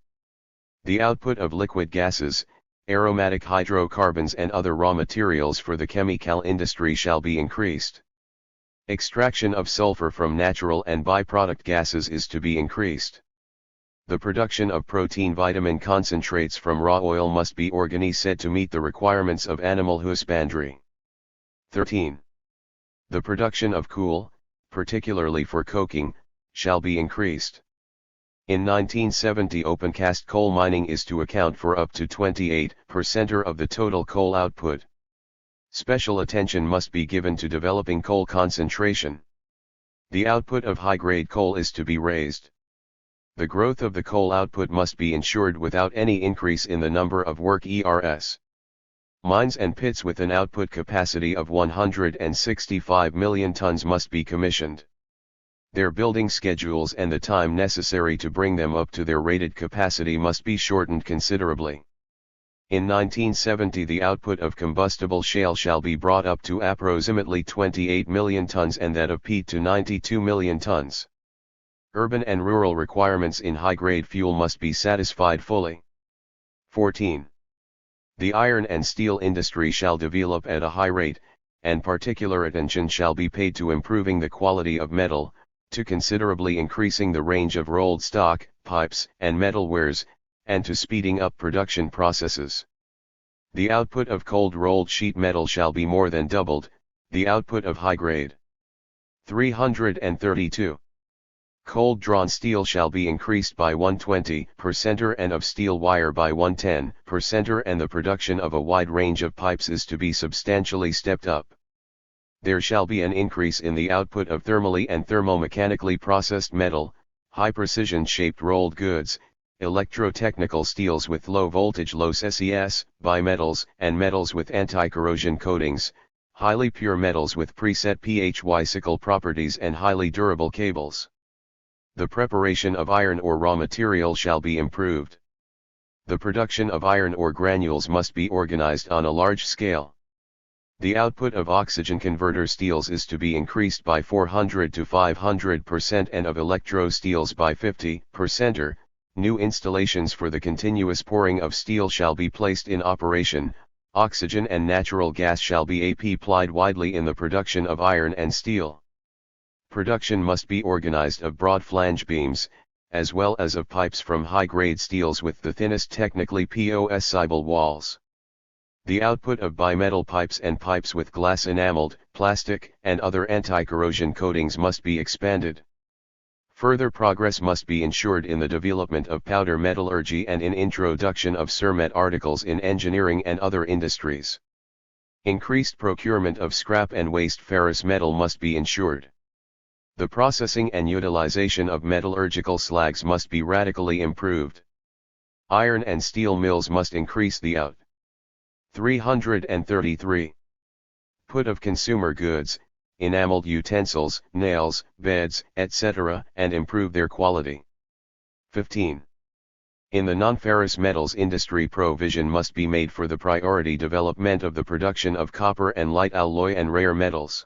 Speaker 1: The output of liquid gases, aromatic hydrocarbons and other raw materials for the chemical industry shall be increased. Extraction of sulfur from natural and byproduct gases is to be increased. The production of protein vitamin concentrates from raw oil must be organized to meet the requirements of animal husbandry. 13. The production of coal, particularly for coking, shall be increased. In 1970, open cast coal mining is to account for up to 28% of the total coal output. Special attention must be given to developing coal concentration. The output of high-grade coal is to be raised. The growth of the coal output must be ensured without any increase in the number of work ERS. Mines and pits with an output capacity of 165 million tons must be commissioned. Their building schedules and the time necessary to bring them up to their rated capacity must be shortened considerably. In 1970, the output of combustible shale shall be brought up to approximately 28 million tons and that of peat to 92 million tons. Urban and rural requirements in high-grade fuel must be satisfied fully. 14. The iron and steel industry shall develop at a high rate, and particular attention shall be paid to improving the quality of metal, to considerably increasing the range of rolled stock, pipes, and metalwares, and to speeding up production processes. The output of cold rolled sheet metal shall be more than doubled, The output of high-grade 332 cold-drawn steel shall be increased by 120% and of steel wire by 110%, and the production of a wide range of pipes is to be substantially stepped up. There shall be an increase in the output of thermally and thermomechanically processed metal, high-precision shaped rolled goods, electrotechnical steels with low-voltage low SES, bimetals and metals with anti-corrosion coatings, highly pure metals with preset physical properties and highly durable cables. The preparation of iron ore raw material shall be improved. The production of iron ore granules must be organized on a large scale. The output of oxygen converter steels is to be increased by 400 to 500% and of electro steels by 50%. New installations for the continuous pouring of steel shall be placed in operation. Oxygen and natural gas shall be applied widely in the production of iron and steel. Production must be organized of broad flange beams, as well as of pipes from high-grade steels with the thinnest technically possible walls. The output of bimetal pipes and pipes with glass enameled, plastic, and other anti-corrosion coatings must be expanded. Further progress must be ensured in the development of powder metallurgy and in introduction of cermet articles in engineering and other industries. Increased procurement of scrap and waste ferrous metal must be ensured. The processing and utilization of metallurgical slags must be radically improved. Iron and steel mills must increase the output. 333. Put of consumer goods, enameled utensils, nails, beds, etc., and improve their quality. 15. In the non-ferrous metals industry, provision must be made for the priority development of the production of copper and light alloy and rare metals.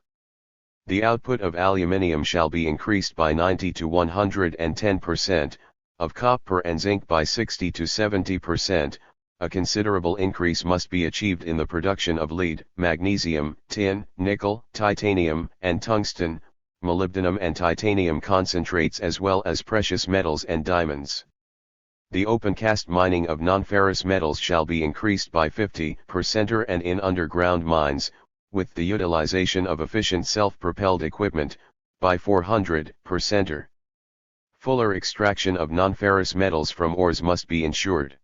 Speaker 1: The output of aluminium shall be increased by 90 to 110%, of copper and zinc by 60 to 70%. A considerable increase must be achieved in the production of lead, magnesium, tin, nickel, titanium, and tungsten, molybdenum and titanium concentrates, as well as precious metals and diamonds. The open cast mining of non-ferrous metals shall be increased by 50%, and in underground mines, with the utilization of efficient self-propelled equipment, by 400%. Fuller extraction of non-ferrous metals from ores must be ensured.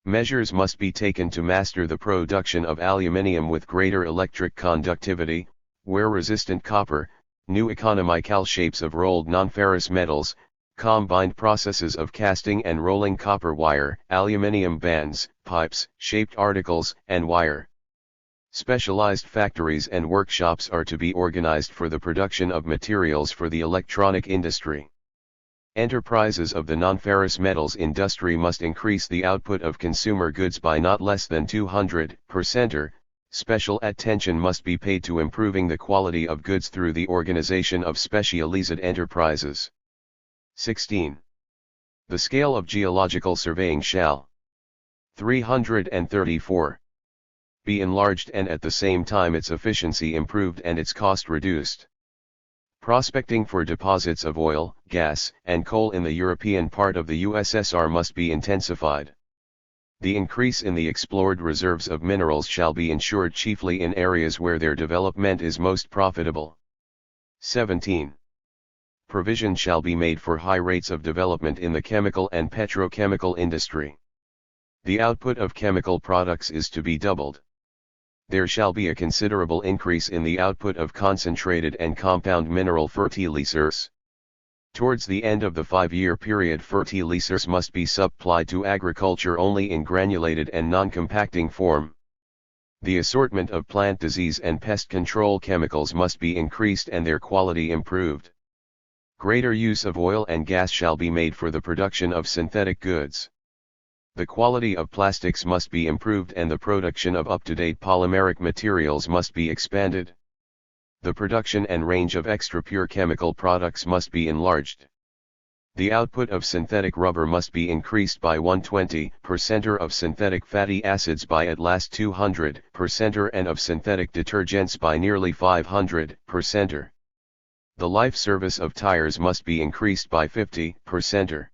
Speaker 1: Measures must be taken to master the production of aluminium with greater electric conductivity, wear-resistant copper, new economical shapes of rolled non-ferrous metals, combined processes of casting and rolling copper wire, aluminium bands, pipes, shaped articles, and wire. Specialized factories and workshops are to be organized for the production of materials for the electronic industry. Enterprises of the non-ferrous metals industry must increase the output of consumer goods by not less than 200%. Special attention must be paid to improving the quality of goods through the organization of specialized enterprises. 16. The scale of geological surveying shall 334 be enlarged and at the same time its efficiency improved and its cost reduced. Prospecting for deposits of oil, gas, and coal in the European part of the USSR must be intensified. The increase in the explored reserves of minerals shall be ensured chiefly in areas where their development is most profitable. 17. Provision shall be made for high rates of development in the chemical and petrochemical industry. The output of chemical products is to be doubled. There shall be a considerable increase in the output of concentrated and compound mineral fertilizers. Towards the end of the 5-year period, fertilizers must be supplied to agriculture only in granulated and non-compacting form. The assortment of plant disease and pest control chemicals must be increased and their quality improved. Greater use of oil and gas shall be made for the production of synthetic goods. The quality of plastics must be improved and the production of up-to-date polymeric materials must be expanded. The production and range of extra-pure chemical products must be enlarged. The output of synthetic rubber must be increased by 120%, of synthetic fatty acids by at last 200%, and of synthetic detergents by nearly 500%. The life service of tires must be increased by 50%.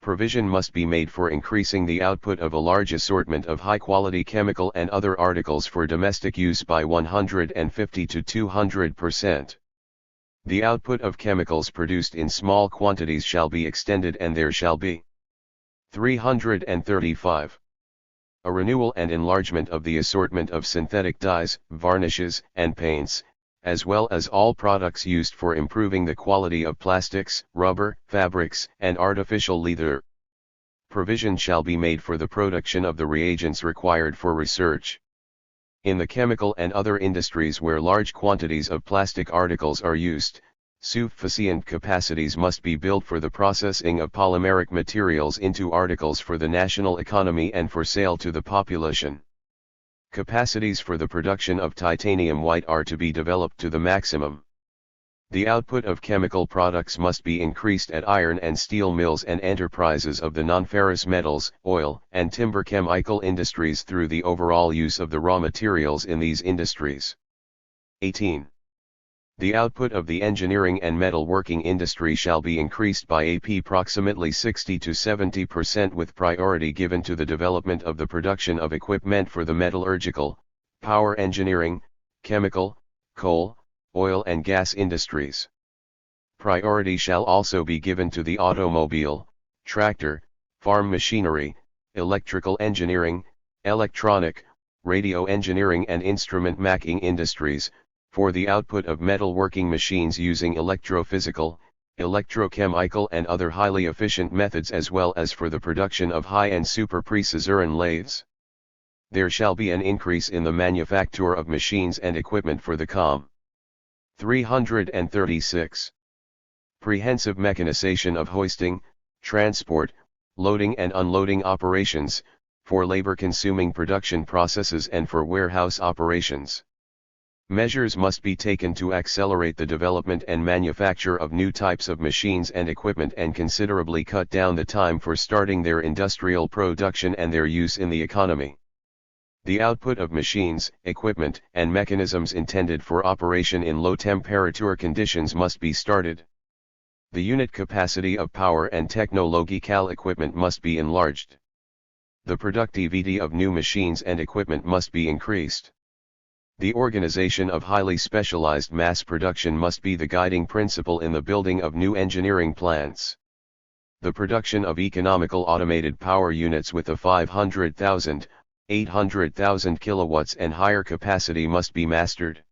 Speaker 1: Provision must be made for increasing the output of a large assortment of high-quality chemical and other articles for domestic use by 150 to 200%. The output of chemicals produced in small quantities shall be extended, and there shall be 335. A renewal and enlargement of the assortment of synthetic dyes, varnishes, and paints, as well as all products used for improving the quality of plastics, rubber, fabrics, and artificial leather. Provision shall be made for the production of the reagents required for research. In the chemical and other industries where large quantities of plastic articles are used, sufficient capacities must be built for the processing of polymeric materials into articles for the national economy and for sale to the population. Capacities for the production of titanium white are to be developed to the maximum. The output of chemical products must be increased at iron and steel mills and enterprises of the non-ferrous metals, oil, and timber chemical industries through the overall use of the raw materials in these industries. 18. The output of the engineering and metalworking industry shall be increased by approximately 60 to 70% with priority given to the development of the production of equipment for the metallurgical, power engineering, chemical, coal, oil and gas industries. Priority shall also be given to the automobile, tractor, farm machinery, electrical engineering, electronic, radio engineering and instrument making industries, for the output of metalworking machines using electrophysical, electrochemical and other highly efficient methods, as well as for the production of high-end super precision lathes. There shall be an increase in the manufacture of machines and equipment for the com. 336. Prehensive mechanization of hoisting, transport, loading and unloading operations, for labor-consuming production processes and for warehouse operations. Measures must be taken to accelerate the development and manufacture of new types of machines and equipment and considerably cut down the time for starting their industrial production and their use in the economy. The output of machines, equipment, and mechanisms intended for operation in low-temperature conditions must be started. The unit capacity of power and technological equipment must be enlarged. The productivity of new machines and equipment must be increased. The organization of highly specialized mass production must be the guiding principle in the building of new engineering plants. The production of economical automated power units with a 500,000, 800,000 kilowatts and higher capacity must be mastered.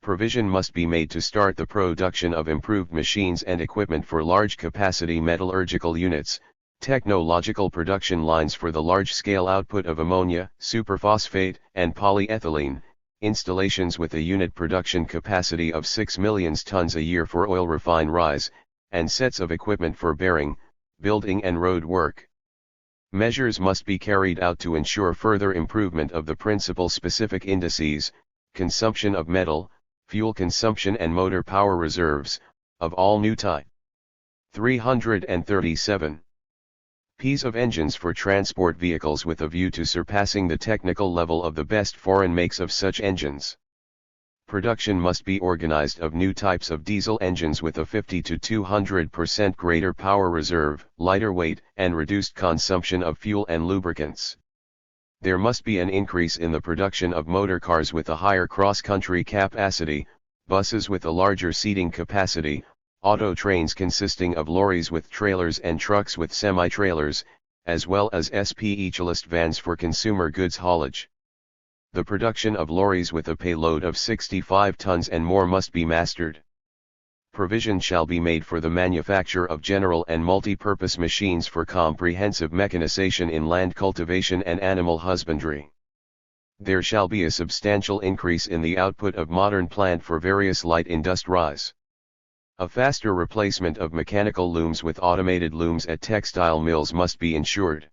Speaker 1: Provision must be made to start the production of improved machines and equipment for large capacity metallurgical units, technological production lines for the large-scale output of ammonia, superphosphate, and polyethylene, installations with a unit production capacity of 6 million tons a year for oil refineries, and sets of equipment for bearing, building and road work. Measures must be carried out to ensure further improvement of the principal specific indices, consumption of metal, fuel consumption and motor power reserves, of all new type. 337. Ps of engines for transport vehicles with a view to surpassing the technical level of the best foreign makes of such engines. Production must be organized of new types of diesel engines with a 50 to 200% greater power reserve, lighter weight, and reduced consumption of fuel and lubricants. There must be an increase in the production of motor cars with a higher cross-country capacity, buses with a larger seating capacity, auto trains consisting of lorries with trailers and trucks with semi-trailers, as well as specialist vans for consumer goods haulage. The production of lorries with a payload of 65 tons and more must be mastered. Provision shall be made for the manufacture of general and multi-purpose machines for comprehensive mechanization in land cultivation and animal husbandry. There shall be a substantial increase in the output of modern plant for various light industries. A faster replacement of mechanical looms with automated looms at textile mills must be ensured.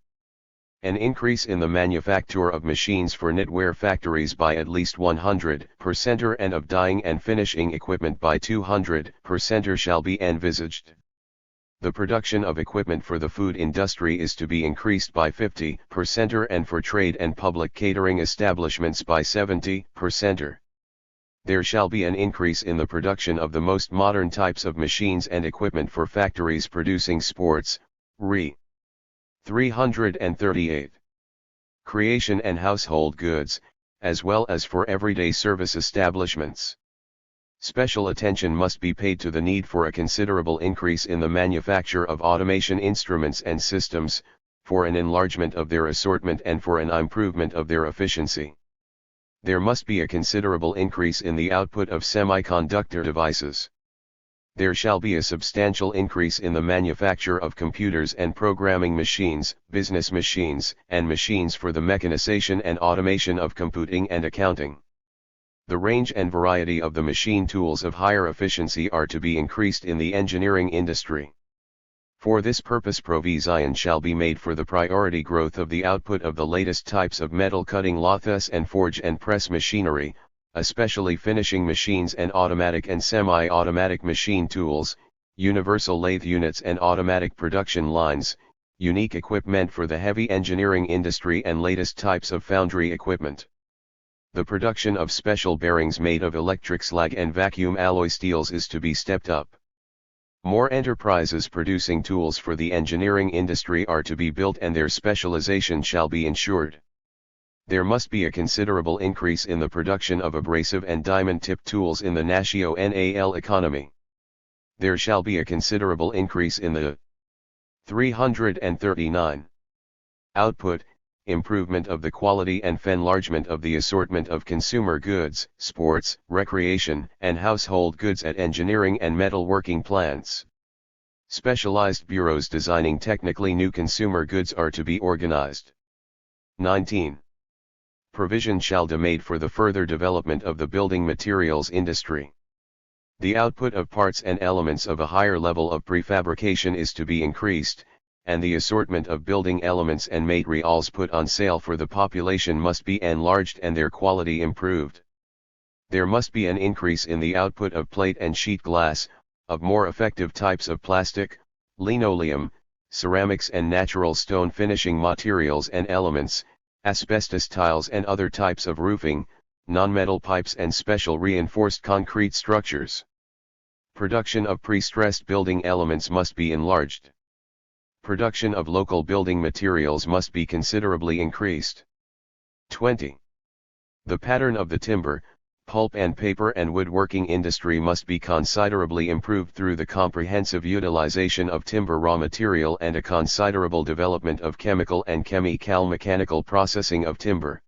Speaker 1: An increase in the manufacture of machines for knitwear factories by at least 100% and of dyeing and finishing equipment by 200% shall be envisaged. The production of equipment for the food industry is to be increased by 50% and for trade and public catering establishments by 70%. There shall be an increase in the production of the most modern types of machines and equipment for factories producing sports, 338. Creation and household goods, as well as for everyday service establishments. Special attention must be paid to the need for a considerable increase in the manufacture of automation instruments and systems, for an enlargement of their assortment and for an improvement of their efficiency. There must be a considerable increase in the output of semiconductor devices. There shall be a substantial increase in the manufacture of computers and programming machines, business machines, and machines for the mechanization and automation of computing and accounting. The range and variety of the machine tools of higher efficiency are to be increased in the engineering industry. For this purpose provision shall be made for the priority growth of the output of the latest types of metal cutting lathes and forge and press machinery, especially finishing machines and automatic and semi-automatic machine tools, universal lathe units and automatic production lines, unique equipment for the heavy engineering industry and latest types of foundry equipment. The production of special bearings made of electric slag and vacuum alloy steels is to be stepped up. More enterprises producing tools for the engineering industry are to be built and their specialization shall be ensured. There must be a considerable increase in the production of abrasive and diamond-tipped tools in the national economy. There shall be a considerable increase in the 339. Output, improvement of the quality and enlargement of the assortment of consumer goods, sports, recreation, and household goods at engineering and metalworking plants. Specialized bureaus designing technically new consumer goods are to be organized. 19. Provision shall be made for the further development of the building materials industry. The output of parts and elements of a higher level of prefabrication is to be increased, and the assortment of building elements and materials put on sale for the population must be enlarged and their quality improved. There must be an increase in the output of plate and sheet glass, of more effective types of plastic, linoleum, ceramics and natural stone finishing materials and elements, asbestos tiles and other types of roofing, non-metal pipes and special reinforced concrete structures. Production of pre-stressed building elements must be enlarged. Production of local building materials must be considerably increased. 20. The pattern of the timber, pulp and paper and woodworking industry must be considerably improved through the comprehensive utilization of timber raw material and a considerable development of chemical and chemical mechanical processing of timber.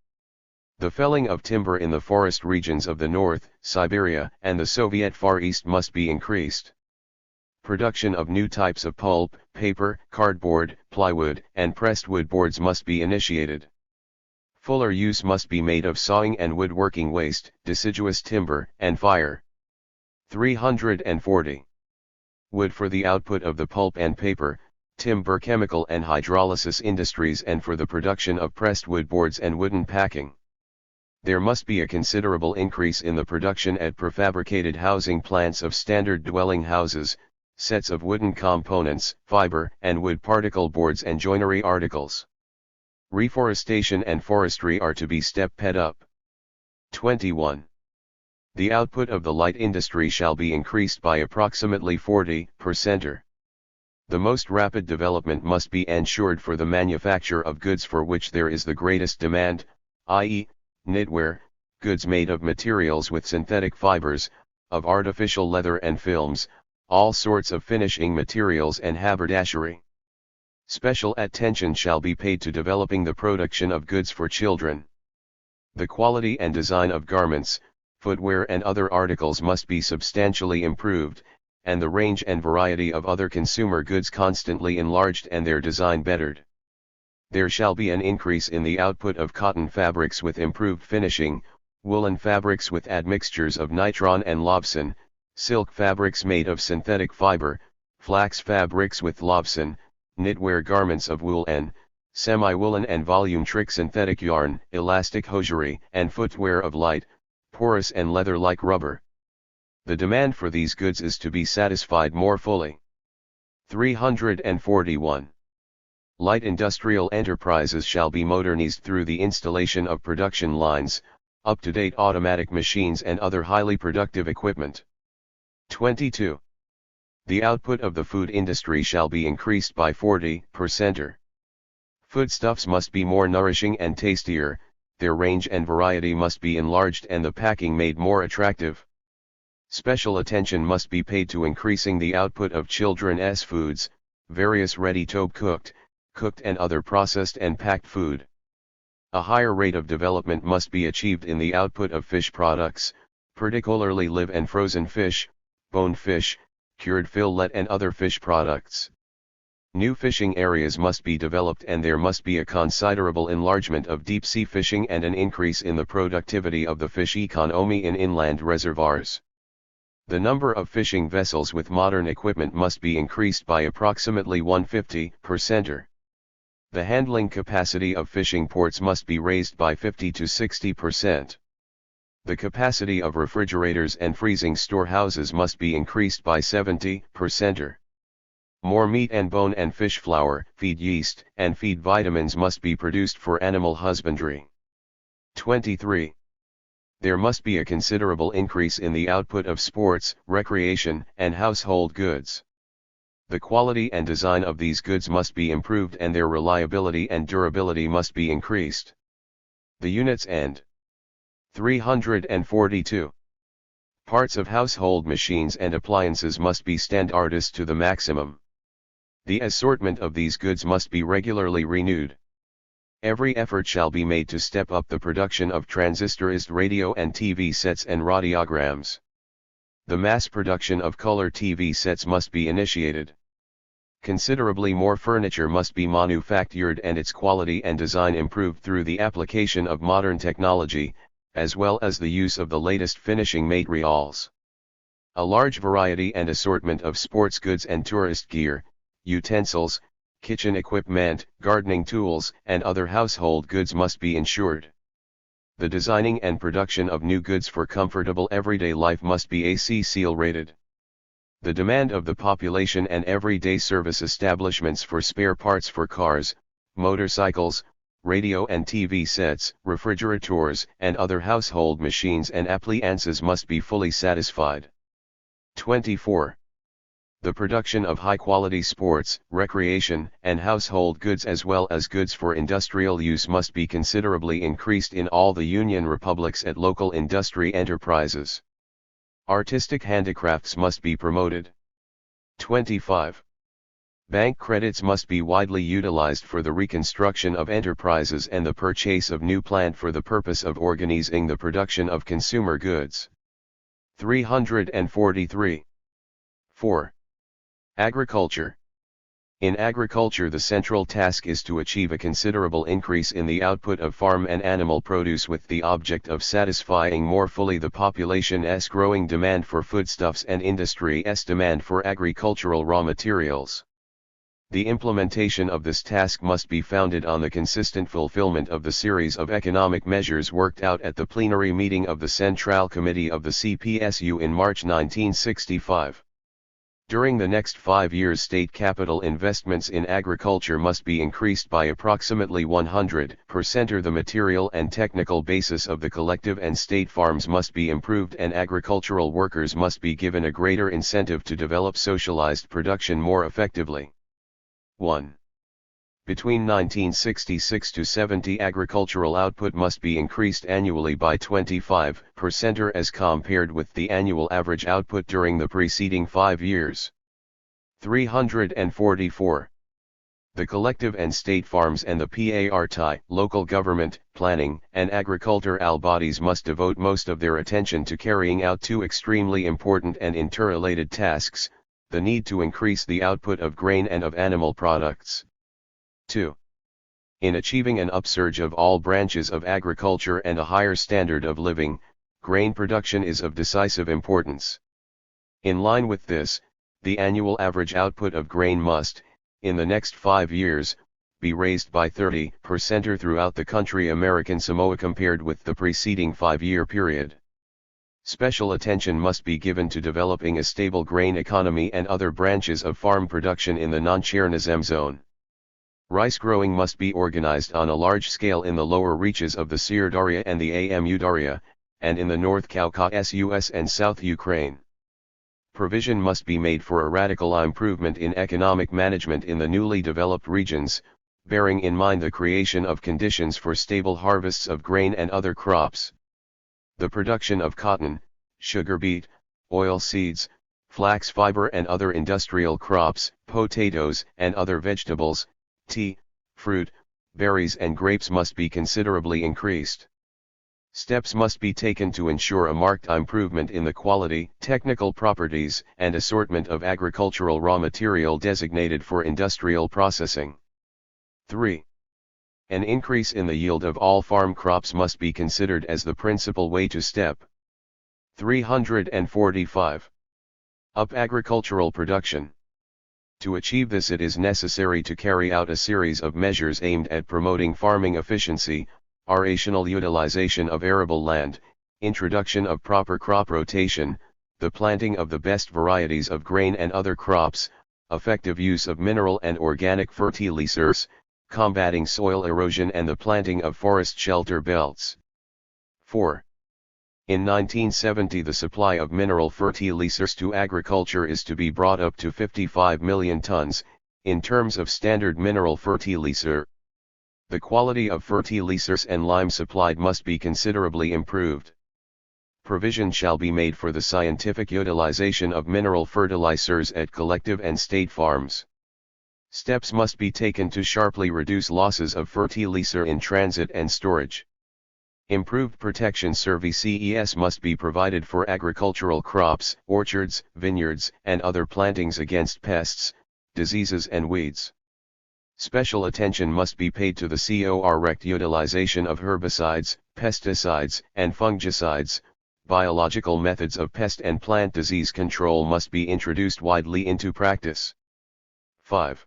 Speaker 1: The felling of timber in the forest regions of the North, Siberia, and the Soviet Far East must be increased. Production of new types of pulp, paper, cardboard, plywood, and pressed wood boards must be initiated. Fuller use must be made of sawing and woodworking waste, deciduous timber, and fire. 340. Wood for the output of the pulp and paper, timber chemical and hydrolysis industries and for the production of pressed wood boards and wooden packing. There must be a considerable increase in the production at prefabricated housing plants of standard dwelling houses, sets of wooden components, fiber and wood particle boards and joinery articles. Reforestation and forestry are to be stepped up. 21. The output of the light industry shall be increased by approximately 40%. The most rapid development must be ensured for the manufacture of goods for which there is the greatest demand, i.e., knitwear, goods made of materials with synthetic fibers, of artificial leather and films, all sorts of finishing materials and haberdashery. Special attention shall be paid to developing the production of goods for children. The quality and design of garments, footwear and other articles must be substantially improved, and the range and variety of other consumer goods constantly enlarged and their design bettered. There shall be an increase in the output of cotton fabrics with improved finishing, woolen fabrics with admixtures of nitron and lobson, silk fabrics made of synthetic fiber, flax fabrics with lobson, knitwear garments of wool and semi-woolen and volumetric synthetic yarn, elastic hosiery, and footwear of light, porous and leather-like rubber. The demand for these goods is to be satisfied more fully. 341. Light industrial enterprises shall be modernized through the installation of production lines, up-to-date automatic machines and other highly productive equipment. 22. The output of the food industry shall be increased by 40%. Foodstuffs must be more nourishing and tastier, their range and variety must be enlarged and the packing made more attractive. Special attention must be paid to increasing the output of children's foods, various ready-to cooked, cooked and other processed and packed food. A higher rate of development must be achieved in the output of fish products, particularly live and frozen fish, boned fish, cured fillet and other fish products. New fishing areas must be developed and there must be a considerable enlargement of deep-sea fishing and an increase in the productivity of the fish economy in inland reservoirs. The number of fishing vessels with modern equipment must be increased by approximately 150%. The handling capacity of fishing ports must be raised by 50 to 60%. The capacity of refrigerators and freezing storehouses must be increased by 70%. More meat and bone and fish flour, feed yeast, and feed vitamins must be produced for animal husbandry. 23. There must be a considerable increase in the output of sports, recreation, and household goods. The quality and design of these goods must be improved and their reliability and durability must be increased. The units and 342. Parts of household machines and appliances must be standardized to the maximum. The assortment of these goods must be regularly renewed. Every effort shall be made to step up the production of transistorized radio and TV sets and radiograms. The mass production of color TV sets must be initiated. Considerably more furniture must be manufactured and its quality and design improved through the application of modern technology, as well as the use of the latest finishing materials. A large variety and assortment of sports goods and tourist gear, utensils, kitchen equipment, gardening tools, and other household goods must be ensured. The designing and production of new goods for comfortable everyday life must be AC seal rated. The demand of the population and everyday service establishments for spare parts for cars, motorcycles, radio and TV sets, refrigerators, and other household machines and appliances must be fully satisfied. 24. The production of high-quality sports, recreation, and household goods as well as goods for industrial use must be considerably increased in all the Union republics at local industry enterprises. Artistic handicrafts must be promoted. 25. Bank credits must be widely utilized for the reconstruction of enterprises and the purchase of new plant for the purpose of organizing the production of consumer goods. 343. 4. Agriculture. In agriculture, the central task is to achieve a considerable increase in the output of farm and animal produce with the object of satisfying more fully the population's growing demand for foodstuffs and industry's demand for agricultural raw materials. The implementation of this task must be founded on the consistent fulfillment of the series of economic measures worked out at the plenary meeting of the Central Committee of the CPSU in March 1965. During the next 5 years, state capital investments in agriculture must be increased by approximately 100%, or the material and technical basis of the collective and state farms must be improved and agricultural workers must be given a greater incentive to develop socialized production more effectively. 1. Between 1966 to 70, agricultural output must be increased annually by 25% or as compared with the annual average output during the preceding 5 years. 344. The collective and state farms and the PARTI, local government, planning, and agricultural bodies must devote most of their attention to carrying out two extremely important and interrelated tasks: the need to increase the output of grain and of animal products. 2. In achieving an upsurge of all branches of agriculture and a higher standard of living, grain production is of decisive importance. In line with this, the annual average output of grain must, in the next 5 years, be raised by 30% throughout the country American Samoa compared with the preceding 5-year period. Special attention must be given to developing a stable grain economy and other branches of farm production in the non-Chernozem zone. Rice growing must be organized on a large scale in the lower reaches of the Sirdaria and the Amudaria, and in the North Caucasus and South Ukraine. Provision must be made for a radical improvement in economic management in the newly developed regions, bearing in mind the creation of conditions for stable harvests of grain and other crops. The production of cotton, sugar beet, oil seeds, flax fiber and other industrial crops, potatoes and other vegetables, tea, fruit, berries and grapes must be considerably increased. Steps must be taken to ensure a marked improvement in the quality, technical properties, and assortment of agricultural raw material designated for industrial processing. 3. An increase in the yield of all farm crops must be considered as the principal way to step 345. Up agricultural production. To achieve this, it is necessary to carry out a series of measures aimed at promoting farming efficiency, rational utilization of arable land, introduction of proper crop rotation, the planting of the best varieties of grain and other crops, effective use of mineral and organic fertilizers, combating soil erosion and the planting of forest shelter belts. 4. In 1970 the supply of mineral fertilizers to agriculture is to be brought up to 55 million tons, in terms of standard mineral fertilizer. The quality of fertilizers and lime supplied must be considerably improved. Provision shall be made for the scientific utilization of mineral fertilizers at collective and state farms. Steps must be taken to sharply reduce losses of fertilizer in transit and storage. Improved protection services must be provided for agricultural crops, orchards, vineyards, and other plantings against pests, diseases and weeds. Special attention must be paid to the correct utilization of herbicides, pesticides, and fungicides. Biological methods of pest and plant disease control must be introduced widely into practice. 5.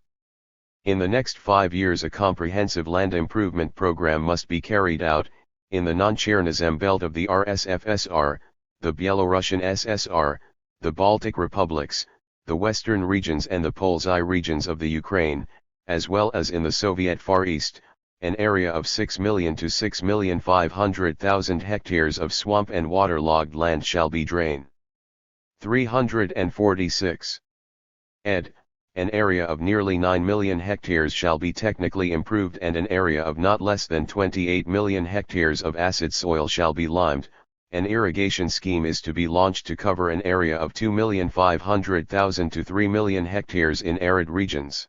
Speaker 1: In the next 5 years a comprehensive land improvement program must be carried out, in the non-Chernozem belt of the RSFSR, the Belarusian SSR, the Baltic republics, the western regions and the Polzai regions of the Ukraine, as well as in the Soviet Far East, an area of 6 million to 6,500,000 hectares of swamp and waterlogged land shall be drained. 346. Ed. An area of nearly 9 million hectares shall be technically improved and an area of not less than 28 million hectares of acid soil shall be limed. An irrigation scheme is to be launched to cover an area of 2,500,000 to 3 million hectares in arid regions.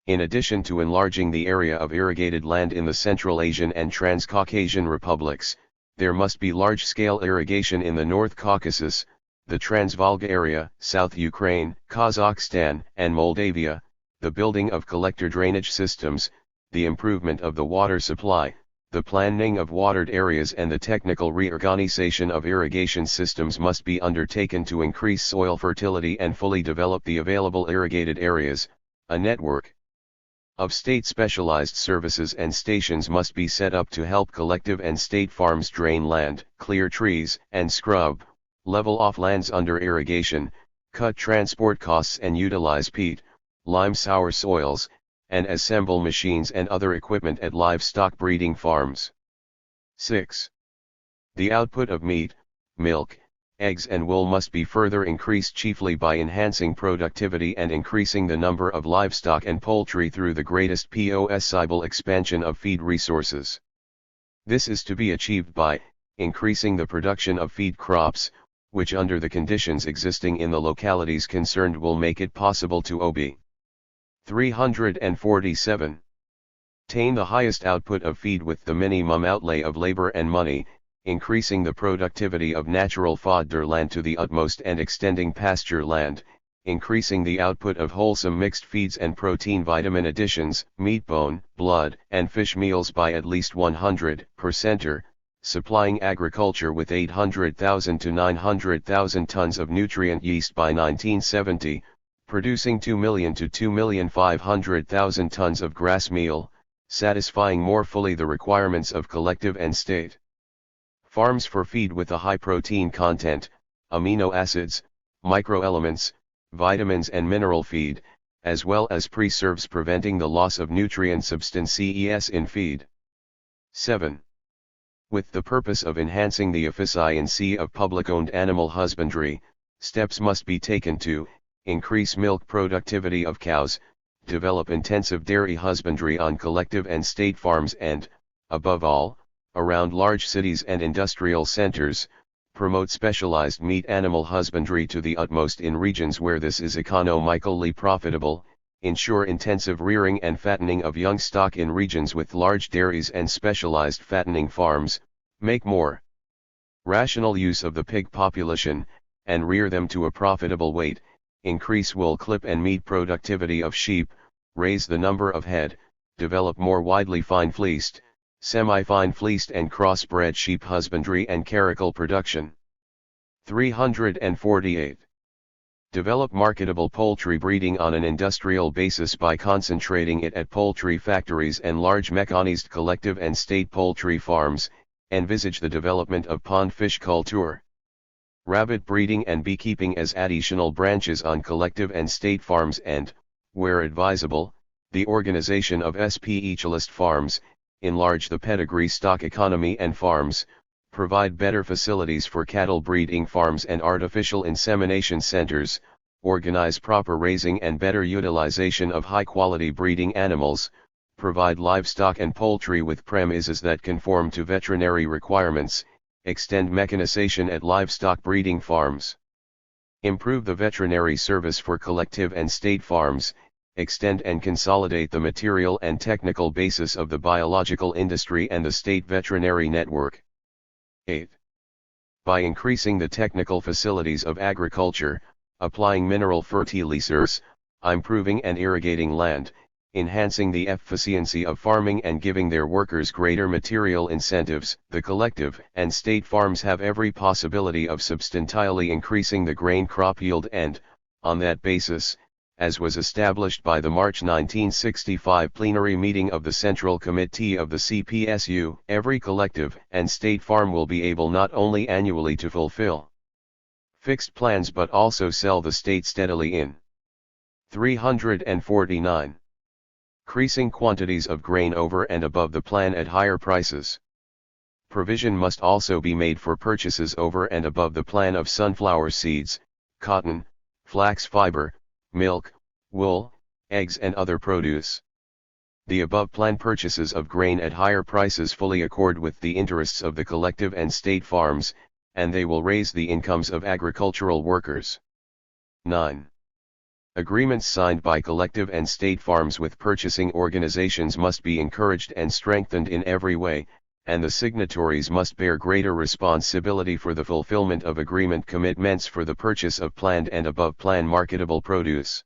Speaker 1: In addition to enlarging the area of irrigated land in the Central Asian and Transcaucasian republics, there must be large-scale irrigation in the North Caucasus, the Transvolga area, South Ukraine, Kazakhstan, and Moldavia, the building of collector drainage systems, the improvement of the water supply, the planning of watered areas and the technical reorganization of irrigation systems must be undertaken to increase soil fertility and fully develop the available irrigated areas. A network of state specialized services and stations must be set up to help collective and state farms drain land, clear trees and scrub, level off lands under irrigation, cut transport costs and utilize peat, lime sour soils, and assemble machines and other equipment at livestock breeding farms. 6. The output of meat, milk, eggs and wool must be further increased chiefly by enhancing productivity and increasing the number of livestock and poultry through the greatest possible expansion of feed resources. This is to be achieved by increasing the production of feed crops, which under the conditions existing in the localities concerned will make it possible to ob. 347. Attain the highest output of feed with the minimum outlay of labor and money, increasing the productivity of natural fodder land to the utmost and extending pasture land, increasing the output of wholesome mixed feeds and protein vitamin additions, meat bone, blood, and fish meals by at least 100%, supplying agriculture with 800,000 to 900,000 tons of nutrient yeast by 1970, producing 2 million to 2,500,000 tons of grass meal, satisfying more fully the requirements of collective and state farms for feed with a high protein content, amino acids, microelements, vitamins and mineral feed, as well as preserves preventing the loss of nutrient substances in feed. 7. With the purpose of enhancing the efficiency of public-owned animal husbandry, steps must be taken to increase milk productivity of cows, develop intensive dairy husbandry on collective and state farms and, above all, around large cities and industrial centers, promote specialized meat animal husbandry to the utmost in regions where this is economically profitable, ensure intensive rearing and fattening of young stock in regions with large dairies and specialized fattening farms, make more rational use of the pig population, and rear them to a profitable weight, increase wool clip and meat productivity of sheep, raise the number of head, develop more widely fine-fleeced, semi-fine fleeced and crossbred sheep husbandry and caracal production. 348. Develop marketable poultry breeding on an industrial basis by concentrating it at poultry factories and large mechanized collective and state poultry farms. Envisage the development of pond fish culture, rabbit breeding and beekeeping as additional branches on collective and state farms and, where advisable, the organization of specialist farms, enlarge the pedigree stock economy and farms, provide better facilities for cattle breeding farms and artificial insemination centers, organize proper raising and better utilization of high-quality breeding animals, provide livestock and poultry with premises that conform to veterinary requirements, extend mechanization at livestock breeding farms. Improve the veterinary service for collective and state farms, extend and consolidate the material and technical basis of the biological industry and the state veterinary network. 8. By increasing the technical facilities of agriculture, applying mineral fertilizers, improving and irrigating land, enhancing the efficiency of farming and giving their workers greater material incentives, the collective and state farms have every possibility of substantially increasing the grain crop yield and, on that basis, as was established by the March 1965 plenary meeting of the Central Committee of the CPSU, every collective and state farm will be able not only annually to fulfill fixed plans but also sell the state steadily in. 349. Increasing quantities of grain over and above the plan at higher prices. Provision must also be made for purchases over and above the plan of sunflower seeds, cotton, flax fiber, milk, wool, eggs and other produce. The above plan purchases of grain at higher prices fully accord with the interests of the collective and state farms, and they will raise the incomes of agricultural workers. 9. Agreements signed by collective and state farms with purchasing organizations must be encouraged and strengthened in every way, and the signatories must bear greater responsibility for the fulfillment of agreement commitments for the purchase of planned and above-plan marketable produce.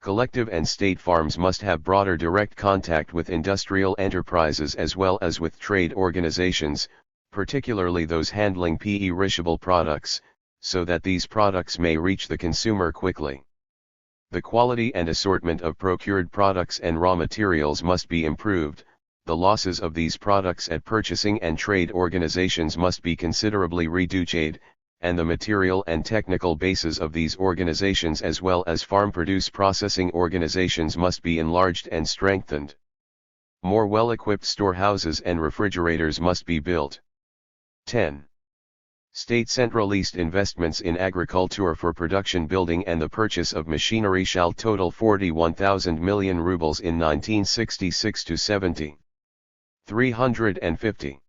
Speaker 1: Collective and state farms must have broader direct contact with industrial enterprises as well as with trade organizations, particularly those handling perishable products, so that these products may reach the consumer quickly. The quality and assortment of procured products and raw materials must be improved, the losses of these products at purchasing and trade organizations must be considerably reduced, and the material and technical bases of these organizations as well as farm produce processing organizations must be enlarged and strengthened. More well-equipped storehouses and refrigerators must be built. 10. State centralized investments in agriculture for production building and the purchase of machinery shall total 41,000 million rubles in 1966-70. 350.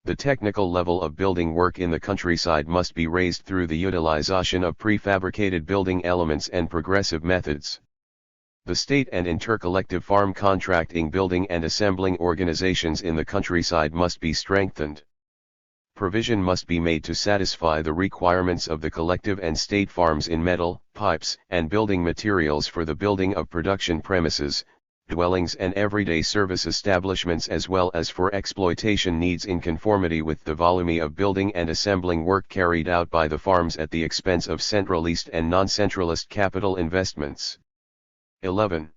Speaker 1: The technical level of building work in the countryside must be raised through the utilization of prefabricated building elements and progressive methods. The state and intercollective farm contracting building and assembling organizations in the countryside must be strengthened. Provision must be made to satisfy the requirements of the collective and state farms in metal, pipes, and building materials for the building of production premises, dwellings and everyday service establishments as well as for exploitation needs in conformity with the volume of building and assembling work carried out by the farms at the expense of centralist and non-centralist capital investments. 11.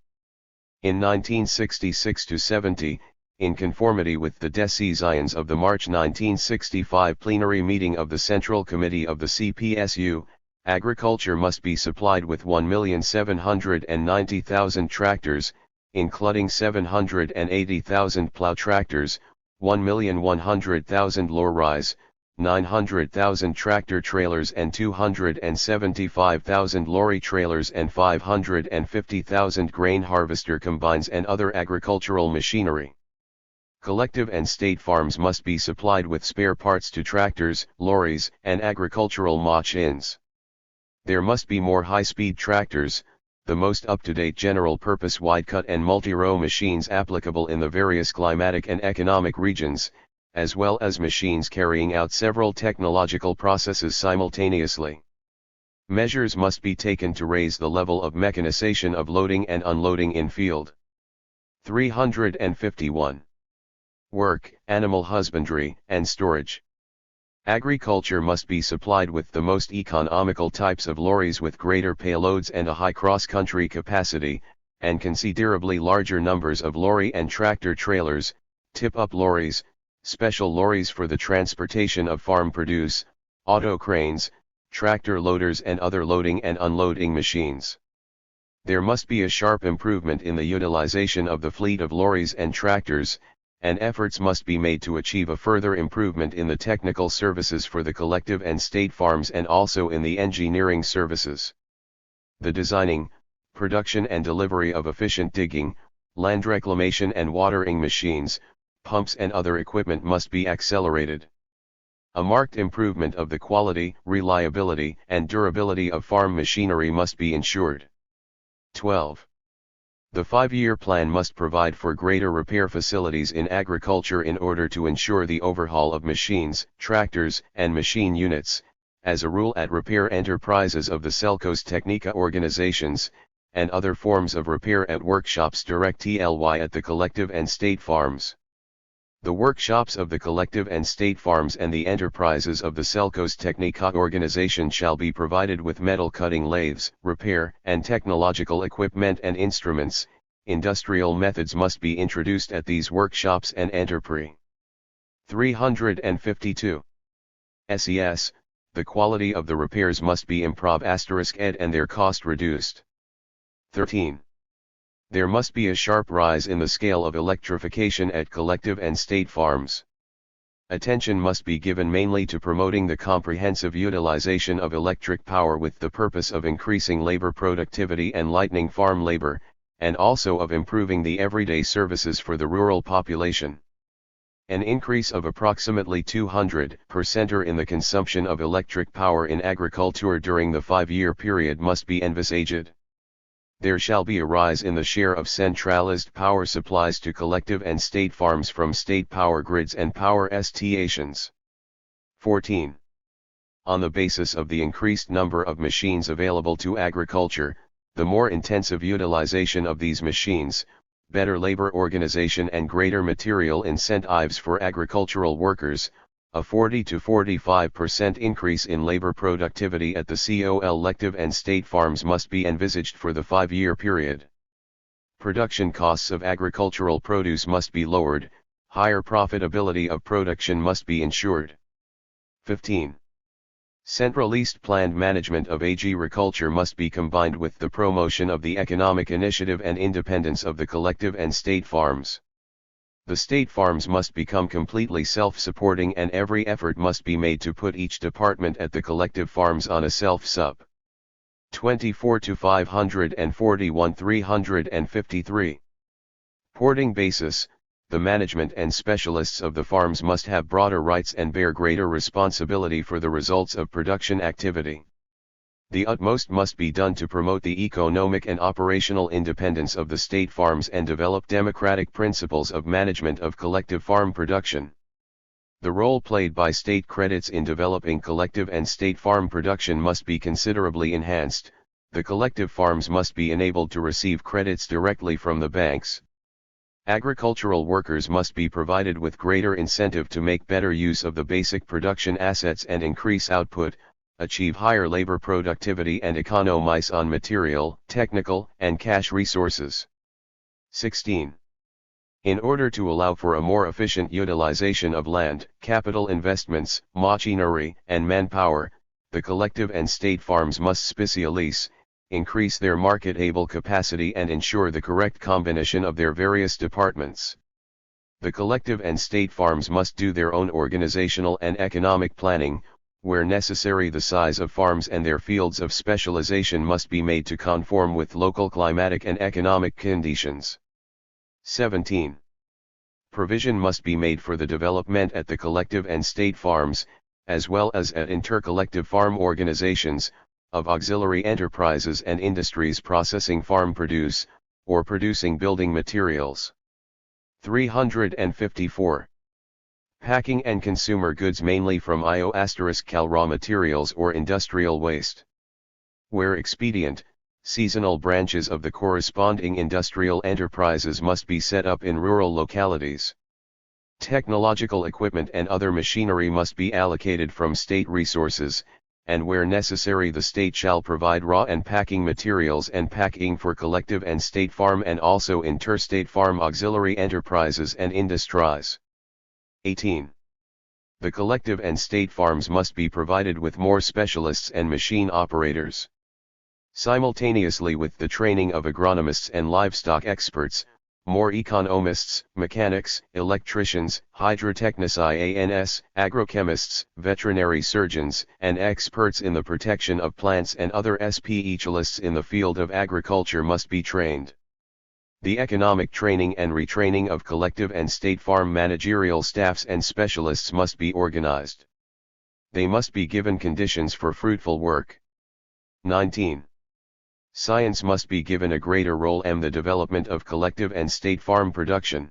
Speaker 1: In 1966-70, in conformity with the decisions of the March 1965 plenary meeting of the Central Committee of the CPSU, agriculture must be supplied with 1,790,000 tractors, including 780,000 plow tractors, 1,100,000 lorries, 900,000 tractor-trailers and 275,000 lorry-trailers and 550,000 grain harvester combines and other agricultural machinery. Collective and state farms must be supplied with spare parts to tractors, lorries, and agricultural machines. There must be more high-speed tractors, the most up-to-date general-purpose wide-cut and multi-row machines applicable in the various climatic and economic regions, as well as machines carrying out several technological processes simultaneously. Measures must be taken to raise the level of mechanization of loading and unloading in field. 351. Work, animal husbandry, and storage. Agriculture must be supplied with the most economical types of lorries with greater payloads and a high cross-country capacity, and considerably larger numbers of lorry and tractor trailers, tip-up lorries, special lorries for the transportation of farm produce, auto cranes, tractor loaders and other loading and unloading machines. There must be a sharp improvement in the utilization of the fleet of lorries and tractors, and efforts must be made to achieve a further improvement in the technical services for the collective and state farms and also in the engineering services. The designing, production and delivery of efficient digging, land reclamation and watering machines, pumps and other equipment must be accelerated. A marked improvement of the quality, reliability, and durability of farm machinery must be ensured. 12. The 5-year plan must provide for greater repair facilities in agriculture in order to ensure the overhaul of machines, tractors, and machine units, as a rule at repair enterprises of the Selkos Technica organizations, and other forms of repair at workshops directly at the collective and state farms. The workshops of the collective and state farms and the enterprises of the Selkos Technica organization shall be provided with metal cutting lathes, repair and technological equipment and instruments. Industrial methods must be introduced at these workshops and enterprise. 352. SES, the quality of the repairs must be improved *ed and their cost reduced. 13. There must be a sharp rise in the scale of electrification at collective and state farms. Attention must be given mainly to promoting the comprehensive utilization of electric power with the purpose of increasing labor productivity and lightening farm labor, and also of improving the everyday services for the rural population. An increase of approximately 200% in the consumption of electric power in agriculture during the 5-year period must be envisaged. There shall be a rise in the share of centralized power supplies to collective and state farms from state power grids and power stations. 14. On the basis of the increased number of machines available to agriculture, the more intensive utilization of these machines, better labor organization and greater material incentives for agricultural workers, a 40 to 45% increase in labor productivity at the collective and state farms must be envisaged for the 5-year period. Production costs of agricultural produce must be lowered, higher profitability of production must be ensured. 15. Centralized planned management of agriculture must be combined with the promotion of the economic initiative and independence of the collective and state farms. The state farms must become completely self-supporting and every effort must be made to put each department at the collective farms on a self-sup. 24 to 541 353. Porting basis, the management and specialists of the farms must have broader rights and bear greater responsibility for the results of production activity. The utmost must be done to promote the economic and operational independence of the state farms and develop democratic principles of management of collective farm production. The role played by state credits in developing collective and state farm production must be considerably enhanced. The collective farms must be enabled to receive credits directly from the banks. Agricultural workers must be provided with greater incentive to make better use of the basic production assets and increase output, achieve higher labor productivity and economize on material, technical, and cash resources. 16. In order to allow for a more efficient utilization of land, capital investments, machinery, and manpower, the collective and state farms must specialize, increase their market-able capacity and ensure the correct combination of their various departments. The collective and state farms must do their own organizational and economic planning. Where necessary, the size of farms and their fields of specialization must be made to conform with local climatic and economic conditions. 17. Provision must be made for the development at the collective and state farms, as well as at intercollective farm organizations, of auxiliary enterprises and industries processing farm produce, or producing building materials. 354. Packing and consumer goods mainly from IO*cal raw materials or industrial waste. Where expedient, seasonal branches of the corresponding industrial enterprises must be set up in rural localities. Technological equipment and other machinery must be allocated from state resources, and where necessary the state shall provide raw and packing materials and packing for collective and state farm and also interstate farm auxiliary enterprises and industries. 18. The collective and state farms must be provided with more specialists and machine operators. Simultaneously with the training of agronomists and livestock experts, more economists, mechanics, electricians, hydrotechnicians, agrochemists, veterinary surgeons, and experts in the protection of plants and other specialists in the field of agriculture must be trained. The economic training and retraining of collective and state farm managerial staffs and specialists must be organized. They must be given conditions for fruitful work. 19. Science must be given a greater role in the development of collective and state farm production.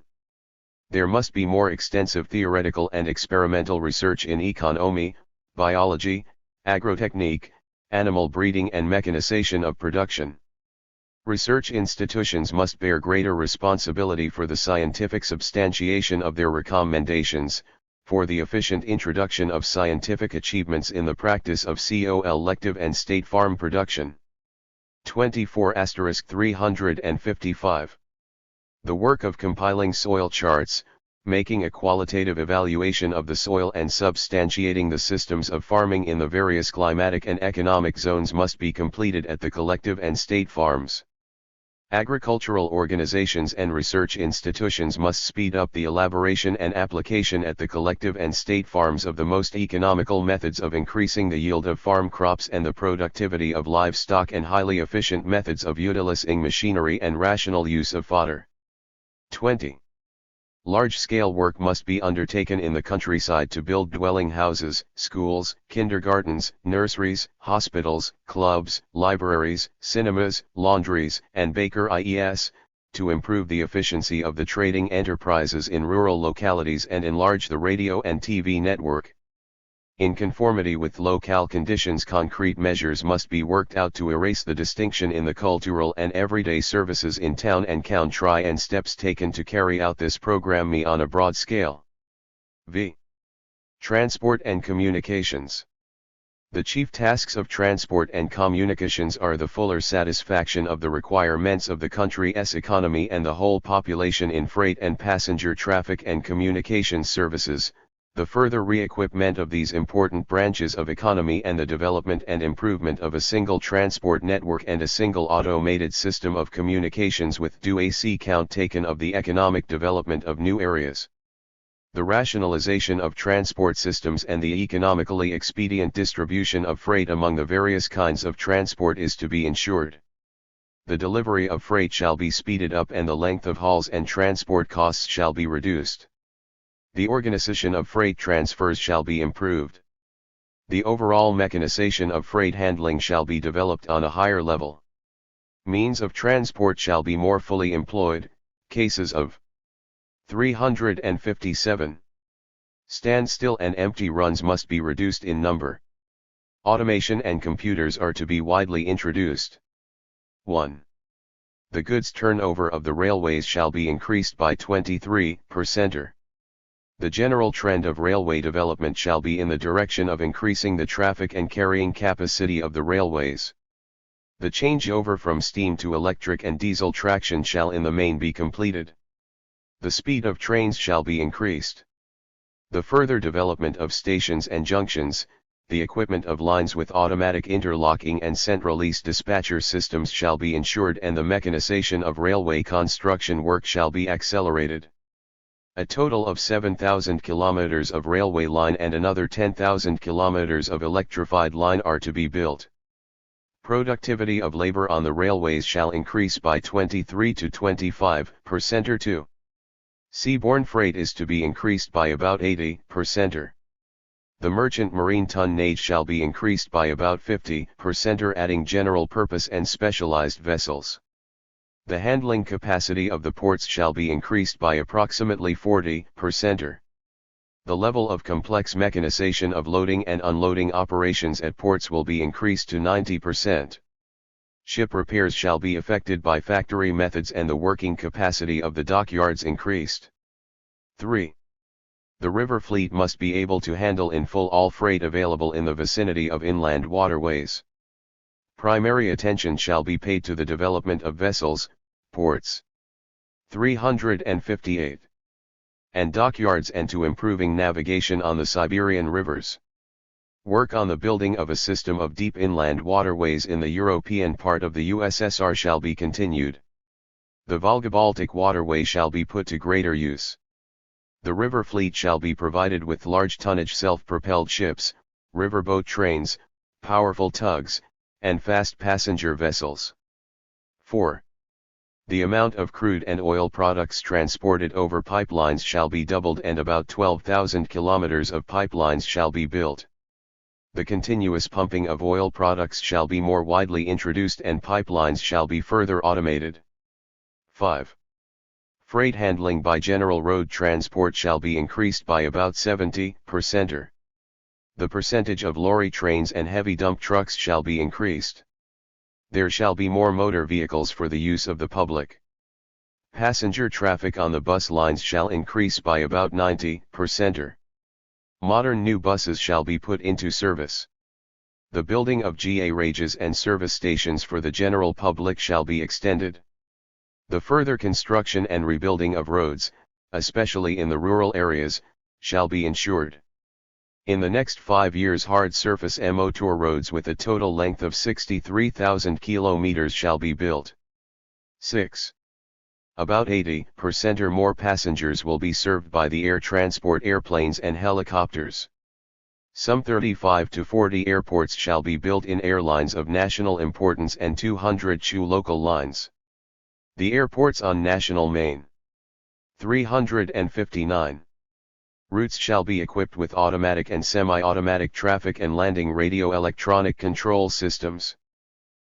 Speaker 1: There must be more extensive theoretical and experimental research in economy, biology, agrotechnique, animal breeding and mechanization of production. Research institutions must bear greater responsibility for the scientific substantiation of their recommendations, for the efficient introduction of scientific achievements in the practice of collective and state farm production. 24*355. The work of compiling soil charts, making a qualitative evaluation of the soil and substantiating the systems of farming in the various climatic and economic zones must be completed at the collective and state farms. Agricultural organizations and research institutions must speed up the elaboration and application at the collective and state farms of the most economical methods of increasing the yield of farm crops and the productivity of livestock and highly efficient methods of utilizing machinery and rational use of fodder. 20. Large-scale work must be undertaken in the countryside to build dwelling houses, schools, kindergartens, nurseries, hospitals, clubs, libraries, cinemas, laundries, and bakeries, to improve the efficiency of the trading enterprises in rural localities and enlarge the radio and TV network. In conformity with locale conditions, concrete measures must be worked out to erase the distinction in the cultural and everyday services in town and country, and steps taken to carry out this program on a broad scale. V. Transport and communications. The chief tasks of transport and communications are the fuller satisfaction of the requirements of the country's economy and the whole population in freight and passenger traffic and communications services, the further re-equipment of these important branches of economy, and the development and improvement of a single transport network and a single automated system of communications with due account taken of the economic development of new areas. The rationalization of transport systems and the economically expedient distribution of freight among the various kinds of transport is to be ensured. The delivery of freight shall be speeded up and the length of hauls and transport costs shall be reduced. The organization of freight transfers shall be improved. The overall mechanization of freight handling shall be developed on a higher level. Means of transport shall be more fully employed. Cases of 357. Standstill and empty runs must be reduced in number. Automation and computers are to be widely introduced. 1. The goods turnover of the railways shall be increased by 23%. The general trend of railway development shall be in the direction of increasing the traffic and carrying capacity of the railways. The changeover from steam to electric and diesel traction shall in the main be completed. The speed of trains shall be increased. The further development of stations and junctions, the equipment of lines with automatic interlocking and central-east dispatcher systems shall be ensured, and the mechanization of railway construction work shall be accelerated. A total of 7,000 kilometers of railway line and another 10,000 kilometers of electrified line are to be built. Productivity of labor on the railways shall increase by 23 to 25% or 2. Seaborne freight is to be increased by about 80% or. The merchant marine tonnage shall be increased by about 50% or adding general purpose and specialized vessels. The handling capacity of the ports shall be increased by approximately 40% or. The level of complex mechanization of loading and unloading operations at ports will be increased to 90%. Ship repairs shall be effected by factory methods and the working capacity of the dockyards increased. 3. The river fleet must be able to handle in full all freight available in the vicinity of inland waterways. Primary attention shall be paid to the development of vessels, ports. 358. And dockyards and to improving navigation on the Siberian rivers. Work on the building of a system of deep inland waterways in the European part of the USSR shall be continued. The Volga-Baltic waterway shall be put to greater use. The river fleet shall be provided with large tonnage self-propelled ships, riverboat trains, powerful tugs, and fast passenger vessels. 4. The amount of crude and oil products transported over pipelines shall be doubled and about 12,000 kilometers of pipelines shall be built. The continuous pumping of oil products shall be more widely introduced and pipelines shall be further automated. 5. Freight handling by general road transport shall be increased by about 70% or. The percentage of lorry trains and heavy dump trucks shall be increased. There shall be more motor vehicles for the use of the public. Passenger traffic on the bus lines shall increase by about 90% or. Modern new buses shall be put into service. The building of garages and service stations for the general public shall be extended. The further construction and rebuilding of roads, especially in the rural areas, shall be ensured. In the next 5 years hard surface motor roads with a total length of 63,000 kilometers shall be built. 6. About 80% or more passengers will be served by the air transport airplanes and helicopters. Some 35 to 40 airports shall be built in airlines of national importance and 202 local lines. The airports on national main. 359. Routes shall be equipped with automatic and semi-automatic traffic and landing radio electronic control systems.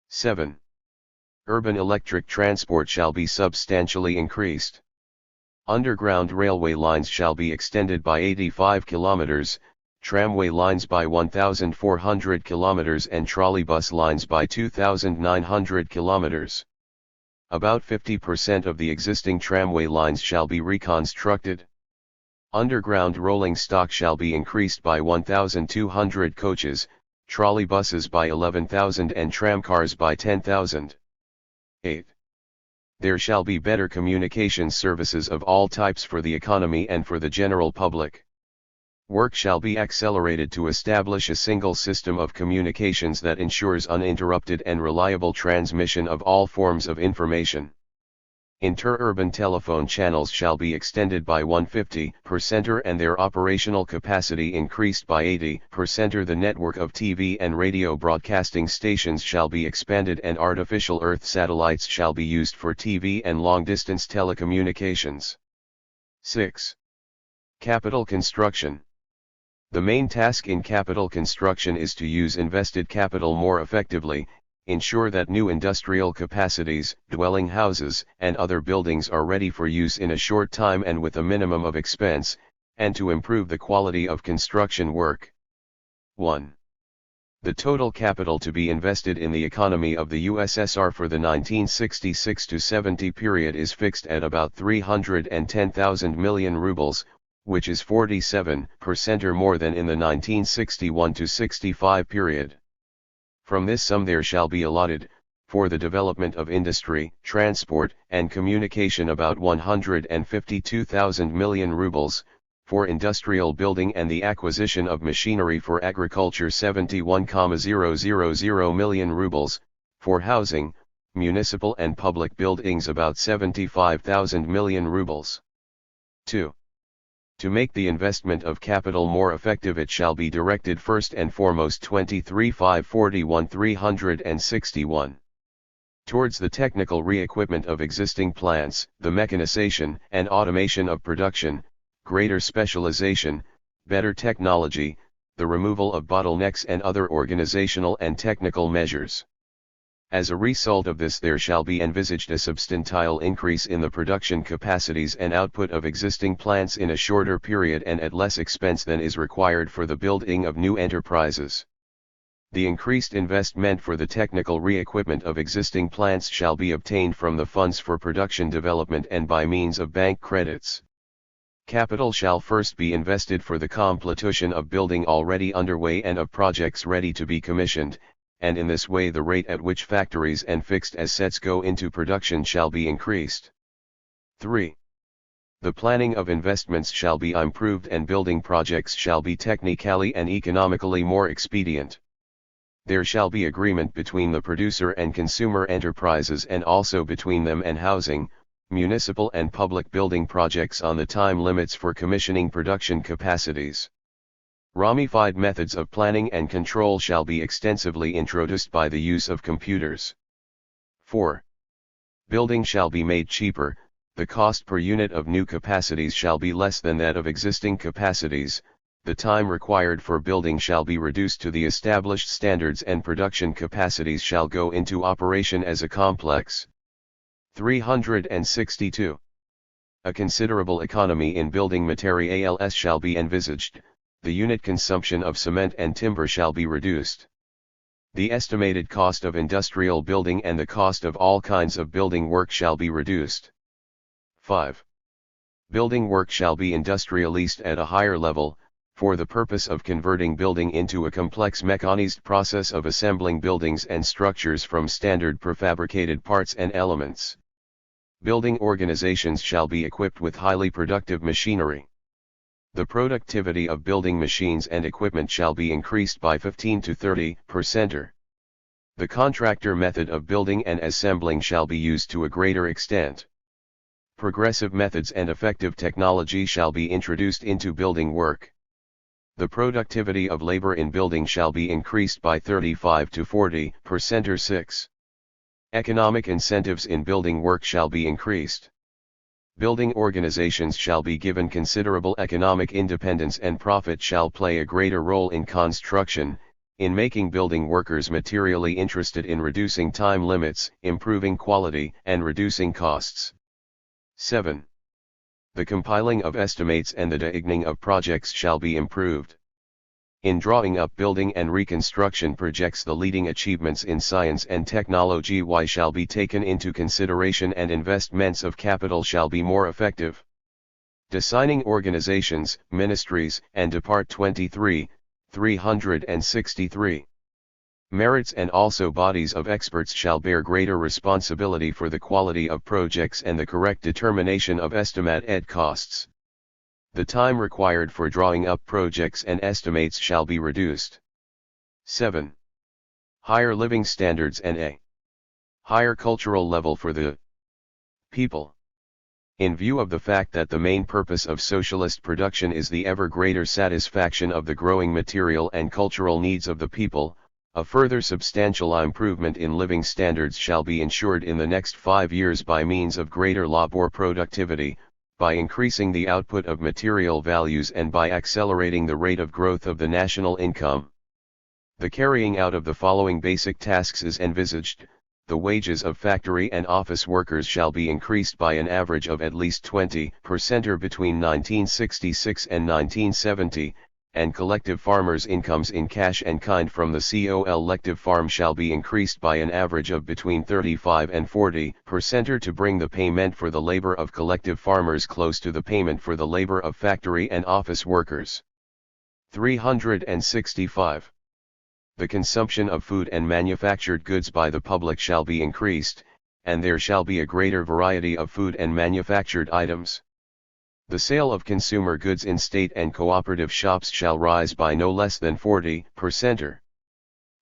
Speaker 1: 7. Urban electric transport shall be substantially increased. Underground railway lines shall be extended by 85 kilometers, tramway lines by 1,400 kilometers and trolleybus lines by 2,900 kilometers. About 50% of the existing tramway lines shall be reconstructed. Underground rolling stock shall be increased by 1,200 coaches, trolleybuses by 11,000 and tramcars by 10,000. 8. There shall be better communications services of all types for the economy and for the general public. Work shall be accelerated to establish a single system of communications that ensures uninterrupted and reliable transmission of all forms of information. Interurban telephone channels shall be extended by 150% and their operational capacity increased by 80%. The network of TV and radio broadcasting stations shall be expanded and artificial Earth satellites shall be used for TV and long-distance telecommunications. 6. Capital construction. The main task in capital construction is to use invested capital more effectively, ensure that new industrial capacities, dwelling houses, and other buildings are ready for use in a short time and with a minimum of expense, and to improve the quality of construction work. 1. The total capital to be invested in the economy of the USSR for the 1966 to 70 period is fixed at about 310,000 million rubles, which is 47% or more than in the 1961 to 65 period. From this sum there shall be allotted, for the development of industry, transport, and communication about 152,000 million rubles, for industrial building and the acquisition of machinery for agriculture 71,000 million rubles, for housing, municipal and public buildings about 75,000 million rubles. 2. To make the investment of capital more effective, it shall be directed first and foremost 23,541,361. Towards the technical re-equipment of existing plants, the mechanization and automation of production, greater specialization, better technology, the removal of bottlenecks and other organizational and technical measures. As a result of this, there shall be envisaged a substantial increase in the production capacities and output of existing plants in a shorter period and at less expense than is required for the building of new enterprises. The increased investment for the technical re-equipment of existing plants shall be obtained from the funds for production development and by means of bank credits. Capital shall first be invested for the completion of building already underway and of projects ready to be commissioned, and in this way the rate at which factories and fixed assets go into production shall be increased. 3. The planning of investments shall be improved and building projects shall be technically and economically more expedient. There shall be agreement between the producer and consumer enterprises and also between them and housing, municipal and public building projects on the time limits for commissioning production capacities. Ramified methods of planning and control shall be extensively introduced by the use of computers. 4. Building shall be made cheaper, the cost per unit of new capacities shall be less than that of existing capacities, the time required for building shall be reduced to the established standards and production capacities shall go into operation as a complex. 362. A considerable economy in building materials shall be envisaged, the unit consumption of cement and timber shall be reduced. The estimated cost of industrial building and the cost of all kinds of building work shall be reduced. 5. Building work shall be industrialized at a higher level, for the purpose of converting building into a complex mechanized process of assembling buildings and structures from standard prefabricated parts and elements. Building organizations shall be equipped with highly productive machinery. The productivity of building machines and equipment shall be increased by 15 to 30%. The contractor method of building and assembling shall be used to a greater extent. Progressive methods and effective technology shall be introduced into building work. The productivity of labor in building shall be increased by 35 to 40%. 6. Economic incentives in building work shall be increased. Building organizations shall be given considerable economic independence and profit shall play a greater role in construction, in making building workers materially interested in reducing time limits, improving quality, and reducing costs. 7. The compiling of estimates and the diagnosing of projects shall be improved. In drawing up building and reconstruction projects, the leading achievements in science and technology shall be taken into consideration and investments of capital shall be more effective. Designing organizations, ministries, and Depart 23, 363. Merits and also bodies of experts shall bear greater responsibility for the quality of projects and the correct determination of estimated costs. The time required for drawing up projects and estimates shall be reduced. 7. Higher living standards and a higher cultural level for the people. In view of the fact that the main purpose of socialist production is the ever greater satisfaction of the growing material and cultural needs of the people, a further substantial improvement in living standards shall be ensured in the next 5 years by means of greater labor productivity, by increasing the output of material values and by accelerating the rate of growth of the national income. The carrying out of the following basic tasks is envisaged: the wages of factory and office workers shall be increased by an average of at least 20% between 1966 and 1970, and collective farmers' incomes in cash and kind from the collective farm shall be increased by an average of between 35 and 40% to bring the payment for the labor of collective farmers close to the payment for the labor of factory and office workers. 365. The consumption of food and manufactured goods by the public shall be increased, and there shall be a greater variety of food and manufactured items. The sale of consumer goods in state and cooperative shops shall rise by no less than 40%.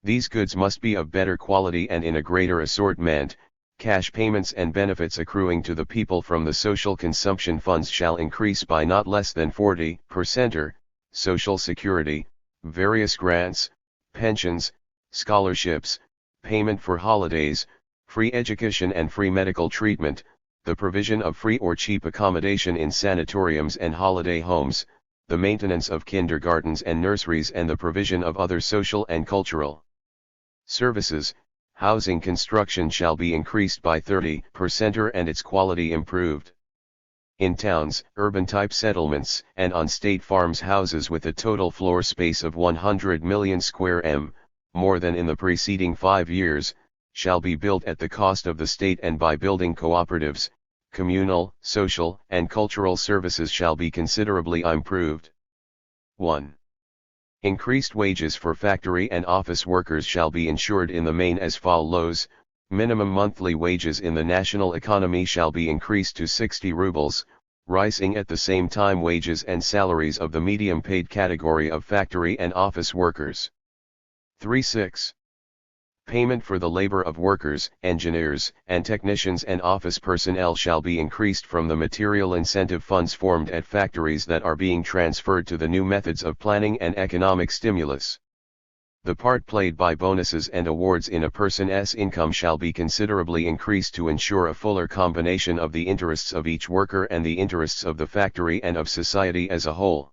Speaker 1: These goods must be of better quality and in a greater assortment, cash payments and benefits accruing to the people from the social consumption funds shall increase by not less than 40%. Social Security, various grants, pensions, scholarships, payment for holidays, free education and free medical treatment, the provision of free or cheap accommodation in sanatoriums and holiday homes, the maintenance of kindergartens and nurseries and the provision of other social and cultural services. Housing construction shall be increased by 30% and its quality improved. In towns, urban-type settlements, and on state farms, houses with a total floor space of 100 million square m, more than in the preceding 5 years, shall be built at the cost of the state and by building cooperatives. Communal, social, and cultural services shall be considerably improved. 1. Increased wages for factory and office workers shall be ensured in the main as follows. Minimum monthly wages in the national economy shall be increased to 60 rubles, rising at the same time wages and salaries of the medium paid category of factory and office workers. 3.6. Payment for the labor of workers, engineers, and technicians and office personnel shall be increased from the material incentive funds formed at factories that are being transferred to the new methods of planning and economic stimulus. The part played by bonuses and awards in a person's income shall be considerably increased to ensure a fuller combination of the interests of each worker and the interests of the factory and of society as a whole.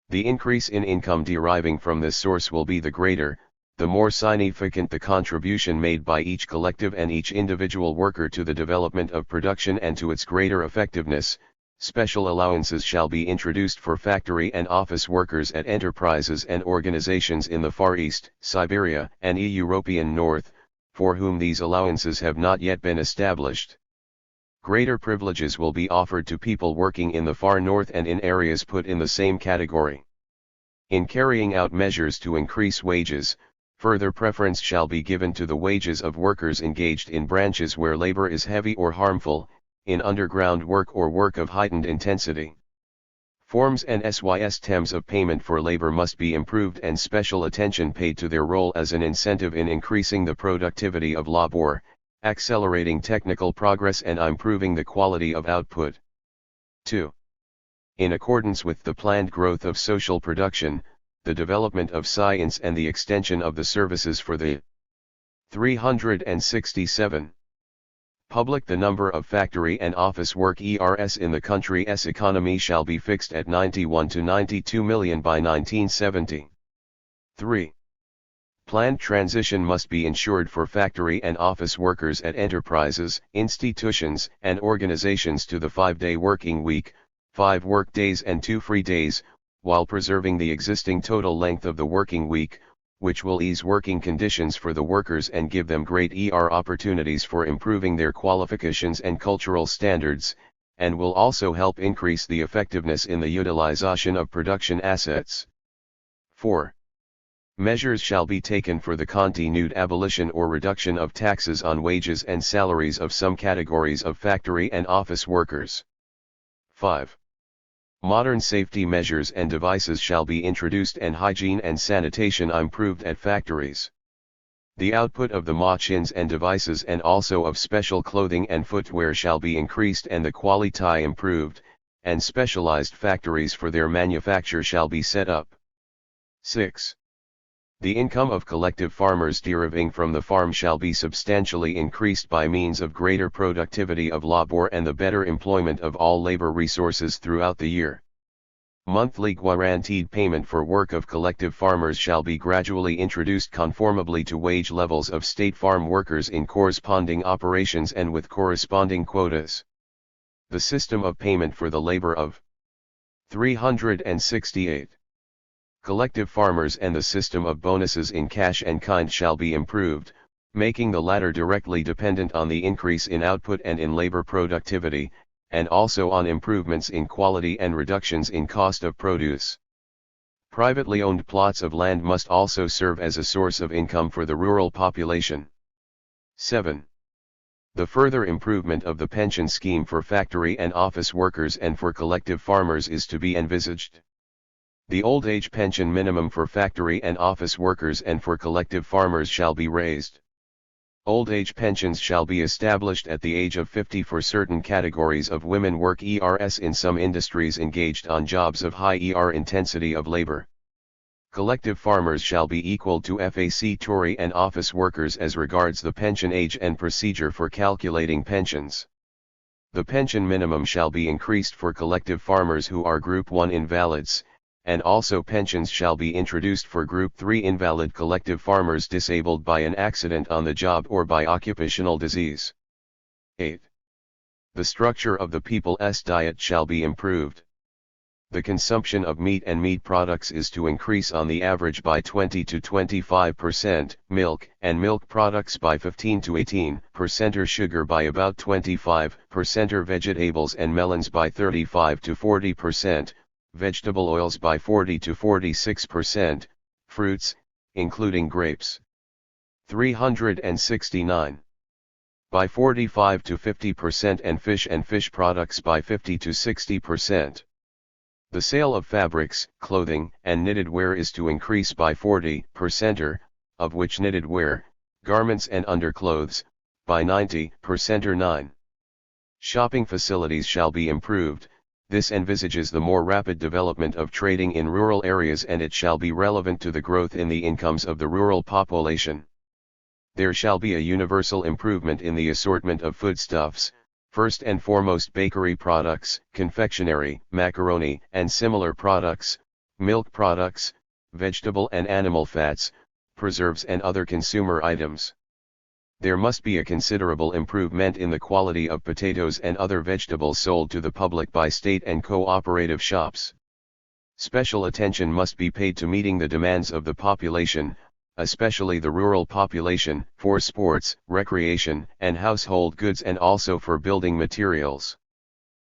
Speaker 1: The increase in income deriving from this source will be the greater, the more significant the contribution made by each collective and each individual worker to the development of production and to its greater effectiveness. Special allowances shall be introduced for factory and office workers at enterprises and organizations in the Far East, Siberia, and European North, for whom these allowances have not yet been established. Greater privileges will be offered to people working in the Far North and in areas put in the same category. In carrying out measures to increase wages, further preference shall be given to the wages of workers engaged in branches where labor is heavy or harmful, in underground work or work of heightened intensity. Forms and systems of payment for labor must be improved and special attention paid to their role as an incentive in increasing the productivity of labor, accelerating technical progress and improving the quality of output. 2. In accordance with the planned growth of social production, the development of science and the extension of the services for the 367. Public, the number of factory and office workers in the country's economy shall be fixed at 91 to 92 million by 1970. 3. Planned transition must be ensured for factory and office workers at enterprises, institutions, and organizations to the 5-day working week, 5 work days and 2 free days, while preserving the existing total length of the working week, which will ease working conditions for the workers and give them greater opportunities for improving their qualifications and cultural standards, and will also help increase the effectiveness in the utilization of production assets. 4. Measures shall be taken for the continued abolition or reduction of taxes on wages and salaries of some categories of factory and office workers. 5. Modern safety measures and devices shall be introduced and hygiene and sanitation improved at factories. The output of the machines and devices and also of special clothing and footwear shall be increased and the quality improved, and specialized factories for their manufacture shall be set up. 6. The income of collective farmers deriving from the farm shall be substantially increased by means of greater productivity of labor and the better employment of all labor resources throughout the year. Monthly guaranteed payment for work of collective farmers shall be gradually introduced conformably to wage levels of state farm workers in corresponding operations and with corresponding quotas. The system of payment for the labor of 368. Collective farmers and the system of bonuses in cash and kind shall be improved, making the latter directly dependent on the increase in output and in labor productivity, and also on improvements in quality and reductions in cost of produce. Privately owned plots of land must also serve as a source of income for the rural population. 7. The further improvement of the pension scheme for factory and office workers and for collective farmers is to be envisaged. The old age pension minimum for factory and office workers and for collective farmers shall be raised. Old age pensions shall be established at the age of 50 for certain categories of women work ERS in some industries engaged on jobs of high intensity of labor. Collective farmers shall be equal to factory and office workers as regards the pension age and procedure for calculating pensions. The pension minimum shall be increased for collective farmers who are Group 1 invalids, and also pensions shall be introduced for Group 3 invalid collective farmers disabled by an accident on the job or by occupational disease. 8. The structure of the people's diet shall be improved. The consumption of meat and meat products is to increase on the average by 20 to 25%, milk and milk products by 15 to 18%, or sugar by about 25%, or vegetables and melons by 35 to 40%, vegetable oils by 40 to 46%, fruits, including grapes, 369, by 45 to 50%, and fish products by 50 to 60%. The sale of fabrics, clothing, and knitted wear is to increase by 40%, of which knitted wear, garments and underclothes, by 90%, or 9. Shopping facilities shall be improved. This envisages the more rapid development of trading in rural areas, and it shall be relevant to the growth in the incomes of the rural population. There shall be a universal improvement in the assortment of foodstuffs, first and foremost bakery products, confectionery, macaroni and similar products, milk products, vegetable and animal fats, preserves and other consumer items. There must be a considerable improvement in the quality of potatoes and other vegetables sold to the public by state and cooperative shops. Special attention must be paid to meeting the demands of the population, especially the rural population, for sports, recreation, and household goods, and also for building materials.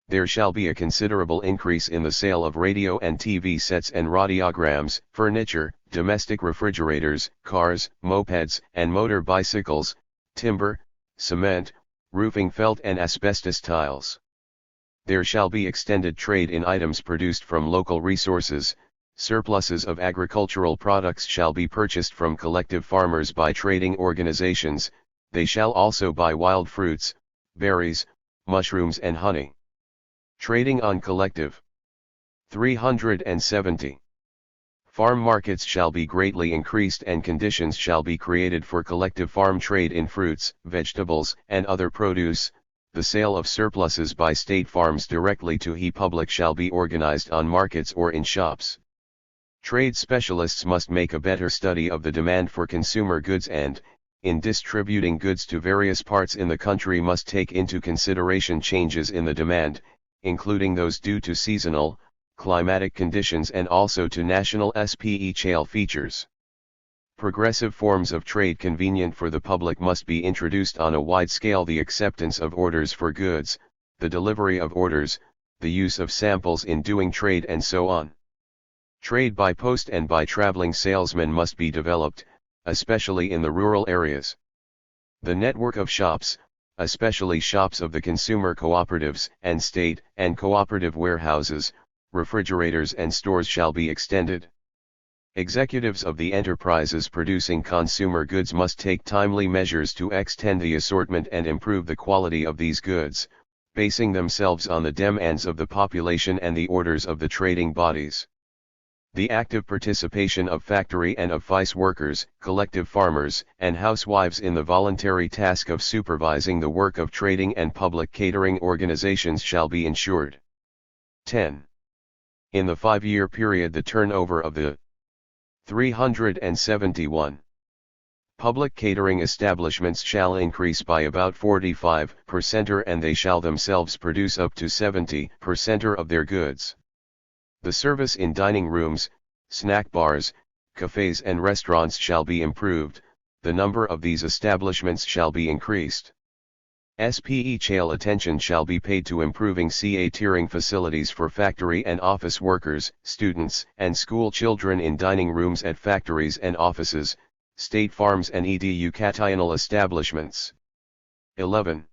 Speaker 1: There shall be a considerable increase in the sale of radio and TV sets and radiograms, furniture, domestic refrigerators, cars, mopeds, and motor bicycles, timber, cement, roofing felt and asbestos tiles. There shall be extended trade in items produced from local resources. Surpluses of agricultural products shall be purchased from collective farmers by trading organizations. They shall also buy wild fruits, berries, mushrooms and honey. Trading on collective. 370. Farm markets shall be greatly increased, and conditions shall be created for collective farm trade in fruits, vegetables, and other produce. The sale of surpluses by state farms directly to the public shall be organized on markets or in shops. Trade specialists must make a better study of the demand for consumer goods, and, in distributing goods to various parts in the country, must take into consideration changes in the demand, including those due to seasonal, climatic conditions and also to national special features. Progressive forms of trade convenient for the public must be introduced on a wide scale. The acceptance of orders for goods, the delivery of orders, the use of samples in doing trade and so on. Trade by post and by traveling salesmen must be developed, especially in the rural areas. The network of shops, especially shops of the consumer cooperatives and state and cooperative warehouses, refrigerators and stores shall be extended. Executives of the enterprises producing consumer goods must take timely measures to extend the assortment and improve the quality of these goods, basing themselves on the demands of the population and the orders of the trading bodies. The active participation of factory and of vice workers, collective farmers, and housewives in the voluntary task of supervising the work of trading and public catering organizations shall be ensured. 10. In the 5-year period, the turnover of the 371 public catering establishments shall increase by about 45%, and they shall themselves produce up to 70% of their goods. The service in dining rooms, snack bars, cafes and restaurants shall be improved. The number of these establishments shall be increased. Special attention shall be paid to improving catering facilities for factory and office workers, students and school children in dining rooms at factories and offices, state farms and educational establishments. 11.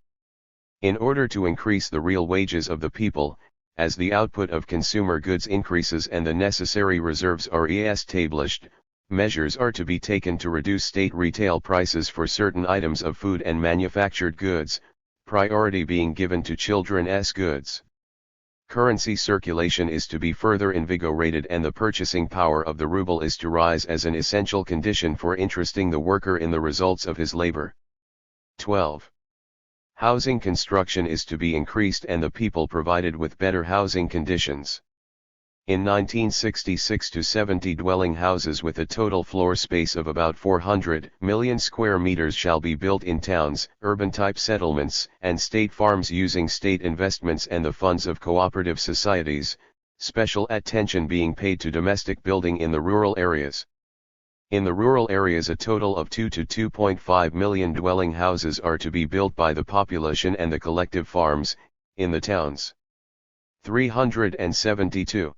Speaker 1: In order to increase the real wages of the people, as the output of consumer goods increases and the necessary reserves are established, Measures are to be taken to reduce state retail prices for certain items of food and manufactured goods, priority being given to children's goods. Currency circulation is to be further invigorated and the purchasing power of the ruble is to rise as an essential condition for interesting the worker in the results of his labor. 12. Housing construction is to be increased and the people provided with better housing conditions. In 1966 to 70 dwelling houses with a total floor space of about 400 million square meters shall be built in towns, urban-type settlements, and state farms using state investments and the funds of cooperative societies, special attention being paid to domestic building in the rural areas. In the rural areas a total of 2 to 2.5 million dwelling houses are to be built by the population and the collective farms, in the towns. 372.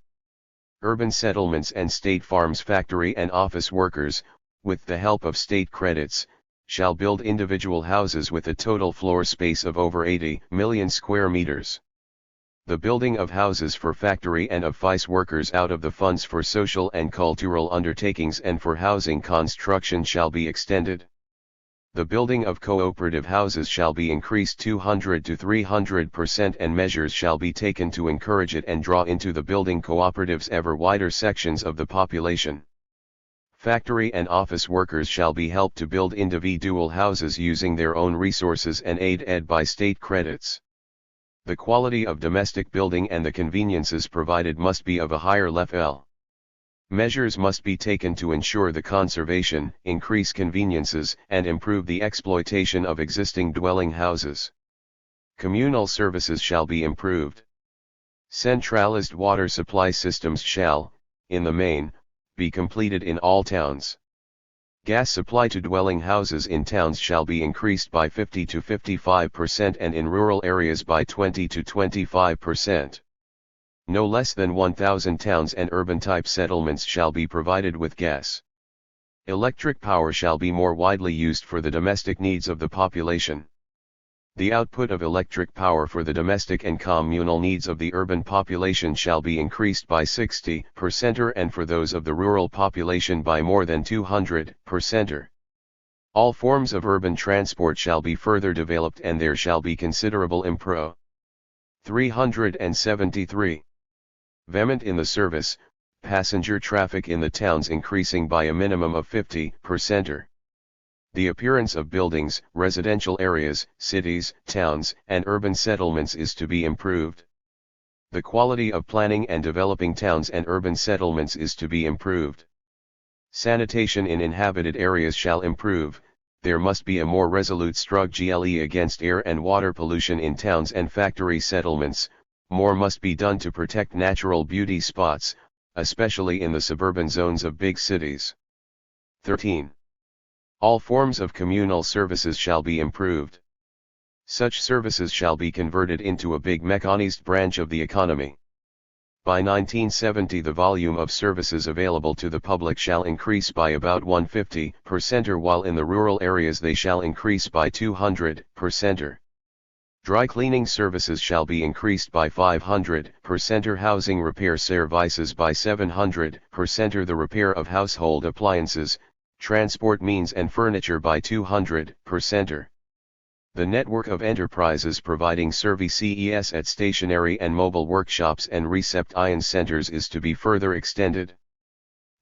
Speaker 1: Urban settlements and state farms factory and office workers, with the help of state credits, shall build individual houses with a total floor space of over 80 million square meters. The building of houses for factory and office workers out of the funds for social and cultural undertakings and for housing construction shall be extended. The building of cooperative houses shall be increased 200 to 300% and measures shall be taken to encourage it and draw into the building cooperatives ever wider sections of the population. Factory and office workers shall be helped to build individual houses using their own resources and aided by state credits. The quality of domestic building and the conveniences provided must be of a higher level. Measures must be taken to ensure the conservation, increase conveniences, and improve the exploitation of existing dwelling houses. Communal services shall be improved. Centralized water supply systems shall, in the main, be completed in all towns. Gas supply to dwelling houses in towns shall be increased by 50 to 55% and in rural areas by 20 to 25%. No less than 1,000 towns and urban-type settlements shall be provided with gas. Electric power shall be more widely used for the domestic needs of the population. The output of electric power for the domestic and communal needs of the urban population shall be increased by 60% and for those of the rural population by more than 200%. All forms of urban transport shall be further developed and there shall be considerable improvement. 373. Vehement in the service, passenger traffic in the towns increasing by a minimum of 50%. The appearance of buildings, residential areas, cities, towns, and urban settlements is to be improved. The quality of planning and developing towns and urban settlements is to be improved. Sanitation in inhabited areas shall improve. There must be a more resolute struggle against air and water pollution in towns and factory settlements. More must be done to protect natural beauty spots, especially in the suburban zones of big cities. 13. All forms of communal services shall be improved. Such services shall be converted into a big mechanized branch of the economy. By 1970 the volume of services available to the public shall increase by about 150%, while in the rural areas they shall increase by 200%. Dry cleaning services shall be increased by 500%, housing repair services by 700%, the repair of household appliances, transport means and furniture by 200%. The network of enterprises providing services at stationary and mobile workshops and reception centers is to be further extended.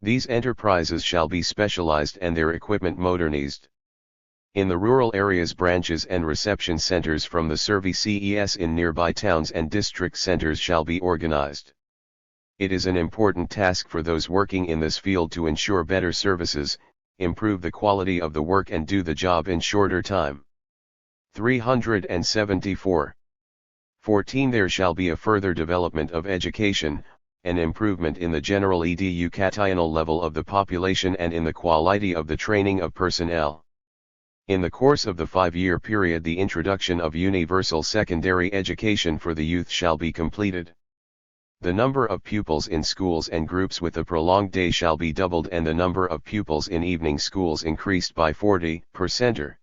Speaker 1: These enterprises shall be specialized and their equipment modernized. In the rural areas branches and reception centers from the services in nearby towns and district centers shall be organized. It is an important task for those working in this field to ensure better services, improve the quality of the work and do the job in shorter time. 374. 14. There shall be a further development of education, an improvement in the general educational level of the population and in the quality of the training of personnel. In the course of the 5-year period the introduction of universal secondary education for the youth shall be completed. The number of pupils in schools and groups with a prolonged day shall be doubled and the number of pupils in evening schools increased by 40%.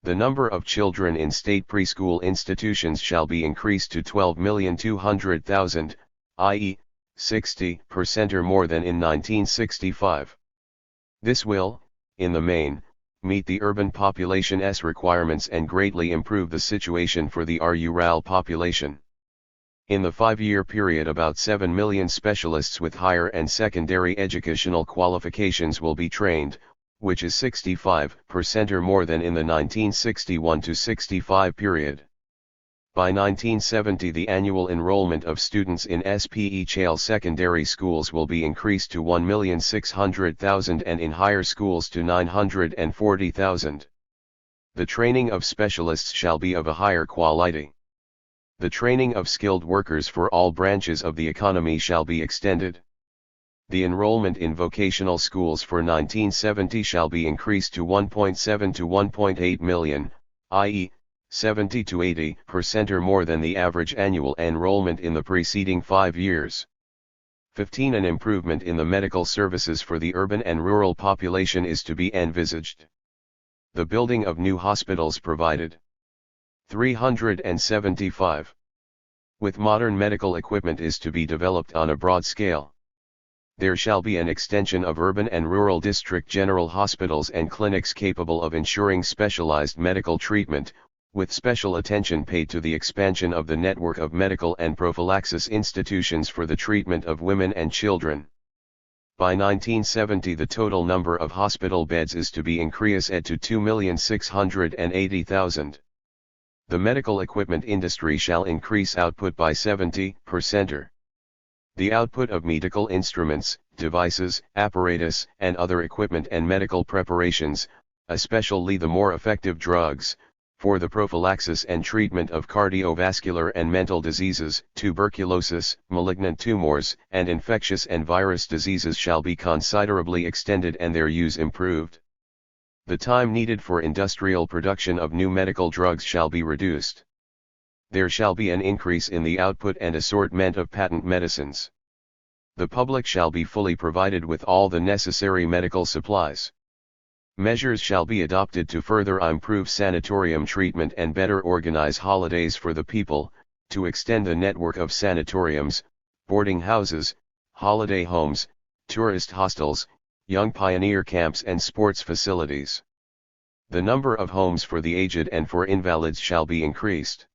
Speaker 1: The number of children in state preschool institutions shall be increased to 12,200,000, i.e., 60% or more than in 1965. This will, in the main, meet the urban population's requirements and greatly improve the situation for the rural population. In the 5-year period, about 7 million specialists with higher and secondary educational qualifications will be trained, which is 65% or more than in the 1961-65 period. By 1970, the annual enrollment of students in SPECHL secondary schools will be increased to 1,600,000 and in higher schools to 940,000. The training of specialists shall be of a higher quality. The training of skilled workers for all branches of the economy shall be extended. The enrollment in vocational schools for 1970 shall be increased to 1.7 to 1.8 million, i.e., 70 to 80% or more than the average annual enrollment in the preceding 5 years. 15. An improvement in the medical services for the urban and rural population is to be envisaged. The building of new hospitals provided. 375. With modern medical equipment is to be developed on a broad scale. There shall be an extension of urban and rural district general hospitals and clinics capable of ensuring specialized medical treatment, with special attention paid to the expansion of the network of medical and prophylaxis institutions for the treatment of women and children. By 1970, the total number of hospital beds is to be increased to 2,680,000. The medical equipment industry shall increase output by 70%. The output of medical instruments, devices, apparatus, and other equipment and medical preparations, especially the more effective drugs, for the prophylaxis and treatment of cardiovascular and mental diseases, tuberculosis, malignant tumors, and infectious and virus diseases shall be considerably extended and their use improved. The time needed for industrial production of new medical drugs shall be reduced. There shall be an increase in the output and assortment of patent medicines. The public shall be fully provided with all the necessary medical supplies. Measures shall be adopted to further improve sanatorium treatment and better organize holidays for the people, to extend the network of sanatoriums, boarding houses, holiday homes, tourist hostels, young pioneer camps and sports facilities. The number of homes for the aged and for invalids shall be increased.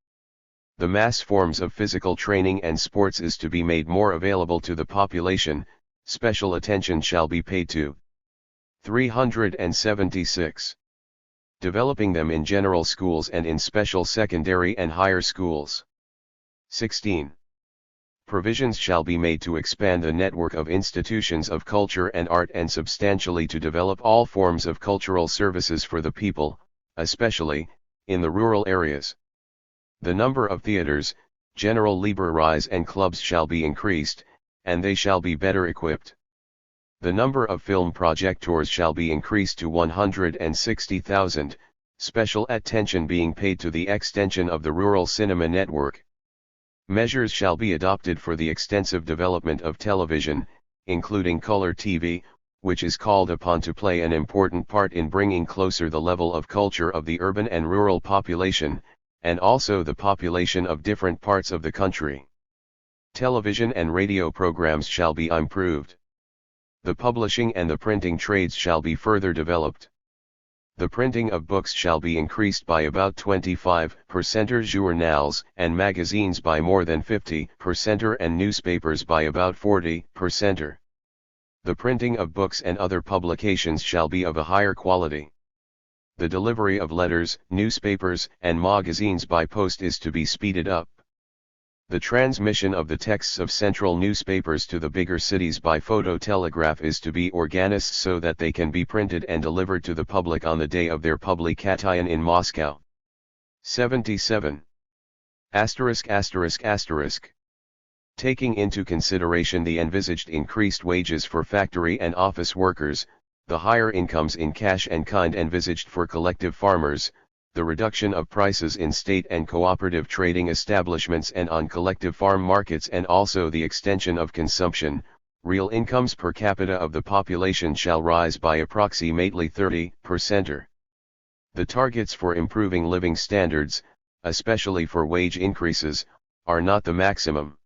Speaker 1: The mass forms of physical training and sports is to be made more available to the population, special attention shall be paid to. 376. Developing them in general schools and in special secondary and higher schools. 16. Provisions shall be made to expand the network of institutions of culture and art and substantially to develop all forms of cultural services for the people, especially, in the rural areas. The number of theaters, general libraries and clubs shall be increased, and they shall be better equipped. The number of film projectors shall be increased to 160,000, special attention being paid to the extension of the rural cinema network. Measures shall be adopted for the extensive development of television, including color TV, which is called upon to play an important part in bringing closer the level of culture of the urban and rural population, and also the population of different parts of the country. Television and radio programs shall be improved. The publishing and the printing trades shall be further developed. The printing of books shall be increased by about 25%, journals and magazines by more than 50%, and newspapers by about 40%. The printing of books and other publications shall be of a higher quality. The delivery of letters, newspapers, and magazines by post is to be speeded up. The transmission of the texts of central newspapers to the bigger cities by phototelegraph is to be organized so that they can be printed and delivered to the public on the day of their publication in Moscow. 77. Taking into consideration the envisaged increased wages for factory and office workers, the higher incomes in cash and kind envisaged for collective farmers, the reduction of prices in state and cooperative trading establishments and on collective farm markets, and also the extension of consumption, real incomes per capita of the population shall rise by approximately 30%. The targets for improving living standards, especially for wage increases, are not the maximum.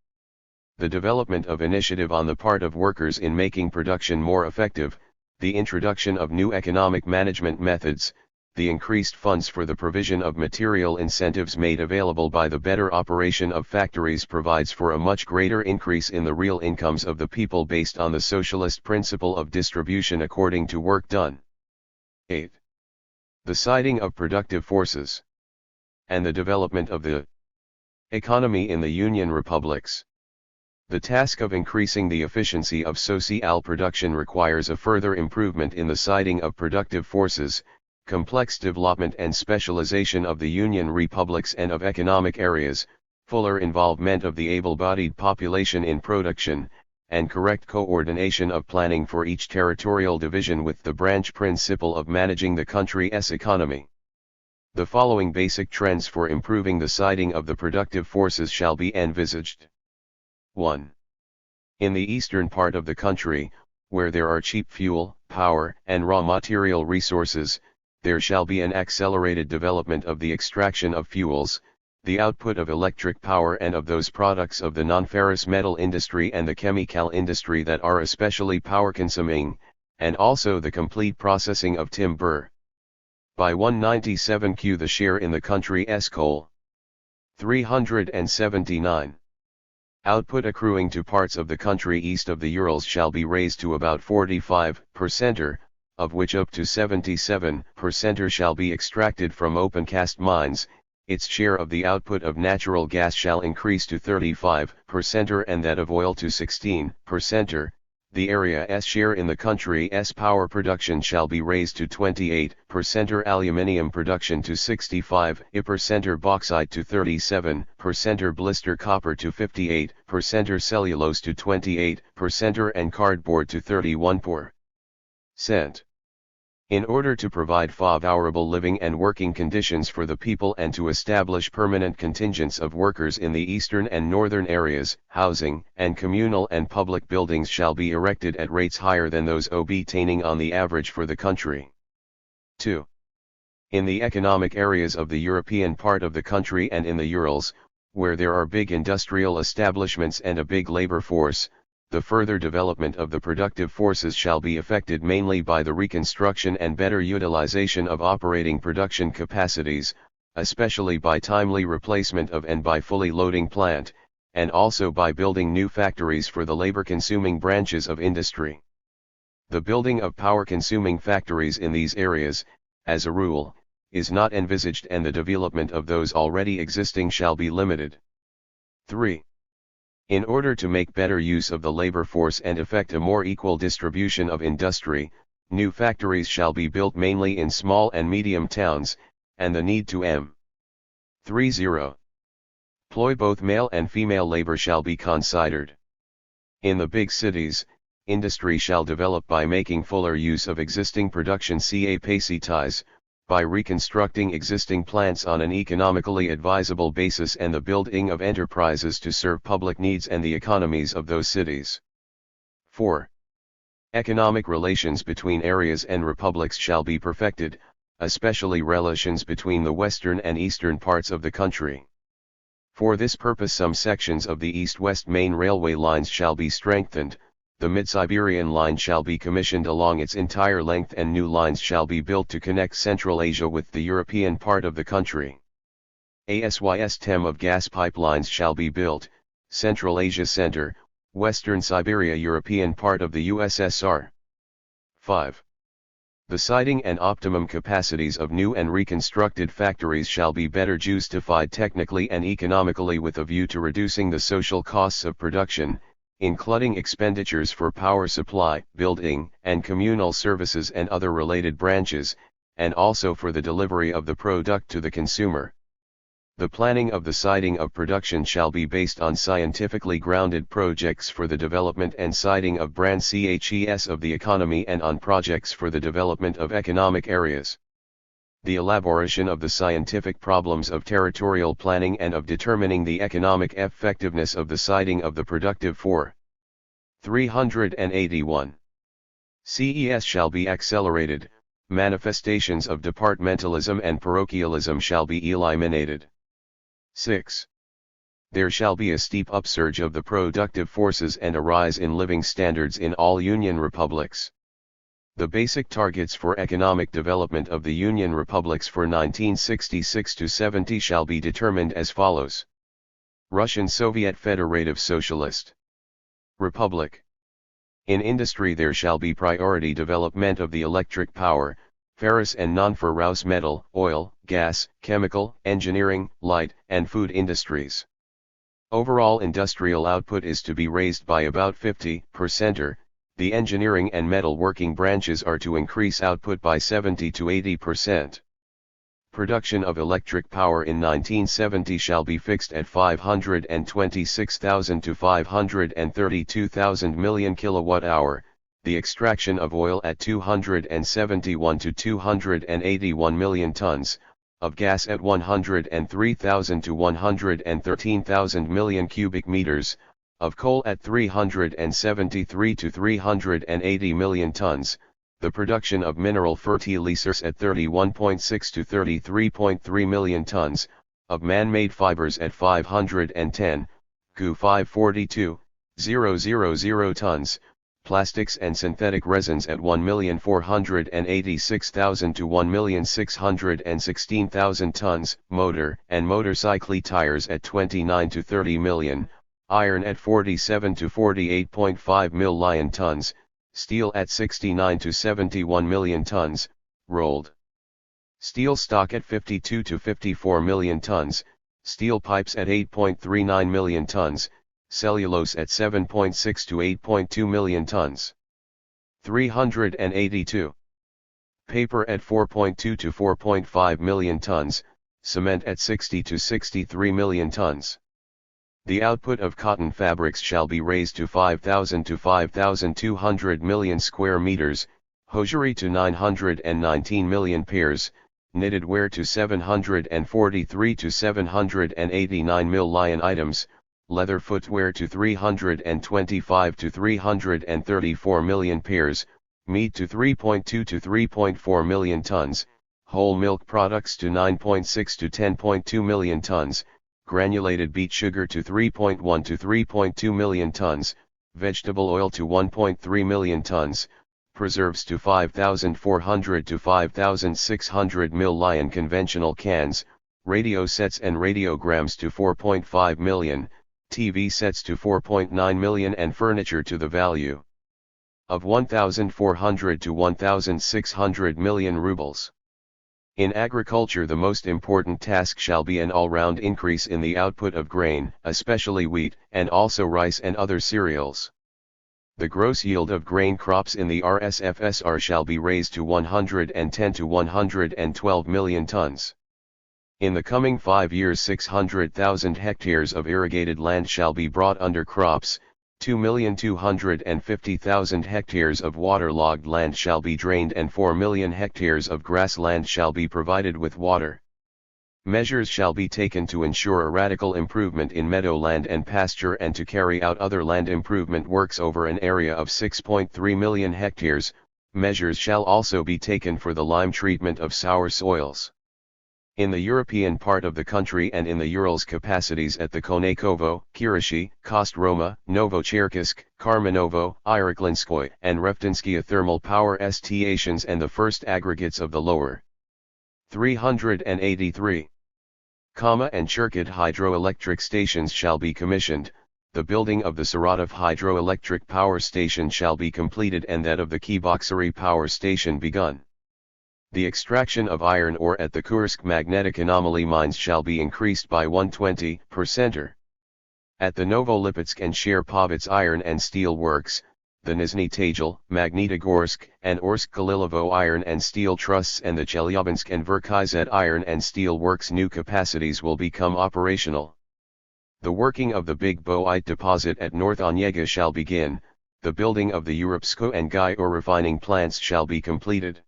Speaker 1: The development of initiative on the part of workers in making production more effective, the introduction of new economic management methods, the increased funds for the provision of material incentives made available by the better operation of factories provides for a much greater increase in the real incomes of the people based on the socialist principle of distribution according to work done. 8. The siding of productive forces and the development of the economy in the Union Republics. The task of increasing the efficiency of social production requires a further improvement in the siding of productive forces, complex development and specialization of the Union Republics and of economic areas, fuller involvement of the able-bodied population in production, and correct coordination of planning for each territorial division with the branch principle of managing the country's economy. The following basic trends for improving the siding of the productive forces shall be envisaged. 1. In the eastern part of the country, where there are cheap fuel, power, and raw material resources, there shall be an accelerated development of the extraction of fuels, the output of electric power and of those products of the non-ferrous metal industry and the chemical industry that are especially power-consuming, and also the complete processing of timber. By 197q the share in the country's coal. 379. Output accruing to parts of the country east of the Urals shall be raised to about 45%, of which up to 77% shall be extracted from open-cast mines. Its share of the output of natural gas shall increase to 35% and that of oil to 16%. The area's share in the country's power production shall be raised to 28%, aluminium production to 65%, bauxite to 37%, blister copper to 58%, cellulose to 28%, and cardboard to 31%. In order to provide favorable living and working conditions for the people and to establish permanent contingents of workers in the eastern and northern areas, housing and communal and public buildings shall be erected at rates higher than those obtaining on the average for the country. 2. In the economic areas of the European part of the country and in the Urals, where there are big industrial establishments and a big labor force, the further development of the productive forces shall be effected mainly by the reconstruction and better utilization of operating production capacities, especially by timely replacement of and by fully loading plant, and also by building new factories for the labor-consuming branches of industry. The building of power-consuming factories in these areas, as a rule, is not envisaged and the development of those already existing shall be limited. 3. In order to make better use of the labor force and effect a more equal distribution of industry, new factories shall be built mainly in small and medium towns, and the need to employ both male and female labor shall be considered. In the big cities, industry shall develop by making fuller use of existing production capacities, by reconstructing existing plants on an economically advisable basis and the building of enterprises to serve public needs and the economies of those cities. 4. Economic relations between areas and republics shall be perfected, especially relations between the western and eastern parts of the country. For this purpose some sections of the east-west main railway lines shall be strengthened, the Mid-Siberian line shall be commissioned along its entire length and new lines shall be built to connect Central Asia with the European part of the country. A system of gas pipelines shall be built, Central Asia Center, Western Siberia European part of the USSR. 5. The siding and optimum capacities of new and reconstructed factories shall be better justified technically and economically with a view to reducing the social costs of production, including expenditures for power supply, building, and communal services and other related branches, and also for the delivery of the product to the consumer. The planning of the siding of production shall be based on scientifically grounded projects for the development and siding of branches of the economy and on projects for the development of economic areas. The elaboration of the scientific problems of territorial planning and of determining the economic effectiveness of the siding of the productive for 381. CES shall be accelerated, manifestations of departmentalism and parochialism shall be eliminated. 6. There shall be a steep upsurge of the productive forces and a rise in living standards in all Union republics. The basic targets for economic development of the Union Republics for 1966 to 70 shall be determined as follows. Russian Soviet Federative Socialist Republic. In industry there shall be priority development of the electric power, ferrous and non-ferrous metal, oil, gas, chemical, engineering, light, and food industries. Overall industrial output is to be raised by about 50%. The engineering and metal working branches are to increase output by 70 to 80%. Production of electric power in 1970 shall be fixed at 526,000 to 532,000 million kilowatt-hour, the extraction of oil at 271 to 281 million tons, of gas at 103,000 to 113,000 million cubic meters, of coal at 373 to 380 million tons, the production of mineral fertilizers at 31.6 to 33.3 million tons, of man-made fibers at 510, Gu 542,000 tons, plastics and synthetic resins at 1,486,000 to 1,616,000 tons, motor and motorcycle tires at 29 to 30 million, iron at 47 to 48.5 million tons, steel at 69 to 71 million tons, rolled steel stock at 52 to 54 million tons, steel pipes at 8.39 million tons, cellulose at 7.6 to 8.2 million tons. 382. Paper at 4.2 to 4.5 million tons, cement at 60 to 63 million tons. The output of cotton fabrics shall be raised to 5,000 to 5,200 million square meters, hosiery to 919 million pairs, knitted wear to 743 to 789 million items, leather footwear to 325 to 334 million pairs, meat to 3.2 to 3.4 million tons, whole milk products to 9.6 to 10.2 million tons, granulated beet sugar to 3.1 to 3.2 million tons, vegetable oil to 1.3 million tons, preserves to 5,400 to 5,600 million conventional cans, radio sets and radiograms to 4.5 million, TV sets to 4.9 million and furniture to the value of 1,400 to 1,600 million rubles. In agriculture the most important task shall be an all-round increase in the output of grain, especially wheat, and also rice and other cereals. The gross yield of grain crops in the RSFSR shall be raised to 110 to 112 million tons. In the coming 5 years 600,000 hectares of irrigated land shall be brought under crops, 2,250,000 hectares of waterlogged land shall be drained and 4 million hectares of grassland shall be provided with water. Measures shall be taken to ensure a radical improvement in meadowland and pasture and to carry out other land improvement works over an area of 6.3 million hectares. Measures shall also be taken for the lime treatment of sour soils. In the European part of the country and in the Urals capacities at the Konakovo, Kirishi, Kostroma, Novocherkassk, Karmenovo, Iraklinskoye and Revtinskia thermal power stations and the first aggregates of the lower 383, and Cherkid hydroelectric stations shall be commissioned, the building of the Saratov hydroelectric power station shall be completed and that of the Kiboksary power station begun. The extraction of iron ore at the Kursk magnetic anomaly mines shall be increased by 120%. At the Novolipetsk and Sherpovets iron and steel works, the Nizhny Tagil, Magnitogorsk and Orsk-Khalilovo iron and steel trusts and the Chelyabinsk and Verkhnyzet iron and steel works new capacities will become operational. The working of the Big Boite deposit at North Onyega shall begin, the building of the Urupsko and Gai ore refining plants shall be completed.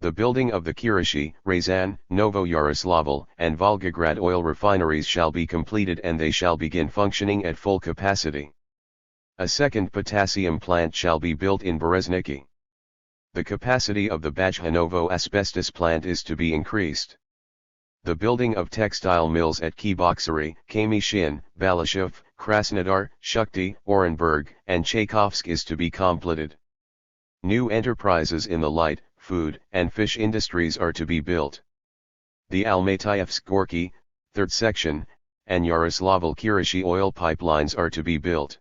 Speaker 1: The building of the Kirishi, Ryazan, Novoyaroslavl, and Volgograd oil refineries shall be completed and they shall begin functioning at full capacity. A second potassium plant shall be built in BREZHNEV. The capacity of the BREZHNEV asbestos plant is to be increased. The building of textile mills at Kiboksary, Kamyshin, Balashov, Krasnodar, Shukti, Orenburg, and Chaikovsk is to be completed. New enterprises in the light, food, and fish industries are to be built. The Almatyevsk-Gorky, 3rd section, and Yaroslavl-Kirishi oil pipelines are to be built.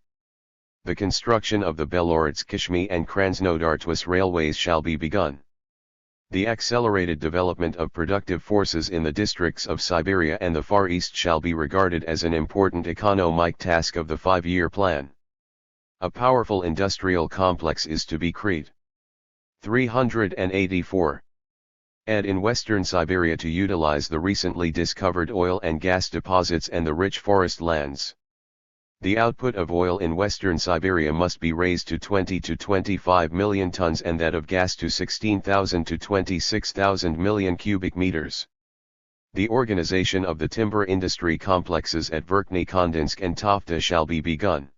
Speaker 1: The construction of the Beloretsk-Kishmy and Krasnodar-Tvis railways shall be begun. The accelerated development of productive forces in the districts of Siberia and the Far East shall be regarded as an important economic task of the 5-year plan. A powerful industrial complex is to be created. 384. In Western Siberia to utilize the recently discovered oil and gas deposits and the rich forest lands. The output of oil in Western Siberia must be raised to 20 to 25 million tons and that of gas to 16,000 to 26,000 million cubic meters. The organization of the timber industry complexes at Verkhny Kondinsk and Tofta shall be begun.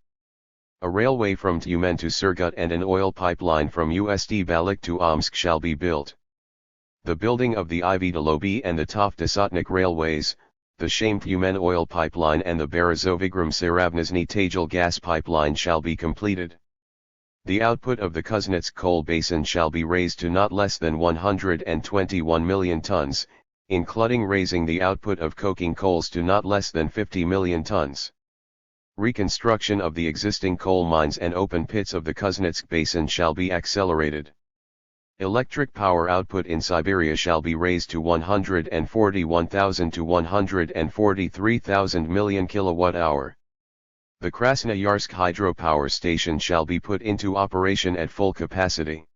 Speaker 1: A railway from Tyumen to Surgut and an oil pipeline from USD Balik to Omsk shall be built. The building of the Ivy-Doloby and the Tofta-Sotnik railways, the Shame-Tyumen oil pipeline and the Berezovigram-Seravnizhny Tajil gas pipeline shall be completed. The output of the Kuznets coal basin shall be raised to not less than 121 million tons, including raising the output of coking coals to not less than 50 million tons. Reconstruction of the existing coal mines and open pits of the Kuznetsk basin shall be accelerated. Electric power output in Siberia shall be raised to 141,000 to 143,000 million kilowatt-hour. The Krasnoyarsk hydropower station shall be put into operation at full capacity.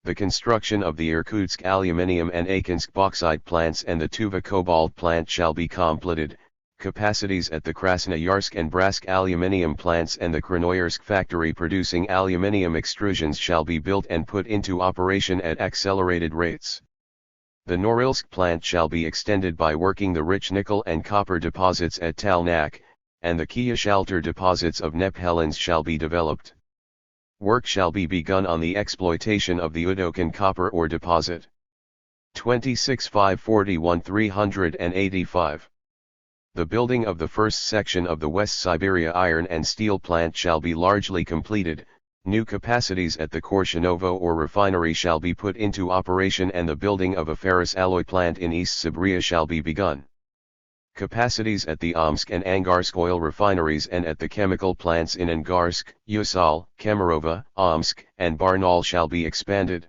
Speaker 1: The construction of the Irkutsk aluminium and Akinsk bauxite plants and the Tuva cobalt plant shall be completed. Capacities at the Krasnoyarsk and Bratsk aluminium plants and the Krasnoyarsk factory producing aluminium extrusions shall be built and put into operation at accelerated rates. The Norilsk plant shall be extended by working the rich nickel and copper deposits at Talnak, and the Kiyashalter deposits of Nephelens shall be developed. Work shall be begun on the exploitation of the Udokan copper ore deposit. 26,541 385. The building of the first section of the West Siberia iron and steel plant shall be largely completed, new capacities at the Korshanovo ore refinery shall be put into operation and the building of a ferrous alloy plant in East Siberia shall be begun. Capacities at the Omsk and Angarsk oil refineries and at the chemical plants in Angarsk, Yusal, Kemerova, Omsk, and Barnaul shall be expanded.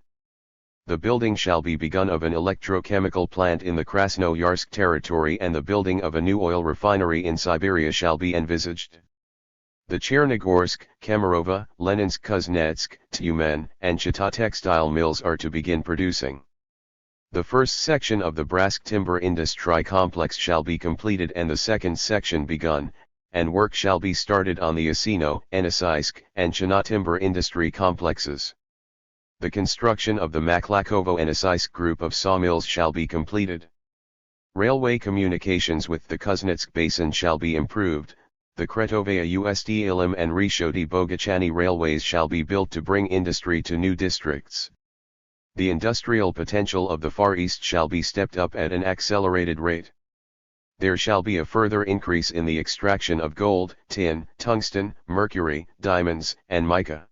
Speaker 1: The building shall be begun of an electrochemical plant in the Krasnoyarsk territory and the building of a new oil refinery in Siberia shall be envisaged. The Chernogorsk, Kemerova, Leninsk-Kuznetsk, Tyumen, and Chita textile mills are to begin producing. The first section of the Bratsk timber industry complex shall be completed and the second section begun, and work shall be started on the Asino, Eniseisk, and China timber industry complexes. The construction of the Maklakovo Eniseisk group of sawmills shall be completed. Railway communications with the Kuznetsk basin shall be improved. The Kretovaya USD Ilim and Rishoti Bogachani railways shall be built to bring industry to new districts. The industrial potential of the Far East shall be stepped up at an accelerated rate. There shall be a further increase in the extraction of gold, tin, tungsten, mercury, diamonds, and mica.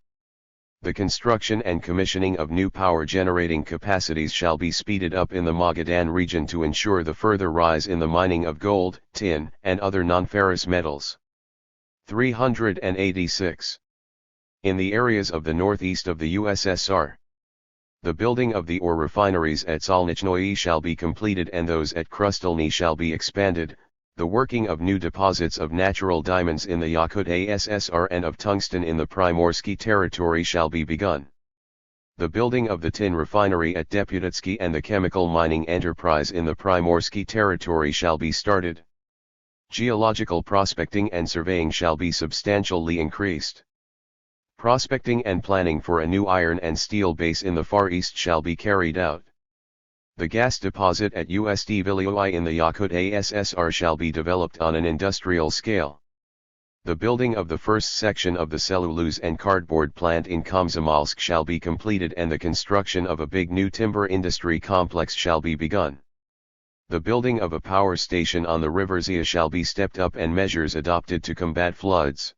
Speaker 1: The construction and commissioning of new power-generating capacities shall be speeded up in the Magadan region to ensure the further rise in the mining of gold, tin, and other non-ferrous metals. 386. In the areas of the northeast of the USSR, the building of the ore refineries at Solnechnoye shall be completed and those at Krustelny shall be expanded. The working of new deposits of natural diamonds in the Yakut ASSR and of tungsten in the Primorsky territory shall be begun. The building of the tin refinery at Deputetsky and the chemical mining enterprise in the Primorsky territory shall be started. Geological prospecting and surveying shall be substantially increased. Prospecting and planning for a new iron and steel base in the Far East shall be carried out. The gas deposit at USD Vilyoi in the Yakut ASSR shall be developed on an industrial scale. The building of the first section of the cellulose and cardboard plant in Komsomolsk shall be completed and the construction of a big new timber industry complex shall be begun. The building of a power station on the river Zia shall be stepped up and measures adopted to combat floods.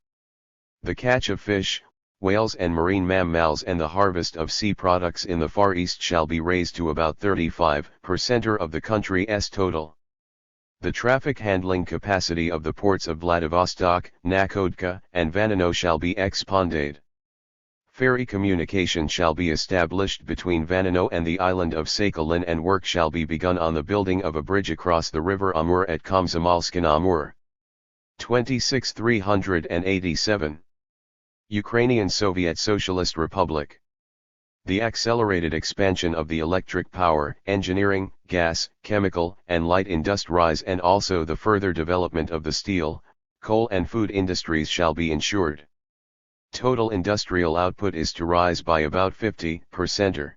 Speaker 1: The catch of fish, whales and marine mammals, and the harvest of sea products in the Far East shall be raised to about 35% of the country's total. The traffic handling capacity of the ports of Vladivostok, Nakhodka, and Vanano shall be expanded. Ferry communication shall be established between Vanano and the island of Sakhalin, and work shall be begun on the building of a bridge across the river Amur at Komsomolsk-on-Amur. 26,387. Ukrainian Soviet Socialist Republic. The accelerated expansion of the electric power, engineering, gas, chemical, and light industries, and also the further development of the steel, coal and food industries shall be ensured. Total industrial output is to rise by about 50%.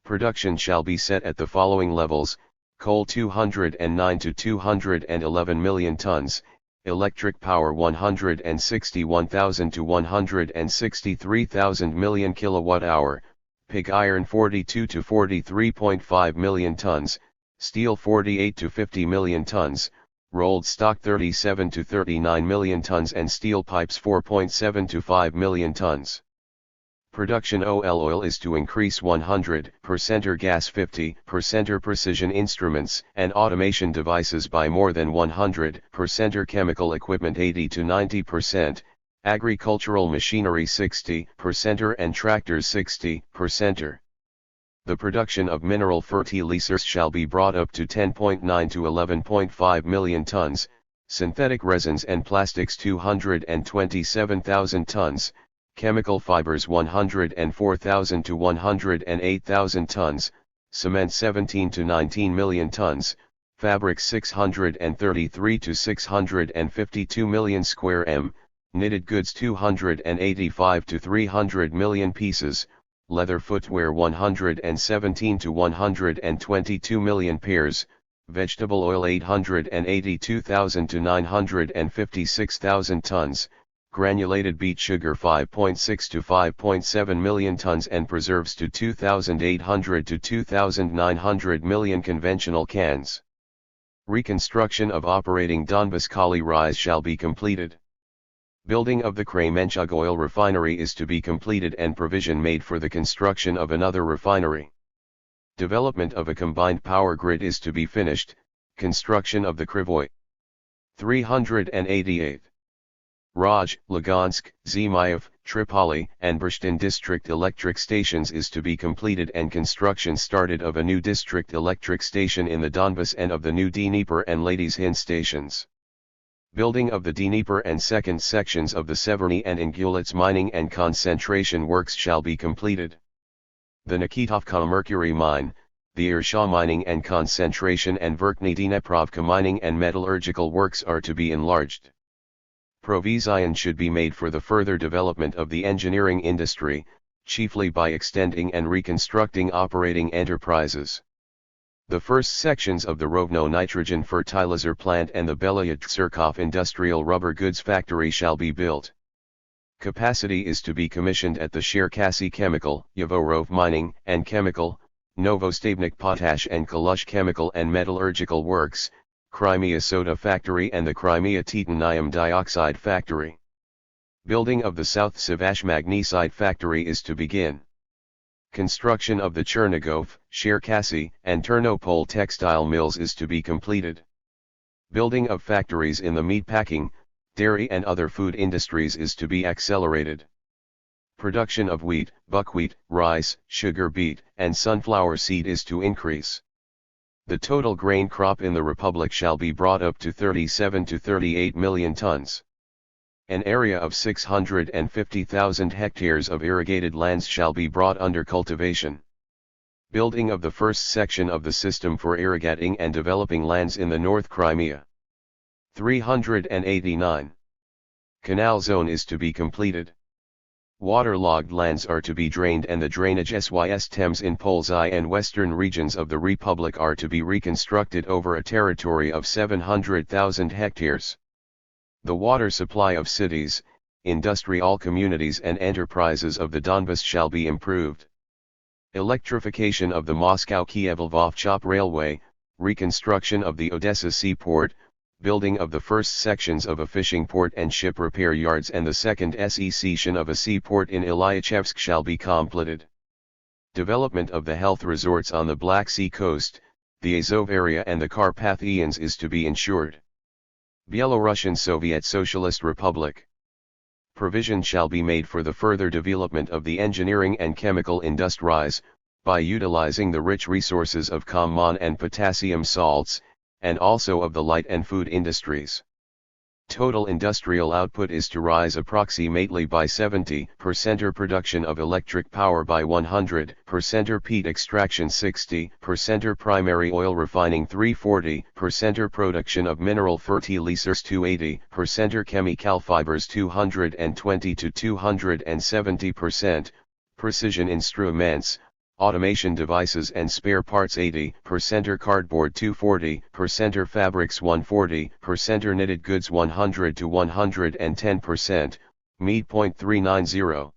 Speaker 1: Production shall be set at the following levels: coal 209 to 211 million tons, electric power 161,000 to 163,000 million kilowatt-hour, pig iron 42 to 43.5 million tons, steel 48 to 50 million tons, rolled stock 37 to 39 million tons, and steel pipes 4.7 to 5 million tons. Production oil is to increase 100%, gas 50%, precision instruments and automation devices by more than 100%, chemical equipment 80 to 90%, agricultural machinery 60%, and tractors 60%. The production of mineral fertilizers shall be brought up to 10.9 to 11.5 million tons, synthetic resins and plastics 227,000 tons, chemical fibers 104,000 to 108,000 tons, cement 17 to 19 million tons, fabric 633 to 652 million square m, knitted goods 285 to 300 million pieces, leather footwear 117 to 122 million pairs, vegetable oil 882,000 to 956,000 tons, granulated beet sugar 5.6 to 5.7 million tons, and preserves to 2,800 to 2,900 million conventional cans. Reconstruction of operating Donbas collieries shall be completed. Building of the Kremenchug oil refinery is to be completed, and provision made for the construction of another refinery. Development of a combined power grid is to be finished. Construction of the Krivoy 388. Raj, Lugansk, Zmayev, Tripoli, and Brezhnev district electric stations is to be completed, and construction started of a new district electric station in the Donbas and of the new Dnieper and Ladies Hind stations. Building of the Dnieper and second sections of the Severny and Ingulets mining and concentration works shall be completed. The Nikitovka mercury mine, the Irsha mining and concentration, and Verkhny Dneprovka mining and metallurgical works are to be enlarged. Provision should be made for the further development of the engineering industry, chiefly by extending and reconstructing operating enterprises. The first sections of the Rovno nitrogen fertilizer plant and the Belyad-Tsirkov industrial rubber goods factory shall be built. Capacity is to be commissioned at the Cherkasy chemical, Yavorov mining and chemical, Novostavnik potash and Kalush chemical and metallurgical works, Crimea soda factory, and the Crimea titanium dioxide factory. Building of the South Savash magnesite factory is to begin. Construction of the Chernigov, Cherkasy, and Ternopol textile mills is to be completed. Building of factories in the meatpacking, dairy and other food industries is to be accelerated. Production of wheat, buckwheat, rice, sugar beet, and sunflower seed is to increase. The total grain crop in the Republic shall be brought up to 37 to 38 million tons. An area of 650,000 hectares of irrigated lands shall be brought under cultivation. Building of the first section of the system for irrigating and developing lands in the North Crimea. 389. Canal zone is to be completed. Waterlogged lands are to be drained, and the drainage SYS Thames in Polzai and western regions of the Republic are to be reconstructed over a territory of 700,000 hectares. The water supply of cities, industrial communities and enterprises of the Donbas shall be improved. Electrification of the Moscow-Kiev-Lvov Chop Railway, reconstruction of the Odessa seaport, building of the first sections of a fishing port and ship repair yards and the second section of a seaport in Ilyachevsk shall be completed. Development of the health resorts on the Black Sea coast, the Azov area and the Carpathians is to be ensured. Belarusian Soviet Socialist Republic. Provision shall be made for the further development of the engineering and chemical industries, by utilizing the rich resources of common and potassium salts, and also of the light and food industries. Total industrial output is to rise approximately by 70%, production of electric power by 100%, peat extraction 60%, primary oil refining 340%, production of mineral fertilizers 280%, chemical fibers 220 to 270%, precision instruments, automation devices and spare parts 80%, cardboard 240%, fabrics 140%, knitted goods 100 to 110%, meat 0.390,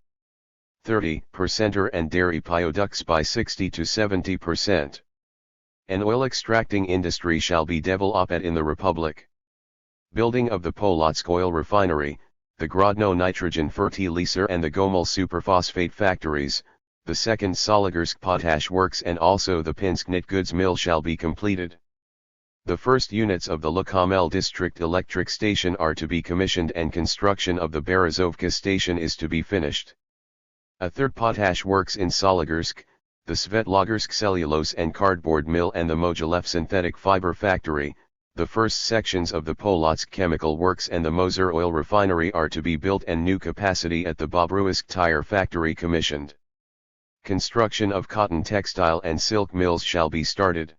Speaker 1: 30%, and dairy products by 60 to 70%. An oil extracting industry shall be developed in the Republic. Building of the Polotsk oil refinery, the Grodno nitrogen fertilizer and the Gomel superphosphate factories, the second Solidarsk potash works and also the Pinsk knit goods mill shall be completed. The first units of the Lukamel district electric station are to be commissioned and construction of the Berezovka station is to be finished. A third potash works in Solidarsk, the Svetlogorsk cellulose and cardboard mill and the Mogilev synthetic fiber factory, the first sections of the Polotsk chemical works and the Moser oil refinery are to be built and new capacity at the Bobruisk tire factory commissioned. Construction of cotton textile and silk mills shall be started.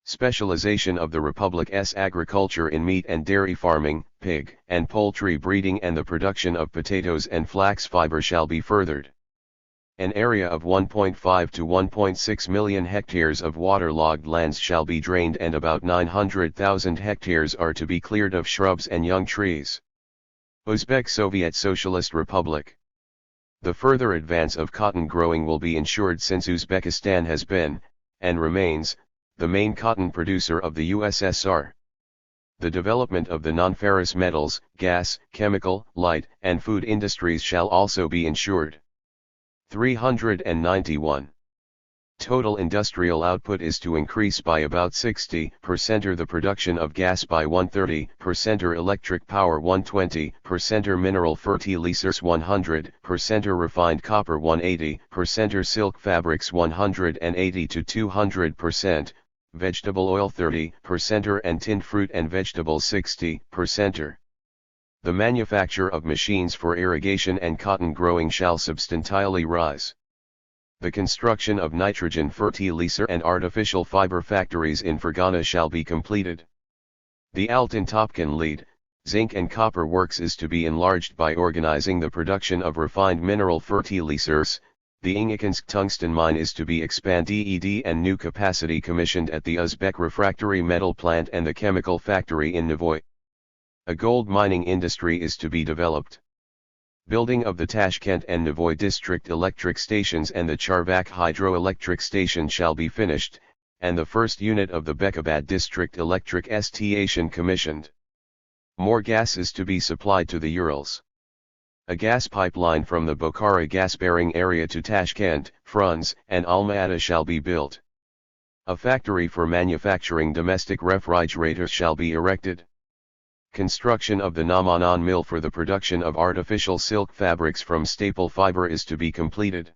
Speaker 1: Specialization of the Republic's agriculture in meat and dairy farming, pig and poultry breeding and the production of potatoes and flax fiber shall be furthered. An area of 1.5 to 1.6 million hectares of waterlogged lands shall be drained and about 900,000 hectares are to be cleared of shrubs and young trees. Uzbek Soviet Socialist Republic. The further advance of cotton growing will be ensured since Uzbekistan has been, and remains, the main cotton producer of the USSR. The development of the non-ferrous metals, gas, chemical, light, and food industries shall also be ensured. 391. Total industrial output is to increase by about 60%, or the production of gas by 130%, or electric power 120%, or mineral fertilizers 100%, or refined copper 180%, or silk fabrics 180 to 200%, vegetable oil 30%, or and tinned fruit and vegetables 60%. The manufacture of machines for irrigation and cotton growing shall substantially rise. The construction of nitrogen fertilizer and artificial fiber factories in Fergana shall be completed. The Altan-Topkan lead, zinc and copper works is to be enlarged by organizing the production of refined mineral fertilizers. The Ingakinsk tungsten mine is to be expanded and new capacity commissioned at the Uzbek refractory metal plant and the chemical factory in Nevoy. A gold mining industry is to be developed. Building of the Tashkent and Nevoy district electric stations and the Charvak hydroelectric station shall be finished, and the first unit of the Bekabad district electric station commissioned. More gas is to be supplied to the Urals. A gas pipeline from the Bokhara gas-bearing area to Tashkent, Frunze, and Alma-Ata shall be built. A factory for manufacturing domestic refrigerators shall be erected. Construction of the Namanon mill for the production of artificial silk fabrics from staple fiber is to be completed.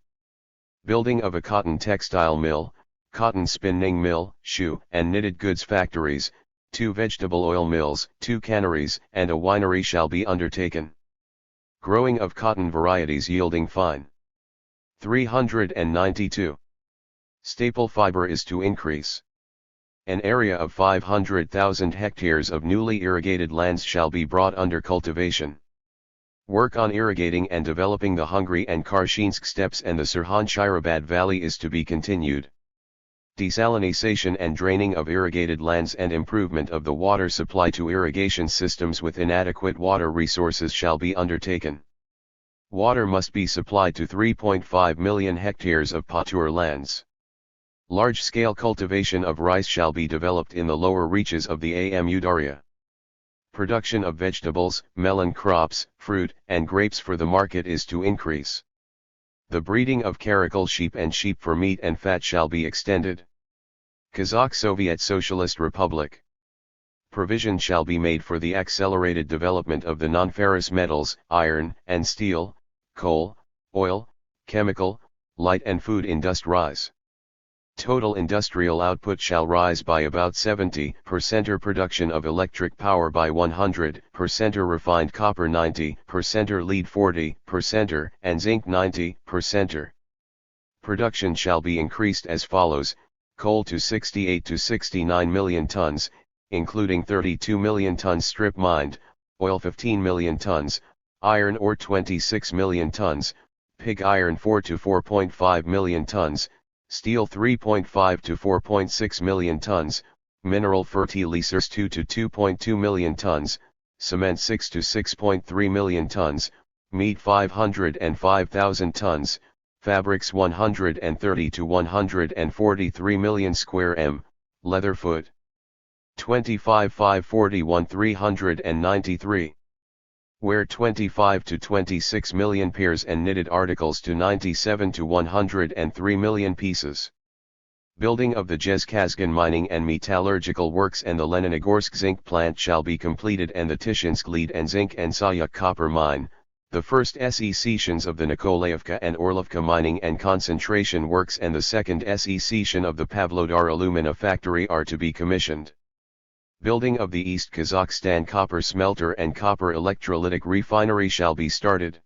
Speaker 1: Building of a cotton textile mill, cotton spinning mill, shoe and knitted goods factories, 2 vegetable oil mills, 2 canneries, and a winery shall be undertaken. Growing of cotton varieties yielding fine. 392. Staple fiber is to increase. An area of 500,000 hectares of newly irrigated lands shall be brought under cultivation. Work on irrigating and developing the Hungary and Karshinsk steppes and the Sirhan-Shirabad valley is to be continued. Desalinization and draining of irrigated lands and improvement of the water supply to irrigation systems with inadequate water resources shall be undertaken. Water must be supplied to 3.5 million hectares of patur lands. Large-scale cultivation of rice shall be developed in the lower reaches of the Amu Darya. Production of vegetables, melon crops, fruit, and grapes for the market is to increase. The breeding of caracal sheep and sheep for meat and fat shall be extended. Kazakh Soviet Socialist Republic. Provision shall be made for the accelerated development of the non-ferrous metals, iron and steel, coal, oil, chemical, light and food industries. Total industrial output shall rise by about 70%, or production of electric power by 100%, or refined copper 90%, or lead 40%, or and zinc 90%. Or. Production shall be increased as follows: coal to 68 to 69 million tons, including 32 million tons strip mined, oil 15 million tons, iron ore 26 million tons, pig iron 4 to 4.5 million tons, steel 3.5 to 4.6 million tons, mineral fertilizers 2 to 2.2 million tons, cement 6 to 6.3 million tons, meat 505,000 tons, fabrics 130 to 143 million square m, leather foot 25,541,393. Wear 25 to 26 million pairs and knitted articles to 97 to 103 million pieces. Building of the Jezkazgan mining and metallurgical works and the Leninogorsk zinc plant shall be completed, and the Tishinsk lead and zinc and Sayuk copper mine, the first SE sections of the Nikolaevka and Orlovka mining and concentration works and the second SE section of the Pavlodar alumina factory are to be commissioned. Building of the East Kazakhstan copper smelter and copper electrolytic refinery shall be started.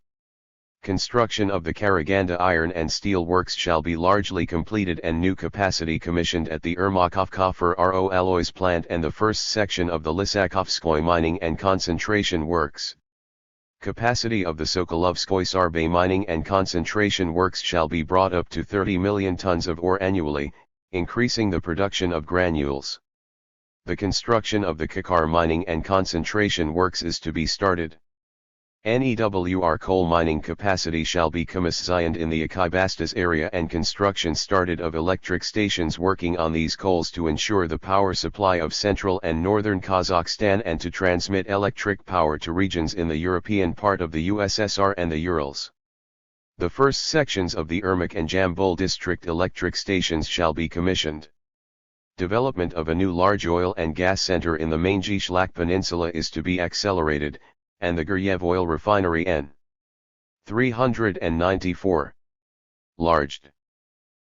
Speaker 1: Construction of the Karaganda iron and steel works shall be largely completed and new capacity commissioned at the Ermakovka Ferro alloys plant and the first section of the Lysakovskoye mining and concentration works. Capacity of the Sokolovskoye Sarbay mining and concentration works shall be brought up to 30 million tons of ore annually, increasing the production of granules. The construction of the Kakar mining and concentration works is to be started. NEWR coal mining capacity shall be commissioned in the Akibastas area and construction started of electric stations working on these coals to ensure the power supply of central and northern Kazakhstan and to transmit electric power to regions in the European part of the USSR and the Urals. The first sections of the Urmik and Jambol district electric stations shall be commissioned. Development of a new large oil and gas center in the Mangishlak Peninsula is to be accelerated, and the Guryev oil refinery N. 394. Larged.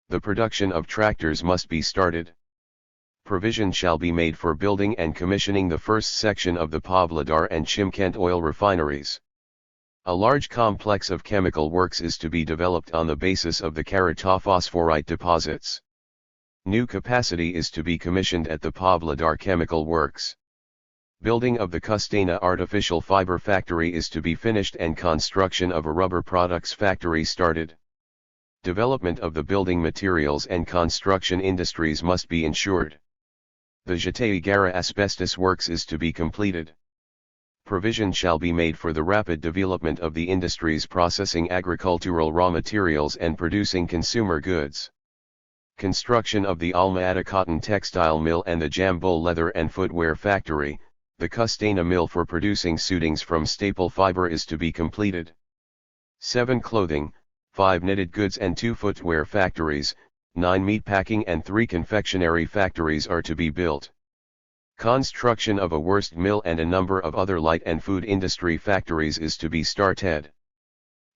Speaker 1: The production of tractors must be started. Provision shall be made for building and commissioning the first section of the Pavlodar and Chimkent oil refineries. A large complex of chemical works is to be developed on the basis of the keratophosphorite deposits. New capacity is to be commissioned at the Pavlodar Chemical Works. Building of the Kustana artificial fiber factory is to be finished and construction of a rubber products factory started. Development of the building materials and construction industries must be ensured. The Jataigara asbestos works is to be completed. Provision shall be made for the rapid development of the industries processing agricultural raw materials and producing consumer goods. Construction of the Alma-Ata cotton textile mill and the Jambol leather and footwear factory, the Kustana mill for producing suitings from staple fiber is to be completed. 7 clothing, 5 knitted goods and 2 footwear factories, 9 meat packing and 3 confectionery factories are to be built. Construction of a wurst mill and a number of other light and food industry factories is to be started.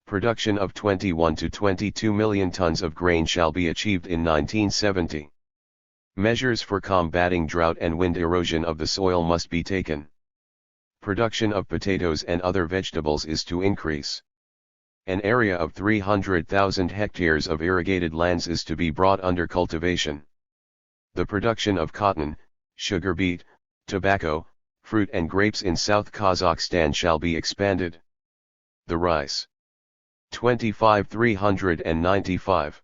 Speaker 1: Production of 21 to 22 million tons of grain shall be achieved in 1970. Measures for combating drought and wind erosion of the soil must be taken. Production of potatoes and other vegetables is to increase. An area of 300,000 hectares of irrigated lands is to be brought under cultivation. The production of cotton, sugar beet, tobacco, fruit and grapes in South Kazakhstan shall be expanded. The rice 25,395.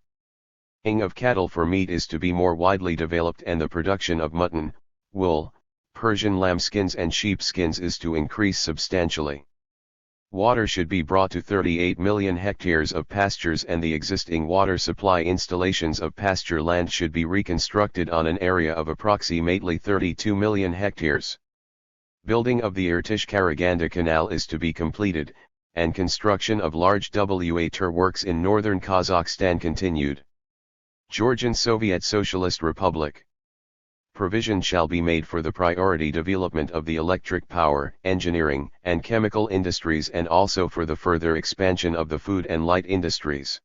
Speaker 1: Ing of cattle for meat is to be more widely developed and the production of mutton, wool, Persian lambskins and sheepskins is to increase substantially. Water should be brought to 38 million hectares of pastures and the existing water supply installations of pasture land should be reconstructed on an area of approximately 32 million hectares. Building of the Irtysh-Karaganda Canal is to be completed, and construction of large water works in northern Kazakhstan continued. Georgian Soviet Socialist Republic. Provision shall be made for the priority development of the electric power, engineering, and chemical industries, and also for the further expansion of the food and light industries.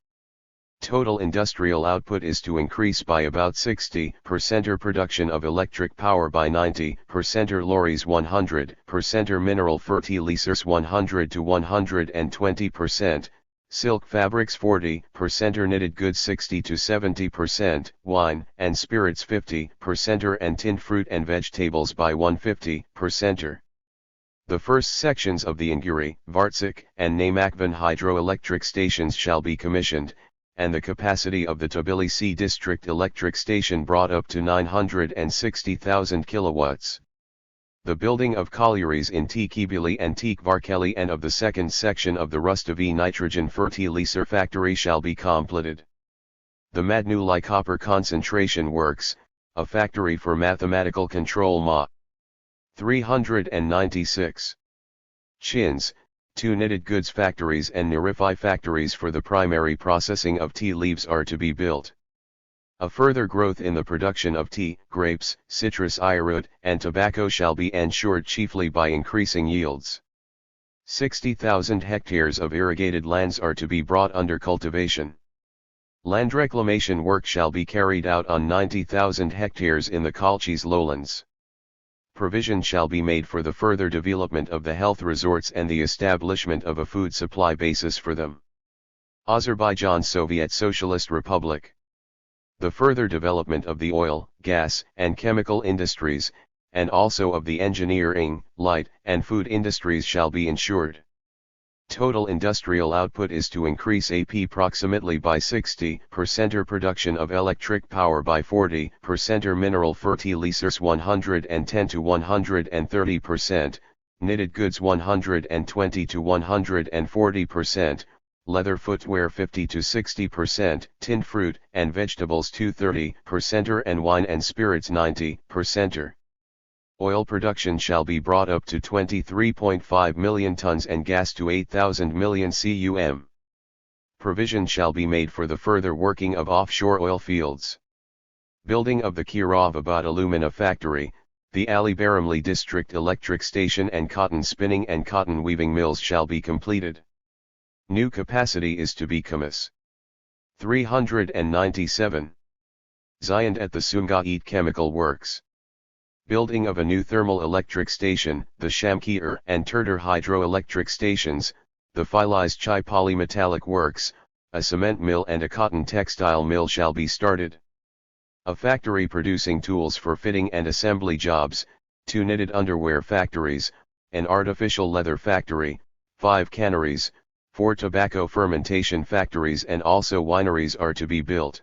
Speaker 1: Total industrial output is to increase by about 60%, production of electric power by 90%, lorries 100%, mineral fertilizers 100 to 120%, silk fabrics 40%, knitted goods 60 to 70%, wine and spirits 50%, and tinned fruit and vegetables by 150%. The first sections of the Inguri, Vartsik, and Namakvan hydroelectric stations shall be commissioned, and the capacity of the Tbilisi district electric station brought up to 960,000 kilowatts. The building of collieries in Tikibili and Tikvarkeli and of the second section of the Rustavi nitrogen fertilizer factory shall be completed. The Madnuli copper concentration works, a factory for mathematical control Ma. 396. Chins, 2 knitted goods factories and Nirify factories for the primary processing of tea leaves are to be built. A further growth in the production of tea, grapes, citrus irut, and tobacco shall be ensured chiefly by increasing yields. 60,000 hectares of irrigated lands are to be brought under cultivation. Land reclamation work shall be carried out on 90,000 hectares in the Kalchis lowlands. Provision shall be made for the further development of the health resorts and the establishment of a food supply basis for them. Azerbaijan Soviet Socialist Republic. The further development of the oil, gas, and chemical industries, and also of the engineering, light, and food industries shall be ensured. Total industrial output is to increase approximately by 60%, production of electric power by 40%, mineral fertilizers 110 to 130%, knitted goods 120 to 140%, leather footwear 50 to 60%, tinned fruit and vegetables 230%, and wine and spirits 90%. Oil production shall be brought up to 23.5 million tons and gas to 8,000 million cum. Provision shall be made for the further working of offshore oil fields. Building of the Kirovabad alumina factory, the Ali Baramli district electric station and cotton spinning and cotton weaving mills shall be completed. New capacity is to be commis. 397. Ziand at the Sumgait chemical works. Building of a new thermal electric station, the Shamkir and Turdur hydroelectric stations, the Philiz Chai polymetallic works, a cement mill and a cotton textile mill shall be started. A factory producing tools for fitting and assembly jobs, 2 knitted underwear factories, an artificial leather factory, 5 canneries, 4 tobacco fermentation factories and also wineries are to be built.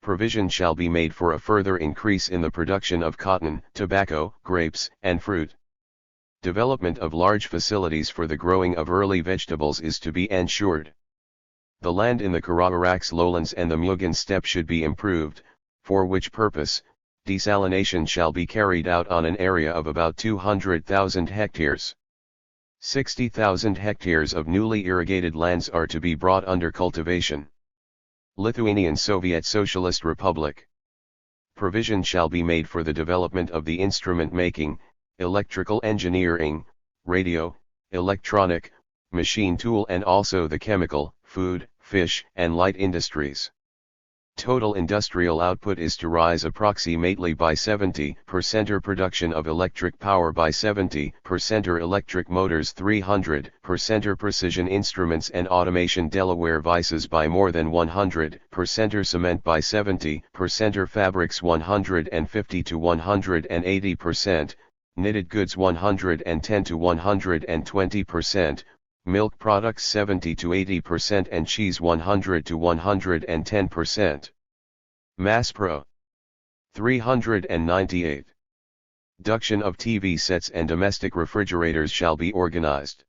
Speaker 1: Provision shall be made for a further increase in the production of cotton, tobacco, grapes, and fruit. Development of large facilities for the growing of early vegetables is to be ensured. The land in the Karabaraks lowlands and the Mugan steppe should be improved, for which purpose, desalination shall be carried out on an area of about 200,000 hectares. 60,000 hectares of newly irrigated lands are to be brought under cultivation. Lithuanian Soviet Socialist Republic. Provision shall be made for the development of the instrument making, electrical engineering, radio, electronic, machine tool and also the chemical, food, fish and light industries. Total industrial output is to rise approximately by 70%, production of electric power by 70%, electric motors 300%, precision instruments and automation Delaware vices by more than 100%, cement by 70%, fabrics 150 to 180%, knitted goods 110 to 120%, milk products 70 to 80% and cheese 100 to 110%. Mass Pro. 398. Duction of TV sets and domestic refrigerators shall be organized.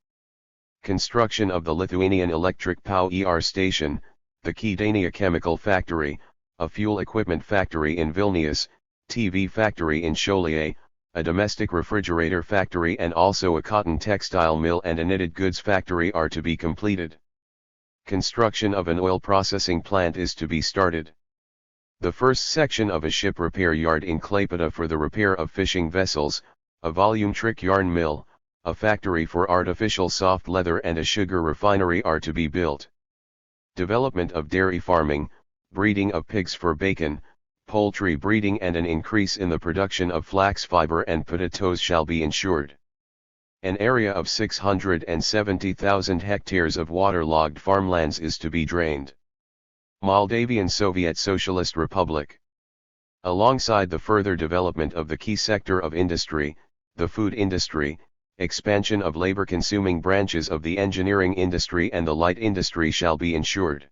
Speaker 1: Construction of the Lithuanian Electric Power Station, the Kėdainiai Chemical Factory, a fuel equipment factory in Vilnius, TV factory in Šiauliai, a domestic refrigerator factory and also a cotton textile mill and a knitted goods factory are to be completed. Construction of an oil processing plant is to be started. The first section of a ship repair yard in Klaipėda for the repair of fishing vessels, a volumetric yarn mill, a factory for artificial soft leather and a sugar refinery are to be built. Development of dairy farming, breeding of pigs for bacon, poultry breeding and an increase in the production of flax fiber and potatoes shall be ensured. An area of 670,000 hectares of waterlogged farmlands is to be drained. Moldavian Soviet Socialist Republic. Alongside the further development of the key sector of industry, the food industry, expansion of labor-consuming branches of the engineering industry and the light industry shall be ensured.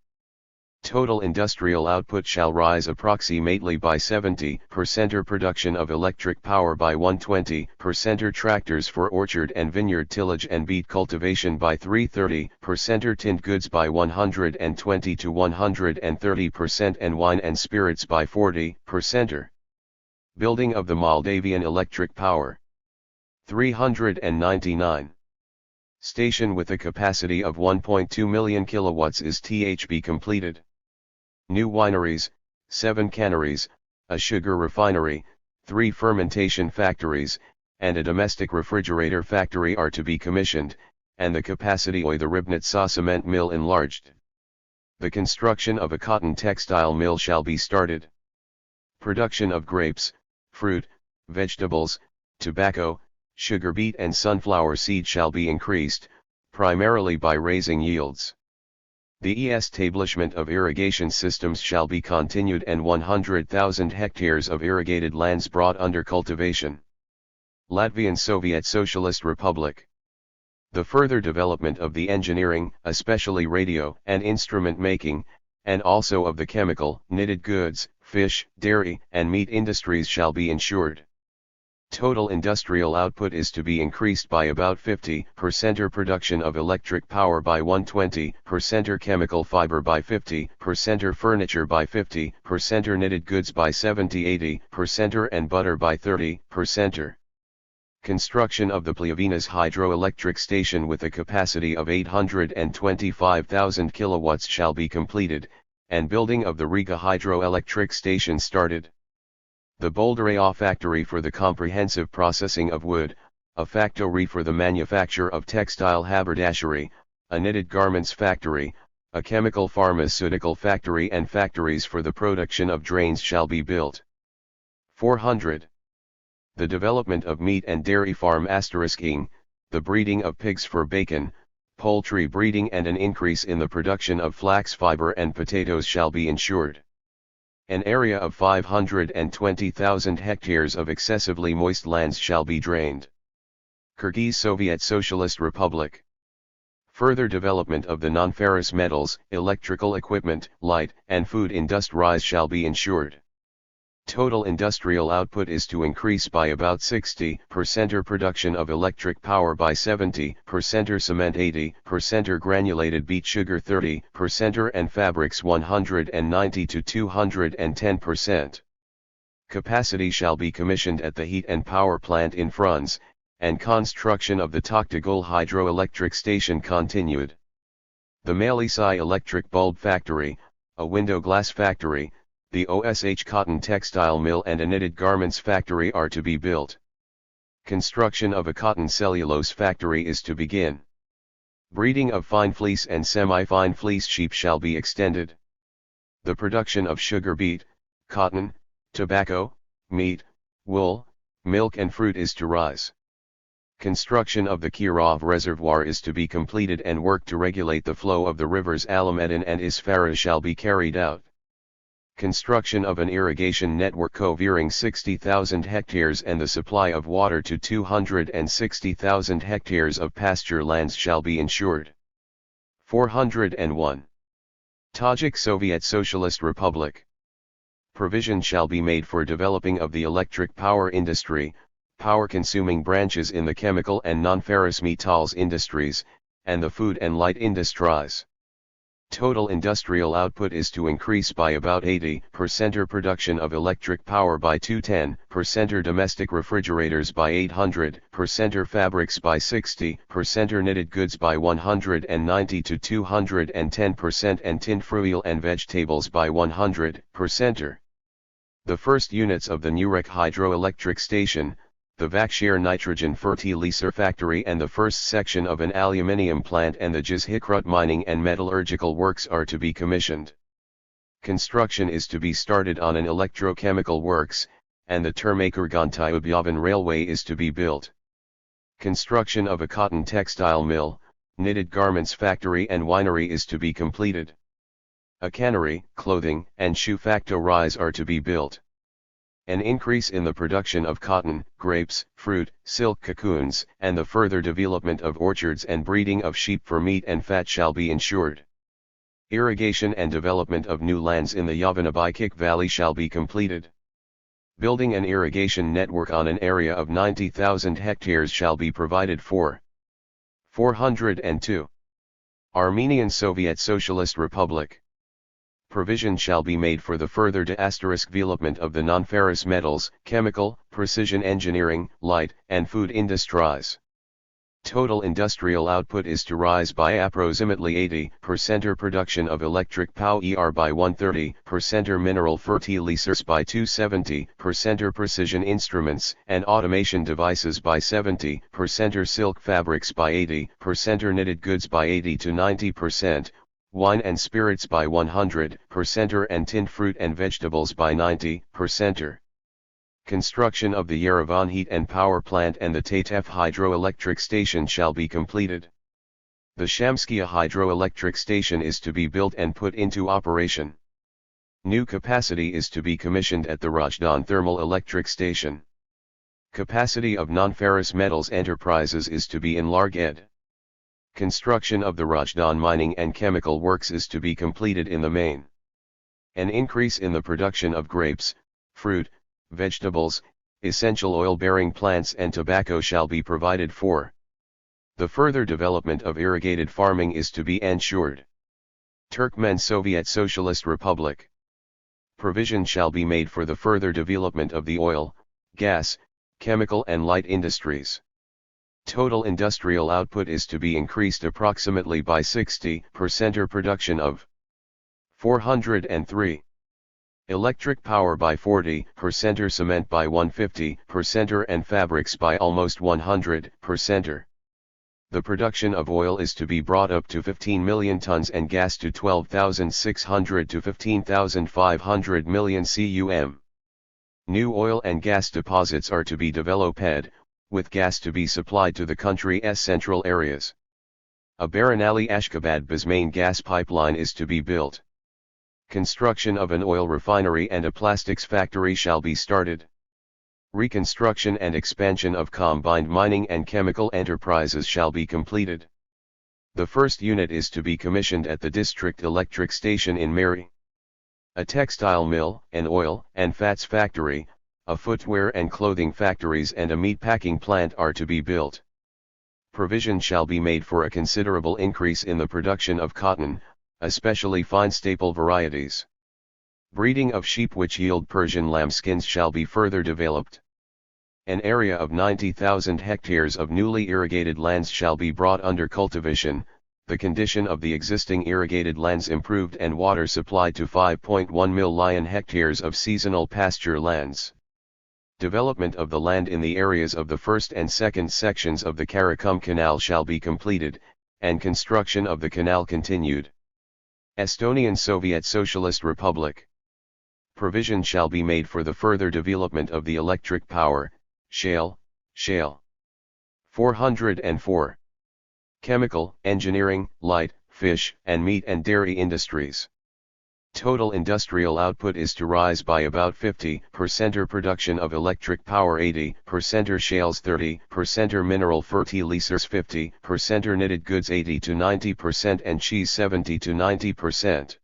Speaker 1: Total industrial output shall rise approximately by 70%. Production of electric power by 120%. Tractors for orchard and vineyard tillage and beet cultivation by 330%. Tinned goods by 120 to 130% and wine and spirits by 40%. Building of the Moldavian electric power. 399. Station with a capacity of 1.2 million kilowatts is to be completed. New wineries, 7 canneries, a sugar refinery, 3 fermentation factories, and a domestic refrigerator factory are to be commissioned, and the capacity of the Ribnica cement mill enlarged. The construction of a cotton textile mill shall be started. Production of grapes, fruit, vegetables, tobacco, sugar beet and sunflower seed shall be increased, primarily by raising yields. The establishment of irrigation systems shall be continued and 100,000 hectares of irrigated lands brought under cultivation. Latvian Soviet Socialist Republic. The further development of the engineering, especially radio and instrument making, and also of the chemical, knitted goods, fish, dairy, and meat industries shall be ensured. Total industrial output is to be increased by about 50%. Production of electric power by 120%. Chemical fiber by 50%. Furniture by 50%. Knitted goods by 70-80%. And butter by 30%. Construction of the Pļavėnas hydroelectric station with a capacity of 825,000 kilowatts shall be completed, and building of the Riga hydroelectric station started. The Boldaraya factory for the comprehensive processing of wood, a factory for the manufacture of textile haberdashery, a knitted garments factory, a chemical pharmaceutical factory and factories for the production of drains shall be built. 400. The development of meat and dairy farm *ing, the breeding of pigs for bacon, poultry breeding and an increase in the production of flax fiber and potatoes shall be ensured. An area of 520,000 hectares of excessively moist lands shall be drained. Kyrgyz Soviet Socialist Republic. Further development of the non-ferrous metals, electrical equipment, light, and food industries shall be ensured. Total industrial output is to increase by about 60%. Production of electric power by 70%. Cement 80%. Granulated beet sugar 30%. And fabrics 190 to 210%. Capacity shall be commissioned at the heat and power plant in Frunze, and construction of the Toktagul hydroelectric station continued. The Malisai electric bulb factory, a window glass factory, the OSH cotton textile mill and a knitted garments factory are to be built. Construction of a cotton cellulose factory is to begin. Breeding of fine fleece and semi-fine fleece sheep shall be extended. The production of sugar beet, cotton, tobacco, meat, wool, milk and fruit is to rise. Construction of the Kirov reservoir is to be completed and work to regulate the flow of the rivers Alamedin and Isfara shall be carried out. Construction of an irrigation network covering 60,000 hectares and the supply of water to 260,000 hectares of pasture lands shall be ensured. 401. Tajik Soviet Socialist Republic. Provision shall be made for developing of the electric power industry, power-consuming branches in the chemical and non-ferrous metals industries, and the food and light industries. Total industrial output is to increase by about 80% or production of electric power by 210% or domestic refrigerators by 800% or fabrics by 60% or knitted goods by 190 to 210% and tinned fruit and vegetables by 100% or. The first units of the Nurek hydroelectric station, the Vakshir nitrogen fertilizer factory and the first section of an aluminium plant and the Jizhikrut mining and metallurgical works are to be commissioned. Construction is to be started on an electrochemical works, and the Termakurgantai Ubyavan railway is to be built. Construction of a cotton textile mill, knitted garments factory and winery is to be completed. A cannery, clothing, and shoe factories are to be built. An increase in the production of cotton, grapes, fruit, silk cocoons, and the further development of orchards and breeding of sheep for meat and fat shall be ensured. Irrigation and development of new lands in the Yavanabikik Valley shall be completed. Building an irrigation network on an area of 90,000 hectares shall be provided for. 402. Armenian Soviet Socialist Republic. Provision shall be made for the further development of the non-ferrous metals, chemical, precision engineering, light, and food industries. Total industrial output is to rise by approximately 80% or production of electric power by 130% or mineral fertilizers by 270% or precision instruments and automation devices by 70% or silk fabrics by 80% or knitted goods by 80 to 90%. Wine and spirits by 100% and tinned fruit and vegetables by 90%. Construction of the Yerevan heat and power plant and the Tatev hydroelectric station shall be completed. The Shamskia hydroelectric station is to be built and put into operation. New capacity is to be commissioned at the Rajdan thermal electric station. Capacity of non-ferrous metals enterprises is to be enlarged. Construction of the Rajdan mining and chemical works is to be completed in the main. An increase in the production of grapes, fruit, vegetables, essential oil-bearing plants and tobacco shall be provided for. The further development of irrigated farming is to be ensured. Turkmen Soviet Socialist Republic. Provision shall be made for the further development of the oil, gas, chemical and light industries. Total industrial output is to be increased approximately by 60% or production of. 403. Electric power by 40% or cement by 150% or and fabrics by almost 100% or. The production of oil is to be brought up to 15 million tons and gas to 12,600 to 15,500 million cum. New oil and gas deposits are to be developed, with gas to be supplied to the country's central areas. A Baranali-Ashkabad-Basmain gas pipeline is to be built. Construction of an oil refinery and a plastics factory shall be started. Reconstruction and expansion of combined mining and chemical enterprises shall be completed. The first unit is to be commissioned at the district electric station in Mary. A textile mill, an oil and fats factory, a footwear and clothing factories and a meat packing plant are to be built. Provision shall be made for a considerable increase in the production of cotton, especially fine staple varieties. Breeding of sheep which yield Persian lambskins shall be further developed. An area of 90,000 hectares of newly irrigated lands shall be brought under cultivation, the condition of the existing irrigated lands improved and water supplied to 5.1 million hectares of seasonal pasture lands. Development of the land in the areas of the first and second sections of the Karakum Canal shall be completed, and construction of the canal continued. Estonian Soviet Socialist Republic. Provision shall be made for the further development of the electric power, shale. 404. Chemical, engineering, light, fish, and meat and dairy industries. Total industrial output is to rise by about 50% or production of electric power 80% or shales 30% or mineral fertilizers 50% or knitted goods 80 to 90% and cheese 70 to 90%.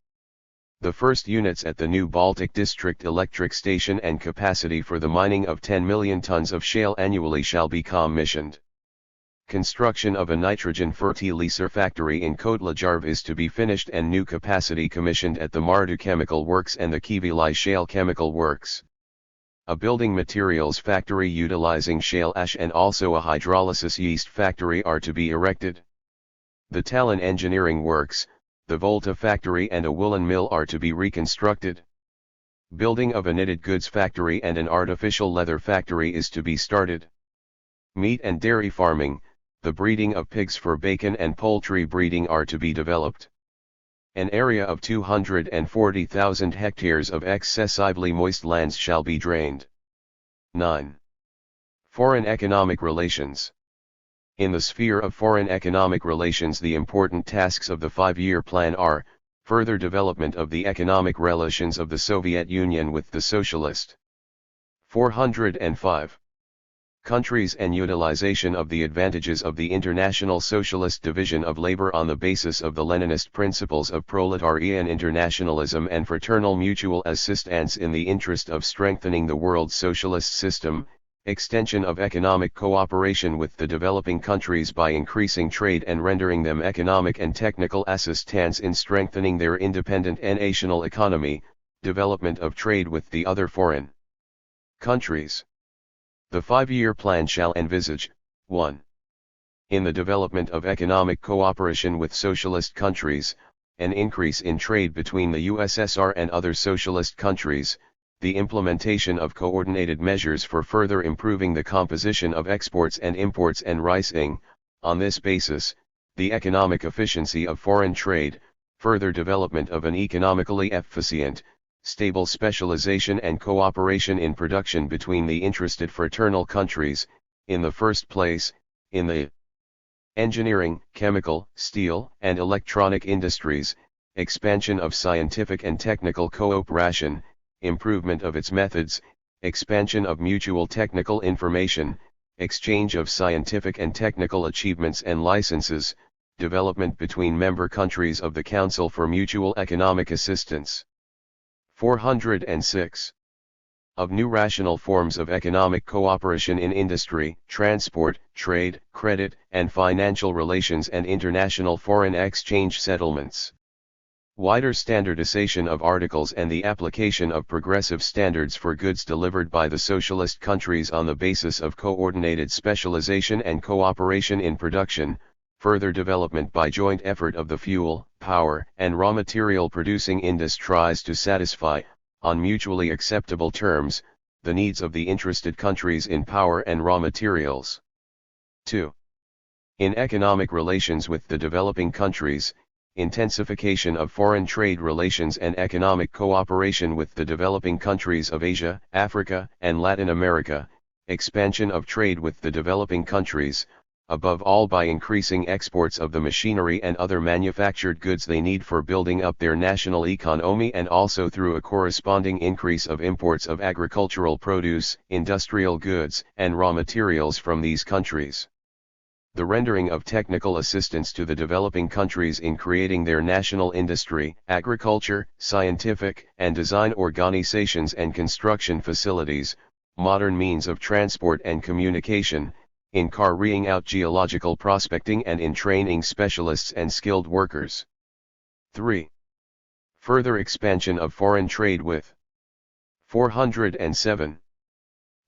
Speaker 1: The first units at the new Baltic District Electric Station and capacity for the mining of 10 million tons of shale annually shall be commissioned. Construction of a nitrogen fertilizer factory in Kotlajarv is to be finished and new capacity commissioned at the Mardu Chemical Works and the Kivilai Shale Chemical Works. A building materials factory utilizing shale ash and also a hydrolysis yeast factory are to be erected. The Talon Engineering Works, the Volta factory and a woolen mill are to be reconstructed. Building of a knitted goods factory and an artificial leather factory is to be started. Meat and dairy farming, the breeding of pigs for bacon and poultry breeding are to be developed. An area of 240,000 hectares of excessively moist lands shall be drained. 9. Foreign economic relations. In the sphere of foreign economic relations, the important tasks of the 5-year plan are: further development of the economic relations of the Soviet Union with the Socialist 405 countries and utilization of the advantages of the International Socialist Division of Labor on the basis of the Leninist principles of proletarian internationalism and fraternal mutual assistance in the interest of strengthening the world socialist system, extension of economic cooperation with the developing countries by increasing trade and rendering them economic and technical assistance in strengthening their independent and national economy, development of trade with the other foreign countries. The 5-year plan shall envisage: 1. In the development of economic cooperation with socialist countries, an increase in trade between the USSR and other socialist countries, the implementation of coordinated measures for further improving the composition of exports and imports and rising, on this basis, the economic efficiency of foreign trade, further development of an economically efficient, stable specialization and cooperation in production between the interested fraternal countries, in the first place, in the engineering, chemical, steel, and electronic industries, expansion of scientific and technical cooperation, improvement of its methods, expansion of mutual technical information, exchange of scientific and technical achievements and licenses, development between member countries of the Council for Mutual Economic Assistance. 406. Of new rational forms of economic cooperation in industry, transport, trade, credit, and financial relations and international foreign exchange settlements. Wider standardization of articles and the application of progressive standards for goods delivered by the socialist countries on the basis of coordinated specialization and cooperation in production, further development by joint effort of the fuel, power, and raw material producing industries to satisfy, on mutually acceptable terms, the needs of the interested countries in power and raw materials. 2. In economic relations with the developing countries, intensification of foreign trade relations and economic cooperation with the developing countries of Asia, Africa, and Latin America, expansion of trade with the developing countries, above all by increasing exports of the machinery and other manufactured goods they need for building up their national economy, and also through a corresponding increase of imports of agricultural produce, industrial goods, and raw materials from these countries. The rendering of technical assistance to the developing countries in creating their national industry, agriculture, scientific and design organizations and construction facilities, modern means of transport and communication, in carrying out geological prospecting and in training specialists and skilled workers. 3. Further expansion of foreign trade with 407.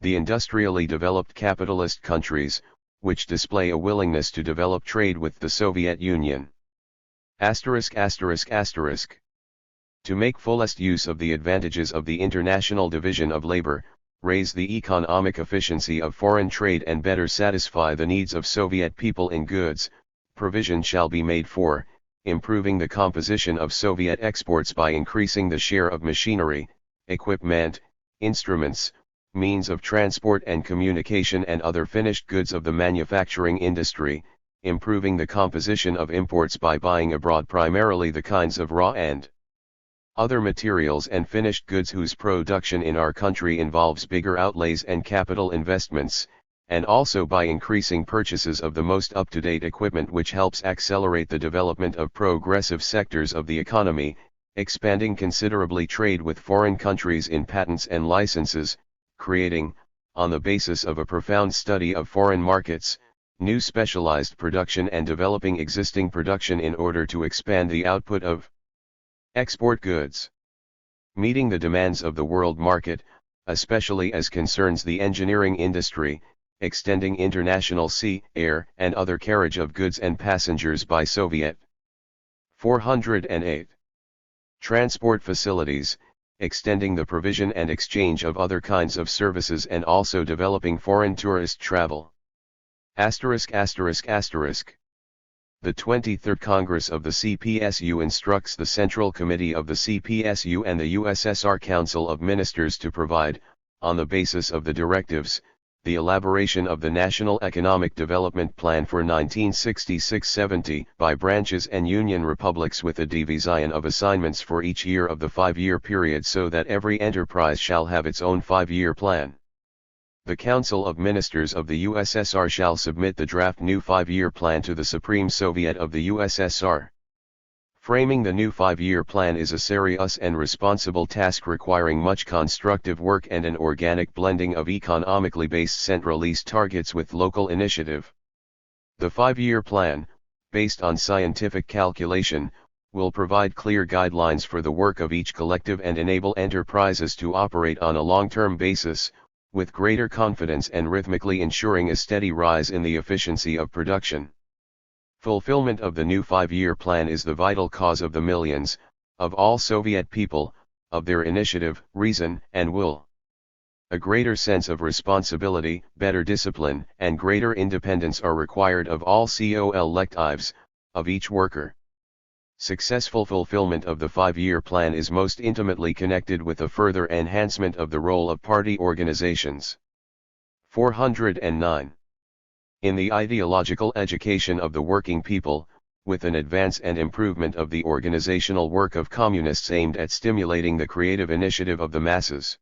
Speaker 1: The industrially developed capitalist countries, which display a willingness to develop trade with the Soviet Union. To make fullest use of the advantages of the International Division of Labor, raise the economic efficiency of foreign trade and better satisfy the needs of Soviet people in goods, provision shall be made for improving the composition of Soviet exports by increasing the share of machinery, equipment, instruments, means of transport and communication and other finished goods of the manufacturing industry, improving the composition of imports by buying abroad primarily the kinds of raw and other materials and finished goods whose production in our country involves bigger outlays and capital investments, and also by increasing purchases of the most up-to-date equipment which helps accelerate the development of progressive sectors of the economy, expanding considerably trade with foreign countries in patents and licenses, creating, on the basis of a profound study of foreign markets, new specialized production and developing existing production in order to expand the output of export goods. Meeting the demands of the world market, especially as concerns the engineering industry, extending international sea, air, and other carriage of goods and passengers by Soviet. 408. Transport facilities, extending the provision and exchange of other kinds of services and also developing foreign tourist travel. ******. The 23rd Congress of the CPSU instructs the Central Committee of the CPSU and the USSR Council of Ministers to provide, on the basis of the directives, the elaboration of the National Economic Development Plan for 1966-70 by branches and union republics with a division of assignments for each year of the 5-year period so that every enterprise shall have its own 5-year plan. The Council of Ministers of the USSR shall submit the draft new 5-year plan to the Supreme Soviet of the USSR. Framing the new 5-year plan is a serious and responsible task requiring much constructive work and an organic blending of economically based centralist targets with local initiative. The 5-year plan, based on scientific calculation, will provide clear guidelines for the work of each collective and enable enterprises to operate on a long-term basis, with greater confidence and rhythmically ensuring a steady rise in the efficiency of production. Fulfillment of the new 5-year plan is the vital cause of the millions, of all Soviet people, of their initiative, reason, and will. A greater sense of responsibility, better discipline, and greater independence are required of all collectives, of each worker. Successful fulfillment of the 5-year plan is most intimately connected with a further enhancement of the role of party organizations. 409. In the ideological education of the working people, with an advance and improvement of the organizational work of communists aimed at stimulating the creative initiative of the masses.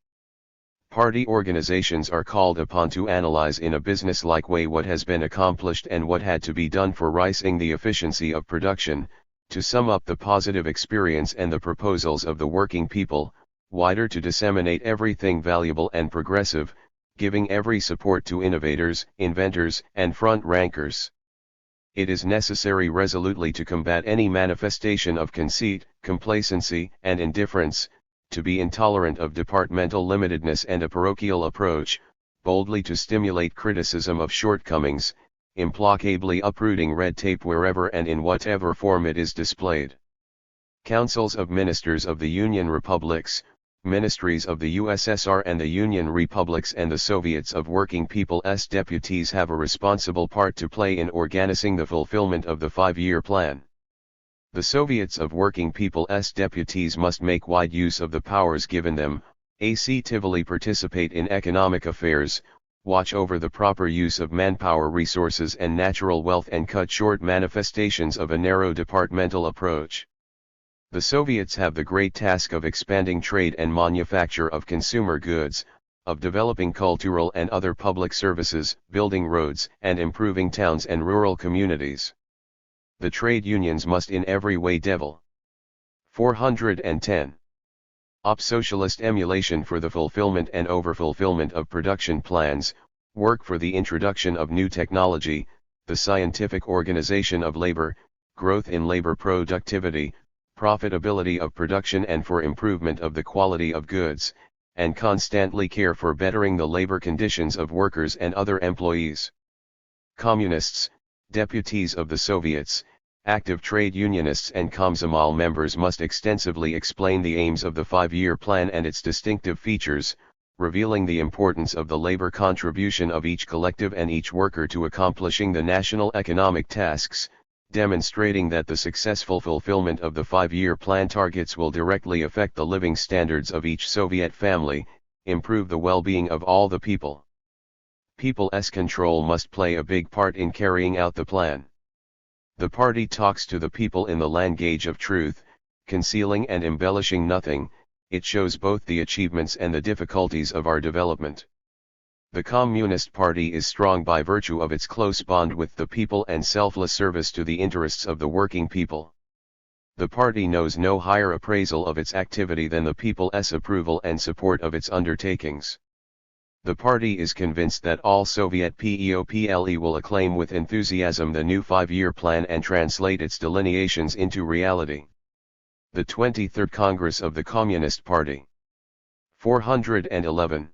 Speaker 1: Party organizations are called upon to analyze in a business-like way what has been accomplished and what had to be done for raising the efficiency of production, to sum up the positive experience and the proposals of the working people, wider to disseminate everything valuable and progressive, giving every support to innovators, inventors, and front rankers. It is necessary resolutely to combat any manifestation of conceit, complacency, and indifference, to be intolerant of departmental limitedness and a parochial approach, boldly to stimulate criticism of shortcomings, implacably uprooting red tape wherever and in whatever form it is displayed. Councils of Ministers of the Union Republics, Ministries of the USSR and the Union Republics and the Soviets of Working People's deputies have a responsible part to play in organizing the fulfillment of the 5-year plan. The Soviets of Working People's deputies must make wide use of the powers given them, actively participate in economic affairs, watch over the proper use of manpower resources and natural wealth and cut short manifestations of a narrow departmental approach. The Soviets have the great task of expanding trade and manufacture of consumer goods, of developing cultural and other public services, building roads, and improving towns and rural communities. The trade unions must in every way develop. 410. Socialist emulation for the fulfillment and overfulfillment of production plans, work for the introduction of new technology, the scientific organization of labor, growth in labor productivity, profitability of production and for improvement of the quality of goods, and constantly care for bettering the labor conditions of workers and other employees. Communists, deputies of the Soviets, active trade unionists and Komsomol members must extensively explain the aims of the 5-year plan and its distinctive features, revealing the importance of the labor contribution of each collective and each worker to accomplishing the national economic tasks, demonstrating that the successful fulfillment of the 5-year plan targets will directly affect the living standards of each Soviet family, improve the well-being of all the people. People's control must play a big part in carrying out the plan. The party talks to the people in the language of truth, concealing and embellishing nothing. It shows both the achievements and the difficulties of our development. The Communist Party is strong by virtue of its close bond with the people and selfless service to the interests of the working people. The party knows no higher appraisal of its activity than the people's approval and support of its undertakings. The party is convinced that all Soviet people will acclaim with enthusiasm the new 5-year plan and translate its delineations into reality. The 23rd Congress of the Communist Party. 411.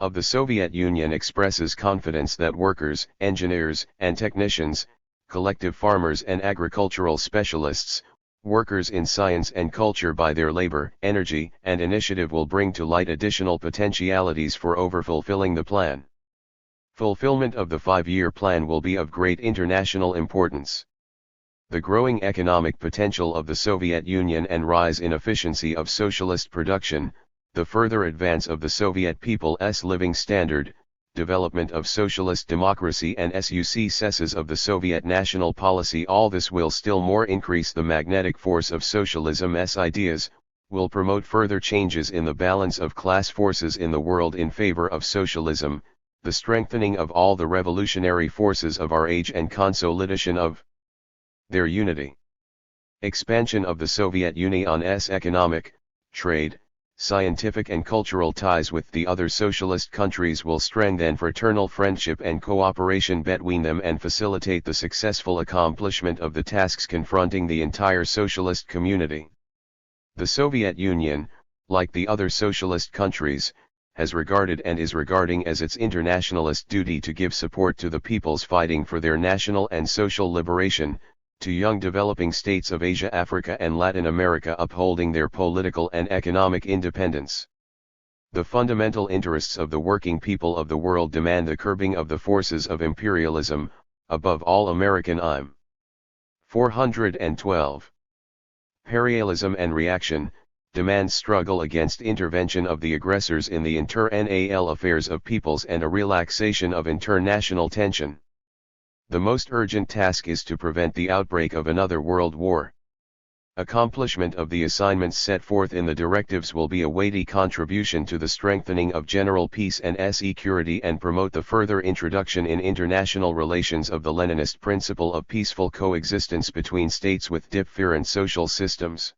Speaker 1: Of the Soviet Union expresses confidence that workers, engineers, and technicians, collective farmers and agricultural specialists, workers in science and culture by their labor, energy, and initiative will bring to light additional potentialities for overfulfilling the plan. Fulfillment of the 5-year plan will be of great international importance. The growing economic potential of the Soviet Union and rise in efficiency of socialist production, the further advance of the Soviet people's living standard, development of socialist democracy and successes of the Soviet national policy, all this will still more increase the magnetic force of socialism's ideas, will promote further changes in the balance of class forces in the world in favor of socialism, the strengthening of all the revolutionary forces of our age and consolidation of their unity. Expansion of the Soviet Union's economic, trade, scientific and cultural ties with the other socialist countries will strengthen fraternal friendship and cooperation between them and facilitate the successful accomplishment of the tasks confronting the entire socialist community. The Soviet Union, like the other socialist countries, has regarded and is regarding as its internationalist duty to give support to the peoples fighting for their national and social liberation, to young developing states of Asia, Africa and Latin America upholding their political and economic independence. The fundamental interests of the working people of the world demand the curbing of the forces of imperialism, above all American IM. 412. Imperialism and reaction, demands struggle against intervention of the aggressors in the internal affairs of peoples and a relaxation of international tension. The most urgent task is to prevent the outbreak of another world war. Accomplishment of the assignments set forth in the directives will be a weighty contribution to the strengthening of general peace and security and promote the further introduction in international relations of the Leninist principle of peaceful coexistence between states with different social systems.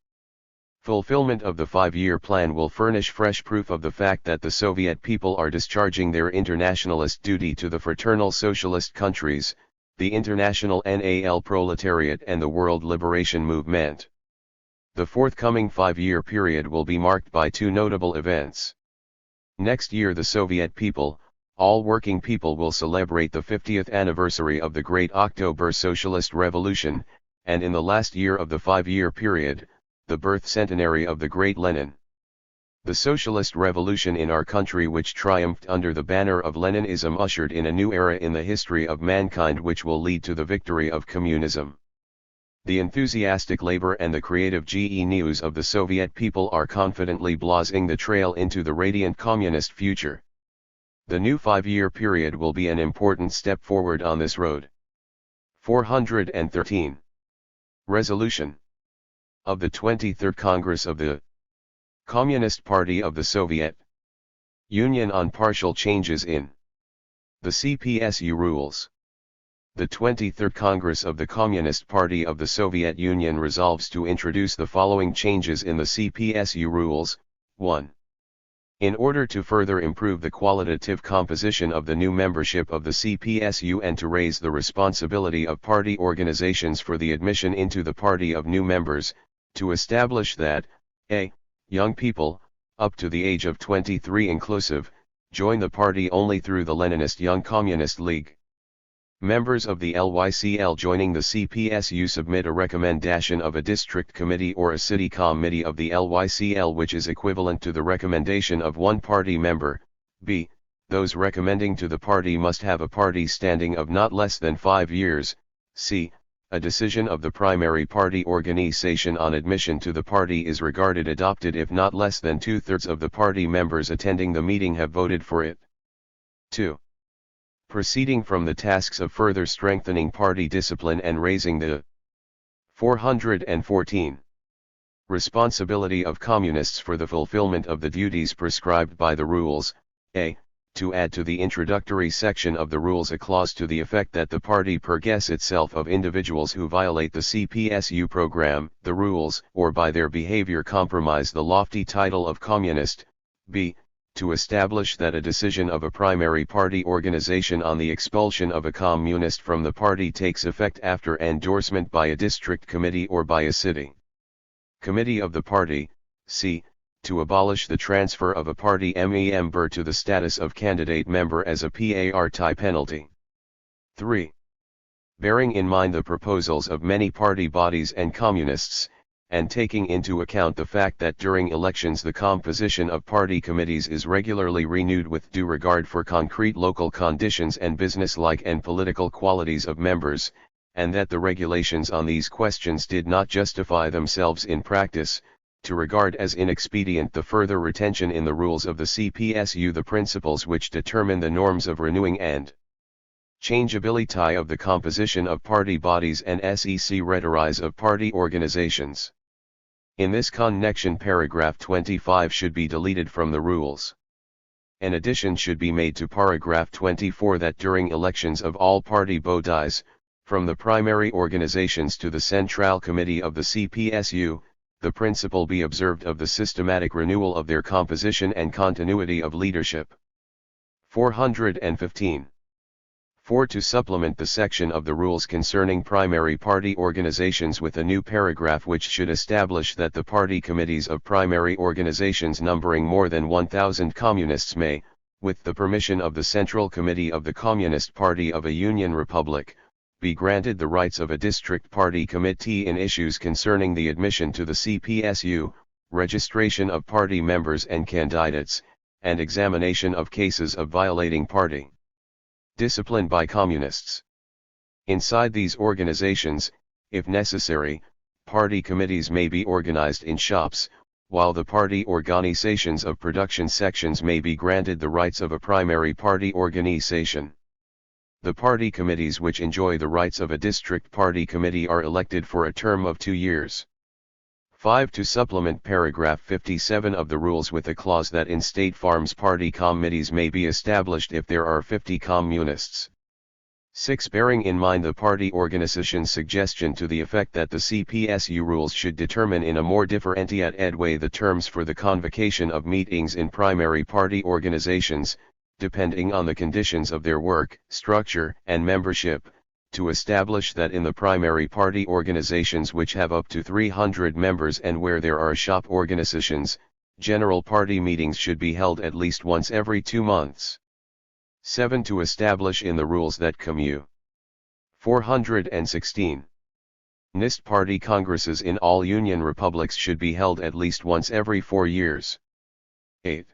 Speaker 1: Fulfillment of the 5-year plan will furnish fresh proof of the fact that the Soviet people are discharging their internationalist duty to the fraternal socialist countries, the international NAL proletariat and the world liberation movement. The forthcoming 5-year period will be marked by 2 notable events. Next year the Soviet people, all working people, will celebrate the 50th anniversary of the Great October Socialist Revolution, and in the last year of the 5-year period, the birth centenary of the great Lenin. The socialist revolution in our country, which triumphed under the banner of Leninism, ushered in a new era in the history of mankind which will lead to the victory of communism. The enthusiastic labor and the creative genius of the Soviet people are confidently blazing the trail into the radiant communist future. The new 5-year period will be an important step forward on this road. 413. Resolution of the 23rd Congress of the Communist Party of the Soviet Union on partial changes in the CPSU rules. The 23rd Congress of the Communist Party of the Soviet Union resolves to introduce the following changes in the CPSU rules. 1. In order to further improve the qualitative composition of the new membership of the CPSU and to raise the responsibility of party organizations for the admission into the party of new members, to establish that a. Young people, up to the age of 23 inclusive, join the party only through the Leninist Young Communist League. Members of the LYCL joining the CPSU submit a recommendation of a district committee or a city committee of the LYCL which is equivalent to the recommendation of one party member. b. Those recommending to the party must have a party standing of not less than 5 years. c. A decision of the primary party organization on admission to the party is regarded adopted if not less than 2/3 of the party members attending the meeting have voted for it. 2. Proceeding from the tasks of further strengthening party discipline and raising the 414. Responsibility of communists for the fulfillment of the duties prescribed by the rules. a. To add to the introductory section of the rules a clause to the effect that the party purges itself of individuals who violate the CPSU program, the rules, or by their behavior compromise the lofty title of communist. b. to establish that a decision of a primary party organization on the expulsion of a communist from the party takes effect after endorsement by a district committee or by a city committee of the party, c. to abolish the transfer of a party member to the status of candidate member as a party penalty. 3. Bearing in mind the proposals of many party bodies and communists, and taking into account the fact that during elections the composition of party committees is regularly renewed with due regard for concrete local conditions and business-like and political qualities of members, and that the regulations on these questions did not justify themselves in practice, to regard as inexpedient the further retention in the rules of the CPSU the principles which determine the norms of renewing and changeability of the composition of party bodies and secretaries of party organizations. In this connection, paragraph 25 should be deleted from the rules. An addition should be made to paragraph 24 that during elections of all party bodies, from the primary organizations to the Central Committee of the CPSU, the principle be observed of the systematic renewal of their composition and continuity of leadership. 415. 4. To supplement the section of the rules concerning primary party organizations with a new paragraph which should establish that the party committees of primary organizations numbering more than 1,000 communists may, with the permission of the Central Committee of the Communist Party of a Union Republic, be granted the rights of a district party committee in issues concerning the admission to the CPSU, registration of party members and candidates, and examination of cases of violating party discipline by communists. Inside these organizations, if necessary, party committees may be organized in shops, while the party organizations of production sections may be granted the rights of a primary party organization. The party committees which enjoy the rights of a district party committee are elected for a term of 2 years. 5. To supplement paragraph 57 of the rules with a clause that in State Farm's party committees may be established if there are 50 communists. 6. Bearing in mind the party organization's suggestion to the effect that the CPSU rules should determine in a more differentiated way the terms for the convocation of meetings in primary party organizations, depending on the conditions of their work, structure, and membership, to establish that in the primary party organizations which have up to 300 members and where there are shop organizations, general party meetings should be held at least once every 2 months. 7. To establish in the rules that Commu. 416. NIST party congresses in all Union republics should be held at least once every 4 years. 8.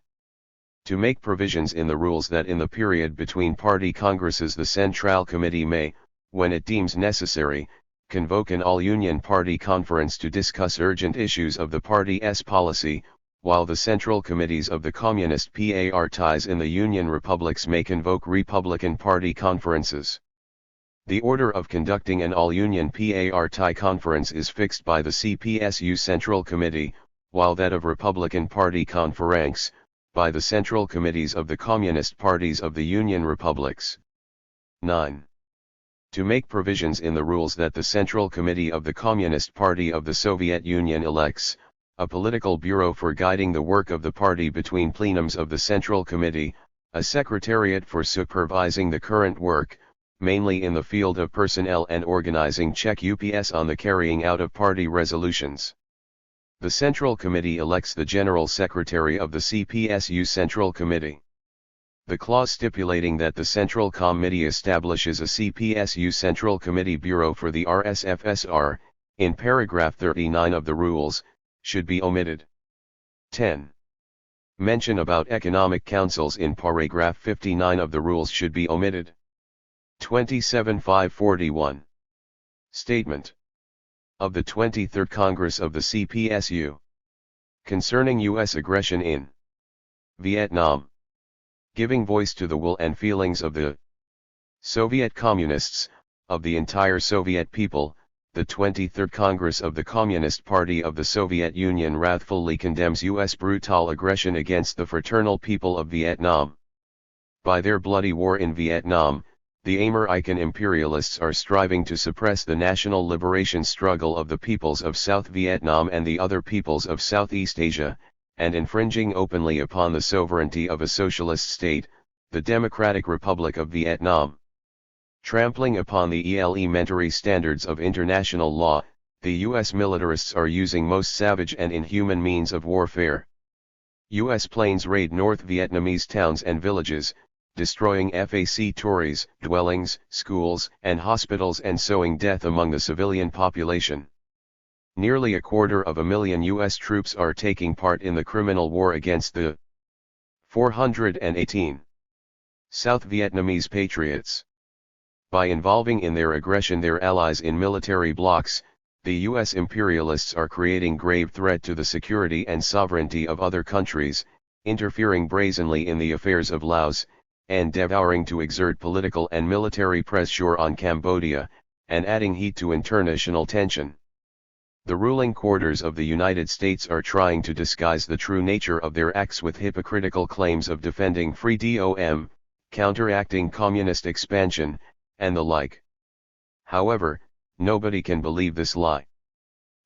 Speaker 1: To make provisions in the rules that in the period between party congresses the Central Committee may, when it deems necessary, convoke an all-Union party conference to discuss urgent issues of the party's policy, while the central committees of the communist parties in the Union republics may convoke Republican Party conferences. The order of conducting an all-Union party conference is fixed by the CPSU Central Committee, while that of Republican Party conference, by the central committees of the communist parties of the Union republics. 9. To make provisions in the rules that the Central Committee of the Communist Party of the Soviet Union elects a political bureau for guiding the work of the party between plenums of the Central Committee, a secretariat for supervising the current work, mainly in the field of personnel and organizing check ups on the carrying out of party resolutions. The Central Committee elects the General Secretary of the CPSU Central Committee. The clause stipulating that the Central Committee establishes a CPSU Central Committee Bureau for the RSFSR, in paragraph 39 of the rules, should be omitted. 10. Mention about economic councils in paragraph 59 of the rules should be omitted. 27.541. Statement of the 23rd Congress of the CPSU concerning U.S. aggression in Vietnam. Giving voice to the will and feelings of the Soviet Communists, of the entire Soviet people, the 23rd Congress of the Communist Party of the Soviet Union wrathfully condemns U.S. brutal aggression against the fraternal people of Vietnam. By their bloody war in Vietnam, the American imperialists are striving to suppress the national liberation struggle of the peoples of South Vietnam and the other peoples of Southeast Asia, and infringing openly upon the sovereignty of a socialist state, the Democratic Republic of Vietnam. Trampling upon the elementary standards of international law, the U.S. militarists are using most savage and inhuman means of warfare. U.S. planes raid North Vietnamese towns and villages, destroying factories, dwellings, schools, and hospitals and sowing death among the civilian population. Nearly 250,000 U.S. troops are taking part in the criminal war against the 418 South Vietnamese patriots. By involving in their aggression their allies in military blocs, the U.S. imperialists are creating grave threat to the security and sovereignty of other countries, interfering brazenly in the affairs of Laos, and devouring to exert political and military pressure on Cambodia, and adding heat to international tension. The ruling quarters of the United States are trying to disguise the true nature of their acts with hypocritical claims of defending freedom, counteracting communist expansion, and the like. However, nobody can believe this lie.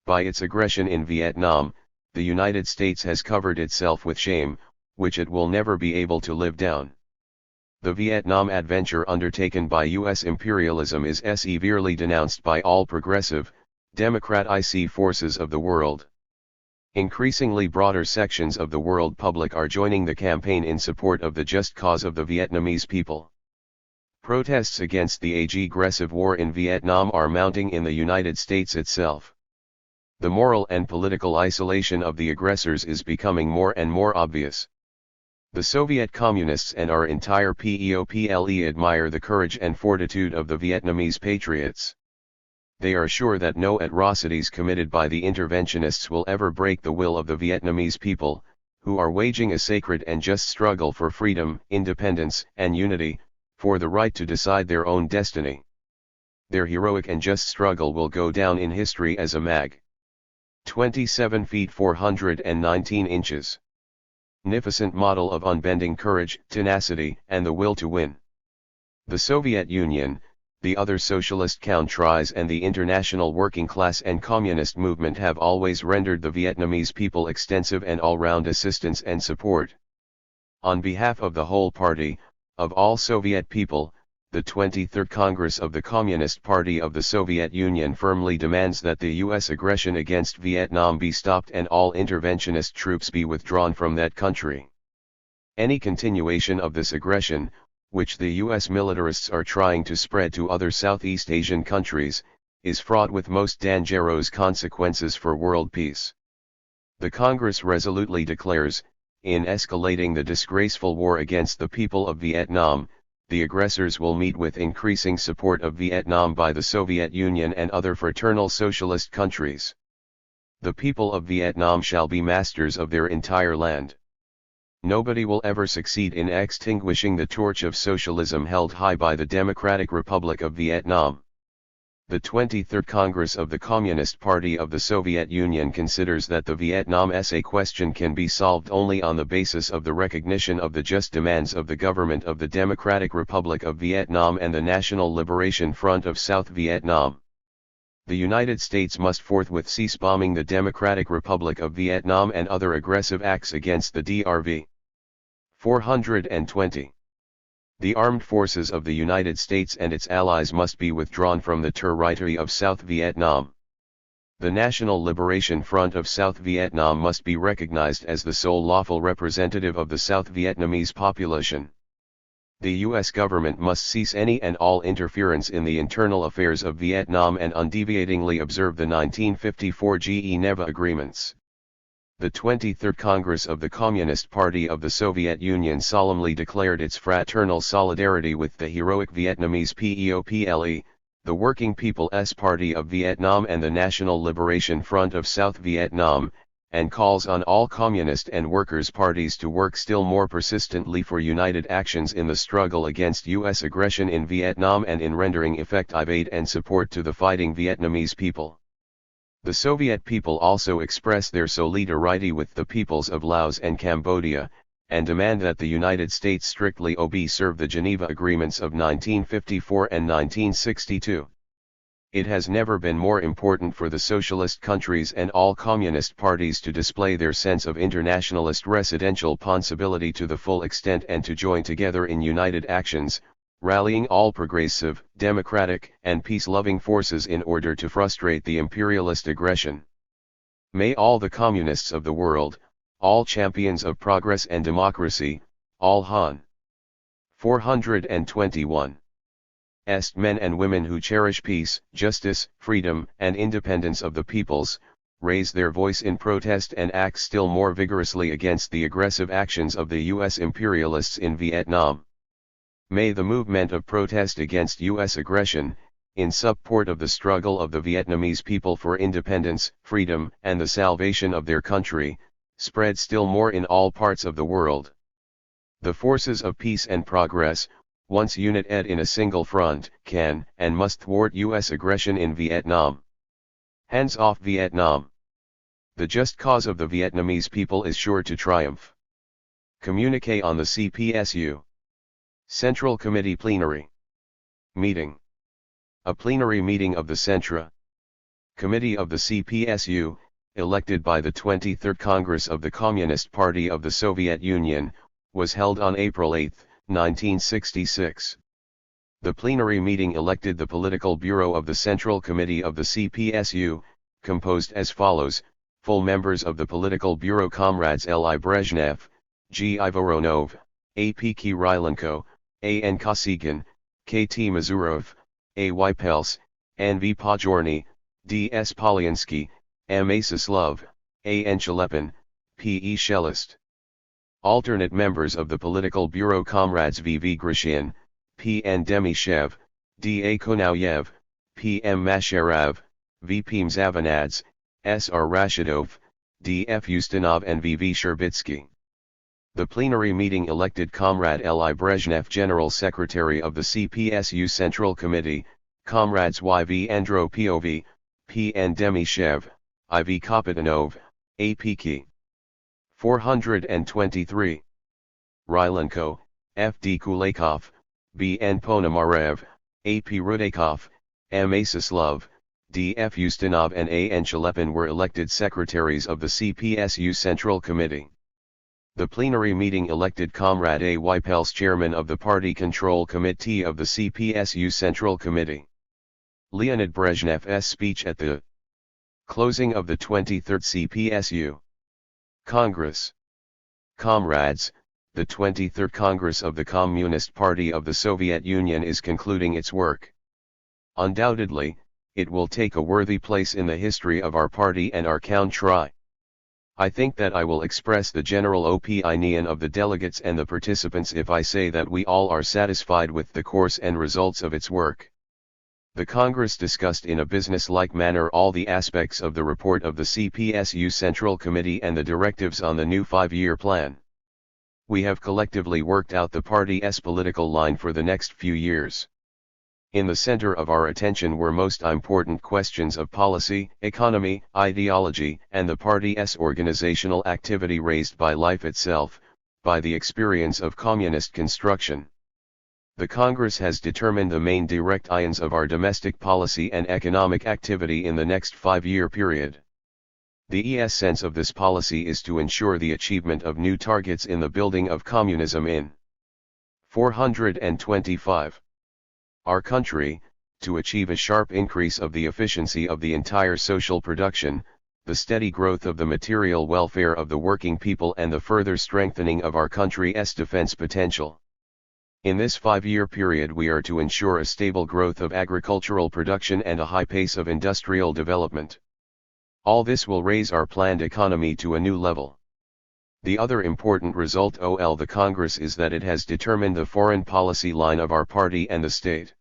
Speaker 1: By its aggression in Vietnam, the United States has covered itself with shame, which it will never be able to live down. The Vietnam adventure undertaken by U.S. imperialism is severely denounced by all progressive, democratic forces of the world. Increasingly broader sections of the world public are joining the campaign in support of the just cause of the Vietnamese people. Protests against the aggressive war in Vietnam are mounting in the United States itself. The moral and political isolation of the aggressors is becoming more and more obvious. The Soviet Communists and our entire PEOPLE admire the courage and fortitude of the Vietnamese patriots. They are sure that no atrocities committed by the interventionists will ever break the will of the Vietnamese people, who are waging a sacred and just struggle for freedom, independence, and unity, for the right to decide their own destiny. Their heroic and just struggle will go down in history as a mag. 27 feet 419 inches. Magnificent model of unbending courage, tenacity, and the will to win. The Soviet Union, the other socialist countries and the international working class and communist movement have always rendered the Vietnamese people extensive and all-round assistance and support. On behalf of the whole party, of all Soviet people, the 23rd Congress of the Communist Party of the Soviet Union firmly demands that the U.S. aggression against Vietnam be stopped and all interventionist troops be withdrawn from that country. Any continuation of this aggression, which the U.S. militarists are trying to spread to other Southeast Asian countries, is fraught with most dangerous consequences for world peace. The Congress resolutely declares, in escalating the disgraceful war against the people of Vietnam, the aggressors will meet with increasing support of Vietnam by the Soviet Union and other fraternal socialist countries. The people of Vietnam shall be masters of their entire land. Nobody will ever succeed in extinguishing the torch of socialism held high by the Democratic Republic of Vietnam. The 23rd Congress of the Communist Party of the Soviet Union considers that the Vietnam SA question can be solved only on the basis of the recognition of the just demands of the government of the Democratic Republic of Vietnam and the National Liberation Front of South Vietnam. The United States must forthwith cease bombing the Democratic Republic of Vietnam and other aggressive acts against the DRV. 420. The armed forces of the United States and its allies must be withdrawn from the territory of South Vietnam. The National Liberation Front of South Vietnam must be recognized as the sole lawful representative of the South Vietnamese population. The U.S. government must cease any and all interference in the internal affairs of Vietnam and undeviatingly observe the 1954 Geneva Agreements. The 23rd Congress of the Communist Party of the Soviet Union solemnly declared its fraternal solidarity with the heroic Vietnamese PEOPLE, the Working People's Party of Vietnam and the National Liberation Front of South Vietnam, and calls on all communist and workers' parties to work still more persistently for united actions in the struggle against U.S. aggression in Vietnam and in rendering effective aid and support to the fighting Vietnamese people. The Soviet people also express their solidarity with the peoples of Laos and Cambodia, and demand that the United States strictly observe the Geneva Agreements of 1954 and 1962. It has never been more important for the socialist countries and all communist parties to display their sense of internationalist residential responsibility to the full extent and to join together in united actions, rallying all progressive, democratic, and peace-loving forces in order to frustrate the imperialist aggression. May all the communists of the world, all champions of progress and democracy, all Han. 421. Est men and women who cherish peace, justice, freedom, and independence of the peoples, raise their voice in protest and act still more vigorously against the aggressive actions of the U.S. imperialists in Vietnam. May the movement of protest against U.S. aggression, in support of the struggle of the Vietnamese people for independence, freedom, and the salvation of their country, spread still more in all parts of the world. The forces of peace and progress, once united in a single front, can and must thwart U.S. aggression in Vietnam. Hands off Vietnam. The just cause of the Vietnamese people is sure to triumph. Communiqué on the CPSU. Central Committee Plenary Meeting. A plenary meeting of the Central Committee of the CPSU, elected by the 23rd Congress of the Communist Party of the Soviet Union, was held on April 8, 1966. The plenary meeting elected the Political Bureau of the Central Committee of the CPSU, composed as follows: full members of the Political Bureau Comrades L.I. BREZHNEV, G. I. Voronov, A. P. Kyrylenko, A. N. Kosygin, K. T. Mazurov, A. Y. Pels, N. V. Pajorny, D. S. Polyansky, M. A. Sislov, A. N. Chalepin, P. E. Shellist. Alternate members of the Political Bureau Comrades V. V. Grishin, P. N. Demishev, D. A. Konauyev, P. M. Masharov, V. P. Mzavanads, S. R. Rashidov, D. F. Ustinov and V. V. Sherbitsky. The plenary meeting elected Comrade L.I. Brezhnev General Secretary of the CPSU Central Committee, Comrades Y. V. Andropov, P. N. Demishev, I. V. Kopitanov, A. P. K. 423. Rylenko, F. D. Kulakov, B. N. Ponomarev, A. P. Rudakov, M. A. Sislov, D. F. Ustinov and A. N. Chalepin were elected secretaries of the CPSU Central Committee. The plenary meeting elected Comrade A. Y. Pels chairman of the Party Control Committee of the CPSU Central Committee. Leonid Brezhnev's speech at the closing of the 23rd CPSU Congress. Comrades, the 23rd Congress of the Communist Party of the Soviet Union is concluding its work. Undoubtedly, it will take a worthy place in the history of our party and our country. I think that I will express the general opinion of the delegates and the participants if I say that we all are satisfied with the course and results of its work. The Congress discussed in a business-like manner all the aspects of the report of the CPSU Central Committee and the directives on the new 5-year plan. We have collectively worked out the party's political line for the next few years. In the center of our attention were most important questions of policy, economy, ideology, and the party's organizational activity raised by life itself, by the experience of communist construction. The Congress has determined the main directions of our domestic policy and economic activity in the next 5-year period. The essence of this policy is to ensure the achievement of new targets in the building of communism in 425. Our country, to achieve a sharp increase of the efficiency of the entire social production, the steady growth of the material welfare of the working people and the further strengthening of our country's defense potential. In this 5-year period we are to ensure a stable growth of agricultural production and a high pace of industrial development. All this will raise our planned economy to a new level. The other important result of the Congress is that it has determined the foreign policy line of our party and the state.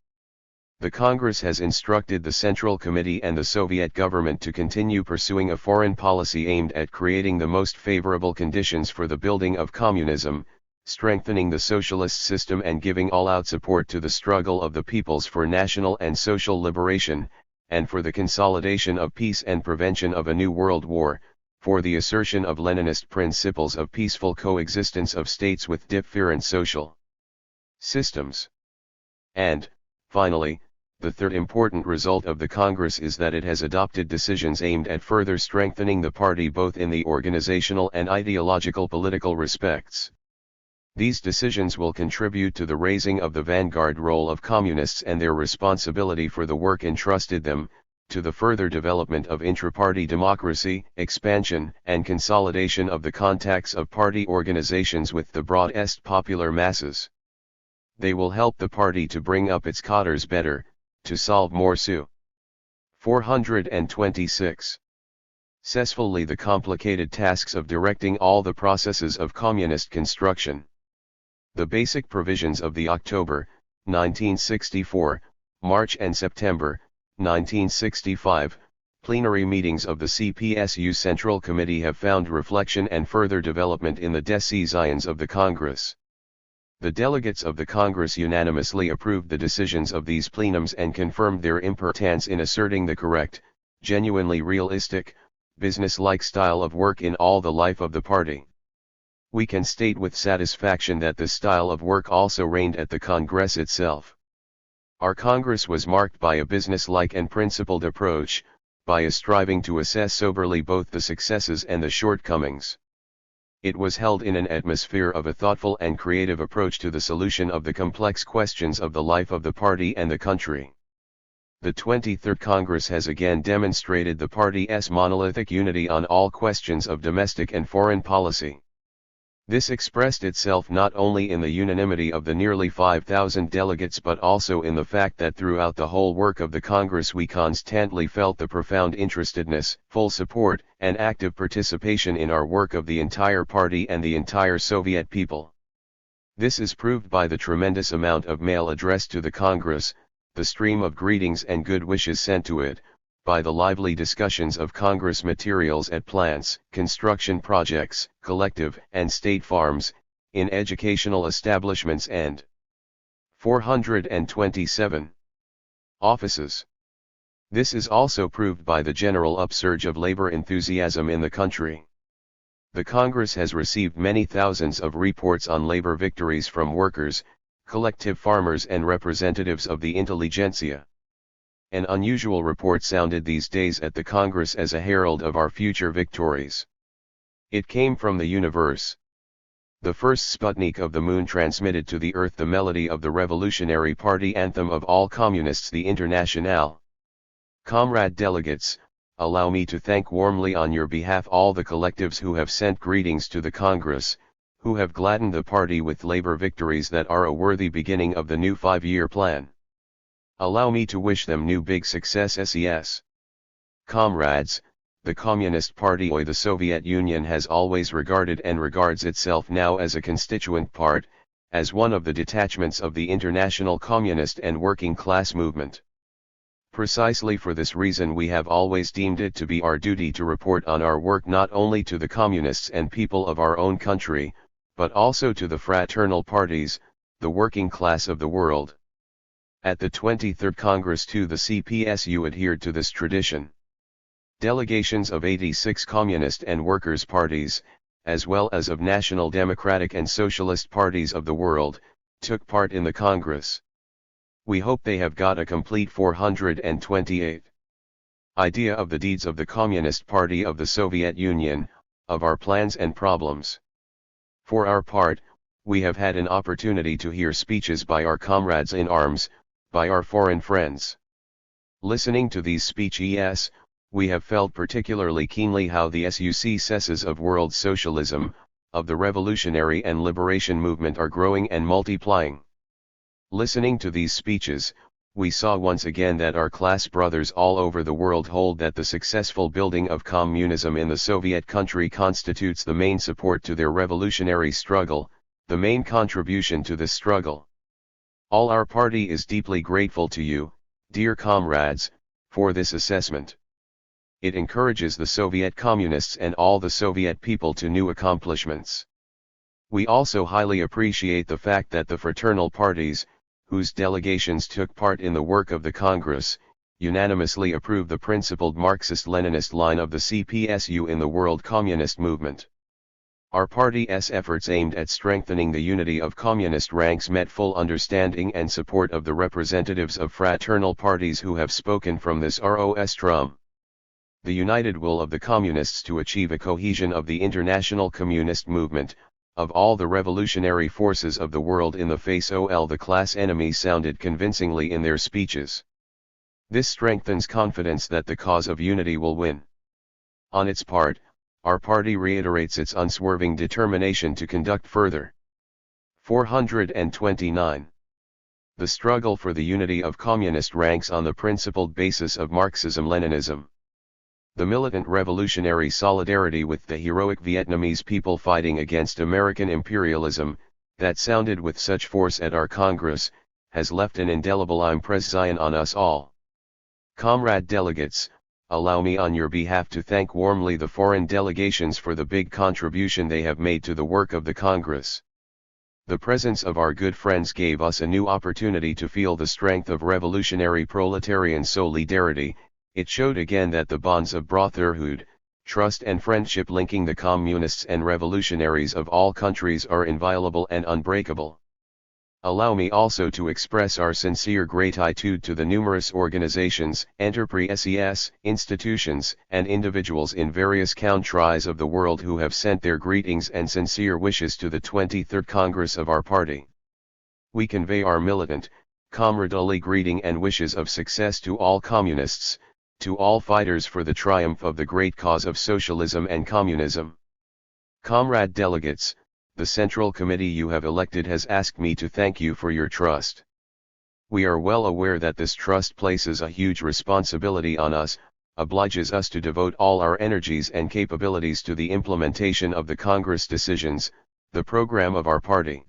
Speaker 1: The Congress has instructed the Central Committee and the Soviet government to continue pursuing a foreign policy aimed at creating the most favorable conditions for the building of communism, strengthening the socialist system and giving all-out support to the struggle of the peoples for national and social liberation, and for the consolidation of peace and prevention of a new world war, for the assertion of Leninist principles of peaceful coexistence of states with different social systems. And, finally, The third important result of the Congress is that it has adopted decisions aimed at further strengthening the party both in the organizational and ideological political respects. These decisions will contribute to the raising of the vanguard role of communists and their responsibility for the work entrusted them, to the further development of intra-party democracy, expansion and consolidation of the contacts of party organizations with the broadest popular masses. They will help the party to bring up its cadres better, to solve more su. 426. Successfully the complicated tasks of directing all the processes of communist construction. The basic provisions of the October, 1964, March and September, 1965, plenary meetings of the CPSU Central Committee have found reflection and further development in the decisions of the Congress. The delegates of the Congress unanimously approved the decisions of these plenums and confirmed their importance in asserting the correct, genuinely realistic, business-like style of work in all the life of the party. We can state with satisfaction that this style of work also reigned at the Congress itself. Our Congress was marked by a business-like and principled approach, by a striving to assess soberly both the successes and the shortcomings. It was held in an atmosphere of a thoughtful and creative approach to the solution of the complex questions of the life of the party and the country. The 23rd Congress has again demonstrated the party's monolithic unity on all questions of domestic and foreign policy. This expressed itself not only in the unanimity of the nearly 5,000 delegates but also in the fact that throughout the whole work of the Congress we constantly felt the profound interestedness, full support, and active participation in our work of the entire party and the entire Soviet people. This is proved by the tremendous amount of mail addressed to the Congress, the stream of greetings and good wishes sent to it, by the lively discussions of Congress materials at plants, construction projects, collective and state farms, in educational establishments and 427 offices. This is also proved by the general upsurge of labor enthusiasm in the country. The Congress has received many thousands of reports on labor victories from workers, collective farmers and representatives of the intelligentsia. An unusual report sounded these days at the Congress as a herald of our future victories. It came from the universe. The first Sputnik of the moon transmitted to the earth the melody of the revolutionary party anthem of all communists, the Internationale. Comrade delegates, allow me to thank warmly on your behalf all the collectives who have sent greetings to the Congress, who have gladdened the party with labor victories that are a worthy beginning of the new 5-year plan. Allow me to wish them new big success ses. Comrades, the Communist Party or the Soviet Union has always regarded and regards itself now as a constituent part, as one of the detachments of the international communist and working class movement. Precisely for this reason we have always deemed it to be our duty to report on our work not only to the communists and people of our own country, but also to the fraternal parties, the working class of the world. At the 23rd Congress too the CPSU adhered to this tradition. Delegations of 86 communist and workers' parties, as well as of national democratic and socialist parties of the world, took part in the Congress. We hope they have got a complete 428 idea of the deeds of the Communist Party of the Soviet Union, of our plans and problems. For our part, we have had an opportunity to hear speeches by our comrades in arms, by our foreign friends. Listening to these speeches, we have felt particularly keenly how the successes of world socialism, of the revolutionary and liberation movement are growing and multiplying. Listening to these speeches, we saw once again that our class brothers all over the world hold that the successful building of communism in the Soviet country constitutes the main support to their revolutionary struggle, the main contribution to this struggle. All our party is deeply grateful to you, dear comrades, for this assessment. It encourages the Soviet communists and all the Soviet people to new accomplishments. We also highly appreciate the fact that the fraternal parties, whose delegations took part in the work of the Congress, unanimously approve the principled Marxist-Leninist line of the CPSU in the world communist movement. Our party's efforts aimed at strengthening the unity of communist ranks met full understanding and support of the representatives of fraternal parties who have spoken from this rostrum. The united will of the communists to achieve a cohesion of the international communist movement, of all the revolutionary forces of the world in the face of the class enemy sounded convincingly in their speeches. This strengthens confidence that the cause of unity will win. On its part, our party reiterates its unswerving determination to conduct further. 429. The struggle for the unity of communist ranks on the principled basis of Marxism-Leninism. The militant revolutionary solidarity with the heroic Vietnamese people fighting against American imperialism, that sounded with such force at our Congress, has left an indelible impression on us all. Comrade delegates, allow me on your behalf to thank warmly the foreign delegations for the big contribution they have made to the work of the Congress. The presence of our good friends gave us a new opportunity to feel the strength of revolutionary proletarian solidarity. It showed again that the bonds of brotherhood, trust and friendship linking the communists and revolutionaries of all countries are inviolable and unbreakable. Allow me also to express our sincere gratitude to the numerous organizations, enterprises, institutions, and individuals in various countries of the world who have sent their greetings and sincere wishes to the 23rd Congress of our party. We convey our militant, comradely greeting and wishes of success to all communists, to all fighters for the triumph of the great cause of socialism and communism. Comrade delegates, the Central Committee you have elected has asked me to thank you for your trust. We are well aware that this trust places a huge responsibility on us, obliges us to devote all our energies and capabilities to the implementation of the Congress decisions, the program of our party.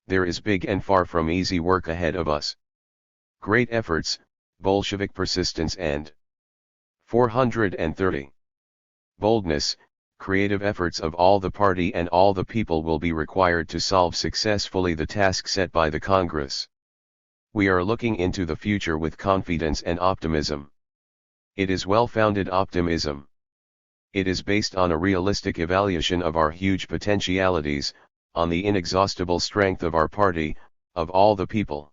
Speaker 1: There is big and far from easy work ahead of us. Great efforts, Bolshevik persistence and 430. Boldness, creative efforts of all the party and all the people will be required to solve successfully the task set by the Congress. We are looking into the future with confidence and optimism. It is well-founded optimism. It is based on a realistic evaluation of our huge potentialities, on the inexhaustible strength of our party, of all the people.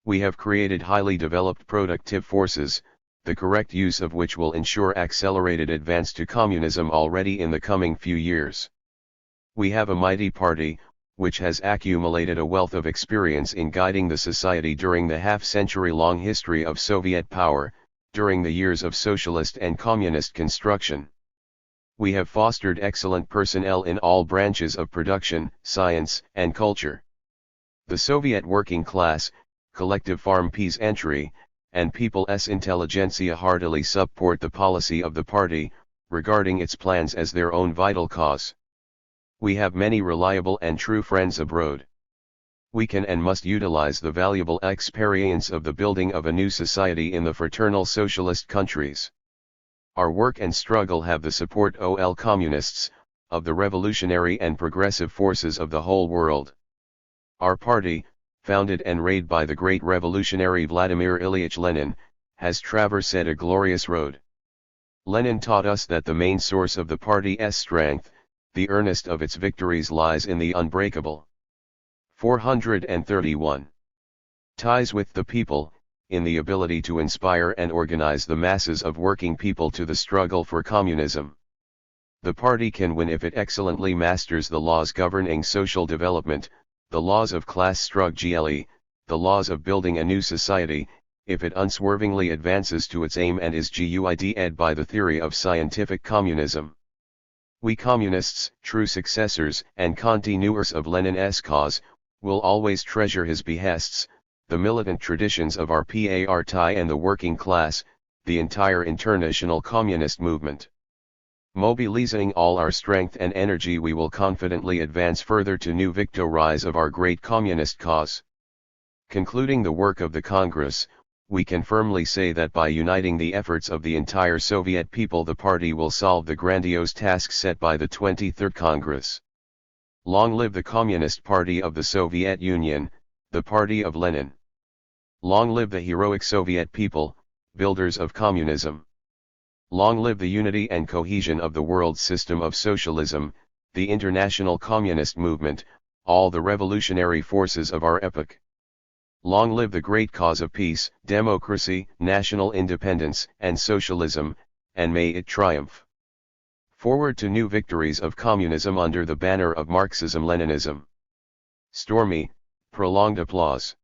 Speaker 1: We have created highly developed productive forces, the correct use of which will ensure accelerated advance to communism already in the coming few years. We have a mighty party, which has accumulated a wealth of experience in guiding the society during the half-century-long history of Soviet power, during the years of socialist and communist construction. We have fostered excellent personnel in all branches of production, science, and culture. The Soviet working class, collective farm peasantry, and people's intelligentsia heartily support the policy of the party, regarding its plans as their own vital cause. We have many reliable and true friends abroad. We can and must utilize the valuable experience of the building of a new society in the fraternal socialist countries. Our work and struggle have the support of communists, of the revolutionary and progressive forces of the whole world. Our party, founded and raised by the great revolutionary Vladimir Ilyich Lenin, has traversed a glorious road. Lenin taught us that the main source of the party's strength, the earnest of its victories lies in the unbreakable. 431. Ties with the people, in the ability to inspire and organize the masses of working people to the struggle for communism. The party can win if it excellently masters the laws governing social development, the laws of class struggle, the laws of building a new society, if it unswervingly advances to its aim and is guided by the theory of scientific communism. We communists, true successors and continuers of Lenin's cause, will always treasure his behests, the militant traditions of our party and the working class, the entire international communist movement. Mobilizing all our strength and energy, we will confidently advance further to new victories of our great communist cause. Concluding the work of the Congress, we can firmly say that by uniting the efforts of the entire Soviet people, the party will solve the grandiose task set by the 23rd Congress. Long live the Communist Party of the Soviet Union, the party of Lenin. Long live the heroic Soviet people, builders of communism. Long live the unity and cohesion of the world system of socialism, the international communist movement, all the revolutionary forces of our epoch. Long live the great cause of peace, democracy, national independence, and socialism, and may it triumph. Forward to new victories of communism under the banner of Marxism-Leninism. Stormy, prolonged applause.